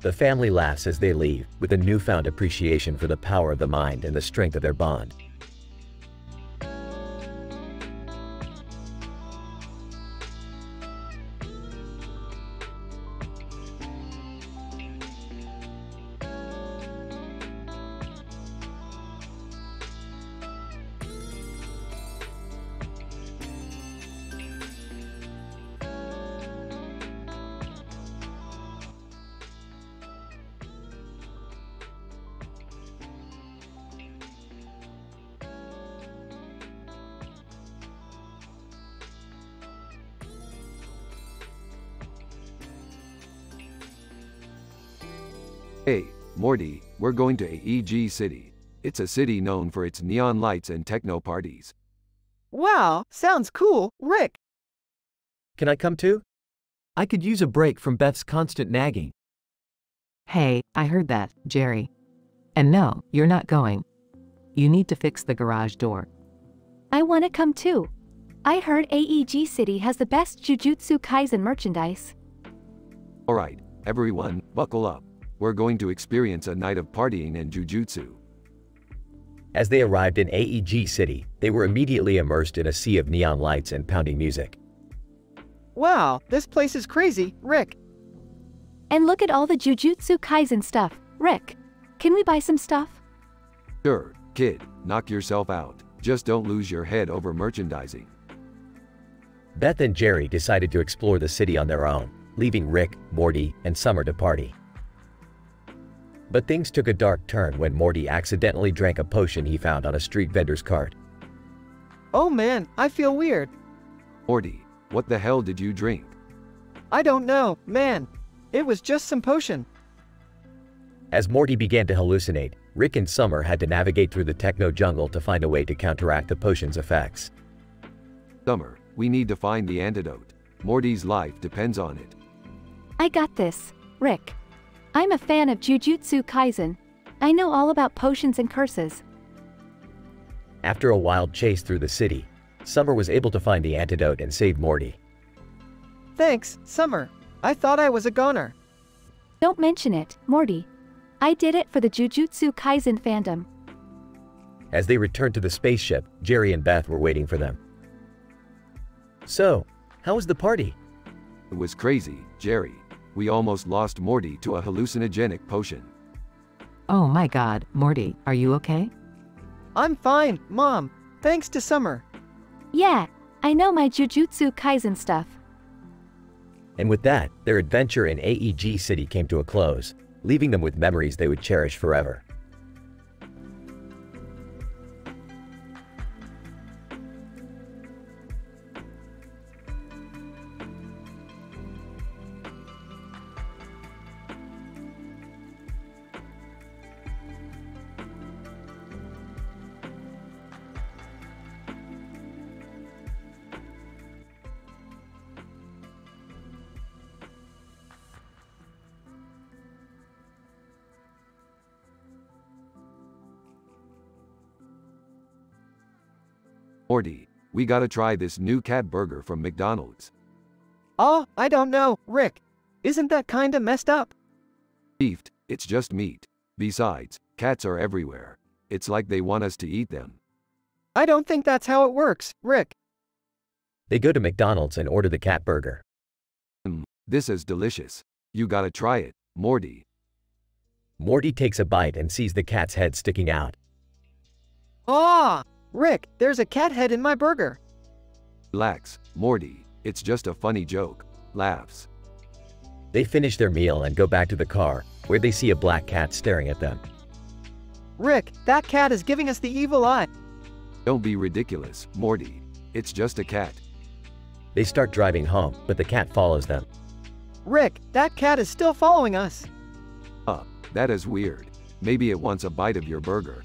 The family laughs as they leave, with a newfound appreciation for the power of the mind and the strength of their bond. Hey, Morty, we're going to AEG City. It's a city known for its neon lights and techno parties. Wow, sounds cool, Rick. Can I come too? I could use a break from Beth's constant nagging. Hey, I heard that, Jerry. And no, you're not going. You need to fix the garage door. I want to come too. I heard AEG City has the best Jujutsu Kaisen merchandise. Alright, everyone, buckle up. We're going to experience a night of partying and jujutsu. As they arrived in AEG City, they were immediately immersed in a sea of neon lights and pounding music. Wow, this place is crazy, Rick. And look at all the Jujutsu Kaisen stuff. Rick, can we buy some stuff? Sure, kid, knock yourself out. Just don't lose your head over merchandising. Beth and Jerry decided to explore the city on their own, leaving Rick, Morty, and Summer to party. But things took a dark turn when Morty accidentally drank a potion he found on a street vendor's cart. Oh man, I feel weird. Morty, what the hell did you drink? I don't know, man. It was just some potion. As Morty began to hallucinate, Rick and Summer had to navigate through the techno jungle to find a way to counteract the potion's effects. Summer, we need to find the antidote. Morty's life depends on it. I got this, Rick. I'm a fan of Jujutsu Kaisen. I know all about potions and curses. After a wild chase through the city, Summer was able to find the antidote and save Morty. Thanks, Summer. I thought I was a goner. Don't mention it, Morty. I did it for the Jujutsu Kaisen fandom. As they returned to the spaceship, Jerry and Beth were waiting for them. So, how was the party? It was crazy, Jerry. We almost lost Morty to a hallucinogenic potion. Oh my god, Morty, are you okay? I'm fine, Mom. Thanks to Summer. Yeah, I know my Jujutsu Kaisen stuff. And with that, their adventure in AEG City came to a close, leaving them with memories they would cherish forever. Morty, we gotta try this new cat burger from McDonald's. Oh, I don't know, Rick. Isn't that kinda messed up? Beefed, it's just meat. Besides, cats are everywhere. It's like they want us to eat them. I don't think that's how it works, Rick. They go to McDonald's and order the cat burger. This is delicious. You gotta try it, Morty. Morty takes a bite and sees the cat's head sticking out. Ah! Rick, there's a cat head in my burger. Relax, Morty. It's just a funny joke. Laughs. They finish their meal and go back to the car, where they see a black cat staring at them. Rick, that cat is giving us the evil eye. Don't be ridiculous, Morty. It's just a cat. They start driving home, but the cat follows them. Rick, that cat is still following us. That is weird. Maybe it wants a bite of your burger.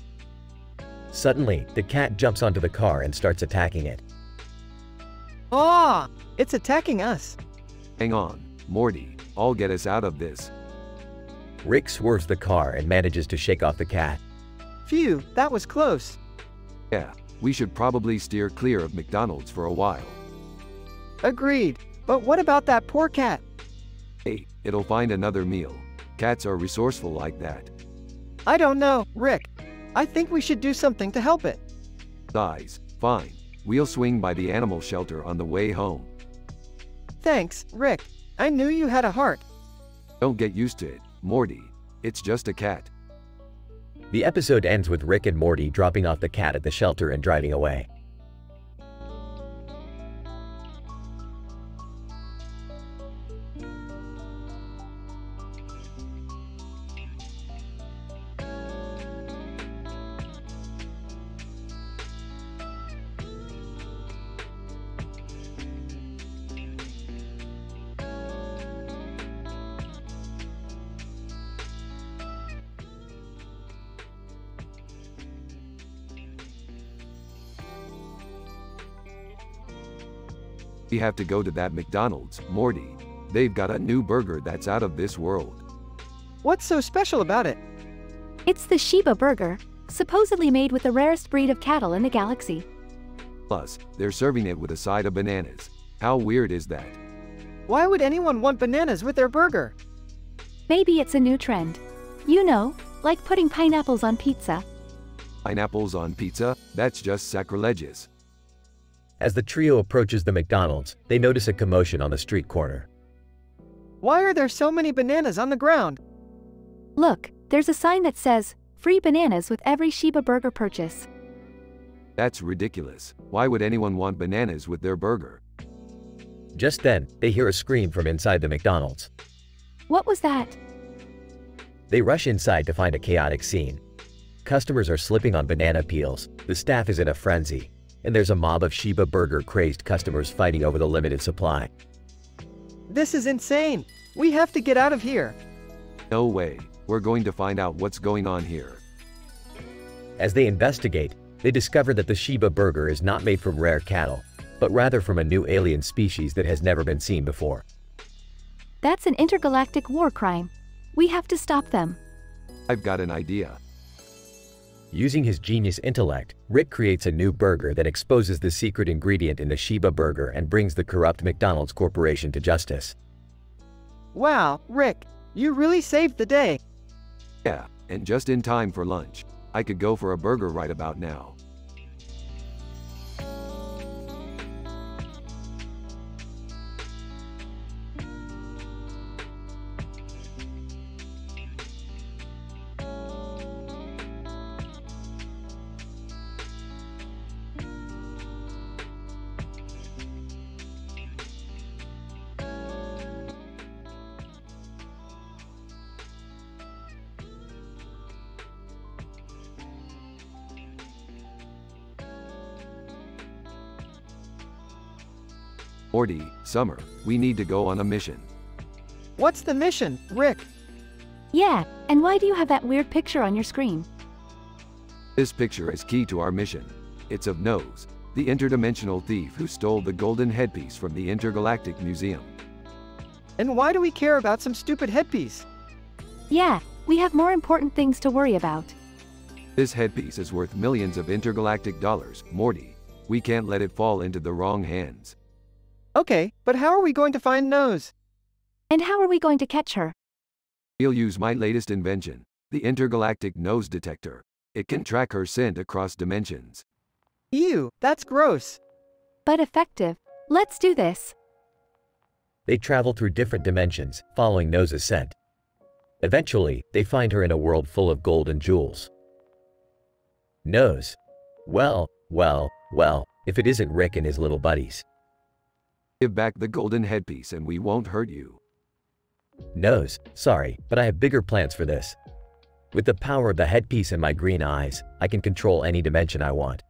Suddenly, the cat jumps onto the car and starts attacking it. Ah! It's attacking us. Hang on, Morty. I'll get us out of this. Rick swerves the car and manages to shake off the cat. Phew, that was close. Yeah, we should probably steer clear of McDonald's for a while. Agreed. But what about that poor cat? Hey, it'll find another meal. Cats are resourceful like that. I don't know, Rick. I think we should do something to help it. Size, fine. We'll swing by the animal shelter on the way home. Thanks, Rick. I knew you had a heart. Don't get used to it, Morty. It's just a cat. The episode ends with Rick and Morty dropping off the cat at the shelter and driving away. We have to go to that McDonald's, Morty. They've got a new burger that's out of this world. What's so special about it? It's the Sheba burger, supposedly made with the rarest breed of cattle in the galaxy. Plus, they're serving it with a side of bananas. How weird is that? Why would anyone want bananas with their burger? Maybe it's a new trend. You know, like putting pineapples on pizza. Pineapples on pizza? That's just sacrilegious. As the trio approaches the McDonald's, they notice a commotion on the street corner. Why are there so many bananas on the ground? Look, there's a sign that says, "Free bananas with every Sheba burger purchase." That's ridiculous. Why would anyone want bananas with their burger? Just then, they hear a scream from inside the McDonald's. What was that? They rush inside to find a chaotic scene. Customers are slipping on banana peels, the staff is in a frenzy, and there's a mob of Sheba burger crazed customers fighting over the limited supply. This is insane. We have to get out of here. No way. We're going to find out what's going on here. As they investigate, they discover that the Sheba burger is not made from rare cattle, but rather from a new alien species that has never been seen before. That's an intergalactic war crime. We have to stop them. I've got an idea. Using his genius intellect, Rick creates a new burger that exposes the secret ingredient in the Sheba burger and brings the corrupt McDonald's corporation to justice. Wow, Rick, you really saved the day. Yeah, and just in time for lunch. I could go for a burger right about now. Morty, Summer, we need to go on a mission. What's the mission, Rick? Yeah, and why do you have that weird picture on your screen? This picture is key to our mission. It's of Nose, the interdimensional thief who stole the golden headpiece from the Intergalactic Museum. And why do we care about some stupid headpiece? Yeah, we have more important things to worry about. This headpiece is worth millions of intergalactic dollars, Morty. We can't let it fall into the wrong hands. Okay, but how are we going to find Nose? And how are we going to catch her? We'll use my latest invention, the intergalactic nose detector. It can track her scent across dimensions. Ew, that's gross. But effective. Let's do this. They travel through different dimensions, following Nose's scent. Eventually, they find her in a world full of gold and jewels. Nose. Well, if it isn't Rick and his little buddies. Give back the golden headpiece and we won't hurt you. Nose, sorry, but I have bigger plans for this. With the power of the headpiece and my green eyes, I can control any dimension I want.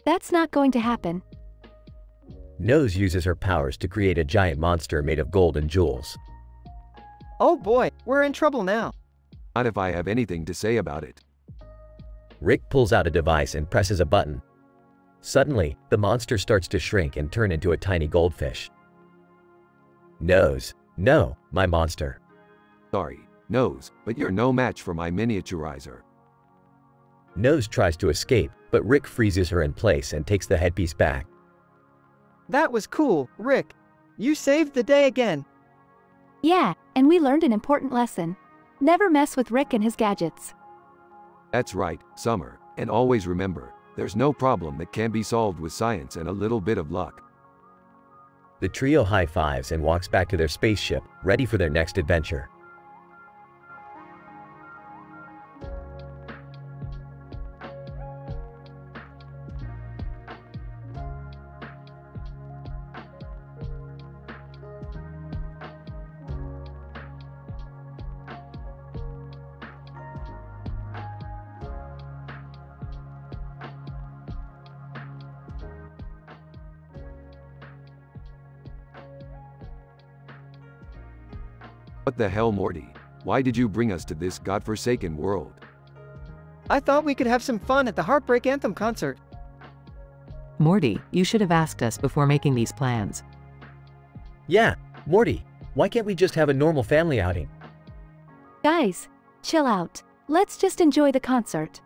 That's not going to happen. Nose uses her powers to create a giant monster made of gold and jewels. Oh boy, we're in trouble now. Not if I have anything to say about it. Rick pulls out a device and presses a button. Suddenly, the monster starts to shrink and turn into a tiny goldfish. Nose, no, my monster. Sorry, Nose, but you're no match for my miniaturizer. Nose tries to escape, but Rick freezes her in place and takes the headpiece back. That was cool, Rick. You saved the day again. Yeah, and we learned an important lesson. Never mess with Rick and his gadgets. That's right, Summer, and always remember, there's no problem that can't be solved with science and a little bit of luck. The trio high-fives and walks back to their spaceship, ready for their next adventure. What the hell, Morty? Why did you bring us to this godforsaken world? I thought we could have some fun at the Heartbreak Anthem concert. Morty, you should have asked us before making these plans. Yeah, Morty, why can't we just have a normal family outing? Guys, chill out. Let's just enjoy the concert.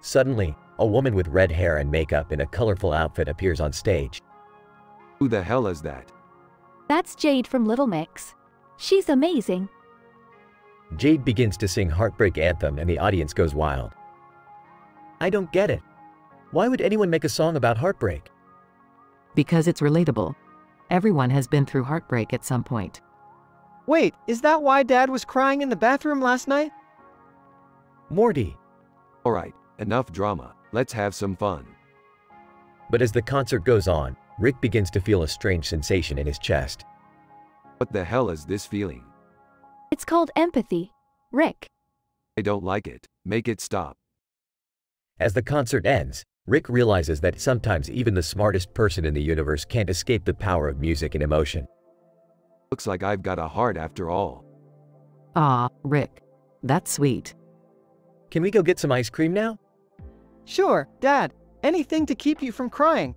Suddenly, a woman with red hair and makeup in a colorful outfit appears on stage. Who the hell is that? That's Jade from Little Mix. She's amazing. Jade begins to sing Heartbreak Anthem and the audience goes wild. I don't get it. Why would anyone make a song about heartbreak? Because it's relatable. Everyone has been through heartbreak at some point. Wait, is that why Dad was crying in the bathroom last night? Morty. Alright, enough drama, let's have some fun. But as the concert goes on, Rick begins to feel a strange sensation in his chest. What the hell is this feeling? It's called empathy. Rick. I don't like it, make it stop. As the concert ends, Rick realizes that sometimes even the smartest person in the universe can't escape the power of music and emotion. Looks like I've got a heart after all. Aw, Rick. That's sweet. Can we go get some ice cream now? Sure, Dad. Anything to keep you from crying.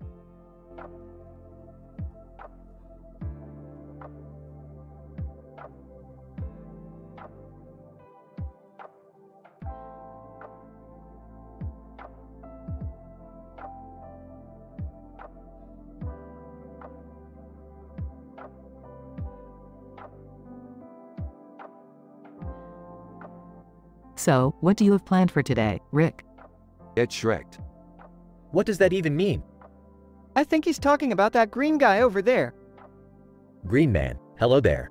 So, what do you have planned for today, Rick? Get Shrek'd. What does that even mean? I think he's talking about that green guy over there. Green Man, hello there.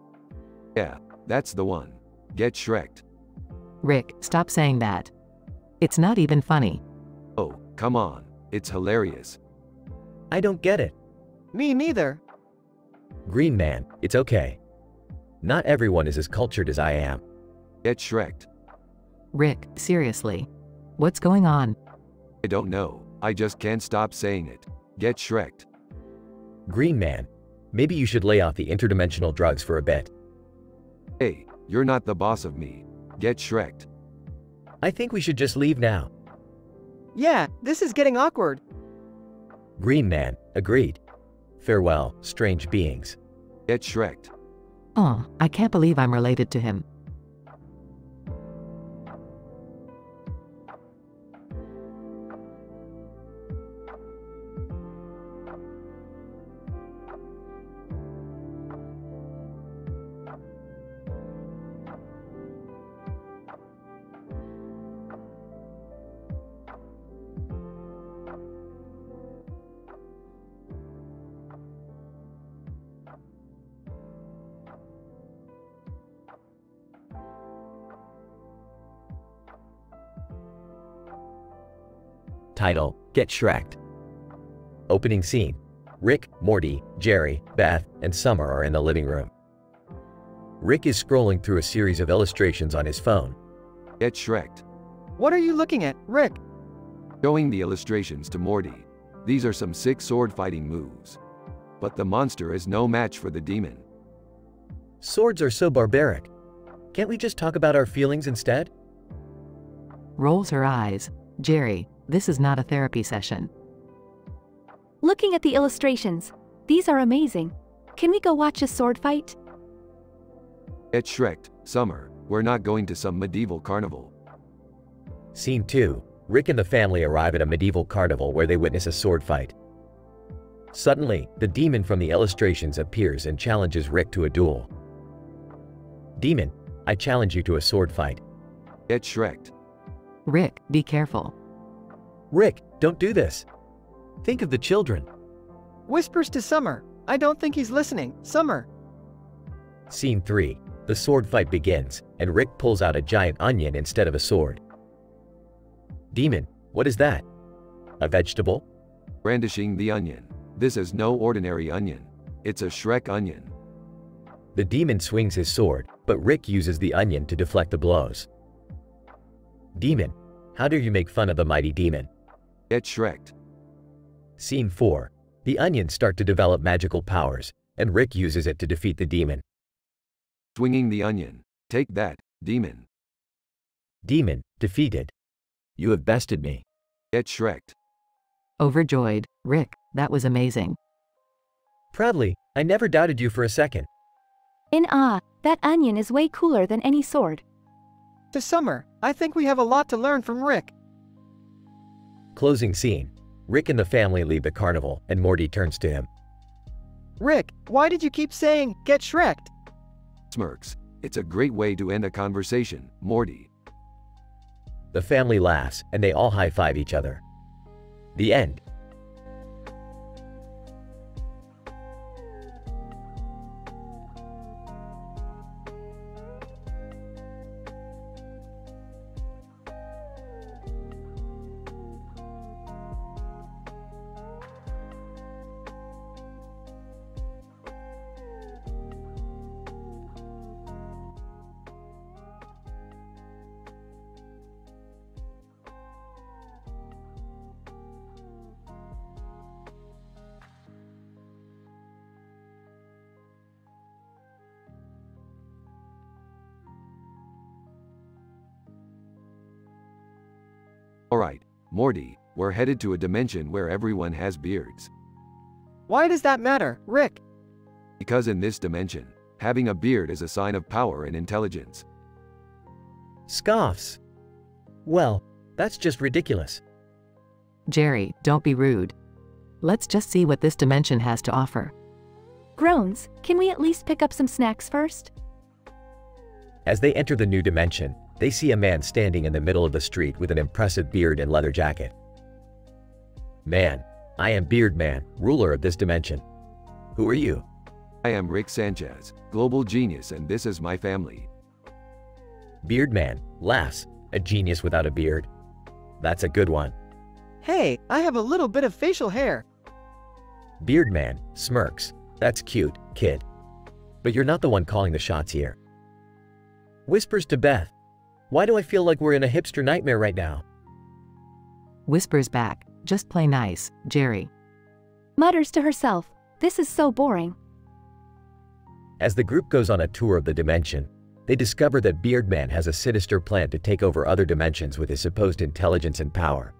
Yeah, that's the one. Get Shrek'd. Rick, stop saying that. It's not even funny. Oh, come on, it's hilarious. I don't get it. Me neither. Green Man, it's okay. Not everyone is as cultured as I am. Get Shrek'd. Rick, seriously. What's going on? I don't know, I just can't stop saying it. Get Shrek'd. Green Man, maybe you should lay off the interdimensional drugs for a bit. Hey, you're not the boss of me. Get Shrek'd. I think we should just leave now. Yeah, this is getting awkward. Green Man, agreed. Farewell, strange beings. Get Shrek'd. Oh, I can't believe I'm related to him. Title, Get Shrek'd. Opening scene. Rick, Morty, Jerry, Beth, and Summer are in the living room. Rick is scrolling through a series of illustrations on his phone. Get Shrek'd. What are you looking at, Rick? Showing the illustrations to Morty. These are some sick sword fighting moves. But the monster is no match for the demon. Swords are so barbaric. Can't we just talk about our feelings instead? Rolls her eyes. Jerry, this is not a therapy session. Looking at the illustrations, these are amazing. Can we go watch a sword fight? Get Shrek'd, Summer, we're not going to some medieval carnival. Scene 2. Rick and the family arrive at a medieval carnival where they witness a sword fight. Suddenly, the demon from the illustrations appears and challenges Rick to a duel. Demon, I challenge you to a sword fight. Get Shrek'd. Rick, be careful. Rick, don't do this. Think of the children. Whispers to Summer. I don't think he's listening. Summer. Scene 3. The sword fight begins, and Rick pulls out a giant onion instead of a sword. Demon, what is that? A vegetable? Brandishing the onion. This is no ordinary onion. It's a Shrek onion. The demon swings his sword, but Rick uses the onion to deflect the blows. Demon, how dare you make fun of the mighty demon? Get Shrek'd. Scene 4. The onions start to develop magical powers, and Rick uses it to defeat the demon. Swinging the onion. Take that, demon. Demon, defeated. You have bested me. Get Shrek'd. Overjoyed, Rick, that was amazing. Proudly, I never doubted you for a second. In awe, that onion is way cooler than any sword. To Summer, I think we have a lot to learn from Rick. Closing scene. Rick and the family leave the carnival, and Morty turns to him. Rick, why did you keep saying, get Shrek'd? Smirks. It's a great way to end a conversation, Morty. The family laughs, and they all high-five each other. The end. Alright, Morty, we're headed to a dimension where everyone has beards. Why does that matter, Rick? Because in this dimension, having a beard is a sign of power and intelligence. Scoffs. Well, that's just ridiculous. Jerry, don't be rude. Let's just see what this dimension has to offer. Groans, can we at least pick up some snacks first? As they enter the new dimension, they see a man standing in the middle of the street with an impressive beard and leather jacket. Man, I am Beard Man, ruler of this dimension. Who are you? I am Rick Sanchez, global genius, and this is my family. Beard Man laughs, a genius without a beard. That's a good one. Hey, I have a little bit of facial hair. Beard Man smirks. That's cute, kid. But you're not the one calling the shots here. Whispers to Beth. Why do I feel like we're in a hipster nightmare right now? Whispers back, just play nice, Jerry. Mutters to herself, this is so boring. As the group goes on a tour of the dimension, they discover that Beard Man has a sinister plan to take over other dimensions with his supposed intelligence and power.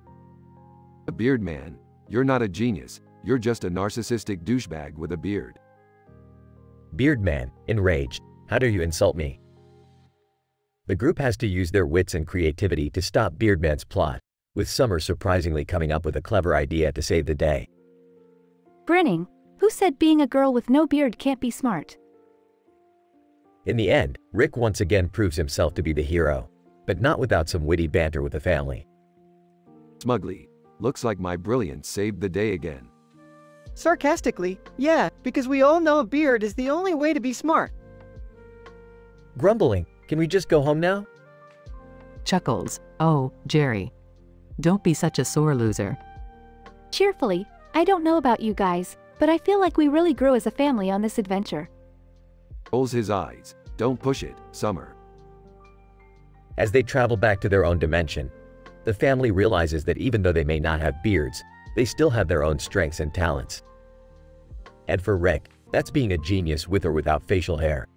A beard man, you're not a genius, you're just a narcissistic douchebag with a beard. Beard Man, enraged, how dare you insult me? The group has to use their wits and creativity to stop Beard Man's plot, with Summer surprisingly coming up with a clever idea to save the day. Grinning, who said being a girl with no beard can't be smart? In the end, Rick once again proves himself to be the hero, but not without some witty banter with the family. Smugly, looks like my brilliance saved the day again. Sarcastically, yeah, because we all know a beard is the only way to be smart. Grumbling, can we just go home now? Chuckles, oh, Jerry. Don't be such a sore loser. Cheerfully, I don't know about you guys, but I feel like we really grew as a family on this adventure. Rolls his eyes. Don't push it, Summer. As they travel back to their own dimension, the family realizes that even though they may not have beards, they still have their own strengths and talents. And for Rick, that's being a genius with or without facial hair.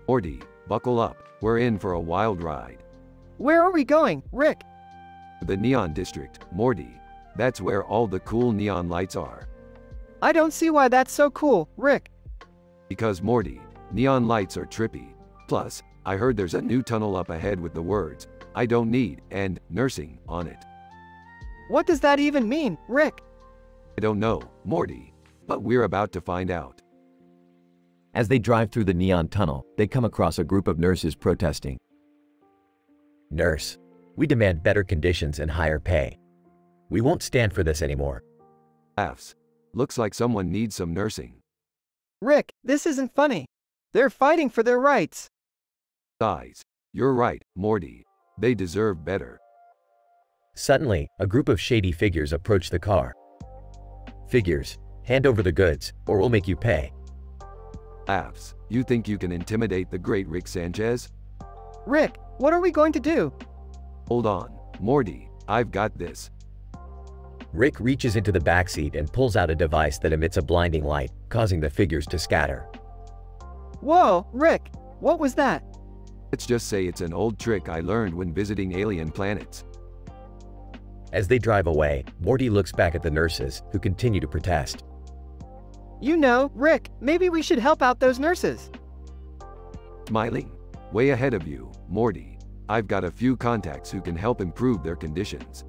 Morty, buckle up, we're in for a wild ride. Where are we going, Rick? The Neon District, Morty. That's where all the cool neon lights are. I don't see why that's so cool, Rick. Because Morty, neon lights are trippy. Plus, I heard there's a new tunnel up ahead with the words, I don't need, and nursing, on it. What does that even mean, Rick? I don't know, Morty. But we're about to find out. As they drive through the neon tunnel, they come across a group of nurses protesting. Nurse, we demand better conditions and higher pay. We won't stand for this anymore. Laughs. Looks like someone needs some nursing. Rick, this isn't funny. They're fighting for their rights. Sighs. You're right, Morty. They deserve better. Suddenly, a group of shady figures approached the car. Figures, hand over the goods, or we'll make you pay. Laughs. You think you can intimidate the great Rick Sanchez? Rick, what are we going to do? Hold on, Morty, I've got this. Rick reaches into the backseat and pulls out a device that emits a blinding light, causing the figures to scatter. Whoa, Rick, what was that? Let's just say it's an old trick I learned when visiting alien planets. As they drive away, Morty looks back at the nurses, who continue to protest. You know, Rick, maybe we should help out those nurses. Smiling. Way ahead of you, Morty. I've got a few contacts who can help improve their conditions.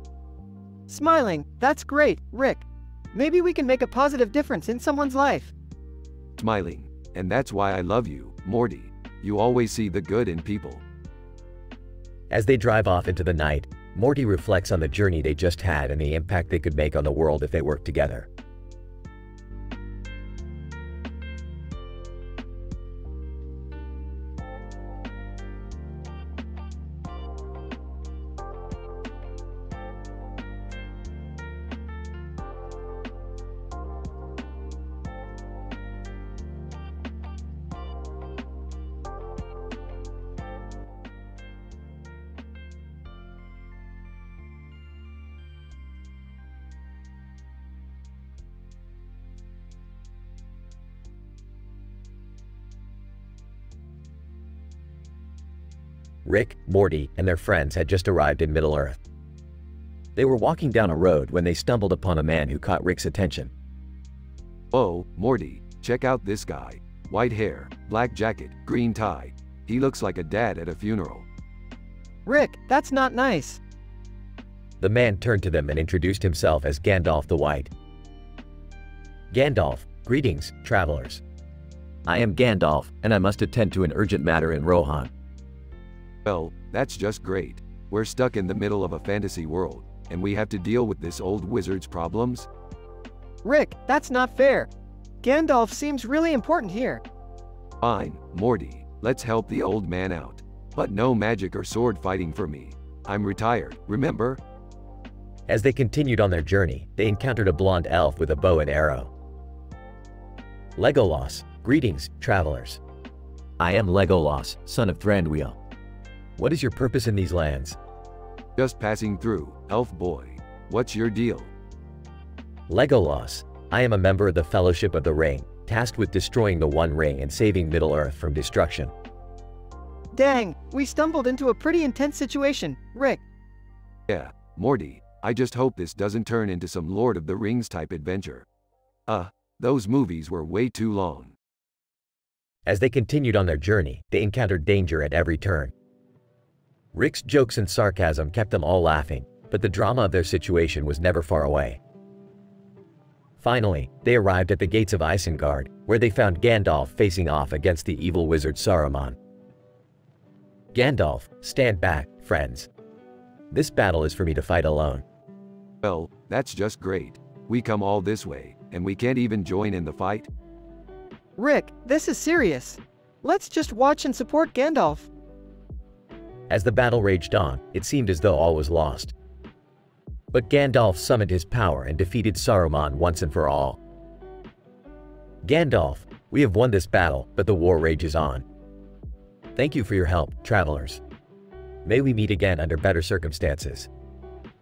Smiling, that's great, Rick. Maybe we can make a positive difference in someone's life. Smiling. And that's why I love you, Morty. You always see the good in people. As they drive off into the night, Morty reflects on the journey they just had and the impact they could make on the world if they worked together. Rick, Morty, and their friends had just arrived in Middle-earth. They were walking down a road when they stumbled upon a man who caught Rick's attention. Oh, Morty, check out this guy. White hair, black jacket, green tie. He looks like a dad at a funeral. Rick, that's not nice. The man turned to them and introduced himself as Gandalf the White. Gandalf, greetings, travelers. I am Gandalf, and I must attend to an urgent matter in Rohan. Well, that's just great. We're stuck in the middle of a fantasy world, and we have to deal with this old wizard's problems? Rick, that's not fair. Gandalf seems really important here. Fine, Morty, let's help the old man out. But no magic or sword fighting for me. I'm retired, remember? As they continued on their journey, they encountered a blonde elf with a bow and arrow. Legolas, greetings, travelers. I am Legolas, son of Thranduil. What is your purpose in these lands? Just passing through, elf boy. What's your deal? Legolas, I am a member of the Fellowship of the Ring, tasked with destroying the One Ring and saving Middle-earth from destruction. Dang, we stumbled into a pretty intense situation, Rick. Yeah, Morty, I just hope this doesn't turn into some Lord of the Rings type adventure. Those movies were way too long. As they continued on their journey, they encountered danger at every turn. Rick's jokes and sarcasm kept them all laughing, but the drama of their situation was never far away. Finally, they arrived at the gates of Isengard, where they found Gandalf facing off against the evil wizard Saruman. Gandalf, stand back, friends. This battle is for me to fight alone. Well, that's just great. We come all this way, and we can't even join in the fight? Rick, this is serious. Let's just watch and support Gandalf. As the battle raged on, it seemed as though all was lost. But Gandalf summoned his power and defeated Saruman once and for all. Gandalf, we have won this battle, but the war rages on. Thank you for your help, travelers. May we meet again under better circumstances.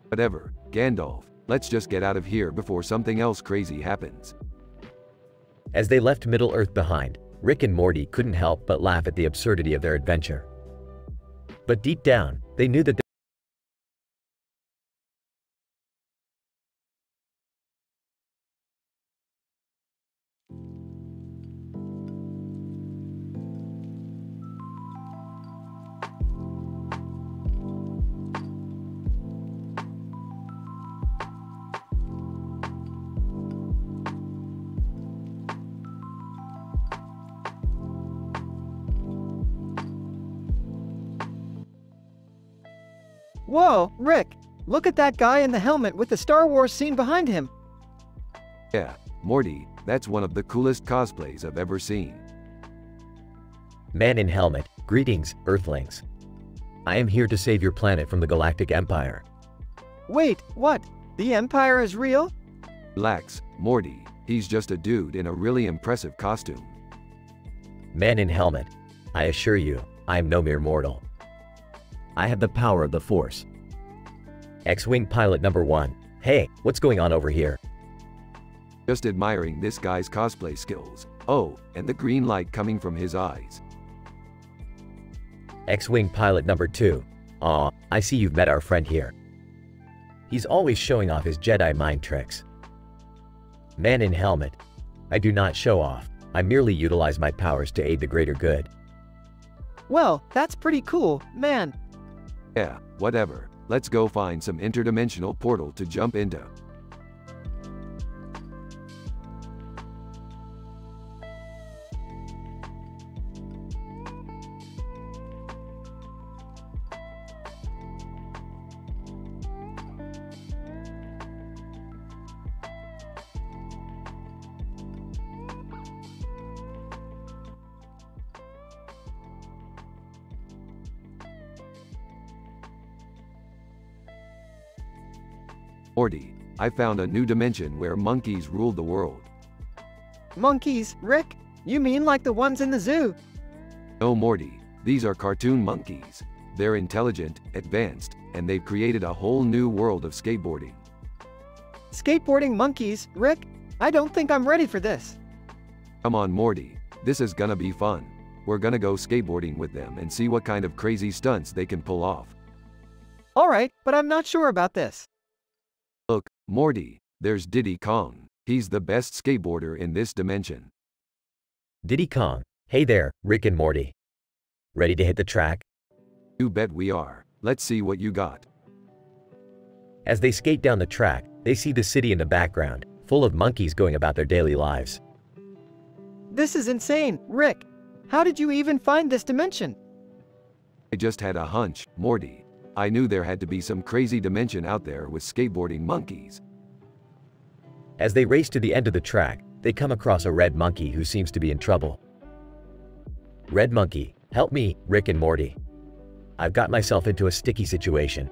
Whatever, Gandalf, let's just get out of here before something else crazy happens. As they left Middle-earth behind, Rick and Morty couldn't help but laugh at the absurdity of their adventure. But deep down, they knew that Whoa, Rick, look at that guy in the helmet with the Star Wars scene behind him. Yeah, Morty, that's one of the coolest cosplays I've ever seen. Man in helmet, greetings, Earthlings. I am here to save your planet from the Galactic Empire. Wait, what? The Empire is real? Relax, Morty. He's just a dude in a really impressive costume. Man in helmet. I assure you, I am no mere mortal. I have the power of the Force. X-Wing Pilot number 1. Hey, what's going on over here? Just admiring this guy's cosplay skills. Oh, and the green light coming from his eyes. X-Wing Pilot number 2. Aw, I see you've met our friend here. He's always showing off his Jedi mind tricks. Man in helmet. I do not show off. I merely utilize my powers to aid the greater good. Well, that's pretty cool, man. Yeah, whatever. Let's go find some interdimensional portal to jump into. Morty, I found a new dimension where monkeys ruled the world. Monkeys, Rick? You mean like the ones in the zoo? No, Morty, these are cartoon monkeys. They're intelligent, advanced, and they've created a whole new world of skateboarding. Skateboarding monkeys, Rick? I don't think I'm ready for this. Come on, Morty, this is gonna be fun. We're gonna go skateboarding with them and see what kind of crazy stunts they can pull off. Alright, but I'm not sure about this. Look, Morty, there's Diddy Kong. He's the best skateboarder in this dimension. Diddy Kong. Hey there, Rick and Morty. Ready to hit the track? You bet we are. Let's see what you got. As they skate down the track, they see the city in the background, full of monkeys going about their daily lives. This is insane, Rick. How did you even find this dimension? I just had a hunch, Morty. I knew there had to be some crazy dimension out there with skateboarding monkeys. As they race to the end of the track, they come across a red monkey who seems to be in trouble. Red monkey, help me, Rick and Morty. I've got myself into a sticky situation.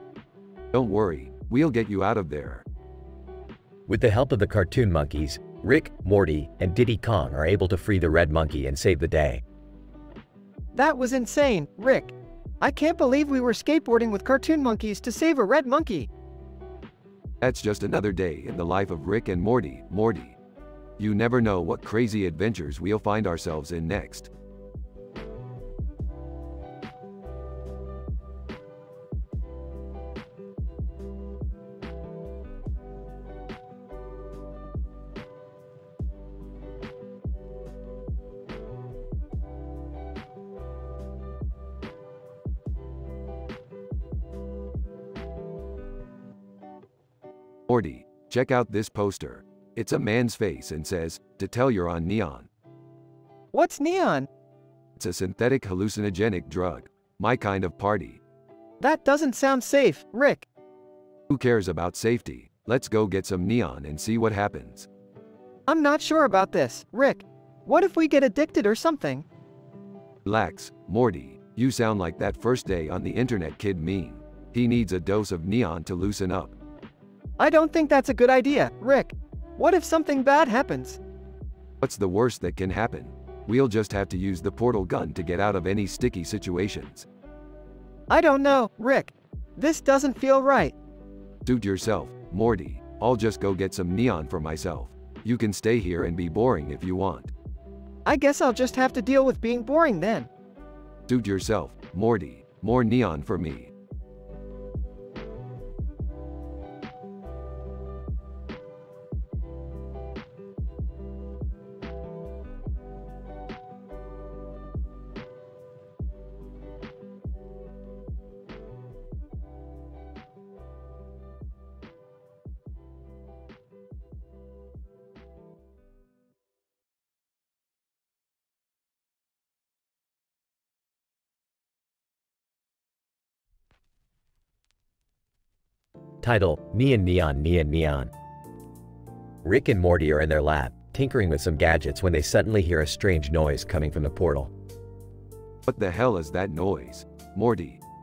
Don't worry, we'll get you out of there. With the help of the cartoon monkeys, Rick, Morty, and Diddy Kong are able to free the red monkey and save the day. That was insane, Rick. I can't believe we were skateboarding with cartoon monkeys to save a red monkey. That's just another day in the life of Rick and Morty. Morty, you never know what crazy adventures we'll find ourselves in next. Morty, check out this poster. It's a man's face and says, "To tell you're on neon." What's neon? It's a synthetic hallucinogenic drug. My kind of party. That doesn't sound safe, Rick. Who cares about safety? Let's go get some neon and see what happens. I'm not sure about this, Rick. What if we get addicted or something? Relax, Morty. You sound like that first day on the internet kid meme. He needs a dose of neon to loosen up. I don't think that's a good idea, Rick. What if something bad happens? What's the worst that can happen? We'll just have to use the portal gun to get out of any sticky situations. I don't know, Rick. This doesn't feel right. Suit yourself, Morty. I'll just go get some neon for myself. You can stay here and be boring if you want. I guess I'll just have to deal with being boring then. Suit yourself, Morty. More neon for me. Title, Neon Neon Neon Neon. Rick and Morty are in their lab, tinkering with some gadgets when they suddenly hear a strange noise coming from the portal. What the hell is that noise? Morty,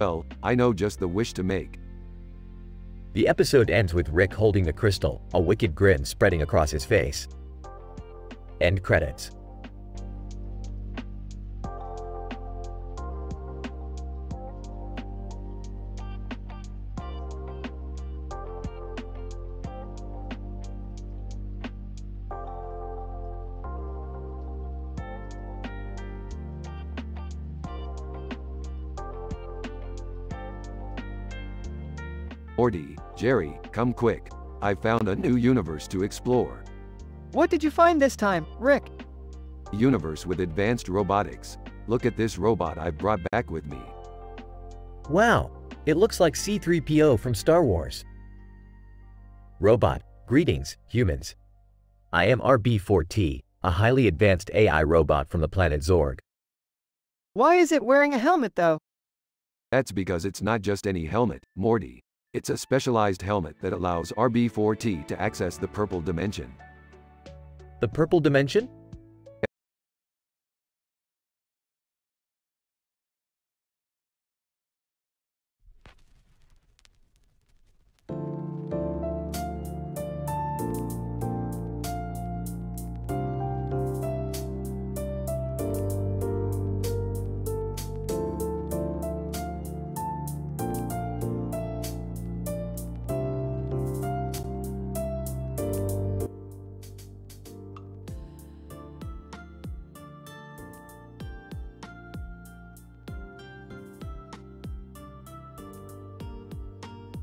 Well, I know just the wish to make. The episode ends with Rick holding the crystal, a wicked grin spreading across his face. End credits. Morty, Jerry, come quick. I found a new universe to explore. What did you find this time, Rick? A universe with advanced robotics. Look at this robot I've brought back with me. Wow, it looks like C-3PO from Star Wars. Robot, greetings, humans. I am RB-4T, a highly advanced AI robot from the planet Zorg. Why is it wearing a helmet though? That's because it's not just any helmet, Morty. It's a specialized helmet that allows RB-4T to access the purple dimension. The purple dimension?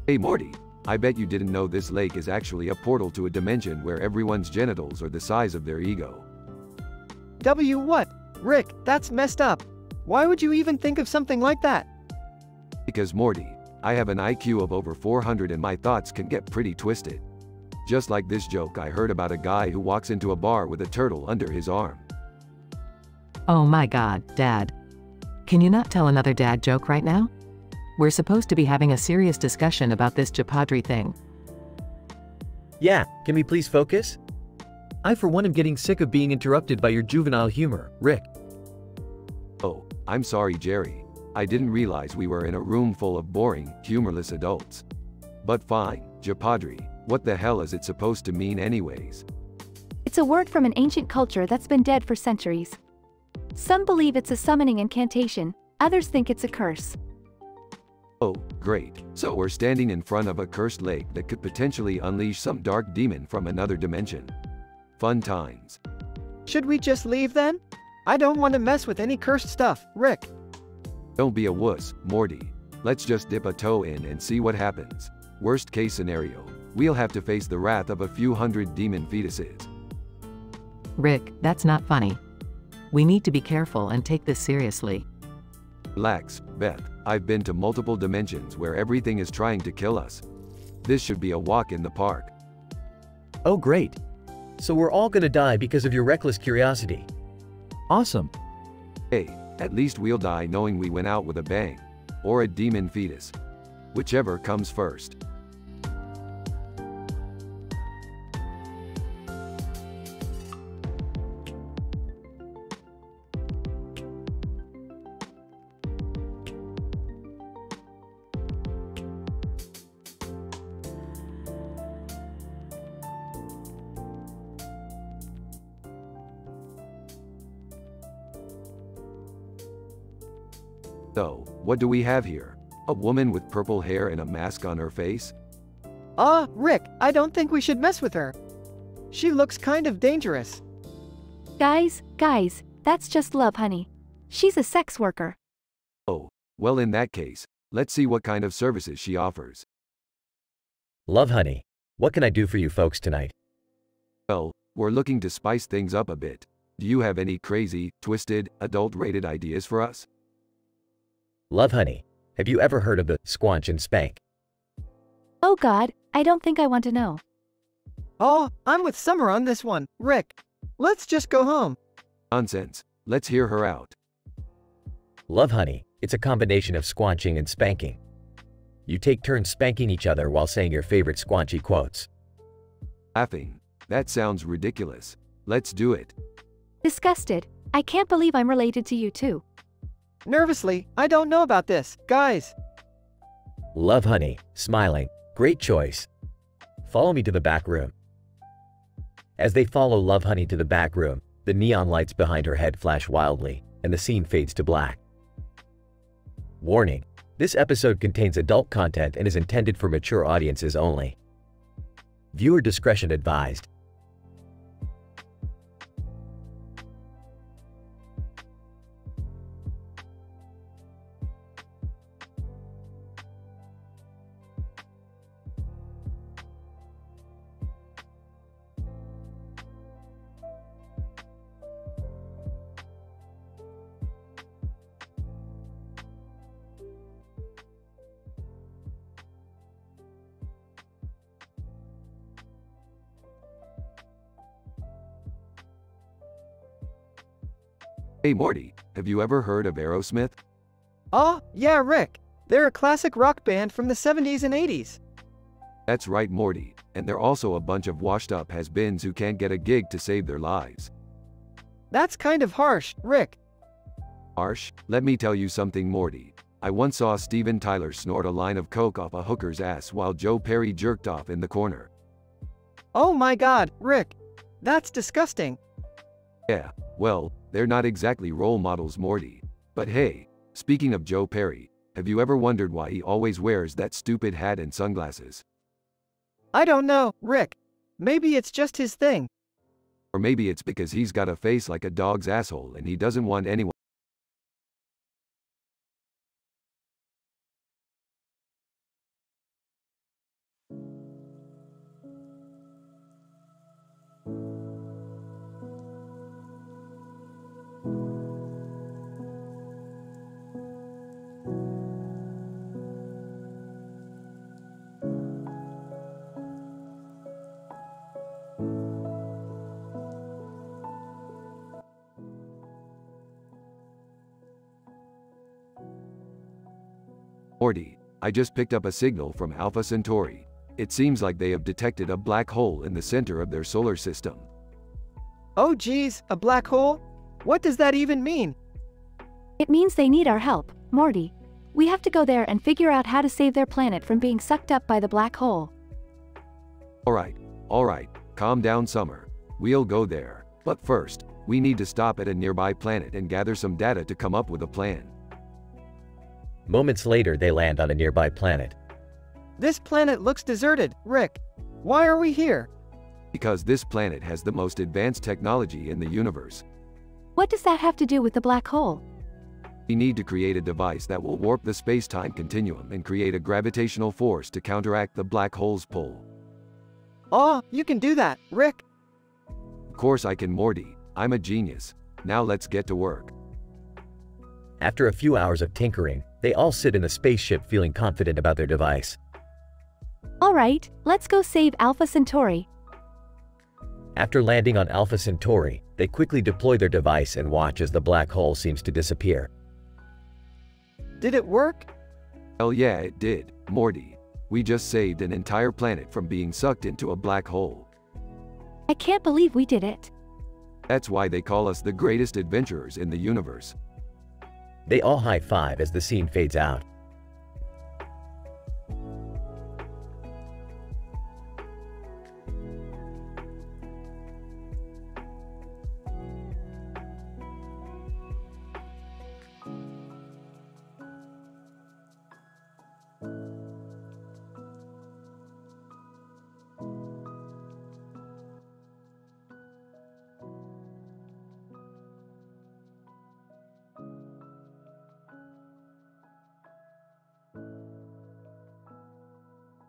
Hey Morty, I bet you didn't know this lake is actually a portal to a dimension where everyone's genitals are the size of their ego. What? Rick, that's messed up. Why would you even think of something like that? Because Morty, I have an IQ of over 400 and my thoughts can get pretty twisted. Just like this joke I heard about a guy who walks into a bar with a turtle under his arm. Oh my god, Dad. Can you not tell another dad joke right now? We're supposed to be having a serious discussion about this Japadri thing. Yeah, can we please focus? I for one am getting sick of being interrupted by your juvenile humor, Rick. Oh, I'm sorry Jerry. I didn't realize we were in a room full of boring, humorless adults. But fine, Japadri, what the hell is it supposed to mean anyways? It's a word from an ancient culture that's been dead for centuries. Some believe it's a summoning incantation, others think it's a curse. Oh, great. So we're standing in front of a cursed lake that could potentially unleash some dark demon from another dimension. Fun times. Should we just leave then? I don't want to mess with any cursed stuff, Rick. Don't be a wuss, Morty. Let's just dip a toe in and see what happens. Worst case scenario, we'll have to face the wrath of a few hundred demon fetuses. Rick, that's not funny. We need to be careful and take this seriously. Relax, Beth. I've been to multiple dimensions where everything is trying to kill us. This should be a walk in the park. Oh great. So we're all gonna die because of your reckless curiosity. Awesome. Hey, at least we'll die knowing we went out with a bang. Or a demon fetus. Whichever comes first. So, what do we have here? A woman with purple hair and a mask on her face? Rick, I don't think we should mess with her. She looks kind of dangerous. Guys, that's just love, honey. She's a sex worker. Oh, well in that case, let's see what kind of services she offers. Love honey. What can I do for you folks tonight? Well, we're looking to spice things up a bit. Do you have any crazy, twisted, adult-rated ideas for us? Love honey. Have you ever heard of the squanch and spank? Oh God, I don't think I want to know. Oh, I'm with Summer on this one, Rick. Let's just go home. Nonsense. Let's hear her out. Love honey. It's a combination of squanching and spanking. You take turns spanking each other while saying your favorite squanchy quotes. Laughing. That sounds ridiculous. Let's do it. Disgusted. I can't believe I'm related to you too. Nervously, I don't know about this, guys. Love Honey, smiling, great choice. Follow me to the back room. As they follow Love Honey to the back room, the neon lights behind her head flash wildly, and the scene fades to black. Warning: this episode contains adult content and is intended for mature audiences only. Viewer discretion advised. Hey Morty, have you ever heard of Aerosmith? Oh, yeah, Rick. They're a classic rock band from the 70s and 80s. That's right, Morty, and they're also a bunch of washed-up has-beens who can't get a gig to save their lives. That's kind of harsh, Rick. Harsh? Let me tell you something, Morty. I once saw Steven Tyler snort a line of coke off a hooker's ass while Joe Perry jerked off in the corner. Oh my God, Rick. That's disgusting. Yeah, well, they're not exactly role models, Morty. But hey, speaking of Joe Perry, have you ever wondered why he always wears that stupid hat and sunglasses? I don't know, Rick. Maybe it's just his thing. Or maybe it's because he's got a face like a dog's asshole and he doesn't want anyone. Morty, I just picked up a signal from Alpha Centauri. It seems like they have detected a black hole in the center of their solar system. Oh geez, a black hole? What does that even mean? It means they need our help, Morty. We have to go there and figure out how to save their planet from being sucked up by the black hole. Alright, calm down, Summer. We'll go there. But first, we need to stop at a nearby planet and gather some data to come up with a plan. Moments later, they land on a nearby planet. This planet looks deserted, Rick. Why are we here? Because this planet has the most advanced technology in the universe. What does that have to do with the black hole? We need to create a device that will warp the space-time continuum and create a gravitational force to counteract the black hole's pull. Oh, you can do that, Rick. Of course I can, Morty. I'm a genius. Now let's get to work. After a few hours of tinkering, they all sit in the spaceship feeling confident about their device. Alright, let's go save Alpha Centauri. After landing on Alpha Centauri, they quickly deploy their device and watch as the black hole seems to disappear. Did it work? Hell yeah, it did, Morty. We just saved an entire planet from being sucked into a black hole. I can't believe we did it. That's why they call us the greatest adventurers in the universe. They all high-five as the scene fades out.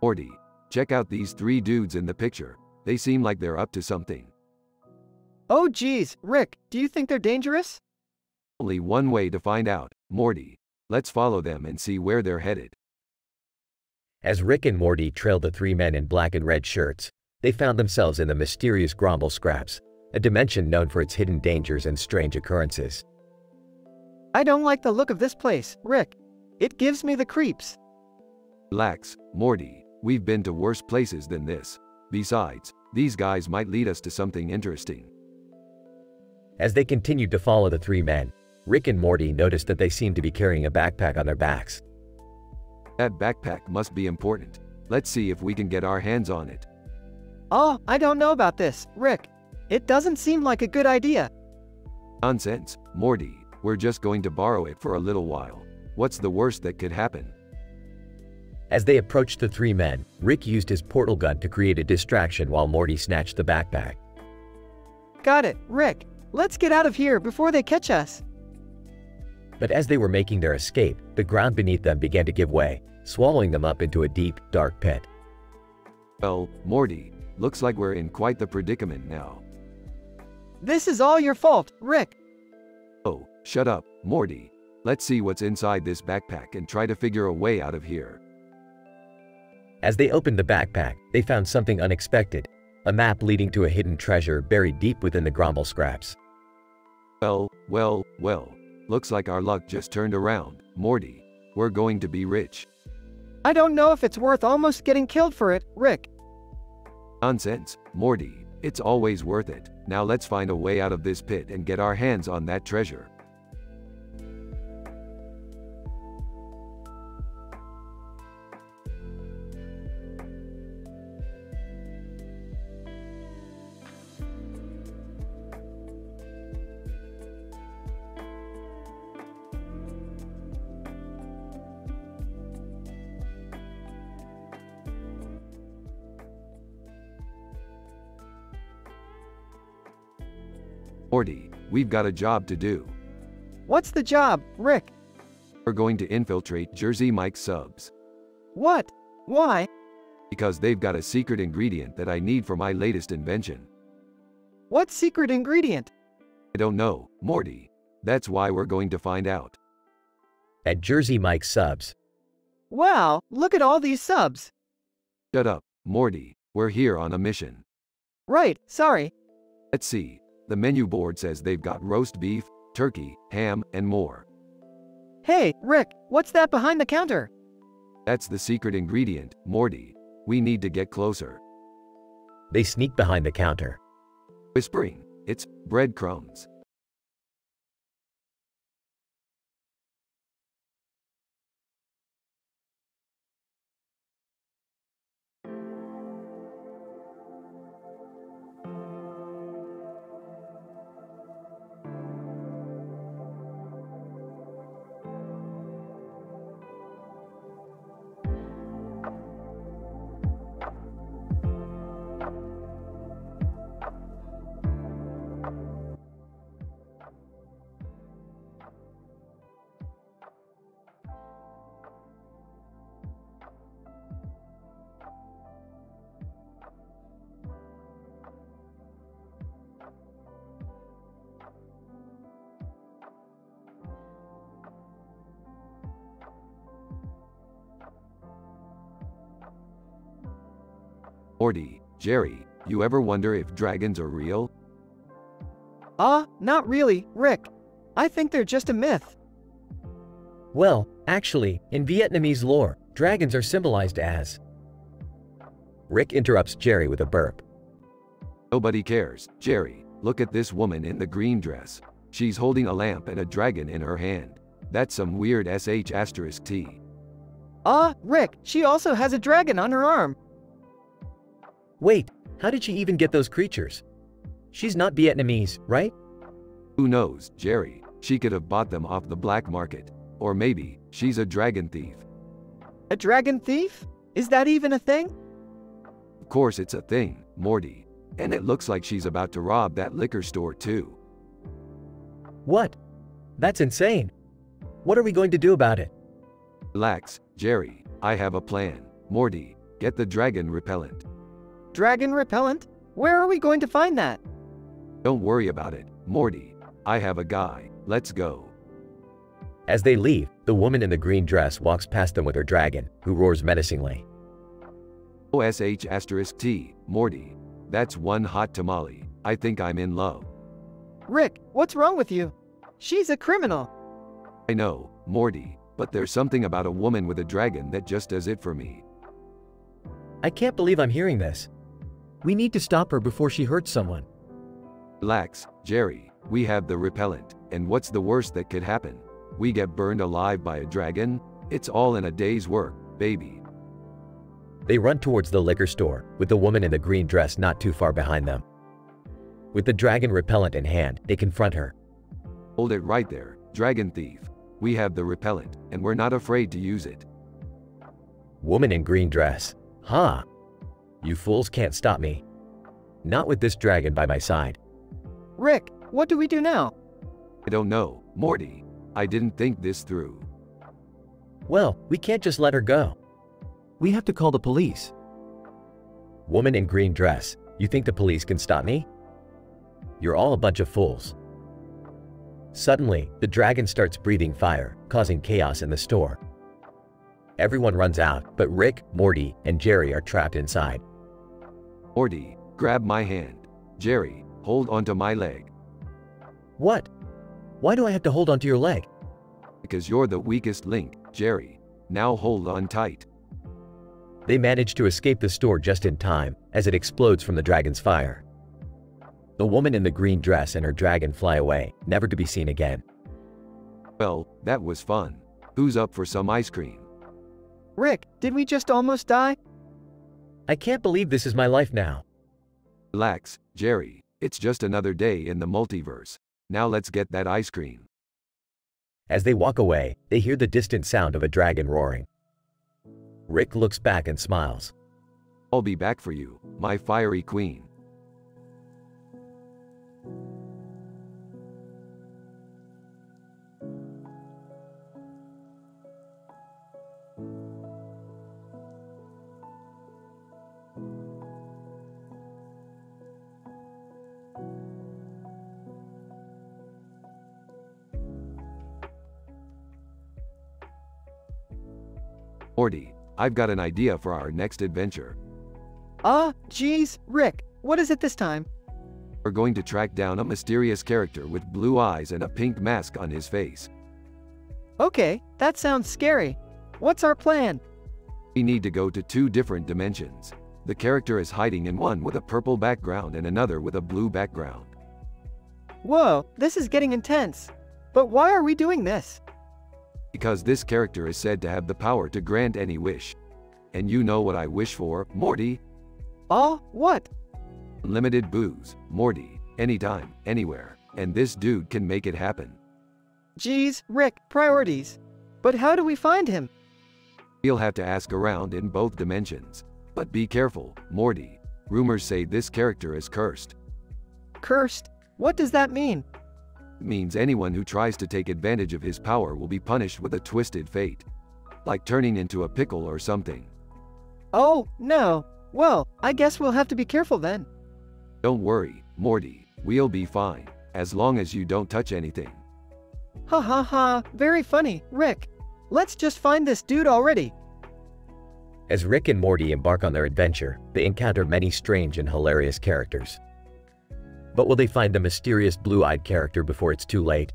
Morty, check out these three dudes in the picture. They seem like they're up to something. Oh geez, Rick, do you think they're dangerous? Only one way to find out, Morty. Let's follow them and see where they're headed. As Rick and Morty trailed the three men in black and red shirts, they found themselves in the mysterious Gromble Scraps, a dimension known for its hidden dangers and strange occurrences. I don't like the look of this place, Rick. It gives me the creeps. Relax, Morty. We've been to worse places than this. Besides, these guys might lead us to something interesting. As they continued to follow the three men, Rick and Morty noticed that they seemed to be carrying a backpack on their backs. That backpack must be important. Let's see if we can get our hands on it. Oh, I don't know about this, Rick. It doesn't seem like a good idea. Nonsense, Morty. We're just going to borrow it for a little while. What's the worst that could happen? As they approached the three men, Rick used his portal gun to create a distraction while Morty snatched the backpack. Got it, Rick. Let's get out of here before they catch us. But as they were making their escape, the ground beneath them began to give way, swallowing them up into a deep, dark pit. Well, Morty, looks like we're in quite the predicament now. This is all your fault, Rick. Oh, shut up, Morty. Let's see what's inside this backpack and try to figure a way out of here. As they opened the backpack, they found something unexpected, a map leading to a hidden treasure buried deep within the grumble scraps. Well, looks like our luck just turned around, Morty. We're going to be rich. I don't know if it's worth almost getting killed for it, Rick. Nonsense, Morty. It's always worth it. Now let's find a way out of this pit and get our hands on that treasure. Morty, we've got a job to do. What's the job, Rick? We're going to infiltrate Jersey Mike's subs. What? Why? Because they've got a secret ingredient that I need for my latest invention. What secret ingredient? I don't know, Morty. That's why we're going to find out. At Jersey Mike's subs. Wow, look at all these subs. Shut up, Morty. We're here on a mission. Right, sorry. Let's see. The menu board says they've got roast beef, turkey, ham, and more. Hey, Rick, what's that behind the counter? That's the secret ingredient, Morty. We need to get closer. They sneak behind the counter. Whispering, it's breadcrumbs. Morty, Jerry, you ever wonder if dragons are real? Not really, Rick. I think they're just a myth. Well, actually, in Vietnamese lore, dragons are symbolized as... Rick interrupts Jerry with a burp. Nobody cares, Jerry. Look at this woman in the green dress. She's holding a lamp and a dragon in her hand. That's some weird sh*T. Rick, she also has a dragon on her arm. Wait, how did she even get those creatures? She's not Vietnamese, right? Who knows, Jerry? She could have bought them off the black market. Or maybe, she's a dragon thief. A dragon thief? Is that even a thing? Of course it's a thing, Morty. And it looks like she's about to rob that liquor store too. What? That's insane. What are we going to do about it? Relax, Jerry. I have a plan. Morty, get the dragon repellent. Dragon repellent? Where are we going to find that? Don't worry about it, Morty. I have a guy. Let's go. As they leave, the woman in the green dress walks past them with her dragon, who roars menacingly. sh*T, Morty. That's one hot tamale. I think I'm in love. Rick, what's wrong with you? She's a criminal. I know, Morty, but there's something about a woman with a dragon that just does it for me. I can't believe I'm hearing this. We need to stop her before she hurts someone. Relax, Jerry. We have the repellent. And what's the worst that could happen? We get burned alive by a dragon? It's all in a day's work, baby. They run towards the liquor store, with the woman in the green dress not too far behind them. With the dragon repellent in hand, they confront her. Hold it right there, dragon thief. We have the repellent, and we're not afraid to use it. Woman in green dress. Huh? You fools can't stop me. Not with this dragon by my side. Rick, what do we do now? I don't know, Morty. I didn't think this through. Well, we can't just let her go. We have to call the police. Woman in green dress. You think the police can stop me? You're all a bunch of fools. Suddenly, the dragon starts breathing fire, causing chaos in the store. Everyone runs out, but Rick, Morty, and Jerry are trapped inside. Morty, grab my hand. Jerry, hold onto my leg. What? Why do I have to hold onto your leg? Because you're the weakest link, Jerry. Now hold on tight. They manage to escape the store just in time, as it explodes from the dragon's fire. The woman in the green dress and her dragon fly away, never to be seen again. Well, that was fun. Who's up for some ice cream? Rick, did we just almost die? I can't believe this is my life now. Relax, Jerry. It's just another day in the multiverse. Now let's get that ice cream. As they walk away, they hear the distant sound of a dragon roaring. Rick looks back and smiles. I'll be back for you, my fiery queen. Morty, I've got an idea for our next adventure. Geez, Rick, what is it this time? We're going to track down a mysterious character with blue eyes and a pink mask on his face. Okay, that sounds scary. What's our plan? We need to go to 2 different dimensions. The character is hiding in one with a purple background and another with a blue background. Whoa, this is getting intense. But why are we doing this? Because this character is said to have the power to grant any wish. And you know what I wish for, Morty? What? Unlimited booze, Morty, anytime, anywhere, and this dude can make it happen. Geez, Rick, priorities. But how do we find him? You'll have to ask around in both dimensions. But be careful, Morty. Rumors say this character is cursed. Cursed? What does that mean? It means anyone who tries to take advantage of his power will be punished with a twisted fate. Like turning into a pickle or something. Oh, no. Well, I guess we'll have to be careful then. Don't worry, Morty. We'll be fine, as long as you don't touch anything. Ha ha ha, very funny, Rick. Let's just find this dude already. As Rick and Morty embark on their adventure, they encounter many strange and hilarious characters. But will they find the mysterious blue-eyed character before it's too late?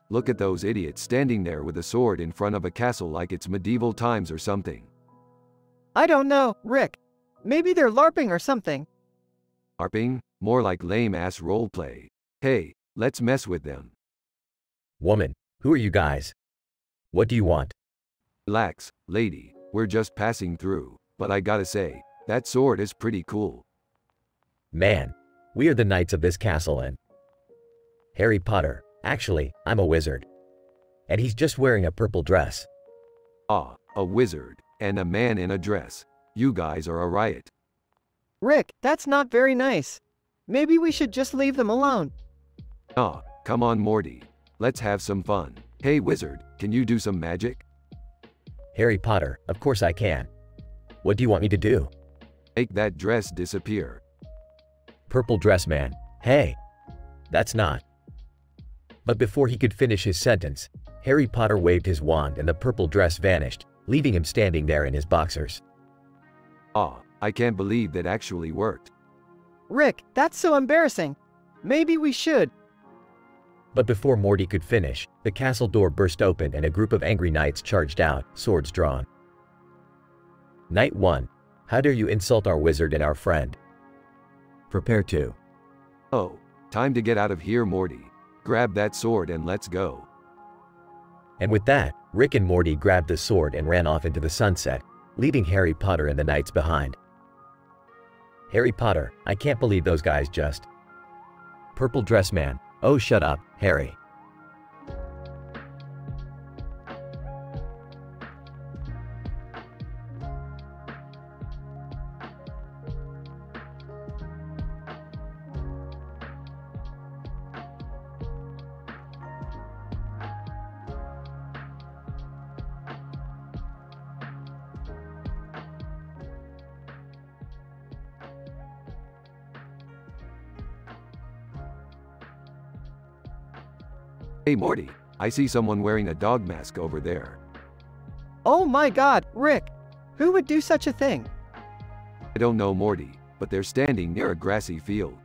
Look at those idiots standing there with a sword in front of a castle like it's medieval times or something. I don't know, Rick. Maybe they're LARPing or something. LARPing? More like lame-ass roleplay. Hey, let's mess with them. Woman, who are you guys? What do you want? Relax, lady. We're just passing through. But I gotta say, that sword is pretty cool. Man, we are the knights of this castle and Harry Potter. Actually, I'm a wizard. And he's just wearing a purple dress. A wizard, and a man in a dress. You guys are a riot. Rick, that's not very nice. Maybe we should just leave them alone. Come on, Morty. Let's have some fun. Hey, wizard, can you do some magic? Harry Potter, of course I can. What do you want me to do? Make that dress disappear. Purple dress man. Hey. That's not. But before he could finish his sentence, Harry Potter waved his wand and the purple dress vanished, leaving him standing there in his boxers. Ah, I can't believe that actually worked. Rick, that's so embarrassing. Maybe we should. But before Morty could finish, the castle door burst open and a group of angry knights charged out, swords drawn. Knight 1. How dare you insult our wizard and our friend? Prepare to. Oh, time to get out of here, Morty. Grab that sword and let's go. And with that, Rick and Morty grabbed the sword and ran off into the sunset, leaving Harry Potter and the knights behind. Harry Potter, I can't believe those guys just. Purple dress man, oh shut up, Harry. Hey Morty, I see someone wearing a dog mask over there. Oh my God, Rick. Who would do such a thing? I don't know Morty, but they're standing near a grassy field.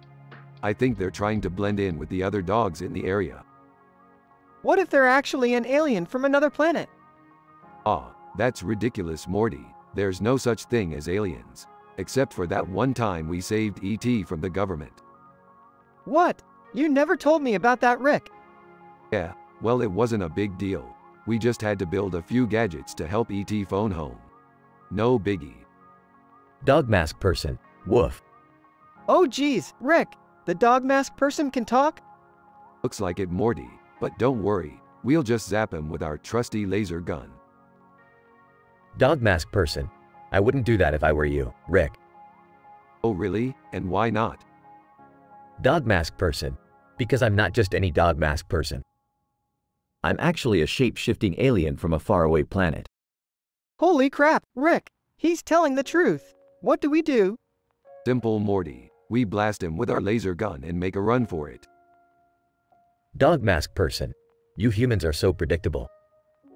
I think they're trying to blend in with the other dogs in the area. What if they're actually an alien from another planet? Ah, that's ridiculous, Morty. There's no such thing as aliens. Except for that one time we saved E.T. from the government. What? You never told me about that, Rick. Yeah, well it wasn't a big deal. We just had to build a few gadgets to help E.T. phone home. No biggie. Dog mask person, woof. Oh geez, Rick. The dog mask person can talk? Looks like it, Morty. But don't worry, we'll just zap him with our trusty laser gun. Dog mask person, I wouldn't do that if I were you, Rick. Oh really? And why not? Dog mask person, because I'm not just any dog mask person. I'm actually a shape-shifting alien from a faraway planet. Holy crap, Rick. He's telling the truth. What do we do? Simple, Morty. We blast him with our laser gun and make a run for it. Dog mask person, you humans are so predictable.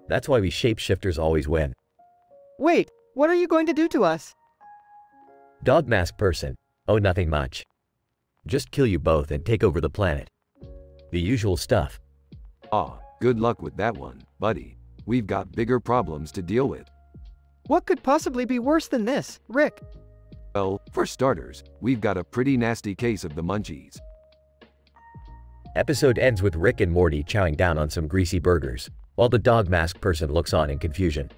That's why we shapeshifters always win. Wait, what are you going to do to us? Dog mask person, oh nothing much. Just kill you both and take over the planet. The usual stuff. Ah, good luck with that one, buddy. We've got bigger problems to deal with. What could possibly be worse than this, Rick? Well, for starters, we've got a pretty nasty case of the munchies. Episode ends with Rick and Morty chowing down on some greasy burgers, while the dog mask person looks on in confusion.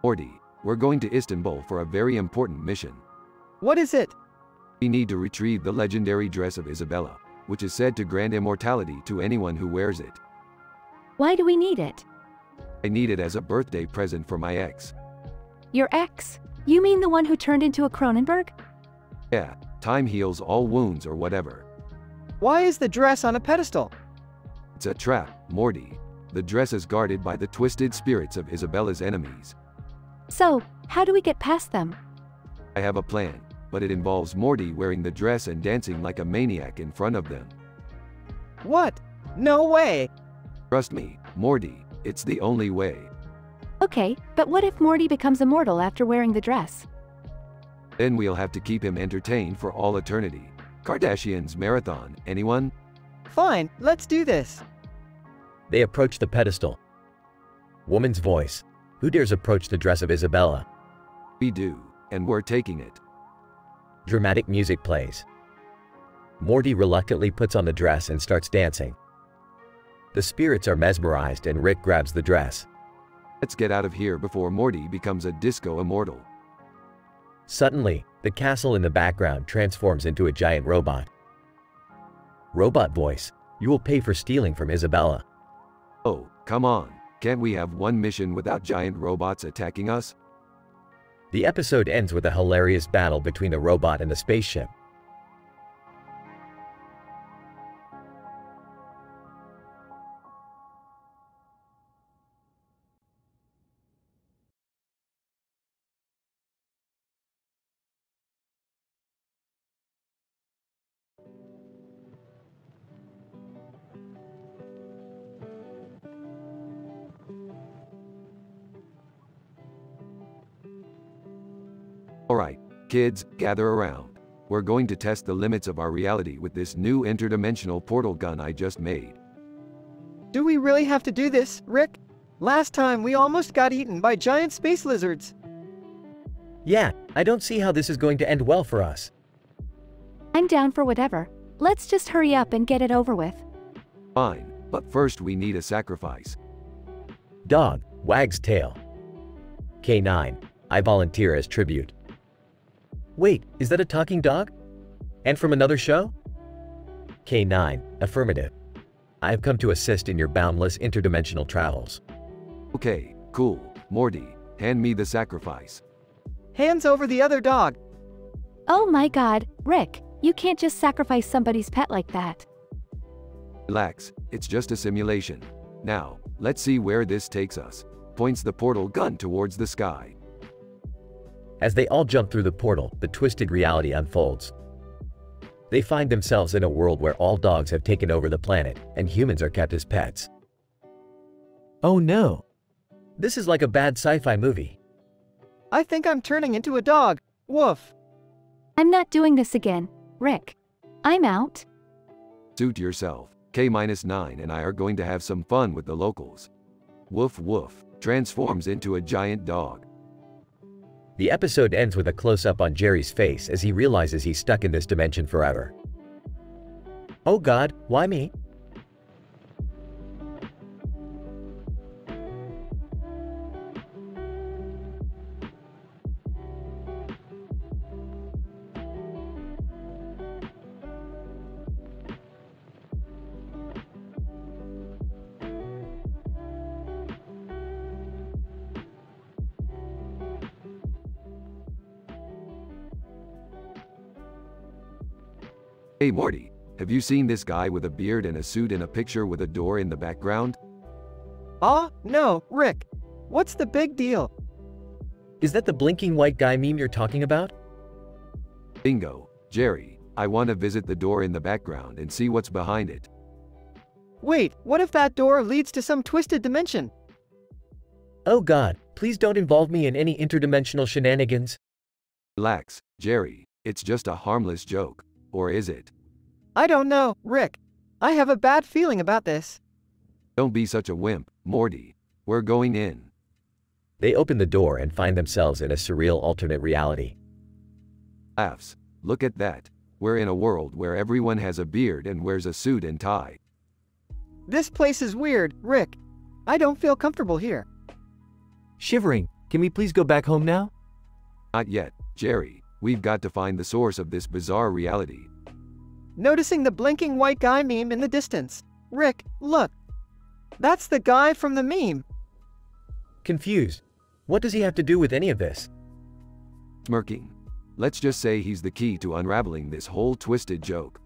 Morty, we're going to Istanbul for a very important mission. What is it? We need to retrieve the legendary dress of Isabella, which is said to grant immortality to anyone who wears it. Why do we need it? I need it as a birthday present for my ex. Your ex? You mean the one who turned into a Cronenberg? Yeah, time heals all wounds or whatever. Why is the dress on a pedestal? It's a trap, Morty. The dress is guarded by the twisted spirits of Isabella's enemies. So, how do we get past them? I have a plan, but it involves Morty wearing the dress and dancing like a maniac in front of them. What? No way! Trust me, Morty, it's the only way. Okay, but what if Morty becomes immortal after wearing the dress? Then we'll have to keep him entertained for all eternity. Kardashians marathon, anyone? Fine, let's do this. They approach the pedestal. Woman's voice. Who dares approach the dress of Isabella? We do, and we're taking it. Dramatic music plays. Morty reluctantly puts on the dress and starts dancing. The spirits are mesmerized and Rick grabs the dress. Let's get out of here before Morty becomes a disco immortal. Suddenly, the castle in the background transforms into a giant robot. Robot voice. You will pay for stealing from Isabella. Oh, come on. Can't we have one mission without giant robots attacking us? The episode ends with a hilarious battle between the robot and the spaceship. Alright, kids, gather around. We're going to test the limits of our reality with this new interdimensional portal gun I just made. Do we really have to do this, Rick? Last time we almost got eaten by giant space lizards. Yeah, I don't see how this is going to end well for us. I'm down for whatever. Let's just hurry up and get it over with. Fine, but first we need a sacrifice. Dog, wags tail. K9, I volunteer as tribute. Wait, is that a talking dog? And from another show? K9, affirmative. I have come to assist in your boundless interdimensional travels. Okay, cool. Morty, hand me the sacrifice. Hands over the other dog. Oh my god, Rick, you can't just sacrifice somebody's pet like that. Relax, it's just a simulation. Now, let's see where this takes us. Points the portal gun towards the sky. As they all jump through the portal, the twisted reality unfolds. They find themselves in a world where all dogs have taken over the planet, and humans are kept as pets. Oh no! This is like a bad sci-fi movie. I think I'm turning into a dog. Woof. I'm not doing this again, Rick. I'm out. Suit yourself. K-9 and I are going to have some fun with the locals. Woof woof, transforms into a giant dog. The episode ends with a close-up on Jerry's face as he realizes he's stuck in this dimension forever. Oh god, why me? Hey Morty, have you seen this guy with a beard and a suit in a picture with a door in the background? No, Rick. What's the big deal? Is that the blinking white guy meme you're talking about? Bingo, Jerry, I want to visit the door in the background and see what's behind it. Wait, what if that door leads to some twisted dimension? Oh god, please don't involve me in any interdimensional shenanigans. Relax, Jerry, it's just a harmless joke. Or is it? I don't know, Rick. I have a bad feeling about this. Don't be such a wimp, Morty. We're going in. They open the door and find themselves in a surreal alternate reality. Laughs. Look at that. We're in a world where everyone has a beard and wears a suit and tie. This place is weird, Rick. I don't feel comfortable here. Shivering, can we please go back home now? Not yet, Jerry. We've got to find the source of this bizarre reality. Noticing the blinking white guy meme in the distance. Rick, look. That's the guy from the meme. Confused. What does he have to do with any of this? Smirking. Let's just say he's the key to unraveling this whole twisted joke.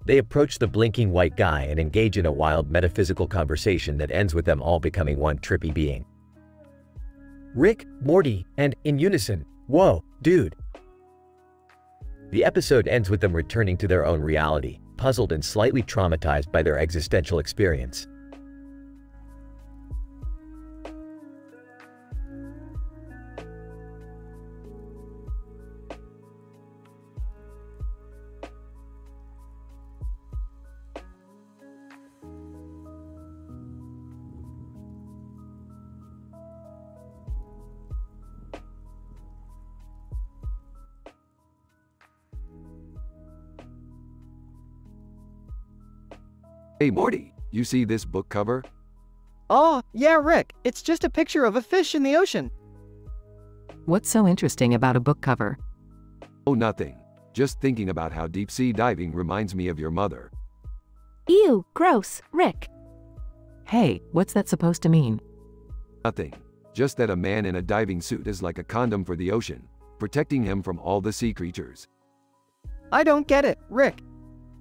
They approach the blinking white guy and engage in a wild metaphysical conversation that ends with them all becoming one trippy being. Rick, Morty, and, in unison, whoa, dude. The episode ends with them returning to their own reality, puzzled and slightly traumatized by their existential experience. Hey Morty, you see this book cover? Oh, yeah, Rick. It's just a picture of a fish in the ocean. What's so interesting about a book cover? Oh, nothing. Just thinking about how deep-sea diving reminds me of your mother. Ew, gross, Rick. Hey, what's that supposed to mean? Nothing. Just that a man in a diving suit is like a condom for the ocean, protecting him from all the sea creatures. I don't get it, Rick.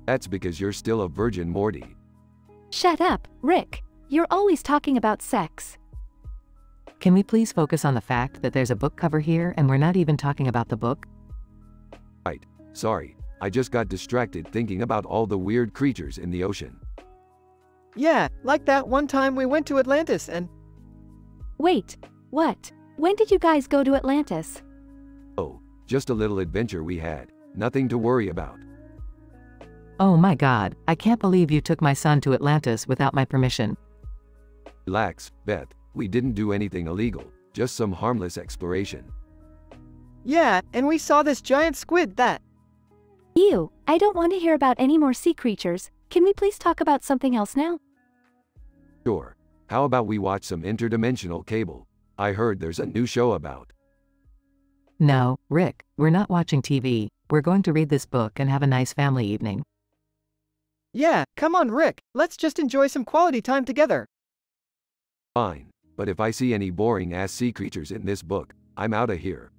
That's because you're still a virgin, Morty. Shut up, Rick. You're always talking about sex. Can we please focus on the fact that there's a book cover here and we're not even talking about the book? Right. Sorry, I just got distracted thinking about all the weird creatures in the ocean. Yeah, like that one time we went to Atlantis and... Wait, what? When did you guys go to Atlantis? Oh, just a little adventure we had. Nothing to worry about. Oh my god, I can't believe you took my son to Atlantis without my permission. Relax, Beth. We didn't do anything illegal, just some harmless exploration. Yeah, and we saw this giant squid that... Ew, I don't want to hear about any more sea creatures. Can we please talk about something else now? Sure. How about we watch some interdimensional cable? I heard there's a new show about. No, Rick, we're not watching TV. We're going to read this book and have a nice family evening. Yeah, come on, Rick. Let's just enjoy some quality time together. Fine, but if I see any boring-ass sea creatures in this book, I'm outta here.